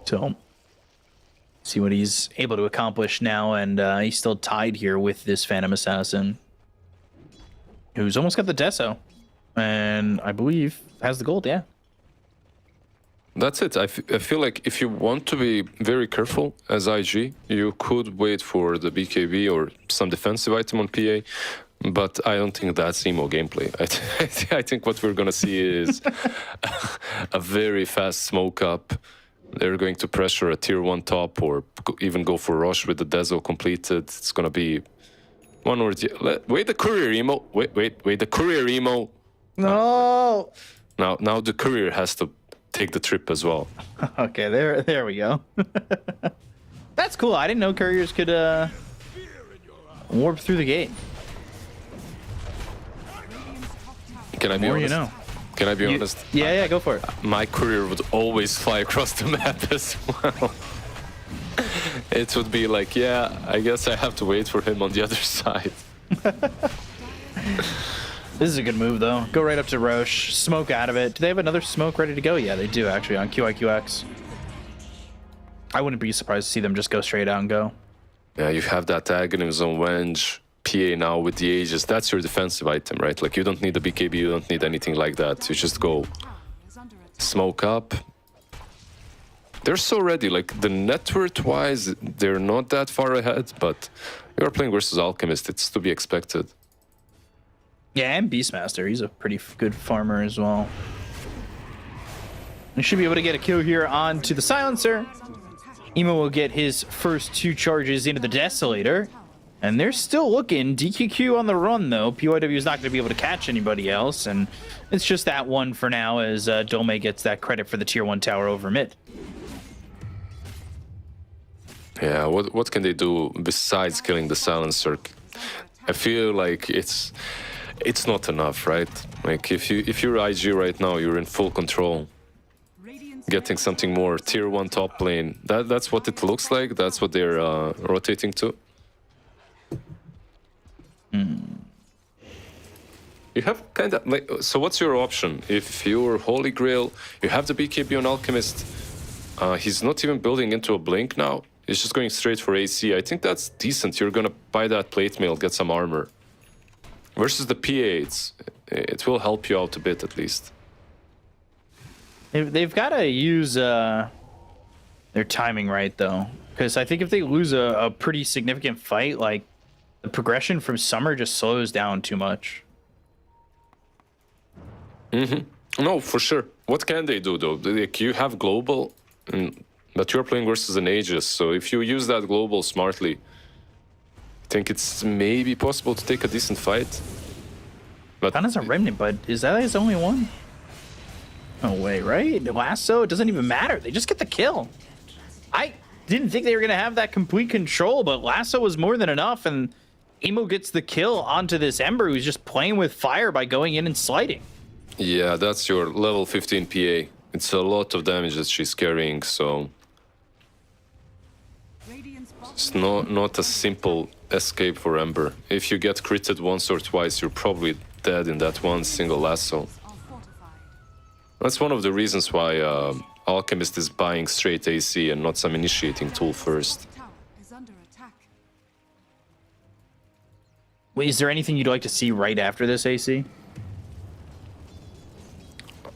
Speaker 6: So... see what he's able to accomplish now, and he's still tied here with this Phantom Assassin, who's almost got the Deso, and I believe has the gold, yeah.
Speaker 8: That's it. I feel like if you want to be very careful as IG, you could wait for the BKB or some defensive item on PA, but I don't think that's emo gameplay. I think what we're going to see is a very fast smoke up. They're going to pressure a tier 1 top or even go for rush with the Deso completed. It's going to be one or the... Wait, the courier emo. Wait, the courier emo.
Speaker 6: No.
Speaker 8: Now the courier has to take the trip as well.
Speaker 6: Okay, there we go. That's cool. I didn't know couriers could warp through the gate.
Speaker 8: Can I be honest?
Speaker 6: You know.
Speaker 8: Can I be honest?
Speaker 6: Yeah, go for it.
Speaker 8: My courier would always fly across the map as well. It would be like, yeah, I guess I have to wait for him on the other side.
Speaker 6: This is a good move, though. Go right up to Roche, smoke out of it. Do they have another smoke ready to go? Yeah, they do, actually, on QIQX. I wouldn't be surprised to see them just go straight out and go.
Speaker 8: Yeah, you have that Aghanim on Venge. PA now with the Aegis, that's your defensive item, right? Like you don't need the BKB, you don't need anything like that. You just go smoke up. They're so ready, like the net worth wise, they're not that far ahead, but you're playing versus Alchemist, it's to be expected.
Speaker 6: Yeah, and Beastmaster, he's a pretty good farmer as well. We should be able to get a kill here onto the Silencer. Emo will get his first 2 charges into the Desolator. And they're still looking. DQQ on the run, though. PYW is not going to be able to catch anybody else. And it's just that one for now as Dolme gets that credit for the tier 1 tower over mid.
Speaker 8: Yeah, what can they do besides killing the Silencer? I feel like it's not enough, right? Like if you're IG right now, you're in full control. Getting something more tier 1 top lane. That's what it looks like. That's what they're rotating to. You have kind of like, so what's your option? If you're Holy Grail, you have the BKB on Alchemist. He's not even building into a blink now. He's just going straight for AC. I think that's decent. You're gonna buy that plate mail, get some armor. Versus the PA, it will help you out a bit at least.
Speaker 6: They've got to use their timing right, though. Because I think if they lose a pretty significant fight, like, the progression from Summer just slows down too much.
Speaker 8: No, for sure. What can they do, though? Like, you have global, but you're playing versus an Aegis. So if you use that global smartly, I think it's maybe possible to take a decent fight. But
Speaker 6: Kana's a remnant, but is that his only one? No way, right? Lasso, it doesn't even matter. They just get the kill. I didn't think they were going to have that complete control, but Lasso was more than enough, and Emo gets the kill onto this Ember who's just playing with fire by going in and sliding.
Speaker 8: Yeah, that's your level 15 PA. It's a lot of damage that she's carrying, so it's not a simple escape for Ember. If you get critted once or twice, you're probably dead in that one single lasso. That's one of the reasons why Alchemist is buying straight AC and not some initiating tool first.
Speaker 6: Wait, is there anything you'd like to see right after this, AC?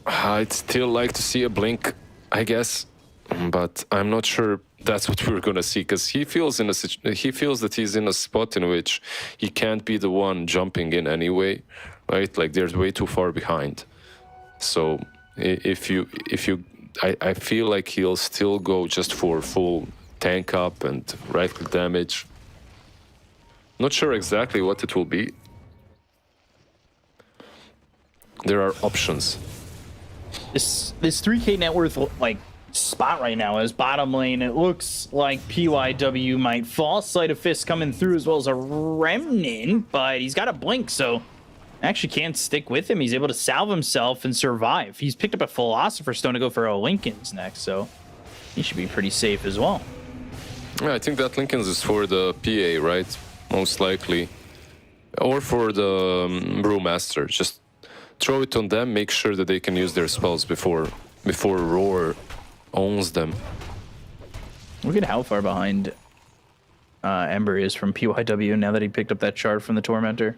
Speaker 8: I'd still like to see a blink, I guess, but I'm not sure that's what we're gonna see, because he feels that he's in a spot in which he can't be the one jumping in anyway, right? Like they're way too far behind. So I feel like he'll still go just for full tank up and right-click damage. Not sure exactly what it will be. There are options.
Speaker 6: This 3K net worth like spot right now is bottom lane. It looks like PYW might fall. Sleight of Fist coming through as well as a remnant, but he's got a blink, so actually can't stick with him. He's able to salve himself and survive. He's picked up a Philosopher's Stone to go for a Lincoln's next, so he should be pretty safe as well.
Speaker 8: Yeah, I think that Lincoln's is for the PA, right? Most likely. Or for the Brewmaster. Just throw it on them, make sure that they can use their spells before Roar owns them.
Speaker 6: Look at how far behind Ember is from PYW now that he picked up that shard from the Tormentor.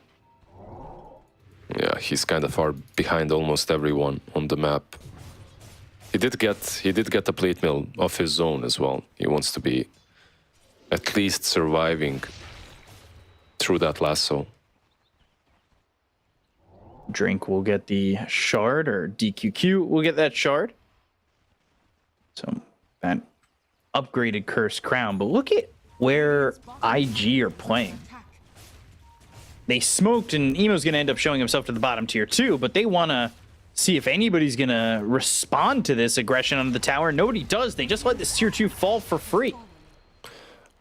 Speaker 8: Yeah, he's kind of far behind almost everyone on the map. He did get a plate mill off his zone as well. He wants to be at least surviving through that lasso.
Speaker 6: Drink will get the shard, or DQQ will get that shard. So that upgraded Cursed Crown. But look at where IG are playing. They smoked, and Emo's going to end up showing himself to the bottom tier too, but they want to see if anybody's going to respond to this aggression on the tower. Nobody does. They just let this tier 2 fall for free.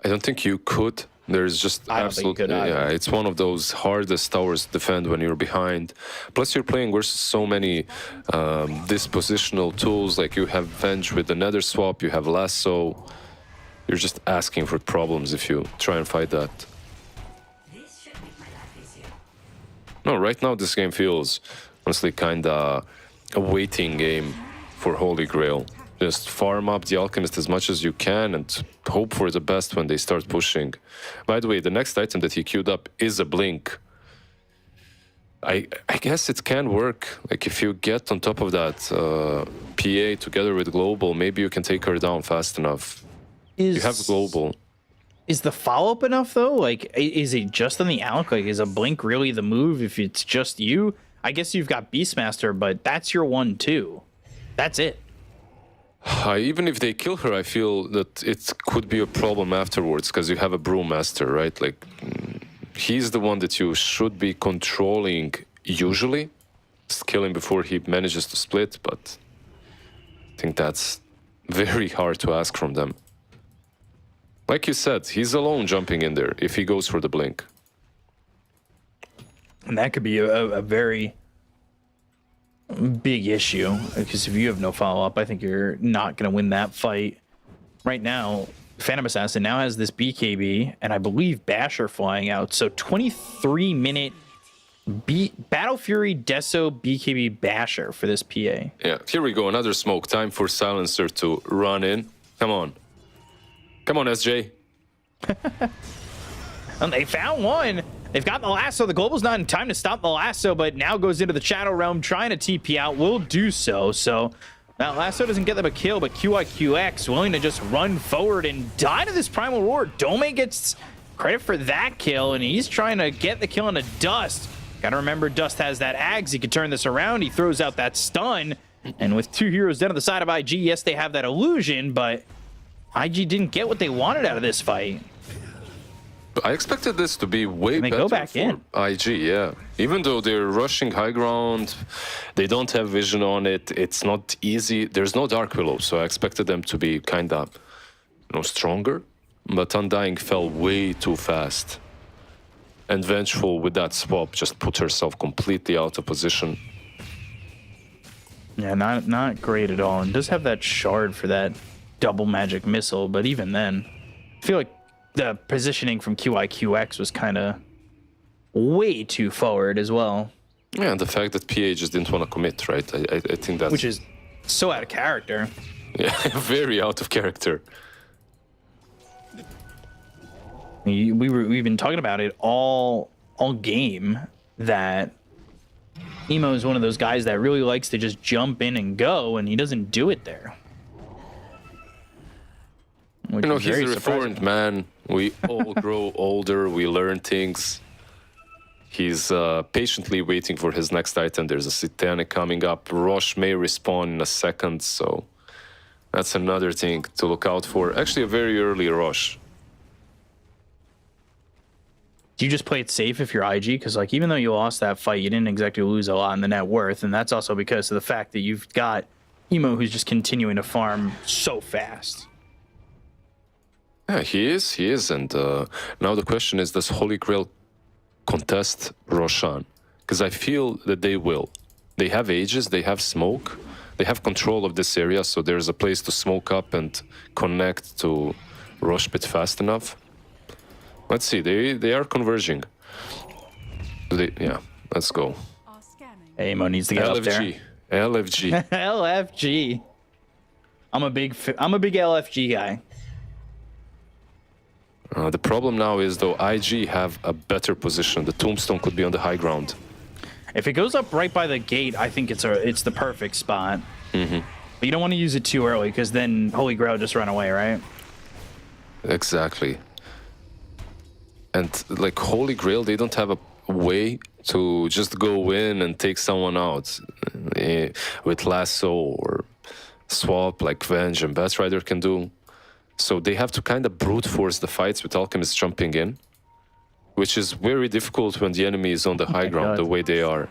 Speaker 8: I don't think you could. There's just absolutely, yeah, it's one of those hardest towers to defend when you're behind. Plus, you're playing versus so many dispositional tools. Like you have Venge with the Nether Swap, you have Lasso. You're just asking for problems if you try and fight that. No, right now this game feels honestly kind of a waiting game for Holy Grail. Just farm up the Alchemist as much as you can and hope for the best when they start pushing. By the way, the next item that he queued up is a Blink. I guess it can work. Like if you get on top of that PA together with Global, maybe you can take her down fast enough. You have Global.
Speaker 6: Is the follow-up enough, though? Like, is it just on the Alch? Like, is a Blink really the move if it's just you? I guess you've got Beastmaster, but that's your 1-2. That's it.
Speaker 8: Even if they kill her, I feel that it could be a problem afterwards, because you have a Brewmaster, right? Like, he's the one that you should be controlling usually. Just kill him before he manages to split, but I think that's very hard to ask from them. Like you said, he's alone jumping in there if he goes for the Blink.
Speaker 6: And that could be a very big issue, because if you have no follow-up, I think you're not going to win that fight. Right now, Phantom Assassin now has this BKB, and I believe Basher flying out. So 23-minute Battle Fury Deso BKB Basher for this PA.
Speaker 8: Yeah, here we go. Another smoke. Time for Silencer to run in. Come on. Come on, SJ.
Speaker 6: And they found one. They've got the lasso. The Global's not in time to stop the lasso, but now goes into the Shadow Realm, trying to TP out. Will do so. So that lasso doesn't get them a kill, but QIQX willing to just run forward and die to this Primal Roar. Dome gets credit for that kill, and he's trying to get the kill into Dust. Gotta remember, Dust has that Ags. He could turn this around. He throws out that stun. And with 2 heroes down on the side of IG, yes, they have that illusion, but IG didn't get what they wanted out of this fight.
Speaker 8: I expected this to be way better
Speaker 6: go back
Speaker 8: for
Speaker 6: in.
Speaker 8: IG, yeah. Even though they're rushing high ground, they don't have vision on it. It's not easy. There's no Dark Willow, so I expected them to be kind of, stronger. But Undying fell way too fast. And Vengeful, with that swap, just put herself completely out of position.
Speaker 6: Yeah, not great at all. And does have that shard for that double magic missile, but even then, I feel like the positioning from QIQX was kind of way too forward as well.
Speaker 8: Yeah, and the fact that PA just didn't want to commit, right? I think that's...
Speaker 6: Which is so out of character.
Speaker 8: Yeah, very out of character.
Speaker 6: We've been talking about it all game, that Emo is one of those guys that really likes to just jump in and go, and he doesn't do it there.
Speaker 8: He's a reformed man. We all grow older. We learn things. He's patiently waiting for his next item. There's a Satanic coming up. Rosh may respawn in a second, so that's another thing to look out for. Actually, a very early Rosh.
Speaker 6: Do you just play it safe if you're IG? Because even though you lost that fight, you didn't exactly lose a lot in the net worth, and that's also because of the fact that you've got Emo who's just continuing to farm so fast.
Speaker 8: Yeah, he is. And now the question is, does Holy Grail contest Roshan? Because I feel that they will. They have Aegis, they have smoke, they have control of this area, so there's a place to smoke up and connect to Rosh bit fast enough. Let's see, they are converging. Yeah, let's go.
Speaker 6: Emo needs to get up there.
Speaker 8: LFG.
Speaker 6: LFG. I'm a big LFG guy.
Speaker 8: The problem now is, though, IG have a better position. The Tombstone could be on the high ground.
Speaker 6: If it goes up right by the gate, I think it's the perfect spot.
Speaker 8: Mm-hmm.
Speaker 6: But you don't want to use it too early, because then Holy Grail just run away, right?
Speaker 8: Exactly. And Holy Grail, they don't have a way to just go in and take someone out with lasso or swap like Venge and Batrider can do. So they have to kind of brute force the fights with Alchemists jumping in, which is very difficult when the enemy is on the high ground the way they are.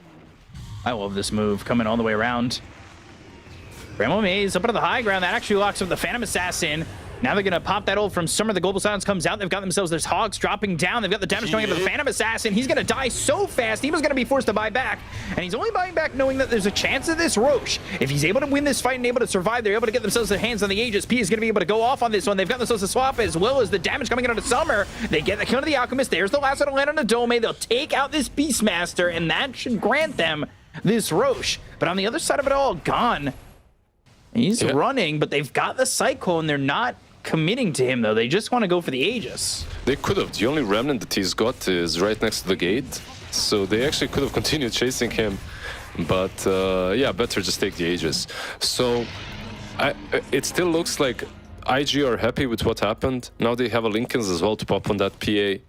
Speaker 6: I love this move, coming all the way around. Bramble Maze up onto the high ground. That actually locks up the Phantom Assassin. Now they're going to pop that ult from Summer. The Global Silence comes out. They've got themselves their Hogs dropping down. They've got the damage coming into the Phantom Assassin. He's going to die so fast. He was going to be forced to buy back. And he's only buying back knowing that there's a chance of this Roche. If he's able to win this fight and able to survive, they're able to get themselves their hands on the Aegis. P is going to be able to go off on this one. They've got themselves a swap as well as the damage coming into Summer. They get the kill to the Alchemist. There's the last one to land on a Dome. They'll take out this Beastmaster, and that should grant them this Roche. But on the other side of it all, Gone. He's running, but they've got the Cyclone, and they're not committing to him, though. They just want to go for the Aegis.
Speaker 8: They could have. The only remnant that he's got is right next to the gate, so they actually could have continued chasing him. But yeah, better just take the Aegis. So it still looks like IG are happy with what happened. Now they have a Lincoln's as well to pop on that PA.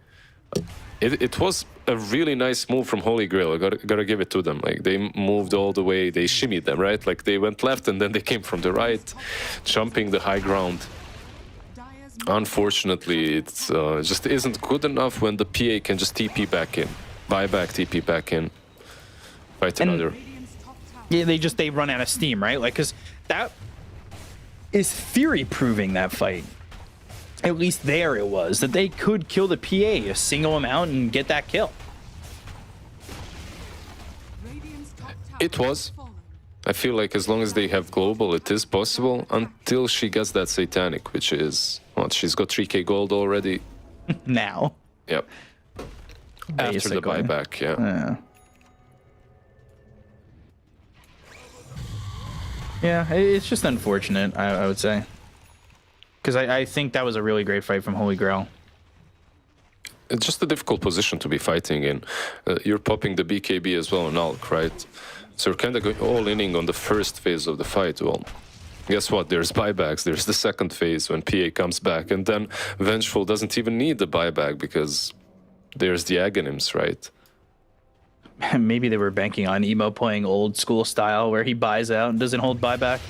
Speaker 8: It was a really nice move from Holy Grail. I gotta give it to them. They moved all the way. They shimmied them, right? They went left and then they came from the right, jumping the high ground. Unfortunately, it just isn't good enough when the PA can just TP back in, buy back, TP back in, fight another.
Speaker 6: Yeah, they run out of steam, right? Because that is theory proving that fight. At least there it was, that they could kill the PA, single him out and get that kill.
Speaker 4: Radiant's top tower
Speaker 8: It was.
Speaker 4: has fallen.
Speaker 8: I feel like as long as they have global, it is possible until she gets that satanic, which is what she's got 3k gold already.
Speaker 6: Now.
Speaker 8: Yep. After the
Speaker 6: Basically.
Speaker 8: buyback, yeah.
Speaker 6: Yeah. Yeah, it's just unfortunate, I would say. Because I think that was a really great fight from Holy Grail.
Speaker 8: It's just a difficult position to be fighting in. You're popping the BKB as well on Alk, right? So you're kind of going all-inning on the first phase of the fight. Well, guess what? There's buybacks. There's the second phase when PA comes back. And then Vengeful doesn't even need the buyback because there's the Aghanims, right?
Speaker 6: Maybe they were banking on Emo playing old school style where he buys out and doesn't hold buyback.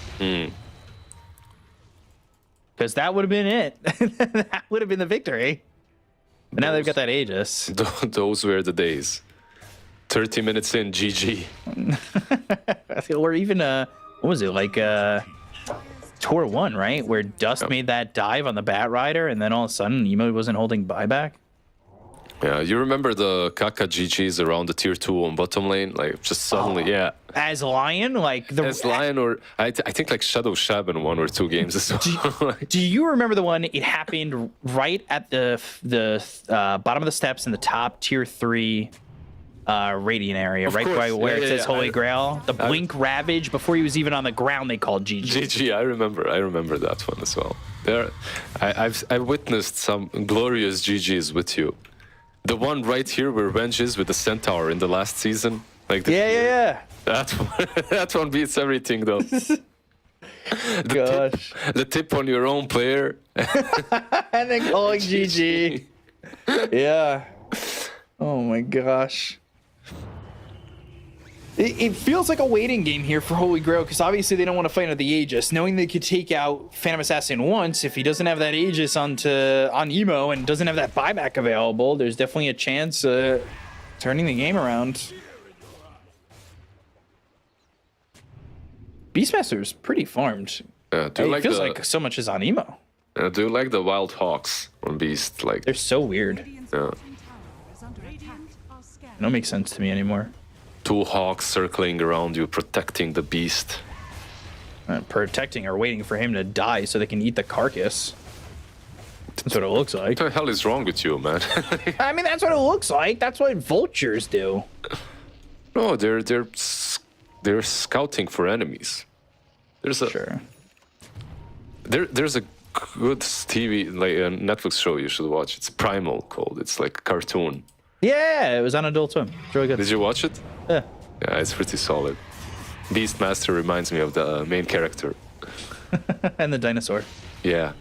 Speaker 6: Because that would have been it. That would have been the victory. But now they've got that Aegis.
Speaker 8: Those were the days. 30 minutes in, GG.
Speaker 6: Or even, what was it, like Tour 1, right? Where Dust made that dive on the Bat Rider, and then all of a sudden, Emo wasn't holding buyback.
Speaker 8: Yeah, you remember the Kaka GGs around the tier 2 on bottom lane? Like, just suddenly, yeah.
Speaker 6: As Lion, like the
Speaker 8: As Lion, or I think like Shadow Shab in 1 or 2 games as well.
Speaker 6: Do you remember the one? It happened right at the bottom of the steps in the top tier 3 Radiant area, right
Speaker 8: course.
Speaker 6: by where
Speaker 8: Yeah,
Speaker 6: it says
Speaker 8: yeah,
Speaker 6: Holy Grail. The Blink Ravage, before he was even on the ground, they called GG.
Speaker 8: GG, I remember that one as well. I've witnessed some glorious GGs with you. The one right here where Venge is with the Centaur in the last season. Like
Speaker 6: Yeah.
Speaker 8: that one beats everything though.
Speaker 6: Gosh.
Speaker 8: The tip on your own player.
Speaker 6: And then calling GG. Yeah. Oh my gosh. It feels like a waiting game here for Holy Grail because obviously they don't want to fight under the Aegis. Knowing they could take out Phantom Assassin once, if he doesn't have that Aegis on Emo and doesn't have that buyback available, there's definitely a chance turning the game around. Beastmaster's pretty farmed.
Speaker 8: Do you
Speaker 6: It
Speaker 8: like
Speaker 6: feels like so much is on Emo.
Speaker 8: do you like the Wild Hawks on Beast? Like,
Speaker 6: They're so weird.
Speaker 4: Radiant's
Speaker 8: Yeah.
Speaker 4: bottom tower is under attack.
Speaker 6: It don't make sense to me anymore.
Speaker 8: 2 hawks circling around you, protecting the Beast.
Speaker 6: Protecting or waiting for him to die so they can eat the carcass. That's what it looks like.
Speaker 8: What the hell is wrong with you, man?
Speaker 6: I mean, that's what it looks like. That's what vultures do.
Speaker 8: No, they're scouting for enemies. There's a
Speaker 6: Sure.
Speaker 8: there's a good TV, like a Netflix show you should watch. It's Primal called. It's like a cartoon.
Speaker 6: Yeah, it was on Adult Swim. It's really good.
Speaker 8: Did you watch it?
Speaker 6: Yeah.
Speaker 8: Yeah, it's pretty solid. Beastmaster reminds me of the main character.
Speaker 6: And the dinosaur.
Speaker 8: Yeah.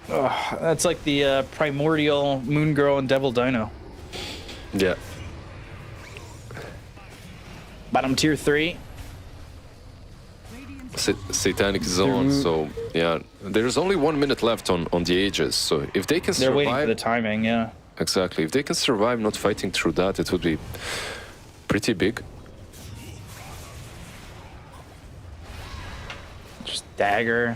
Speaker 6: That's like the primordial Moon Girl and Devil Dino.
Speaker 8: Yeah.
Speaker 6: Bottom tier 3.
Speaker 8: Satanic Zone. So yeah, there's only 1 minute left on the Aegis. So if they can
Speaker 6: They're waiting for
Speaker 8: survive,
Speaker 6: the timing, yeah.
Speaker 8: exactly. If they can survive not fighting through that, it would be pretty big.
Speaker 6: Just dagger.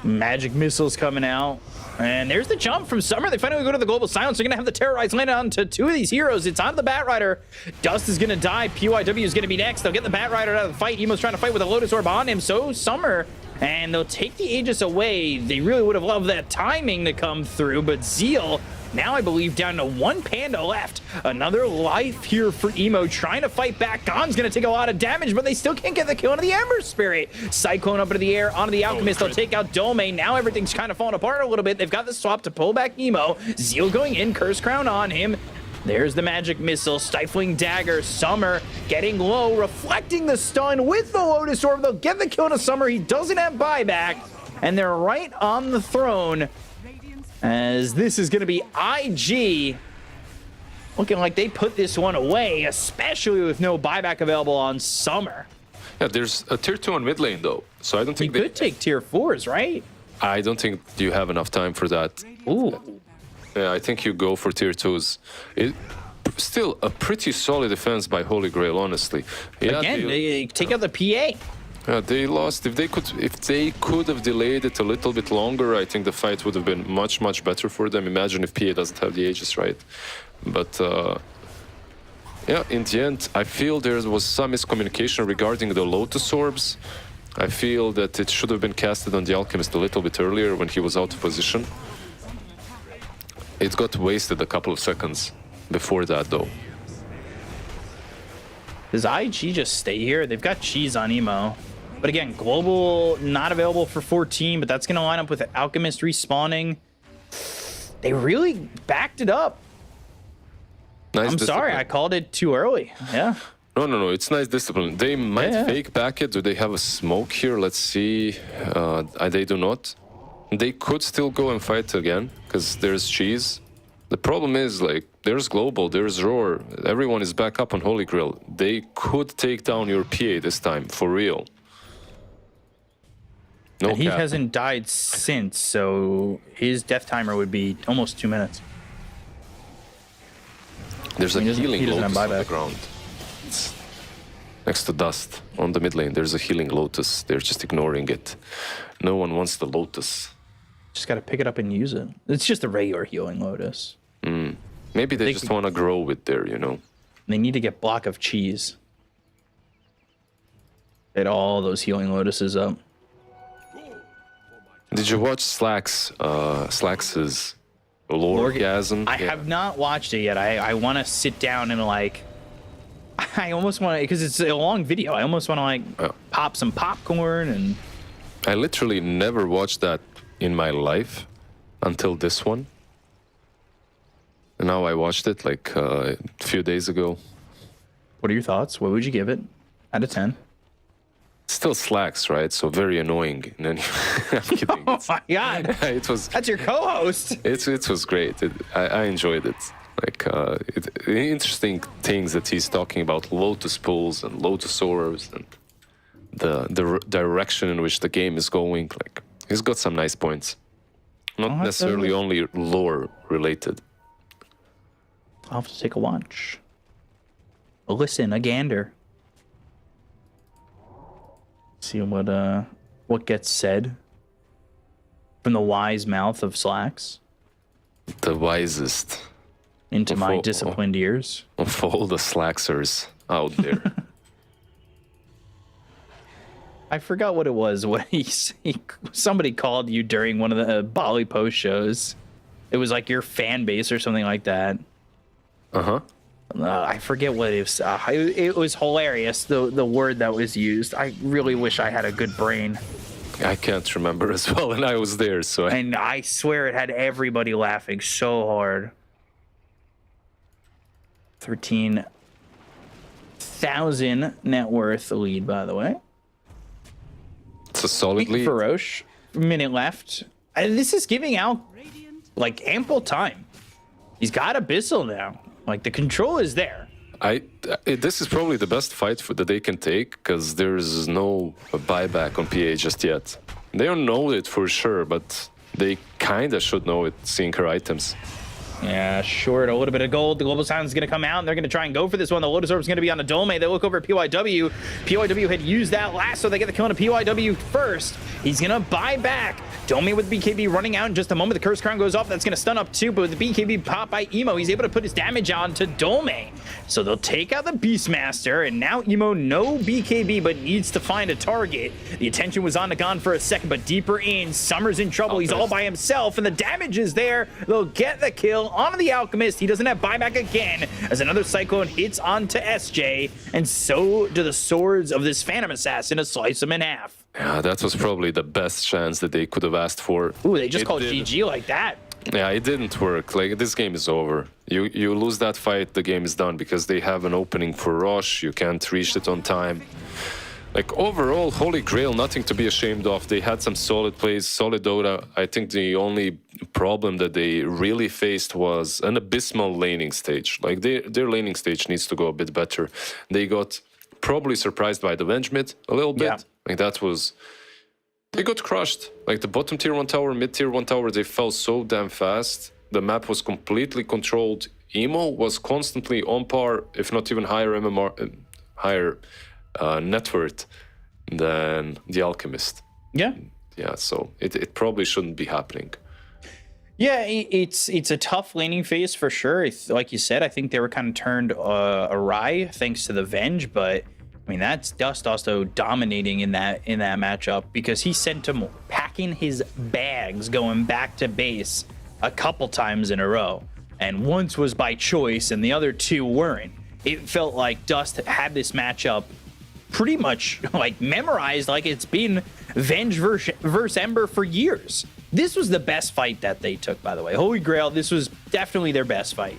Speaker 6: Magic missiles coming out. And there's the jump from Summer. They finally go to the global silence. They're going to have the Terrorize land onto 2 of these heroes. It's on the Bat Rider. Dust is going to die. PYW is going to be next. They'll get the Bat Rider out of the fight. Emo's trying to fight with a Lotus Orb on him. So Summer. And they'll take the Aegis away. They really would have loved that timing to come through. But Zeal, now I believe down to 1 Panda left. Another life here for Emo, trying to fight back. Gon's going to take a lot of damage, but they still can't get the kill onto the Ember Spirit. Cyclone up into the air, onto the Alchemist. They'll take out Domain. Now everything's kind of falling apart a little bit. They've got the swap to pull back Emo. Zeal going in, Curse Crown on him. There's the Magic Missile, Stifling Dagger, Summer getting low, reflecting the stun with the Lotus Orb. They'll get the kill to Summer. He doesn't have buyback, and they're right on the throne. As this is going to be IG looking like they put this one away, especially with no buyback available on Summer.
Speaker 8: Yeah, there's a tier 2 on mid lane though, so I don't
Speaker 6: You
Speaker 8: think
Speaker 6: could take tier 4s, right?
Speaker 8: I don't think you have enough time for that.
Speaker 6: Ooh.
Speaker 8: Yeah, I think you go for tier 2s. Still a pretty solid defense by Holy Grail, honestly. Yeah,
Speaker 6: Again, they take out the PA.
Speaker 8: Yeah, they lost. If they could have delayed it a little bit longer, I think the fight would have been much, much better for them. Imagine if PA doesn't have the Aegis, right? But yeah, in the end, I feel there was some miscommunication regarding the Lotus Orbs. I feel that it should have been casted on the Alchemist a little bit earlier when he was out of position. It got wasted a couple of seconds before that, though.
Speaker 6: Does IG just stay here? They've got cheese on Emo. But again, Global not available for 14, but that's going to line up with Alchemist respawning. They really backed it up.
Speaker 8: Nice
Speaker 6: I'm sorry, I called it too early. Yeah.
Speaker 8: No, it's nice discipline. They might fake back it. Do they have a smoke here? Let's see. They do not. They could still go and fight again, because there's cheese. The problem is, like, there's Global, there's Roar. Everyone is back up on Holy Grail. They could take down your PA this time, for real. No
Speaker 6: and he
Speaker 8: cap.
Speaker 6: hasn't died since, so his death timer would be almost 2 minutes.
Speaker 8: There's a healing
Speaker 6: he doesn't have
Speaker 8: Lotus on the
Speaker 6: buyback.
Speaker 8: ground. It's next to Dust on the mid lane. There's a healing Lotus. They're just ignoring it. No one wants the Lotus.
Speaker 6: Just got to pick it up and use it. It's just a regular healing Lotus.
Speaker 8: Maybe they just want to grow with there, you know.
Speaker 6: They need to get block of cheese. Get all those healing Lotuses up.
Speaker 8: Did you watch Slack's Lorgasm?
Speaker 6: I have not watched it yet. I want to sit down and like, I almost want to, because it's a long video. I almost want to like pop some popcorn and.
Speaker 8: I literally never watched that in my life until this one. And now I watched it like a few days ago.
Speaker 6: What are your thoughts? What would you give it out of 10?
Speaker 8: Still Slacks, right? So very annoying. And then, I'm kidding.
Speaker 6: Oh my god!
Speaker 8: It was.
Speaker 6: That's your co-host.
Speaker 8: It was great. I enjoyed it. Like interesting things that he's talking about: Lotus pools and Lotus orbs, and the direction in which the game is going. Like he's got some nice points, not necessarily only lore related.
Speaker 6: I'll have to take a watch. A listen, a gander. See what gets said from the wise mouth of Slacks.
Speaker 8: The wisest.
Speaker 6: Into my disciplined ears.
Speaker 8: Of all the Slacksers out there.
Speaker 6: I forgot what it was. What somebody called you during one of the Bali post shows. It was like your fan base or something like that. I forget what it was. It was hilarious, the word that was used. I really wish I had a good brain.
Speaker 8: I can't remember as well, and I was there, so.
Speaker 6: And I swear it had everybody laughing so hard. 13,000 net worth lead, by the way.
Speaker 8: It's a solid lead.
Speaker 6: Feroche, minute left. This is giving out like ample time. He's got Abyssal now. Like the control is there.
Speaker 8: This is probably the best fight that they can take because there's no buyback on PA just yet. They don't know it for sure, but they kind of should know it, seeing her items.
Speaker 6: Yeah, short a little bit of gold. The Global Silence is going to come out, and they're going to try and go for this one. The Lotus Orb is going to be on the Dome. They look over at PYW. PYW had used that last, so they get the kill on a PYW first. He's going to buy back. Dome with BKB running out in just a moment. The Curse Crown goes off. That's going to stun up too, but with the BKB pop by Emo, he's able to put his damage on to Dome. So they'll take out the Beastmaster, and now Emo, no BKB, but needs to find a target. The attention was on the Gon for a second, but deeper in, Summer's in trouble. He's all by himself, and the damage is there. They'll get the kill onto the Alchemist. He doesn't have buyback again, as another Cyclone hits onto SJ, and so do the swords of this Phantom Assassin to slice him in half.
Speaker 8: Yeah, that was probably the best chance that they could have asked for.
Speaker 6: Ooh, they just called GG like that.
Speaker 8: Yeah, it didn't work. Like, this game is over. You lose that fight, the game is done, because they have an opening for Rosh. You can't reach it on time. Like, overall, Holy Grail, nothing to be ashamed of. They had some solid plays, solid Dota. I think the only problem that they really faced was an abysmal laning stage. Like, their laning stage needs to go a bit better. They got probably surprised by the Venge mid a little bit. Yeah. Like, that was... They got crushed. Like, the bottom tier 1 tower, mid tier 1 tower, they fell so damn fast. The map was completely controlled. Emo was constantly on par, if not even higher MMR, higher net worth than the Alchemist.
Speaker 6: Yeah.
Speaker 8: Yeah, so it probably shouldn't be happening.
Speaker 6: Yeah, it's a tough laning phase for sure. Like you said, I think they were kind of turned awry thanks to the Venge, but I mean that's Dust also dominating in that matchup because he sent him packing his bags going back to base a couple times in a row, and once was by choice and the other two weren't. It felt like Dust had this matchup pretty much like memorized, like it's been Venge versus Ember for years. This was the best fight that they took, by the way. Holy Grail, this was definitely their best fight.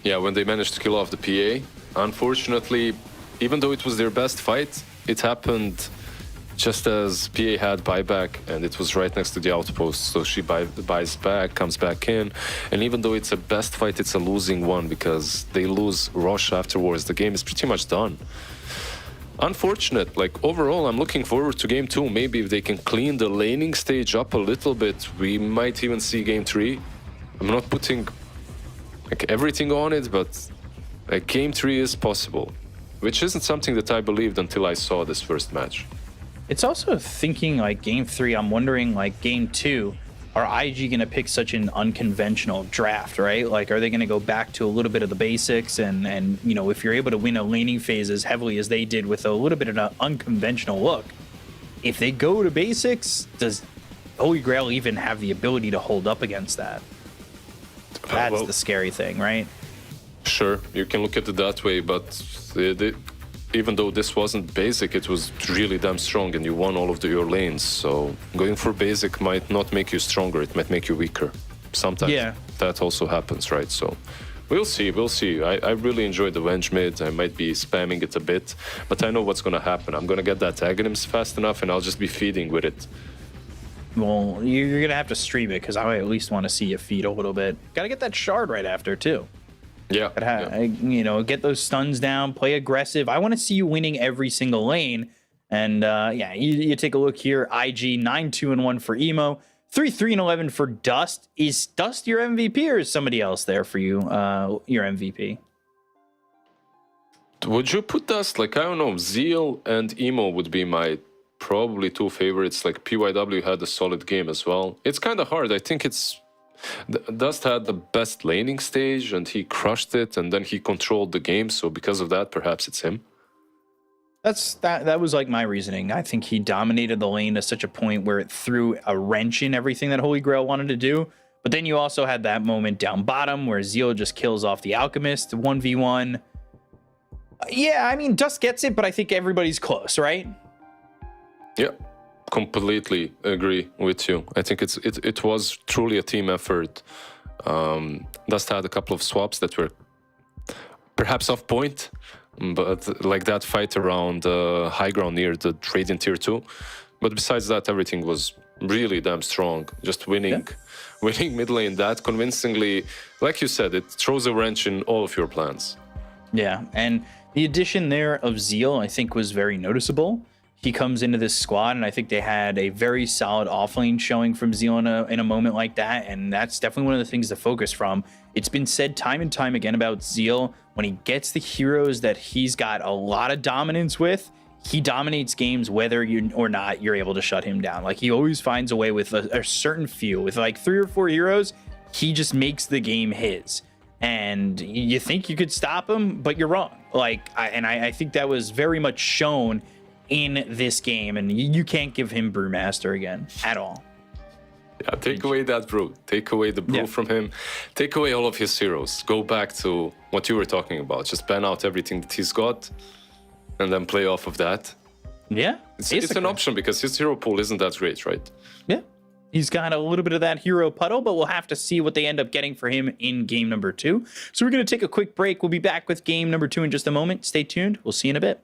Speaker 8: Yeah, when they managed to kill off the PA, unfortunately, even though it was their best fight, it happened just as PA had buyback, and it was right next to the outpost. So she buys back, comes back in, and even though it's a best fight, it's a losing one because they lose Rosh afterwards. The game is pretty much done. Unfortunate. Like overall, I'm looking forward to game 2. Maybe if they can clean the laning stage up a little bit, we might even see game 3. I'm not putting like everything on it, but like game 3 is possible, which isn't something that I believed until I saw this first match.
Speaker 6: It's also thinking like game 3, I'm wondering like game 2, are IG going to pick such an unconventional draft, right? Like, are they going to go back to a little bit of the basics? And you know, if you're able to win a laning phase as heavily as they did with a little bit of an unconventional look, if they go to basics, does Holy Grail even have the ability to hold up against that? That's the scary thing, right?
Speaker 8: Sure, you can look at it that way, but even though this wasn't basic, it was really damn strong and you won all of your lanes. So going for basic might not make you stronger, it might make you weaker. Sometimes that also happens, right? So we'll see. I really enjoyed the Venge mid. I might be spamming it a bit, but I know what's going to happen. I'm going to get that Aghanims fast enough and I'll just be feeding with it.
Speaker 6: Well, you're going to have to stream it because I at least want to see you feed a little bit. Got to get that shard right after too.
Speaker 8: Yeah,
Speaker 6: you know, get those stuns down, play aggressive. I want to see you winning every single lane. And yeah, you take a look here. IG 9-2-1 for Emo, 3-3-11 for Dust. Is Dust your MVP or is somebody else there for you, your MVP?
Speaker 8: Would you put Dust? Like, I don't know, Zeal and Emo would be my probably 2 favorites. Like PYW had a solid game as well. It's kind of hard. I think Dust had the best laning stage and he crushed it, and then he controlled the game, so because of that perhaps it's him.
Speaker 6: That was like my reasoning. I think he dominated the lane to such a point where it threw a wrench in everything that Holy Grail wanted to do. But then you also had that moment down bottom where Zeal just kills off the Alchemist 1v1. Yeah, I mean Dust gets it, but I think everybody's close, right?
Speaker 8: Yeah, completely agree with you. I think it was truly a team effort. Dust had a couple of swaps that were perhaps off point, but like that fight around high ground near the Radiant tier 2. But besides that, everything was really damn strong. Just winning mid lane that convincingly, like you said, it throws a wrench in all of your plans. Yeah,
Speaker 6: and the addition there of Zeal, I think, was very noticeable. He comes into this squad, and I think they had a very solid offlane showing from Zeal in a moment like that, and that's definitely one of the things to focus from. It's been said time and time again about Zeal, when he gets the heroes that he's got a lot of dominance with, he dominates games whether you or not you're able to shut him down. Like, he always finds a way with a certain few. With like 3 or 4 heroes, he just makes the game his. And you think you could stop him, but you're wrong. Like, I think that was very much shown in this game, and you can't give him Brewmaster again at all.
Speaker 8: Yeah, take away that brew. Take away the brew from him. Take away all of his heroes. Go back to what you were talking about. Just ban out everything that he's got, and then play off of that.
Speaker 6: Yeah,
Speaker 8: it's an option because his hero pool isn't that great, right?
Speaker 6: Yeah, he's got a little bit of that hero puddle, but we'll have to see what they end up getting for him in game number 2. So we're going to take a quick break. We'll be back with game number 2 in just a moment. Stay tuned. We'll see you in a bit.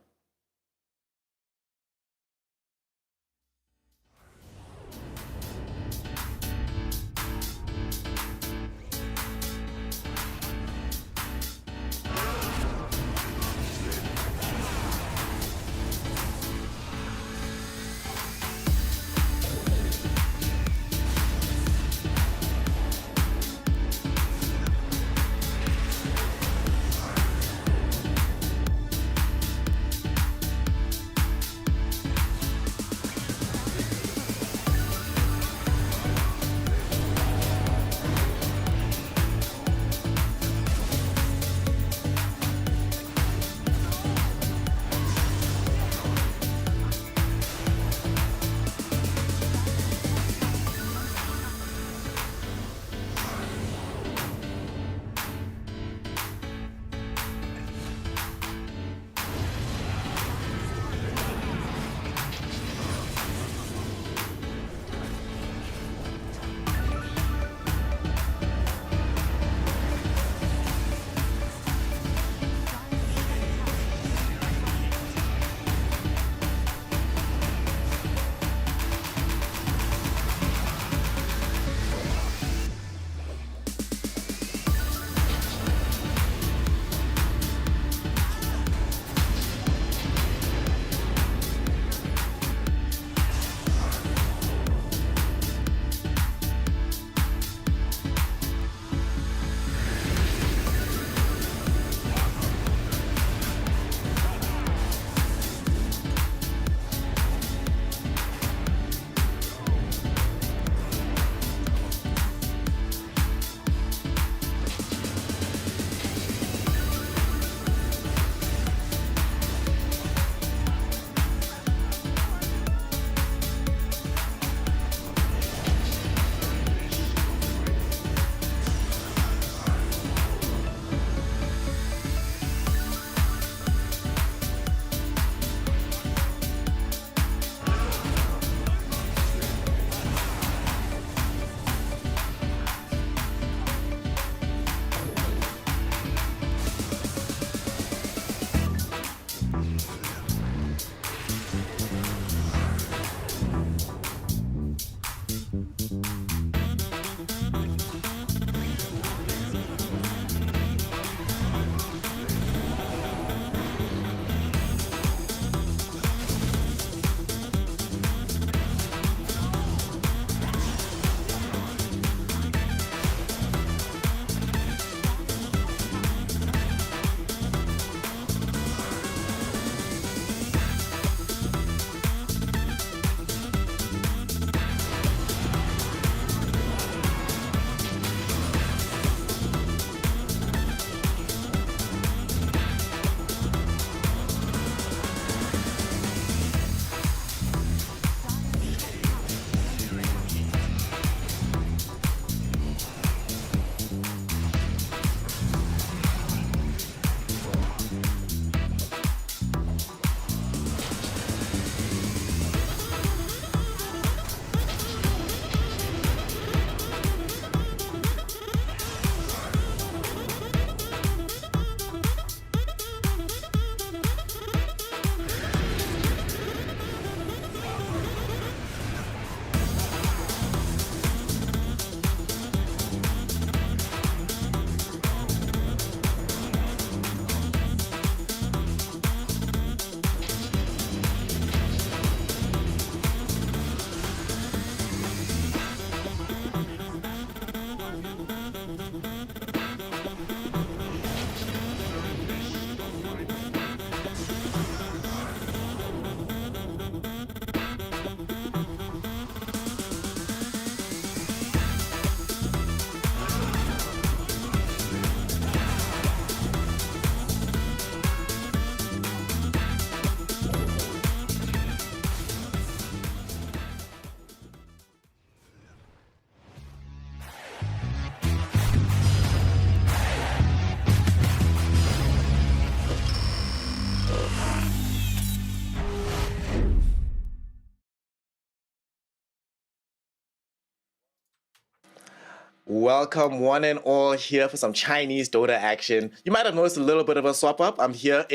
Speaker 9: Welcome one and all here for some Chinese Dota action. You might have noticed a little bit of a swap up. I'm here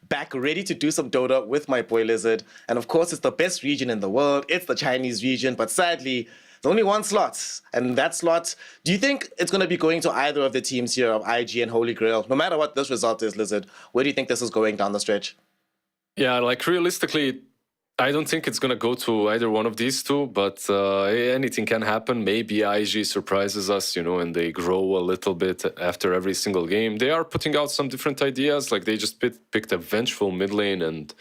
Speaker 9: back ready to do some Dota with my boy Lizard. And of course, it's the best region in the world. It's the Chinese region, but sadly, there's only one slot. And that slot, do you think it's going to be going to either of the teams here of IG and Holy Grail? No matter what this result is, Lizard, where do you think this is going down the stretch?
Speaker 8: Yeah, like realistically, I don't think it's going to go to either one of these two, but anything can happen. Maybe IG surprises us, and they grow a little bit after every single game. They are putting out some different ideas. Like they just picked a vengeful mid lane and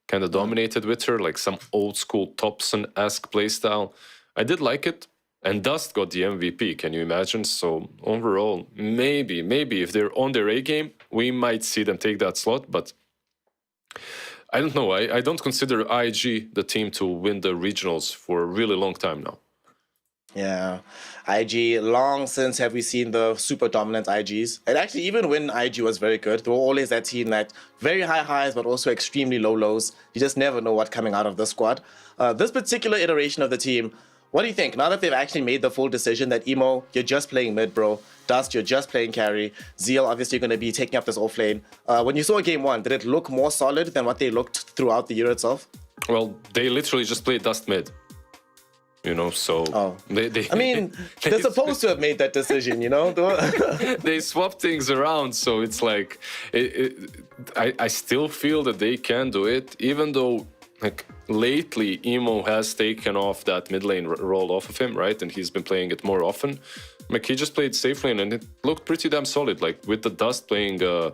Speaker 8: kind of dominated with her, like some old school Thompson-esque playstyle. I did like it. And Dust got the MVP, can you imagine? So overall, maybe if they're on their A game, we might see them take that slot, but I don't know. I don't consider IG the team to win the regionals for a really long time now.
Speaker 9: Yeah, IG, long since have we seen the super dominant IGs. And actually, even when IG was very good, they were always that team that very high highs, but also extremely low lows. You just never know what's coming out of this squad. This particular iteration of the team, what do you think? Now that they've actually made the full decision that Emo, you're just playing mid, bro. Dust, you're just playing carry. Zeal, obviously, going to be taking up this off lane. When you saw game one, did it look more solid than what they looked throughout the year itself?
Speaker 8: Well, they literally just played Dust mid. So...
Speaker 9: Oh.
Speaker 8: They
Speaker 9: I mean, they're supposed to have made that decision,
Speaker 8: They swap things around, so it's like... I still feel that they can do it, even though... Like lately, Emo has taken off that mid lane role off of him, right? And he's been playing it more often. Like he just played safe lane, and it looked pretty damn solid. Like with the Dust playing a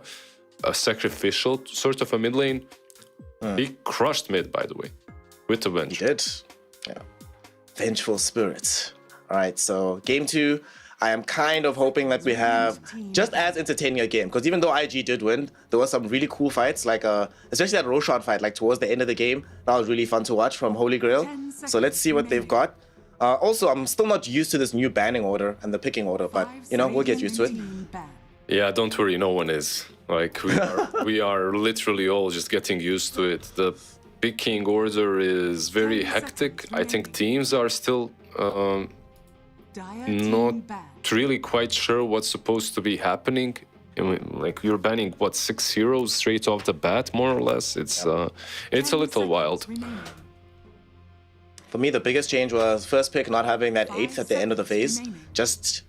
Speaker 8: sacrificial sort of a mid lane, he crushed mid, by the way, with the bench.
Speaker 9: He did, yeah. Vengeful spirits. All right, so game two. I am kind of hoping that we have just as entertaining a game, because even though IG did win, there were some really cool fights, like especially that Roshan fight, like towards the end of the game. That was really fun to watch from Holy Grail. So let's see what they've got. Also, I'm still not used to this new banning order and the picking order, but we'll get used to it.
Speaker 8: Yeah, don't worry, no one is. Like we are literally all just getting used to it. The picking order is very hectic. I think teams are still not really quite sure what's supposed to be happening. Like you're banning 6 heroes straight off the bat, more or less. It's a little wild.
Speaker 9: For me, the biggest change was first pick not having that 8th at the end of the phase. It just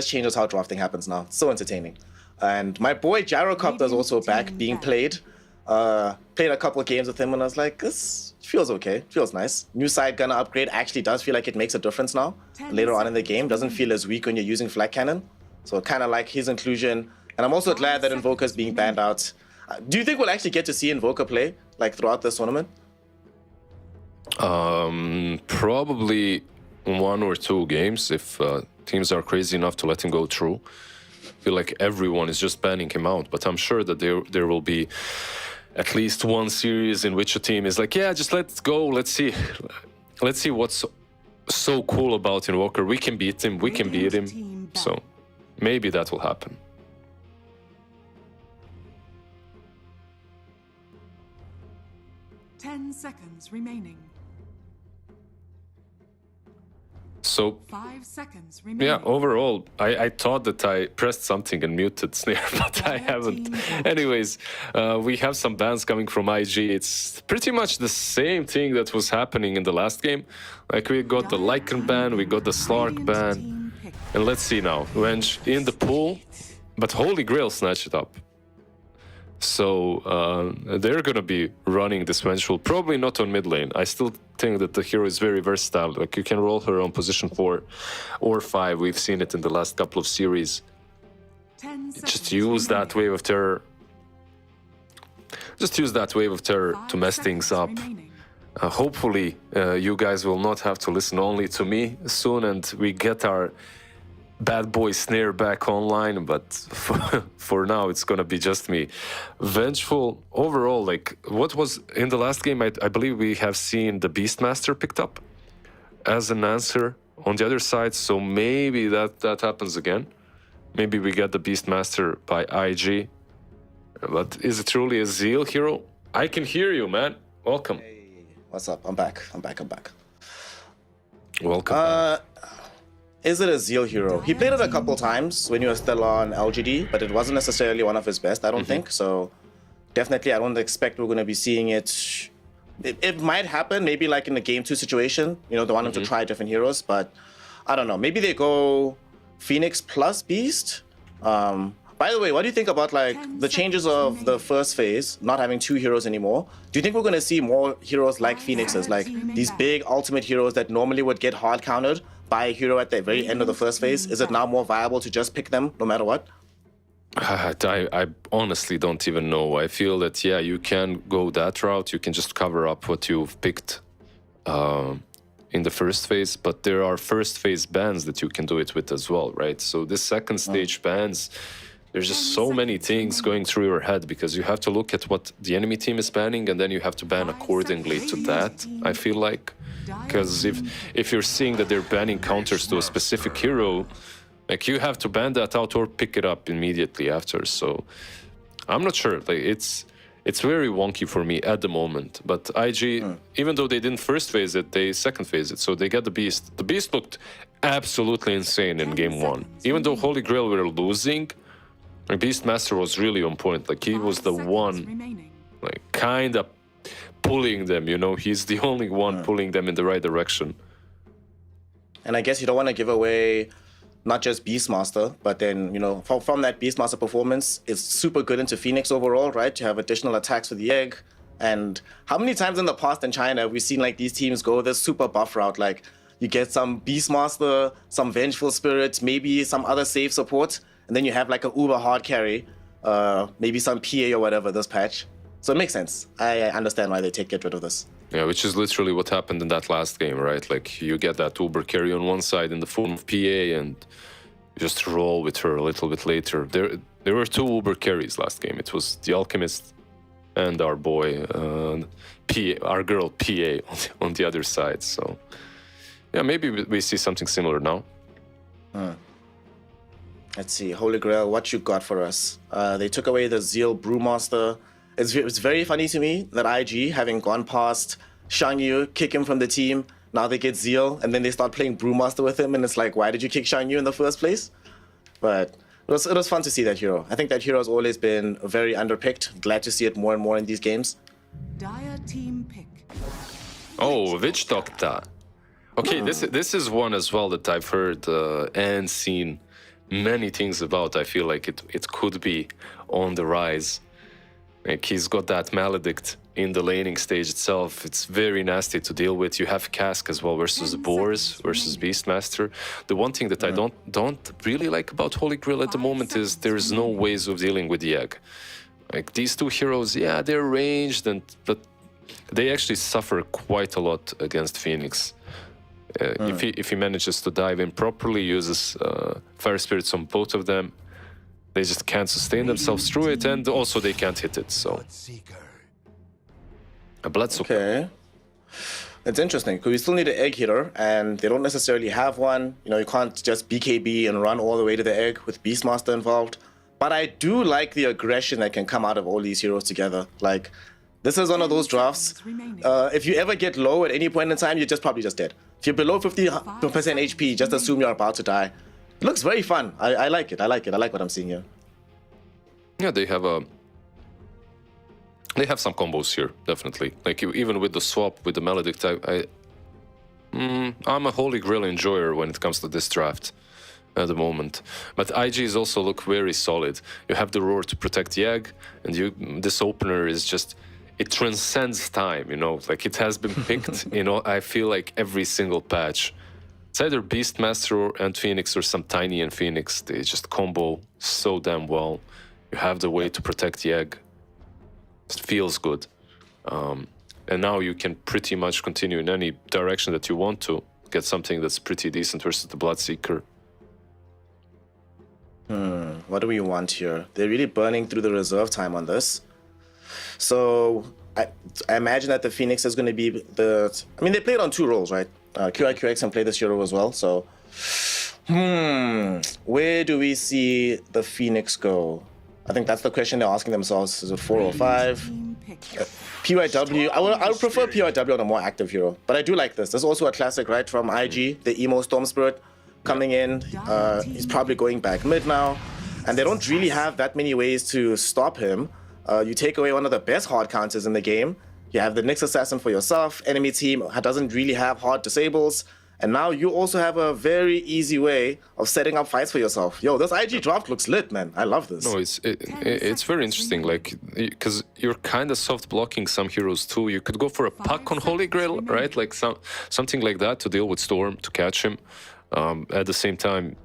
Speaker 9: changes how drafting happens now. It's so entertaining. And my boy Gyrocopter is also back being played. Played a couple of games with him and I was like, this feels okay, feels nice. New side gunner upgrade actually does feel like it makes a difference now. Later on in the game, doesn't feel as weak when you're using flag cannon. So kind of like his inclusion. And I'm also glad that Invoker's being banned out. Do you think we'll actually get to see Invoker play like throughout this tournament?
Speaker 8: Probably 1 or 2 games if teams are crazy enough to let him go through. I feel like everyone is just banning him out, but I'm sure that there will be at least one series in which a team is like, yeah, just let's go, let's see what's so cool about Invoker. We can beat him, we can beat him. So maybe that will happen.
Speaker 4: Seconds remaining.
Speaker 8: So
Speaker 4: 5 seconds remaining.
Speaker 8: yeah, overall, I thought that I pressed something and muted Snare, but I haven't. Anyways, we have some bans coming from IG. It's pretty much the same thing that was happening in the last game. Like we got the Lycan ban, we got the Slark ban. And let's see now, Venge in the pool, but Holy Grail snatched it up. So they're going to be running this Vengeful, probably not on mid lane. I still think that the hero is very versatile. Like you can roll her on position 4 or 5. We've seen it in the last couple of series. Just use that wave of terror. Just use that wave of terror to mess things up. Hopefully you guys will not have to listen only to me soon and we get our bad boy Snare back online, but for now it's gonna be just me. Vengeful overall, like what was in the last game, I believe we have seen the Beastmaster picked up as an answer on the other side, so maybe that happens again. Maybe we get the Beastmaster by IG, but is it truly a Zeal hero? I can hear you, man. Welcome.
Speaker 9: Hey, what's up? I'm back. Welcome. is it a Zeal hero? He played it a couple times when he was still on LGD, but it wasn't necessarily one of his best, I don't think. So definitely, I don't expect we're going to be seeing it. It might happen, maybe like in the game 2 situation. You know, they want him to try different heroes, but I don't know. Maybe they go Phoenix plus Beast. By the way, what do you think about like the changes of the first phase, not having 2 heroes anymore? Do you think we're going to see more heroes like Phoenixes, like these big ultimate heroes that normally would get hard countered by a hero at the very end of the first phase? Is it now more viable to just pick them no matter what?
Speaker 8: I honestly don't even know. I feel that, yeah, you can go that route. You can just cover up what you've picked in the first phase, but there are first phase bans that you can do it with as well, right? So this second stage bans, there's just so many things going through your head because you have to look at what the enemy team is banning and then you have to ban accordingly to that, I feel like. Because if you're seeing that they're banning counters to a specific hero, like you have to ban that out or pick it up immediately after. So I'm not sure. Like it's very wonky for me at the moment. But IG, even though they didn't first phase it, they second phase it. So they got the Beast. The Beast looked absolutely insane in game 1. Even though Holy Grail were losing, Beastmaster was really on point. Like he was the one, like kind of pulling them. You know, he's the only one pulling them in the right direction.
Speaker 9: And I guess you don't want to give away not just Beastmaster, but then, you know, from that Beastmaster performance, it's super good into Phoenix overall, right? To have additional attacks with the egg. And how many times in the past in China we've seen like these teams go this super buff route? Like you get some Beastmaster, some Vengeful Spirit, maybe some other save support, and then you have like a uber hard carry, maybe some PA or whatever this patch. So it makes sense. I understand why they get rid of this.
Speaker 8: Yeah, which is literally what happened in that last game, right? Like you get that uber carry on one side in the form of PA and you just roll with her a little bit later. There were 2 uber carries last game. It was the Alchemist and our boy, our girl PA on the other side. So yeah, maybe we see something similar now.
Speaker 9: Let's see, Holy Grail, what you got for us? They took away the Zeal Brewmaster. It's very funny to me that IG, having gone past Shang Yu, kick him from the team, now they get Zeal, and then they start playing Brewmaster with him, and it's like, why did you kick Shang Yu in the first place? But it was fun to see that hero. I think that hero has always been very underpicked. Glad to see it more and more in these games.
Speaker 4: Dire team pick.
Speaker 8: Oh, Witch Doctor. Okay, this is one as well that I've heard and seen many things about. I feel like it could be on the rise. Like he's got that Maledict in the laning stage itself. It's very nasty to deal with. You have Cask as well versus Boars versus Beastmaster. The one thing that I don't really like about Holy Grail at the moment is there's no ways of dealing with the egg. Like these 2 heroes, yeah, they're ranged, but they actually suffer quite a lot against Phoenix. If he manages to dive in properly, uses Fire Spirits on both of them, they just can't sustain themselves through it, and also they can't hit it, so... A Bloodsucker.
Speaker 9: Okay. It's interesting, because we still need an egg hitter, and they don't necessarily have one. You know, you can't just BKB and run all the way to the egg with Beastmaster involved. But I do like the aggression that can come out of all these heroes together. Like, this is one of those drafts. If you ever get low at any point in time, you're probably just dead. If you're below 50% HP, just assume you're about to die. It looks very fun. I like it. I like what I'm seeing here.
Speaker 8: Yeah, they have some combos here, definitely. Like even with the swap with the Maledict, I'm a Holy Grail enjoyer when it comes to this draft at the moment. But IGs also look very solid. You have the Roar to protect the egg, and this opener is just, it transcends time, you know, like it has been picked, you know, I feel like every single patch. It's either Beastmaster and Phoenix or some Tiny and Phoenix. They just combo so damn well. You have the way to protect the egg. It feels good. And now you can pretty much continue in any direction that you want to. Get something that's pretty decent versus the Bloodseeker.
Speaker 9: What do we want here? They're really burning through the reserve time on this. So I imagine that the Phoenix is going to be I mean, they played on 2 roles, right? QIQX can play this hero as well, so... Where do we see the Phoenix go? I think that's the question they're asking themselves. Is it 4 or 5? PYW, I would prefer PYW on a more active hero, but I do like this. This is also a classic, right, from IG, the Emo Storm Spirit. coming in. He's probably going back mid now. And they don't really have that many ways to stop him. You take away one of the best hard counters in the game. You have the Nyx Assassin for yourself. Enemy team doesn't really have hard disables. And now you also have a very easy way of setting up fights for yourself. Yo, this IG draft looks lit, man. I love this.
Speaker 8: No, it's very interesting, like, because you're kind of soft blocking some heroes too. You could go for a puck on Holy Grail, right? Like something like that to deal with Storm, to catch him. At the same time,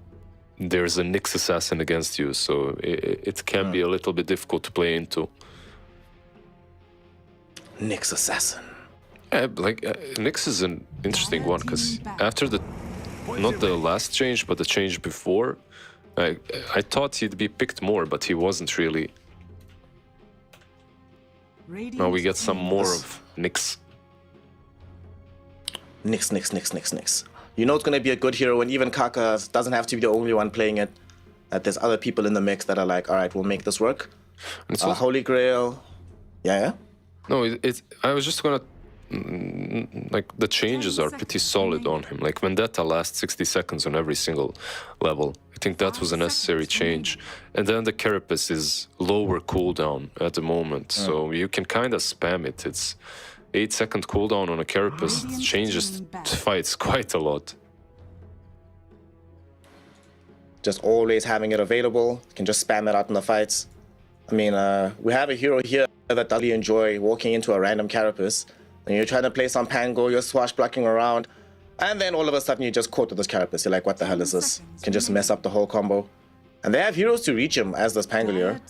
Speaker 8: there's a Nyx Assassin against you, so it can be a little bit difficult to play into.
Speaker 9: Nyx Assassin.
Speaker 8: Nyx is an interesting one, because after not the last change, but the change before, I thought he'd be picked more, but he wasn't really. Now we get some more of Nyx.
Speaker 9: Nyx. You know it's going to be a good hero, and even Kaka doesn't have to be the only one playing it. That there's other people in the mix that are like, all right, we'll make this work. Holy Grail. Yeah?
Speaker 8: No, I was just gonna... like, the changes are pretty solid on him. Like, Vendetta lasts 60 seconds on every single level. I think that was a necessary change. And then the Carapace is lower cooldown at the moment, so you can kind of spam it. It's 8-second cooldown on a Carapace. It changes fights quite a lot.
Speaker 9: Just always having it available. You can just spam it out in the fights. I mean, we have a hero here that doesn't enjoy walking into a random Carapace. And you're trying to play some Pango, you're swashbuckling around, and then all of a sudden you're just caught with this Carapace. You're like, what the hell is this? You can just mess up the whole combo. And they have heroes to reach him as this Pangolier.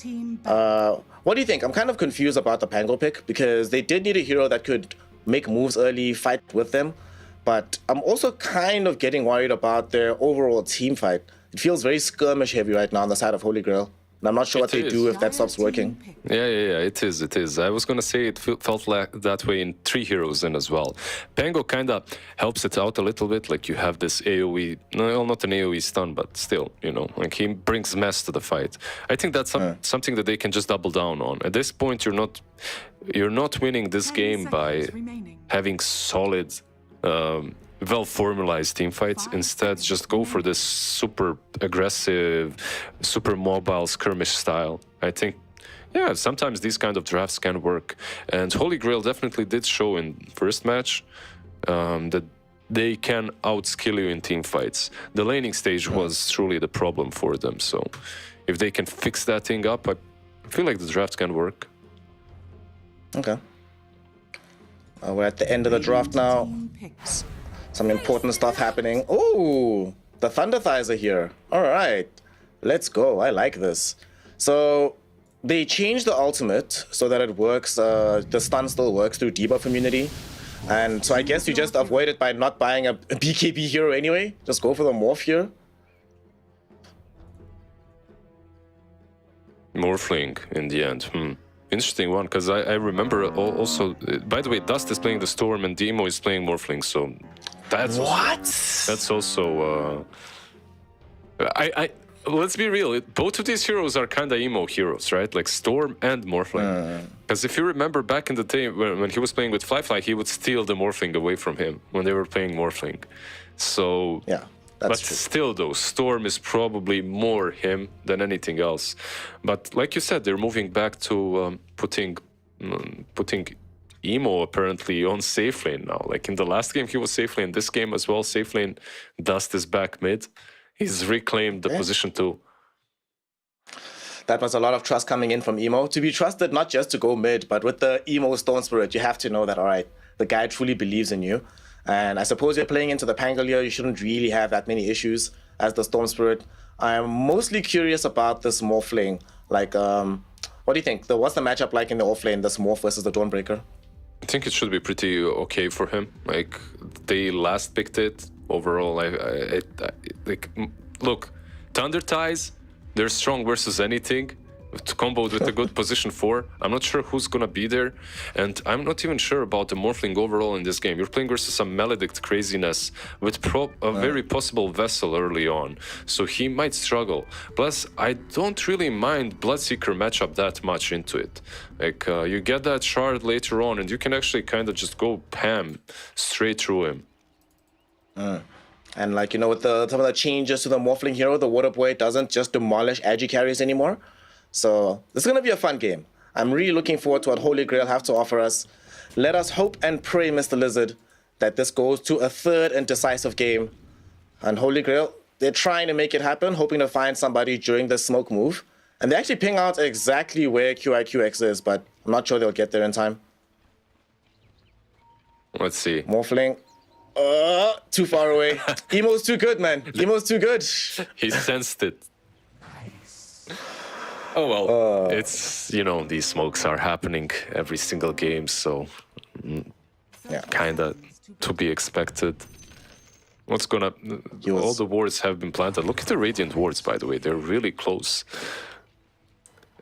Speaker 9: What do you think? I'm kind of confused about the Pango pick, because they did need a hero that could make moves early, fight with them. But I'm also kind of getting worried about their overall team fight. It feels very skirmish heavy right now on the side of Holy Grail. And I'm not sure what they do if that stops working.
Speaker 8: Yeah, it is. I was going to say it felt like that way in 3 heroes in as well. Pango kind of helps it out a little bit. Like, you have this AoE, no, not an AoE stun, but still, you know, like, he brings mess to the fight. I think that's something that they can just double down on. At this point, you're not winning this game by having solid, well-formalized team fights. Instead, just go for this super aggressive, super mobile skirmish style. I think, yeah, sometimes these kind of drafts can work. And Holy Grail definitely did show in first match that they can outskill you in team fights. The laning stage was truly the problem for them. So if they can fix that thing up, I feel like the draft can work.
Speaker 9: Okay. We're at the end of the draft now. Some important stuff happening. Oh, the Thunder Thighs are here. All right, let's go. I like this. So they changed the ultimate so that it works. The stun still works through debuff immunity. And so I guess you just avoid it by not buying a BKB hero anyway. Just go for the Morph here.
Speaker 8: Morphling in the end. Interesting one, because I remember also, by the way, Dust is playing the Storm and Demo is playing Morphling, so that's
Speaker 9: what?
Speaker 8: That's also let's be real, both of these heroes are kind of emo heroes, right? Like Storm and Morphling. Because if you remember back in the day when he was playing with Fly, he would steal the Morphling away from him when they were playing Morphling. So
Speaker 9: yeah. That's true.
Speaker 8: Still, though, Storm is probably more him than anything else. But like you said, they're moving back to putting Emo apparently on safe lane now. Like in the last game, he was safe lane. This game as well, safe lane. Dust is back mid. He's reclaimed the position too.
Speaker 9: That was a lot of trust coming in from Emo. To be trusted not just to go mid, but with the Emo Stone Spirit, you have to know that, all right, the guy truly believes in you. And I suppose you're playing into the Pangolier, you shouldn't really have that many issues as the Storm Spirit. I'm mostly curious about this Morphling. Like, what do you think? What's the matchup like in the offlane, this Morph versus the Dawnbreaker?
Speaker 8: I think it should be pretty okay for him. Like, they last picked it. Overall, like, look, Thunder Ties, they're strong versus anything. Comboed with a good position 4. I'm not sure who's gonna be there, and I'm not even sure about the Morphling overall in this game. You're playing versus some Maledict craziness with a very possible Vessel early on, so he might struggle. Plus, I don't really mind Bloodseeker matchup that much into it. Like, you get that shard later on, and you can actually kind of just go ham straight through him.
Speaker 9: And like, you know, with some of the changes to the Morphling hero, the Water Boy doesn't just demolish agi carries anymore. So this is going to be a fun game. I'm really looking forward to what Holy Grail have to offer us. Let us hope and pray, Mr. Lizard, that this goes to a third and decisive game. And Holy Grail, they're trying to make it happen, hoping to find somebody during the smoke move. And they actually ping out exactly where QIQX is, but I'm not sure they'll get there in time.
Speaker 8: Let's see.
Speaker 9: Morphling. Too far away. Emo's too good, man. Emo's too good.
Speaker 8: He sensed it. Oh well, it's, you know, these smokes are happening every single game, so
Speaker 9: Yeah.
Speaker 8: kinda to be expected. What's gonna... All the wards have been planted. Look at the Radiant wards, by the way. They're really close.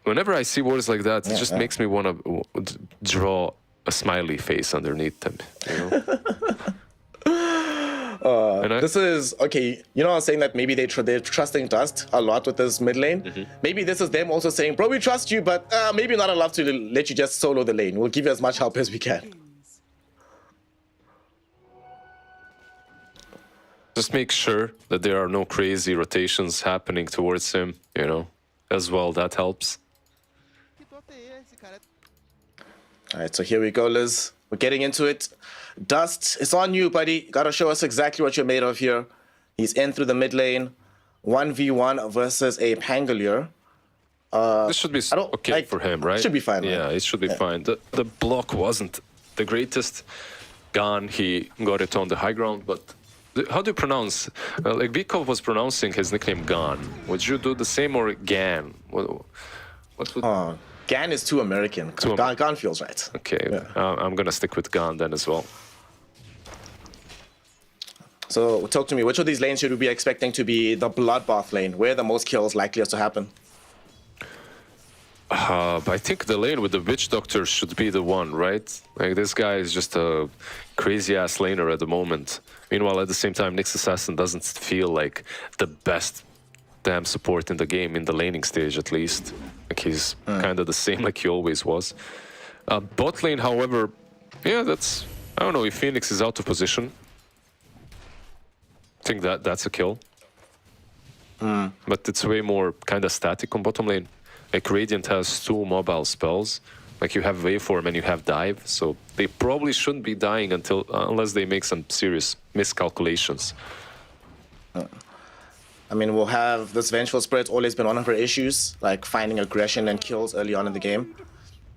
Speaker 8: Whenever I see wards like that, it just makes me want to draw a smiley face underneath them, you know?
Speaker 9: This is, okay, you know I was saying that maybe they're trusting Dust a lot with this mid lane? Maybe this is them also saying, bro, we trust you, but maybe not enough to let you just solo the lane. We'll give you as much help as we can.
Speaker 8: Just make sure that there are no crazy rotations happening towards him, you know, as well. That helps.
Speaker 9: All right, so here we go, Liz. We're getting into it. Dust, it's on you, buddy. Gotta show us exactly what you're made of here. He's in through the mid lane. 1v1 versus a Pangolier.
Speaker 8: This should be okay for him, right?
Speaker 9: Should be fine, right?
Speaker 8: Yeah, it should be fine. The block wasn't the greatest. Gone, he got it on the high ground, but how do you pronounce? Like Vikov was pronouncing his nickname Gan. Would you do the same or Gan? What would...
Speaker 9: Gan is too American. Gan feels right.
Speaker 8: Okay, yeah. I'm gonna stick with Gan then as well.
Speaker 9: So talk to me, which of these lanes should we be expecting to be the bloodbath lane? Where are the most kills likeliest to happen?
Speaker 8: I think the lane with the Witch Doctor should be the one, right? Like, this guy is just a crazy-ass laner at the moment. Meanwhile, at the same time, Nyx Assassin doesn't feel like the best damn support in the game, in the laning stage at least. Like, he's kind of the same like he always was. Bot lane, however, yeah, that's... I don't know if Phoenix is out of position. I think that's a kill. But it's way more kind of static on bottom lane. Like, Radiant has 2 mobile spells. Like, you have Waveform and you have Dive, so they probably shouldn't be dying unless they make some serious miscalculations.
Speaker 9: I mean, we'll have this Vengeful Spirit's always been one of her issues, like finding aggression and kills early on in the game.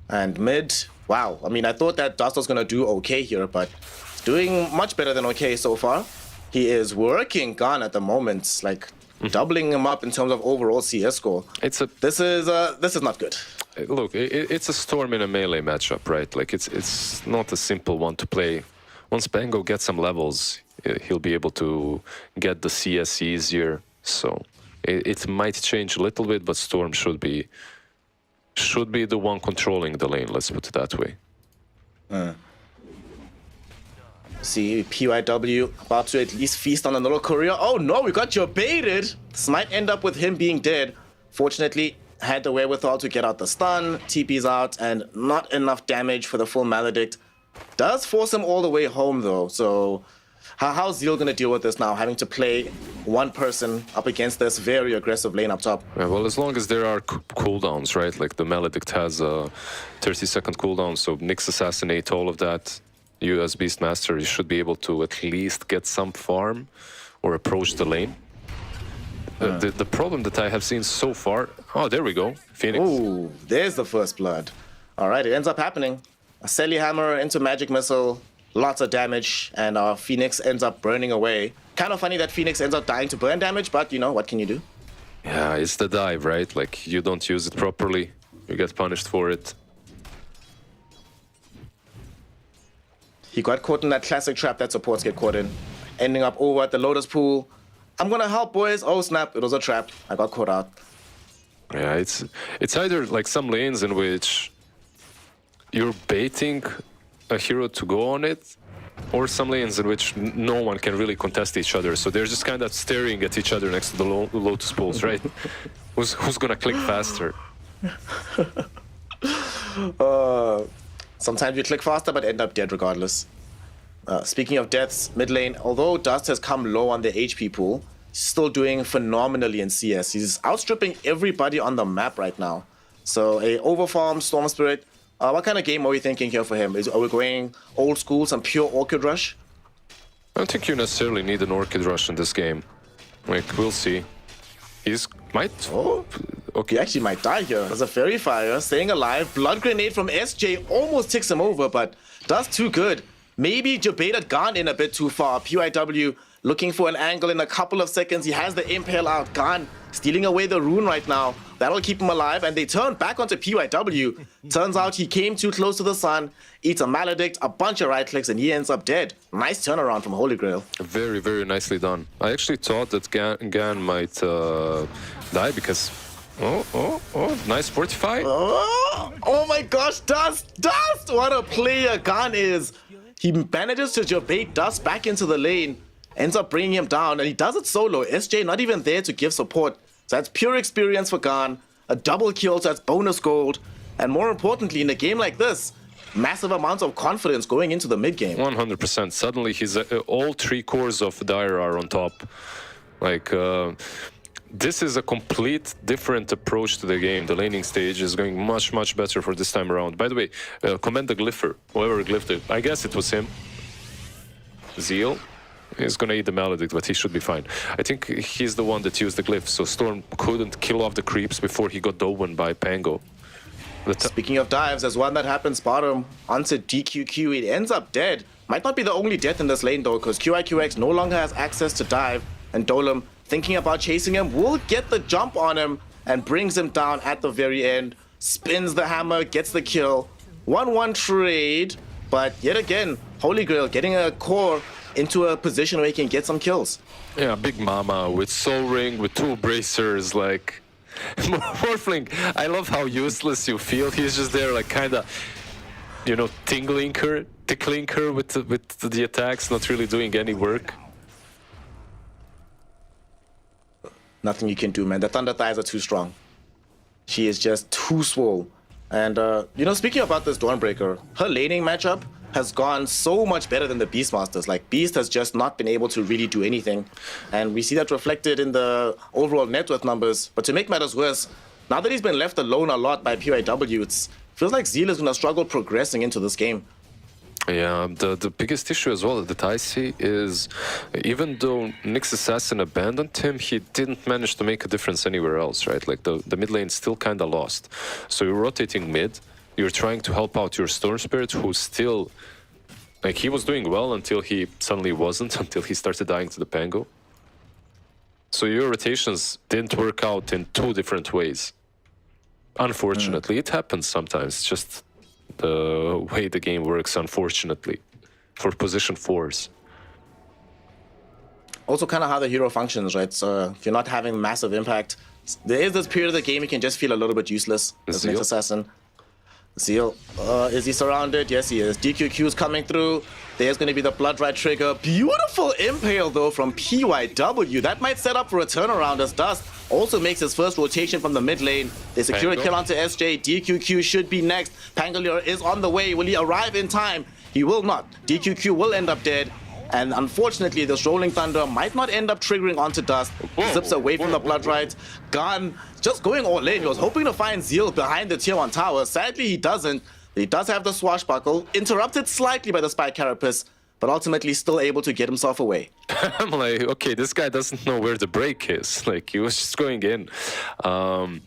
Speaker 9: And mid, wow. I mean, I thought that Dust was going to do okay here, but he's doing much better than okay so far. He is working Gun at the moment, like doubling him up in terms of overall CS score. This is not good.
Speaker 8: Look, it's a Storm in a melee matchup, right? Like, it's not a simple one to play. Once Bango gets some levels, he'll be able to get the CS easier. So it might change a little bit, but Storm should be the one controlling the lane. Let's put it that way.
Speaker 9: See, PYW about to at least feast on a little courier. Oh no, we got you baited. This might end up with him being dead. Fortunately, had the wherewithal to get out the stun, TP's out, and not enough damage for the full Maledict. Does force him all the way home though, so how's Zeal gonna deal with this now, having to play one person up against this very aggressive lane up top?
Speaker 8: Yeah, well, as long as there are cooldowns, right? Like, the Maledict has a 30-second cooldown, so Nyx assassinate all of that. You as Beastmaster, you should be able to at least get some farm or approach the lane. The problem that I have seen so far... Oh, there we go. Phoenix.
Speaker 9: Oh, there's the first blood. All right, it ends up happening. A Selly Hammer into Magic Missile, lots of damage, and our Phoenix ends up burning away. Kind of funny that Phoenix ends up dying to burn damage, but, you know, what can you do?
Speaker 8: Yeah, it's the dive, right? Like, you don't use it properly, you get punished for it.
Speaker 9: He got caught in that classic trap that supports get caught in. Ending up over at the Lotus Pool. I'm gonna help, boys. Oh, snap. It was a trap. I got caught out.
Speaker 8: Yeah, it's either like some lanes in which you're baiting a hero to go on it, or some lanes in which no one can really contest each other. So they're just kind of staring at each other next to the Lotus Pools, right? Who's gonna click faster?
Speaker 9: Sometimes you click faster, but end up dead regardless. Speaking of deaths, mid lane, although Dust has come low on the HP pool, he's still doing phenomenally in CS. He's outstripping everybody on the map right now. So a overfarm Storm Spirit. What kind of game are we thinking here for him? Are we going old school, some pure Orchid Rush?
Speaker 8: I don't think you necessarily need an Orchid Rush in this game. Like, we'll see. Might...
Speaker 9: Oh,
Speaker 8: okay.
Speaker 9: He actually might die here. There's a Fairy Fire, staying alive. Blood Grenade from SJ almost ticks him over, but Dust too good. Maybe Jabata gone in a bit too far. PYW looking for an angle in a couple of seconds. He has the Impale out. Gone, stealing away the rune right now. That'll keep him alive, and they turn back onto PYW. Turns out he came too close to the sun, eats a Maledict, a bunch of right clicks, and he ends up dead. Nice turnaround from Holy Grail.
Speaker 8: Very, very nicely done. I actually thought that Gan might die because... Oh, nice fortify.
Speaker 9: Oh my gosh, Dust! What a player Gan is. He manages to jabate Dust back into the lane, ends up bringing him down, and he does it solo. SJ not even there to give support. So that's pure experience for Gan. A double kill, so that's bonus gold. And more importantly, in a game like this, massive amounts of confidence going into the mid game.
Speaker 8: 100%. Suddenly, he's all 3 cores of Dire are on top. Like, this is a complete different approach to the game. The laning stage is going much, much better for this time around. By the way, commend the Glypher, whoever glyphed it. I guess it was him. Zeal. He's gonna eat the Maledict, but he should be fine. I think he's the one that used the glyph, so Storm couldn't kill off the creeps before he got Dowen by Pango.
Speaker 9: Speaking of dives, there's one that happens bottom onto DQQ. It ends up dead. Might not be the only death in this lane though, because QIQX no longer has access to dive, and Dolem, thinking about chasing him, will get the jump on him and brings him down at the very end. Spins the hammer, gets the kill. 1-1 trade, but yet again, Holy Grail getting a core into a position where he can get some kills.
Speaker 8: Yeah, Big Mama with Soul Ring, with 2 bracers, like... Morphling, I love how useless you feel. He's just there, like, kind of, you know, tickling her with the attacks, not really doing any work.
Speaker 9: Nothing you can do, man. The Thunder Thighs are too strong. She is just too swole. And, you know, speaking about this Dawnbreaker, her laning matchup has gone so much better than the Beastmasters. Like, Beast has just not been able to really do anything. And we see that reflected in the overall net worth numbers. But to make matters worse, now that he's been left alone a lot by PYW, it feels like Zeal is going to struggle progressing into this game.
Speaker 8: Yeah, the biggest issue as well that I see is, even though Nyx Assassin abandoned him, he didn't manage to make a difference anywhere else, right? Like, the mid lane's still kind of lost. So you're rotating mid, you're trying to help out your Storm Spirit, who's still... Like, he was doing well until he suddenly wasn't, until he started dying to the Pango. So your rotations didn't work out in 2 different ways. Unfortunately, it happens sometimes. It's just the way the game works, unfortunately, for position 4s.
Speaker 9: Also kind of how the hero functions, right? So if you're not having massive impact, there is this period of the game you can just feel a little bit useless as Nyx Assassin. Zeal, is he surrounded? Yes, he is. DQQ is coming through. There's going to be the Blood Right trigger. Beautiful impale, though, from PYW. That might set up for a turnaround as Dust also makes his first rotation from the mid lane. They secure a kill onto SJ. DQQ should be next. Pangolier is on the way. Will he arrive in time? He will not. DQQ will end up dead. And unfortunately, this Rolling Thunder might not end up triggering onto Dust. Zips away from the Blood Right. Gone, just going all in. He was hoping to find Zeal behind the tier 1 tower. Sadly, he doesn't. He does have the Swashbuckle, interrupted slightly by the Spike Carapace, but ultimately still able to get himself away.
Speaker 8: I'm like, okay, this guy doesn't know where the break is. Like, he was just going in. I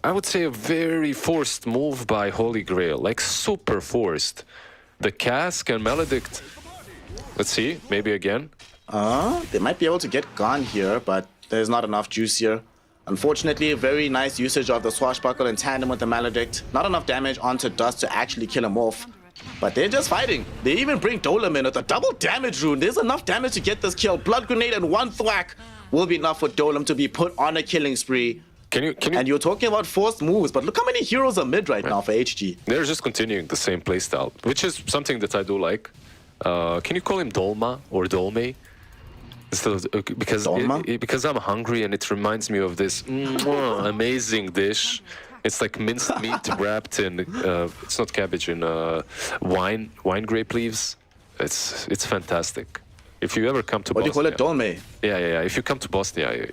Speaker 8: would say a very forced move by Holy Grail, like super forced. The Cask and Maledict. Let's see, maybe again.
Speaker 9: They might be able to get gone here, but there's not enough juice here. Unfortunately, a very nice usage of the Swashbuckle in tandem with the Maledict. Not enough damage onto Dust to actually kill him off. But they're just fighting. They even bring Dolem in with a double damage rune. There's enough damage to get this kill. Blood Grenade and 1 thwack will be enough for Dolem to be put on a killing spree.
Speaker 8: Can you...
Speaker 9: And you're talking about forced moves, but look how many heroes are mid right now for HG.
Speaker 8: They're just continuing the same playstyle, which is something that I do like. Can you call him Dolma or Dolme? Because I'm hungry and it reminds me of this amazing dish It's like minced meat wrapped in it's not cabbage, in wine grape leaves. It's fantastic. If you ever come to
Speaker 9: What do you call
Speaker 8: Bosnia,
Speaker 9: it? Dolme.
Speaker 8: yeah. If you come to Bosnia,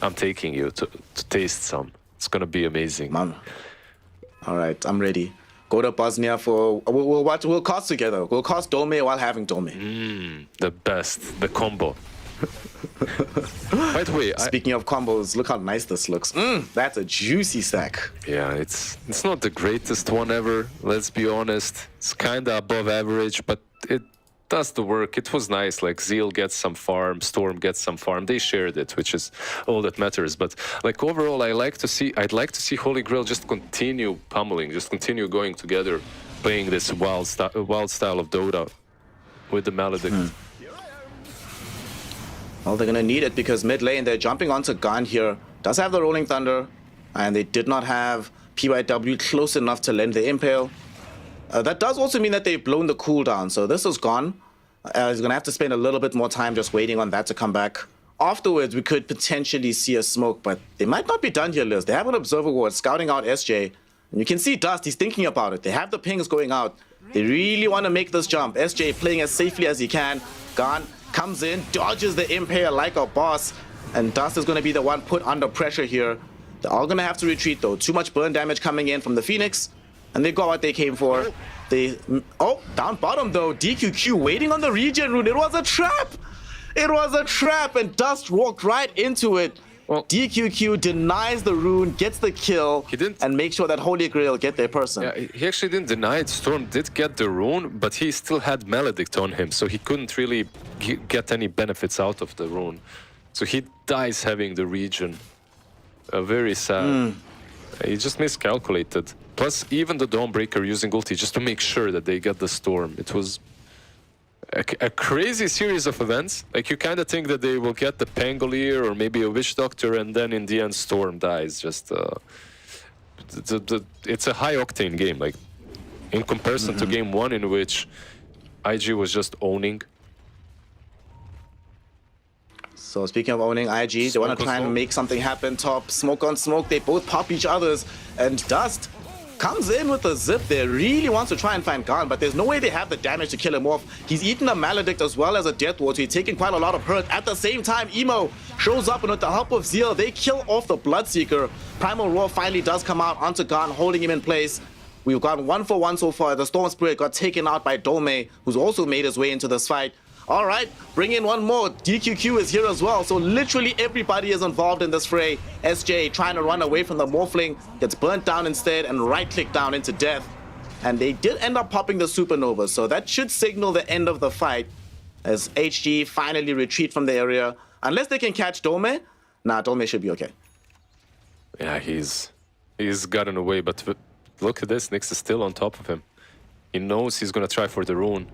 Speaker 8: I'm taking you to taste some. It's gonna be amazing.
Speaker 9: Man. All right, I'm ready. Go to Bosnia for we'll cast together. We'll cast Dolme while having Dolme.
Speaker 8: The best, the combo. By the way,
Speaker 9: Speaking of combos, look how nice this looks. That's a juicy stack.
Speaker 8: yeah, it's not the greatest one ever. Let's be honest. It's kind of above average, but it does the work. It was nice. Like Zeal gets some farm, Storm gets some farm. They shared it, which is all that matters. But like overall, I'd like to see Holy Grail just continue pummeling, just continue going together, playing this wild style of Dota with the Maledict.
Speaker 9: Well, they're gonna need it because mid lane, they're jumping onto Gun here. Does have the Rolling Thunder, and they did not have PYW close enough to lend the Impale. That does also mean that they've blown the cooldown, so this is gone. He's gonna have to spend a little bit more time just waiting on that to come back. Afterwards, we could potentially see a smoke, but they might not be done here, Liz. They have an Observer Ward scouting out SJ, and you can see Dust, he's thinking about it. They have the pings going out. They really want to make this jump. SJ playing as safely as he can. Gun comes in, dodges the Impale like a boss, and Dust is going to be the one put under pressure here. They're all going to have to retreat, though. Too much burn damage coming in from the Phoenix, and they got what they came for. Down bottom, though. DQQ waiting on the regen rune. It was a trap! It was a trap, and Dust walked right into it.
Speaker 8: Well,
Speaker 9: DQQ denies the rune, gets the kill, and makes sure that Holy Grail get their person.
Speaker 8: Yeah, he actually didn't deny it. Storm did get the rune, but he still had Maledict on him, so he couldn't really get any benefits out of the rune. So he dies having the regen. Very sad. He just miscalculated. Plus, even the Dawnbreaker using ulti just to make sure that they get the Storm. It was a crazy series of events. Like, you kind of think that they will get the Pangolier or maybe a Witch Doctor, and then in the end Storm dies. Just it's a high-octane game, like in comparison to game one, in which IG was just owning.
Speaker 9: So speaking of owning IG, they want to try and make something happen top. Smoke on smoke, they both pop each other's, and Dust comes in with a zip there, really wants to try and find Gon, but there's no way they have the damage to kill him off. He's eaten a Maledict as well as a Death Ward, so he's taking quite a lot of hurt. At the same time, Emo shows up, and with the help of Zeal, they kill off the Bloodseeker. Primal Roar finally does come out onto Gon, holding him in place. We've got 1-for-1 so far. The Storm Spirit got taken out by Dolme, who's also made his way into this fight. All right, bring in one more. DQQ is here as well, so literally everybody is involved in this fray. SJ trying to run away from the Morphling, gets burnt down instead and right-click down into death. And they did end up popping the Supernova, so that should signal the end of the fight as HG finally retreat from the area. Unless they can catch Dolme. Nah, Dolme should be okay.
Speaker 8: Yeah, he's gotten away, but look at this. Nyx is still on top of him. He knows he's gonna try for the rune.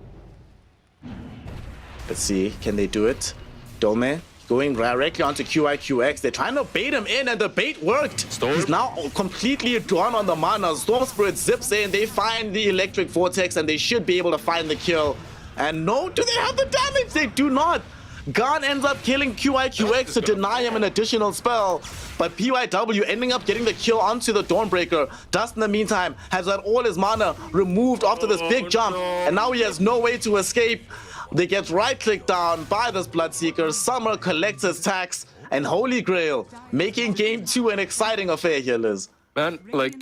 Speaker 9: Let's see, can they do it? Dolme going directly onto QIQX. They're trying to bait him in, and the bait worked.
Speaker 8: Storm.
Speaker 9: He's now completely drawn on the mana. Storm Spirit zips in, they find the Electric Vortex, and they should be able to find the kill. And no, do they have the damage? They do not. Gon ends up killing QIQX to deny him an additional spell, but PYW ending up getting the kill onto the Dawnbreaker. Dust, in the meantime, has had all his mana removed after this big jump, and now he has no way to escape. They get right-clicked down by this Bloodseeker. Summer collects his tax, and Holy Grail making game 2 an exciting affair here, Liz.
Speaker 8: Man, like,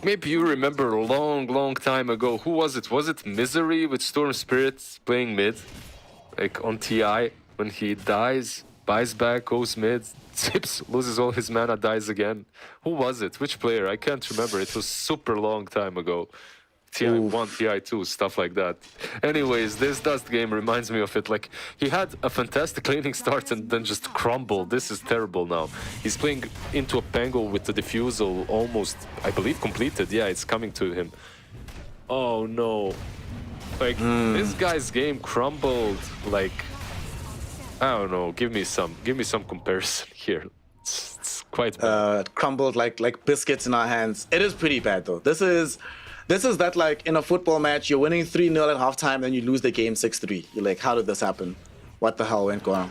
Speaker 8: maybe you remember a long time ago. Who was it? Was it Misery with Storm Spirit playing mid? Like on TI, when he dies, buys back, goes mid, zips, loses all his mana, dies again. Who was it? Which player? I can't remember. It was super long time ago. TI1, TI2, stuff like that. Anyways, this Dust game reminds me of it. Like, he had a fantastic laning start and then just crumbled. This is terrible now. He's playing into a Pango with the Diffusal almost, I believe, completed. Yeah, it's coming to him. Oh no. Like, this guy's game crumbled. Like, I don't know. Give me some comparison here. It's quite bad.
Speaker 9: Crumbled like biscuits in our hands. It is pretty bad though. This is that, like, in a football match, you're winning 3-0 at halftime, then you lose the game 6-3. You're like, how did this happen? What the hell went on?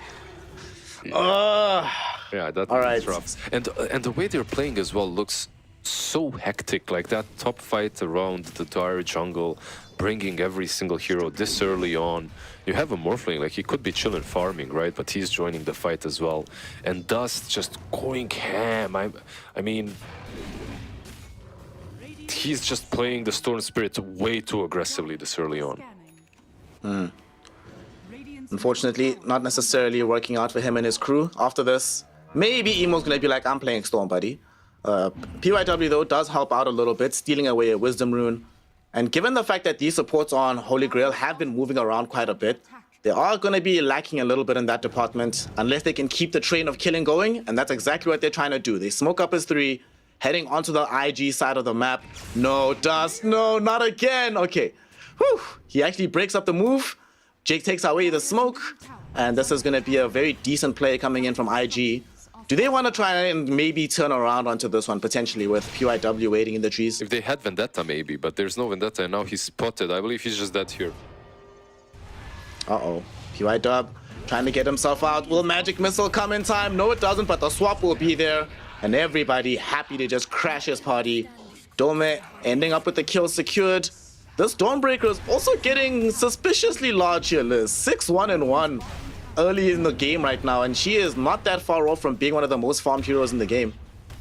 Speaker 8: Yeah, that's
Speaker 9: right.
Speaker 8: rough. And the way they're playing as well looks so hectic. Like that top fight around the dire jungle, bringing every single hero this early on. You have a Morphling, like he could be chilling farming, right? But he's joining the fight as well. And Dust just going ham. I mean, he's just playing the Storm Spirit way too aggressively this early on.
Speaker 9: Unfortunately, not necessarily working out for him and his crew. After this, maybe Emo's gonna be like, I'm playing Storm, buddy. PYW, though, does help out a little bit, stealing away a Wisdom Rune. And given the fact that these supports on Holy Grail have been moving around quite a bit, they are going to be lacking a little bit in that department unless they can keep the train of killing going, and that's exactly what they're trying to do. They smoke up his 3, heading onto the IG side of the map. No, Dust, no, not again. Okay, whew. He actually breaks up the move. Jake takes away the smoke, and this is going to be a very decent play coming in from IG. Do they want to try and maybe turn around onto this one, potentially, with PYW waiting in the trees?
Speaker 8: If they had Vendetta, maybe, but there's no Vendetta, and now he's spotted. I believe he's just dead here.
Speaker 9: Uh-oh. PYW trying to get himself out. Will Magic Missile come in time? No, it doesn't, but the swap will be there, and everybody happy to just crash his party. Dome ending up with the kill secured. This Dawnbreaker is also getting suspiciously large here, Liz. 6-1-1. Early in the game right now, and she is not that far off from being one of the most farmed heroes in the game.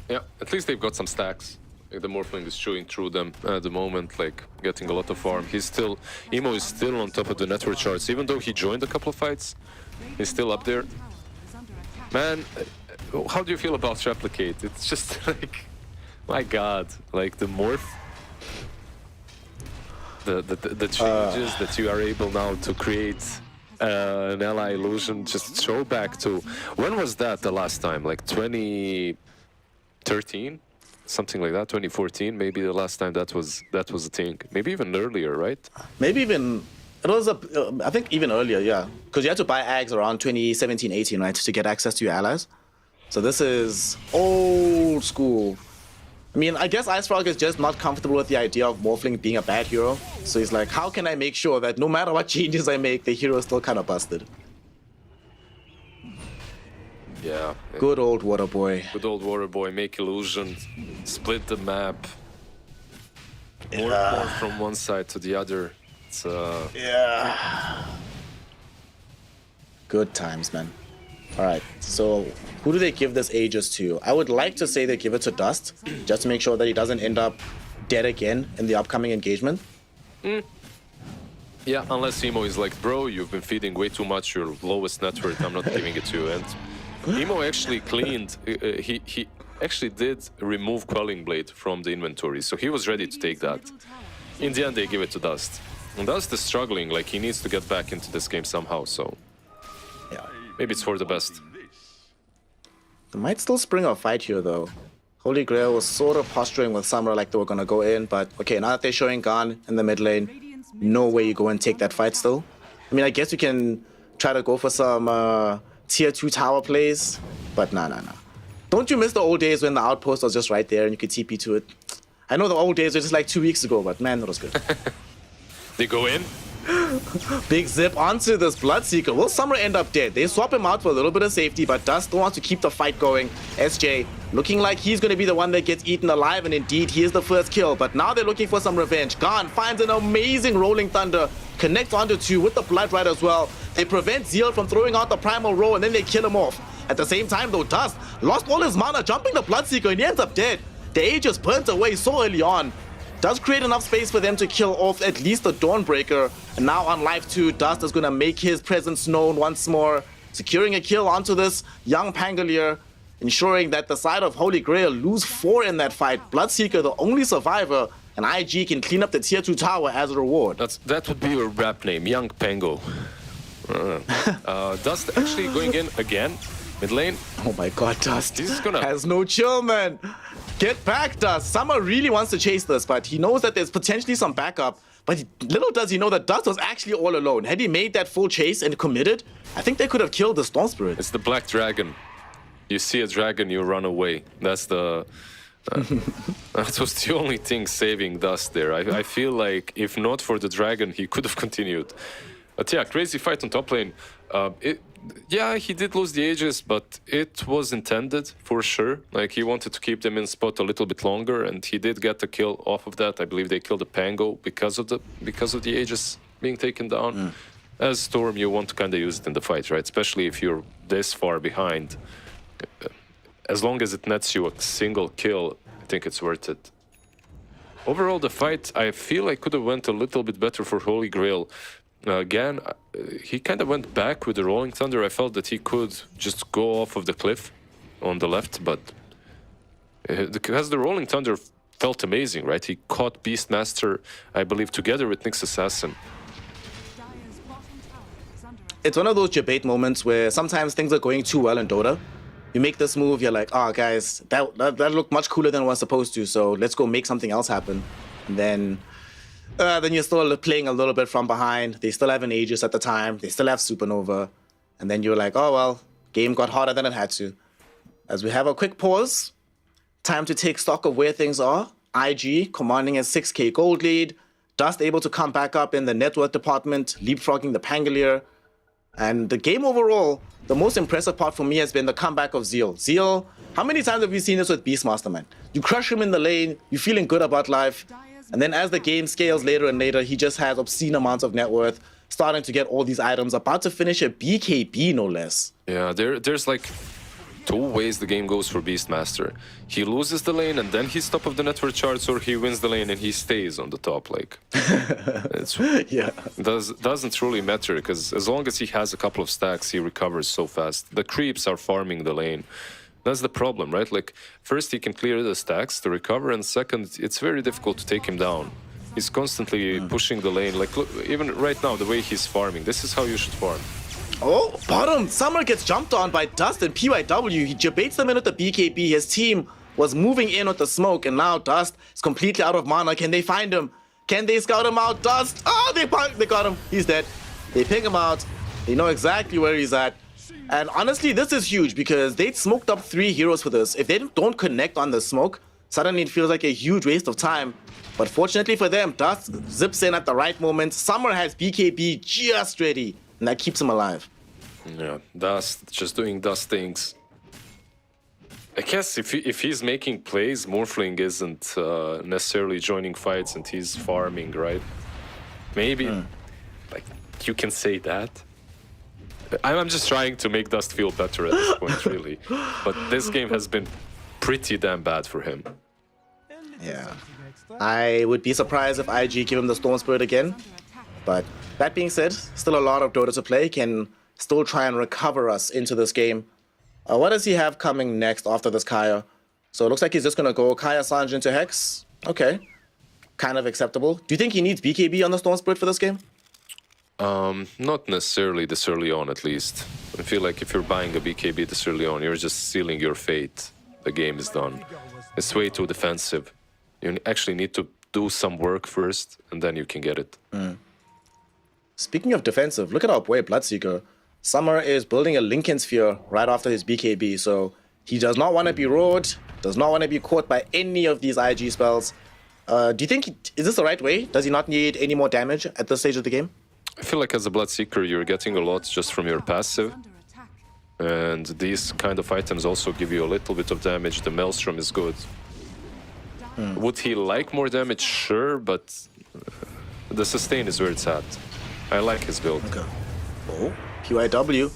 Speaker 8: Yeah, at least they've got some stacks. Like the Morphling is chewing through them at the moment, like getting a lot of farm. Emo is still on top of the network charts, even though he joined a couple of fights. He's still up there. Man, how do you feel about Replicate? It's just like, my God, like the morph, the changes that you are able now to create. An ally illusion, just throw back to, when was that the last time? Like 2013, something like that. 2014, maybe the last time that was a thing. Maybe even earlier, right?
Speaker 9: Maybe even it was I think even earlier, yeah. Because you had to buy Ags around 2017-18, right, to get access to your allies. So this is old school. I mean, I guess IceFrog is just not comfortable with the idea of Morphling being a bad hero. So he's like, how can I make sure that no matter what changes I make, the hero is still kind of busted?
Speaker 8: Yeah.
Speaker 9: Good old Water Boy.
Speaker 8: Good old Water Boy, make illusion, split the map. More from one side to the other. It's
Speaker 9: Yeah. Good times, man. All right, so who do they give this Aegis to? I would like to say they give it to Dust, just to make sure that he doesn't end up dead again in the upcoming engagement.
Speaker 8: Yeah, unless Emo is like, bro, you've been feeding way too much your lowest net worth, I'm not giving it to you. And Emo actually cleaned, he actually did remove Quelling Blade from the inventory, so he was ready to take that. In the end, they give it to Dust. And Dust is struggling, like he needs to get back into this game somehow, so
Speaker 9: Yeah.
Speaker 8: maybe it's for the best.
Speaker 9: They might still spring a fight here, though. Holy Grail was sort of posturing with Summer like they were going to go in, but okay, now that they're showing Gone in the mid lane, no way you go and take that fight still. I mean, I guess you can try to go for some tier 2 tower plays, but nah. Don't you miss the old days when the outpost was just right there and you could TP to it? I know the old days were just like 2 weeks ago, but man, that was good.
Speaker 8: They go in.
Speaker 9: Big zip onto this Bloodseeker. Will Summer end up dead? They swap him out for a little bit of safety, but Dust still wants to keep the fight going. SJ looking like he's going to be the one that gets eaten alive, and indeed he is the first kill, but now they're looking for some revenge. Gone finds an amazing Rolling Thunder, connects onto 2 with the Blood Rite as well. They prevent Zeal from throwing out the Primal Row, and then they kill him off. At the same time though, Dust lost all his mana jumping the Bloodseeker, and he ends up dead. The Aegis burnt away so early on. Does create enough space for them to kill off at least the Dawnbreaker. And now on life 2, Dust is going to make his presence known once more, securing a kill onto this young Pangolier, ensuring that the side of Holy Grail lose 4 in that fight. Bloodseeker, the only survivor, and IG can clean up the tier 2 tower as a reward.
Speaker 8: That would be your rap name, Young Pango. Dust actually going in again, mid lane.
Speaker 9: Oh my god, Dust
Speaker 8: He's gonna...
Speaker 9: has no chill, man. Get back, Dust. Summer really wants to chase this, but he knows that there's potentially some backup. But little does he know that Dust was actually all alone. Had he made that full chase and committed, I think they could have killed the Storm Spirit.
Speaker 8: It's the Black Dragon. You see a dragon, you run away. That's the... that was the only thing saving Dust there. I feel like if not for the dragon, he could have continued. But yeah, crazy fight on top lane. Yeah, he did lose the Aegis, but it was intended for sure. Like, he wanted to keep them in spot a little bit longer, and he did get a kill off of that. I believe they killed the Pango because of the Aegis being taken down. As Storm, you want to kind of use it in the fight, right? Especially if you're this far behind. As long as it nets you a single kill, I think it's worth it. Overall, the fight, I feel like could have went a little bit better for Holy Grail. Again, he kind of went back with the Rolling Thunder. I felt that he could just go off of the cliff on the left, but because the Rolling Thunder felt amazing, right? He caught Beastmaster, I believe, together with Nyx Assassin.
Speaker 9: It's one of those debate moments where sometimes things are going too well in Dota. You make this move, you're like, oh, guys, that looked much cooler than it was supposed to, so let's go make something else happen. And then you're still playing a little bit from behind. They still have an Aegis at the time. They still have Supernova. And then you're like, oh, well, game got harder than it had to. As we have a quick pause, time to take stock of where things are. IG commanding a 6k gold lead. Dust able to come back up in the network department, leapfrogging the Pangolier. And the game overall, the most impressive part for me has been the comeback of Zeal. Zeal, how many times have you seen this with Beastmaster, man? You crush him in the lane, you're feeling good about life, and then as the game scales later and later, he just has obscene amounts of net worth, starting to get all these items, about to finish a BKB, no less.
Speaker 8: Yeah, there's like two ways the game goes for Beastmaster. He loses the lane and then he's top of the network charts, or he wins the lane and he stays on the top. Like,
Speaker 9: yeah,
Speaker 8: doesn't really matter, because as long as he has a couple of stacks, he recovers so fast. The creeps are farming the lane. That's the problem, right? Like, first he can clear the stacks to recover, and second, it's very difficult to take him down. He's constantly pushing the lane. Like, look, even right now, the way he's farming, this is how you should farm.
Speaker 9: Oh, bottom! Summer gets jumped on by Dust and PYW. He debates them in with the BKB. His team was moving in with the smoke, and now Dust is completely out of mana. Can they find him? Can they scout him out? Dust! Oh, they got him. He's dead. They pick him out. They know exactly where he's at. And honestly, this is huge because they smoked up 3 heroes for this. If they don't connect on the smoke, suddenly it feels like a huge waste of time. But fortunately for them, Dust zips in at the right moment. Summer has BKB just ready, and that keeps him alive.
Speaker 8: Yeah, Dust, just doing Dust things. I guess if he's making plays, Morphling isn't necessarily joining fights and he's farming, right? Maybe, like, you can say that. I'm just trying to make Dust feel better at this point, really. But this game has been pretty damn bad for him.
Speaker 9: Yeah. I would be surprised if IG give him the Storm Spirit again. But that being said, still a lot of Dota to play. Can still try and recover us into this game. What does he have coming next after this Kaya? So it looks like he's just going to go Kaya Sanj into Hex. Okay. Kind of acceptable. Do you think he needs BKB on the Storm Spirit for this game?
Speaker 8: Not necessarily this early on, at least. I feel like if you're buying a BKB this early on, you're just sealing your fate. The game is done. It's way too defensive. You actually need to do some work first, and then you can get it.
Speaker 9: Speaking of defensive, look at our boy Bloodseeker. Summer is building a Lincoln Sphere right after his BKB, so he does not want to be roared, does not want to be caught by any of these IG spells. Do you think, is this the right way? Does he not need any more damage at this stage of the game?
Speaker 8: I feel like as a Bloodseeker, you're getting a lot just from your passive. And these kind of items also give you a little bit of damage. The Maelstrom is good. Would he like more damage? Sure, but the sustain is where it's at. I like his build.
Speaker 9: Okay. Oh, PYW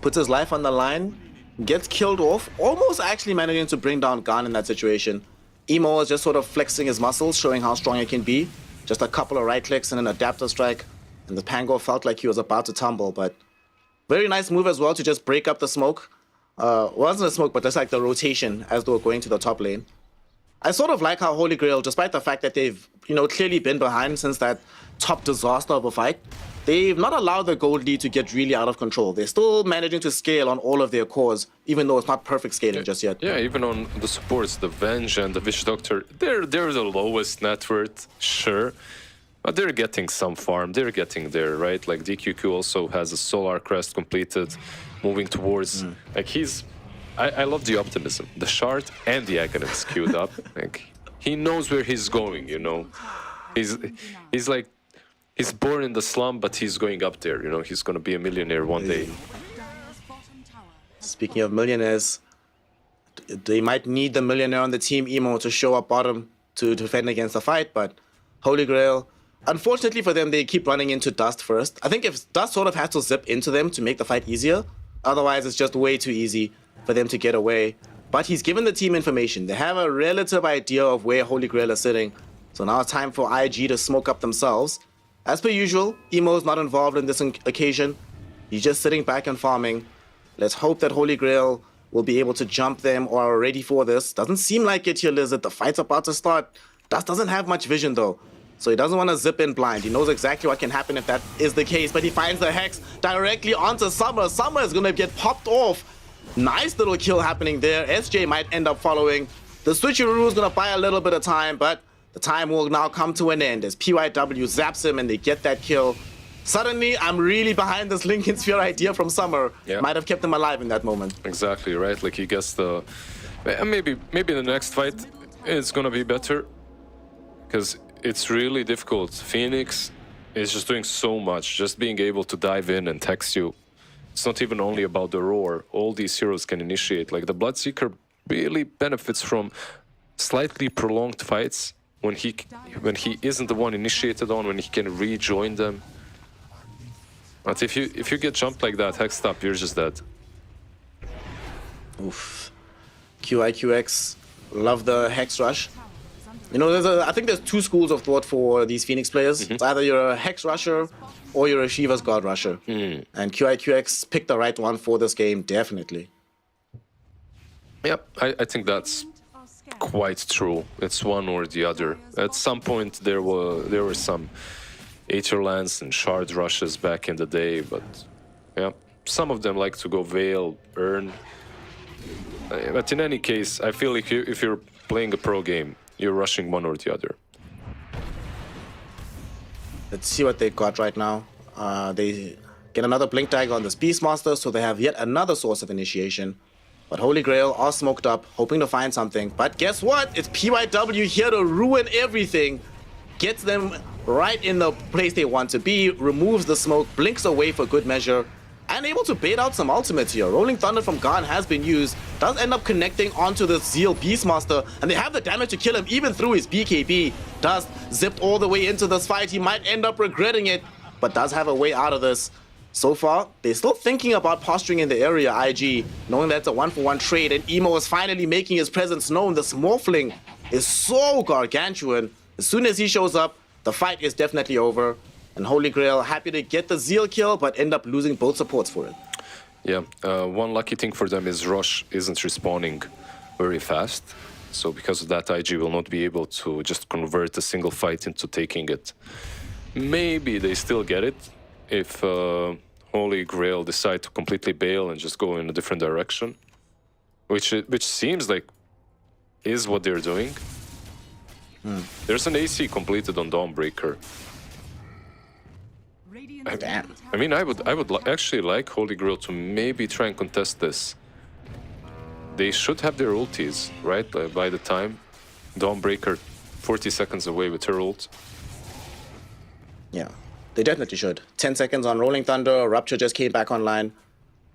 Speaker 9: puts his life on the line, gets killed off, almost actually managing to bring down Gan in that situation. Emo is just sort of flexing his muscles, showing how strong he can be. Just a couple of right clicks and an adapter strike. And the Pango felt like he was about to tumble, but very nice move as well to just break up the smoke. Wasn't a smoke, but just like the rotation as they were going to the top lane. I sort of like how Holy Grail, despite the fact that they've, clearly been behind since that top disaster of a fight, they've not allowed the gold lead to get really out of control. They're still managing to scale on all of their cores, even though it's not perfect scaling just yet.
Speaker 8: Yeah, even on the supports, the Venge and the Witch Doctor, they're the lowest net worth, sure. But they're getting some farm, they're getting there, right? Like DQQ also has a Solar Crest completed, moving towards, like I love the optimism. The Shard and the Aghanim's queued up. Like, he knows where he's going, He's like, he's born in the slum, but he's going up there, He's gonna be a millionaire one day.
Speaker 9: Speaking of millionaires, they might need the millionaire on the team emo to show up bottom to defend against the fight, but Holy Grail, unfortunately for them, they keep running into Dust first. I think if Dust sort of has to zip into them to make the fight easier, otherwise it's just way too easy for them to get away. But he's given the team information. They have a relative idea of where Holy Grail is sitting. So now it's time for IG to smoke up themselves. As per usual, Emo's not involved in this occasion. He's just sitting back and farming. Let's hope that Holy Grail will be able to jump them or are ready for this. Doesn't seem like it here, Lizard. The fight's about to start. Dust doesn't have much vision though. So he doesn't want to zip in blind. He knows exactly what can happen if that is the case. But he finds the Hex directly onto Summer. Summer is going to get popped off. Nice little kill happening there. SJ might end up following. The switcheroo is going to buy a little bit of time, but the time will now come to an end as PYW zaps him and they get that kill. Suddenly, I'm really behind this Lincoln Sphere idea from Summer.
Speaker 8: Yeah.
Speaker 9: Might have kept him alive in that moment.
Speaker 8: Exactly, right? Like he gets the... Maybe the next fight is gonna be better. Because it's really difficult. Phoenix is just doing so much. Just being able to dive in and text you. It's not even only about the roar. All these heroes can initiate. Like the Bloodseeker really benefits from slightly prolonged fights when he isn't the one initiated on, when he can rejoin them. But if you get jumped like that, hexed up, you're just dead.
Speaker 9: Oof. QIQX, love the Hex Rush. You know, I think there's two schools of thought for these Phoenix players. It's either you're a Hex Rusher or you're a Shiva's God Rusher. And QIQX picked the right one for this game, definitely.
Speaker 8: Yep, I think that's quite true. It's one or the other. At some point there were some Aether Lance and Shard rushes back in the day, but yeah, some of them like to go Veil, Urn. But in any case, I feel like if you're playing a pro game, you're rushing one or the other.
Speaker 9: Let's see what they got right now. They get another Blink Dagger on this Beastmaster, so they have yet another source of initiation. But Holy Grail are smoked up, hoping to find something. But guess what? It's PYW here to ruin everything. Gets them right in the place they want to be, removes the smoke, blinks away for good measure, and able to bait out some ultimates here. Rolling Thunder from Garn has been used, does end up connecting onto the Zeal Beastmaster, and they have the damage to kill him even through his BKB. Dust zipped all the way into this fight. He might end up regretting it, but does have a way out of this. So far, they're still thinking about posturing in the area, IG, knowing that's a 1-for-1 trade, and Emo is finally making his presence known. This Morphling is so gargantuan. As soon as he shows up, the fight is definitely over. And Holy Grail happy to get the Zeal kill, but end up losing both supports for it.
Speaker 8: Yeah, one lucky thing for them is Rosh isn't respawning very fast. So because of that, IG will not be able to just convert a single fight into taking it. Maybe they still get it if Holy Grail decide to completely bail and just go in a different direction. Which seems like is what they're doing. There's an AC completed on Dawnbreaker. I mean, I would actually like Holy Grail to maybe try and contest this. They should have their ultis, right? By the time Dawnbreaker 40 seconds away with her ult.
Speaker 9: Yeah, they definitely should. 10 seconds on Rolling Thunder, Rupture just came back online.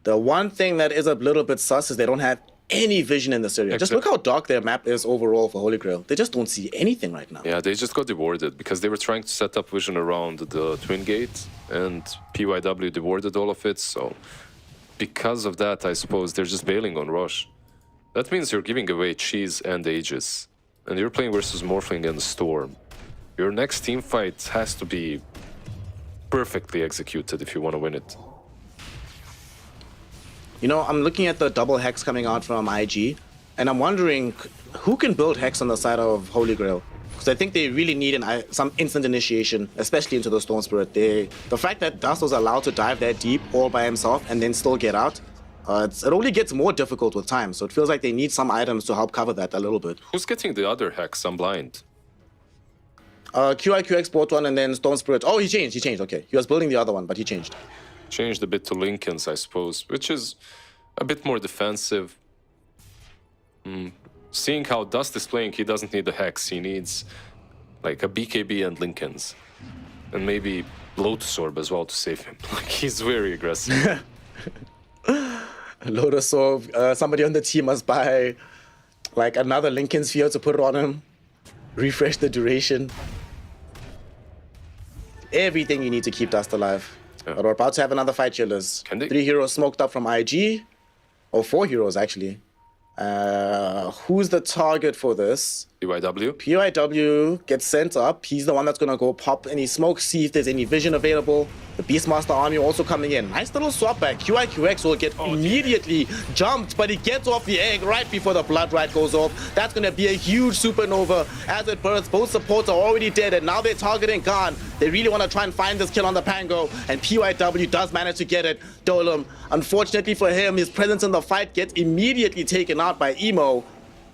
Speaker 9: The one thing that is a little bit sus is they don't have any vision in this area. Just look how dark their map is overall for Holy Grail. They just don't see anything right now.
Speaker 8: Yeah, they just got dewarded because they were trying to set up vision around the Twin Gate and PYW dewarded all of it. So because of that, I suppose they're just bailing on Rush. That means you're giving away Cheese and Aegis. And you're playing versus Morphling and Storm. Your next team fight has to be perfectly executed if you want to win it.
Speaker 9: You know, I'm looking at the double Hex coming out from IG, and I'm wondering who can build Hex on the side of Holy Grail? Because I think they really need some instant initiation, especially into the Storm Spirit. The fact that Dust was allowed to dive that deep all by himself and then still get out, it only gets more difficult with time. So it feels like they need some items to help cover that a little bit.
Speaker 8: Who's getting the other Hex? I'm blind.
Speaker 9: QIQX bought one and then Storm Spirit. Oh, he changed, okay. He was building the other one, but he changed.
Speaker 8: Changed a bit to Lincoln's, I suppose, which is a bit more defensive. Seeing how Dust is playing, he doesn't need the Hex. He needs like a BKB and Lincoln's. And maybe Lotus Orb as well to save him. Like, he's very aggressive.
Speaker 9: Lotus Orb. Somebody on the team must buy like another Lincoln Sphere to put it on him. Refresh the duration. Everything you need to keep Dust alive.
Speaker 8: Yeah.
Speaker 9: But we're about to have another fight, chillers.
Speaker 8: Can they?
Speaker 9: 3 heroes smoked up from IG. Or 4 heroes, actually. Who's the target for this?
Speaker 8: PYW?
Speaker 9: PYW gets sent up. He's the one that's going to go pop any smoke, see if there's any vision available. The Beastmaster army also coming in. Nice little swap back. QIQX will get immediately jumped, but he gets off the egg right before the blood rite goes off. That's going to be a huge supernova as it bursts. Both supports are already dead, and now they're targeting Khan. They really want to try and find this kill on the Pango, and PYW does manage to get it. Dolem, unfortunately for him, his presence in the fight gets immediately taken out by Emo.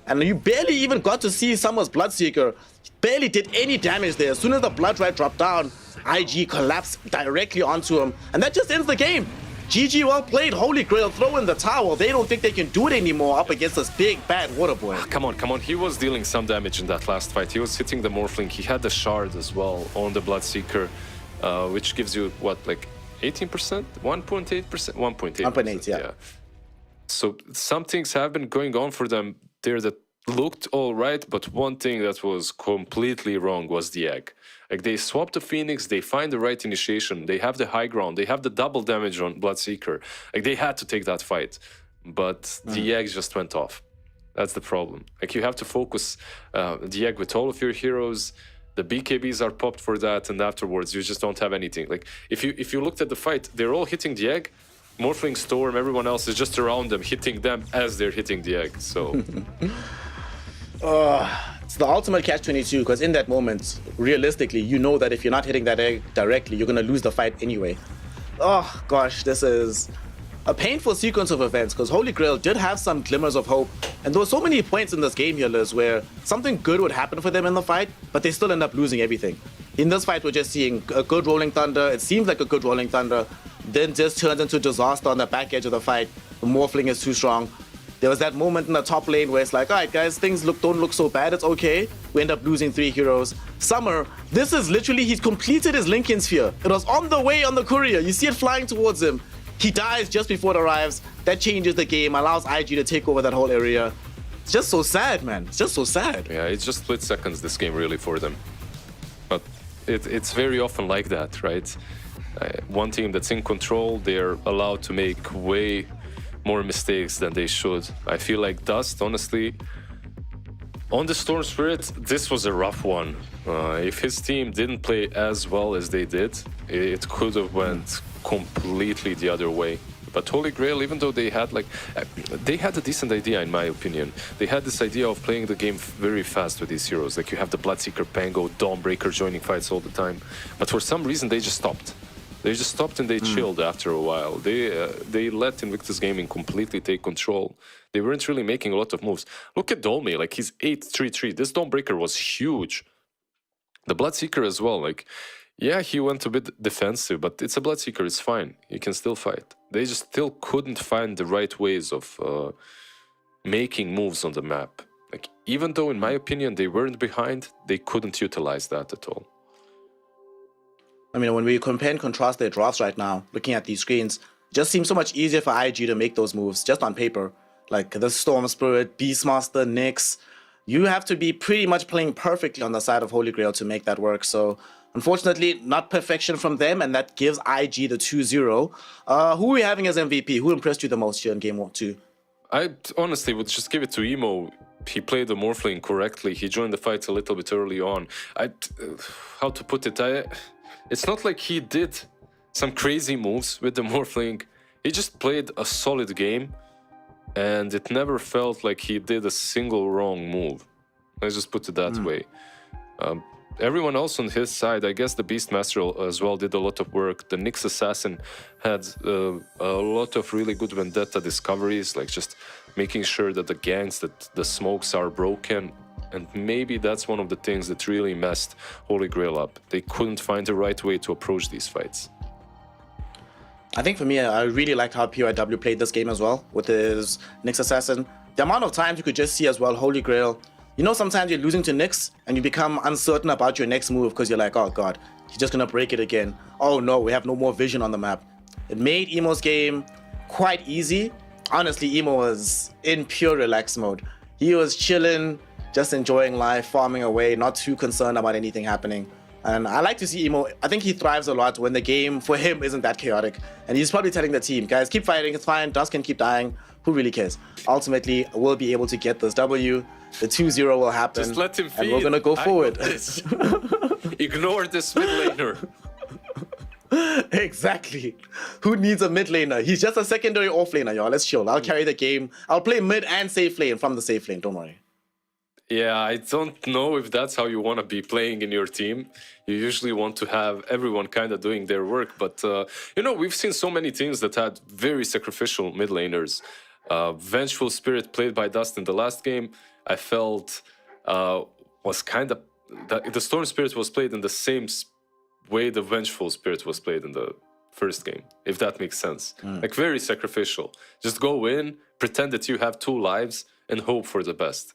Speaker 9: And you barely even got to see Summer's Bloodseeker. Barely did any damage there. As soon as the Blood Rite dropped down, IG collapsed directly onto him. And that just ends the game. GG, well played. Holy Grail, throw in the towel. They don't think they can do it anymore up against this big, bad water boy.
Speaker 8: Come on, come on. He was dealing some damage in that last fight. He was hitting the Morphling. He had the shard as well on the Bloodseeker, which gives you, what, like 18%? 1.8%? 1.8%.
Speaker 9: 1.8, yeah.
Speaker 8: So some things have been going on for them there that looked all right, but one thing that was completely wrong was the egg. Like, they swapped the Phoenix, they find the right initiation, they have the high ground, they have the double damage on Bloodseeker. Like, they had to take that fight, but the egg just went off. That's the problem. Like, you have to focus the egg with all of your heroes. The BKBs are popped for that, and afterwards you just don't have anything. Like, if you looked at the fight, they're all hitting the egg. Morphling, Storm, everyone else is just around them, hitting them as they're hitting the egg, so...
Speaker 9: It's the ultimate catch-22, because in that moment, realistically, you know that if you're not hitting that egg directly, you're going to lose the fight anyway. Oh, gosh, this is a painful sequence of events, because Holy Grail did have some glimmers of hope. And there were so many points in this game here, Liz, where something good would happen for them in the fight, but they still end up losing everything. In this fight, we're just seeing a good Rolling Thunder. It seems like a good Rolling Thunder. Then just turns into disaster on the back edge of the fight. The Morphling is too strong. There was that moment in the top lane where it's like, all right, guys, things don't look so bad. It's okay. We end up losing 3 heroes. Summer, this is literally, he's completed his Lincoln Sphere. It was on the way on the courier. You see it flying towards him. He dies just before it arrives. That changes the game, allows IG to take over that whole area. It's just so sad, man. It's just so sad.
Speaker 8: Yeah, it's just split seconds, this game, really, for them. But it's very often like that, right? One team that's in control, they're allowed to make way more mistakes than they should. I feel like Dust, honestly, on the Storm Spirit, this was a rough one. If his team didn't play as well as they did, it could have went completely the other way. But Holy Grail, even though they had a decent idea, in my opinion. They had this idea of playing the game very fast with these heroes. Like, you have the Bloodseeker, Pango, Dawnbreaker joining fights all the time. But for some reason, they just stopped. They just stopped and they chilled after a while. They let Invictus Gaming completely take control. They weren't really making a lot of moves. Look at Dolme, like, he's 8-3-3. This Dawnbreaker was huge. The Bloodseeker as well, like, yeah, he went a bit defensive, but it's a Bloodseeker, it's fine. You can still fight. They just still couldn't find the right ways of making moves on the map. Like, even though, in my opinion, they weren't behind, they couldn't utilize that at all.
Speaker 9: I mean, when we compare and contrast their drafts right now, looking at these screens, it just seems so much easier for IG to make those moves, just on paper. Like the Storm Spirit, Beastmaster, Nyx. You have to be pretty much playing perfectly on the side of Holy Grail to make that work. So, unfortunately, not perfection from them, and that gives IG the 2-0. Who are we having as MVP? Who impressed you the most here in Game 2?
Speaker 8: I honestly would just give it to Emo. He played the Morphling correctly. He joined the fight a little bit early on. How to put it? It's not like he did some crazy moves with the Morphling. He just played a solid game, and it never felt like he did a single wrong move. Let's just put it that way. Everyone else on his side, I guess the Beastmaster as well did a lot of work. The Nyx Assassin had a lot of really good Vendetta discoveries, like just making sure that the gangs, that the smokes are broken. And maybe that's one of the things that really messed Holy Grail up. They couldn't find the right way to approach these fights.
Speaker 9: I think for me, I really liked how PYW played this game as well, with his Nyx Assassin. The amount of times you could just see as well, Holy Grail. You know, sometimes you're losing to Nyx, and you become uncertain about your next move because you're like, oh god, he's just going to break it again. Oh no, we have no more vision on the map. It made Emo's game quite easy, honestly, Emo was in pure relax mode. He was chilling, just enjoying life, farming away, not too concerned about anything happening. And I like to see Emo. I think he thrives a lot when the game for him isn't that chaotic. And he's probably telling the team, guys, keep fighting, it's fine, Dust can keep dying. Who really cares? Ultimately, we'll be able to get this W. The 2-0 will happen.
Speaker 8: Just let him feed.
Speaker 9: And we're gonna go forward.
Speaker 8: Ignore this mid laner.
Speaker 9: Exactly. Who needs a mid laner? He's just a secondary off laner, y'all. Let's chill. I'll carry the game. I'll play mid and safe lane from the safe lane. Don't worry.
Speaker 8: Yeah, I don't know if that's how you want to be playing in your team. You usually want to have everyone kind of doing their work. But, you know, we've seen so many teams that had very sacrificial mid laners. Vengeful Spirit played by Dust in the last game, I felt was kind of... The Storm Spirit was played in the same way the Vengeful Spirit was played in the first game, if that makes sense. Like, very sacrificial. Just go in, pretend that you have 2 lives, and hope for the best.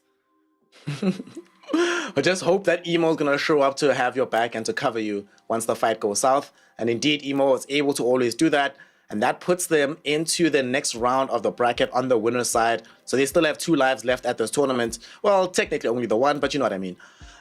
Speaker 9: But just hope that Emo is going to show up to have your back and to cover you once the fight goes south. And indeed, Emo is able to always do that. And that puts them into the next round of the bracket on the winner's side. So they still have 2 lives left at this tournament. Well, technically only the 1, but you know what I mean.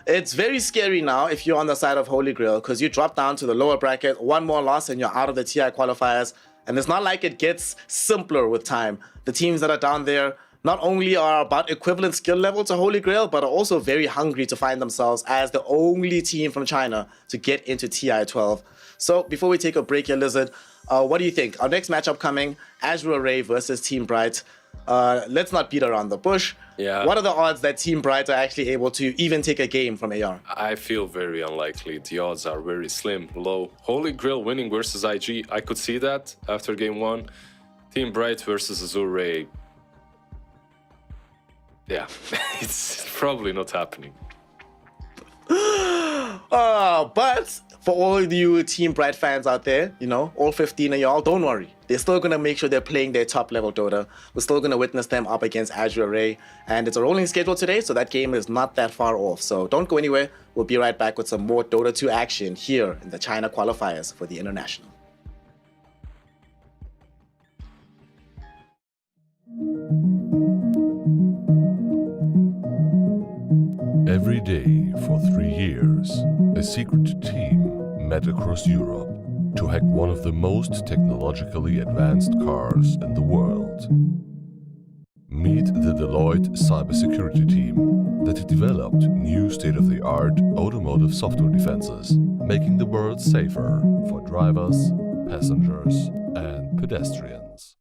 Speaker 9: It's very scary now if you're on the side of Holy Grail, because you drop down to the lower bracket, 1 more loss and you're out of the TI qualifiers. And it's not like it gets simpler with time. The teams that are down there not only are about equivalent skill level to Holy Grail, but are also very hungry to find themselves as the only team from China to get into TI 12. So before we take a break here, Lizard, what do you think? Our next matchup coming, Azure Ray versus Team Bright. Let's not beat around the bush.
Speaker 8: Yeah.
Speaker 9: What are the odds that Team Bright are actually able to even take a game from AR?
Speaker 8: I feel very unlikely. The odds are very slim, low. Holy Grail winning versus IG, I could see that after game 1. Team Bright versus Azure Ray. Yeah, it's probably not happening.
Speaker 9: But for all you Team Bright fans out there, you know, all 15 of y'all, don't worry. They're still going to make sure they're playing their top level Dota. We're still going to witness them up against Azure Ray. And it's a rolling schedule today, so that game is not that far off. So don't go anywhere. We'll be right back with some more Dota 2 action here in the China qualifiers for the International.
Speaker 3: Every day for 3 years, a secret team met across Europe to hack one of the most technologically advanced cars in the world. Meet the Deloitte cybersecurity team that developed new state-of-the-art automotive software defenses, making the world safer for drivers, passengers, and pedestrians.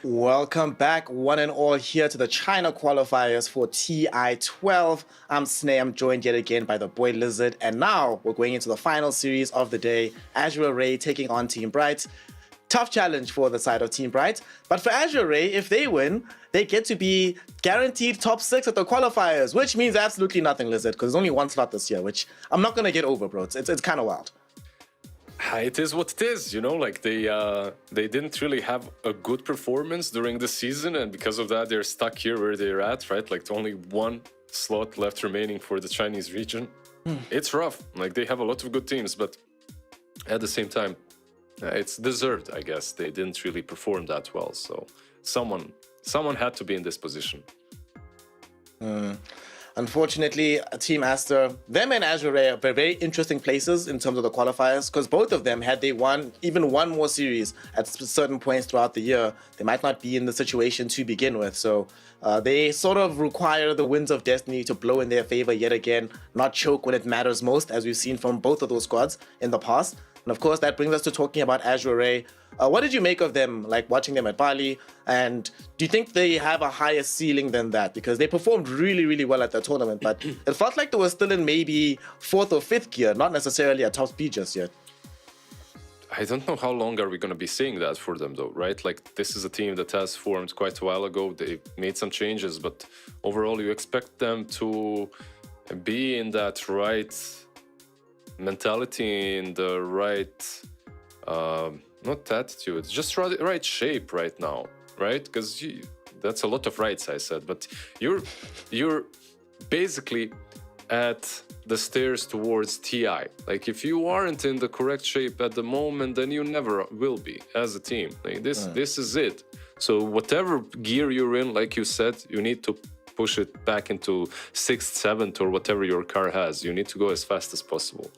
Speaker 9: Welcome back, one and all, here to the China qualifiers for TI12. I'm Snay, I'm joined yet again by the boy Lizard, and now we're going into the final series of the day. Azure Ray taking on Team Bright. Tough challenge for the side of Team Bright, but for Azure Ray, if they win, they get to be guaranteed top 6 at the qualifiers, which means absolutely nothing, Lizard, because there's only one slot this year, which I'm not going to get over, bro. It's kind of wild.
Speaker 8: It is what it is, you know, like they didn't really have a good performance during the season, and because of that they're stuck here where they're at, right? Like only one slot left remaining for the Chinese region. It's rough. Like they have a lot of good teams, but at the same time, it's deserved, I guess. They didn't really perform that well, so someone had to be in this position.
Speaker 9: Unfortunately, Team Aster, them and Azure Ray are very interesting places in terms of the qualifiers, because both of them, had they won even one more series at certain points throughout the year, they might not be in the situation to begin with. So they sort of require the winds of destiny to blow in their favor yet again, not choke when it matters most, as we've seen from both of those squads in the past. And of course, that brings us to talking about Azure Ray. What did you make of them, like watching them at Bali? And do you think they have a higher ceiling than that? Because they performed really, really well at the tournament, but it felt like they were still in maybe 4th or 5th gear, not necessarily at top speed just yet.
Speaker 8: I don't know how long are we going to be seeing that for them, though, right? Like, this is a team that has formed quite a while ago. They made some changes, but overall, you expect them to be in that right mentality, in the right... not attitude, just right shape right now, right? Because that's a lot of rights, I said, but you're basically at the stairs towards TI. Like, if you aren't in the correct shape at the moment, then you never will be as a team. Like, this is it. So whatever gear you're in, like you said, you need to push it back into 6th, 7th, or whatever your car has. You need to go as fast as possible.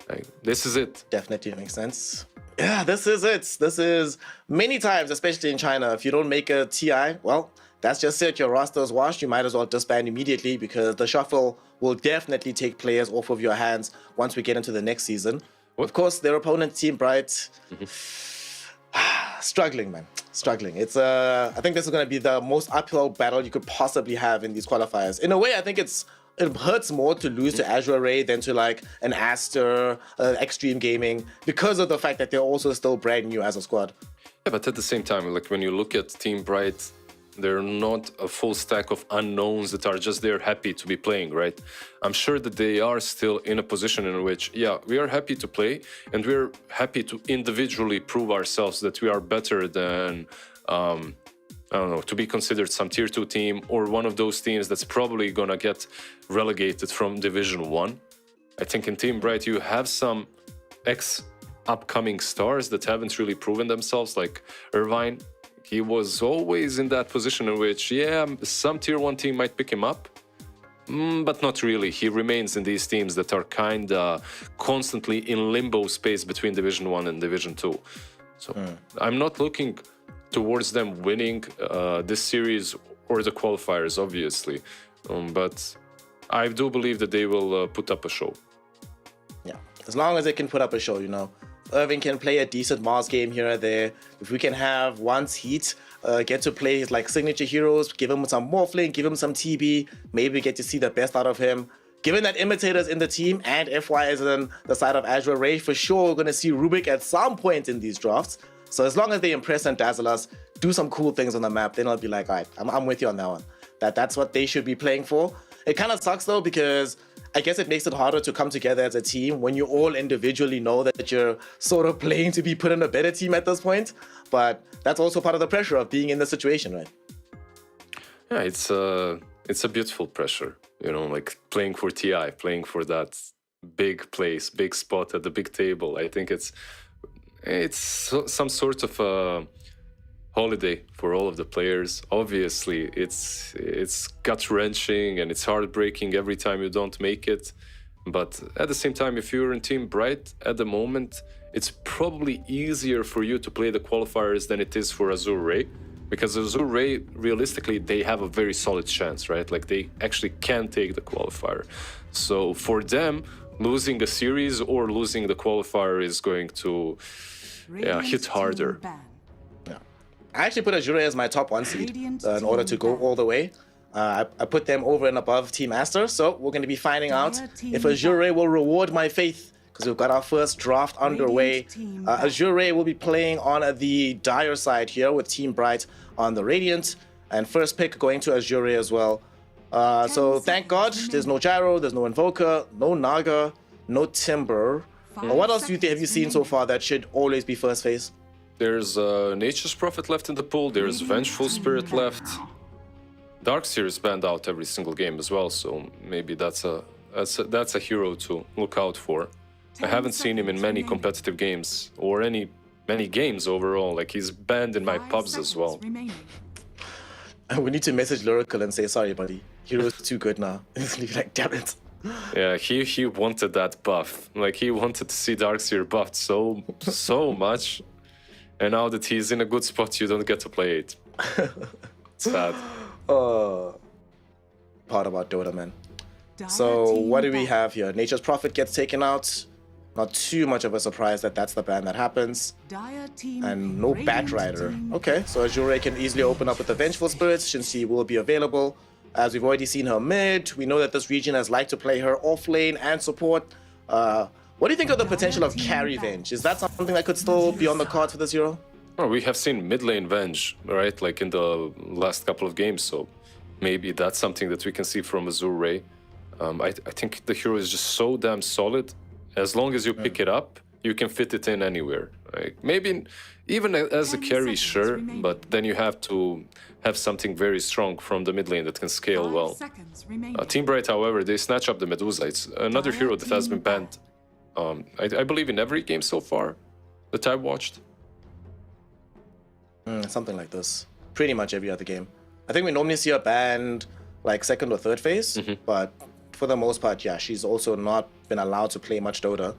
Speaker 8: Like, this is it.
Speaker 9: Definitely makes sense. Yeah, this is it. This is many times, especially in China, if you don't make a TI, well, that's just it. Your roster is washed. You might as well disband immediately, because the shuffle will definitely take players off of your hands once we get into the next season. Of course, their opponent, Team Bright, struggling, man. Struggling. It's I think this is going to be the most uphill battle you could possibly have in these qualifiers. In a way, I think it hurts more to lose to Azure Ray than to like an Aster, Xtreme Gaming, because of the fact that they're also still brand new as a squad.
Speaker 8: Yeah, but at the same time, like when you look at Team Bright, they're not a full stack of unknowns that are just there happy to be playing, right? I'm sure that they are still in a position in which, yeah, we are happy to play, and we're happy to individually prove ourselves that we are better than... I don't know, to be considered some tier 2 team, or one of those teams that's probably gonna get relegated from Division 1. I think in Team Bright you have some upcoming stars that haven't really proven themselves, like Irvine. He was always in that position in which, yeah, some tier 1 team might pick him up, but not really. He remains in these teams that are kinda constantly in limbo space between Division 1 and Division 2. So I'm not looking towards them winning this series or the qualifiers, obviously. But I do believe that they will put up a show.
Speaker 9: Yeah, as long as they can put up a show, you know. Irving can play a decent Mars game here or there. If we can have once Heat get to play his like signature heroes, give him some Morphling, give him some TB, maybe we get to see the best out of him. Given that Imitator's in the team and FY is on the side of Azure Ray, for sure we're going to see Rubik at some point in these drafts. So as long as they impress and dazzle us, do some cool things on the map, then I'll be like, all right, I'm with you on that one. That's what they should be playing for. It kind of sucks though, because I guess it makes it harder to come together as a team when you all individually know that you're sort of playing to be put in a better team at this point. But that's also part of the pressure of being in the situation, right?
Speaker 8: Yeah, it's a beautiful pressure, you know, like playing for TI, playing for that big place, big spot at the big table. I think it's some sort of a holiday for all of the players. Obviously, it's gut-wrenching and it's heartbreaking every time you don't make it. But at the same time, if you're in Team Bright at the moment, it's probably easier for you to play the qualifiers than it is for Azure Ray. Because Azure Ray, realistically, they have a very solid chance, right? Like, they actually can take the qualifier. So for them, losing a series or losing the qualifier is going to hit harder.
Speaker 9: Yeah. I actually put Azure Ray as my top 1 seed in order to go all the way. I put them over and above Team Aster, so we're going to be finding out if Azure Ray will reward my faith, because we've got our first draft underway. Azure Ray will be playing on the Dire side here with Team Bright on the Radiant, and first pick going to Azure Ray as well. So thank God there's no Gyro, there's no Invoker, no Naga, no Timber. What else have you seen so far that should always be first phase?
Speaker 8: There's Nature's Prophet left in the pool, there's Vengeful Spirit left. Darkseer is banned out every single game as well, so maybe that's a hero to look out for. I haven't seen him in many competitive games, or many games overall. Like, he's banned in my pubs as well.
Speaker 9: We need to message Lyrical and say, sorry, buddy. Hero's too good now. Like, damn it.
Speaker 8: Yeah, he wanted that buff. Like, he wanted to see Darkseer buffed so much. And now that he's in a good spot, you don't get to play it. It's sad.
Speaker 9: Part about Dota, man. So what do we have here? Nature's Prophet gets taken out. Not too much of a surprise that that's the ban that happens. And no Batrider. Okay, so Azure Ray can easily open up with the Vengeful Spirits since she will be available. As we've already seen her mid, we know that this region has liked to play her off lane and support. What do you think of the potential of carry Venge? Is that something that could still be on the cards for this hero?
Speaker 8: Oh, we have seen mid lane Venge, right? Like in the last couple of games, so maybe that's something that we can see from Azure Ray. I think the hero is just so damn solid. As long as you pick it up, you can fit it in anywhere. Like, maybe even as a carry, sure, but then you have to have something very strong from the mid lane that can scale well. Team Bright, however, they snatch up the Medusa. It's another hero that has been banned, I believe, in every game so far that I've watched.
Speaker 9: Something like this. Pretty much every other game. I think we normally see her banned like second or third phase, but for the most part, yeah, she's also not been allowed to play much Dota.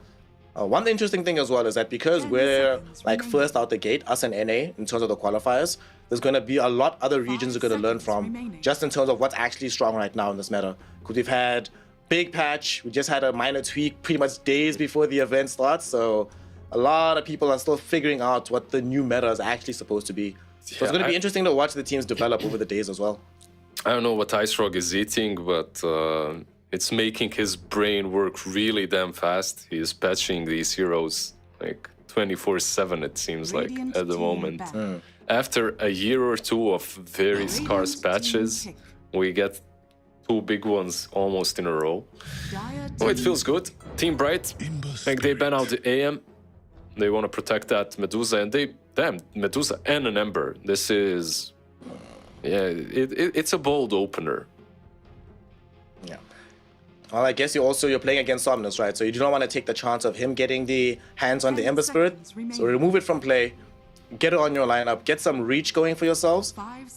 Speaker 9: One interesting thing as well is that because we're like first out the gate, us and NA, in terms of the qualifiers, there's going to be a lot other regions we're going to learn from, just in terms of what's actually strong right now in this meta. Because we've had big patch, we just had a minor tweak pretty much days before the event starts, so a lot of people are still figuring out what the new meta is actually supposed to be. So it's going to be interesting to watch the teams develop over the days as well.
Speaker 8: I don't know what Ice Rock is eating, but it's making his brain work really damn fast. He's patching these heroes like 24/7, it seems like, at the moment. After a year or two of very scarce patches, we get 2 big ones almost in a row. Oh, it feels good. Team Bright, like, they ban out the AM. They want to protect that Medusa, and damn, Medusa and an Ember. This is, yeah, it's a bold opener.
Speaker 9: Yeah. Well, I guess you're playing against Somnus, right? So you do not want to take the chance of him getting the hands on the Ember Spirit. So remove it from play, get it on your lineup, get some reach going for yourselves.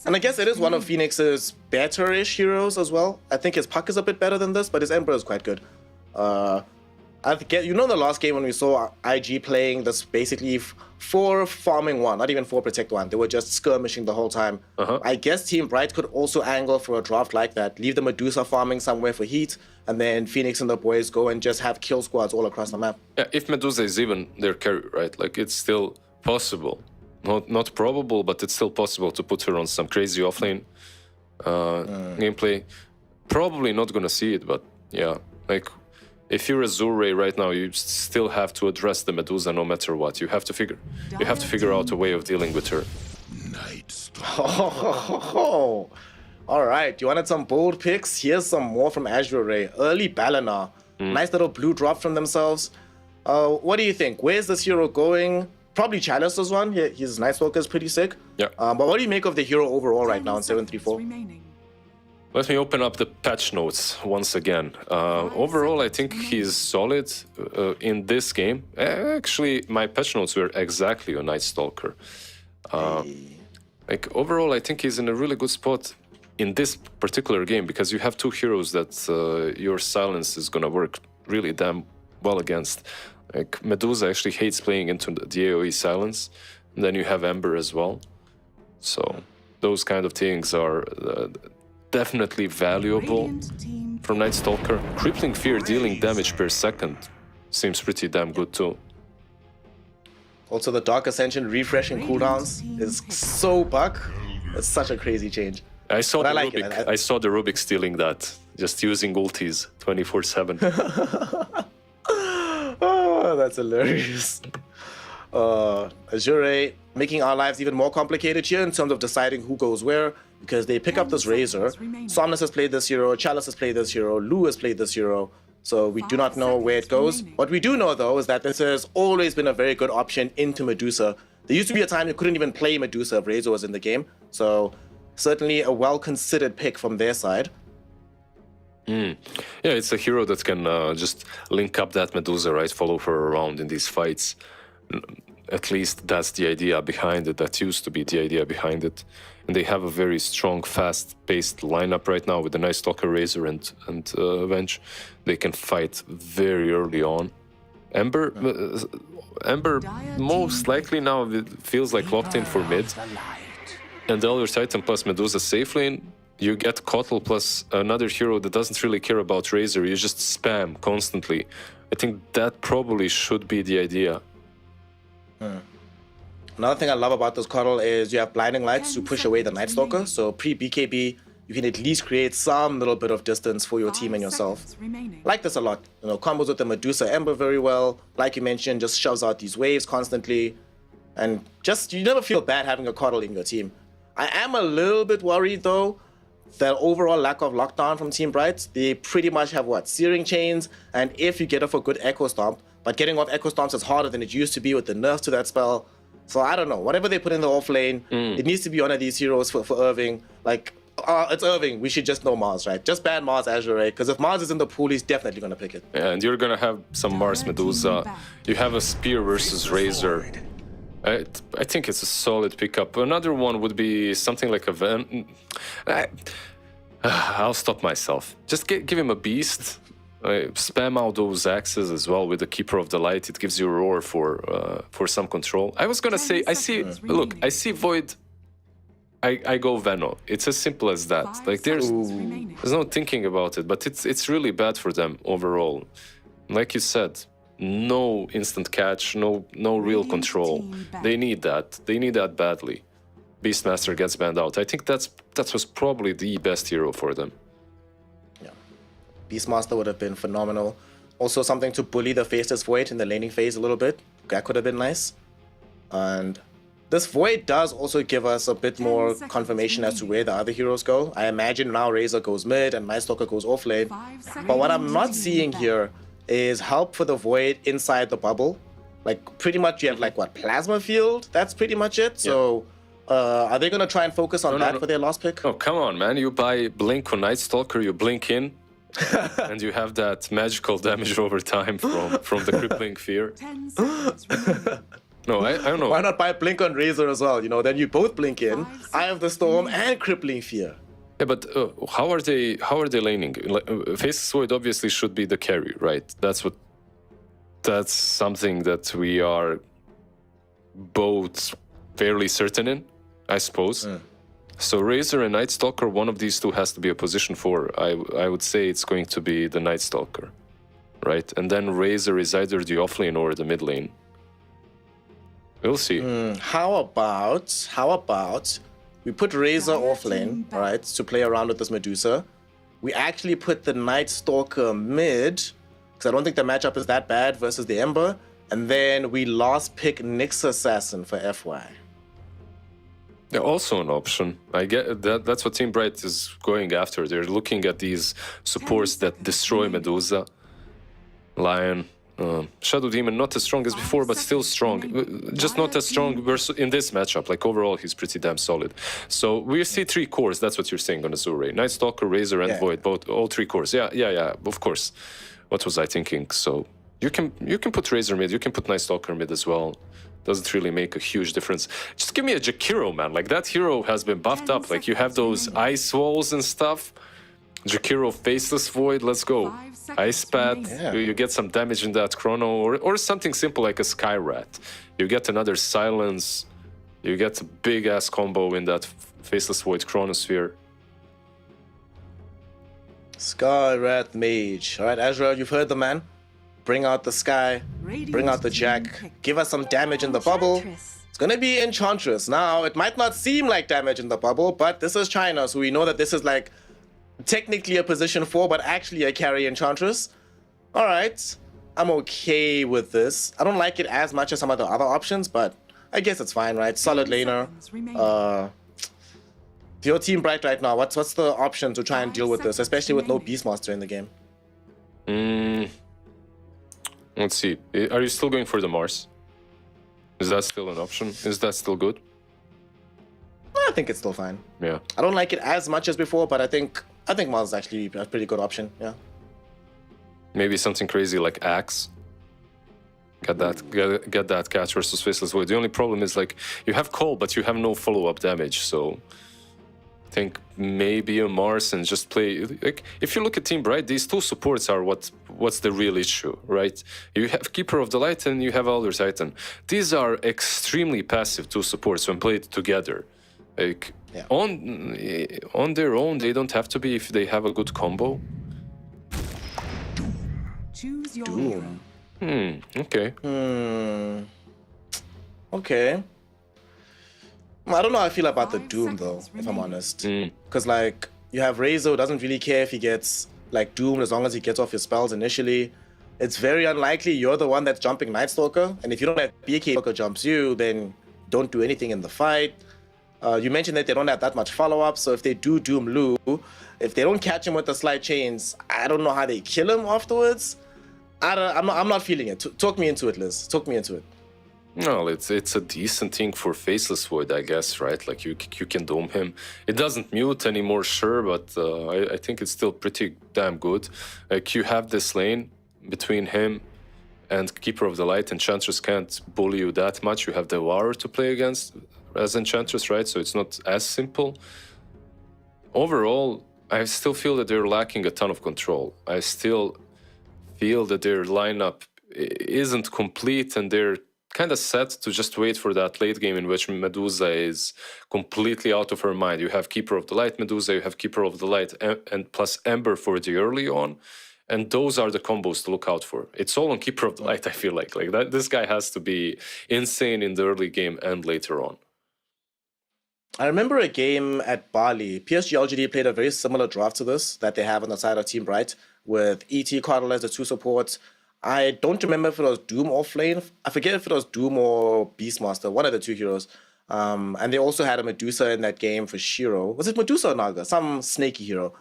Speaker 9: And I guess it is one of Phoenix's better-ish heroes as well. I think his Puck is a bit better than this, but his Ember is quite good. I get, you know, the last game when we saw IG playing this basically 4 farming 1, not even 4 protect 1. They were just skirmishing the whole time. I guess Team Bright could also angle for a draft like that. Leave the Medusa farming somewhere for heat, and then Phoenix and the boys go and just have kill squads all across the map. Yeah,
Speaker 8: if Medusa is even their carry, right? Like, it's still possible. Not probable, but it's still possible to put her on some crazy offlane gameplay. Probably not gonna see it, but yeah, like, if you're Azure Ray right now, you still have to address the Medusa no matter what. You have to figure out a way of dealing with her.
Speaker 9: All right, you wanted some bold picks? Here's some more from Azure Ray. Early Balinar. Nice little blue drop from themselves. What do you think? Where's this hero going? Probably Chalice is one. His Night Stalker is pretty sick.
Speaker 8: Yeah.
Speaker 9: But what do you make of the hero overall right now in 734?
Speaker 8: Let me open up the patch notes once again. Overall, I think he's solid in this game. Actually, my patch notes were exactly a Night Stalker. Like, overall, I think he's in a really good spot in this particular game because you have 2 heroes that your silence is gonna work really damn well against. Like, Medusa actually hates playing into the AoE silence, and then you have Ember as well. So those kind of things are definitely valuable from Night Stalker. Crippling Fear dealing damage per second seems pretty damn good too.
Speaker 9: Also, the Dark Ascension refreshing cooldowns is so bug. It's such a crazy change.
Speaker 8: I saw
Speaker 9: But
Speaker 8: the
Speaker 9: I like it.
Speaker 8: Rubik. I saw the Rubik stealing that, just using ultis 24/7.
Speaker 9: Oh, that's hilarious. Azure Ray making our lives even more complicated here in terms of deciding who goes where, because they pick up this Razor. Somnus has played this hero, Chalice has played this hero, Lu has played this hero, so we do not know where it goes. What we do know, though, is that this has always been a very good option into Medusa. There used to be a time you couldn't even play Medusa if Razor was in the game, so certainly a well-considered pick from their side.
Speaker 8: Yeah, it's a hero that can just link up that Medusa, right? Follow her around in these fights. At least that's the idea behind it. That used to be the idea behind it. And they have a very strong, fast-paced lineup right now with the Night Stalker, Razor, and Venge. They can fight very early on. Ember most likely now feels like locked in for mid. And Elder Titan plus Medusa safe lane. You get Kotl plus another hero that doesn't really care about Razor. You just spam constantly. I think that probably should be the idea.
Speaker 9: Another thing I love about this Kotl is you have Blinding Lights to push away the Night Stalker. So pre-BKB, you can at least create some little bit of distance for your team and yourself. Like this a lot. You know, combos with the Medusa Ember very well. Like you mentioned, just shoves out these waves constantly. And just, you never feel bad having a Kotl in your team. I am a little bit worried though, the overall lack of lockdown from Team Bright. They pretty much have what? Searing Chains, and if you get off a good Echo Stomp, but getting off Echo Stomps is harder than it used to be with the nerfs to that spell. So I don't know, whatever they put in the off lane, it needs to be one of these heroes for Irving. Like, it's Irving, we should just know Mars, right? Just ban Mars Azure Ray, because if Mars is in the pool, he's definitely going to pick it.
Speaker 8: Yeah, and you're going to have some Mars Medusa. You have a Spear versus Razor. I think it's a solid pickup. Another one would be something like a Ven... I'll stop myself. Just give him a Beast. Spam out those axes as well with the Keeper of the Light. It gives you a roar for some control. I was gonna say, I see Void. I go Veno. It's as simple as that. Like there's no thinking about it, but it's really bad for them overall. Like you said, no instant catch, no real control. They need that. They need that badly. Beastmaster gets banned out. I think that was probably the best hero for them.
Speaker 9: Beastmaster would have been phenomenal. Also something to bully the Faceless Void in the laning phase a little bit. That could have been nice. And this Void does also give us a bit more confirmation as to where the other heroes go. I imagine now Razor goes mid and Night Stalker goes off lane. But what I'm not seeing here is help for the Void inside the bubble. Like pretty much you have like what, Plasma Field? That's pretty much it. So are they going to try and focus on that for their last pick?
Speaker 8: Oh, come on, man. You buy Blink on Night Stalker, you blink in. And you have that magical damage over time from the crippling fear. No, I don't know.
Speaker 9: Why not buy Blink on Razor as well? You know, then you both blink in, Eye of the Storm and crippling fear.
Speaker 8: Yeah, but how are they laning? Faceless Void obviously should be the carry, right? That's something that we are both fairly certain in, I suppose. So Razor and Night Stalker, one of these two has to be a position 4. I would say it's going to be the Night Stalker, right? And then Razor is either the off lane or the mid lane. We'll see.
Speaker 9: How about we put Razor off lane, right, to play around with this Medusa. We actually put the Night Stalker mid, because I don't think the matchup is that bad versus the Ember. And then we last pick Nyx Assassin for FY.
Speaker 8: Yeah, also an option. I get that. That's what Team Bright is going after. They're looking at these supports that destroy Medusa, Lion, Shadow Demon. Not as strong as before, but still strong. Just not as strong versus in this matchup. Like overall, he's pretty damn solid. So we see 3 cores. That's what you're saying on Azure Ray. Night Stalker, Razor, and Void. All 3 cores. Yeah. Of course. What was I thinking? So you can put Razor mid. You can put Night Stalker mid as well. Doesn't really make a huge difference. Just give me a Jakiro, man. Like, that hero has been buffed up. Like, you have those ice walls and stuff. Jakiro, Faceless Void, let's go. Ice Pad, you get some damage in that Chrono, or something simple like a Sky Rat. You get another Silence. You get a big-ass combo in that Faceless Void Chronosphere.
Speaker 9: Sky Rat Mage. All right, Azure, you've heard the man. bring out the Sky, bring out the Jack, give us some damage in the bubble. It's gonna be Enchantress. Now, it might not seem like damage in the bubble, but this is China, so we know that this is like technically a position 4, but actually a carry Enchantress. All right, I'm okay with this. I don't like it as much as some of the other options, but I guess it's fine, right? Solid laner. Your Team Bright right now, what's the option to try and deal with this, especially with no Beastmaster in the game?
Speaker 8: Let's see. Are you still going for the Mars? Is that still an option? Is that still good?
Speaker 9: I think it's still fine.
Speaker 8: Yeah.
Speaker 9: I don't like it as much as before, but I think Mars is actually a pretty good option. Yeah.
Speaker 8: Maybe something crazy like Axe. Get that Catch versus Faceless Void. The only problem is like you have Call, but you have no follow-up damage. So I think maybe a Mars and just play. Like if you look at Team Bright, these two supports are what's the real issue, right? You have Keeper of the Light and you have Elder Titan. These are extremely passive two supports when played together. Like on their own, they don't have to be if they have a good combo.
Speaker 4: Choose your hero.
Speaker 8: Okay.
Speaker 9: Okay. I don't know how I feel about the Doom though, if I'm honest. Because like you have Razor who doesn't really care if he gets like doomed as long as he gets off his spells initially. It's very unlikely you're the one that's jumping Night Stalker, and if you don't have BK Stalker jumps you, then don't do anything in the fight. You mentioned that they don't have that much follow-up, so if they do Doom Lu, if they don't catch him with the slide chains, I don't know how they kill him afterwards. I'm not feeling it. Talk me into it, Liz. Talk me into it.
Speaker 8: No, it's a decent thing for Faceless Void, I guess, right? Like you can dome him. It doesn't mute anymore, sure, but I think it's still pretty damn good. Like you have this lane between him and Keeper of the Light. Enchantress can't bully you that much. You have the Devourer to play against as Enchantress, right? So it's not as simple. Overall, I still feel that they're lacking a ton of control. I still feel that their lineup isn't complete and they're kind of set to just wait for that late game in which Medusa is completely out of her mind. You have Keeper of the Light Medusa, you have Keeper of the Light and plus Ember for the early on, and those are the combos to look out for. It's all on Keeper of the Light, I feel like that. This guy has to be insane in the early game and later on.
Speaker 9: I remember a game at Bali. PSG LGD played a very similar draft to this that they have on the side of Team Bright with ET Cardinal as the two supports. I don't remember if it was Doom or Flame. I forget if it was Doom or Beastmaster, one of the two heroes. And they also had a Medusa in that game for Shiro. Was it Medusa or Naga? Some snaky hero.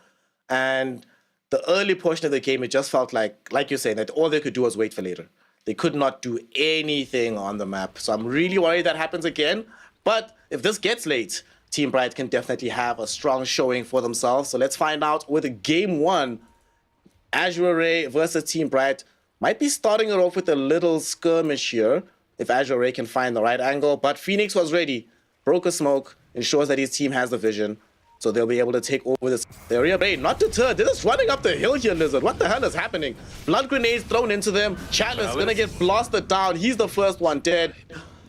Speaker 9: And the early portion of the game, it just felt like you're saying, that all they could do was wait for later. They could not do anything on the map. So I'm really worried that happens again. But if this gets late, Team Bright can definitely have a strong showing for themselves. So let's find out with game 1, Azure Ray versus Team Bright. Might be starting it off with a little skirmish here, if Azure Ray can find the right angle. But Phoenix was ready. Broke a smoke, ensures that his team has the vision. So they'll be able to take over this area. Ray, not deterred. They're just running up the hill here, Lizard. What the hell is happening? Blood grenades thrown into them. Chalice gonna get blasted down. He's the first one dead.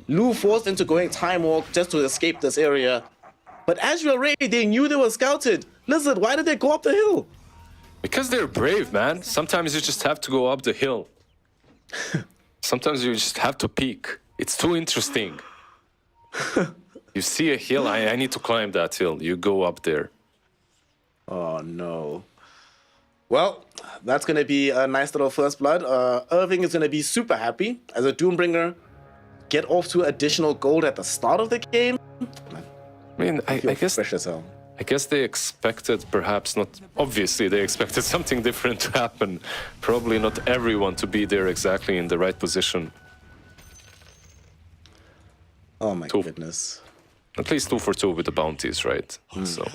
Speaker 9: Lu forced into going Time Walk just to escape this area. But Azure Ray, they knew they were scouted. Lizard, why did they go up the hill?
Speaker 8: Because they're brave, man. Sometimes you just have to go up the hill. Sometimes you just have to peek. It's too interesting. You see a hill, I need to climb that hill. You go up there.
Speaker 9: Oh, no. Well, that's going to be a nice little first blood. Irving is going to be super happy as a Doombringer. Get off to additional gold at the start of the game.
Speaker 8: I mean, I guess...
Speaker 9: fresh as hell.
Speaker 8: I guess they expected, perhaps not, obviously they expected something different to happen. Probably not everyone to be there exactly in the right position.
Speaker 9: Oh my goodness.
Speaker 8: At least 2 for 2 with the bounties, right? So.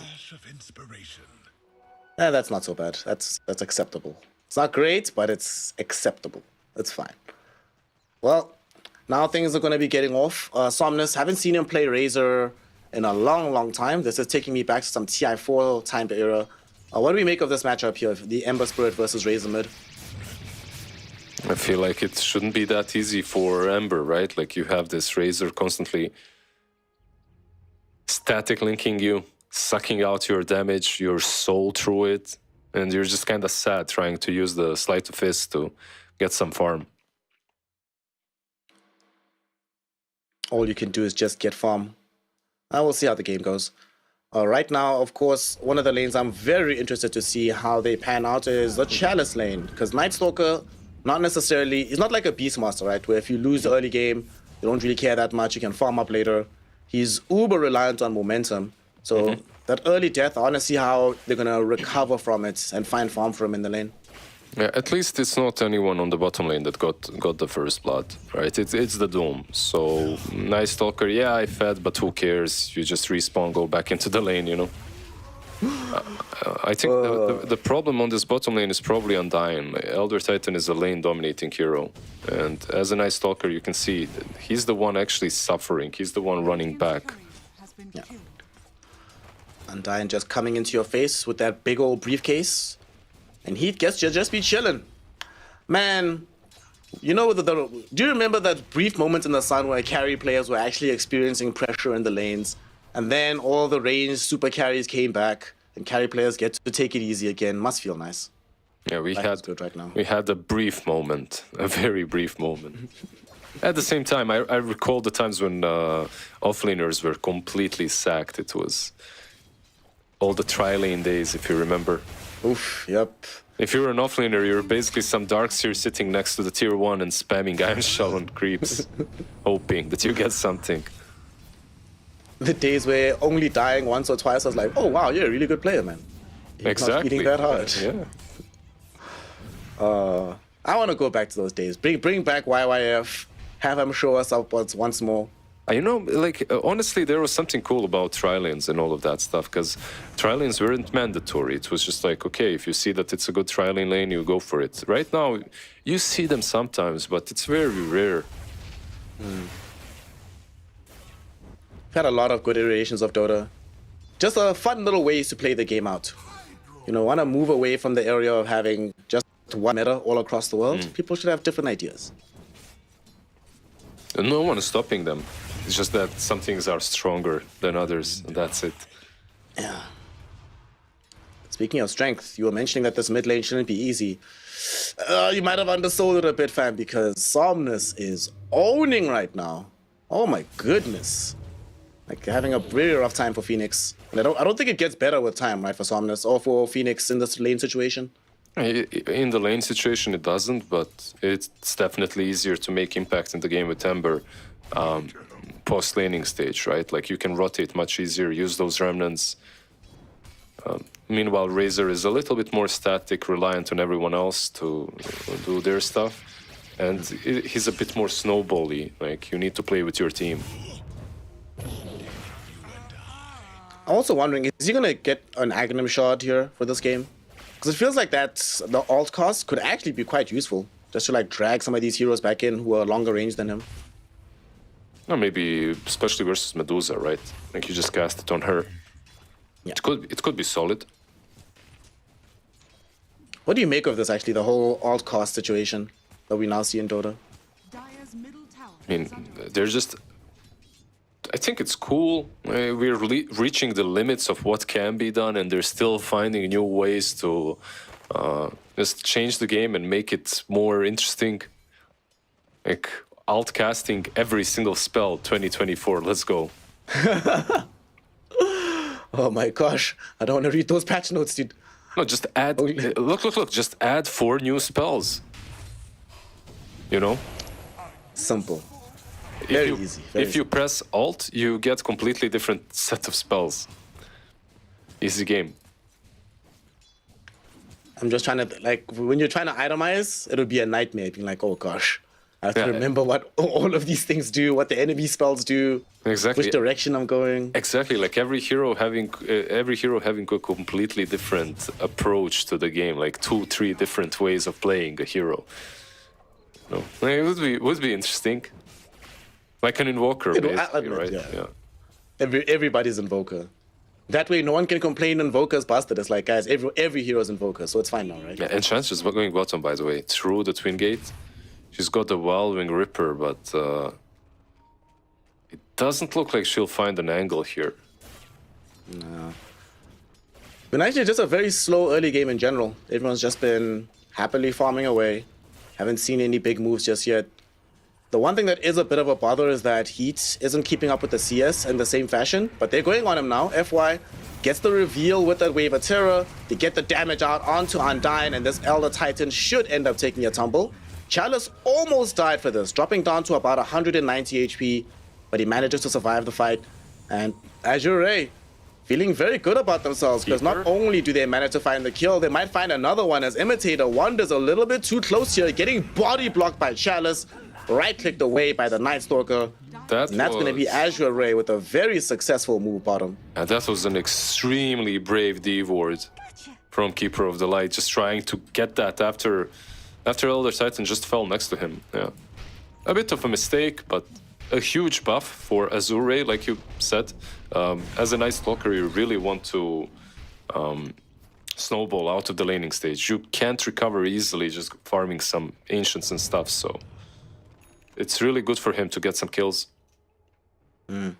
Speaker 9: That's not so bad. That's acceptable. It's not great, but it's acceptable. It's fine. Well, now things are going to be getting off. Somnus, haven't seen him play Razor in a long time. This is taking me back to some TI4 time era. What do we make of this matchup here? The Ember Spirit versus Razor mid.
Speaker 8: I feel like it shouldn't be that easy for Ember, right? Like you have this Razor constantly static linking you, sucking out your damage, your soul through it, and you're just kind of sad trying to use the Sleight of Fist to get some farm.
Speaker 9: All you can do is just get farm. I will see how the game goes. Right now, of course, one of the lanes I'm very interested to see how they pan out is the Chalice lane. Because Night Stalker, not necessarily, it's not like a Beastmaster, right? Where if you lose the early game, you don't really care that much. You can farm up later. He's uber reliant on momentum. So that early death, I want to see how they're going to recover from it and find farm for him in the lane.
Speaker 8: Yeah, at least it's not anyone on the bottom lane that got the first blood, right? It's the Doom. So Night Stalker, yeah, I fed, but who cares? You just respawn, go back into the lane, you know. I think the problem on this bottom lane is probably Undying. Elder Titan is a lane dominating hero, and as a Night Stalker, you can see that he's the one actually suffering. He's the one running back.
Speaker 9: Yeah. Undying just coming into your face with that big old briefcase. And Heat gets to just be chilling. Man, you know, do you remember that brief moment in the sun where carry players were actually experiencing pressure in the lanes? And then all the ranged super carries came back, and carry players get to take it easy again. Must feel nice.
Speaker 8: Yeah, we
Speaker 9: good right now.
Speaker 8: had a brief moment, a very brief moment. At the same time, I recall the times when offlaners were completely sacked. It was all the tri-lane days, if you remember.
Speaker 9: Oof, yep.
Speaker 8: If you're an offlaner, you're basically some Darkseer sitting next to the tier 1 and spamming Iron Shell on creeps, hoping that you get something.
Speaker 9: The days where only dying once or twice, I was like, oh wow, you're a really good player, man. You're
Speaker 8: Exactly.
Speaker 9: not beating that hard.
Speaker 8: Yeah.
Speaker 9: I want to go back to those days. Bring back YYF. Have him show us up once more.
Speaker 8: You know, like, honestly, there was something cool about tri-lanes and all of that stuff, because tri-lanes weren't mandatory. It was just like, okay, if you see that it's a good tri-lane lane, you go for it. Right now, you see them sometimes, but it's very rare.
Speaker 9: Had a lot of good iterations of Dota. Just a fun little ways to play the game out. You know, want to move away from the area of having just one meta all across the world. People should have different ideas.
Speaker 8: And no one is stopping them. It's just that some things are stronger than others, and that's it.
Speaker 9: Yeah. Speaking of strength, you were mentioning that this mid lane shouldn't be easy. You might have undersold it a bit, fam, because Somnus is owning right now. Oh my goodness. Like, having a really rough time for Phoenix. And I don't think it gets better with time, right, for Somnus or for Phoenix in this lane situation.
Speaker 8: In the lane situation, it doesn't, but it's definitely easier to make impact in the game with Ember post-laning stage, right? Like, you can rotate much easier, use those remnants. Meanwhile, Razor is a little bit more static, reliant on everyone else to do their stuff. And he's a bit more snowbally, like, you need to play with your team.
Speaker 9: I'm also wondering, is he going to get an Aghanim shard here for this game? Because it feels like that the alt cost could actually be quite useful. Just to like drag some of these heroes back in who are longer range than him.
Speaker 8: Or maybe, especially versus Medusa, right? Like, you just cast it on her.
Speaker 9: Yeah.
Speaker 8: It could be solid.
Speaker 9: What do you make of this, actually, the whole alt cost situation that we now see in Dota?
Speaker 4: Dire's middle tower
Speaker 8: I mean, they're just... I think it's cool. We're reaching the limits of what can be done, and they're still finding new ways to just change the game and make it more interesting. Like, alt casting every single spell 2024. Let's go.
Speaker 9: Oh my gosh. I don't want to read those patch notes, dude.
Speaker 8: No, just add... Look. Just add 4 new spells. You know?
Speaker 9: Simple. Very easy.
Speaker 8: If you press Alt, you get completely different set of spells. Easy game.
Speaker 9: I'm just trying to, like, when you're trying to itemize, it'll be a nightmare. Being like, oh gosh, I have to remember what all of these things do, what the enemy spells do,
Speaker 8: Exactly.
Speaker 9: which direction I'm going.
Speaker 8: Exactly, like every hero having a completely different approach to the game, like 2-3 different ways of playing a hero. No, it would be interesting. Like an invoker, basically, right?
Speaker 9: Yeah. Everybody's invoker. That way, no one can complain invoker's busted. It's like, guys, every hero's invoker, so it's fine now, right?
Speaker 8: Yeah, and Chance is going bottom, by the way, through the Twin Gate. She's got the Wildwing Ripper, but it doesn't look like she'll find an angle here.
Speaker 9: No. Been actually just a very slow early game in general. Everyone's just been happily farming away. Haven't seen any big moves just yet. The one thing that is a bit of a bother is that Heat isn't keeping up with the CS in the same fashion, but they're going on him now. FY gets the reveal with that Wave of Terror. They get the damage out onto Undyne, and this Elder Titan should end up taking a tumble. Chalice almost died for this, dropping down to about 190 HP, but he manages to survive the fight. And Azure Ray feeling very good about themselves, because not only do they manage to find the kill, they might find another one as Imitator wanders a little bit too close here, getting body blocked by Chalice, right-clicked away by the Night Stalker. And that's going to be Azure Ray with a very successful move bottom.
Speaker 8: And that was an extremely brave D-ward from Keeper of the Light, just trying to get that after Elder Titan just fell next to him. Yeah, a bit of a mistake, but a huge buff for Azure Ray, like you said. As a Night Stalker, you really want to snowball out of the laning stage. You can't recover easily just farming some Ancients and stuff, so it's really good for him to get some kills.
Speaker 9: It's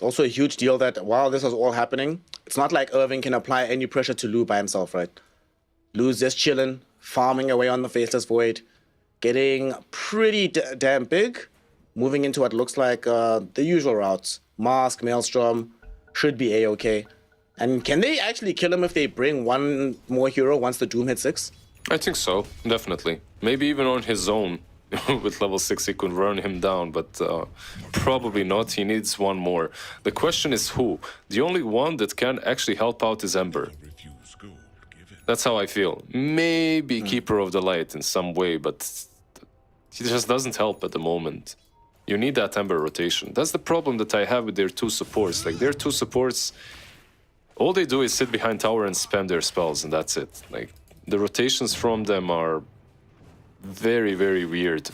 Speaker 9: also a huge deal that while this is all happening, it's not like Irving can apply any pressure to Lu by himself, right? Lu's just chilling, farming away on the Faceless Void, getting pretty damn big, moving into what looks like the usual routes. Mask, Maelstrom, should be A-okay. And can they actually kill him if they bring one more hero once the Doom hits 6?
Speaker 8: I think so, definitely. Maybe even on his own. With level 6 he could run him down, but probably not. He needs one more. The question is who? The only one that can actually help out is Ember. That's how I feel. Maybe Keeper of the Light in some way, but he just doesn't help at the moment. You need that Ember rotation. That's the problem that I have with their two supports. Like, their two supports, all they do is sit behind tower and spam their spells, and that's it. Like, the rotations from them are very, very weird.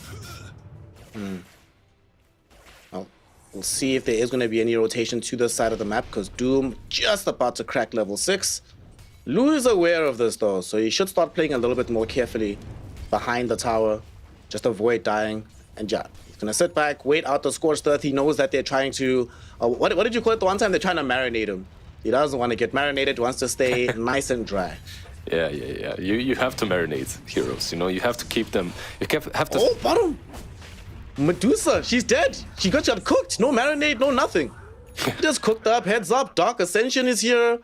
Speaker 9: Well, we'll see if there is going to be any rotation to the side of the map, because Doom just about to crack level 6. Lu is aware of this though, so he should start playing a little bit more carefully behind the tower, just avoid dying. And yeah, he's going to sit back, wait out the Scorched Earth. He knows that they're trying to, what did you call it the one time? They're trying to marinate him. He doesn't want to get marinated, wants to stay nice and dry.
Speaker 8: Yeah. You have to marinate heroes, you know, you have to keep them. You have to.
Speaker 9: Oh, bottom! Medusa, she's dead. She got cooked. No marinade, no nothing. Just cooked up, heads up. Dark Ascension is here.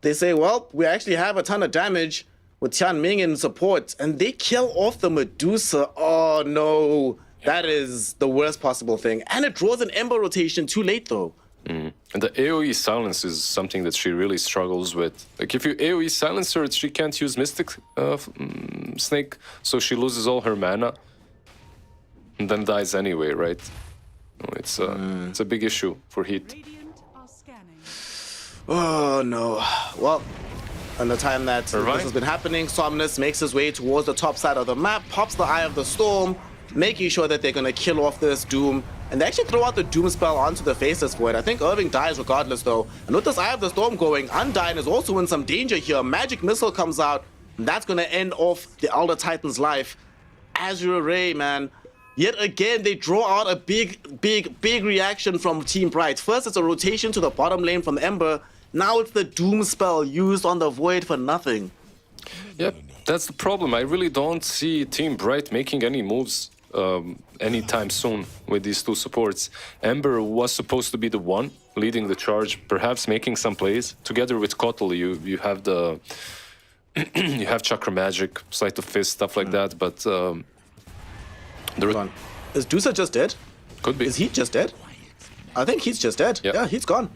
Speaker 9: They say, well, we actually have a ton of damage with Tian Ming in support, and they kill off the Medusa. Oh no, that is the worst possible thing. And it draws an Ember rotation too late though.
Speaker 8: And the AoE silence is something that she really struggles with. Like, if you AoE silence her, she can't use Mystic Snake, so she loses all her mana and then dies anyway, right? It's a big issue for Heat.
Speaker 9: Oh no. Well, in the time that this has been happening, Somnus makes his way towards the top side of the map, pops the Eye of the Storm, making sure that they're going to kill off this Doom. And they actually throw out the Doom spell onto the Faceless Void. I think Irving dies regardless though. And with this Eye of the Storm going, Undyne is also in some danger here. Magic Missile comes out, and that's going to end off the Elder Titan's life. Azure Ray, man. Yet again, they draw out a big reaction from Team Bright. First, it's a rotation to the bottom lane from Ember. Now it's the Doom spell used on the Void for nothing.
Speaker 8: Yep, that's the problem. I really don't see Team Bright making any moves anytime soon with these two supports. Ember was supposed to be the one leading the charge, perhaps making some plays. Together with Kotal, you have the you have Chakra Magic, Sleight of Fist, stuff like that, but
Speaker 9: is Dusa just dead?
Speaker 8: Could be.
Speaker 9: Is he just dead? I think he's just dead.
Speaker 8: Yep.
Speaker 9: Yeah, he's gone.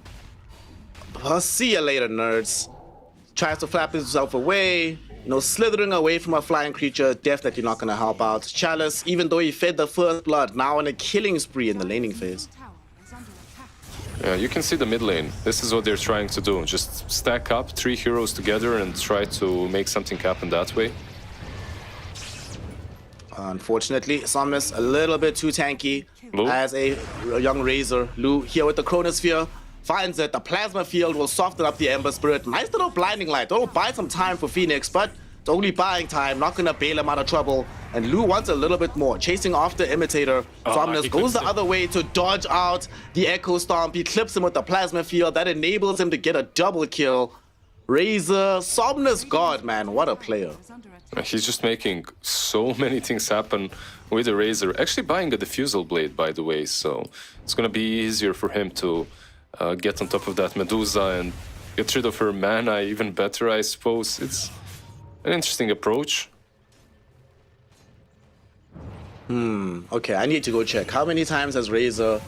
Speaker 9: See you later, nerds. Tries to flap himself away. You know, slithering away from a flying creature, definitely not going to help out. Chalice, even though he fed the first blood, now in a killing spree in the laning phase.
Speaker 8: Yeah, you can see the mid lane. This is what they're trying to do. Just stack up 3 heroes together and try to make something happen that way.
Speaker 9: Unfortunately, Somnus a little bit too tanky.
Speaker 8: Lu?
Speaker 9: As a young Razor. Lu here with the Chronosphere. Finds it. The Plasma Field will soften up the Ember Spirit. Nice little Blinding Light. That'll buy some time for Phoenix, but it's only buying time. Not going to bail him out of trouble. And Lu wants a little bit more. Chasing after Imitator. Somnus goes the other way to dodge out the Echo Stomp. He clips him with the Plasma Field. That enables him to get a double kill. Razor, Somnus God, man, what a player.
Speaker 8: He's just making so many things happen with the Razor. Actually buying a Diffusal Blade, by the way, so it's gonna be easier for him to get on top of that Medusa and get rid of her mana even better, I suppose. It's an interesting approach.
Speaker 9: Okay, I need to go check. How many times has Razor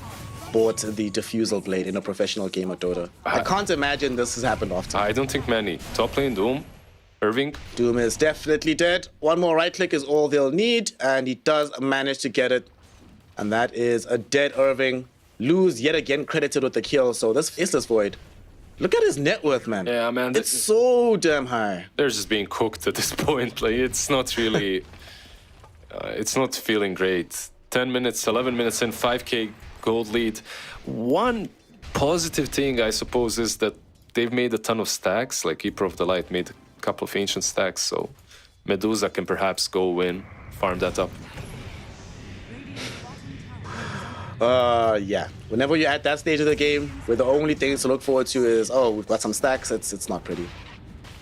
Speaker 9: bought the Diffusal Blade in a professional game of Dota? I can't imagine this has happened often.
Speaker 8: I don't think many. Top lane, Doom, Irving.
Speaker 9: Doom is definitely dead. One more right click is all they'll need, and he does manage to get it. And that is a dead Irving. Lose yet again credited with the kill, so this Faceless Void. Look at his net worth, man.
Speaker 8: Yeah, man.
Speaker 9: It's so damn high.
Speaker 8: They're just being cooked at this point. Like, it's not really... it's not feeling great. 10 minutes, 11 minutes in, 5k gold lead. One positive thing, I suppose, is that they've made a ton of stacks. Like Keeper of the Light made a couple of ancient stacks, so Medusa can perhaps go in, farm that up.
Speaker 9: Yeah. Whenever you're at that stage of the game, where the only things to look forward to is, oh, we've got some stacks, it's not pretty.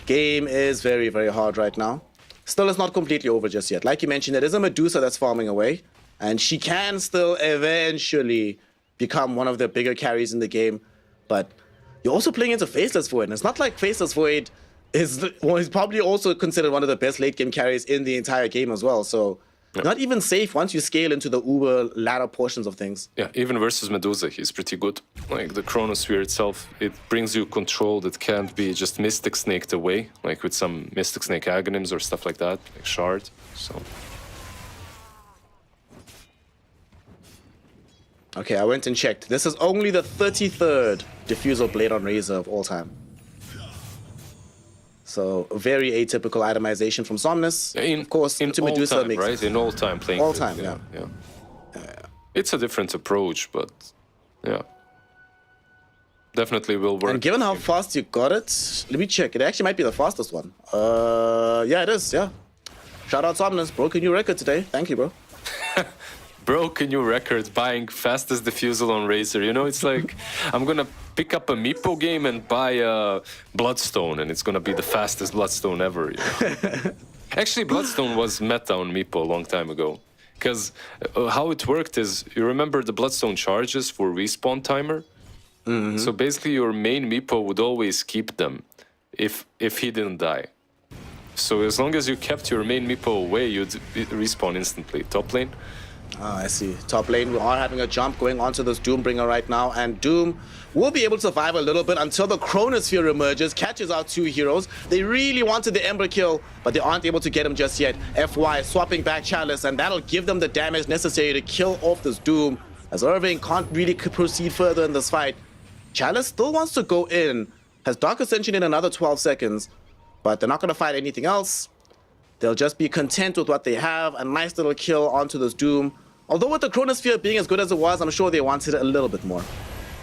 Speaker 9: Game is very, very hard right now. Still, it's not completely over just yet. Like you mentioned, there is a Medusa that's farming away, and she can still eventually become one of the bigger carries in the game. But you're also playing into Faceless Void, and it's not like Faceless Void is, well, he's probably also considered one of the best late game carries in the entire game as well. So not even safe once you scale into the uber latter portions of things.
Speaker 8: Yeah, even versus Medusa, he's pretty good. Like the Chronosphere itself, it brings you control that can't be just Mystic Snaked away, like with some Mystic Snake Agonyms or stuff like that, like Shard. So.
Speaker 9: Okay, I went and checked. This is only the 33rd Diffusal Blade on Razor of all time. So very atypical itemization from Somnus.
Speaker 8: Of
Speaker 9: course, into Medusa
Speaker 8: time,
Speaker 9: makes
Speaker 8: right? In all time playing.
Speaker 9: All time, yeah.
Speaker 8: It's a different approach, but yeah, definitely will work.
Speaker 9: And given how fast you got it, let me check. It actually might be the fastest one. Yeah, it is. Yeah. Shout out Somnus, broke a new record today. Thank you, bro.
Speaker 8: Broke a new record, buying fastest Diffusal on Razor. You know, it's like I'm gonna pick up a Meepo game and buy a Bloodstone, and it's gonna be the fastest Bloodstone ever. You know? Actually, Bloodstone was meta on Meepo a long time ago, because how it worked is, you remember the Bloodstone charges for respawn timer? Mm-hmm. So basically, your main Meepo would always keep them if he didn't die. So as long as you kept your main Meepo away, you'd respawn instantly. Top lane.
Speaker 9: Ah, I see. Top lane, we are having a jump going onto this Doombringer right now, and Doom will be able to survive a little bit until the Chronosphere emerges, catches out two heroes. They really wanted the Ember kill, but they aren't able to get him just yet. FY swapping back Chalice, and that'll give them the damage necessary to kill off this Doom, as Irving can't really proceed further in this fight. Chalice still wants to go in, has Dark Ascension in another 12 seconds, but they're not going to fight anything else. They'll just be content with what they have. A nice little kill onto this Doom. Although with the Chronosphere being as good as it was, I'm sure they wanted a little bit more.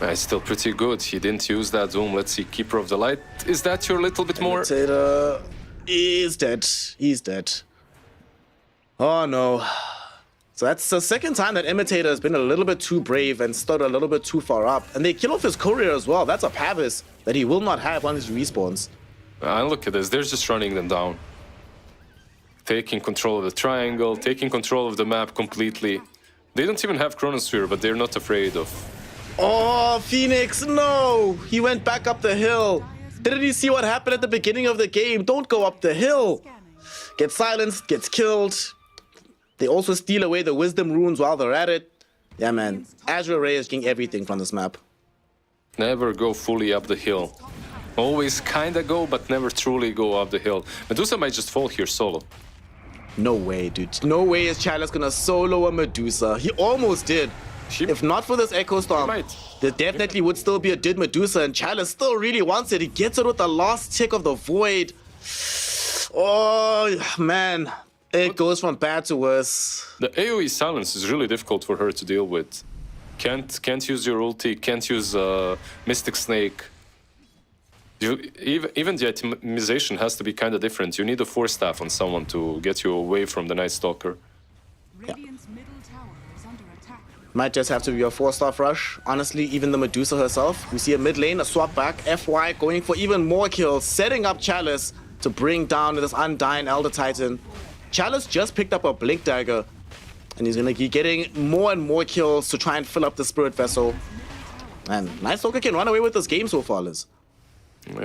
Speaker 8: It's still pretty good. He didn't use that Doom. Let's see, Keeper of the Light. Is that your little bit more?
Speaker 9: Imitator is dead. He's dead. Oh no. So that's the second time that Imitator has been a little bit too brave and stood a little bit too far up. And they kill off his courier as well. That's a Pavis that he will not have on his respawns.
Speaker 8: Look at this. They're just running them down. Taking control of the triangle, taking control of the map completely. They don't even have Chronosphere, but they're not afraid of...
Speaker 9: Oh, Phoenix, no! He went back up the hill. Didn't you see what happened at the beginning of the game? Don't go up the hill. Gets silenced, gets killed. They also steal away the Wisdom runes while they're at it. Yeah, man. Azure Ray is getting everything from this map.
Speaker 8: Never go fully up the hill. Always kinda go, but never truly go up the hill. Medusa might just fall here solo.
Speaker 9: No way, dude. No way is Chalice gonna solo a Medusa. He almost did. If not for this Echo Storm, there definitely would still be a dead Medusa, and Chalice still really wants it. He gets it with the last tick of the Void. Oh, man. It goes from bad to worse.
Speaker 8: The AoE silence is really difficult for her to deal with. Can't use your ulti, can't use Mystic Snake. Even the itemization has to be kind of different. You need a Force Staff on someone to get you away from the Night Stalker.
Speaker 4: Radiant's middle tower is under attack.
Speaker 9: Might just have to be a 4-star rush. Honestly, even the Medusa herself. We see a mid lane, a swap back. FY going for even more kills, setting up Chalice to bring down this Undying Elder Titan. Chalice just picked up a Blink Dagger, and he's going to be getting more and more kills to try and fill up the Spirit Vessel. And Night Stalker can run away with this game so far, Liz.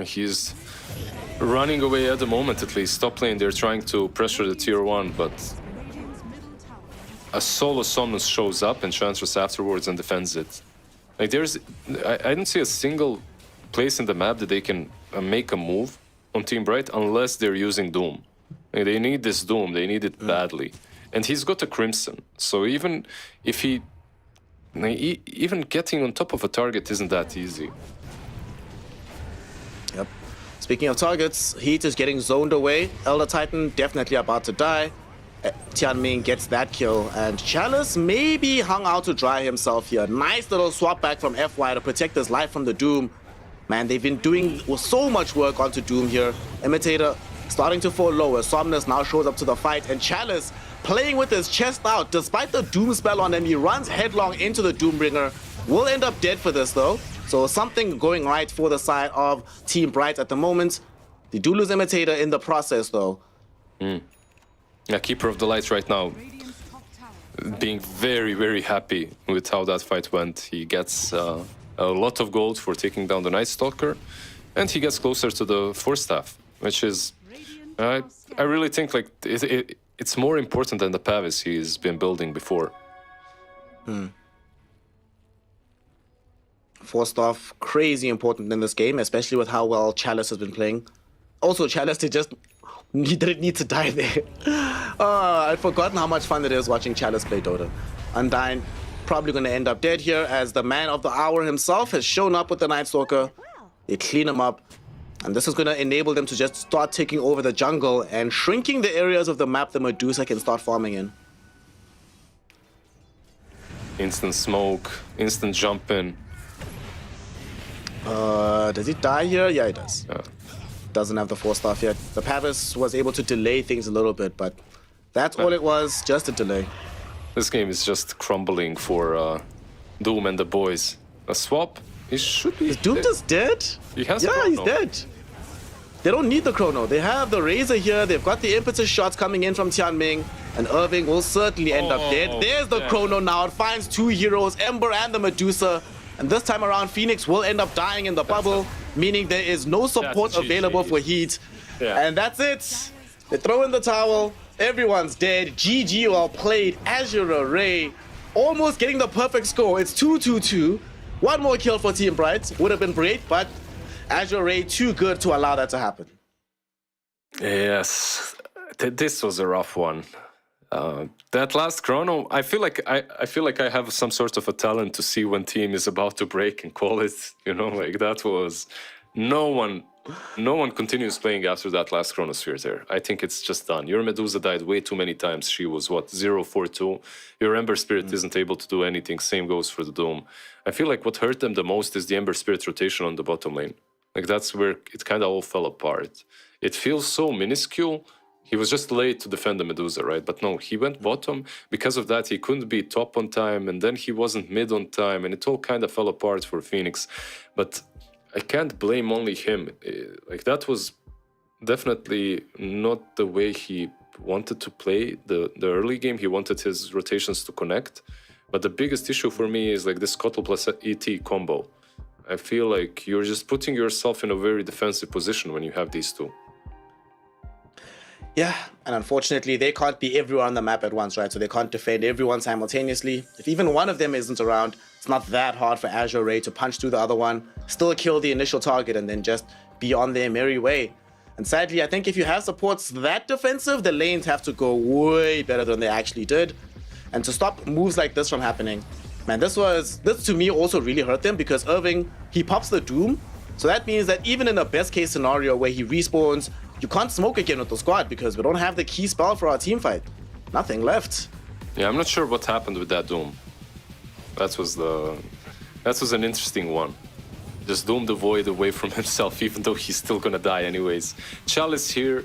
Speaker 8: He's running away at the moment, at least. Top lane, they're trying to pressure the tier 1, but a solo summons shows up and transfers afterwards and defends it. Like I don't see a single place in the map that they can make a move on Team Bright unless they're using Doom. Like, they need this Doom, they need it badly. And he's got a Crimson, so even if even getting on top of a target isn't that easy.
Speaker 9: Yep. Speaking of targets, Heat is getting zoned away. Elder Titan definitely about to die. Tianming gets that kill, and Chalice maybe hung out to dry himself here. Nice little swap back from FY to protect his life from the Doom. Man, they've been doing so much work onto Doom here. Imitator starting to fall lower. Somnus now shows up to the fight, and Chalice playing with his chest out. Despite the Doom spell on him, he runs headlong into the Doombringer. Will end up dead for this though. So something going right for the side of Team Bright at the moment. They do lose Imitator in the process though.
Speaker 8: Yeah, Keeper of the Light right now being very, very happy with how that fight went. He gets a lot of gold for taking down the Night Stalker, and he gets closer to the Force Staff, which is, I really think like it's more important than the Pavis he's been building before.
Speaker 9: Force Staff, crazy important in this game, especially with how well Chalice has been playing. Also, Chalice, he didn't need to die there. I'd forgotten how much fun it is watching Chalice play Dota. Undying probably going to end up dead here, as the man of the hour himself has shown up with the Night Stalker. They clean him up, and this is going to enable them to just start taking over the jungle and shrinking the areas of the map the Medusa can start farming in.
Speaker 8: Instant smoke, instant jump in.
Speaker 9: Does he die here? Yeah, he does.
Speaker 8: Yeah.
Speaker 9: Doesn't have the 4-star yet. The Pavis was able to delay things a little bit, but that's all it was, just a delay.
Speaker 8: This game is just crumbling for Doom and the boys. A swap? He should be...
Speaker 9: Is Doom just dead?
Speaker 8: He has
Speaker 9: Yeah,
Speaker 8: Chrono.
Speaker 9: he's dead. They don't need the Chrono. They have the Razor here. They've got the impetus shots coming in from Tianming, and Irving will certainly end up dead. There's the Chrono now. It finds 2 heroes, Ember and the Medusa. And this time around, Phoenix will end up dying in the bubble, meaning there is no support available for Heat.
Speaker 8: Yeah.
Speaker 9: And that's it. They throw in the towel. Everyone's dead. GG well played. Azure Ray almost getting the perfect score. It's 2-2-2. One more kill for Team Bright. Would have been great, but Azure Ray too good to allow that to happen.
Speaker 8: Yes, this was a rough one. That last chrono, I feel like I have some sort of a talent to see when team is about to break and call it. You know, like that was no one continues playing after that last chronosphere there. I think it's just done. Your Medusa died way too many times. She was what, 0-4-2. Your Ember Spirit isn't able to do anything. Same goes for the Doom. I feel like what hurt them the most is the Ember Spirit rotation on the bottom lane. Like that's where it kind of all fell apart. It feels so minuscule. He was just late to defend the Medusa, right? But no, he went bottom. Because of that, he couldn't be top on time, and then he wasn't mid on time, and it all kind of fell apart for Phoenix. But I can't blame only him. Like, that was definitely not the way he wanted to play the early game. He wanted his rotations to connect. But the biggest issue for me is like this Kotl plus ET combo. I feel like you're just putting yourself in a very defensive position when you have these two.
Speaker 9: Yeah, and unfortunately, they can't be everywhere on the map at once, right? So they can't defend everyone simultaneously. If even one of them isn't around, it's not that hard for Azure Ray to punch through the other one, still kill the initial target, and then just be on their merry way. And sadly, I think if you have supports that defensive, the lanes have to go way better than they actually did. And to stop moves like this from happening, man, this to me also really hurt them, because Irving, he pops the Doom. So that means that even in a best case scenario where he respawns, you can't smoke again with the squad because we don't have the key spell for our team fight. Nothing left.
Speaker 8: Yeah, I'm not sure what happened with that Doom. That was an interesting one. Just Doom the Void away from himself, even though he's still gonna die anyways. Chalice here.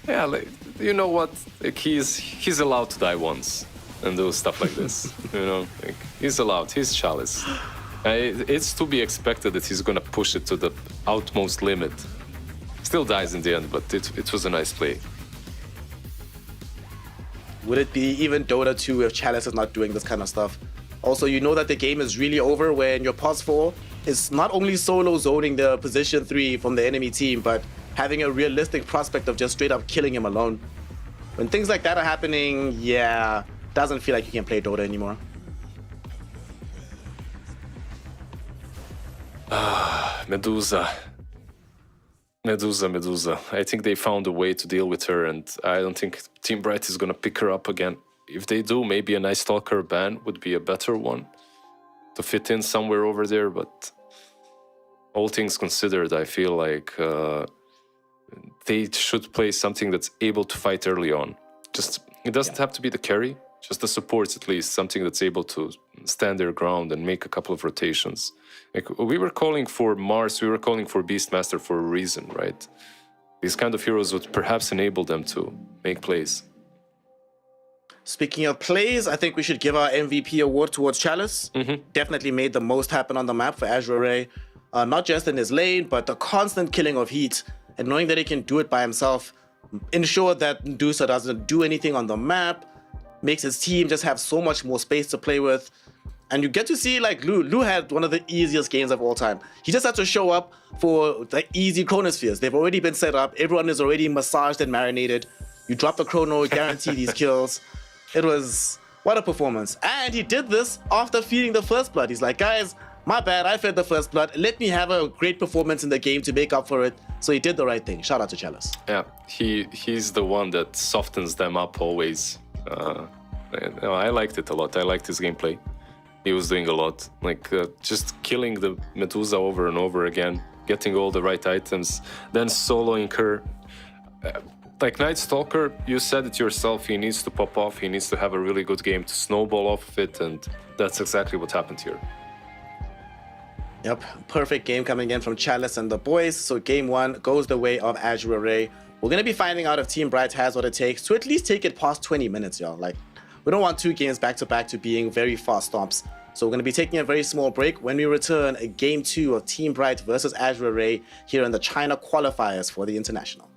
Speaker 8: Yeah, like, you know what? Like, he's allowed to die once. and do stuff like this. You know, like, he's allowed. He's Chalice. It's to be expected that he's gonna push it to the utmost limit. Still dies in the end, but it was a nice play.
Speaker 9: Would it be even Dota 2 if Chalice is not doing this kind of stuff? Also, you know that the game is really over when your pos 4 is not only solo zoning the position 3 from the enemy team, but having a realistic prospect of just straight up killing him alone. When things like that are happening, yeah, doesn't feel like you can play Dota anymore.
Speaker 8: Medusa. I think they found a way to deal with her, and I don't think Team Bright is gonna pick her up again. If they do, maybe a nice Stalker ban would be a better one to fit in somewhere over there, but all things considered, I feel like they should play something that's able to fight early on. Just, it doesn't have to be the carry, just the supports at least, something that's able to stand their ground and make a couple of rotations. Like, we were calling for Mars, we were calling for Beastmaster for a reason, right? These kind of heroes would perhaps enable them to make plays.
Speaker 9: Speaking of plays, I think we should give our MVP award towards Chalice. Definitely made the most happen on the map for Azure Ray. Not just in his lane, but the constant killing of heat. And knowing that he can do it by himself, ensure that Medusa doesn't do anything on the map, makes his team just have so much more space to play with. And you get to see, like, Lu had one of the easiest games of all time. He just had to show up for the easy chronospheres. They've already been set up. Everyone is already massaged and marinated. You drop the chrono, guarantee these kills. It was, what a performance. And he did this after feeding the first blood. He's like, guys, my bad, I fed the first blood. Let me have a great performance in the game to make up for it. So he did the right thing. Shout out to Chalice.
Speaker 8: Yeah, he's the one that softens them up always. I liked it a lot. I liked his gameplay. He was doing a lot, like just killing the Medusa over and over again, getting all the right items, then soloing her. Like Night Stalker, you said it yourself, he needs to pop off, he needs to have a really good game to snowball off of it, and that's exactly what happened here.
Speaker 9: Yep, perfect game coming in from Chalice and the boys. So game 1 goes the way of Azure Ray. We're going to be finding out if Team Bright has what it takes to at least take it past 20 minutes, y'all. Like, we don't want 2 games back-to-back to being very fast stomps. So we're going to be taking a very small break. When we return, a game 2 of Team Bright versus Azure Ray here in the China qualifiers for the International.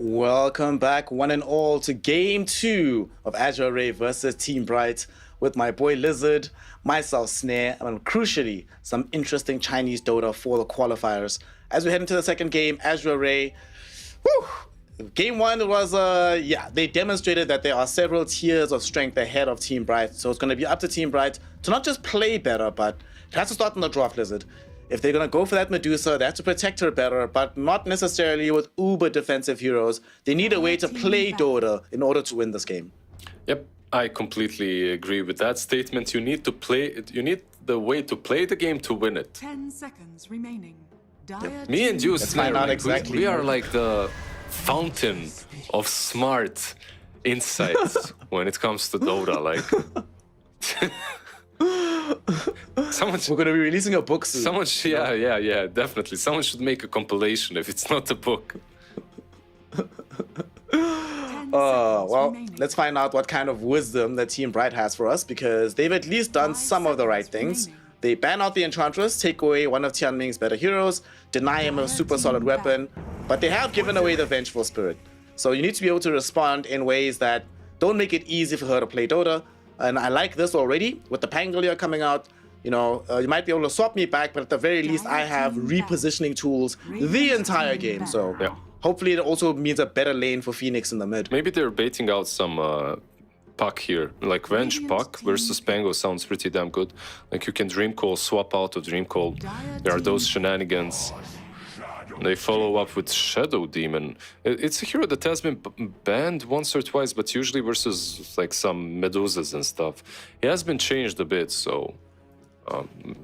Speaker 9: Welcome back, one and all, to Game 2 of Azure Ray versus Team Bright with my boy Lizard, myself Snare, and crucially, some interesting Chinese Dota for the qualifiers. As we head into the second game, Azure Ray, Game 1 was, they demonstrated that there are several tiers of strength ahead of Team Bright, so it's going to be up to Team Bright to not just play better, but it has to start in the draft, Lizard. If they're going to go for that Medusa, they have to protect her better, but not necessarily with uber defensive heroes. They need a way to play Dota in order to win this game.
Speaker 8: Yep, I completely agree with that statement. You need the way to play the game to win it.
Speaker 4: 10 seconds remaining.
Speaker 8: Me and you, Snare,
Speaker 9: not exactly.
Speaker 8: we are like the fountain of smart insights when it comes to Dota. Like,
Speaker 9: We're going to be releasing a book soon.
Speaker 8: Yeah, definitely. Someone should make a compilation if it's not a book.
Speaker 9: Well, let's find out what kind of wisdom that Team Bright has for us, because they've at least done some of the right things. They ban out the Enchantress, take away one of Tianming's better heroes, deny him a super solid weapon, but they have given away the Vengeful Spirit. So you need to be able to respond in ways that don't make it easy for her to play Dota. And I like this already with the Pangolier coming out. You know, you might be able to swap me back, but at the very least, I have repositioning tools the entire game. So hopefully it also means a better lane for Phoenix in the mid.
Speaker 8: Maybe they're baiting out some puck here. Like Venge puck versus Pango sounds pretty damn good. Like you can Dream Call, swap out of Dream Call. There are those shenanigans. They follow up with Shadow Demon. It's a hero that has been banned once or twice, but usually versus like some Medusas and stuff. He has been changed a bit, so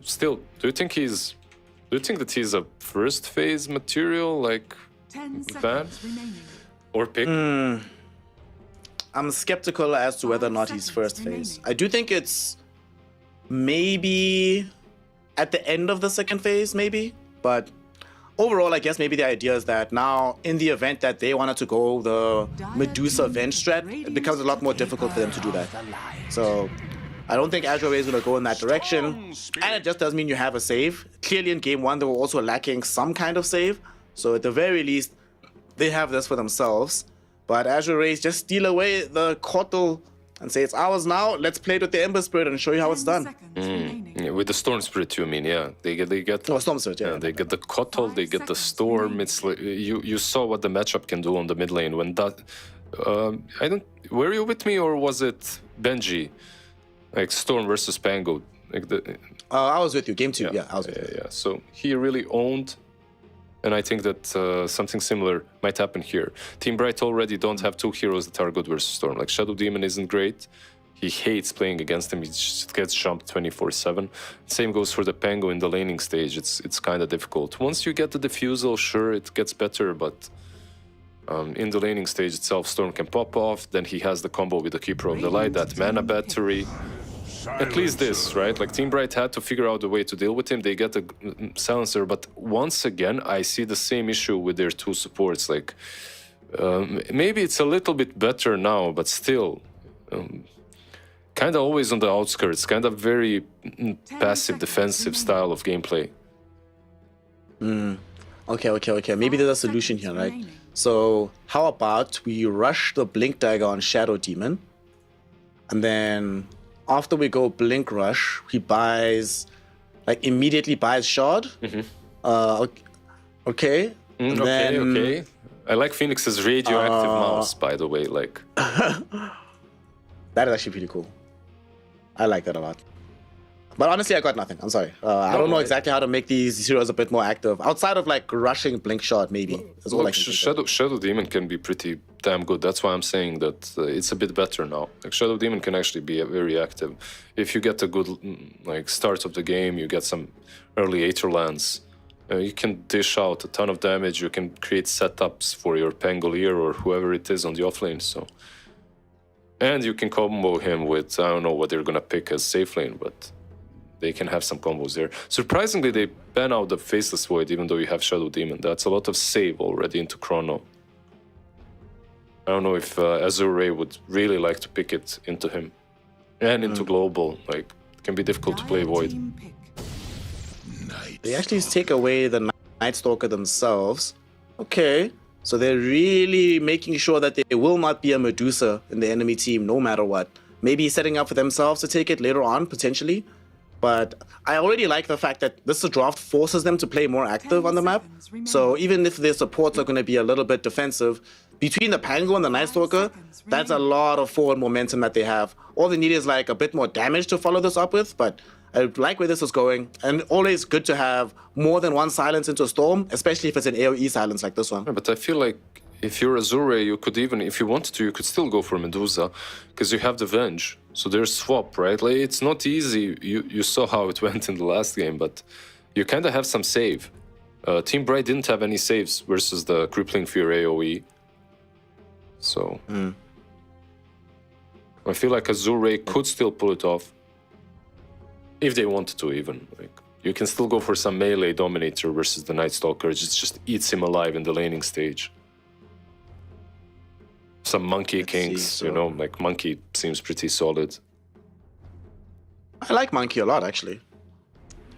Speaker 8: still, do you think that he's a first phase material, like ban or pick?
Speaker 9: I'm skeptical as to whether or not he's first phase. I do think it's maybe at the end of the second phase, maybe, but overall, I guess maybe the idea is that now, in the event that they wanted to go the Medusa Venge strat, it becomes a lot more difficult for them to do that. So I don't think Azure Ray is going to go in that direction. And it just does mean you have a save. Clearly in Game 1, they were also lacking some kind of save. So at the very least, they have this for themselves. But Azure Rays just steal away the Kotl and say, it's ours now, let's play it with the Ember Spirit and show you how it's done.
Speaker 8: Yeah, with the Storm Spirit, you mean? Yeah, they get.
Speaker 9: Oh, Storm Spirit, yeah.
Speaker 8: They get the Kotl, they get the Storm. It's like you saw what the matchup can do on the mid lane when that. I don't. Were you with me or was it Benji? Like Storm versus Pango. Like
Speaker 9: I was with you. Game 2, I was with you.
Speaker 8: Yeah. So he really owned. And I think that something similar might happen here. Team Bright already don't have two heroes that are good versus Storm. Like Shadow Demon isn't great. He hates playing against him. He just gets jumped 24/7. Same goes for the Pango in the laning stage. It's kind of difficult. Once you get the Diffusal, sure, it gets better, but in the laning stage itself, Storm can pop off. Then he has the combo with the Keeper of the Light, that mana battery. At least this, right? Like Team Bright had to figure out a way to deal with him. They get a silencer, but once again, I see the same issue with their two supports. Like maybe it's a little bit better now, but still, kind of always on the outskirts. Kind of very passive, defensive style of gameplay.
Speaker 9: Okay. Maybe there's a solution here, right? So how about we rush the Blink Dagger on Shadow Demon, and then after we go Blink Rush, he buys, like immediately buys Shard. Okay.
Speaker 8: Okay. I like Phoenix's radioactive mouse, by the way. Like
Speaker 9: that is actually pretty cool. I like that a lot. But honestly, I got nothing. I'm sorry. I don't know exactly how to make these heroes a bit more active. Outside of like rushing Blink Shot, maybe. That's all I can think
Speaker 8: Shadow Demon can be pretty damn good. That's why I'm saying that it's a bit better now. Like Shadow Demon can actually be very active. If you get a good like start of the game, you get some early Aether lands. You can dish out a ton of damage. You can create setups for your Pangolier or whoever it is on the offlane. So, and you can combo him with, I don't know what they're gonna pick as safe lane, but they can have some combos there. Surprisingly, they ban out the Faceless Void, even though you have Shadow Demon. That's a lot of save already into Chrono. I don't know if Azure Ray would really like to pick it into him. And into Global. Like, it can be difficult to play Void.
Speaker 9: They actually take away the Night Stalker themselves. Okay. So they're really making sure that there will not be a Medusa in the enemy team, no matter what. Maybe setting up for themselves to take it later on, potentially. But I already like the fact that this draft forces them to play more active on the map. So even if their supports are going to be a little bit defensive, between the Pango and the Night Stalker, that's a lot of forward momentum that they have. All they need is like a bit more damage to follow this up with, but I like where this is going. And always good to have more than one silence into a storm, especially if it's an AoE silence like this one.
Speaker 8: Yeah, but I feel like if you're Azure Ray, you could even, if you wanted to, you could still go for Medusa, because you have the Venge. So there's swap, right? Like, it's not easy. You saw how it went in the last game, but you kind of have some save. Team Bright didn't have any saves versus the Crippling Fear AoE. So I feel like Azure Ray could still pull it off. If they wanted to, even. Like, you can still go for some melee dominator versus the Night Stalker. It just eats him alive in the laning stage. Some Monkey Kings, you know, like Monkey seems pretty solid.
Speaker 9: I like Monkey a lot, actually.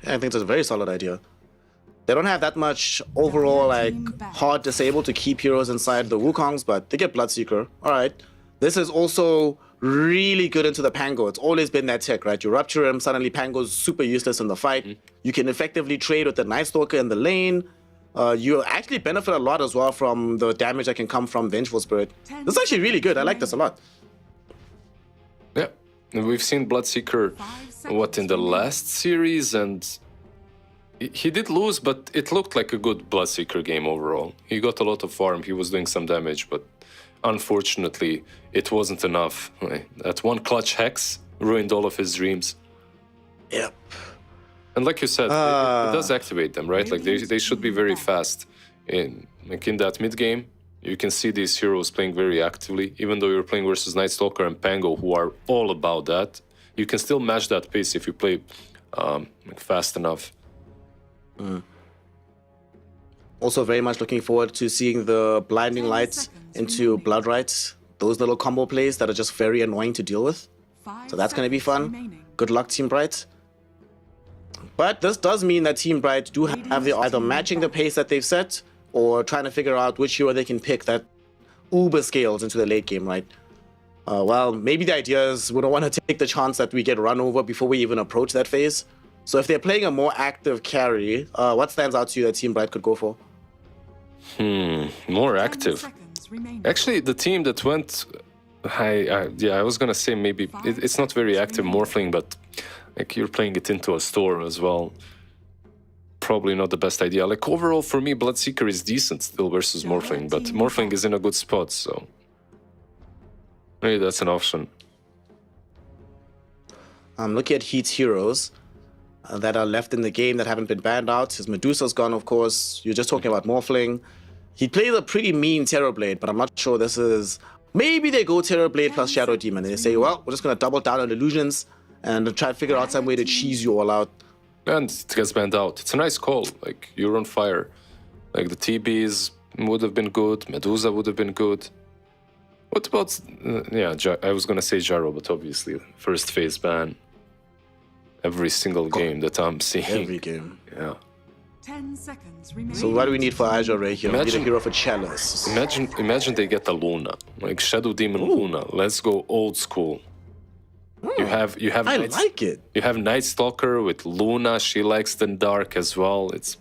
Speaker 9: Yeah, I think it's a very solid idea. They don't have that much overall, like, hard disable to keep heroes inside the Wukongs, but they get Bloodseeker. All right. This is also really good into the Pango. It's always been that tech, right? You rupture him, suddenly Pango's super useless in the fight. You can effectively trade with the Night Stalker in the lane. You actually benefit a lot as well from the damage that can come from Vengeful Spirit. This is actually really good. I like this a lot.
Speaker 8: Yeah. We've seen Bloodseeker, what, in the last series, and he did lose, but it looked like a good Bloodseeker game overall. He got a lot of farm, he was doing some damage, but unfortunately, it wasn't enough. That one clutch hex ruined all of his dreams.
Speaker 9: Yep.
Speaker 8: And like you said, it does activate them, right? Like they should be very fast. In that mid game, you can see these heroes playing very actively. Even though you're playing versus Night Stalker and Pango, who are all about that, you can still match that pace if you play fast enough.
Speaker 9: Also very much looking forward to seeing the Blinding Lights into Blood Rites. Those little combo plays that are just very annoying to deal with. So that's going to be fun. Good luck, Team Bright. But this does mean that Team Bright do have the either matching the pace that they've set or trying to figure out which hero they can pick that uber scales into the late game, right? Well, maybe the idea is we don't want to take the chance that we get run over before we even approach that phase. So if they're playing a more active carry, what stands out to you that Team Bright could go for?
Speaker 8: More active. Actually, the team that went... I was going to say maybe it's not very active Morphling, but like you're playing it into a store as well. Probably not the best idea. Like overall, for me, Bloodseeker is decent still versus Morphling, but Morphling is in a good spot, so maybe that's an option.
Speaker 9: I'm looking at Heat's heroes that are left in the game that haven't been banned out. His Medusa's gone, of course. You're just talking about Morphling. He plays a pretty mean Terrorblade, but I'm not sure this is... Maybe they go Terrorblade plus Shadow Demon, and they say, well, we're just going to double down on Illusions and try to figure out some way to cheese you all out.
Speaker 8: And it gets banned out. It's a nice call. Like, you're on fire. Like, the TBs would have been good. Medusa would have been good. What about... I was going to say Jaro, but obviously, first phase ban. Every single game that I'm seeing.
Speaker 9: Every game.
Speaker 8: Yeah.
Speaker 4: 10 seconds remaining.
Speaker 9: So what do we need for Azure Ray here? We need a hero for Chalice.
Speaker 8: Imagine they get a Luna. Like, Shadow Demon Luna. Let's go old school. You have
Speaker 9: I like it.
Speaker 8: You have Night Stalker with Luna. She likes the dark as well. It's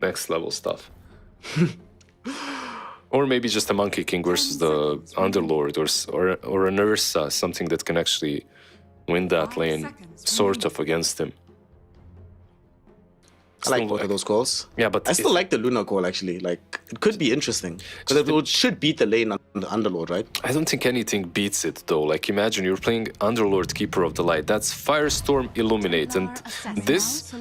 Speaker 8: next level stuff. Or maybe just a Monkey King versus the Underlord, or an Ursa, something that can actually win that lane, sort of, against him.
Speaker 9: I like both of those calls.
Speaker 8: Yeah, but
Speaker 9: I still like the Luna call, actually. Like, it could be interesting. Because it should beat the lane on the Underlord, right?
Speaker 8: I don't think anything beats it, though. Like, imagine you're playing Underlord, Keeper of the Light. That's Firestorm, Illuminate. And this,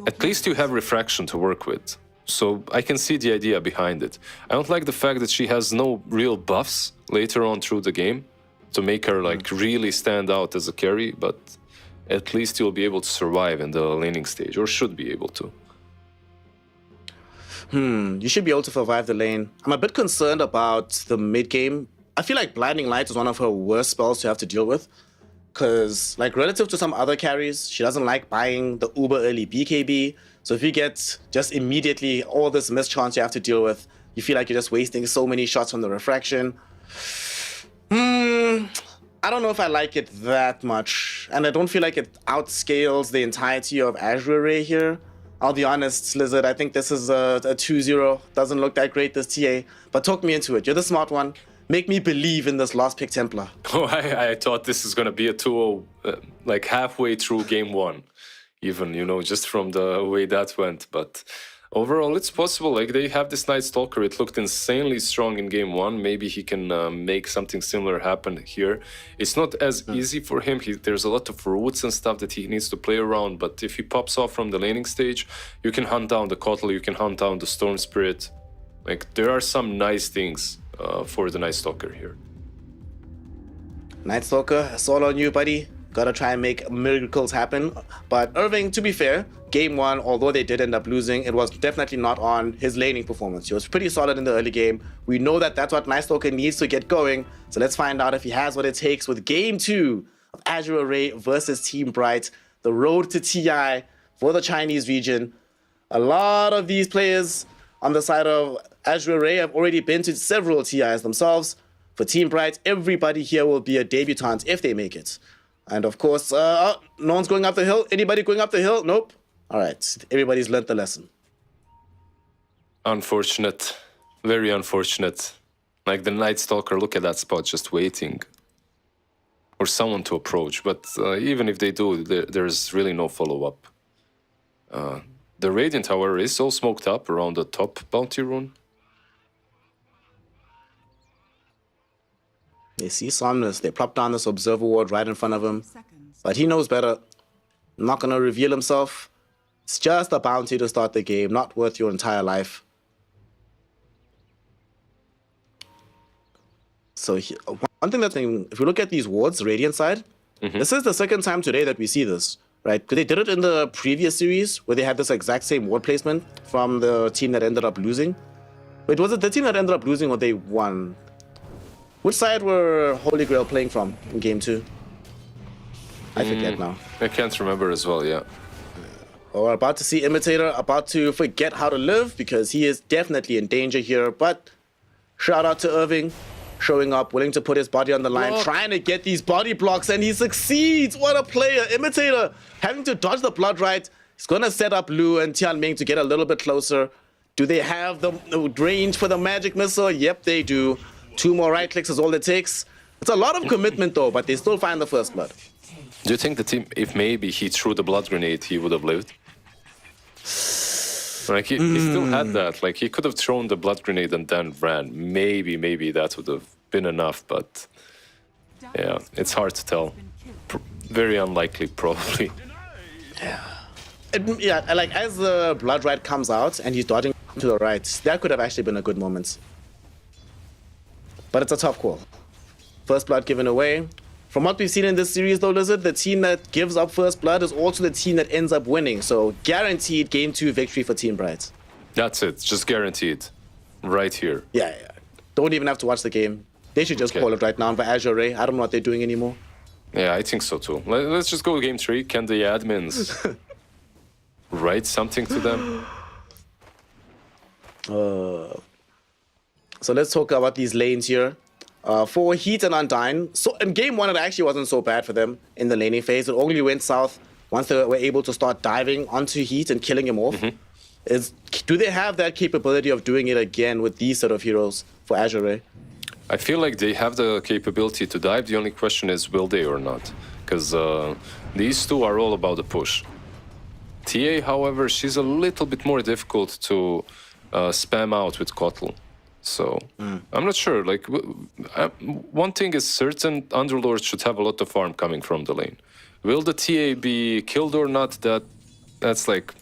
Speaker 8: at least you have Refraction to work with. So I can see the idea behind it. I don't like the fact that she has no real buffs later on through the game to make her, like, really stand out as a carry. But at least you'll be able to survive in the laning stage, or should be able to.
Speaker 9: You should be able to survive the lane. I'm a bit concerned about the mid game. I feel like Blinding Light is one of her worst spells to have to deal with. Because, like, relative to some other carries, she doesn't like buying the uber early BKB. So if you get just immediately all this mischance you have to deal with, You feel like you're just wasting so many shots from the refraction. I don't know if I like it that much. And I don't feel like it outscales the entirety of Azure Ray here. I'll be honest, Lizard, I think this is a 2-0. Doesn't look that great, this TA. But talk me into it. You're the smart one. Make me believe in this last pick Templar.
Speaker 8: Oh, I thought this is going to be a 2-0, like halfway through game one. Even, you know, just from the way that went. But overall, it's possible. Like, they have this Night Stalker. It looked insanely strong in game one. Maybe he can make something similar happen here. It's not as easy for him. There's a lot of roots and stuff that he needs to play around. But if he pops off from the laning stage, you can hunt down the Kotl, you can hunt down the Storm Spirit. Like, there are some nice things for the Night Stalker here.
Speaker 9: Night Stalker, it's all on you, buddy. Gotta try and make miracles happen. But Irving, to be fair, game one, although they did end up losing, it was definitely not on his laning performance. He was pretty solid in the early game. We know that that's what Night Stalker needs to get going. So let's find out if he has what it takes with game two of Azure Ray versus Team Bright. The road to TI for the Chinese region. A lot of these players on the side of Azure Ray have already been to several TIs themselves. For Team Bright, everybody here will be a debutant if they make it. And of course, no one's going up the hill. Anybody going up the hill? Nope. All right, everybody's learned the lesson.
Speaker 8: Unfortunate. Very unfortunate. Like the Night Stalker, look at that spot, just waiting for someone to approach. But even if they do, there's really no follow-up. The Radiant Tower is all smoked up around the top bounty rune.
Speaker 9: They see Somnus. They plop down this observer ward right in front of him. But he knows better. Not going to reveal himself. It's just a bounty to start the game. Not worth your entire life. So one thing if we look at these wards, Radiant side, this is the second time today that we see this, right? Because they did it in the previous series where they had this exact same ward placement from the team that ended up losing. Wait, was it the team that ended up losing or they won? Which side were Holy Grail playing from in game two? I forget now.
Speaker 8: I can't remember as well, yeah.
Speaker 9: We're about to see Imitator about to forget how to live because he is definitely in danger here. But shout out to Irving, showing up, willing to put his body on the line, trying to get these body blocks, and he succeeds. What a player. Imitator having to dodge the blood right. He's going to set up Lu and Tianming to get a little bit closer. Do they have the range for the magic missile? Yep, they do. 2 more right clicks is all it takes. It's a lot of commitment though, but they still find the first blood.
Speaker 8: Do you think the team, if maybe he threw the blood grenade, he would have lived? Like he still had that. Like he could have thrown the blood grenade and then ran. Maybe that would have been enough, but yeah, it's hard to tell. Very unlikely, probably.
Speaker 9: Yeah, like as the blood right comes out and he's dodging to the right, that could have actually been a good moment. But it's a tough call. First blood given away. From what we've seen in this series though, Lizard, the team that gives up first blood is also the team that ends up winning. So guaranteed game 2 victory for Team Bright.
Speaker 8: That's it, just guaranteed. Right here.
Speaker 9: Yeah. Don't even have to watch the game. They should just call it right now for Azure Ray. I don't know what they're doing anymore.
Speaker 8: Yeah, I think so too. Let's just go game 3. Can the admins write something to them?
Speaker 9: So let's talk about these lanes here. For Heat and Undyne, so in game 1 it actually wasn't so bad for them in the laning phase. It only went south once they were able to start diving onto Heat and killing him off. Do they have that capability of doing it again with these sort of heroes for Azure Ray?
Speaker 8: I feel like they have the capability to dive. The only question is, will they or not? Because these two are all about the push. TA, however, she's a little bit more difficult to spam out with Kotl. So I'm not sure. Like one thing is certain, Underlords should have a lot of farm coming from the lane. Will the TA be killed or not? That's like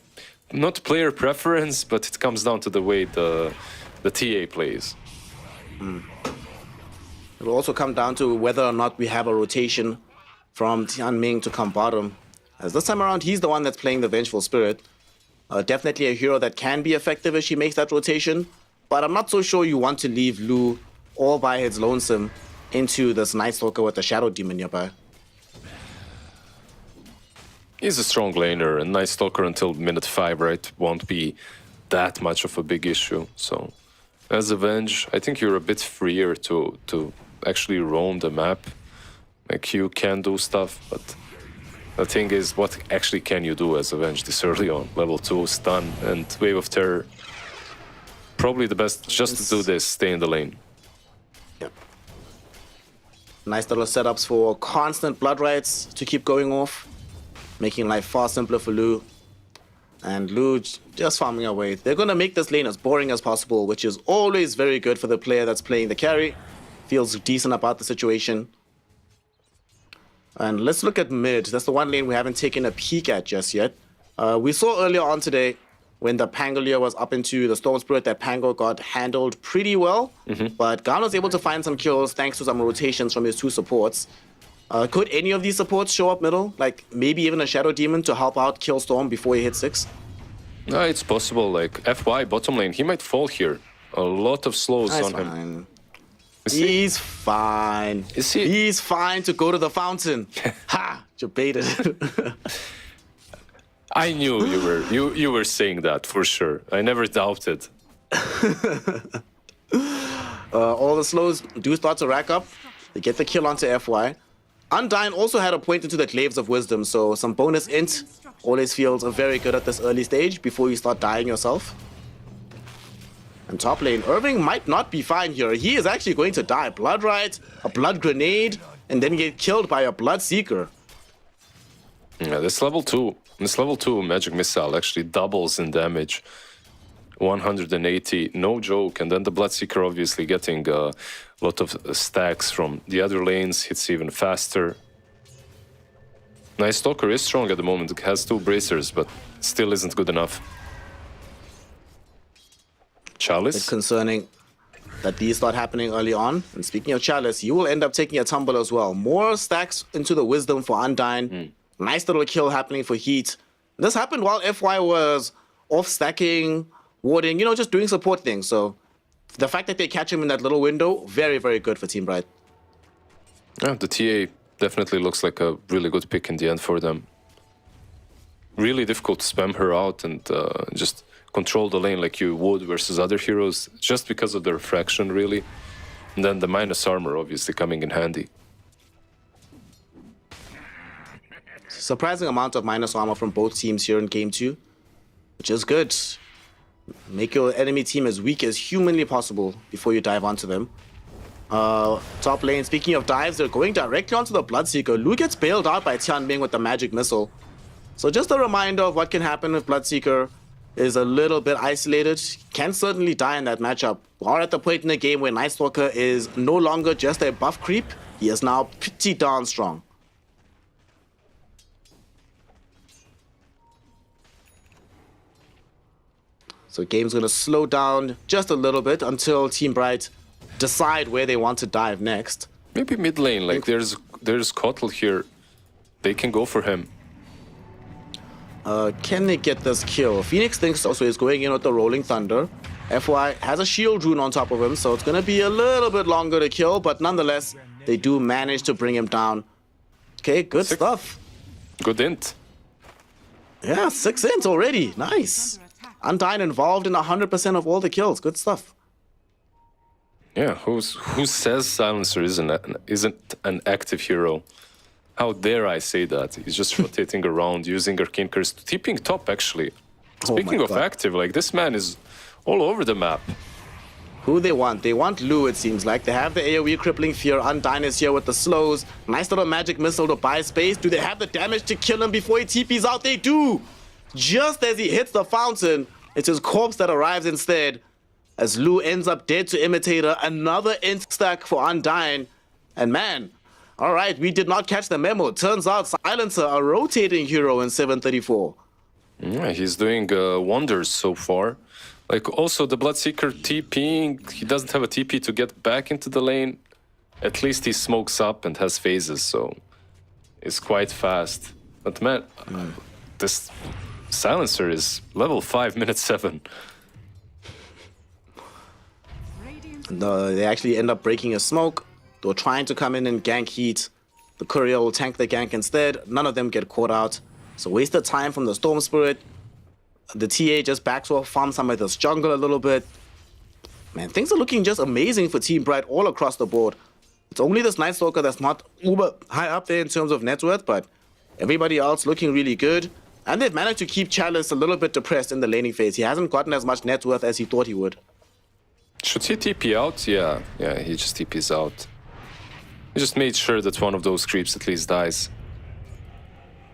Speaker 8: not player preference, but it comes down to the way the TA plays.
Speaker 9: It will also come down to whether or not we have a rotation from Tianming to come bottom. As this time around, he's the one that's playing the Vengeful Spirit. Definitely a hero that can be effective if she makes that rotation. But I'm not so sure you want to leave Lu all by his lonesome into this Night Stalker with the Shadow Demon nearby.
Speaker 8: He's a strong laner, and Night Stalker until minute 5, right, won't be that much of a big issue. So As Avenge, I think you're a bit freer to actually roam the map. Like, you can do stuff, but the thing is, what actually can you do as Avenge this early on? Level 2, stun, and Wave of Terror. Probably the best, just to do this, stay in the lane.
Speaker 9: Yep. Nice little setups for constant blood rights to keep going off, making life far simpler for Lu. And Lu just farming away. They're going to make this lane as boring as possible, which is always very good for the player that's playing the carry. Feels decent about the situation. And let's look at mid. That's the one lane we haven't taken a peek at just yet. We saw earlier on today when the Pangolier was up into the Storm Spirit that Pango got handled pretty well. But Gan was able to find some kills thanks to some rotations from his two supports. Could any of these supports show up middle? Like maybe even a Shadow Demon to help out kill Storm before he hits 6?
Speaker 8: No, it's possible. Like FY bottom lane, he might fall here. A lot of slows on him.
Speaker 9: He's fine.
Speaker 8: Is he?
Speaker 9: He's fine to go to the fountain. Ha! You baited.
Speaker 8: I knew you were saying that for sure. I never doubted.
Speaker 9: All the slows do start to rack up. They get the kill onto FY. Undyne also had a point into the Glaives of Wisdom, so some bonus int always feels very good at this early stage before you start dying yourself. And top lane, Irving might not be fine here. He is actually going to die. Blood Riot, a Blood Grenade, and then get killed by a Blood Seeker.
Speaker 8: Yeah, this level 2 Magic Missile actually doubles in damage. 180, no joke. And then the Bloodseeker obviously getting a lot of stacks from the other lanes, hits even faster. Nice Stalker is strong at the moment, it has 2 bracers, but still isn't good enough. Chalice?
Speaker 9: It's concerning that these start happening early on. And speaking of Chalice, you will end up taking a tumble as well. More stacks into the Wisdom for Undyne. Nice little kill happening for Heat. This happened while FY was off stacking, warding, you know, just doing support things. So the fact that they catch him in that little window, very, very good for Team Bright.
Speaker 8: Yeah, the TA definitely looks like a really good pick in the end for them. Really difficult to spam her out and just control the lane like you would versus other heroes, just because of the refraction, really. And then the minus armor obviously coming in handy.
Speaker 9: Surprising amount of minus armor from both teams here in Game 2, which is good. Make your enemy team as weak as humanly possible before you dive onto them. Top lane, speaking of dives, they're going directly onto the Bloodseeker. Lu gets bailed out by Tianming with the magic missile. So just a reminder of what can happen if Bloodseeker is a little bit isolated. Can certainly die in that matchup. Or at the point in the game where Night Stalker is no longer just a buff creep, he is now pretty darn strong. So game's gonna slow down just a little bit until Team Bright decide where they want to dive next.
Speaker 8: Maybe mid lane, like there's Kotl here. They can go for him.
Speaker 9: Can they get this kill? Phoenix thinks so, so he's going in with the Rolling Thunder. FY has a shield rune on top of him, so it's gonna be a little bit longer to kill, but nonetheless, they do manage to bring him down. Okay, good stuff.
Speaker 8: Good int.
Speaker 9: Yeah, 6 int already. Nice. Undyne involved in 100% of all the kills. Good stuff.
Speaker 8: Yeah, who says Silencer isn't an active hero? How dare I say that? He's just rotating around, using Arcane Curse, TPing top, actually. Speaking of active, like, this man is all over the map.
Speaker 9: Who they want? They want Lu, it seems like. They have the AoE Crippling Fear. Undyne is here with the slows. Nice little magic missile to buy space. Do they have the damage to kill him before he TPs out? They do! Just as he hits the fountain, it's his corpse that arrives instead, as Lu ends up dead to Imitator. Another int stack for Undyne. And man, all right, we did not catch the memo. Turns out Silencer, a rotating hero in 734.
Speaker 8: Yeah, he's doing wonders so far. Like, also the Bloodseeker TPing, he doesn't have a TP to get back into the lane. At least he smokes up and has phases, so it's quite fast. But man, this Silencer is level 5, minute 7.
Speaker 9: They actually end up breaking a smoke. They were trying to come in and gank Heat. The courier will tank the gank instead. None of them get caught out. So wasted time from the Storm Spirit. The TA just backs off, farms some of this jungle a little bit. Man, things are looking just amazing for Team Bright all across the board. It's only this Night Stalker that's not uber high up there in terms of net worth, but everybody else looking really good. And they've managed to keep Chalice a little bit depressed in the laning phase. He hasn't gotten as much net worth as he thought he would.
Speaker 8: Should he TP out? Yeah, he just TPs out. He just made sure that one of those creeps at least dies.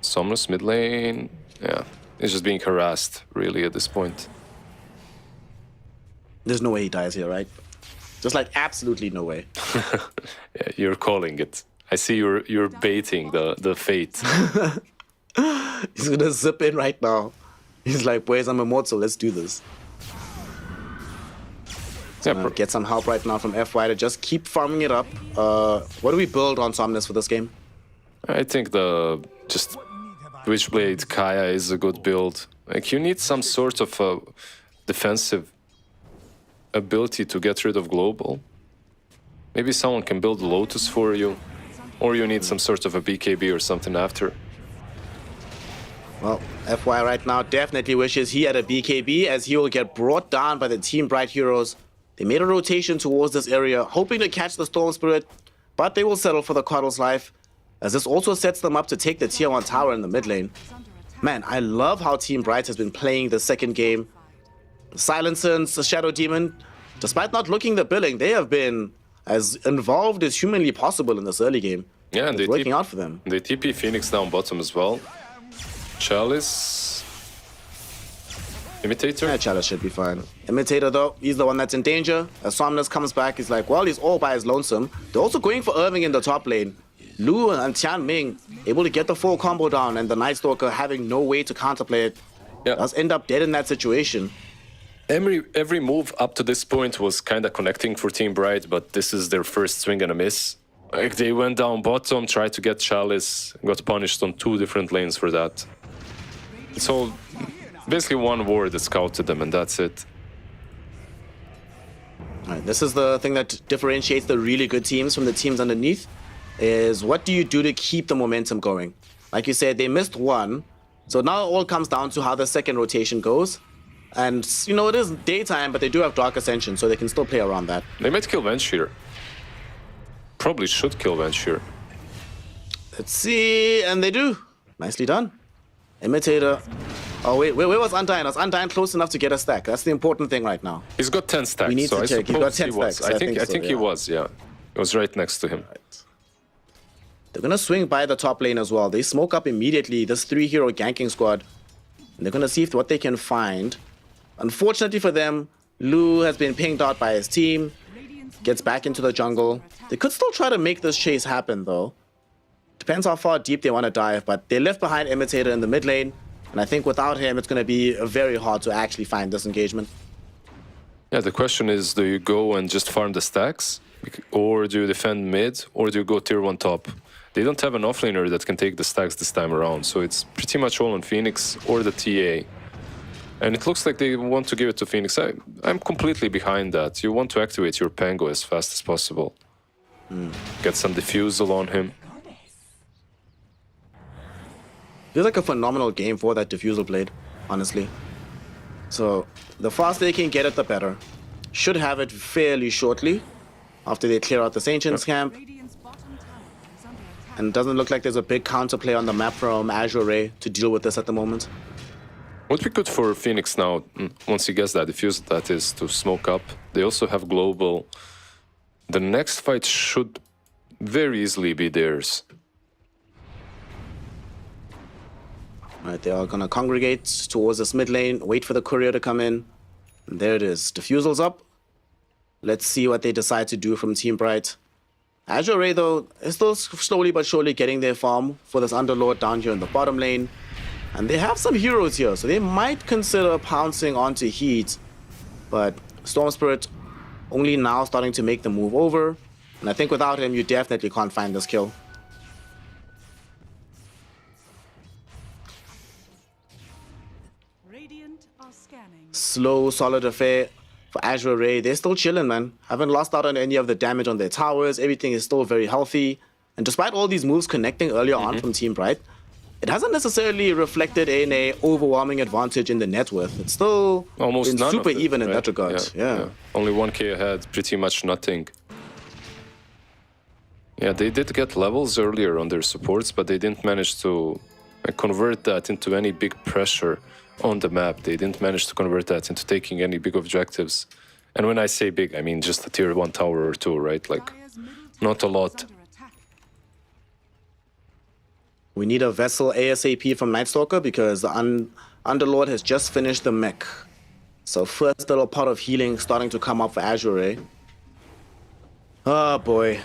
Speaker 8: Somnus mid lane, yeah. He's just being harassed, really, at this point.
Speaker 9: There's no way he dies here, right? Just like absolutely no way.
Speaker 8: Yeah, you're calling it. I see you're baiting the fate.
Speaker 9: He's gonna zip in right now. He's like, boys, I'm immortal, let's do this.
Speaker 8: Yeah,
Speaker 9: Get some help right now from FY to just keep farming it up. What do we build on Somnus for this game?
Speaker 8: I think just Witchblade Kaya is a good build. Like, you need some sort of defensive ability to get rid of global. Maybe someone can build Lotus for you, or you need some sort of a BKB or something after.
Speaker 9: Well, FY right now definitely wishes he had a BKB, as he will get brought down by the Team Bright heroes. They made a rotation towards this area, hoping to catch the Storm Spirit, but they will settle for the Coddle's life, as this also sets them up to take the tier 1 tower in the mid lane. Man, I love how Team Bright has been playing the second game. Silencers, the Shadow Demon, despite not looking the billing, they have been as involved as humanly possible in this early game.
Speaker 8: Yeah, and
Speaker 9: it's working out for them.
Speaker 8: They TP Phoenix down bottom as well. Chalice... Imitator?
Speaker 9: Yeah, Chalice should be fine. Imitator, though, he's the one that's in danger. As Somnus comes back, he's like, well, he's all by his lonesome. They're also going for Irving in the top lane. Lu and Tian Ming able to get the full combo down, and the Night Stalker having no way to counterplay it.
Speaker 8: Yeah.
Speaker 9: Does end up dead in that situation.
Speaker 8: Every move up to this point was kind of connecting for Team Bright, but this is their first swing and a miss. Like, they went down bottom, tried to get Chalice, got punished on 2 different lanes for that. It's all basically one ward that scouted them, and that's it.
Speaker 9: All right, this is the thing that differentiates the really good teams from the teams underneath, is what do you do to keep the momentum going? Like you said, they missed one, so now it all comes down to how the second rotation goes. And, you know, it is daytime, but they do have Dark Ascension, so they can still play around that.
Speaker 8: They might kill Venge here. Probably should kill Venge here.
Speaker 9: Let's see, and they do. Nicely done. Imitator. Oh, wait, where was Undyne? Was Undyne close enough to get a stack? That's the important thing right now.
Speaker 8: He's got 10 stacks,
Speaker 9: We need
Speaker 8: so
Speaker 9: to
Speaker 8: I
Speaker 9: check. He's got
Speaker 8: suppose
Speaker 9: 10
Speaker 8: he was.
Speaker 9: stacks.
Speaker 8: I think he was, yeah. He was right next to him.
Speaker 9: Right. They're going to swing by the top lane as well. They smoke up immediately this 3-hero ganking squad. And they're going to see what they can find. Unfortunately for them, Lu has been pinged out by his team. Gets back into the jungle. They could still try to make this chase happen, though. Depends how far deep they want to dive, but they left behind Imitator in the mid lane. And I think without him, it's going to be very hard to actually find this engagement.
Speaker 8: Yeah, the question is, do you go and just farm the stacks? Or do you defend mid? Or do you go tier 1 top? They don't have an offlaner that can take the stacks this time around, so it's pretty much all on Phoenix or the TA. And it looks like they want to give it to Phoenix. I'm completely behind that. You want to activate your Pango as fast as possible. Get some diffusal on him.
Speaker 9: Feels like a phenomenal game for that diffusal blade, honestly. So the faster they can get it, the better. Should have it fairly shortly after they clear out the Ancients camp. And it doesn't look like there's a big counterplay on the map from Azure Ray to deal with this at the moment.
Speaker 8: What we could for Phoenix now, once he gets that diffusal, that is to smoke up. They also have global. The next fight should very easily be theirs.
Speaker 9: Alright, they are going to congregate towards this mid lane, wait for the courier to come in. And there it is. Diffusal's up. Let's see what they decide to do from Team Bright. Azure Ray, though, is still slowly but surely getting their farm for this Underlord down here in the bottom lane. And they have some heroes here, so they might consider pouncing onto Heat. But Storm Spirit only now starting to make the move over. And I think without him, you definitely can't find this kill. Slow, solid affair for Azure Ray. They're still chilling, man. Haven't lost out on any of the damage on their towers. Everything is still very healthy. And despite all these moves connecting earlier on from Team Bright, it hasn't necessarily reflected in a overwhelming advantage in the net worth. It's still
Speaker 8: Almost
Speaker 9: been
Speaker 8: none
Speaker 9: super
Speaker 8: of it,
Speaker 9: even in
Speaker 8: right?
Speaker 9: that regard. Yeah.
Speaker 8: Only 1k ahead, pretty much nothing. Yeah, they did get levels earlier on their supports, but they didn't manage to convert that into any big pressure on the map. They didn't manage to convert that into taking any big objectives. And when I say big, I mean just a tier 1 tower or 2, right? Like, not a lot.
Speaker 9: We need a vessel ASAP from Nightstalker because the Underlord has just finished the mech. So first little pot of healing starting to come up for Azure Ray. Oh boy.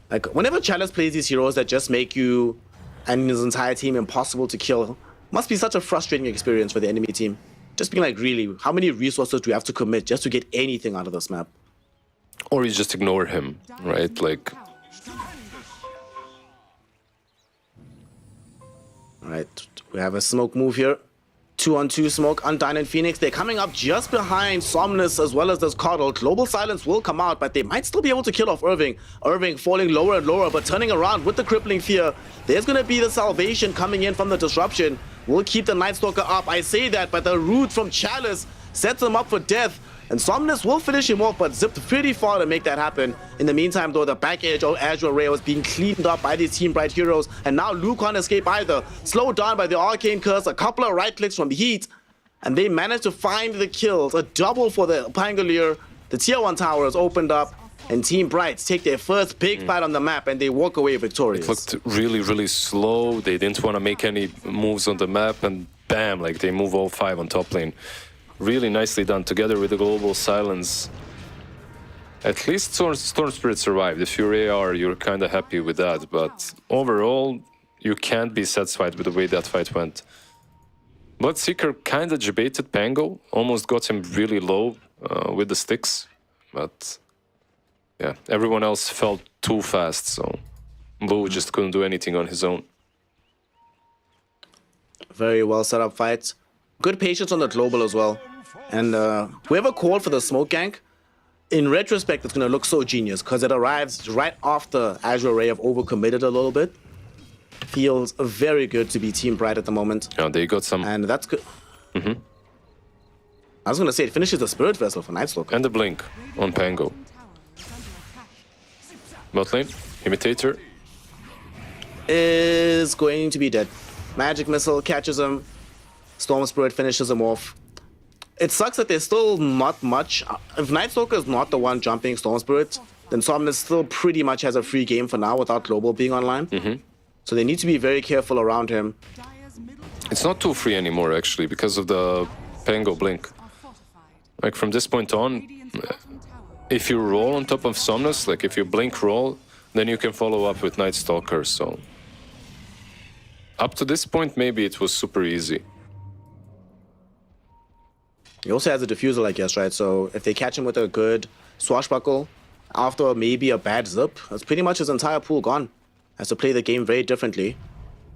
Speaker 9: Like, whenever Chalice plays these heroes that just make you and his entire team impossible to kill, must be such a frustrating experience for the enemy team. Just being like, really, how many resources do we have to commit just to get anything out of this map?
Speaker 8: Or you just ignore him, right? Like...
Speaker 9: Alright, we have a smoke move here. 2-on-2 smoke, Undyne and Phoenix. They're coming up just behind Somnus as well as this Coddle. Global Silence will come out, but they might still be able to kill off Irving. Irving falling lower and lower, but turning around with the Crippling Fear. There's going to be the salvation coming in from the Disruption. We'll keep the Nightstalker up. I say that, but the root from Chalice sets him up for death. And Somnus will finish him off, but zipped pretty far to make that happen. In the meantime, though, the back edge of Azure Ray was being cleaned up by these Team Bright heroes. And now Lu can't escape either. Slowed down by the Arcane Curse, a couple of right clicks from Heat. And they managed to find the kills. A double for the Pangolier. The tier 1 tower is opened up. And Team Bright take their first big fight on the map, and they walk away victorious.
Speaker 8: It looked really, really slow. They didn't want to make any moves on the map. And bam, like they move all 5 on top lane. Really nicely done, together with the Global Silence. At least Storm Spirit survived. If you're AR, you're kind of happy with that. But overall, you can't be satisfied with the way that fight went. Bloodseeker kind of debated Pango, almost got him really low with the sticks. But yeah, everyone else fell too fast, so Blue just couldn't do anything on his own.
Speaker 9: Very well set up fights. Good patience on the global as well. And whoever called for the smoke gank, in retrospect, it's going to look so genius because it arrives right after Azure Ray have overcommitted a little bit. Feels very good to be Team Bright at the moment.
Speaker 8: Yeah, they got some...
Speaker 9: And that's good. I was going to say, it finishes the Spirit Vessel for Nightstalker.
Speaker 8: And the Blink on Pango. Bot lane, Imitator.
Speaker 9: Is going to be dead. Magic Missile catches him. Storm Spirit finishes him off. It sucks that there's still not much. If Nightstalker is not the one jumping Storm Spirit, then Somnus still pretty much has a free game for now without Global being online. So they need to be very careful around him.
Speaker 8: It's not too free anymore, actually, because of the Pango Blink. Like, from this point on, if you roll on top of Somnus, like if you Blink roll, then you can follow up with Nightstalker, so... Up to this point, maybe it was super easy.
Speaker 9: He also has a diffusal, I guess, right? So if they catch him with a good swashbuckle, after maybe a bad zip, that's pretty much his entire pool gone. Has to play the game very differently.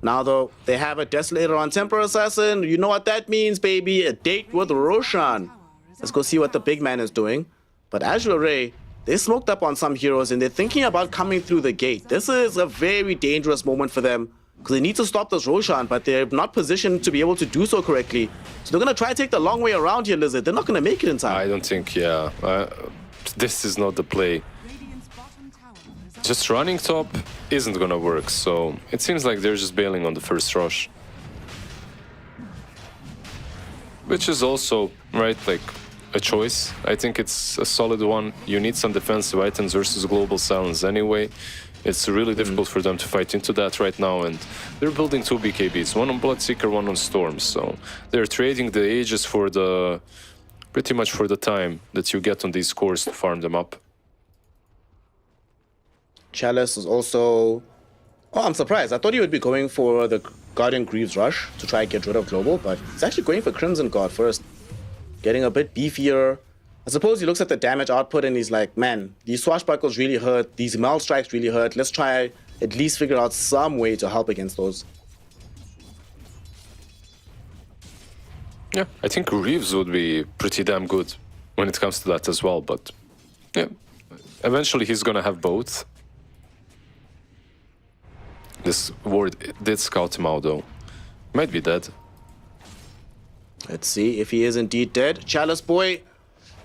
Speaker 9: Now, though, they have a Desolator on Temper Assassin. You know what that means, baby. A date with Roshan. Let's go see what the big man is doing. But Azure Ray, they smoked up on some heroes, and they're thinking about coming through the gate. This is a very dangerous moment for them, because they need to stop this Roshan, but they're not positioned to be able to do so correctly. So they're going to try to take the long way around here, Lizard. They're not going to make it in time.
Speaker 8: I don't think, yeah. This is not the play. Just running top isn't going to work, so it seems like they're just bailing on the first rush. Which is also, right, like a choice. I think it's a solid one. You need some defensive items versus Global Silence anyway. It's really difficult for them to fight into that right now, and they're building 2 BKBs, one on Bloodseeker, one on Storm, so they're trading the ages for the... pretty much for the time that you get on these cores to farm them up.
Speaker 9: Chalice is also... Oh, I'm surprised. I thought he would be going for the Guardian Greaves Rush to try and get rid of Global, but he's actually going for Crimson Guard first. Getting a bit beefier. I suppose he looks at the damage output and he's like, man, these swashbuckles really hurt, these meld strikes really hurt. Let's try at least figure out some way to help against those.
Speaker 8: Yeah, I think Reeves would be pretty damn good when it comes to that as well, but yeah, eventually he's gonna have both. This ward did scout him out though. Might be dead.
Speaker 9: Let's see if he is indeed dead. Chalice boy,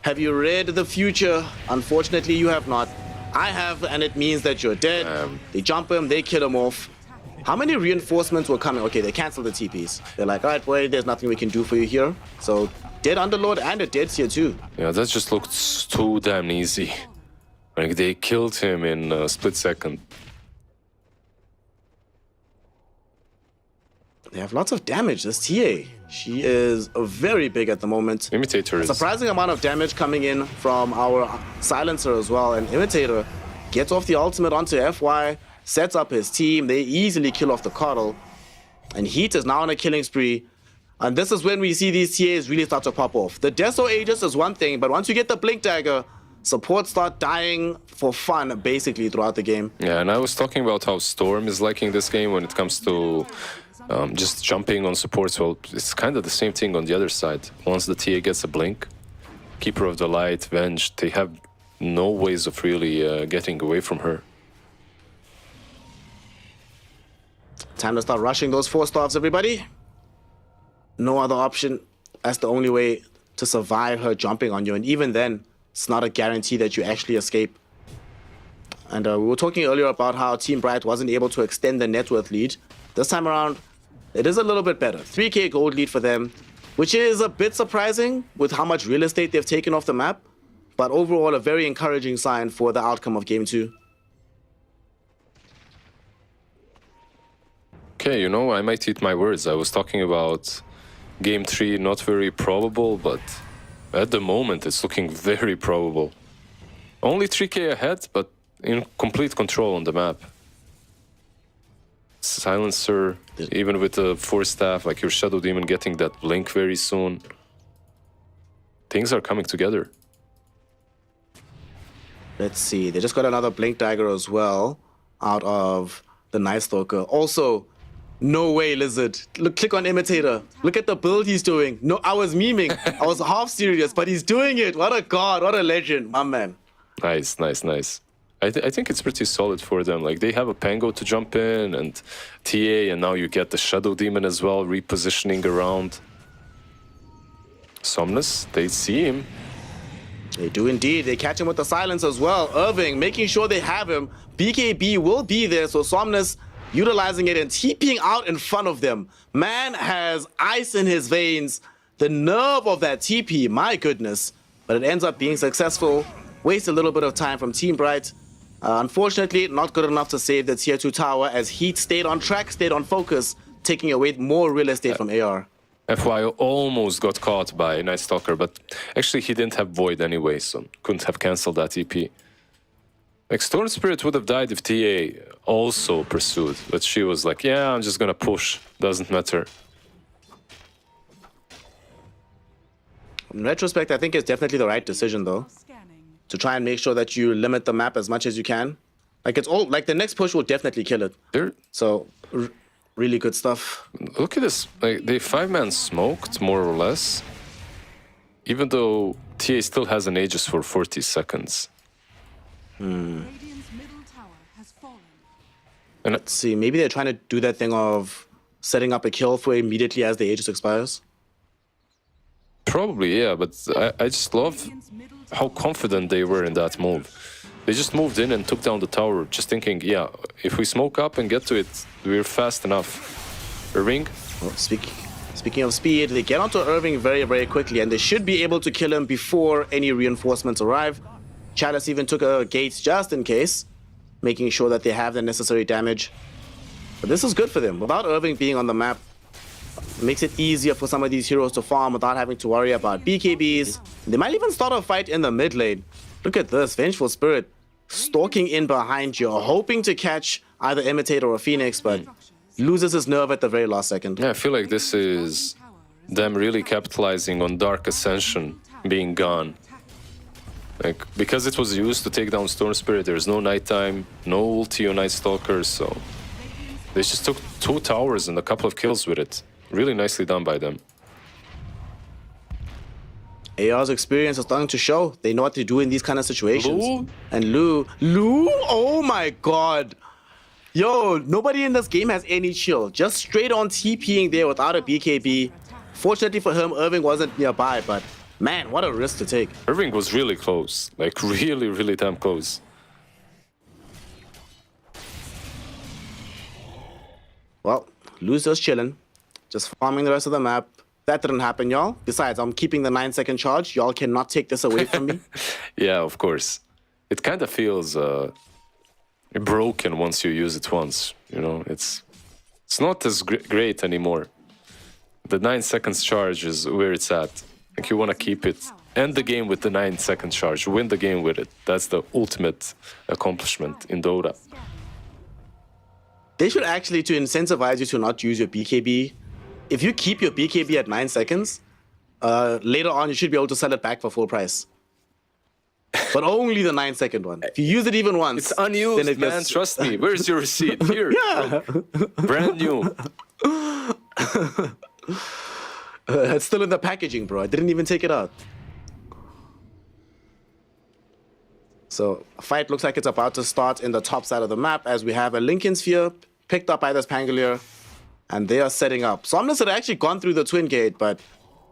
Speaker 9: have you read the future? Unfortunately, you have not. I have, and it means that you're dead. They jump him, they kill him off. How many reinforcements were coming? Okay, they canceled the TPs. They're like, all right, boy, there's nothing we can do for you here. So, dead Underlord and a dead tier 2.
Speaker 8: Yeah, that just looked too damn easy. Like, they killed him in a split second.
Speaker 9: They have lots of damage. This TA, she is very big at the moment.
Speaker 8: Imitator is...
Speaker 9: Surprising amount of damage coming in from our Silencer as well. And Imitator gets off the ultimate onto FY, sets up his team. They easily kill off the Coddle. And Heat is now on a killing spree. And this is when we see these TAs really start to pop off. The Deso Aegis is one thing, but once you get the Blink Dagger, supports start dying for fun, basically, throughout the game.
Speaker 8: Yeah, and I was talking about how Storm is liking this game when it comes to just jumping on supports. Well, it's kind of the same thing on the other side. Once the TA gets a Blink, Keeper of the Light, Venge, they have no ways of really getting away from her.
Speaker 9: Time to start rushing those 4-stars, everybody. No other option. That's the only way to survive her jumping on you. And even then, it's not a guarantee that you actually escape. And we were talking earlier about how Team Bright wasn't able to extend the net worth lead. This time around, it is a little bit better. 3k gold lead for them, which is a bit surprising with how much real estate they've taken off the map. But overall, a very encouraging sign for the outcome of Game 2.
Speaker 8: Okay, you know, I might eat my words. I was talking about Game 3 not very probable, but at the moment it's looking very probable. Only 3k ahead, but in complete control on the map. Silencer, even with the 4-staff, like your Shadow Demon getting that blink very soon. Things are coming together.
Speaker 9: Let's see, they just got another Blink Dagger as well out of the Night Stalker. Also, no way, Lizard. Look, click on Imitator. Look at the build he's doing. No, I was memeing. I was half serious, but he's doing it. What a god, what a legend, my man.
Speaker 8: Nice, nice, nice. I think it's pretty solid for them. Like, they have a Pango to jump in and TA, and now you get the Shadow Demon as well, repositioning around. Somnus, they see him.
Speaker 9: They do indeed. They catch him with the silence as well. Irving making sure they have him. BKB will be there, so Somnus utilizing it and TPing out in front of them. Man has ice in his veins. The nerve of that TP, my goodness. But it ends up being successful. Waste a little bit of time from Team Bright. Unfortunately, not good enough to save the tier 2 tower as Heat stayed on track, stayed on focus, taking away more real estate from AR.
Speaker 8: FY almost got caught by Night Stalker, but actually he didn't have Void anyway, so couldn't have cancelled that EP. Like, Storm Spirit would have died if TA also pursued, but she was like, yeah, I'm just gonna push, doesn't matter.
Speaker 9: In retrospect, I think it's definitely the right decision, though, to try and make sure that you limit the map as much as you can. Like, it's all like the next push will definitely kill it. So, really good stuff.
Speaker 8: Look at this. Like, they 5-man smoked, more or less, even though TA still has an Aegis for 40 seconds.
Speaker 4: Radiant's middle tower has fallen.
Speaker 8: And
Speaker 9: Let's see, maybe they're trying to do that thing of setting up a kill for immediately as the Aegis expires.
Speaker 8: probably, yeah, but I just love how confident they were in that move. They just moved in and took down the tower, just thinking, yeah, if we smoke up and get to it, we're fast enough. Irving?
Speaker 9: Well, speaking of speed, they get onto Irving very, very quickly, and they should be able to kill him before any reinforcements arrive. Chalice even took a gate just in case, making sure that they have the necessary damage. But this is good for them. Without Irving being on the map, it makes it easier for some of these heroes to farm without having to worry about BKBs. They might even start a fight in the mid lane. Look at this, Vengeful Spirit stalking in behind you, hoping to catch either Imitator or Phoenix, but loses his nerve at the very last second.
Speaker 8: Yeah, I feel like this is them really capitalizing on Dark Ascension being gone. Like, because it was used to take down Storm Spirit, there's no nighttime, no ulti on Night Stalkers, so they just took 2 towers and a couple of kills with it. Really nicely done by them.
Speaker 9: AR's experience is starting to show. They know what to do in these kind of situations.
Speaker 8: Lu?
Speaker 9: And Lu, oh my god. Yo, nobody in this game has any chill. Just straight on TPing there without a BKB. Fortunately for him, Irving wasn't nearby, but man, what a risk to take.
Speaker 8: Irving was really close, like really, really damn close.
Speaker 9: Well, Loser's chilling, just farming the rest of the map. That didn't happen, y'all. Besides, I'm keeping the 9-second charge. Y'all cannot take this away from me.
Speaker 8: Yeah, of course. It kind of feels broken once you use it once. You know, it's not as great anymore. The 9 seconds charge is where it's at. Like you want to keep it. End the game with the 9-second charge. Win the game with it. That's the ultimate accomplishment in Dota.
Speaker 9: They should actually, to incentivize you to not use your BKB, if you keep your BKB at 9 seconds, later on you should be able to sell it back for full price. But only the 9-second one. If you use it even once,
Speaker 8: it's unused,
Speaker 9: then it
Speaker 8: man.
Speaker 9: gets...
Speaker 8: Trust me. Where's your receipt? Here.
Speaker 9: Yeah.
Speaker 8: Brand new.
Speaker 9: It's still in the packaging, bro. I didn't even take it out. So, a fight looks like it's about to start in the top side of the map as we have a Lincoln Sphere picked up by this Pangolier, and they are setting up. Somnus had actually gone through the Twin Gate, but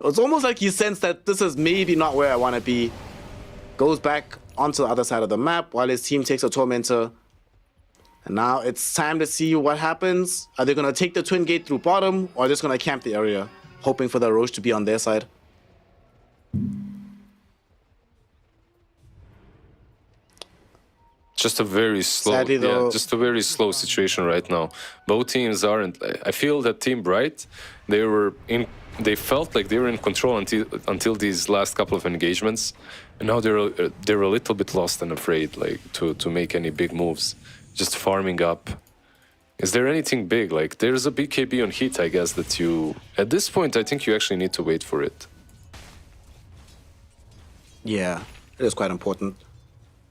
Speaker 9: it's almost like he sensed that this is maybe not where I want to be. Goes back onto the other side of the map while his team takes a Tormentor. And now it's time to see what happens. Are they going to take the Twin Gate through bottom, or just going to camp the area, hoping for the Roche to be on their side?
Speaker 8: Just a very slow,
Speaker 9: Sadly, though,
Speaker 8: just a very slow situation right now. Both teams aren't. I feel that Team Bright, they felt like they were in control until these last couple of engagements, and now they're a little bit lost and afraid, like to make any big moves, just farming up. Is there anything big? Like there's a BKB on Heat, I guess that you at this point I think you actually need to wait for it.
Speaker 9: Yeah, it is quite important.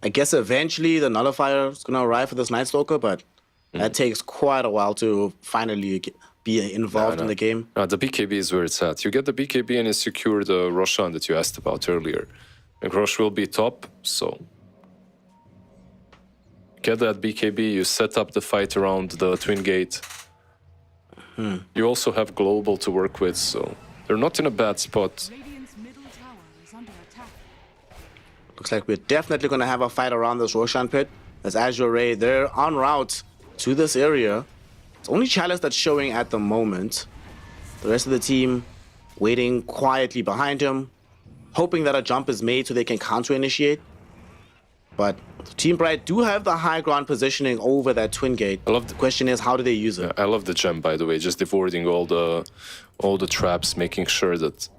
Speaker 9: I guess eventually the Nullifier is going to arrive for this Night Stalker, but that takes quite a while to finally be involved in the game.
Speaker 8: No, the BKB is where it's at. You get the BKB and you secure the Roshan that you asked about earlier. And Rosh will be top, so... Get that BKB, you set up the fight around the Twin Gate. You also have Global to work with, so they're not in a bad spot.
Speaker 4: Radiant's middle tower is under attack.
Speaker 9: Looks like we're definitely going to have a fight around this Roshan pit. As Azure Ray, they're en route to this area. It's only Chalice that's showing at the moment. The rest of the team waiting quietly behind him, hoping that a jump is made so they can counter-initiate. But Team Bright do have the high ground positioning over that Twin Gate. The question is, how do they use it?
Speaker 8: I love the gem, by the way, just avoiding all the traps, making sure that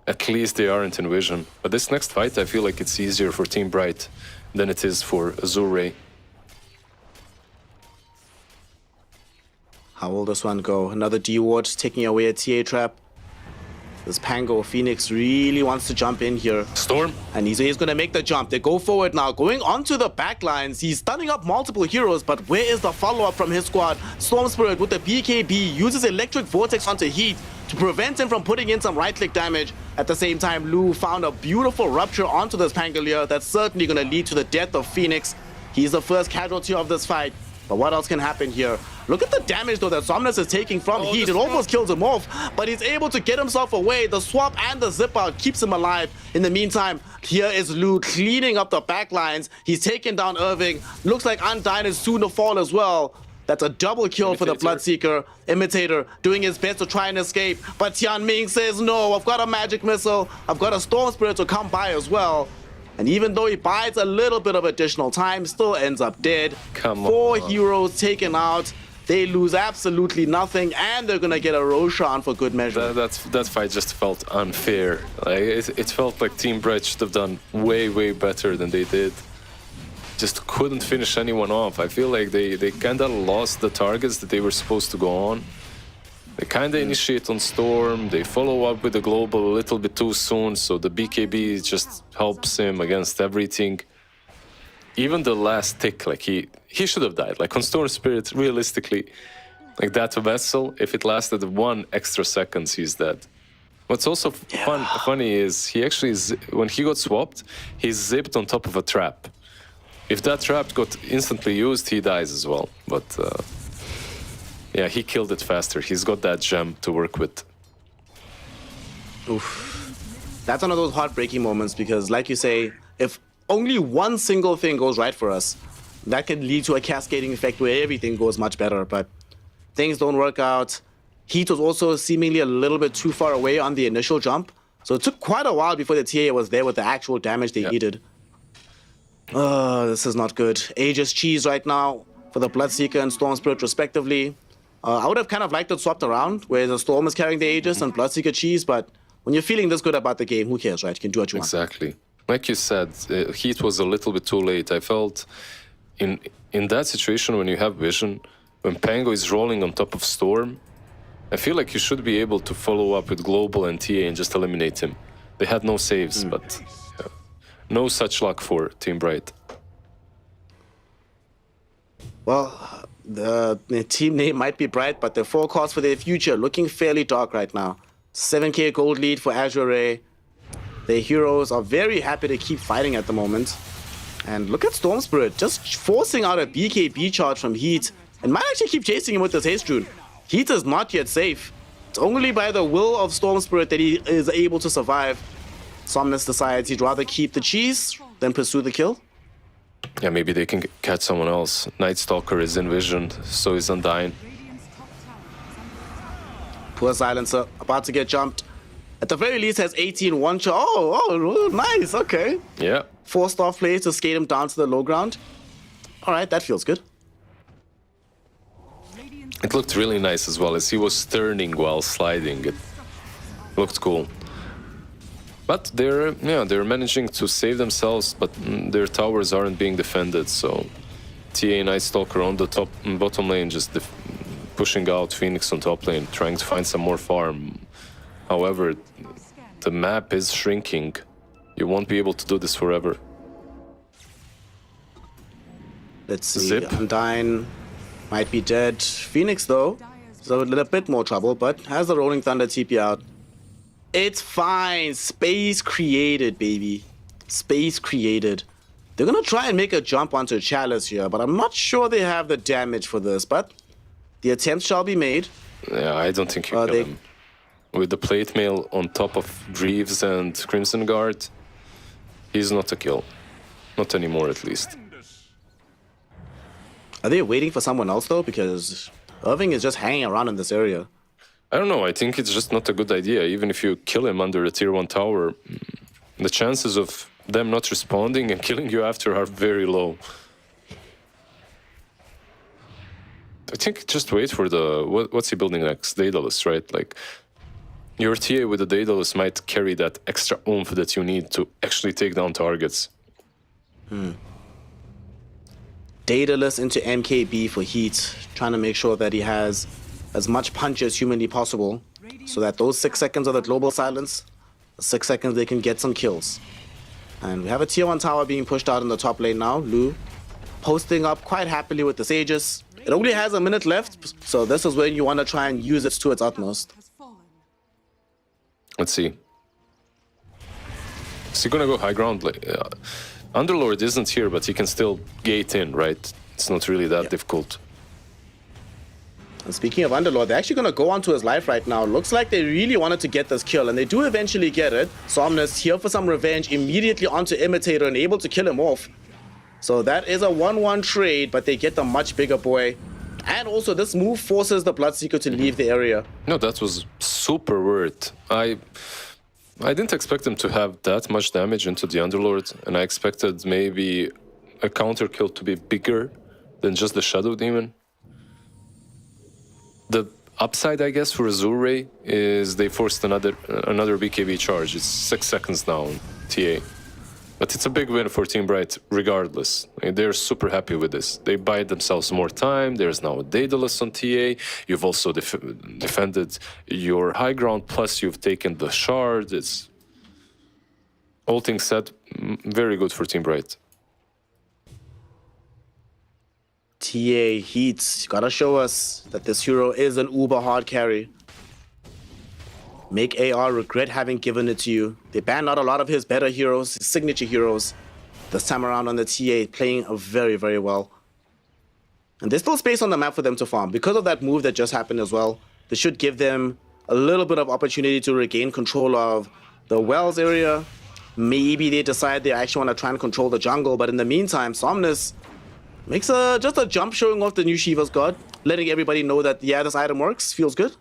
Speaker 8: at least they aren't in vision. But this next fight, I feel like it's easier for Team Bright than it is for Azure Ray.
Speaker 9: How will this one go? Another D-Ward taking away a TA trap. This Pango Phoenix really wants to jump in here.
Speaker 8: Storm.
Speaker 9: And he's going to make the jump. They go forward now, going onto the backlines. He's stunning up multiple heroes, but where is the follow-up from his squad? Storm Spirit with the BKB uses Electric Vortex onto Heat to prevent him from putting in some right-click damage. At the same time, Lu found a beautiful rupture onto this Pangolier that's certainly going to lead to the death of Phoenix. He's the first casualty of this fight. But what else can happen here? Look at the damage, though, that Somnus is taking from Heat. It almost kills him off, but he's able to get himself away. The swap and the zip out keeps him alive. In the meantime, here is Lu cleaning up the backlines. He's taken down Irving. Looks like Undyne is soon to fall as well. That's a double kill for the Bloodseeker. Imitator doing his best to try and escape, but Tian Ming says, no, I've got a magic missile. I've got a Storm Spirit to come by as well. And even though he buys a little bit of additional time, still ends up dead.
Speaker 8: Come on.
Speaker 9: 4 heroes taken out. They lose absolutely nothing, and they're gonna get a Roshan for good measure.
Speaker 8: That fight just felt unfair. Like, it felt like Team Bright should have done way, way better than they did. Just couldn't finish anyone off. I feel like they kind of lost the targets that they were supposed to go on. They kind of initiate on Storm, they follow up with the Global a little bit too soon, so the BKB just helps him against everything. Even the last tick, like he should have died. Like on Storm Spirit, realistically, like that vessel, if it lasted 1 extra second, he's dead. What's also funny is he actually, when he got swapped, he zipped on top of a trap. If that trap got instantly used, he dies as well. But yeah, he killed it faster. He's got that gem to work with.
Speaker 9: Oof. That's one of those heartbreaking moments because, like you say, if only one single thing goes right for us, that can lead to a cascading effect where everything goes much better. But things don't work out. Heat was also seemingly a little bit too far away on the initial jump. So it took quite a while before the TA was there with the actual damage they needed. Oh, this is not good. Aegis cheese right now for the Bloodseeker and Storm Spirit respectively. I would have kind of liked it swapped around, where the Storm is carrying the Aegis and Bloodseeker cheese, but when you're feeling this good about the game, who cares, right? You can do what you want.
Speaker 8: Exactly. Like you said, Heat was a little bit too late. I felt in that situation when you have vision, when Pango is rolling on top of Storm, I feel like you should be able to follow up with Global and TA and just eliminate him. They had no saves, but no such luck for Team Bright.
Speaker 9: Well, the team name might be bright, but the forecast for their future looking fairly dark right now. 7k gold lead for Azure Ray. Their heroes are very happy to keep fighting at the moment. And look at Storm Spirit, just forcing out a BKB charge from Heat, and might actually keep chasing him with this haste rune. Heat is not yet safe. It's only by the will of Storm Spirit that he is able to survive. Somnus decides he'd rather keep the cheese than pursue the kill.
Speaker 8: Yeah, maybe they can catch someone else. Night Stalker is envisioned, so is Undying.
Speaker 9: Poor Silencer, about to get jumped. At the very least has 18 one shot. Oh, nice, okay.
Speaker 8: Yeah.
Speaker 9: 4-star plays to skate him down to the low ground. All right, that feels good.
Speaker 8: It looked really nice as well, as he was turning while sliding. It looked cool. But they're managing to save themselves, but their towers aren't being defended. So TA Night Stalker on the bottom lane, just pushing out Phoenix on top lane, trying to find some more farm. However, the map is shrinking. You won't be able to do this forever.
Speaker 9: Let's see.
Speaker 8: Zip.
Speaker 9: Undyne might be dead. Phoenix, though, is a little bit more trouble, but has the Rolling Thunder TP out. It's fine. Space created, baby. Space created. They're going to try and make a jump onto Chalice here, but I'm not sure they have the damage for this. But the attempt shall be made.
Speaker 8: Yeah, I don't think you kill him. With the plate mail on top of Greaves and Crimson Guard, he's not a kill. Not anymore, at least.
Speaker 9: Are they waiting for someone else, though? Because Irving is just hanging around in this area.
Speaker 8: I don't know. I think it's just not a good idea. Even if you kill him under a tier 1 tower, the chances of them not responding and killing you after are very low. I think just wait for the... What's he building next? Daedalus, right? Like, your TA with the Daedalus might carry that extra oomph that you need to actually take down targets.
Speaker 9: Daedalus into MKB for Heat, trying to make sure that he has as much punch as humanly possible, so that those 6 seconds of the global silence, the 6 seconds they can get some kills. And we have a tier 1 tower being pushed out in the top lane now. Lu posting up quite happily with the Sages. It only has a minute left, so this is when you want to try and use it to its utmost.
Speaker 8: Let's see. Is he gonna go high ground? Underlord isn't here, but he can still gate in, right? It's not really that difficult.
Speaker 9: And speaking of Underlord, they're actually going to go onto his life right now. Looks like they really wanted to get this kill, and they do eventually get it. Somnus here for some revenge, immediately onto Imitator and able to kill him off. So that is a 1-1 trade, but they get the much bigger boy. And also, this move forces the Bloodseeker to leave the area.
Speaker 8: No, that was super worth. I didn't expect him to have that much damage into the Underlord, and I expected maybe a counter kill to be bigger than just the Shadow Demon. The upside, I guess, for Azure Ray is they forced another BKB charge. It's 6 seconds now on TA. But it's a big win for Team Bright, regardless. They're super happy with this. They buy themselves more time. There's now a Daedalus on TA. You've also defended your high ground, plus you've taken the shard. It's all things said, very good for Team Bright.
Speaker 9: TA Heat, you gotta show us that this hero is an uber hard carry. Make AR regret having given it to you. They banned out a lot of his better heroes, his signature heroes. this time around on the TA, playing very, very well. And there's still space on the map for them to farm. Because of that move that just happened as well, this should give them a little bit of opportunity to regain control of the Wells area. Maybe they decide they actually want to try and control the jungle, but in the meantime, Somnus makes just a jump showing off the new Shiva's God, letting everybody know that, yeah, this item works, feels good.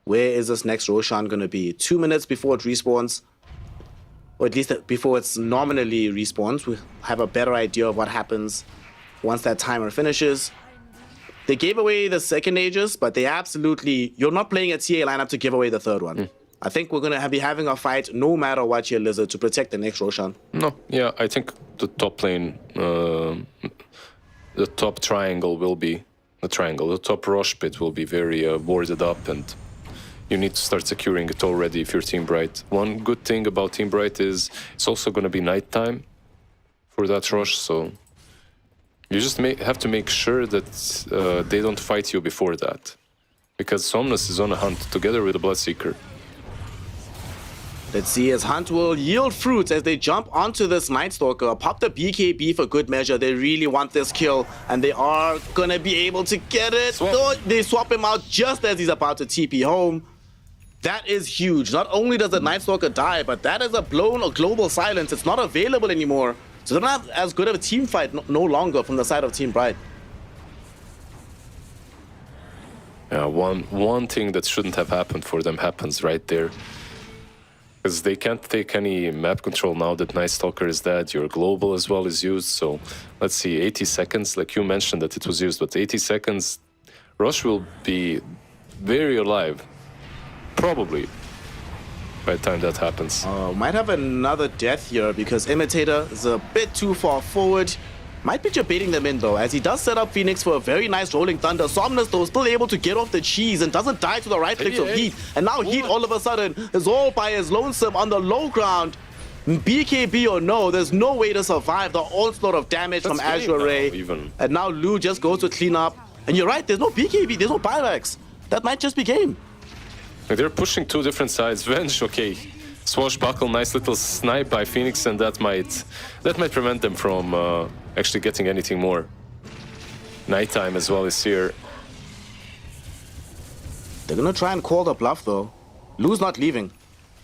Speaker 9: Where is this next Roshan going to be? 2 minutes before it respawns, or at least before it's nominally respawns. We have a better idea of what happens once that timer finishes. They gave away the second Aegis, but they absolutely... You're not playing a TA lineup to give away the third one. I think we're going to be having a fight no matter what here, Lizard, to protect the next Roshan.
Speaker 8: No, yeah, I think the top lane, the top triangle will be... The top Rosh pit will be very boarded up, and you need to start securing it already if you're Team Bright. One good thing about Team Bright is it's also going to be nighttime for that Rosh, so... You just have to make sure that they don't fight you before that. Because Somnus is on a hunt together with the Bloodseeker.
Speaker 9: Let's see as Hunt will yield fruits as they jump onto this Night Stalker. Pop the BKB for good measure. They really want this kill, and they are gonna be able to get it. Oh, they swap him out just as he's about to TP home. That is huge. Not only does the Night Stalker die, but that is a blown global silence. It's not available anymore. So they're not as good of a team fight no longer from the side of Team Bright.
Speaker 8: Yeah, one thing that shouldn't have happened for them happens right there. Because they can't take any map control now that Night Stalker is dead. Your global as well is used. So let's see, 80 seconds, like you mentioned that it was used, but 80 seconds, Rush will be very alive. Probably. By the time that happens.
Speaker 9: Might have another death here because Imitator is a bit too far forward. Might be debating them in though, as he does set up Phoenix for a very nice Rolling Thunder. Somnus though still able to get off the cheese and doesn't die to the right clicks of Heat. And now Heat all of a sudden is all by his lonesome on the low ground. BKB or no, there's no way to survive the onslaught of damage from Azure Ray. And now Lu just goes to clean up. And you're right, there's no BKB, there's no buybacks. That might just be game.
Speaker 8: They're pushing two different sides. Venge, okay. Swashbuckle, nice little snipe by Phoenix, and that might prevent them from actually getting anything more. Nighttime as well is here.
Speaker 9: They're gonna try and call the bluff though. Lu's not leaving.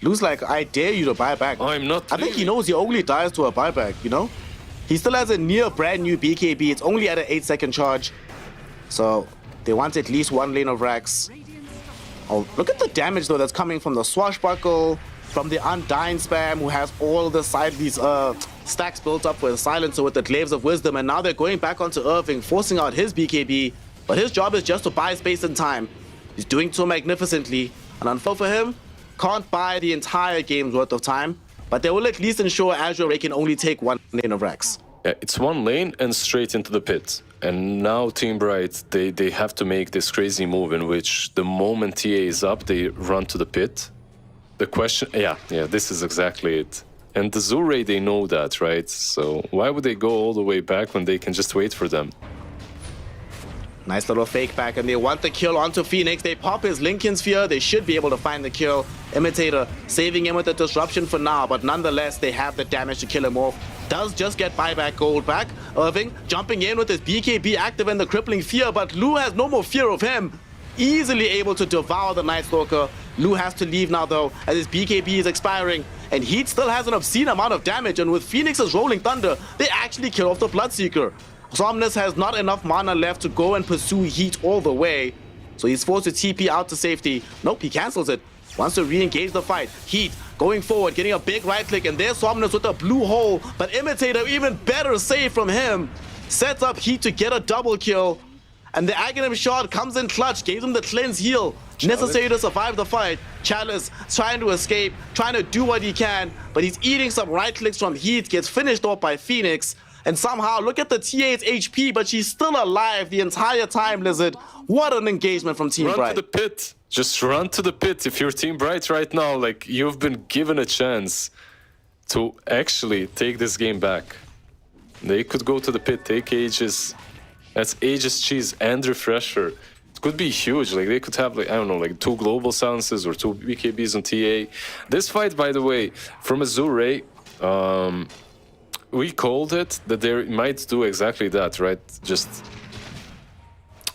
Speaker 9: Lu's like, I dare you to buy back.
Speaker 8: I'm not
Speaker 9: I think he knows he only dies to a buyback, you know? He still has a near brand new BKB. It's only at an 8-second charge. So they want at least one lane of racks. Oh, look at the damage though that's coming from the Swashbuckle, from the Undying spam, who has all the these stacks built up with a Silencer with the Glaives of Wisdom, and now they're going back onto Irving, forcing out his BKB, but his job is just to buy space and time. He's doing so magnificently, and unfortunately for him, can't buy the entire game's worth of time, but they will at least ensure Azure Ray can only take one lane of racks.
Speaker 8: Yeah, it's one lane and straight into the pit. And now Team Bright, they have to make this crazy move in which the moment TA is up, they run to the pit. The question, yeah, this is exactly it. And the Azure Ray, they know that, right? So why would they go all the way back when they can just wait for them?
Speaker 9: Nice little fake back, and they want the kill onto Phoenix. They pop his Lincoln Sphere. They should be able to find the kill. Imitator saving him with the disruption for now, but nonetheless, they have the damage to kill him off. Does just get buyback gold back. Irving jumping in with his BKB active and the crippling fear, but Lu has no more fear of him. Easily able to devour the Night Stalker. Lu has to leave now though, as his BKB is expiring, and Heat still has an obscene amount of damage, and with Phoenix's Rolling Thunder, they actually kill off the Bloodseeker. Somnus has not enough mana left to go and pursue Heat all the way, so he's forced to TP out to safety. Nope, he cancels it. Wants to re-engage the fight. Heat going forward, getting a big right click, and there's Somnus with a blue hole, but Imitator, even better save from him, sets up Heat to get a double kill, and the Aghanim shot comes in clutch, gave him the cleanse heal necessary to survive the fight. Chalice trying to escape, trying to do what he can, but he's eating some right clicks from Heat, gets finished off by Phoenix, and somehow, look at the TA8's HP, but she's still alive the entire time, Lizard. What an engagement from Team Bright.
Speaker 8: Run to the pit. Just run to the pit. If you're Team Bright right now, like, you've been given a chance to actually take this game back. They could go to the pit, take Aegis. That's Aegis cheese and refresher. could be huge. Like they could have, like, I don't know, like 2 global silences or 2 BKBs on TA. This fight, by the way, from Azure Ray, we called it that they might do exactly that, right? Just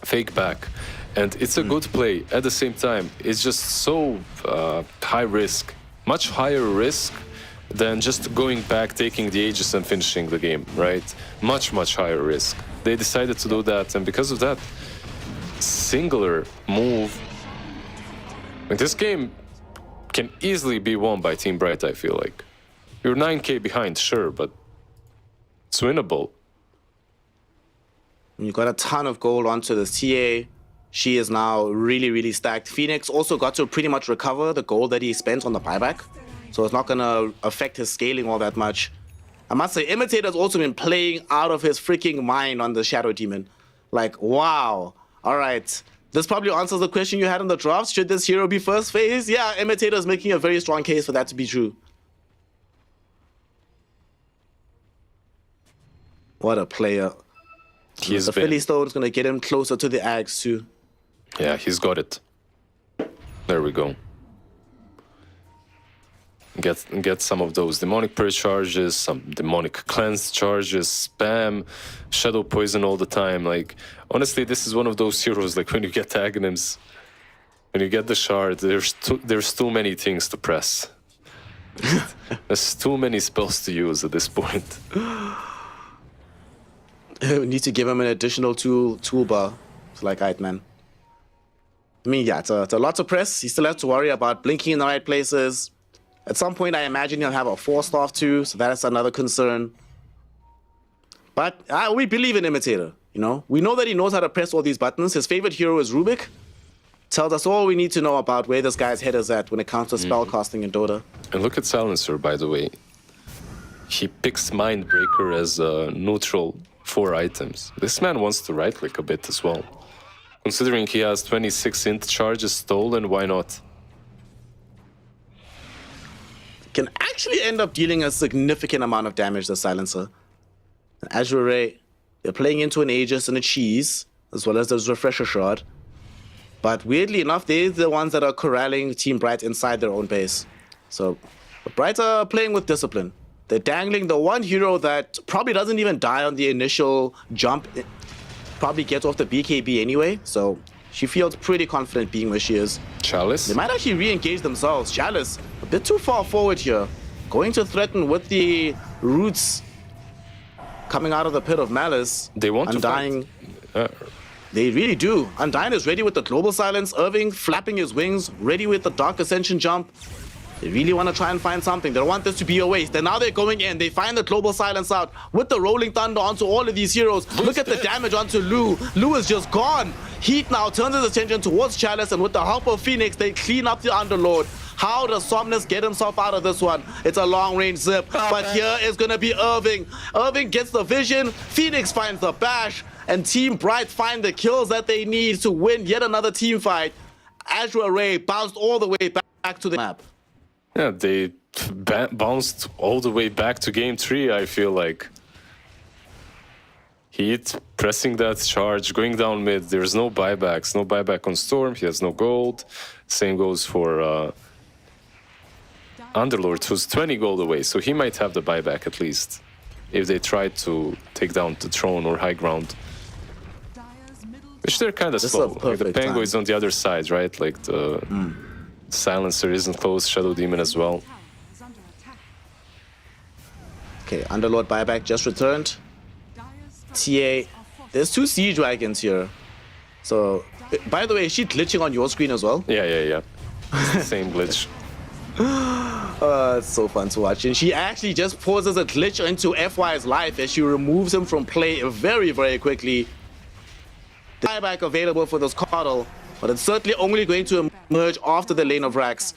Speaker 8: fake back. And it's a good play. At the same time, it's just so high risk, much higher risk than just going back, taking the Aegis and finishing the game, right? Much, much higher risk. They decided to do that, and because of that singular move, like, this game can easily be won by Team Bright, I feel like. You're 9k behind, sure, but it's winnable.
Speaker 9: You got a ton of gold onto the TA. She is now really, really stacked. Phoenix also got to pretty much recover the gold that he spent on the buyback, so it's not going to affect his scaling all that much. I must say, Imitator's also been playing out of his freaking mind on the Shadow Demon. Like, wow. All right. This probably answers the question you had in the drafts. Should this hero be first phase? Yeah, Imitator's making a very strong case for that to be true. What a player. The Philly Stone's going to get him closer to the Ags too.
Speaker 8: Yeah, he's got it. There we go. Get some of those demonic purge charges, some demonic cleanse charges, spam, shadow poison all the time. Like, honestly, this is one of those heroes, like when you get Aghanims, when you get the shard, there's too many things to press. There's too many spells to use at this point.
Speaker 9: We need to give him an additional toolbar. It's like, alright, man. I mean, yeah, it's a lot to press. He still has to worry about blinking in the right places. At some point, I imagine he'll have a 4-staff too, so that's another concern. But we believe in Imitator, you know? We know that he knows how to press all these buttons. His favorite hero is Rubik. Tells us all we need to know about where this guy's head is at when it comes to spellcasting in Dota.
Speaker 8: And look at Silencer, by the way. He picks Mindbreaker as a neutral 4 items. This man wants to right-click a bit as well. Considering he has 26 int charges stolen, why not?
Speaker 9: Can actually end up dealing a significant amount of damage to Silencer. Azure Ray, they're playing into an Aegis and a Cheese, as well as this Refresher Shard. But weirdly enough, they're the ones that are corralling Team Bright inside their own base. So, the Bright are playing with discipline. They're dangling the one hero that probably doesn't even die on the initial jump. It probably gets off the BKB anyway, so she feels pretty confident being where she is.
Speaker 8: Chalice?
Speaker 9: They might actually re-engage themselves. Chalice, a bit too far forward here. Going to threaten with the roots coming out of the Pit of Malice.
Speaker 8: They want
Speaker 9: Undying.
Speaker 8: to fight.
Speaker 9: They really do. Undying is ready with the Global Silence. Irving flapping his wings, ready with the Dark Ascension jump. They really want to try and find something. They don't want this to be a waste. And now they're going in. They find the Global Silence out with the Rolling Thunder onto all of these heroes. Look at the damage onto Lu. Lu is just gone. Heat now turns his attention towards Chalice, and with the help of Phoenix, they clean up the Underlord. How does Somnus get himself out of this one? It's a long-range zip, but here is going to be Irving. Irving gets the vision. Phoenix finds the bash, and Team Bright find the kills that they need to win yet another team fight. Azure Ray bounced all the way back to the map.
Speaker 8: Yeah, they bounced all the way back to game 3, I feel like. Heat pressing that charge, going down mid. There's no buybacks, no buyback on Storm. He has no gold. Same goes for Underlord, who's 20 gold away, so he might have the buyback at least if they try to take down the throne or high ground. Which they're kind of slow. Like the Penguin is on the other side, right? Like the Silencer isn't close, Shadow Demon as well.
Speaker 9: Okay, Underlord buyback just returned. TA, there's 2 Siege Dragons here. So, by the way, is she glitching on your screen as well?
Speaker 8: Yeah. It's the same glitch.
Speaker 9: It's so fun to watch. And she actually just pauses a glitch into FY's life as she removes him from play very, very quickly. The buyback available for this Coddle, but it's certainly only going to emerge after the lane of Rax.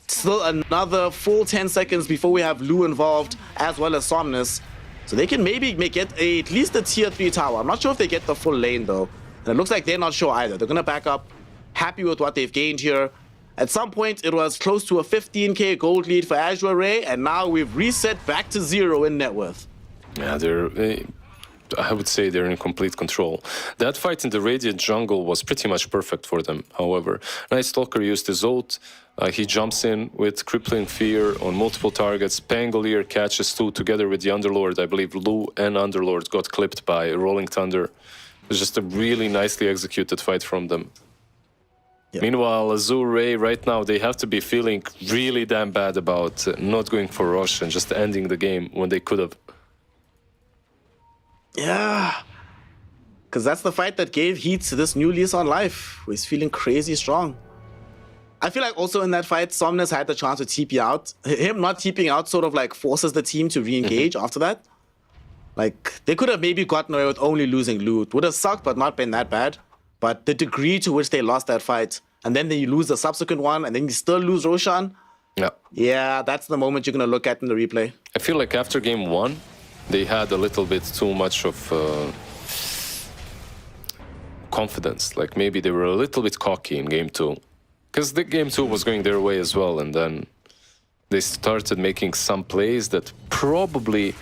Speaker 9: Still another full 10 seconds before we have Lu involved, as well as Somnus. So they can maybe get at least a tier 3 tower. I'm not sure if they get the full lane though. And it looks like they're not sure either. They're gonna back up, happy with what they've gained here. At some point, it was close to a 15k gold lead for Azure Ray, and now we've reset back to 0 in net worth.
Speaker 8: Yeah, they're I would say they're in complete control. That fight in the Radiant jungle was pretty much perfect for them, however. Night Stalker used his ult. He jumps in with Crippling Fear on multiple targets. Pangolier catches two together with the Underlord. I believe Lu and Underlord got clipped by Rolling Thunder. It was just a really nicely executed fight from them.
Speaker 9: Yeah.
Speaker 8: Meanwhile, Azure Ray, right now, they have to be feeling really damn bad about not going for Rush and just ending the game when they could have.
Speaker 9: Yeah. Because that's the fight that gave Heat this new lease on life. He's feeling crazy strong. I feel like also in that fight, Somnus had the chance to TP out. Him not TPing out sort of like forces the team to re-engage after that. Like, they could have maybe gotten away with only losing loot. Would have sucked, but not been that bad. But the degree to which they lost that fight, and then you lose the subsequent one, and then you still lose Roshan.
Speaker 8: Yeah.
Speaker 9: Yeah, that's the moment you're going to look at in the replay.
Speaker 8: I feel like after game one, they had a little bit too much of confidence. Like maybe they were a little bit cocky in game two. Because the game two was going their way as well. And then they started making some plays that probably,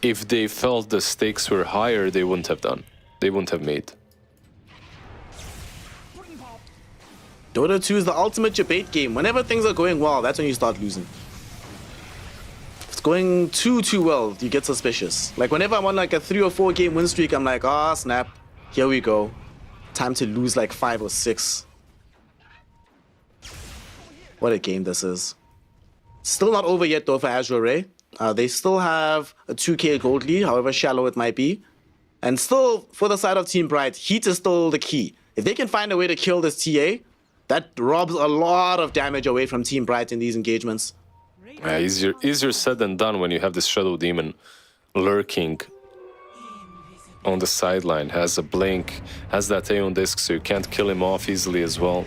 Speaker 8: if they felt the stakes were higher, they wouldn't have done. They wouldn't have made.
Speaker 9: Dota 2 is the ultimate debate game. Whenever things are going well, that's when you start losing. Going too well, you get suspicious. Like whenever I'm on like a 3 or 4 game win streak, I'm like, ah, snap, here we go. Time to lose like 5 or 6. What a game this is. Still not over yet though for Azure Ray. They still have a 2k gold lead, however shallow it might be. And still, for the side of Team Bright, Heat is still the key. If they can find a way to kill this TA, that robs a lot of damage away from Team Bright in these engagements.
Speaker 8: Easier said than done when you have this Shadow Demon lurking on the sideline, has a blink, has that Aeon Disc, so you can't kill him off easily as well.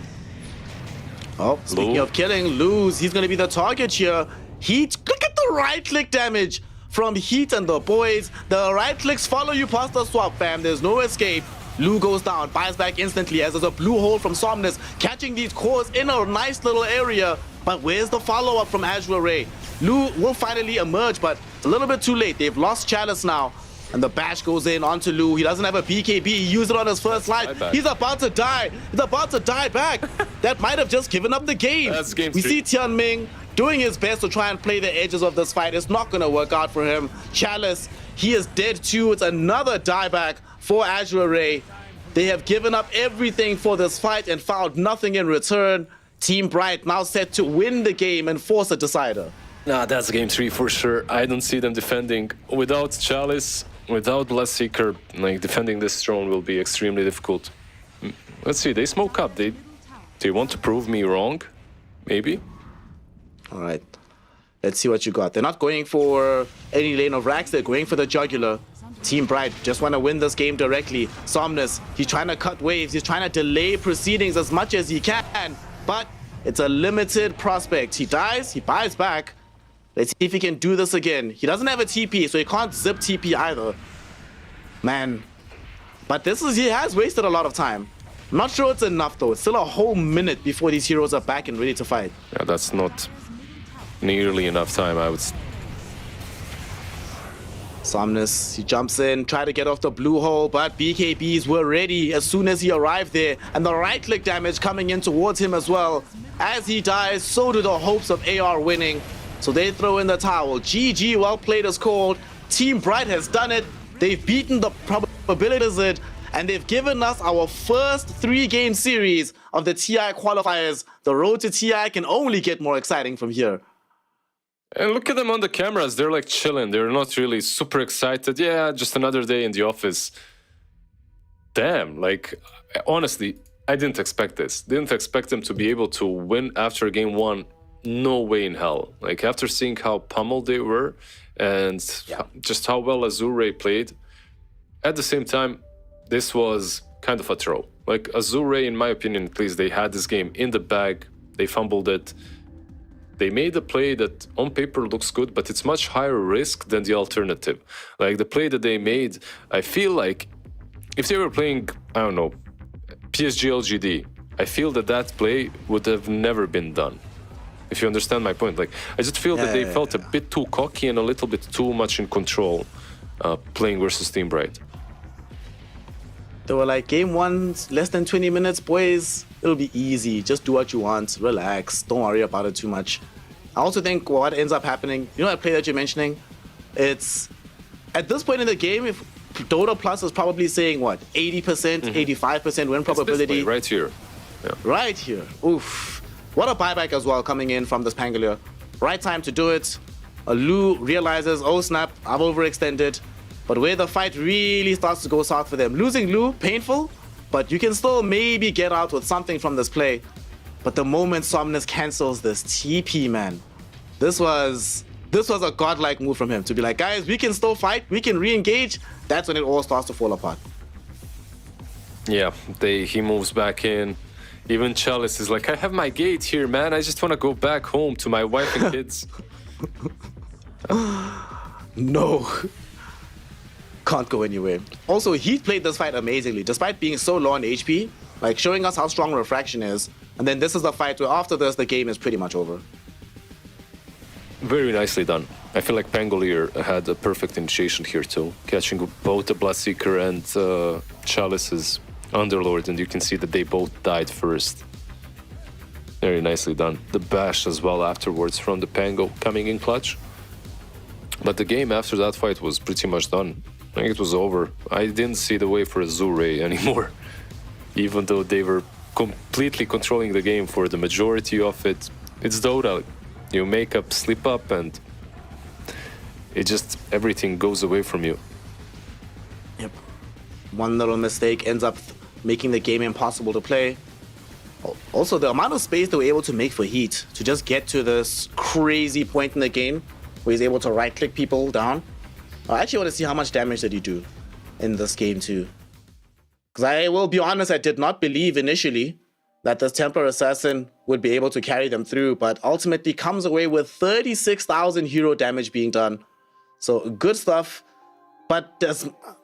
Speaker 9: Oh, speaking of killing, Luz, he's going to be the target here. Heat, look at the right-click damage from Heat and the boys. The right-clicks follow you past the swap, fam. There's no escape. Lu goes down, buys back instantly as there's a blue hole from Somnus, catching these cores in a nice little area. But where's the follow-up from Azure Ray? Lu will finally emerge, but it's a little bit too late. They've lost Chalice now. And the bash goes in onto Lu. He doesn't have a BKB. He used it on his first life. He's about to die. He's about to die back. That might have just given up the game. We see Tianming doing his best to try and play the edges of this fight. It's not going to work out for him. Chalice, he is dead too. It's another dieback for Azure Ray. They have given up everything for this fight and found nothing in return. Team Bright now set to win the game and force a decider.
Speaker 8: Nah, that's game 3 for sure. I don't see them defending. Without Chalice, without Bloodseeker, like defending this throne will be extremely difficult. Let's see, they smoke up. They want to prove me wrong, maybe.
Speaker 9: All right, let's see what you got. They're not going for any lane of racks. They're going for the jugular. Team Bright just want to win this game directly. Somnus, he's trying to cut waves. He's trying to delay proceedings as much as he can, but it's a limited prospect. He dies, he buys back. Let's see if he can do this again. He doesn't have a TP, so he can't zip TP either. Man, but he has wasted a lot of time. I'm not sure it's enough though. It's still a whole minute before these heroes are back and ready to fight.
Speaker 8: Yeah, that's not nearly enough time, I would say.
Speaker 9: Somnus, he jumps in, try to get off the blue hole, but BKBs were ready as soon as he arrived there. And the right-click damage coming in towards him as well. As he dies, so do the hopes of AR winning. So they throw in the towel. GG, well played is called. Team Bright has done it. They've beaten the probability wizard, and they've given us our first 3-game series of the TI qualifiers. The road to TI can only get more exciting from here.
Speaker 8: And look at them on the cameras. They're like chilling. They're not really super excited. Yeah, just another day in the office. Damn, like, honestly, I didn't expect this. Didn't expect them to be able to win after game 1. No way in hell. Like, after seeing how pummeled they were and just how well Azure Ray played, at the same time, this was kind of a throw. Like, Azure Ray, in my opinion, at least, they had this game in the bag. They fumbled it. They made a play that on paper looks good, but it's much higher risk than the alternative. Like the play that they made, I feel like if they were playing, I don't know, PSG LGD, I feel that play would have never been done. If you understand my point, like I just feel that they felt a bit too cocky and a little bit too much in control playing versus Team Bright.
Speaker 9: They were like, game one, less than 20 minutes, boys. It'll be easy. Just do what you want. Relax. Don't worry about it too much. I also think what ends up happening, you know that play that you're mentioning? It's, at this point in the game, if Dota Plus is probably saying, what, 80%, 85% win probability?
Speaker 8: It's right here. Yeah.
Speaker 9: Right here. Oof. What a buyback as well coming in from this Pangolier. Right time to do it. Lu realizes, oh snap, I've overextended. But where the fight really starts to go south for them. Losing Lu, painful, but you can still maybe get out with something from this play. But the moment Somnus cancels this TP, man, this was a godlike move from him to be like, guys, we can still fight, we can re-engage. That's when it all starts to fall apart.
Speaker 8: Yeah, he moves back in. Even Chalice is like, I have my gate here, man. I just want to go back home to my wife and kids.
Speaker 9: No. Can't go anywhere. Also, he played this fight amazingly, despite being so low on HP, like showing us how strong Refraction is. And then this is the fight where after this, the game is pretty much over.
Speaker 8: Very nicely done. I feel like Pangolier had a perfect initiation here too, catching both the Bloodseeker and Chalice's Underlord, and you can see that they both died first. Very nicely done. The bash as well afterwards from the Pango coming in clutch. But the game after that fight was pretty much done. I think it was over. I didn't see the way for Azure Ray anymore. Even though they were completely controlling the game for the majority of it. It's Dota. You make up, slip up, and it just, everything goes away from you.
Speaker 9: Yep. One little mistake ends up making the game impossible to play. Also, the amount of space they were able to make for Heat to just get to this crazy point in the game where he's able to right-click people down. I actually want to see how much damage did he do in this game too. Because I will be honest, I did not believe initially that this Templar Assassin would be able to carry them through, but ultimately comes away with 36,000 hero damage being done. So good stuff. But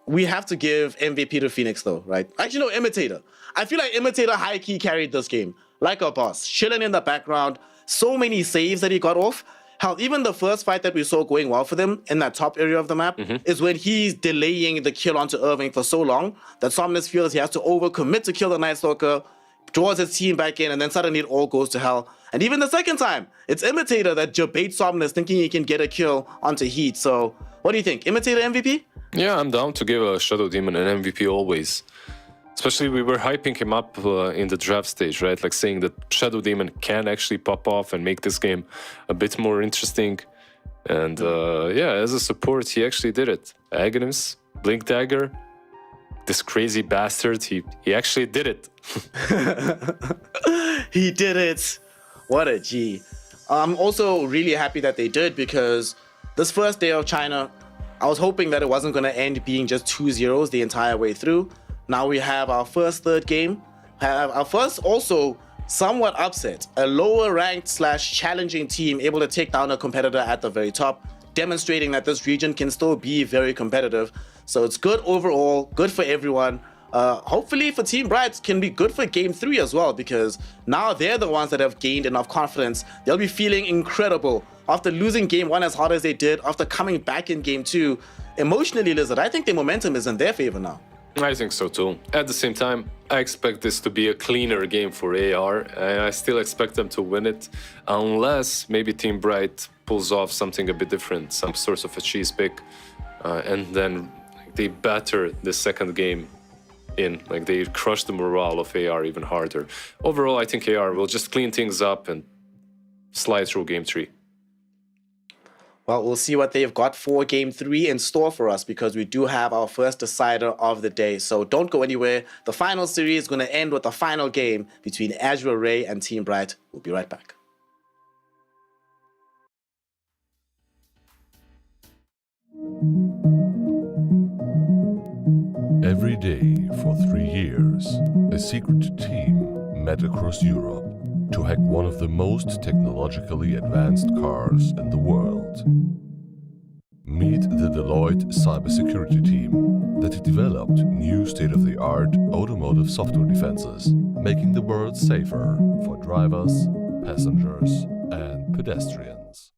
Speaker 9: we have to give MVP to Phoenix though, right? Actually, no, Imitator. I feel like Imitator high-key carried this game. Like a boss, chilling in the background. So many saves that he got off. Hell, even the first fight that we saw going well for them in that top area of the map is when he's delaying the kill onto Irving for so long that Somnus feels he has to overcommit to kill the Night Stalker, draws his team back in, and then suddenly it all goes to hell. And even the second time, it's Imitator that debates Somnus thinking he can get a kill onto Heat. So what do you think? Imitator MVP?
Speaker 8: Yeah, I'm down to give a Shadow Demon an MVP always. Especially we were hyping him up in the draft stage, right? Like saying that Shadow Demon can actually pop off and make this game a bit more interesting. And yeah, as a support, he actually did it. Aghanim, Blink Dagger, this crazy bastard, he actually did it.
Speaker 9: He did it. What a G. I'm also really happy that they did, because this first day of China, I was hoping that it wasn't going to end being just 2-0s the entire way through. Now we have our first third game, have our first also somewhat upset, a lower ranked / challenging team able to take down a competitor at the very top, demonstrating that this region can still be very competitive. So it's good overall, good for everyone. Hopefully for Team Bright can be good for game 3 as well, because now they're the ones that have gained enough confidence. They'll be feeling incredible after losing game 1 as hard as they did, after coming back in game 2. Emotionally, Lizard, I think the momentum is in their favor now.
Speaker 8: I think so too. At the same time, I expect this to be a cleaner game for AR, and I still expect them to win it, unless maybe Team Bright pulls off something a bit different, some sort of a cheese pick, and then they batter the second game in, like they crush the morale of AR even harder. Overall, I think AR will just clean things up and slide through game 3.
Speaker 9: Well, we'll see what they've got for game 3 in store for us, because we do have our first decider of the day. So don't go anywhere. The final series is going to end with the final game between Azure Ray and Team Bright. We'll be right back.
Speaker 3: Every day for 3 years, a secret team met across Europe to hack one of the most technologically advanced cars in the world. Meet the Deloitte cybersecurity team that developed new state-of-the-art automotive software defenses, making the world safer for drivers, passengers, and pedestrians.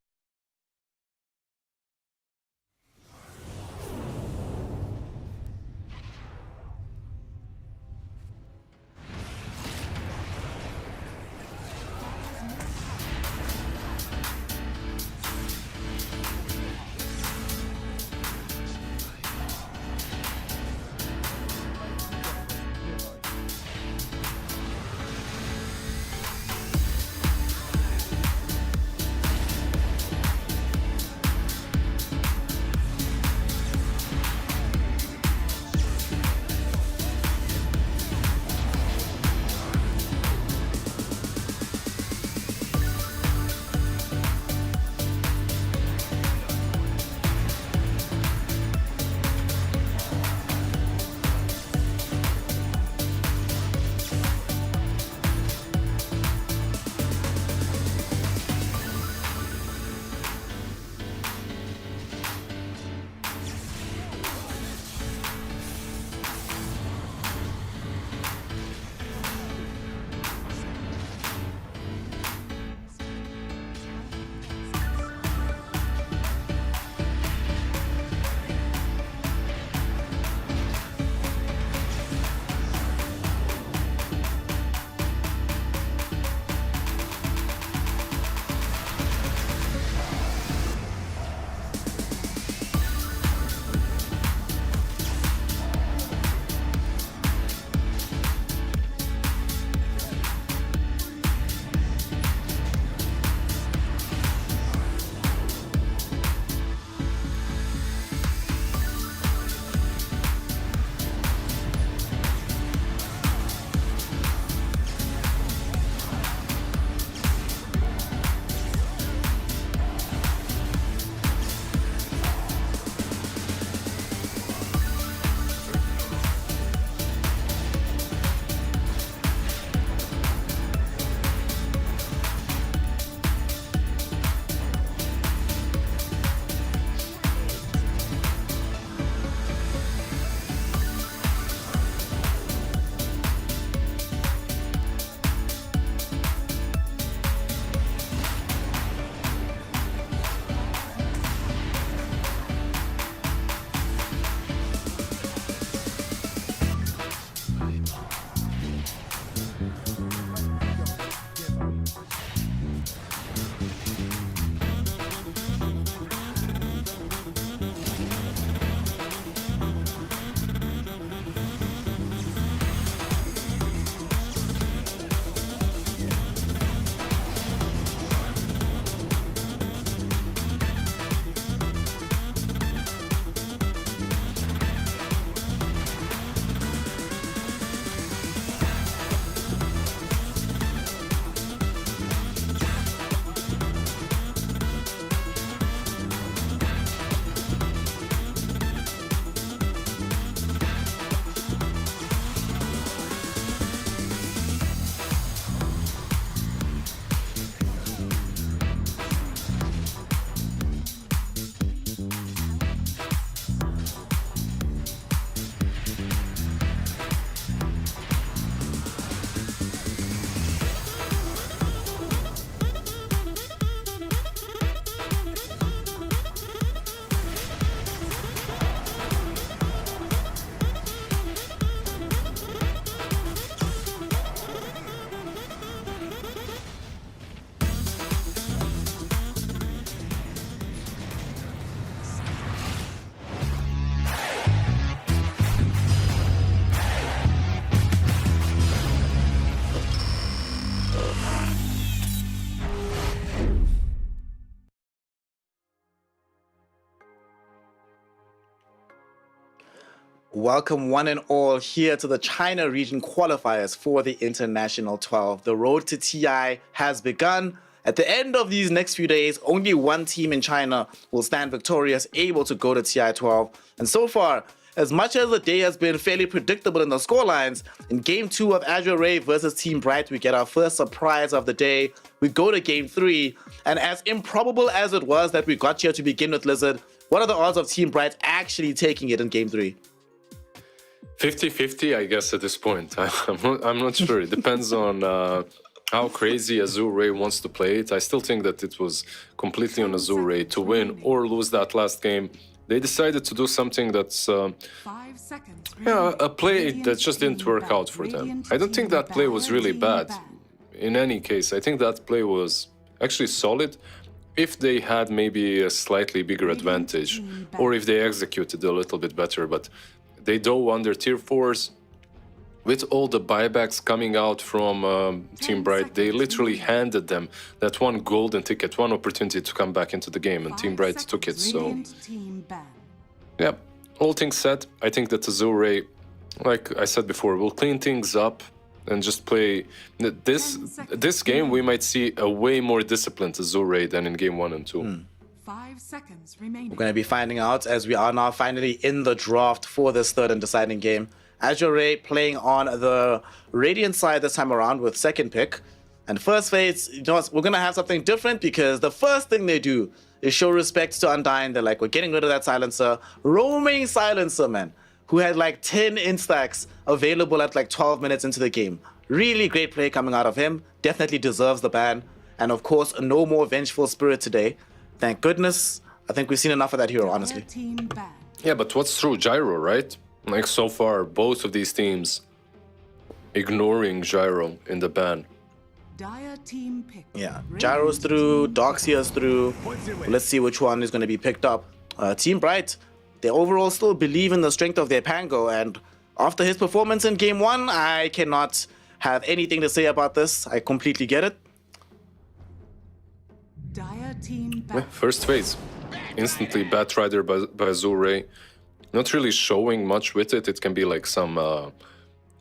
Speaker 9: Welcome one and all here to the China region qualifiers for the International 12. The road to TI has begun. At the end of these next few days, only one team in China will stand victorious, able to go to TI 12. And so far, as much as the day has been fairly predictable in the scorelines, in Game 2 of Azure Ray versus Team Bright, we get our first surprise of the day. We go to Game 3, and as improbable as it was that we got here to begin with, Lizard, what are the odds of Team Bright actually taking it in Game 3?
Speaker 8: 50-50, I guess, at this point. I'm not sure. It depends on how crazy Azure Ray wants to play it. I still think that it was completely on Azure Ray to win or lose that last game. They decided to do something that's a play that just didn't work out for them. I don't think that play was really bad. In any case, I think that play was actually solid if they had maybe a slightly bigger advantage or if they executed a little bit better. But they dove under tier 4s. With all the buybacks coming out from Team Bright, they literally handed them that one golden ticket, one opportunity to come back into the game, and Team Bright took it. So, yeah, all things said, I think that Azure Ray, like I said before, will clean things up and just play. This game, we might see a way more disciplined Azure Ray than in Game 1 and 2.
Speaker 4: 5 seconds remaining.
Speaker 9: We're going to be finding out as we are now finally in the draft for this third and deciding game. Azure Ray playing on the Radiant side this time around with second pick. And first phase, you know, we're going to have something different because the first thing they do is show respect to Undyne. They're like, we're getting rid of that silencer. Roaming silencer, man, who had like 10 instacks available at like 12 minutes into the game. Really great play coming out of him. Definitely deserves the ban. And of course, no more Vengeful Spirit today. Thank goodness. I think we've seen enough of that hero, honestly.
Speaker 8: Yeah, but what's true? Gyro, right? Like, so far, both of these teams ignoring Gyro in the ban.
Speaker 9: Yeah, Gyro's through, Doxia's through. Let's see which one is going to be picked up. Team Bright, they overall still believe in the strength of their Pango, and after his performance in Game 1, I cannot have anything to say about this. I completely get it.
Speaker 8: Yeah, first phase. Instantly Batrider by Azure Ray. Not really showing much with it. It can be like some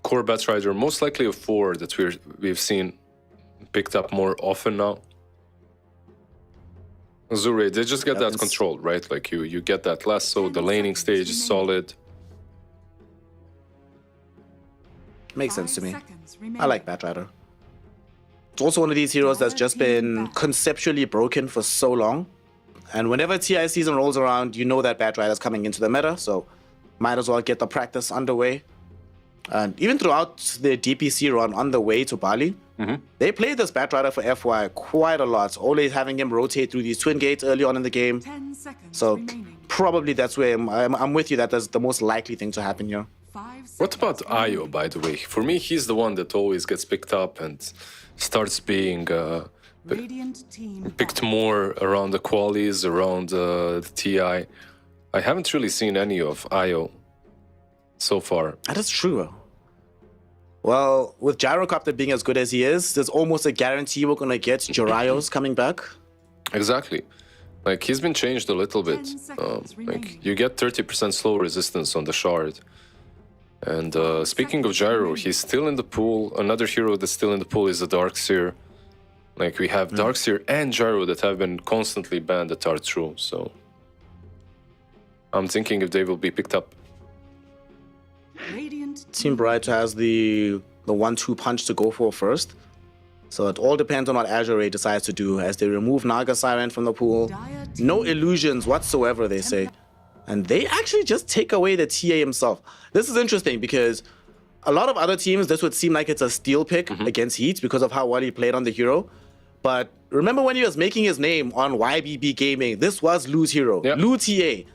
Speaker 8: core Batrider, most likely a 4 that we've seen picked up more often now. Azure Ray, they just get that controlled, right? Like you get that lasso, the laning stage is solid.
Speaker 9: Makes sense to me. I like Batrider. It's also one of these heroes that's just been conceptually broken for so long. And whenever TI season rolls around, you know that Batrider's coming into the meta, so might as well get the practice underway. And even throughout their DPC run on the way to Bali, they played this Batrider for FY quite a lot, always having him rotate through these twin gates early on in the game. So probably that's where I'm with you, that that's the most likely thing to happen here.
Speaker 8: What about Io, by the way? For me, he's the one that always gets picked up and starts being picked more around the qualies, around the TI. I haven't really seen any of Io so far.
Speaker 9: That is true. Well, with Gyrocopter being as good as he is, there's almost a guarantee we're going to get Gyrios coming back.
Speaker 8: Exactly. Like, he's been changed a little bit. Like, you get 30% slow resistance on the shard. And speaking of Gyro, he's still in the pool. Another hero that's still in the pool is the Darkseer. Like, we have Darkseer and Gyro that have been constantly banned that are true, so I'm thinking if they will be picked up.
Speaker 9: Team Bright has the 1-2 punch to go for first. So it all depends on what Azure Ray decides to do as they remove Naga Siren from the pool. No illusions whatsoever, they say. And they actually just take away the TA himself. This is interesting because a lot of other teams, this would seem like it's a steal pick against Heat because of how well he played on the hero. But remember when he was making his name on YBB Gaming, this was Lou's hero, Lou TA.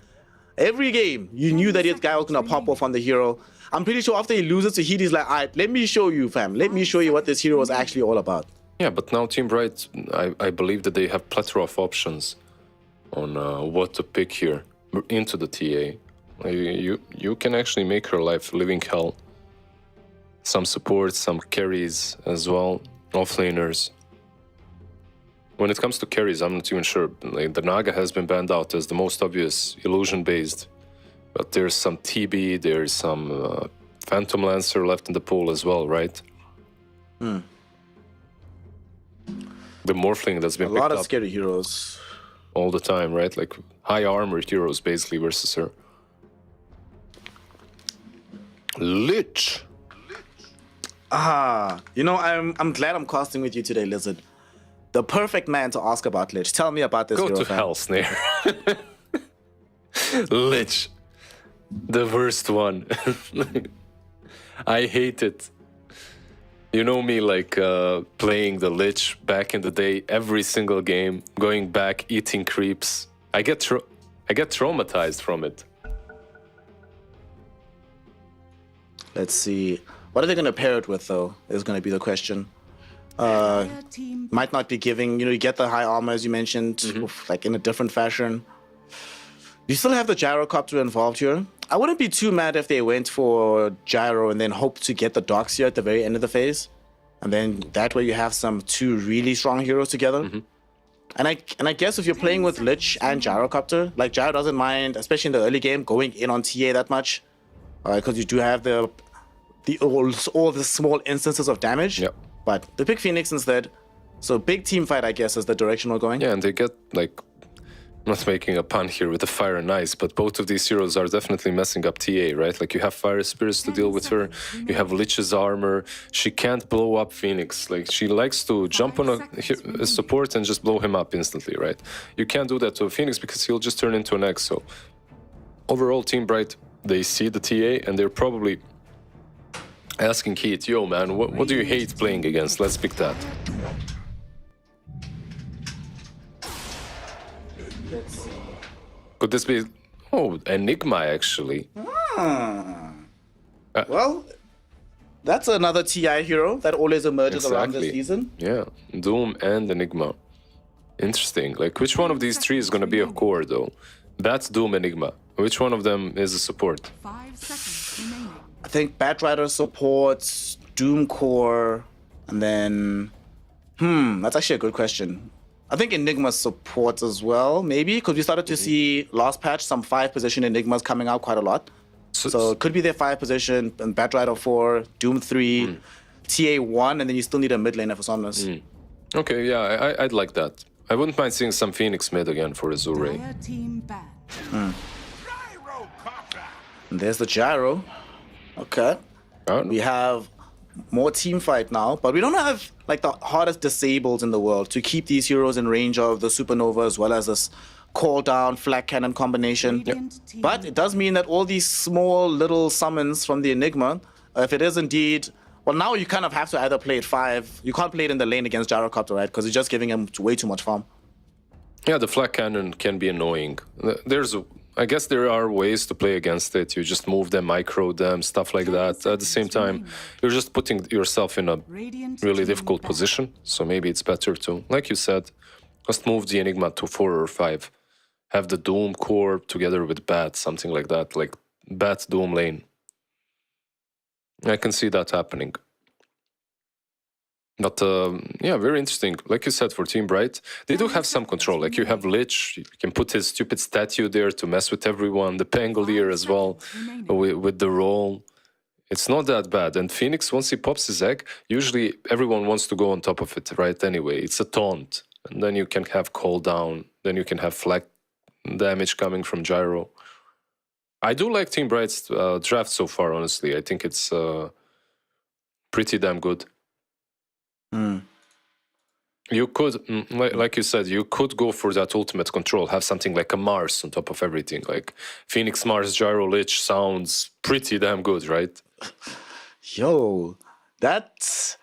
Speaker 9: Every game, you knew that this guy was going to pop off on the hero. I'm pretty sure after he loses to Heat, he's like, all right, let me show you, fam. Let me show you what this hero is actually all about.
Speaker 8: Yeah, but now Team Bright, I believe that they have plethora of options on what to pick here into the TA. You can actually make her life living hell. Some support, some carries as well, offlaners. When it comes to carries, I'm not even sure. Like, the Naga has been banned out as the most obvious illusion-based But there's some TB, there's some Phantom Lancer left in the pool as well, right?
Speaker 9: Hmm.
Speaker 8: The Morphling that's been
Speaker 9: A
Speaker 8: picked
Speaker 9: lot of
Speaker 8: up
Speaker 9: scary heroes.
Speaker 8: all the time, right? Like high armor heroes basically versus her. Lich.
Speaker 9: You know, I'm glad I'm casting with you today, Lizard. The perfect man to ask about Lich. Tell me about this
Speaker 8: Go
Speaker 9: hero.
Speaker 8: to hell, Snare. Lich. The worst one. I hate it. You know me, like playing the Lich back in the day, every single game, going back, eating creeps. I get traumatized from it.
Speaker 9: Let's see. What are they going to pair it with, though, is going to be the question. Might not be giving, you get the high armor, as you mentioned, like in a different fashion. You still have the Gyrocopter involved here. I wouldn't be too mad if they went for Gyro and then hope to get the Dox here at the very end of the phase. And then that way you have two really strong heroes together. And I guess if you're playing with Lich and Gyrocopter, like Gyro doesn't mind, especially in the early game, going in on TA that much. Because you do have all the small instances of damage.
Speaker 8: Yep.
Speaker 9: But they pick Phoenix instead. So big team fight, I guess, is the direction we're going.
Speaker 8: Yeah, and they get, like, I'm not making a pun here with the Fire and Ice, but both of these heroes are definitely messing up TA, right? Like, you have Fire Spirits to deal with her, you have Lich's armor, she can't blow up Phoenix. Like, she likes to jump on a support and just blow him up instantly, right? You can't do that to a Phoenix because he'll just turn into an X, so... Overall, Team Bright, they see the TA, and they're probably asking Keith, yo, man, what do you hate playing against? Let's pick that. Could this be... Oh, Enigma, actually.
Speaker 9: Well, that's another TI hero that always emerges around this season.
Speaker 8: Yeah, Doom and Enigma. Interesting. Like, which one of these three is going to be a core, though? That's Doom, Enigma. Which one of them is a support?
Speaker 4: 5 seconds remaining.
Speaker 9: I think Batrider supports, Doom Core, and then... that's actually a good question. I think Enigma supports as well, maybe, because we started to see last patch some 5-position Enigmas coming out quite a lot. So it could be their 5-position, and Batrider 4, Doom 3, TA 1, and then you still need a mid laner for Somnus.
Speaker 8: Okay, yeah, I'd like that. I wouldn't mind seeing some Phoenix mid again for Azure Ray.
Speaker 4: Team banned.
Speaker 9: And there's the Gyro. Okay. We have more team fight now, but we don't have like the hardest disables in the world to keep these heroes in range of the Supernova as well as this call down flag cannon combination. But it does mean that all these small little summons from the Enigma, if it is indeed, well, now you kind of have to either play it 5. You can't play it in the lane against Gyrocopter, right? Because it's just giving him way too much farm.
Speaker 8: Yeah, the flag cannon can be annoying. I guess there are ways to play against it. You just move them, micro them, stuff like that. At the same time, you're just putting yourself in a really difficult position. So maybe it's better to, like you said, just move the Enigma to 4 or 5. Have the Doom core together with Bat, something like that, like Bat Doom lane. I can see that happening. But yeah, very interesting. Like you said, for Team Bright, they do have some control. Like you have Lich, you can put his stupid statue there to mess with everyone. The Pangolier as well, with the roll. It's not that bad. And Phoenix, once he pops his egg, usually everyone wants to go on top of it, right? Anyway, it's a taunt. And then you can have call down. Then you can have flag damage coming from Gyro. I do like Team Bright's draft so far, honestly. I think it's pretty damn good. You could, like you said, you could go for that ultimate control, have something like a Mars on top of everything. Like Phoenix, Mars, Gyro, Lich sounds pretty damn good, right?
Speaker 9: Yo, that's...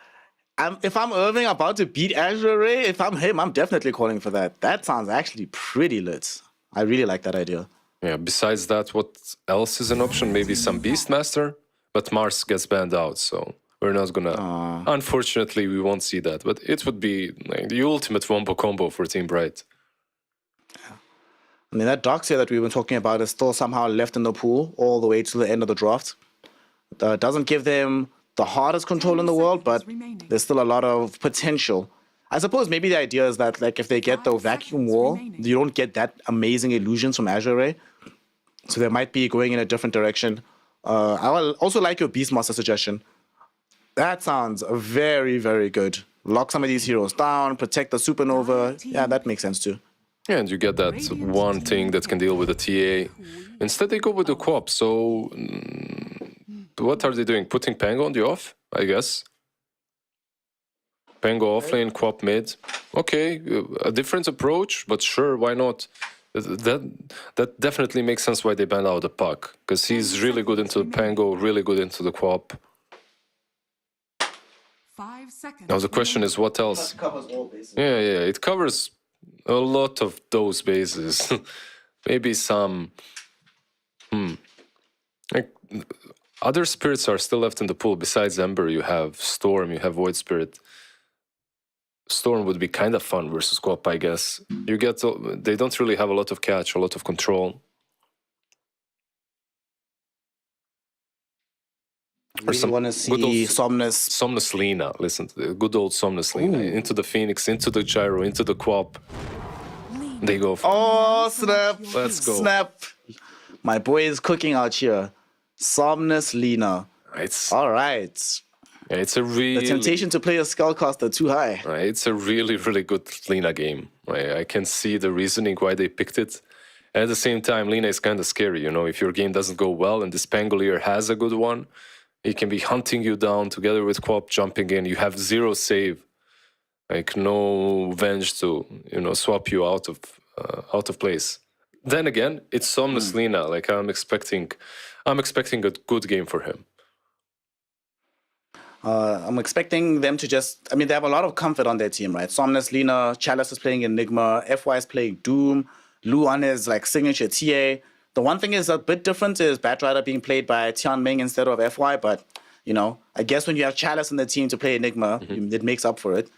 Speaker 9: if I'm Irving about to beat Azure Ray, if I'm him, I'm definitely calling for that. That sounds actually pretty lit. I really like that idea.
Speaker 8: Yeah, besides that, what else is an option? Maybe some Beastmaster, but Mars gets banned out, so... We're not gonna... Unfortunately, we won't see that. But it would be like the ultimate wombo combo for Team Bright.
Speaker 9: Yeah. I mean, that Doxia that we were talking about is still somehow left in the pool all the way to the end of the draft. It doesn't give them the hardest control in the world, but there's still a lot of potential. I suppose maybe the idea is that like if they get the vacuum wall, you don't get that amazing illusions from Azure Ray. So they might be going in a different direction. I will also like your Beastmaster suggestion. That sounds very, very good. Lock some of these heroes down, protect the Supernova. Yeah, that makes sense too.
Speaker 8: Yeah, and you get that one thing that can deal with the TA. Instead, they go with the co-op. So, what are they doing? Putting Pango on the off, I guess. Pango offlane, co-op mid. Okay, a different approach, but sure, why not? That definitely makes sense why they banned out the puck, because he's really good into the Pango, really good into the co-op.
Speaker 4: 5 seconds.
Speaker 8: Now the question is, what else? Yeah, it covers a lot of those bases. Maybe some... Like, other spirits are still left in the pool. Besides Ember, you have Storm, you have Void Spirit. Storm would be kind of fun versus co-op, I guess. You get... They don't really have a lot of catch, a lot of control.
Speaker 9: Really want to see
Speaker 8: Somnus Lina. Listen to the good old Somnus Lina. Into the Phoenix, into the Gyro, into the co-op. They go for
Speaker 9: Oh, snap.
Speaker 8: Let's go.
Speaker 9: Snap. My boy is cooking out here. Somnus Lina. All right.
Speaker 8: Yeah, it's a really...
Speaker 9: The temptation to play a Skullcaster too high.
Speaker 8: It's a really, really good Lina game. I can see the reasoning why they picked it. And at the same time, Lina is kind of scary, you know? If your game doesn't go well and this Pangolier has a good one, he can be hunting you down together with co-op jumping in. You have 0 save. Like, no Venge to, you know, swap you out of place. Then again, it's Somnus Lina. Like, I'm expecting a good game for him.
Speaker 9: I'm expecting them to just... I mean, they have a lot of comfort on their team, right? Somnus Lina, Chalice is playing Enigma, FY is playing Doom, Lu on his, like, signature TA. The one thing is a bit different is Batrider being played by Tianming instead of FY, but, you know, I guess when you have Chalice in the team to play Enigma, it makes up for it.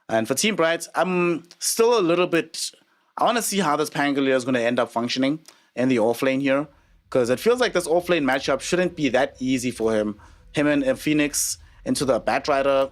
Speaker 9: And for Team Bright, I'm still a little bit... I want to see how this Pangolier is going to end up functioning in the offlane here, because it feels like this offlane matchup shouldn't be that easy for him. Him and Phoenix into the Batrider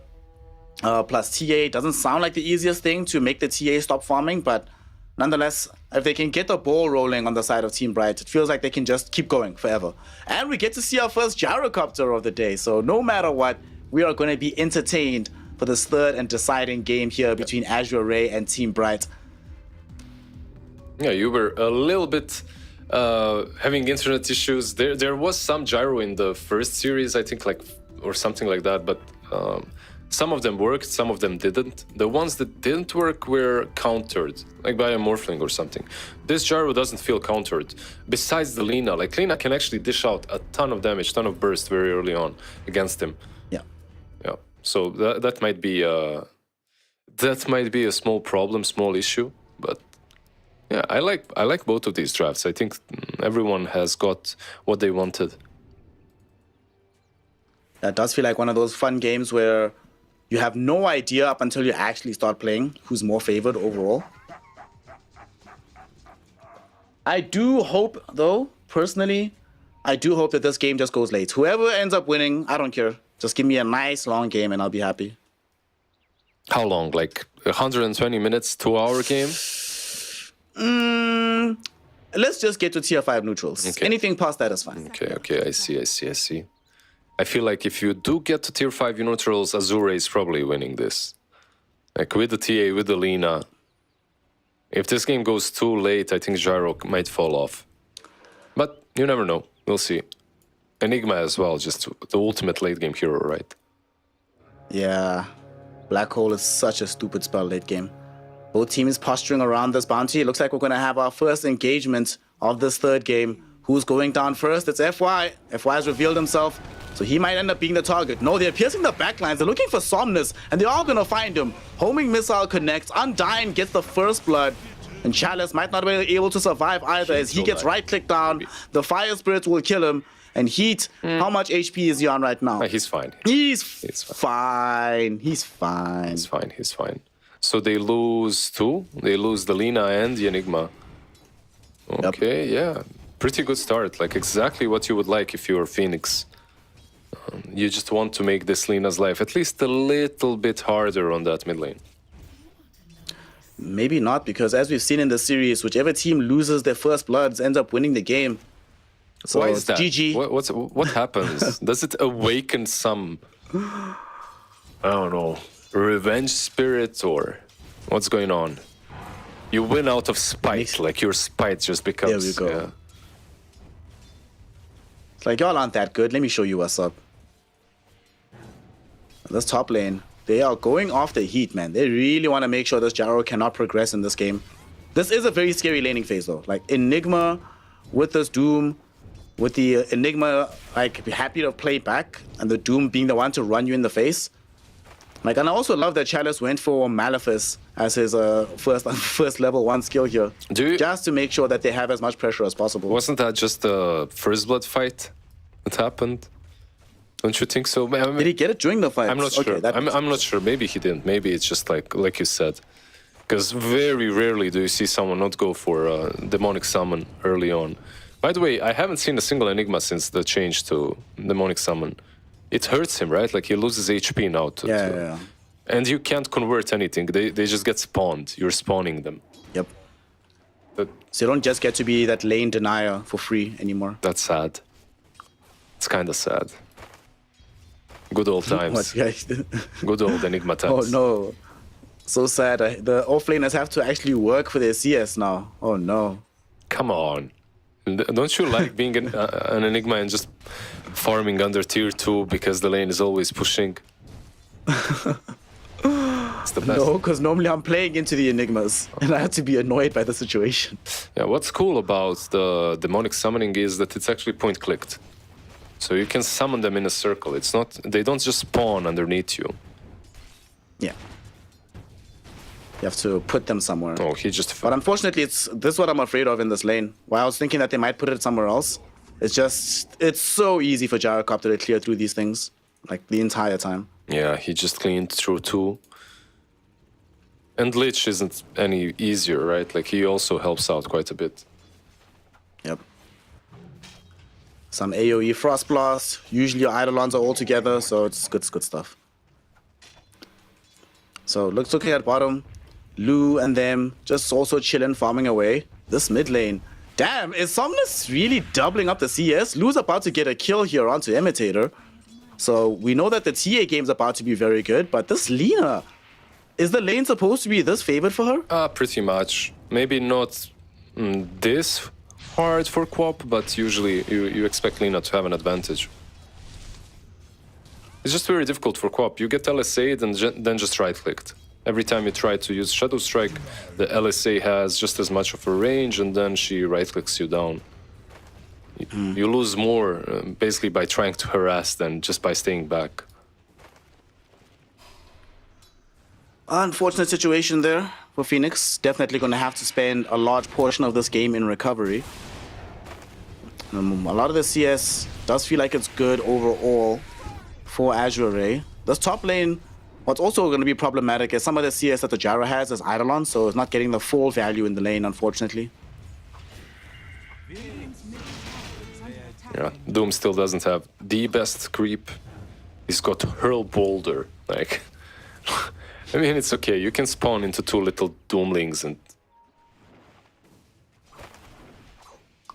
Speaker 9: plus TA doesn't sound like the easiest thing to make the TA stop farming, but nonetheless, if they can get the ball rolling on the side of Team Bright, it feels like they can just keep going forever. And we get to see our first gyrocopter of the day, so no matter what, we are going to be entertained for this third and deciding game here between Azure Ray and Team Bright.
Speaker 8: Yeah, you were a little bit having internet issues. There was some gyro in the first series, I think, like, or something like that, but some of them worked, some of them didn't. The ones that didn't work were countered, like by a Morphling or something. This gyro doesn't feel countered. Besides the Lina, like, Lina can actually dish out a ton of damage, ton of burst very early on against him.
Speaker 9: Yeah.
Speaker 8: So that might be a small problem, small issue, but yeah, I like both of these drafts. I think everyone has got what they wanted.
Speaker 9: That does feel like one of those fun games where you have no idea up until you actually start playing who's more favored overall. I do hope, though, personally, I do hope that this game just goes late. Whoever ends up winning, I don't care. Just give me a nice long game and I'll be happy.
Speaker 8: How long? Like 120 minutes, 2-hour game?
Speaker 9: Let's just get to tier 5 neutrals.
Speaker 8: Okay.
Speaker 9: Anything past that is fine.
Speaker 8: Okay, I see. I feel like if you do get to tier 5 neutrals, Azure Ray is probably winning this. Like, with the TA, with the Lina. If this game goes too late, I think Gyro might fall off. But you never know. We'll see. Enigma as well, just the ultimate late game hero, right?
Speaker 9: Yeah. Black Hole is such a stupid spell late game. Both teams posturing around this bounty. It looks like we're going to have our first engagement of this third game. Who's going down first? It's FY. FY has revealed himself, so he might end up being the target. No, they're piercing the backlines. They're looking for Somnus, and they're all going to find him. Homing Missile connects. Undying gets the first blood. And Chalice might not be able to survive either as he gets right-clicked down. The Fire Spirits will kill him. And Heat, how much HP is he on right now?
Speaker 8: He's fine.
Speaker 9: He's fine. He's fine.
Speaker 8: He's fine. So they lose 2. They lose the Lina and the Enigma. Okay, yeah. Pretty good start. Like, exactly what you would like if you were Phoenix. You just want to make this Lina's life at least a little bit harder on that mid lane.
Speaker 9: Maybe not, because as we've seen in the series, whichever team loses their first bloods ends up winning the game. So
Speaker 8: Why is that?
Speaker 9: GG.
Speaker 8: What happens? Does it awaken some, I don't know, revenge spirit or what's going on? You win out of spite, like your spite just becomes.
Speaker 9: There we go.
Speaker 8: Yeah.
Speaker 9: It's like, y'all aren't that good. Let me show you what's up. This top lane, they are going off the heat, man. They really want to make sure this Gyro cannot progress in this game. This is a very scary laning phase, though. Like, Enigma with this Doom, with the Enigma, like, happy to play back, and the Doom being the one to run you in the face. Like, and I also love that Chalice went for Malefice as his first level 1 skill here. Just to make sure that they have as much pressure as possible.
Speaker 8: Wasn't that just the first blood fight that happened? Don't you think so? I mean,
Speaker 9: did he get it during the fight?
Speaker 8: I'm not sure. I'm not sure. Maybe he didn't. Maybe it's just like you said. Because very rarely do you see someone not go for a demonic summon early on. By the way, I haven't seen a single Enigma since the change to demonic summon. It hurts him, right? Like he loses HP now.
Speaker 9: Yeah.
Speaker 8: And you can't convert anything. They just get spawned. You're spawning them.
Speaker 9: Yep.
Speaker 8: But
Speaker 9: so you don't just get to be that lane denier for free anymore.
Speaker 8: That's sad. It's kind of sad. Good old times. Good old Enigma times.
Speaker 9: Oh no. So sad. The offlaners have to actually work for their CS now. Oh no.
Speaker 8: Come on. Don't you like being an Enigma and just farming under tier 2 because the lane is always pushing? It's the best.
Speaker 9: No, because normally I'm playing into the Enigmas and I have to be annoyed by the situation.
Speaker 8: Yeah, what's cool about the demonic summoning is that it's actually point clicked. So you can summon them in a circle. It's not, they don't just spawn underneath you.
Speaker 9: Yeah. You have to put them somewhere.
Speaker 8: Oh, he just...
Speaker 9: But unfortunately, this is what I'm afraid of in this lane. While I was thinking that they might put it somewhere else, it's so easy for Gyrocopter to clear through these things, like the entire time.
Speaker 8: Yeah, he just cleaned through 2. And Lich isn't any easier, right? Like, he also helps out quite a bit.
Speaker 9: Yep. Some AoE Frost Blast. Usually your Eidolons are all together, so it's good stuff. So, looking at bottom, Lou and them just also chilling, farming away. This mid lane. Damn, is Somnus really doubling up the CS? Lou's about to get a kill here onto Imitator. So, we know that the TA game's about to be very good, but this Lina, is the lane supposed to be this favored for her?
Speaker 8: Pretty much. Maybe not this hard for Quap, but usually you expect Lina to have an advantage. It's just very difficult for Quap. You get LSA'd and then just right-clicked. Every time you try to use Shadow Strike, the LSA has just as much of a range, and then she right-clicks you down. You lose more basically by trying to harass than just by staying back.
Speaker 9: Unfortunate situation there for Phoenix. Definitely going to have to spend a large portion of this game in recovery. A lot of the CS does feel like it's good overall for Azure Ray. This top lane, what's also going to be problematic is some of the CS that the Gyro has is Eidolon, so it's not getting the full value in the lane, unfortunately.
Speaker 8: Yeah, Doom still doesn't have the best creep. He's got Hurl Boulder. Like, I mean, it's okay. You can spawn into 2 little Doomlings and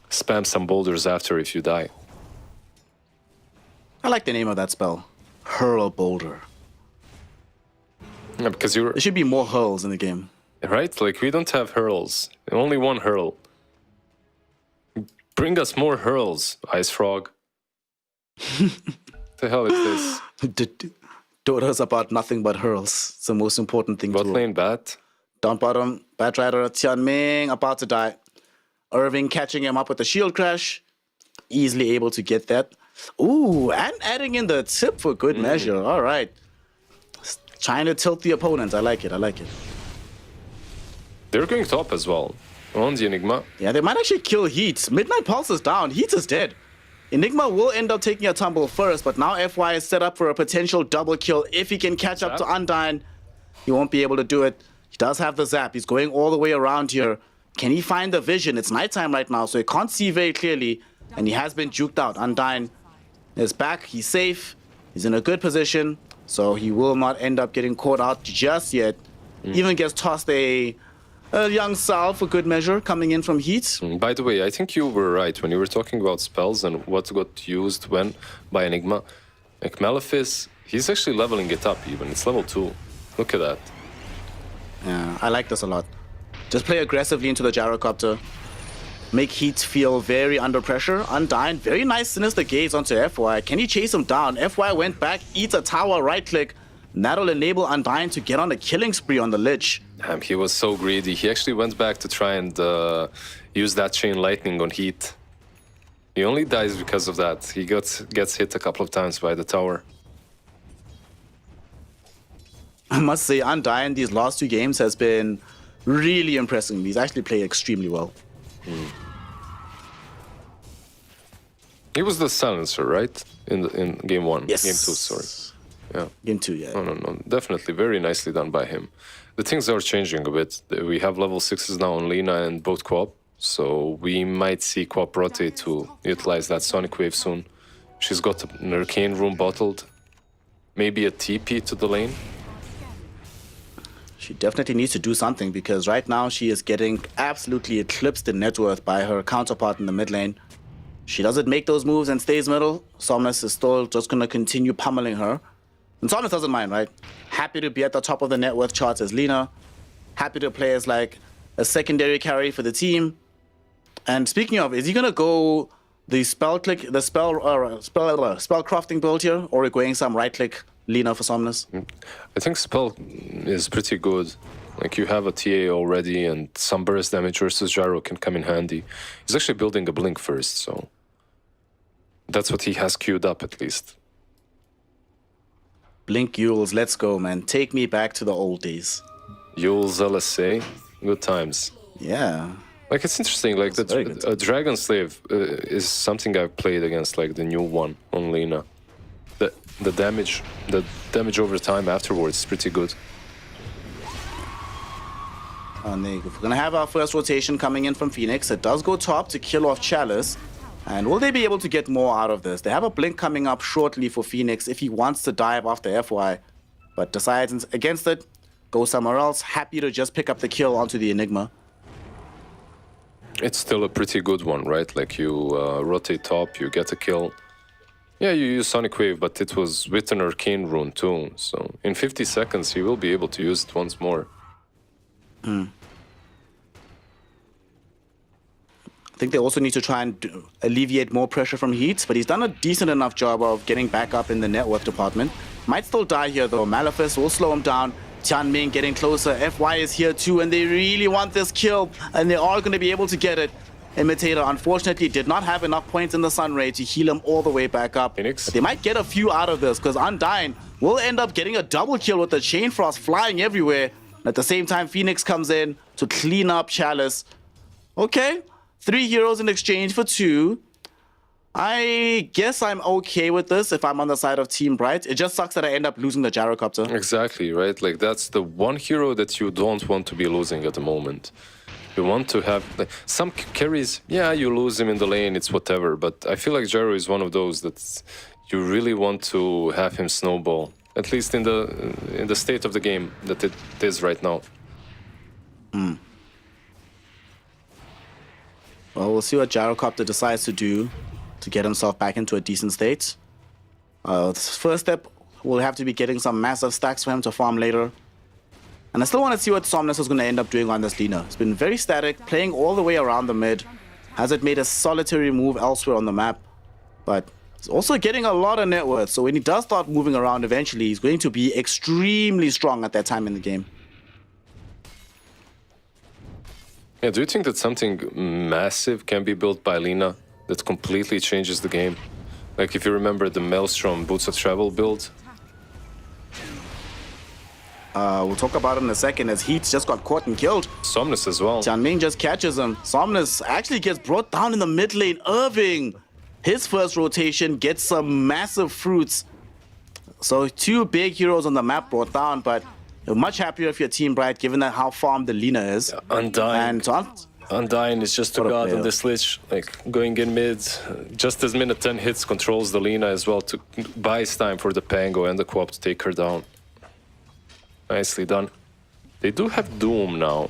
Speaker 8: spam some boulders after if you die.
Speaker 9: I like the name of that spell. Hurl Boulder.
Speaker 8: Yeah, because you're...
Speaker 9: There should be more hurls in the game.
Speaker 8: Right? Like, we don't have hurls. Only one hurl. Bring us more hurls, Ice Frog. What the hell is this?
Speaker 9: Dota's about nothing but hurls. It's the most important thing.
Speaker 8: Bot lane bat.
Speaker 9: Down bottom, Batrider, Tianming about to die. Irving catching him up with the shield crash. Easily able to get that. Ooh, and adding in the tip for good measure. All right. Trying to tilt the opponents. I like it.
Speaker 8: They're going top as well. On the Enigma.
Speaker 9: Yeah, they might actually kill Heat. Midnight Pulse is down. Heat is dead. Enigma will end up taking a tumble first, but now FY is set up for a potential double kill. If he can catch up to Undyne, he won't be able to do it. He does have the zap. He's going all the way around here. Can he find the vision? It's nighttime right now, so he can't see very clearly, and he has been juked out. Undyne is back. He's safe. He's in a good position, so he will not end up getting caught out just yet. Even gets tossed a a young Sal for good measure coming in from Heat.
Speaker 8: By the way, I think you were right when you were talking about spells and what got used when by Enigma. Like Malefice, he's actually leveling it up even. It's level 2. Look at that.
Speaker 9: Yeah, I like this a lot. Just play aggressively into the gyrocopter. Make Heat feel very under pressure. Undyne, very nice sinister gaze onto FY. Can he chase him down? FY went back, eats a tower, right click. That'll enable Undyne to get on a killing spree on the Lich.
Speaker 8: Damn, he was so greedy. He actually went back to try and use that chain lightning on Heat. He only dies because of that. He gets hit a couple of times by the tower.
Speaker 9: I must say, Undyne these last 2 games has been really impressing me. He's actually played extremely well.
Speaker 8: He was the silencer, right? In game 1.
Speaker 9: Yes.
Speaker 8: Game 2, sorry. Yeah.
Speaker 9: Game 2, yeah.
Speaker 8: No. Definitely very nicely done by him. The things are changing a bit. We have level 6s now on Lina and both Co-op. So we might see Co-op rotate to utilize that Sonic Wave soon. She's got an Arcane Room bottled. Maybe a TP to the lane.
Speaker 9: She definitely needs to do something because right now she is getting absolutely eclipsed in net worth by her counterpart in the mid lane. She doesn't make those moves and stays middle. Somnus is still just going to continue pummeling her. And Somnus doesn't mind, right? Happy to be at the top of the net worth charts as Lina. Happy to play as like a secondary carry for the team. And speaking of, is he going to go the spell crafting build here, or are we going some right click Lina for Somnus?
Speaker 8: I think spell is pretty good. Like you have a TA already, and some burst damage versus Gyro can come in handy. He's actually building a blink first, so that's what he has queued up at least.
Speaker 9: Blink Yules, let's go, man. Take me back to the old days.
Speaker 8: Yules LSA, good times.
Speaker 9: Yeah.
Speaker 8: Like it's interesting. Like the Dragon Slave is something I've played against, like the new one on Lina. The damage over time afterwards is pretty good.
Speaker 9: We're gonna have our first rotation coming in from Phoenix. It does go top to kill off Chalice. And will they be able to get more out of this? They have a blink coming up shortly for Phoenix if he wants to dive after FY, but decides against it, go somewhere else. Happy to just pick up the kill onto the Enigma.
Speaker 8: It's still a pretty good one, right? Like you rotate top, you get a kill. Yeah, you use Sonic Wave, but it was with an Arcane Rune too. So in 50 seconds, he will be able to use it once more.
Speaker 9: I think they also need to try and alleviate more pressure from Heat, but he's done a decent enough job of getting back up in the net worth department. Might still die here though. Malefice will slow him down. Tianming getting closer. FY is here too, and they really want this kill, and they are going to be able to get it. Imitator, unfortunately, did not have enough points in the Sun Ray to heal him all the way back up.
Speaker 8: Phoenix.
Speaker 9: But they might get a few out of this, because Undyne will end up getting a double kill with the Chain Frost flying everywhere. At the same time, Phoenix comes in to clean up Chalice. Okay, 3 heroes in exchange for 2. I guess I'm okay with this if I'm on the side of Team Bright. It just sucks that I end up losing the gyrocopter.
Speaker 8: Exactly, right? Like that's the one hero that you don't want to be losing at the moment. You want to have like, some carries, yeah, you lose him in the lane, it's whatever. But I feel like Gyro is one of those that you really want to have him snowball, at least in the state of the game that it is right now.
Speaker 9: Well, we'll see what Gyrocopter decides to do to get himself back into a decent state. First step, we'll have to be getting some massive stacks for him to farm later. And I still want to see what Somnus is going to end up doing on this Lina. It's been very static, playing all the way around the mid. Hasn't made a solitary move elsewhere on the map. But he's also getting a lot of net worth. So when he does start moving around eventually, he's going to be extremely strong at that time in the game.
Speaker 8: Yeah, do you think that something massive can be built by Lina that completely changes the game? Like if you remember the Maelstrom Boots of Travel build?
Speaker 9: We'll talk about it in a second as Heat just got caught and killed.
Speaker 8: Somnus as well.
Speaker 9: Tianming just catches him. Somnus actually gets brought down in the mid lane. Irving, his first rotation, gets some massive fruits. So 2 big heroes on the map brought down, but you're much happier if you're Team Bright, given that how farmed the Lina is.
Speaker 8: Undyne. Undyne is just a god on this Lich, like going in mid. Just as minute 10 hits controls the Lina as well to buys time for the Pango and the Co-op to take her down. Nicely done. They do have Doom now.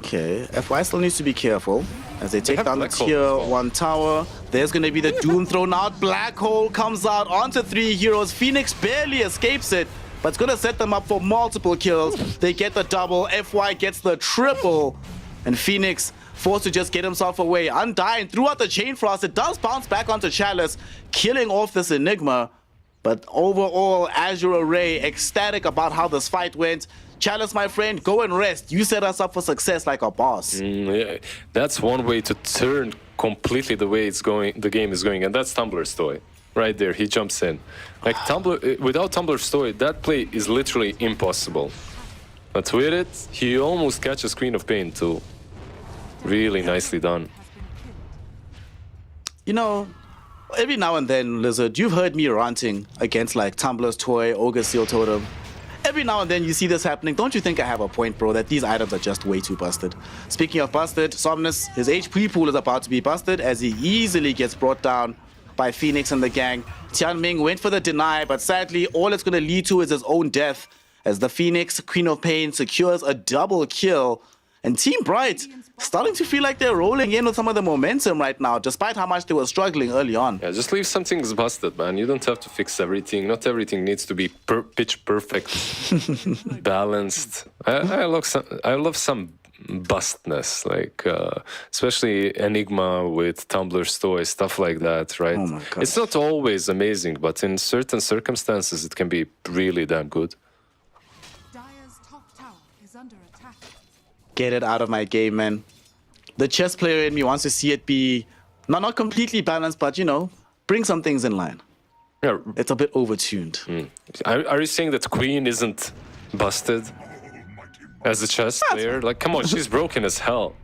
Speaker 9: Okay, FY still needs to be careful as they take
Speaker 8: have
Speaker 9: down the
Speaker 8: Black Hole
Speaker 9: tier
Speaker 8: as well.
Speaker 9: 1 tower. There's going to be the Doom thrown out. Black Hole comes out onto 3 heroes. Phoenix barely escapes it, but it's going to set them up for multiple kills. They get the double. FY gets the triple. And Phoenix forced to just get himself away. Undying throughout the Chain Frost. It does bounce back onto Chalice, killing off this Enigma. But overall, Azure Ray ecstatic about how this fight went. Chalice, my friend, go and rest. You set us up for success like a boss.
Speaker 8: Yeah, that's one way to turn completely the way it's going. The game is going, and that's Tumblr's toy, right there. He jumps in, like Tumbler. Without Tumblr's toy, that play is literally impossible. But with it, he almost catches Queen of Pain too. Really nicely done.
Speaker 9: You know, every now and then, Lizard, you've heard me ranting against like Tumblr's toy, Ogre Seal Totem. Every now and then you see this happening. Don't you think I have a point, bro, that these items are just way too busted? Speaking of busted, Somnus, his HP pool is about to be busted as he easily gets brought down by Phoenix and the gang. Tianming went for the deny, but sadly, all it's going to lead to is his own death as the Phoenix, Queen of Pain, secures a double kill. And Team Bright starting to feel like they're rolling in with some of the momentum right now, despite how much they were struggling early on.
Speaker 8: Yeah, just leave some things busted, man. You don't have to fix everything. Not everything needs to be pitch perfect, balanced. I love some bustness, like especially Enigma with Tumblr's toy, stuff like that, right?
Speaker 9: Oh my God.
Speaker 8: It's not always amazing, but in certain circumstances, it can be really damn good.
Speaker 4: Dire's top tower is under attack.
Speaker 9: Get it out of my game, man. The chess player in me wants to see it be not completely balanced, but, you know, bring some things in line.
Speaker 8: Yeah.
Speaker 9: It's a bit overtuned.
Speaker 8: Are you saying that Queen isn't busted as a chess player? Like, come on, she's broken as hell.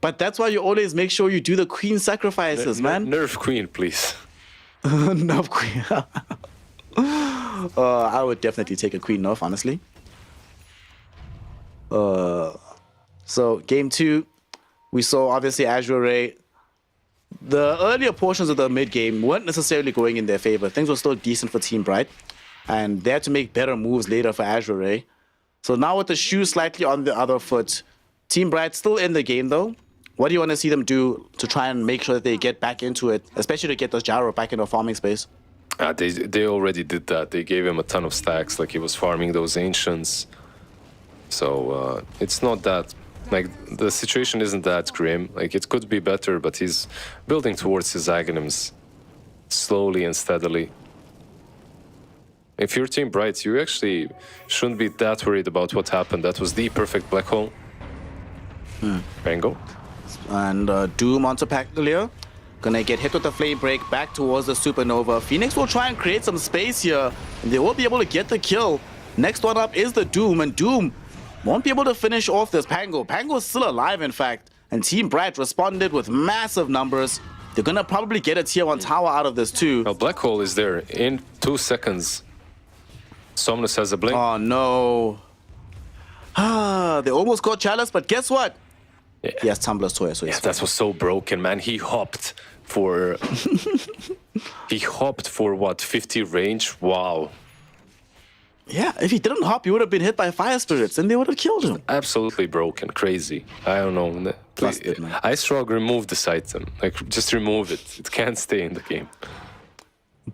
Speaker 9: But that's why you always make sure you do the queen sacrifices, man.
Speaker 8: Nerf Queen, please.
Speaker 9: Nerf queen. I would definitely take a queen nerf, honestly. So game 2, we saw obviously Azure Ray. The earlier portions of the mid game weren't necessarily going in their favor. Things were still decent for Team Bright, and they had to make better moves later for Azure Ray. So now with the shoe slightly on the other foot, Team Bright still in the game though. What do you want to see them do to try and make sure that they get back into it, especially to get those Gyro back into farming space?
Speaker 8: They already did that. They gave him a ton of stacks, like he was farming those ancients. So it's not that, like, the situation isn't that grim. Like, it could be better, but he's building towards his Aghanims slowly and steadily. If you're Team Bright, you actually shouldn't be that worried about what happened. That was the perfect black hole. Rango.
Speaker 9: And Doom onto Pactolier. Gonna get hit with the Flame Break back towards the Supernova. Phoenix will try and create some space here, and they will be able to get the kill. Next one up is the Doom, and Doom won't be able to finish off this Pango. Pango is still alive, in fact, and Team Bright responded with massive numbers. They're gonna probably get a tier 1 tower out of this too.
Speaker 8: Now, black hole is there in 2 seconds. Somnus has a blink.
Speaker 9: Oh no. They almost got Chalice, but guess what?
Speaker 8: Yeah.
Speaker 9: He has Tumblr's toy, so he's
Speaker 8: That was so broken, man. He hopped for what, 50 range? Wow.
Speaker 9: yeah, if he didn't hop, he would have been hit by Fire Spirits, and they would have killed him.
Speaker 8: Absolutely broken, crazy. I don't know. Please,
Speaker 9: Busted, man.
Speaker 8: Ice Frog, remove this item. Like, just remove it. It can't stay in the game.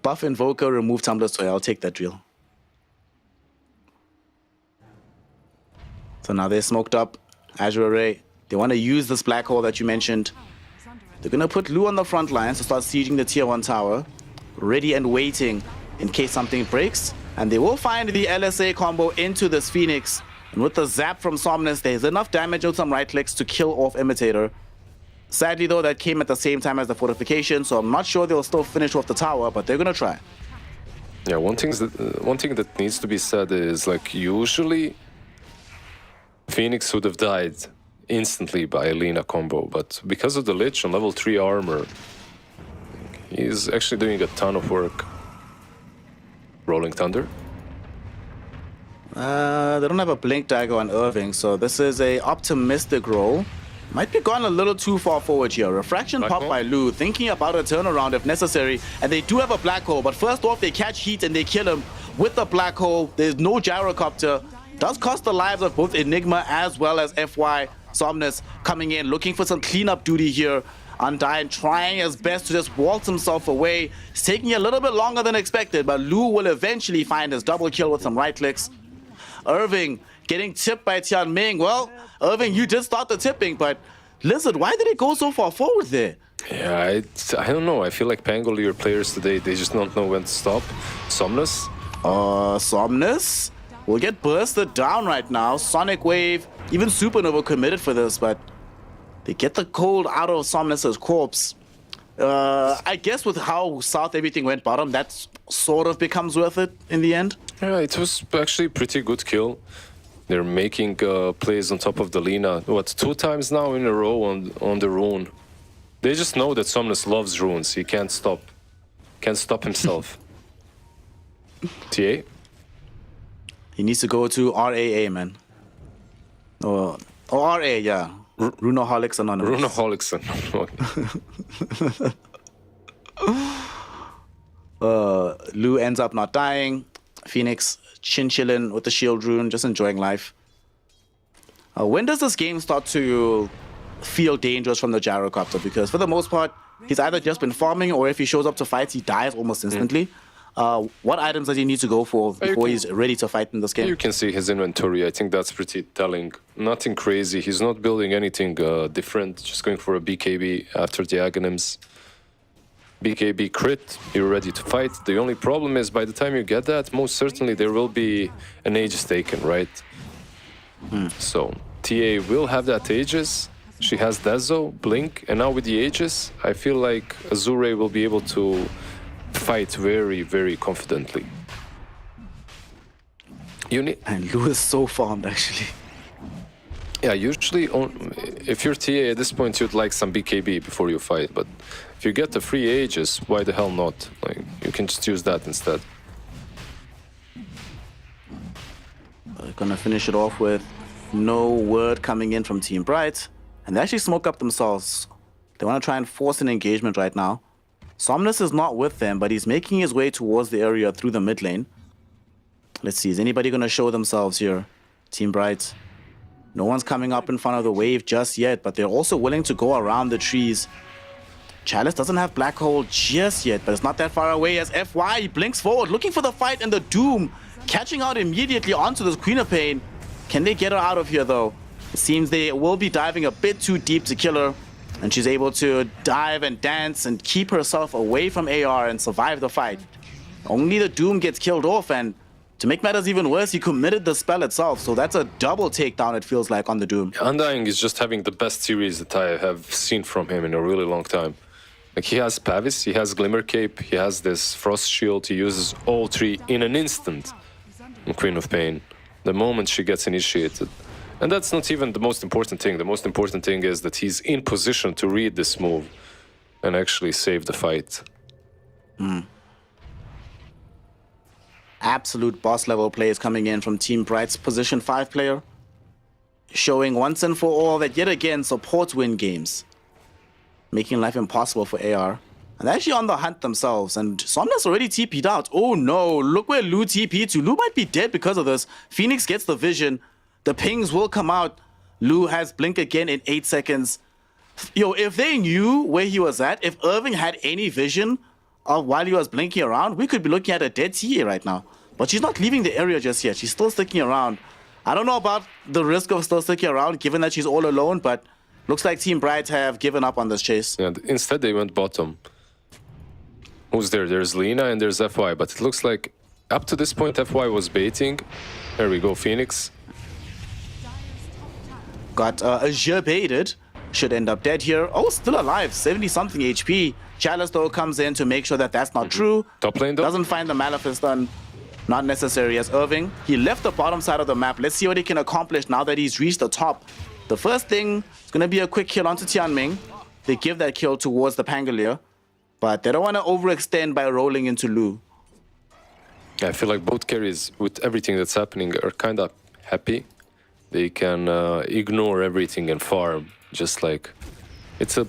Speaker 9: Buff Invoker, remove Tumblr's toy. I'll take that drill. So now they're smoked up. Azure Ray. They want to use this black hole that you mentioned. They're going to put Lu on the front lines to start sieging the tier 1 tower. Ready and waiting in case something breaks. And they will find the LSA combo into this Phoenix. And with the zap from Somnus, there's enough damage with some right clicks to kill off Imitator. Sadly though, that came at the same time as the fortification, so I'm not sure they'll still finish off the tower, but they're going to try.
Speaker 8: Yeah, one thing that needs to be said is, like, usually Phoenix would have died instantly by a Lina combo, but because of the Lich on level 3 armor, he's actually doing a ton of work. Rolling Thunder.
Speaker 9: They don't have a Blink Dagger on Irving, so this is a optimistic roll. Might be gone a little too far forward here. Refraction
Speaker 8: Black
Speaker 9: pop
Speaker 8: hole?
Speaker 9: by Lu, thinking about a turnaround if necessary, and they do have a black hole, but first off they catch heat and they kill him with the black hole. There's no gyrocopter. Does cost the lives of both Enigma as well as FY. Somnus coming in, looking for some cleanup duty here. Undyne trying his best to just waltz himself away. It's taking a little bit longer than expected, but Lu will eventually find his double kill with some right clicks. Irving getting tipped by Tianming. Well, Irving, you did start the tipping, but Lizard, why did it go so far forward there?
Speaker 8: Yeah, I don't know. I feel like Pangolier players today, they just don't know when to stop. Somnus?
Speaker 9: Somnus will get bursted down right now. Sonic Wave, even Supernova committed for this, but they get the cold out of Somnus's corpse. I guess with how south everything went bottom, that sort of becomes worth it in the end.
Speaker 8: Yeah, it was actually a pretty good kill. They're making plays on top of the Lina. What, 2 times now in a row on the rune. They just know that Somnus loves runes. He can't stop. Can't stop himself. TA?
Speaker 9: He needs to go to RAA, man. Or RA, yeah. Runeaholics Anonymous.
Speaker 8: Runeaholics Anonymous.
Speaker 9: Lu ends up not dying. Phoenix chin-chillin' with the shield rune, just enjoying life. When does this game start to feel dangerous from the gyrocopter? Because for the most part, he's either just been farming, or if he shows up to fight, he dies almost instantly. What items does he need to go for before he's ready to fight in this game?
Speaker 8: You can see his inventory. I think that's pretty telling. Nothing crazy. He's not building anything different. Just going for a BKB after the Aghanims. BKB crit, you're ready to fight. The only problem is by the time you get that, most certainly there will be an Aegis taken, right? So TA will have that Aegis. She has Dezo, Blink, and now with the Aegis, I feel like Azure Ray will be able to fight very, very confidently.
Speaker 9: And Lu is so farmed, actually.
Speaker 8: Yeah, usually if you're TA at this point, you'd like some BKB before you fight, but if you get the free Aegis, why the hell not? Like, you can just use that instead.
Speaker 9: We're gonna finish it off with no word coming in from Team Bright, and they actually smoke up themselves. They want to try and force an engagement right now. Somnus is not with them, but he's making his way towards the area through the mid lane. Let's see, is anybody gonna show themselves here? Team Bright. No one's coming up in front of the wave just yet, but they're also willing to go around the trees. Chalice doesn't have Black Hole just yet, but it's not that far away as FY blinks forward, looking for the fight, and the Doom catching out immediately onto this Queen of Pain. Can they get her out of here, though? It seems they will be diving a bit too deep to kill her, and she's able to dive and dance and keep herself away from AR and survive the fight. Only the Doom gets killed off, and to make matters even worse, he committed the spell itself, so that's a double takedown, it feels like, on the Doom.
Speaker 8: Undying is just having the best series that I have seen from him in a really long time. Like, he has Pavis, he has Glimmer Cape, he has this Frost Shield, he uses all 3 in an instant on Queen of Pain, the moment she gets initiated. And that's not even the most important thing. The most important thing is that he's in position to read this move and actually save the fight.
Speaker 9: Absolute boss level plays coming in from Team Bright's position 5 player, showing once and for all that yet again supports win games, making life impossible for AR. And they're actually on the hunt themselves, and Somnus already TP'd out. Oh no, look where Lu TP'd to. Lu might be dead because of this. Phoenix gets the vision. The pings will come out. Lu has Blink again in 8 seconds. Yo, if they knew where he was at, if Irving had any vision of while he was blinking around, we could be looking at a dead TA right now. But she's not leaving the area just yet. She's still sticking around. I don't know about the risk of still sticking around, given that she's all alone, but looks like Team Bright have given up on this chase.
Speaker 8: And instead, they went bottom. Who's there? There's Lina and there's FY, but it looks like up to this point, FY was baiting. There we go, Phoenix.
Speaker 9: Got Azure baited. Should end up dead here. Oh, still alive. 70-something HP. Chalice, though, comes in to make sure that that's not true.
Speaker 8: Top lane, though.
Speaker 9: Doesn't find the Maleficent done. Not necessary as Irving. He left the bottom side of the map. Let's see what he can accomplish now that he's reached the top. The first thing is going to be a quick kill onto Tianming. They give that kill towards the Pangolier, but they don't want to overextend by rolling into Lu.
Speaker 8: Yeah, I feel like both carries, with everything that's happening, are kind of happy. They can ignore everything and farm. Just like it's a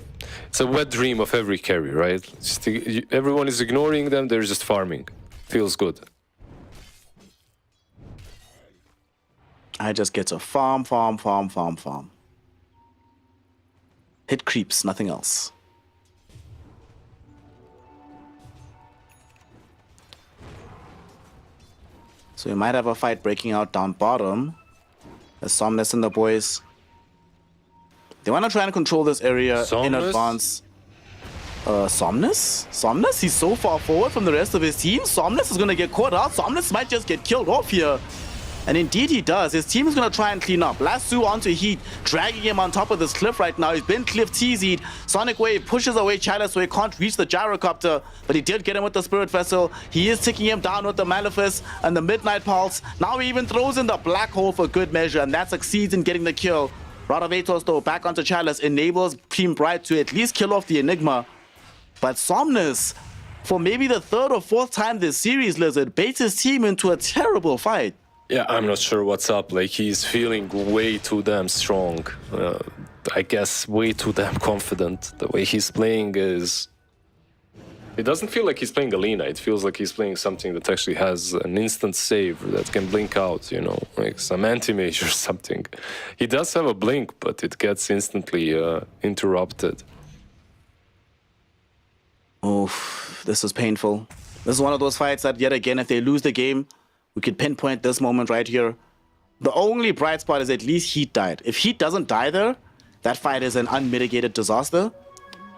Speaker 8: wet dream of every carry, right? Just, everyone is ignoring them. They're just farming. Feels good.
Speaker 9: I just get to farm. hit creeps, nothing else. So we might have a fight breaking out down bottom. As Somnus and the boys, they want to try and control this area in
Speaker 8: Somnus?
Speaker 9: advance. Somnus? Somnus? He's so far forward from the rest of his team. Somnus is going to get caught out. Somnus might just get killed off here. And indeed he does. His team is going to try and clean up. Lasso onto Heat, dragging him on top of this cliff right now. He's been cliff teasied. Sonic Wave pushes away Chalice so he can't reach the gyrocopter. But he did get him with the Spirit Vessel. He is ticking him down with the Malefice and the Midnight Pulse. Now he even throws in the Black Hole for good measure, and that succeeds in getting the kill. Rod of Atos, though, back onto Chalice, enables Team Bright to at least kill off the Enigma. But Somnus, for maybe the third or fourth time this series, Lizard, baits his team into a terrible fight.
Speaker 8: Yeah, I'm not sure what's up. Like, he's feeling way too damn strong. I guess way too damn confident. The way he's playing is... It doesn't feel like he's playing Alina. It feels like he's playing something that actually has an instant save that can blink out, you know, like some anti-mage or something. He does have a blink, but it gets instantly interrupted.
Speaker 9: Oof, this is painful. This is one of those fights that, yet again, if they lose the game, we could pinpoint this moment right here. The only bright spot is at least Heat died. If Heat doesn't die there, that fight is an unmitigated disaster.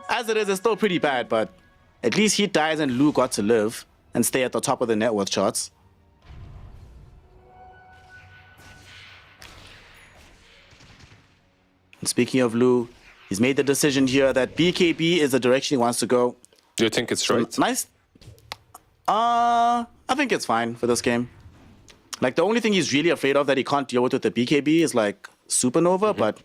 Speaker 9: As it is, it's still pretty bad, but at least Heat dies and Lou got to live and stay at the top of the net worth charts. And speaking of Lou, he's made the decision here that BKB is the direction he wants to go.
Speaker 8: Do you think it's right?
Speaker 9: Nice. I think it's fine for this game. Like, the only thing he's really afraid of that he can't deal with the BKB is, like, Supernova, but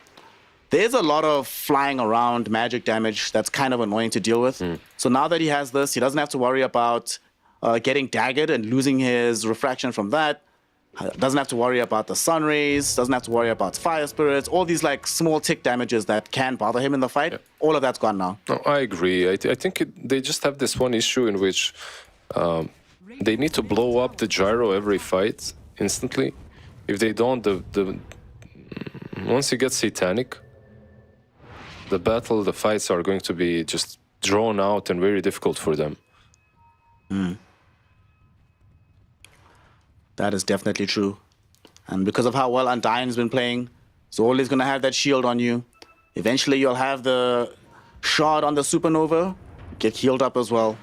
Speaker 9: there's a lot of flying around magic damage that's kind of annoying to deal with. So now that he has this, he doesn't have to worry about getting daggered and losing his refraction from that. Doesn't have to worry about the sun rays, doesn't have to worry about fire spirits, all these, like, small tick damages that can bother him in the fight. All of that's gone now.
Speaker 8: No, I agree. I think they just have this one issue in which they need to blow up the gyro every fight instantly. If they don't, once he gets Satanic, the fights are going to be just drawn out and very difficult for them.
Speaker 9: That is definitely true. And because of how well Undyne's been playing, he's always going to have that shield on you. Eventually, you'll have the shard on the Supernova, get healed up as well.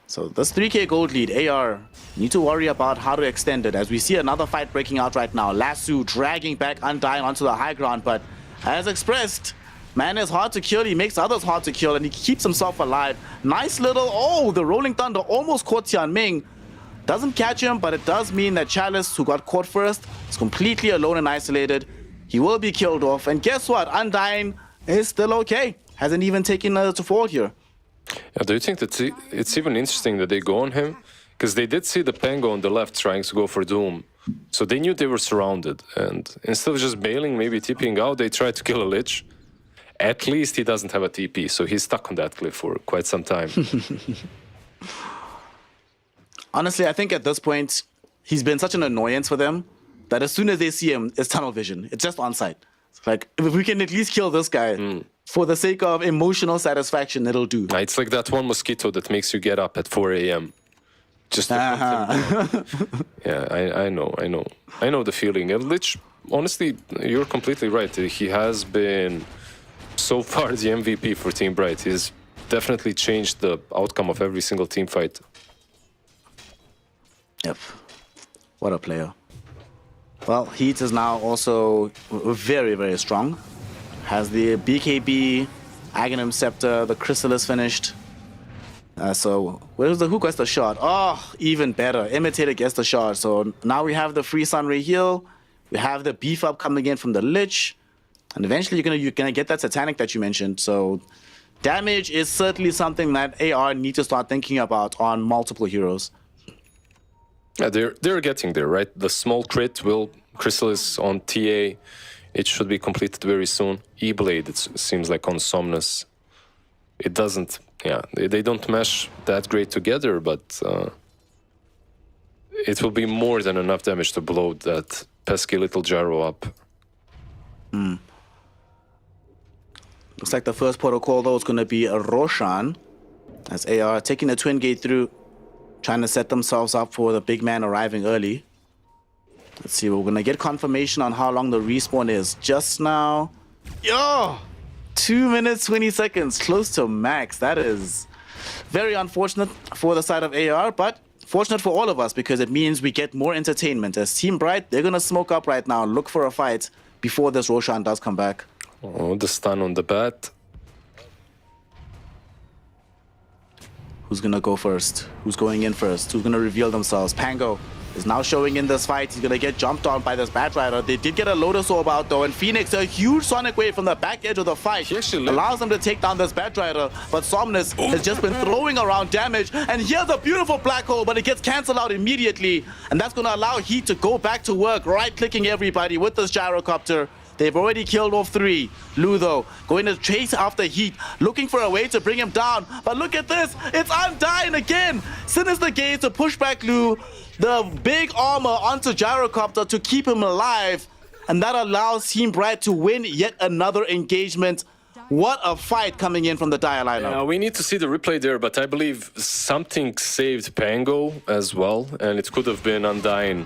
Speaker 9: So this 3k gold lead, AR, need to worry about how to extend it, as we see another fight breaking out right now. Lasso dragging back Undyne onto the high ground, but as expressed, man is hard to kill, he makes others hard to kill, and he keeps himself alive. Nice little, oh, the Rolling Thunder almost caught Tianming. Doesn't catch him, but it does mean that Chalice, who got caught first, is completely alone and isolated. He will be killed off, and guess what? Undyne is still okay. Hasn't even taken to fall here.
Speaker 8: Yeah, do you think that it's even interesting that they go on him? Because they did see the Pango on the left trying to go for Doom. So they knew they were surrounded. And instead of just bailing, maybe TPing out, they tried to kill a Lich. At least he doesn't have a TP, so he's stuck on that cliff for quite some time.
Speaker 9: Honestly, I think at this point, he's been such an annoyance for them that as soon as they see him, it's tunnel vision. It's just on sight. Like, if we can at least kill this guy, for the sake of emotional satisfaction, it'll do.
Speaker 8: It's like that one mosquito that makes you get up at 4 a.m. Just to yeah, I know the feeling. And Lich, honestly, you're completely right. He has been so far the MVP for Team Bright. He's definitely changed the outcome of every single team fight.
Speaker 9: Yep. What a player. Well, Heat is now also very, very strong. Has the BKB, Aghanim Scepter, the Chrysalis finished. So, who gets the shot? Oh, even better. Imitator gets the shot. So now we have the free Sunray heal. We have the beef up coming in from the Lich. And eventually you're gonna get that Satanic that you mentioned. So damage is certainly something that AR need to start thinking about on multiple heroes.
Speaker 8: Yeah, they're getting there, right? The small crit will Chrysalis on TA. It should be completed very soon. E-Blade, it seems like on Somnus. It doesn't, yeah, they don't mesh that great together, but it will be more than enough damage to blow that pesky little gyro up.
Speaker 9: Looks Looks like the first protocol, though, is going to be a Roshan. As AR taking the twin gate through, trying to set themselves up for the big man arriving early. Let's see, we're going to get confirmation on how long the respawn is. Just now, 2 minutes, 20 seconds, close to max. That is very unfortunate for the side of AR, but fortunate for all of us because it means we get more entertainment. As Team Bright, they're going to smoke up right now and look for a fight before this Roshan does come back.
Speaker 8: Oh, the stun on the bat.
Speaker 9: Who's going to go first? Who's going in first? Who's going to reveal themselves? Pango is now showing in this fight. He's going to get jumped on by this Bat Rider. They did get a Lotus Orb out though, and Phoenix, a huge Sonic Wave from the back edge of the fight, allows them to take down this Bat Rider, but Somnus has just been throwing around damage, and here's a beautiful black hole, but it gets cancelled out immediately, and that's going to allow Heat to go back to work, right-clicking everybody with this gyrocopter. They've already killed off 3. Lu, though, going to chase after Heat, looking for a way to bring him down. But look at this. It's Undyne again. Sinister Gaze to push back Lu. The big armor onto Gyrocopter to keep him alive. And that allows Team Bright to win yet another engagement. What a fight coming in from the Dire lineup.
Speaker 8: Yeah, we need to see the replay there, but I believe something saved Pango as well. And it could have been Undyne.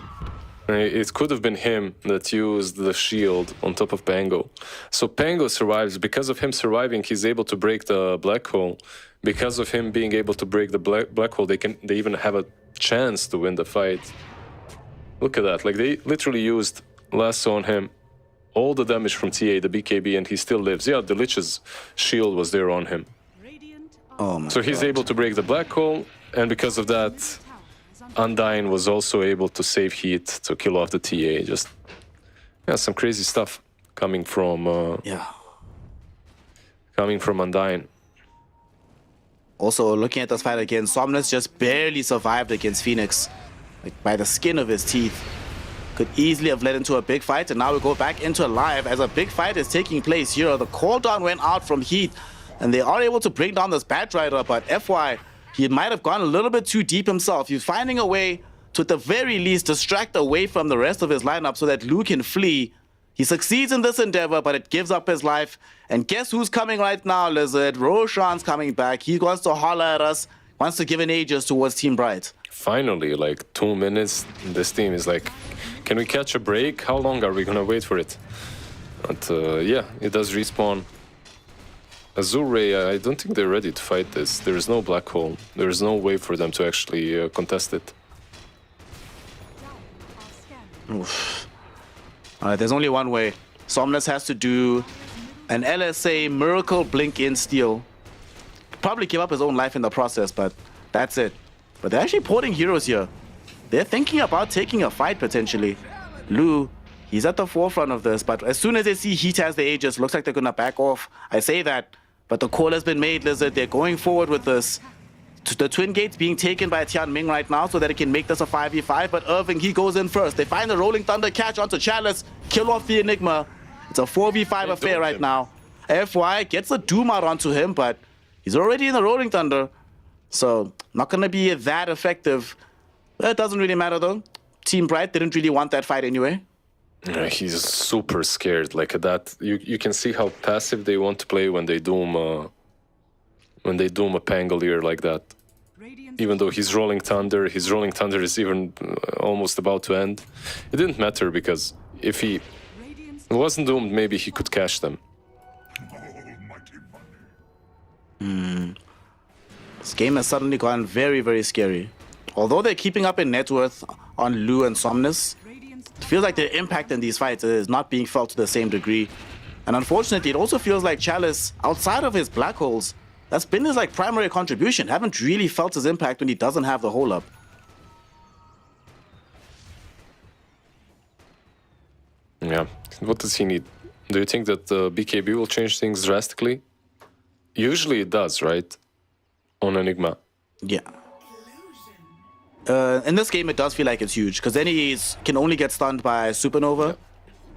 Speaker 8: It could have been him that used the shield on top of Pango. So Pango survives. Because of him surviving, he's able to break the black hole. Because of him being able to break the black hole, they even have a chance to win the fight. Look at that. Like, they literally used lasso on him. All the damage from TA, the BKB, and he still lives. Yeah, the Lich's shield was there on him.
Speaker 9: Oh my
Speaker 8: so he's
Speaker 9: God.
Speaker 8: able to break the black hole, and because of that, Undyne was also able to save Heat to kill off the TA. Just, yeah, some crazy stuff coming from Undyne.
Speaker 9: Also, looking at this fight again, Somnus just barely survived against Phoenix, like by the skin of his teeth. Could easily have led into a big fight, and now we go back into live as a big fight is taking place here. The cooldown went out from Heat, and they are able to bring down this Bat Rider, but FY, he might have gone a little bit too deep himself. He's finding a way to, at the very least, distract away from the rest of his lineup so that Lu can flee. He succeeds in this endeavor, but it gives up his life. And guess who's coming right now, Lizard? Roshan's coming back. He wants to holler at us, wants to give an Aegis towards Team Bright.
Speaker 8: Finally, like 2 minutes, this team is like, can we catch a break? How long are we gonna wait for it? But yeah, it does respawn. Azure Ray, I don't think they're ready to fight this. There is no black hole. There is no way for them to actually contest it.
Speaker 9: Oof. There's only one way. Somnus has to do an LSA Miracle Blink in steal. Probably give up his own life in the process, but that's it. But they're actually porting heroes here. They're thinking about taking a fight potentially. Lu, he's at the forefront of this, but as soon as they see Heat has the Aegis, looks like they're gonna back off. I say that, but the call has been made, Lizard. They're going forward with this. The Twin Gates being taken by Tian Ming right now so that it can make this a 5v5, but Irving, he goes in first. They find the Rolling Thunder catch onto Chalice, kill off the Enigma. It's a 4v5 affair right now. FY gets a Doom out onto him, but he's already in the Rolling Thunder. So, not gonna be that effective. It doesn't really matter though. Team Bright didn't really want that fight anyway.
Speaker 8: Yeah, he's super scared. Like that, you can see how passive they want to play when they doom a Pangolier like that. Even though his Rolling Thunder is even almost about to end. It didn't matter because if he wasn't doomed, maybe he could catch them.
Speaker 9: This game has suddenly gone very, very scary. Although they're keeping up in net worth on Lu and Somnus, it feels like their impact in these fights is not being felt to the same degree. And unfortunately, it also feels like Chalice, outside of his black holes, that's been his like primary contribution. Haven't really felt his impact when he doesn't have the hole up.
Speaker 8: Yeah, what does he need? Do you think that BKB will change things drastically? Usually it does, right? On Enigma.
Speaker 9: Yeah. In this game, it does feel like it's huge, because then he can only get stunned by Supernova. Yeah.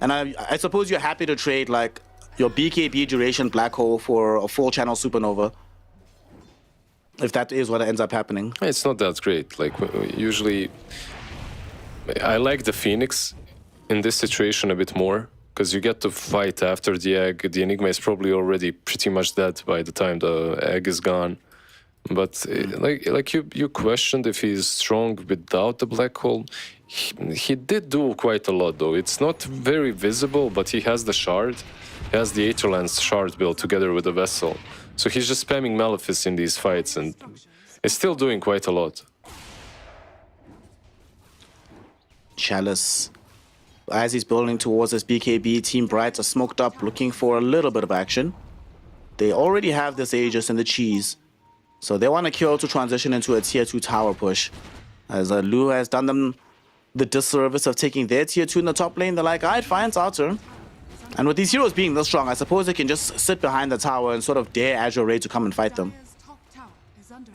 Speaker 9: And I suppose you're happy to trade like your BKB duration black hole for a full channel Supernova, if that is what ends up happening.
Speaker 8: It's not that great. Like, usually, I like the Phoenix in this situation a bit more, because you get to fight after the egg. The Enigma is probably already pretty much dead by the time the egg is gone. But like you questioned if he's strong without the black hole. He did do quite a lot though. It's not very visible, but he has the shard. He has the Aetherlance shard built together with the vessel. So he's just spamming Malefice in these fights and is still doing quite a lot.
Speaker 9: Chalice, as he's building towards this BKB, Team Bright are smoked up, looking for a little bit of action. They already have this Aegis and the cheese, so they want to kill to transition into a tier 2 tower push. As Lu has done them the disservice of taking their tier 2 in the top lane, they're like, alright, fine, it's our turn. And with these heroes being this strong, I suppose they can just sit behind the tower and sort of dare Azure Ray to come and fight them.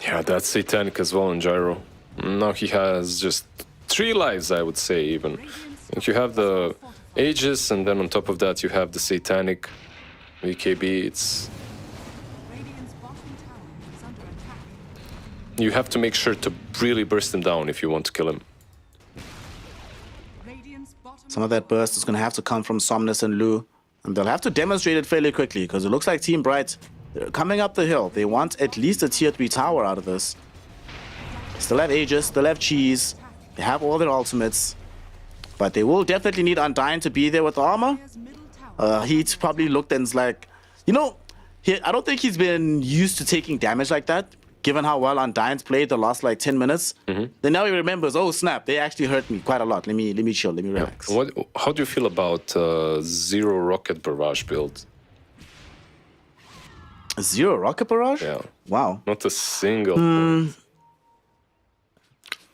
Speaker 8: Yeah, that's satanic as well in Gyro. Now he has just 3 lives, I would say, even. Like you have the Aegis, and then on top of that you have the satanic VKB. It's... You have to make sure to really burst him down if you want to kill him.
Speaker 9: Some of that burst is going to have to come from Somnus and Lu, and they'll have to demonstrate it fairly quickly, because it looks like Team Bright, they're coming up the hill. They want at least a tier 3 tower out of this. Still have Aegis, still have Cheese, they have all their ultimates, but they will definitely need Undyne to be there with armor. He's probably looked and is like, you know, I don't think he's been used to taking damage like that, given how well Undyne's played the last like 10 minutes. Then now he remembers, oh snap, they actually hurt me quite a lot. Let me chill, let me relax.
Speaker 8: Yeah. How do you feel about Zero Rocket Barrage build?
Speaker 9: Zero Rocket Barrage?
Speaker 8: Yeah.
Speaker 9: Wow.
Speaker 8: Not a single.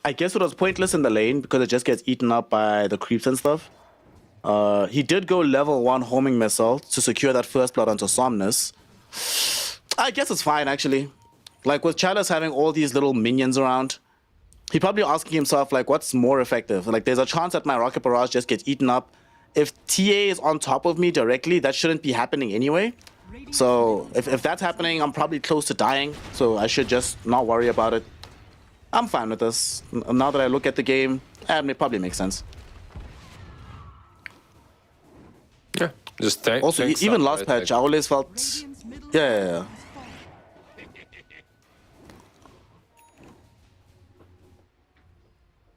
Speaker 9: I guess it was pointless in the lane because it just gets eaten up by the creeps and stuff. He did go level 1 homing missile to secure that first blood onto Somnus. I guess it's fine actually. Like with Chalice having all these little minions around, he probably asking himself like, what's more effective? Like there's a chance that my Rocket Barrage just gets eaten up. If TA is on top of me directly, that shouldn't be happening anyway. So if that's happening, I'm probably close to dying. So I should just not worry about it. I'm fine with this. Now that I look at the game, it probably makes sense.
Speaker 8: Yeah, just
Speaker 9: also, even last patch, I always felt... Yeah.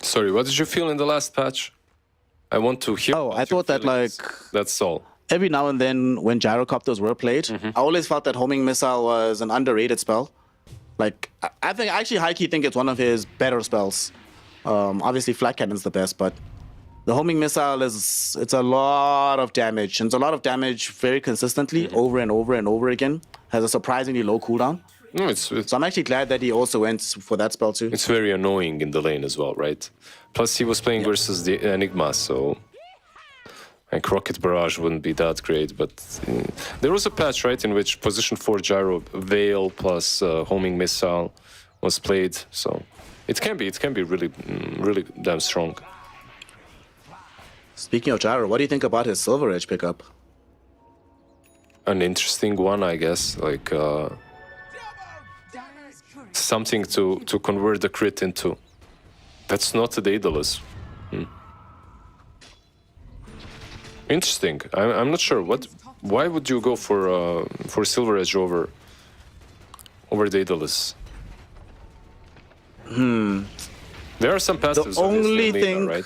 Speaker 8: Sorry, what did you feel in the last patch? I want to hear.
Speaker 9: Oh, I thought that like...
Speaker 8: That's all.
Speaker 9: Every now and then when gyrocopters were played, I always felt that homing missile was an underrated spell. Like, I actually high-key think it's one of his better spells. Obviously, Flat Cannon's the best, but the homing missile it's a lot of damage. And it's a lot of damage very consistently, over and over and over again. Has a surprisingly low cooldown.
Speaker 8: No,
Speaker 9: so I'm actually glad that he also went for that spell too.
Speaker 8: It's very annoying in the lane as well, right? Plus, he was playing versus the Enigma, so... Like Rocket Barrage wouldn't be that great, but there was a patch, right, in which position 4 gyro Veil plus homing missile was played, so it can be really damn strong.
Speaker 9: Speaking of gyro, what do you think about his Silver Edge pickup?
Speaker 8: An interesting one, I guess, like something to convert the crit into. That's not a Daedalus. Interesting. I'm not sure. Why would you go for Silver Edge over Daedalus? There are some passives.
Speaker 9: The only thing,
Speaker 8: right?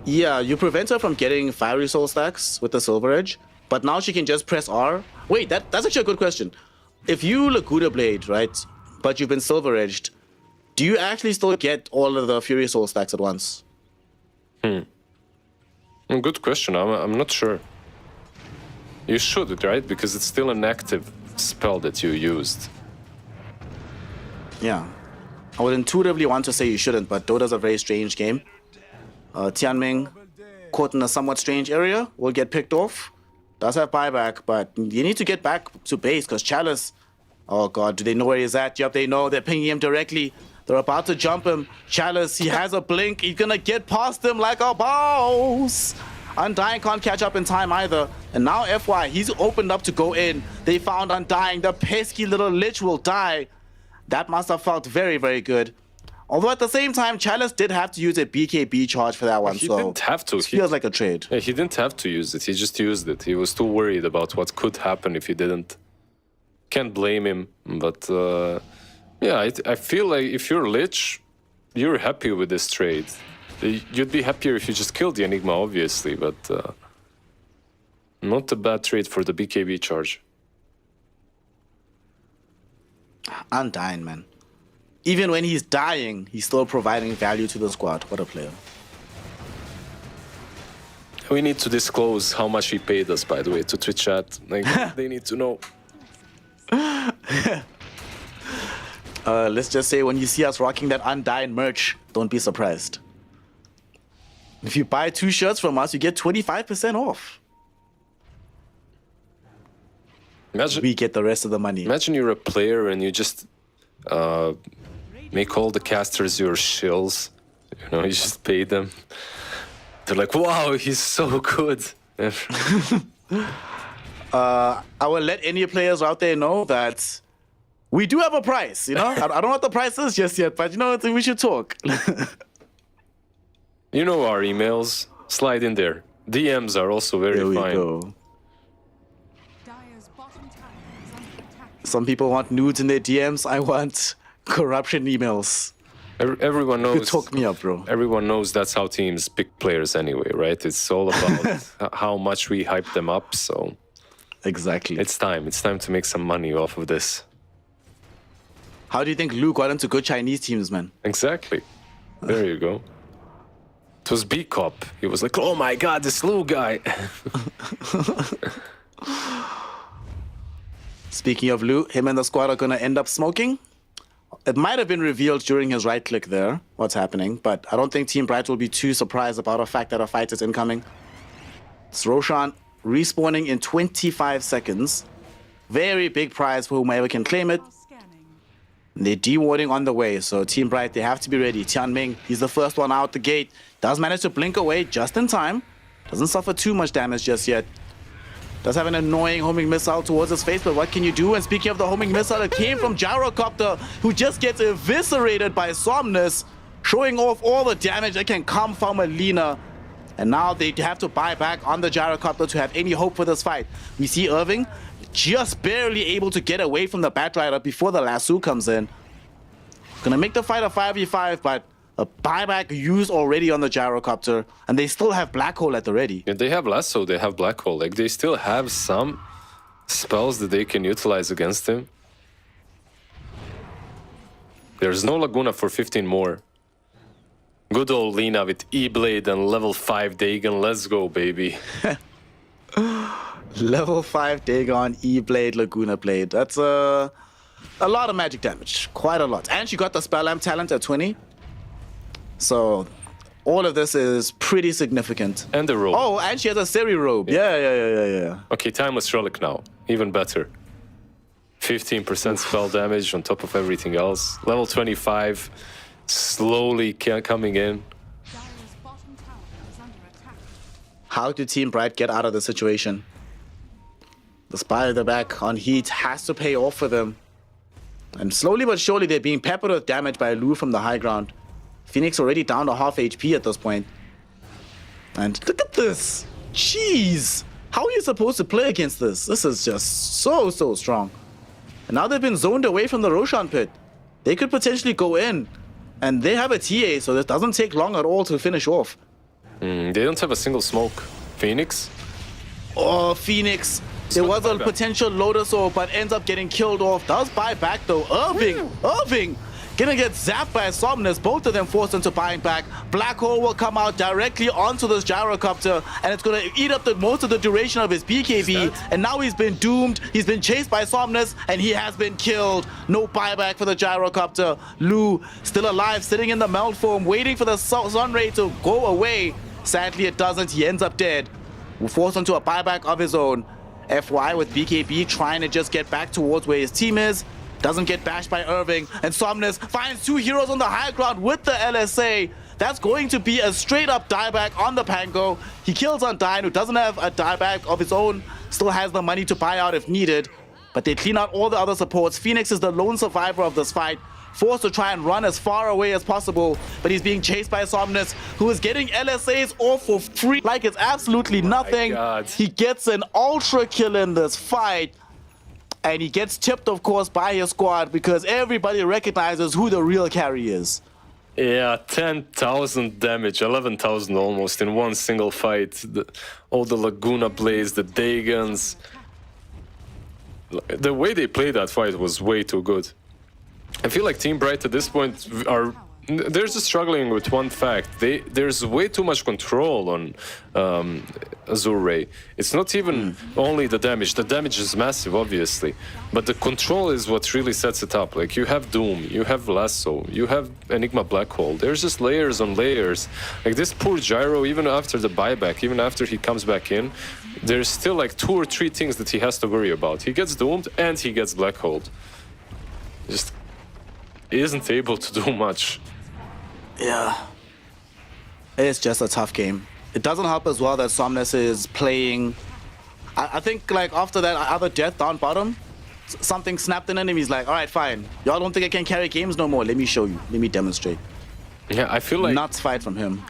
Speaker 9: Yeah, you prevent her from getting Fiery Soul stacks with the Silver Edge, but now she can just press R. Wait, that's actually a good question. If you Laguda Blade, right, but you've been Silver Edged, do you actually still get all of the Fury Soul stacks at once?
Speaker 8: Good question. I'm not sure. You should, right? Because it's still an active spell that you used.
Speaker 9: Yeah. I would intuitively want to say you shouldn't, but Dota's a very strange game. Tianming, caught in a somewhat strange area, will get picked off. Does have buyback, but you need to get back to base, because Chalice... Oh god, do they know where he's at? Yep, they know. They're pinging him directly. They're about to jump him. Chalice, he has a blink. He's gonna get past him like a boss. Undyne can't catch up in time either. And now FY, he's opened up to go in. They found Undyne. The pesky little lich will die. That must have felt very, very good. Although at the same time, Chalice did have to use a BKB charge for that one,
Speaker 8: He
Speaker 9: so
Speaker 8: didn't have to.
Speaker 9: it feels like a trade.
Speaker 8: Yeah, he didn't have to use it. He just used it. He was too worried about what could happen if he didn't. Can't blame him, but yeah, I feel like if you're Lich, you're happy with this trade. You'd be happier if you just killed the Enigma, obviously, but not a bad trade for the BKB charge.
Speaker 9: Undying, man. Even when he's dying, he's still providing value to the squad. What a player.
Speaker 8: We need to disclose how much he paid us, by the way, to Twitch chat. Like, they need to know.
Speaker 9: Let's just say when you see us rocking that Undying merch, don't be surprised. If you buy 2 shirts from us, you get 25% off.
Speaker 8: Imagine,
Speaker 9: We get the rest of the money.
Speaker 8: imagine you're a player and you just make all the casters your shills. You know, you just pay them. They're like, wow, he's so good.
Speaker 9: I will let any players out there know that we do have a price, you know? I don't know what the price is just yet, but you know, we should talk.
Speaker 8: You know our emails. Slide in there. DMs are also very
Speaker 9: There we
Speaker 8: fine.
Speaker 9: go.
Speaker 4: Dire's bottom tower is under attack.
Speaker 9: Some people want nudes in their DMs. I want corruption emails.
Speaker 8: Everyone
Speaker 9: You
Speaker 8: knows.
Speaker 9: talk me up, bro.
Speaker 8: Everyone knows that's how teams pick players anyway, right? It's all about how much we hype them up. So
Speaker 9: Exactly.
Speaker 8: it's time. It's time to make some money off of this.
Speaker 9: How do you think Lu got into good Chinese teams, man?
Speaker 8: Exactly. There you go. It was B-Cop. He was like, oh my god, this Lu guy.
Speaker 9: Speaking of Lu, him and the squad are going to end up smoking. It might have been revealed during his right click there, what's happening, but I don't think Team Bright will be too surprised about the fact that a fight is incoming. It's Roshan respawning in 25 seconds. Very big prize for whomever can claim it.
Speaker 4: Scanning.
Speaker 9: They're dewarding on the way, so Team Bright, they have to be ready. Tianming, he's the first one out the gate. Does manage to blink away just in time. Doesn't suffer too much damage just yet. Does have an annoying homing missile towards his face, but what can you do? And speaking of the homing missile, it came from Gyrocopter, who just gets eviscerated by Somnus, showing off all the damage that can come from Alina. And now they have to buy back on the Gyrocopter to have any hope for this fight. We see Irving just barely able to get away from the Batrider before the lasso comes in. Gonna make the fight a 5v5, but a buyback used already on the Gyrocopter, and they still have Black Hole at the ready.
Speaker 8: Yeah, they have Lasso, they have Black Hole. Like, they still have some spells that they can utilize against him. There's no Laguna for 15 more. Good old Lina with E-Blade and level 5 Dagon. Let's go, baby.
Speaker 9: Level 5 Dagon, E-Blade, Laguna Blade. That's a lot of magic damage. Quite a lot. And she got the Spell Amp talent at 20. So all of this is pretty significant.
Speaker 8: And the robe.
Speaker 9: Oh, and she has a Seri robe. Yeah.
Speaker 8: Okay, Timeless Relic now. Even better. 15% spell damage on top of everything else. Level 25, slowly coming in.
Speaker 4: Dire's bottom tower is under attack.
Speaker 9: How do Team Bright get out of the situation? The spy at the back on Heat has to pay off for them. And slowly but surely they're being peppered with damage by Lu from the high ground. Phoenix already down to half HP at this point. And look at this. Jeez. How are you supposed to play against this? This is just so strong. And now they've been zoned away from the Roshan pit. They could potentially go in. And they have a TA, so this doesn't take long at all to finish off.
Speaker 8: They don't have a single smoke. Phoenix?
Speaker 9: Oh, Phoenix. There was a potential Lotus Orb, but ends up getting killed off. Does buy back though. Irving gonna get zapped by Somnus. Both of them forced into buying back. Black Hole will come out directly onto this Gyrocopter, and it's gonna eat up most of the duration of his BKB. And now he's been doomed. He's been chased by Somnus, and he has been killed. No buyback for the Gyrocopter. Lu still alive, sitting in the melt form, waiting for the Sun Ray to go away. Sadly, it doesn't. He ends up dead. Forced into a buyback of his own. FY with BKB trying to just get back towards where his team is. Doesn't get bashed by Irving. And Somnus finds 2 heroes on the high ground with the LSA. That's going to be a straight up dieback on the Pango. He kills Undyne, who doesn't have a dieback of his own. Still has the money to buy out if needed. But they clean out all the other supports. Phoenix is the lone survivor of this fight. forced to try and run as far away as possible, but he's being chased by Somnus, who is getting LSAs all for free like it's absolutely nothing. He gets an ultra kill in this fight, and he gets tipped, of course, by his squad because everybody recognizes who the real carry is.
Speaker 8: Yeah, 10,000 damage, 11,000 almost in one single fight. All the Laguna Blaze, the Dagons. The way they played that fight was way too good. I feel like Team Bright at this point they're just struggling with one fact. There's way too much control on Azure Ray. It's not even only the damage. The damage is massive, obviously, but the control is what really sets it up. Like, you have Doom, you have Lasso, you have Enigma Black Hole. There's just layers on layers. Like, this poor Gyro, even after the buyback, even after he comes back in, there's still like 2 or 3 things that he has to worry about. He gets doomed and he gets Black Hole. Just isn't able to do much.
Speaker 9: Yeah, it's just a tough game. It doesn't help as well that Somnus is playing. I think like after that other death down bottom, something snapped in him. He's like, all right, fine. Y'all don't think I can carry games no more. Let me show you. Let me demonstrate.
Speaker 8: Yeah, I feel like
Speaker 9: nuts fight from him.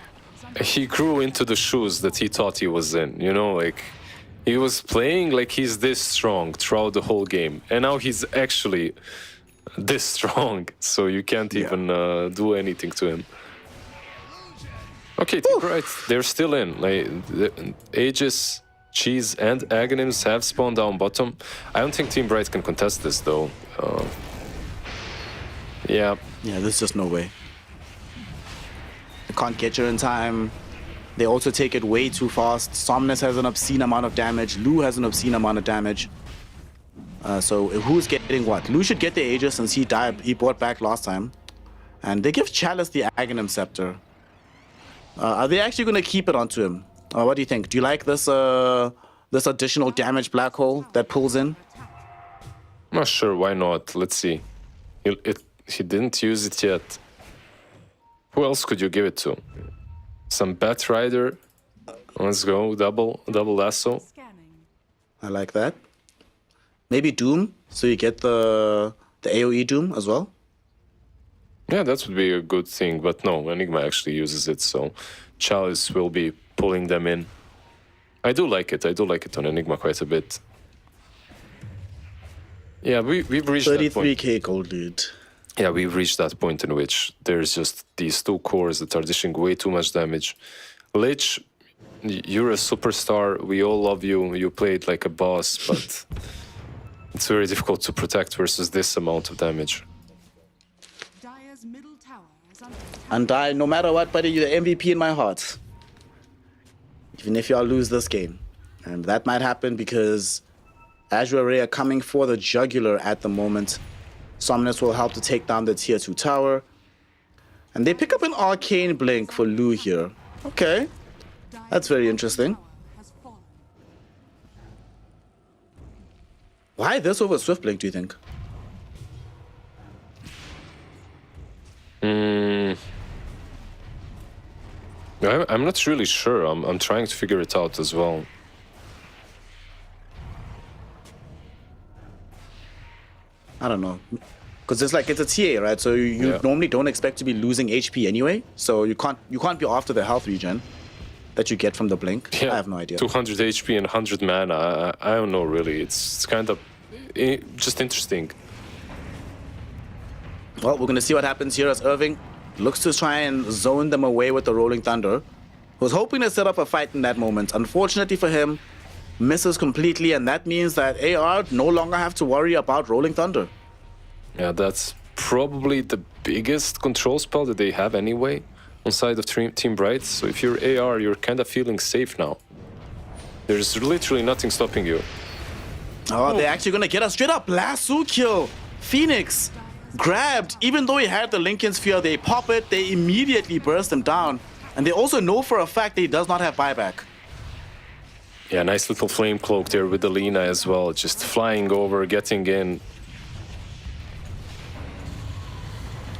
Speaker 8: He grew into the shoes that he thought he was in. You know, like he was playing like he's this strong throughout the whole game, and now he's actually this strong. So you can't even do anything to him. Okay, right, they're still in. Like, Aegis, Cheese, and Aghanims have spawned down bottom. I don't think Team Bright can contest this, though. Yeah,
Speaker 9: there's just no way. They can't get you in time. They also take it way too fast. Somnus has an obscene amount of damage. Lu has an obscene amount of damage. So who's getting what? Lu should get the Aegis since he bought back last time. And they give Chalice the Aghanim Scepter. Are they actually going to keep it onto him? What do you think? Do you like this this additional damage black hole that pulls in?
Speaker 8: I'm not sure. Why not? Let's see. He didn't use it yet. Who else could you give it to? Some Bat Rider. Let's go. Double Lasso.
Speaker 9: I like that. Maybe Doom, so you get the AoE Doom as well.
Speaker 8: Yeah, that would be a good thing, but no, Enigma actually uses it, so Chalice will be pulling them in. I do like it. I do like it on Enigma quite a bit. Yeah, we've reached
Speaker 9: 33k gold lead.
Speaker 8: Yeah, we've reached that point in which there's just these 2 cores that are dishing way too much damage. Lich, you're a superstar. We all love you. You played like a boss, but it's very difficult to protect versus this amount of damage.
Speaker 9: And no matter what, buddy, you're the MVP in my heart. Even if y'all lose this game. And that might happen because Azure Ray are coming for the jugular at the moment. Somnus will help to take down the tier 2 tower. And they pick up an Arcane Blink for Lu here. Okay. That's very interesting. Why this over Swift Blink, do you think?
Speaker 8: I'm not really sure. I'm trying to figure it out as well.
Speaker 9: I don't know. Because it's a TA, right? So you normally don't expect to be losing HP anyway. So you can't be after the health regen that you get from the blink.
Speaker 8: Yeah,
Speaker 9: I have no idea.
Speaker 8: 200 HP and 100 mana. I don't know really. It's kind of just interesting.
Speaker 9: Well, we're going to see what happens here as Irving looks to try and zone them away with the Rolling Thunder. Was hoping to set up a fight in that moment. Unfortunately for him, misses completely, and that means that AR no longer have to worry about Rolling Thunder.
Speaker 8: Yeah, that's probably the biggest control spell that they have anyway on side of Team Bright. So if you're AR, you're kind of feeling safe now. There's literally nothing stopping you.
Speaker 9: Oh, they're actually going to get a straight up lasso kill. Phoenix grabbed, even though he had the Lincoln Sphere, they pop it, they immediately burst him down. And they also know for a fact that he does not have buyback.
Speaker 8: Yeah, nice little flame cloak there with the Lina as well, just flying over, getting in.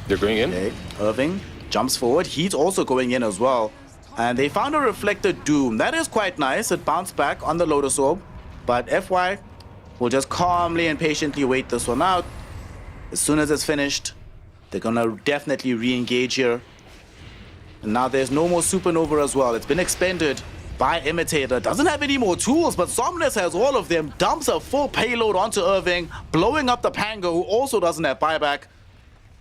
Speaker 8: They're going in?
Speaker 9: Okay, Irving jumps forward, he's also going in as well. And they found a Reflected Doom. That is quite nice, it bounced back on the Lotus Orb. But FY will just calmly and patiently wait this one out. As soon as it's finished, They're gonna definitely re-engage here. And now there's no more Supernova as well. It's been expended by Imitator. Doesn't have any more tools, but Somnus has all of them. Dumps a full payload onto Irving, blowing up the Pango, who also doesn't have buyback.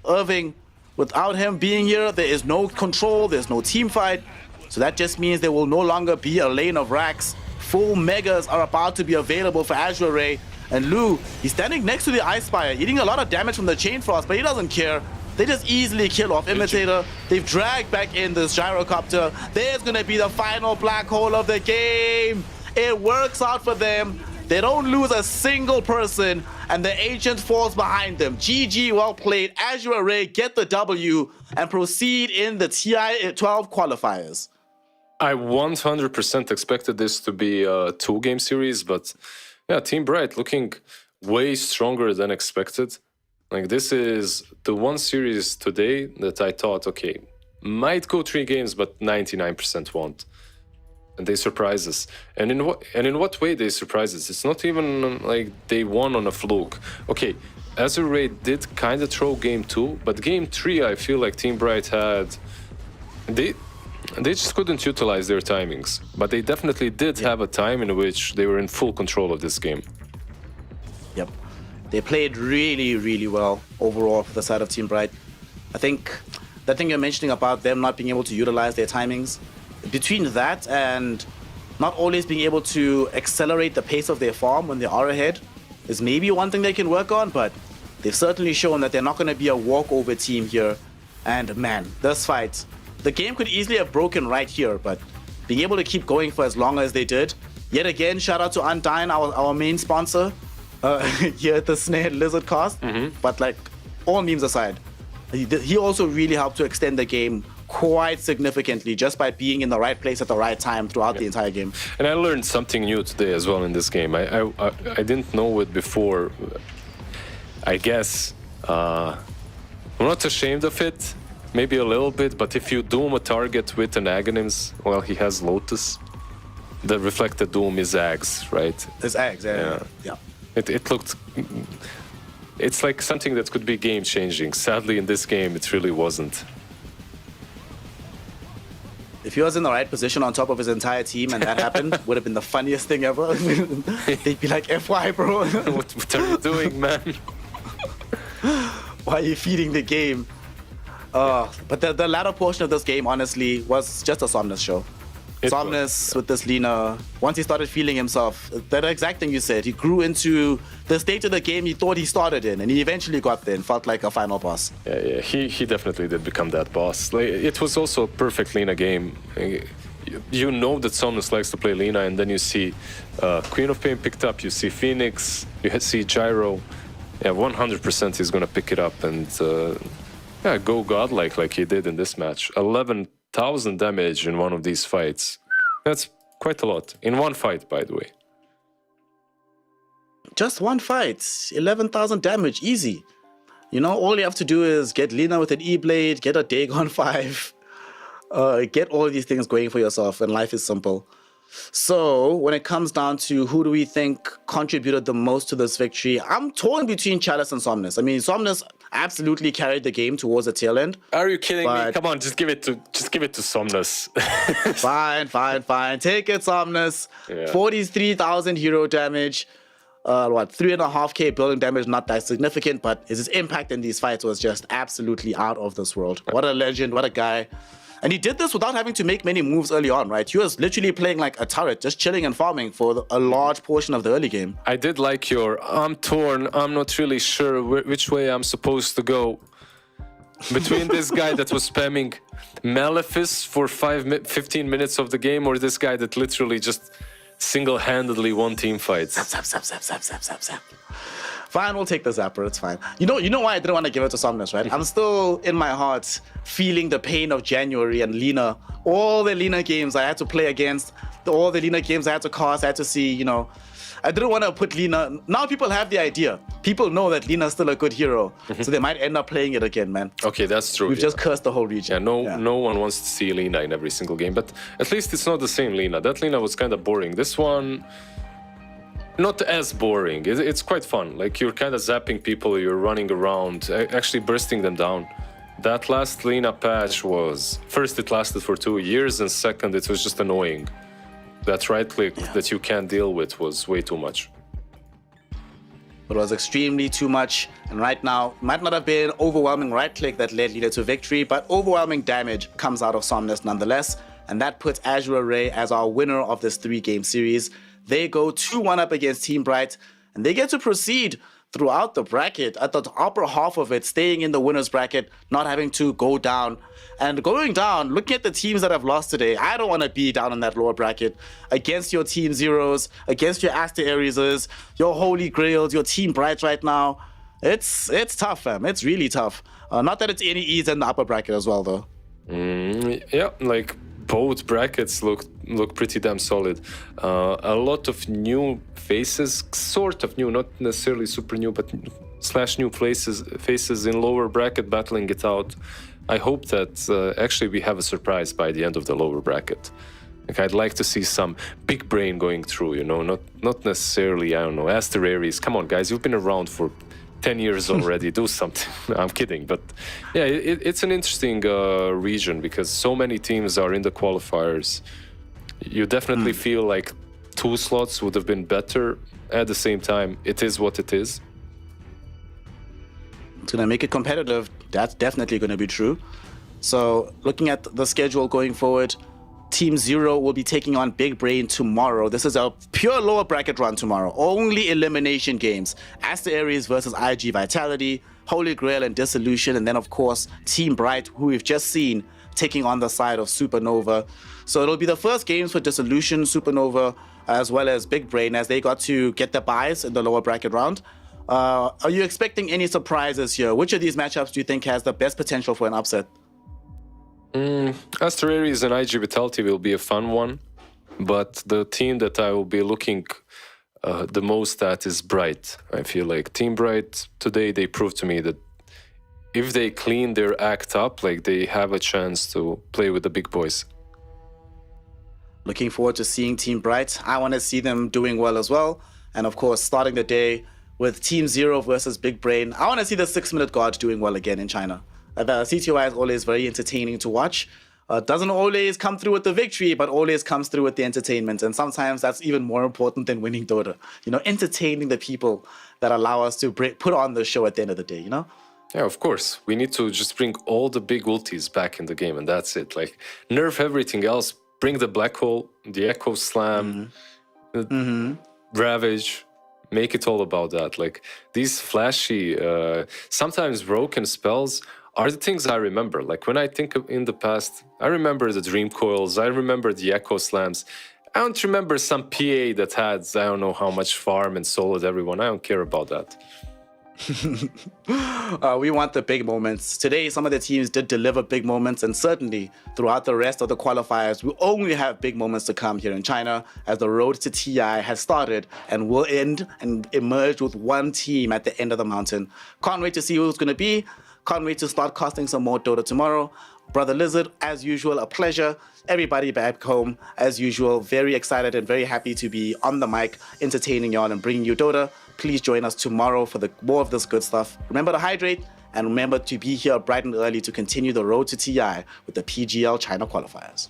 Speaker 9: Irving, without him being here, there is no control, there's no team fight. So that just means there will no longer be a lane of racks. Full megas are about to be available for Azure Ray. And Lu, he's standing next to the Ice Spire, eating a lot of damage from the Chain Frost, but he doesn't care. They just easily kill off Imitator. They've dragged back in this gyrocopter. There's gonna be the final black hole of the game. It works out for them. They don't lose a single person, and the Ancient falls behind them. GG, well played. Azure Ray get the W and proceed in the TI-12 qualifiers.
Speaker 8: I 100% expected this to be a 2-game series, but yeah, Team Bright looking way stronger than expected. Like, this is the one series today that I thought, okay, might go 3 games, but 99% won't. And they surprise us. And in what way they surprise us? It's not even like they won on a fluke. Okay, Azure Ray did kind of throw game 2, but game 3, I feel like Team Bright had... They just couldn't utilize their timings. But they definitely did have a time in which they were in full control of this game.
Speaker 9: Yep. They played really, really well overall for the side of Team Bright. I think that thing you're mentioning about them not being able to utilize their timings, between that and not always being able to accelerate the pace of their farm when they are ahead, is maybe one thing they can work on, but they've certainly shown that they're not going to be a walkover team here. And man, this fight, the game could easily have broken right here, but being able to keep going for as long as they did. Yet again, shout out to Undyne, our main sponsor. Here at the Snared Lizard cast, but like all memes aside, he also really helped to extend the game quite significantly just by being in the right place at the right time throughout the entire game.
Speaker 8: And I learned something new today as well in this game. I didn't know it before. I guess I'm not ashamed of it, maybe a little bit, but if you doom a target with an Aghanims, well, he has Lotus. The reflected doom is Ags, right?
Speaker 9: It's Ags, yeah.
Speaker 8: It looked... It's like something that could be game-changing. Sadly, in this game, it really wasn't.
Speaker 9: If he was in the right position on top of his entire team and that happened, would have been the funniest thing ever. They'd be like, FY, bro.
Speaker 8: What are you doing, man?
Speaker 9: Why are you feeding the game? But the latter portion of this game, honestly, was just a Somnus show. Somnus with this Lina, once he started feeling himself, that exact thing you said, he grew into the state of the game he thought he started in, and he eventually got there and felt like a final boss.
Speaker 8: Yeah, he definitely did become that boss. Like, it was also a perfect Lina game. You know that Somnus likes to play Lina, and then you see Queen of Pain picked up, you see Phoenix, you see Gyro. Yeah, 100% he's gonna pick it up and yeah, go godlike like he did in this match. 11,000 damage in one of these fights. That's quite a lot. In one fight, by the way.
Speaker 9: Just one fight. 11,000 damage. Easy. You know, all you have to do is get Lina with an E-Blade, get a Dagon 5, get all these things going for yourself, and life is simple. So, when it comes down to who do we think contributed the most to this victory, I'm torn between Chalice and Somnus. I mean, Somnus absolutely carried the game towards the tail end.
Speaker 8: Are you kidding me? Come on, just give it to Somnus.
Speaker 9: Fine. Take it, Somnus. Yeah. 43,000 hero damage. 3.5k building damage, not that significant, but his impact in these fights was just absolutely out of this world. What a legend, what a guy. And he did this without having to make many moves early on, right? He was literally playing like a turret, just chilling and farming for a large portion of the early game.
Speaker 8: I did like your, I'm torn, I'm not really sure which way I'm supposed to go. Between this guy that was spamming Malefice for 15 minutes of the game, or this guy that literally just single-handedly won team fights.
Speaker 9: Zap. Fine, we'll take the Zapper, it's fine. You know why I didn't want to give it to Somnus, right? I'm still, in my heart, feeling the pain of January and Lina. All the Lina games I had to play against, all the Lina games I had to cast, I had to see, you know. I didn't want to put Lina... Now people have the idea. People know that Lina's still a good hero, so they might end up playing it again, man.
Speaker 8: Okay, that's true.
Speaker 9: We've just cursed the whole region.
Speaker 8: Yeah, no one wants to see Lina in every single game, but at least it's not the same Lina. That Lina was kind of boring. This one... Not as boring. It's quite fun. Like, you're kind of zapping people, you're running around, actually bursting them down. That last Lena patch was, first it lasted for 2 years, and second it was just annoying. That right click that you can't deal with was way too much.
Speaker 9: It was extremely too much, and right now, might not have been overwhelming right click that led Leader to victory, but overwhelming damage comes out of Somnus nonetheless, and that puts Azure Ray as our winner of this 3-game series. They go 2-1 up against Team Bright, and they get to proceed throughout the bracket, at the upper half of it, staying in the winner's bracket, not having to go down. And going down, looking at the teams that have lost today, I don't want to be down in that lower bracket against your Team Zeros, against your Aster.Aries, your Holy Grails, your Team Bright right now. It's tough, fam. It's really tough. Not that it's any ease in the upper bracket as well, though.
Speaker 8: Yeah, like both brackets look pretty damn solid. A lot of new faces, sort of new, not necessarily super new, but / new faces in lower bracket battling it out. I hope that actually we have a surprise by the end of the lower bracket. Like, I'd like to see some big brain going through, you know, not necessarily, I don't know, Aster.Aries. Come on, guys, you've been around for 10 years already. Do something. I'm kidding, but yeah, it's an interesting region because so many teams are in the qualifiers. You definitely feel like 2 slots would have been better. At the same time, it is what it is.
Speaker 9: It's going to make it competitive. That's definitely going to be true. So looking at the schedule going forward, Team Zero will be taking on Big Brain tomorrow. This is a pure lower bracket run tomorrow. Only elimination games. Aster.Aries versus iG.Vitality, Holy Grail and Disillusion, and then of course Team Bright, who we've just seen taking on the side of Supernova. So it'll be the first games for Disillusion, Supernova, as well as Big Brain, as they got to get the buys in the lower bracket round. Are you expecting any surprises here? Which of these matchups do you think has the best potential for an upset?
Speaker 8: Aster.Aries and iG.Vitality will be a fun one, but the team that I will be looking the most at is Bright. I feel like Team Bright today, they proved to me that if they clean their act up, like, they have a chance to play with the big boys.
Speaker 9: Looking forward to seeing Team Bright. I want to see them doing well as well. And of course, starting the day with Team Zero versus Big Brain. I want to see the 6-minute guard doing well again in China. The CTOI is always very entertaining to watch. Doesn't always come through with the victory, but always comes through with the entertainment. And sometimes that's even more important than winning Dota. You know, entertaining the people that allow us to put on the show at the end of the day, you know?
Speaker 8: Yeah, of course. We need to just bring all the big ultis back in the game, and that's it. Like, nerf everything else. Bring the Black Hole, the Echo Slam, Ravage. Make it all about that. Like, these flashy, sometimes broken spells are the things I remember. Like, when I think of in the past, I remember the Dream Coils, I remember the Echo Slams. I don't remember some PA that had, I don't know how much farm and soloed everyone. I don't care about that.
Speaker 9: We want the big moments. Today, some of the teams did deliver big moments, and certainly throughout the rest of the qualifiers, we only have big moments to come here in China, as the road to TI has started and will end and emerge with one team at the end of the mountain. Can't wait to see who it's going to be. Can't wait to start casting some more Dota tomorrow. Brother Lizard, as usual, a pleasure. Everybody back home, as usual, very excited and very happy to be on the mic, entertaining y'all and bringing you Dota. Please join us tomorrow for more of this good stuff. Remember to hydrate, and remember to be here bright and early to continue the road to TI with the PGL China qualifiers.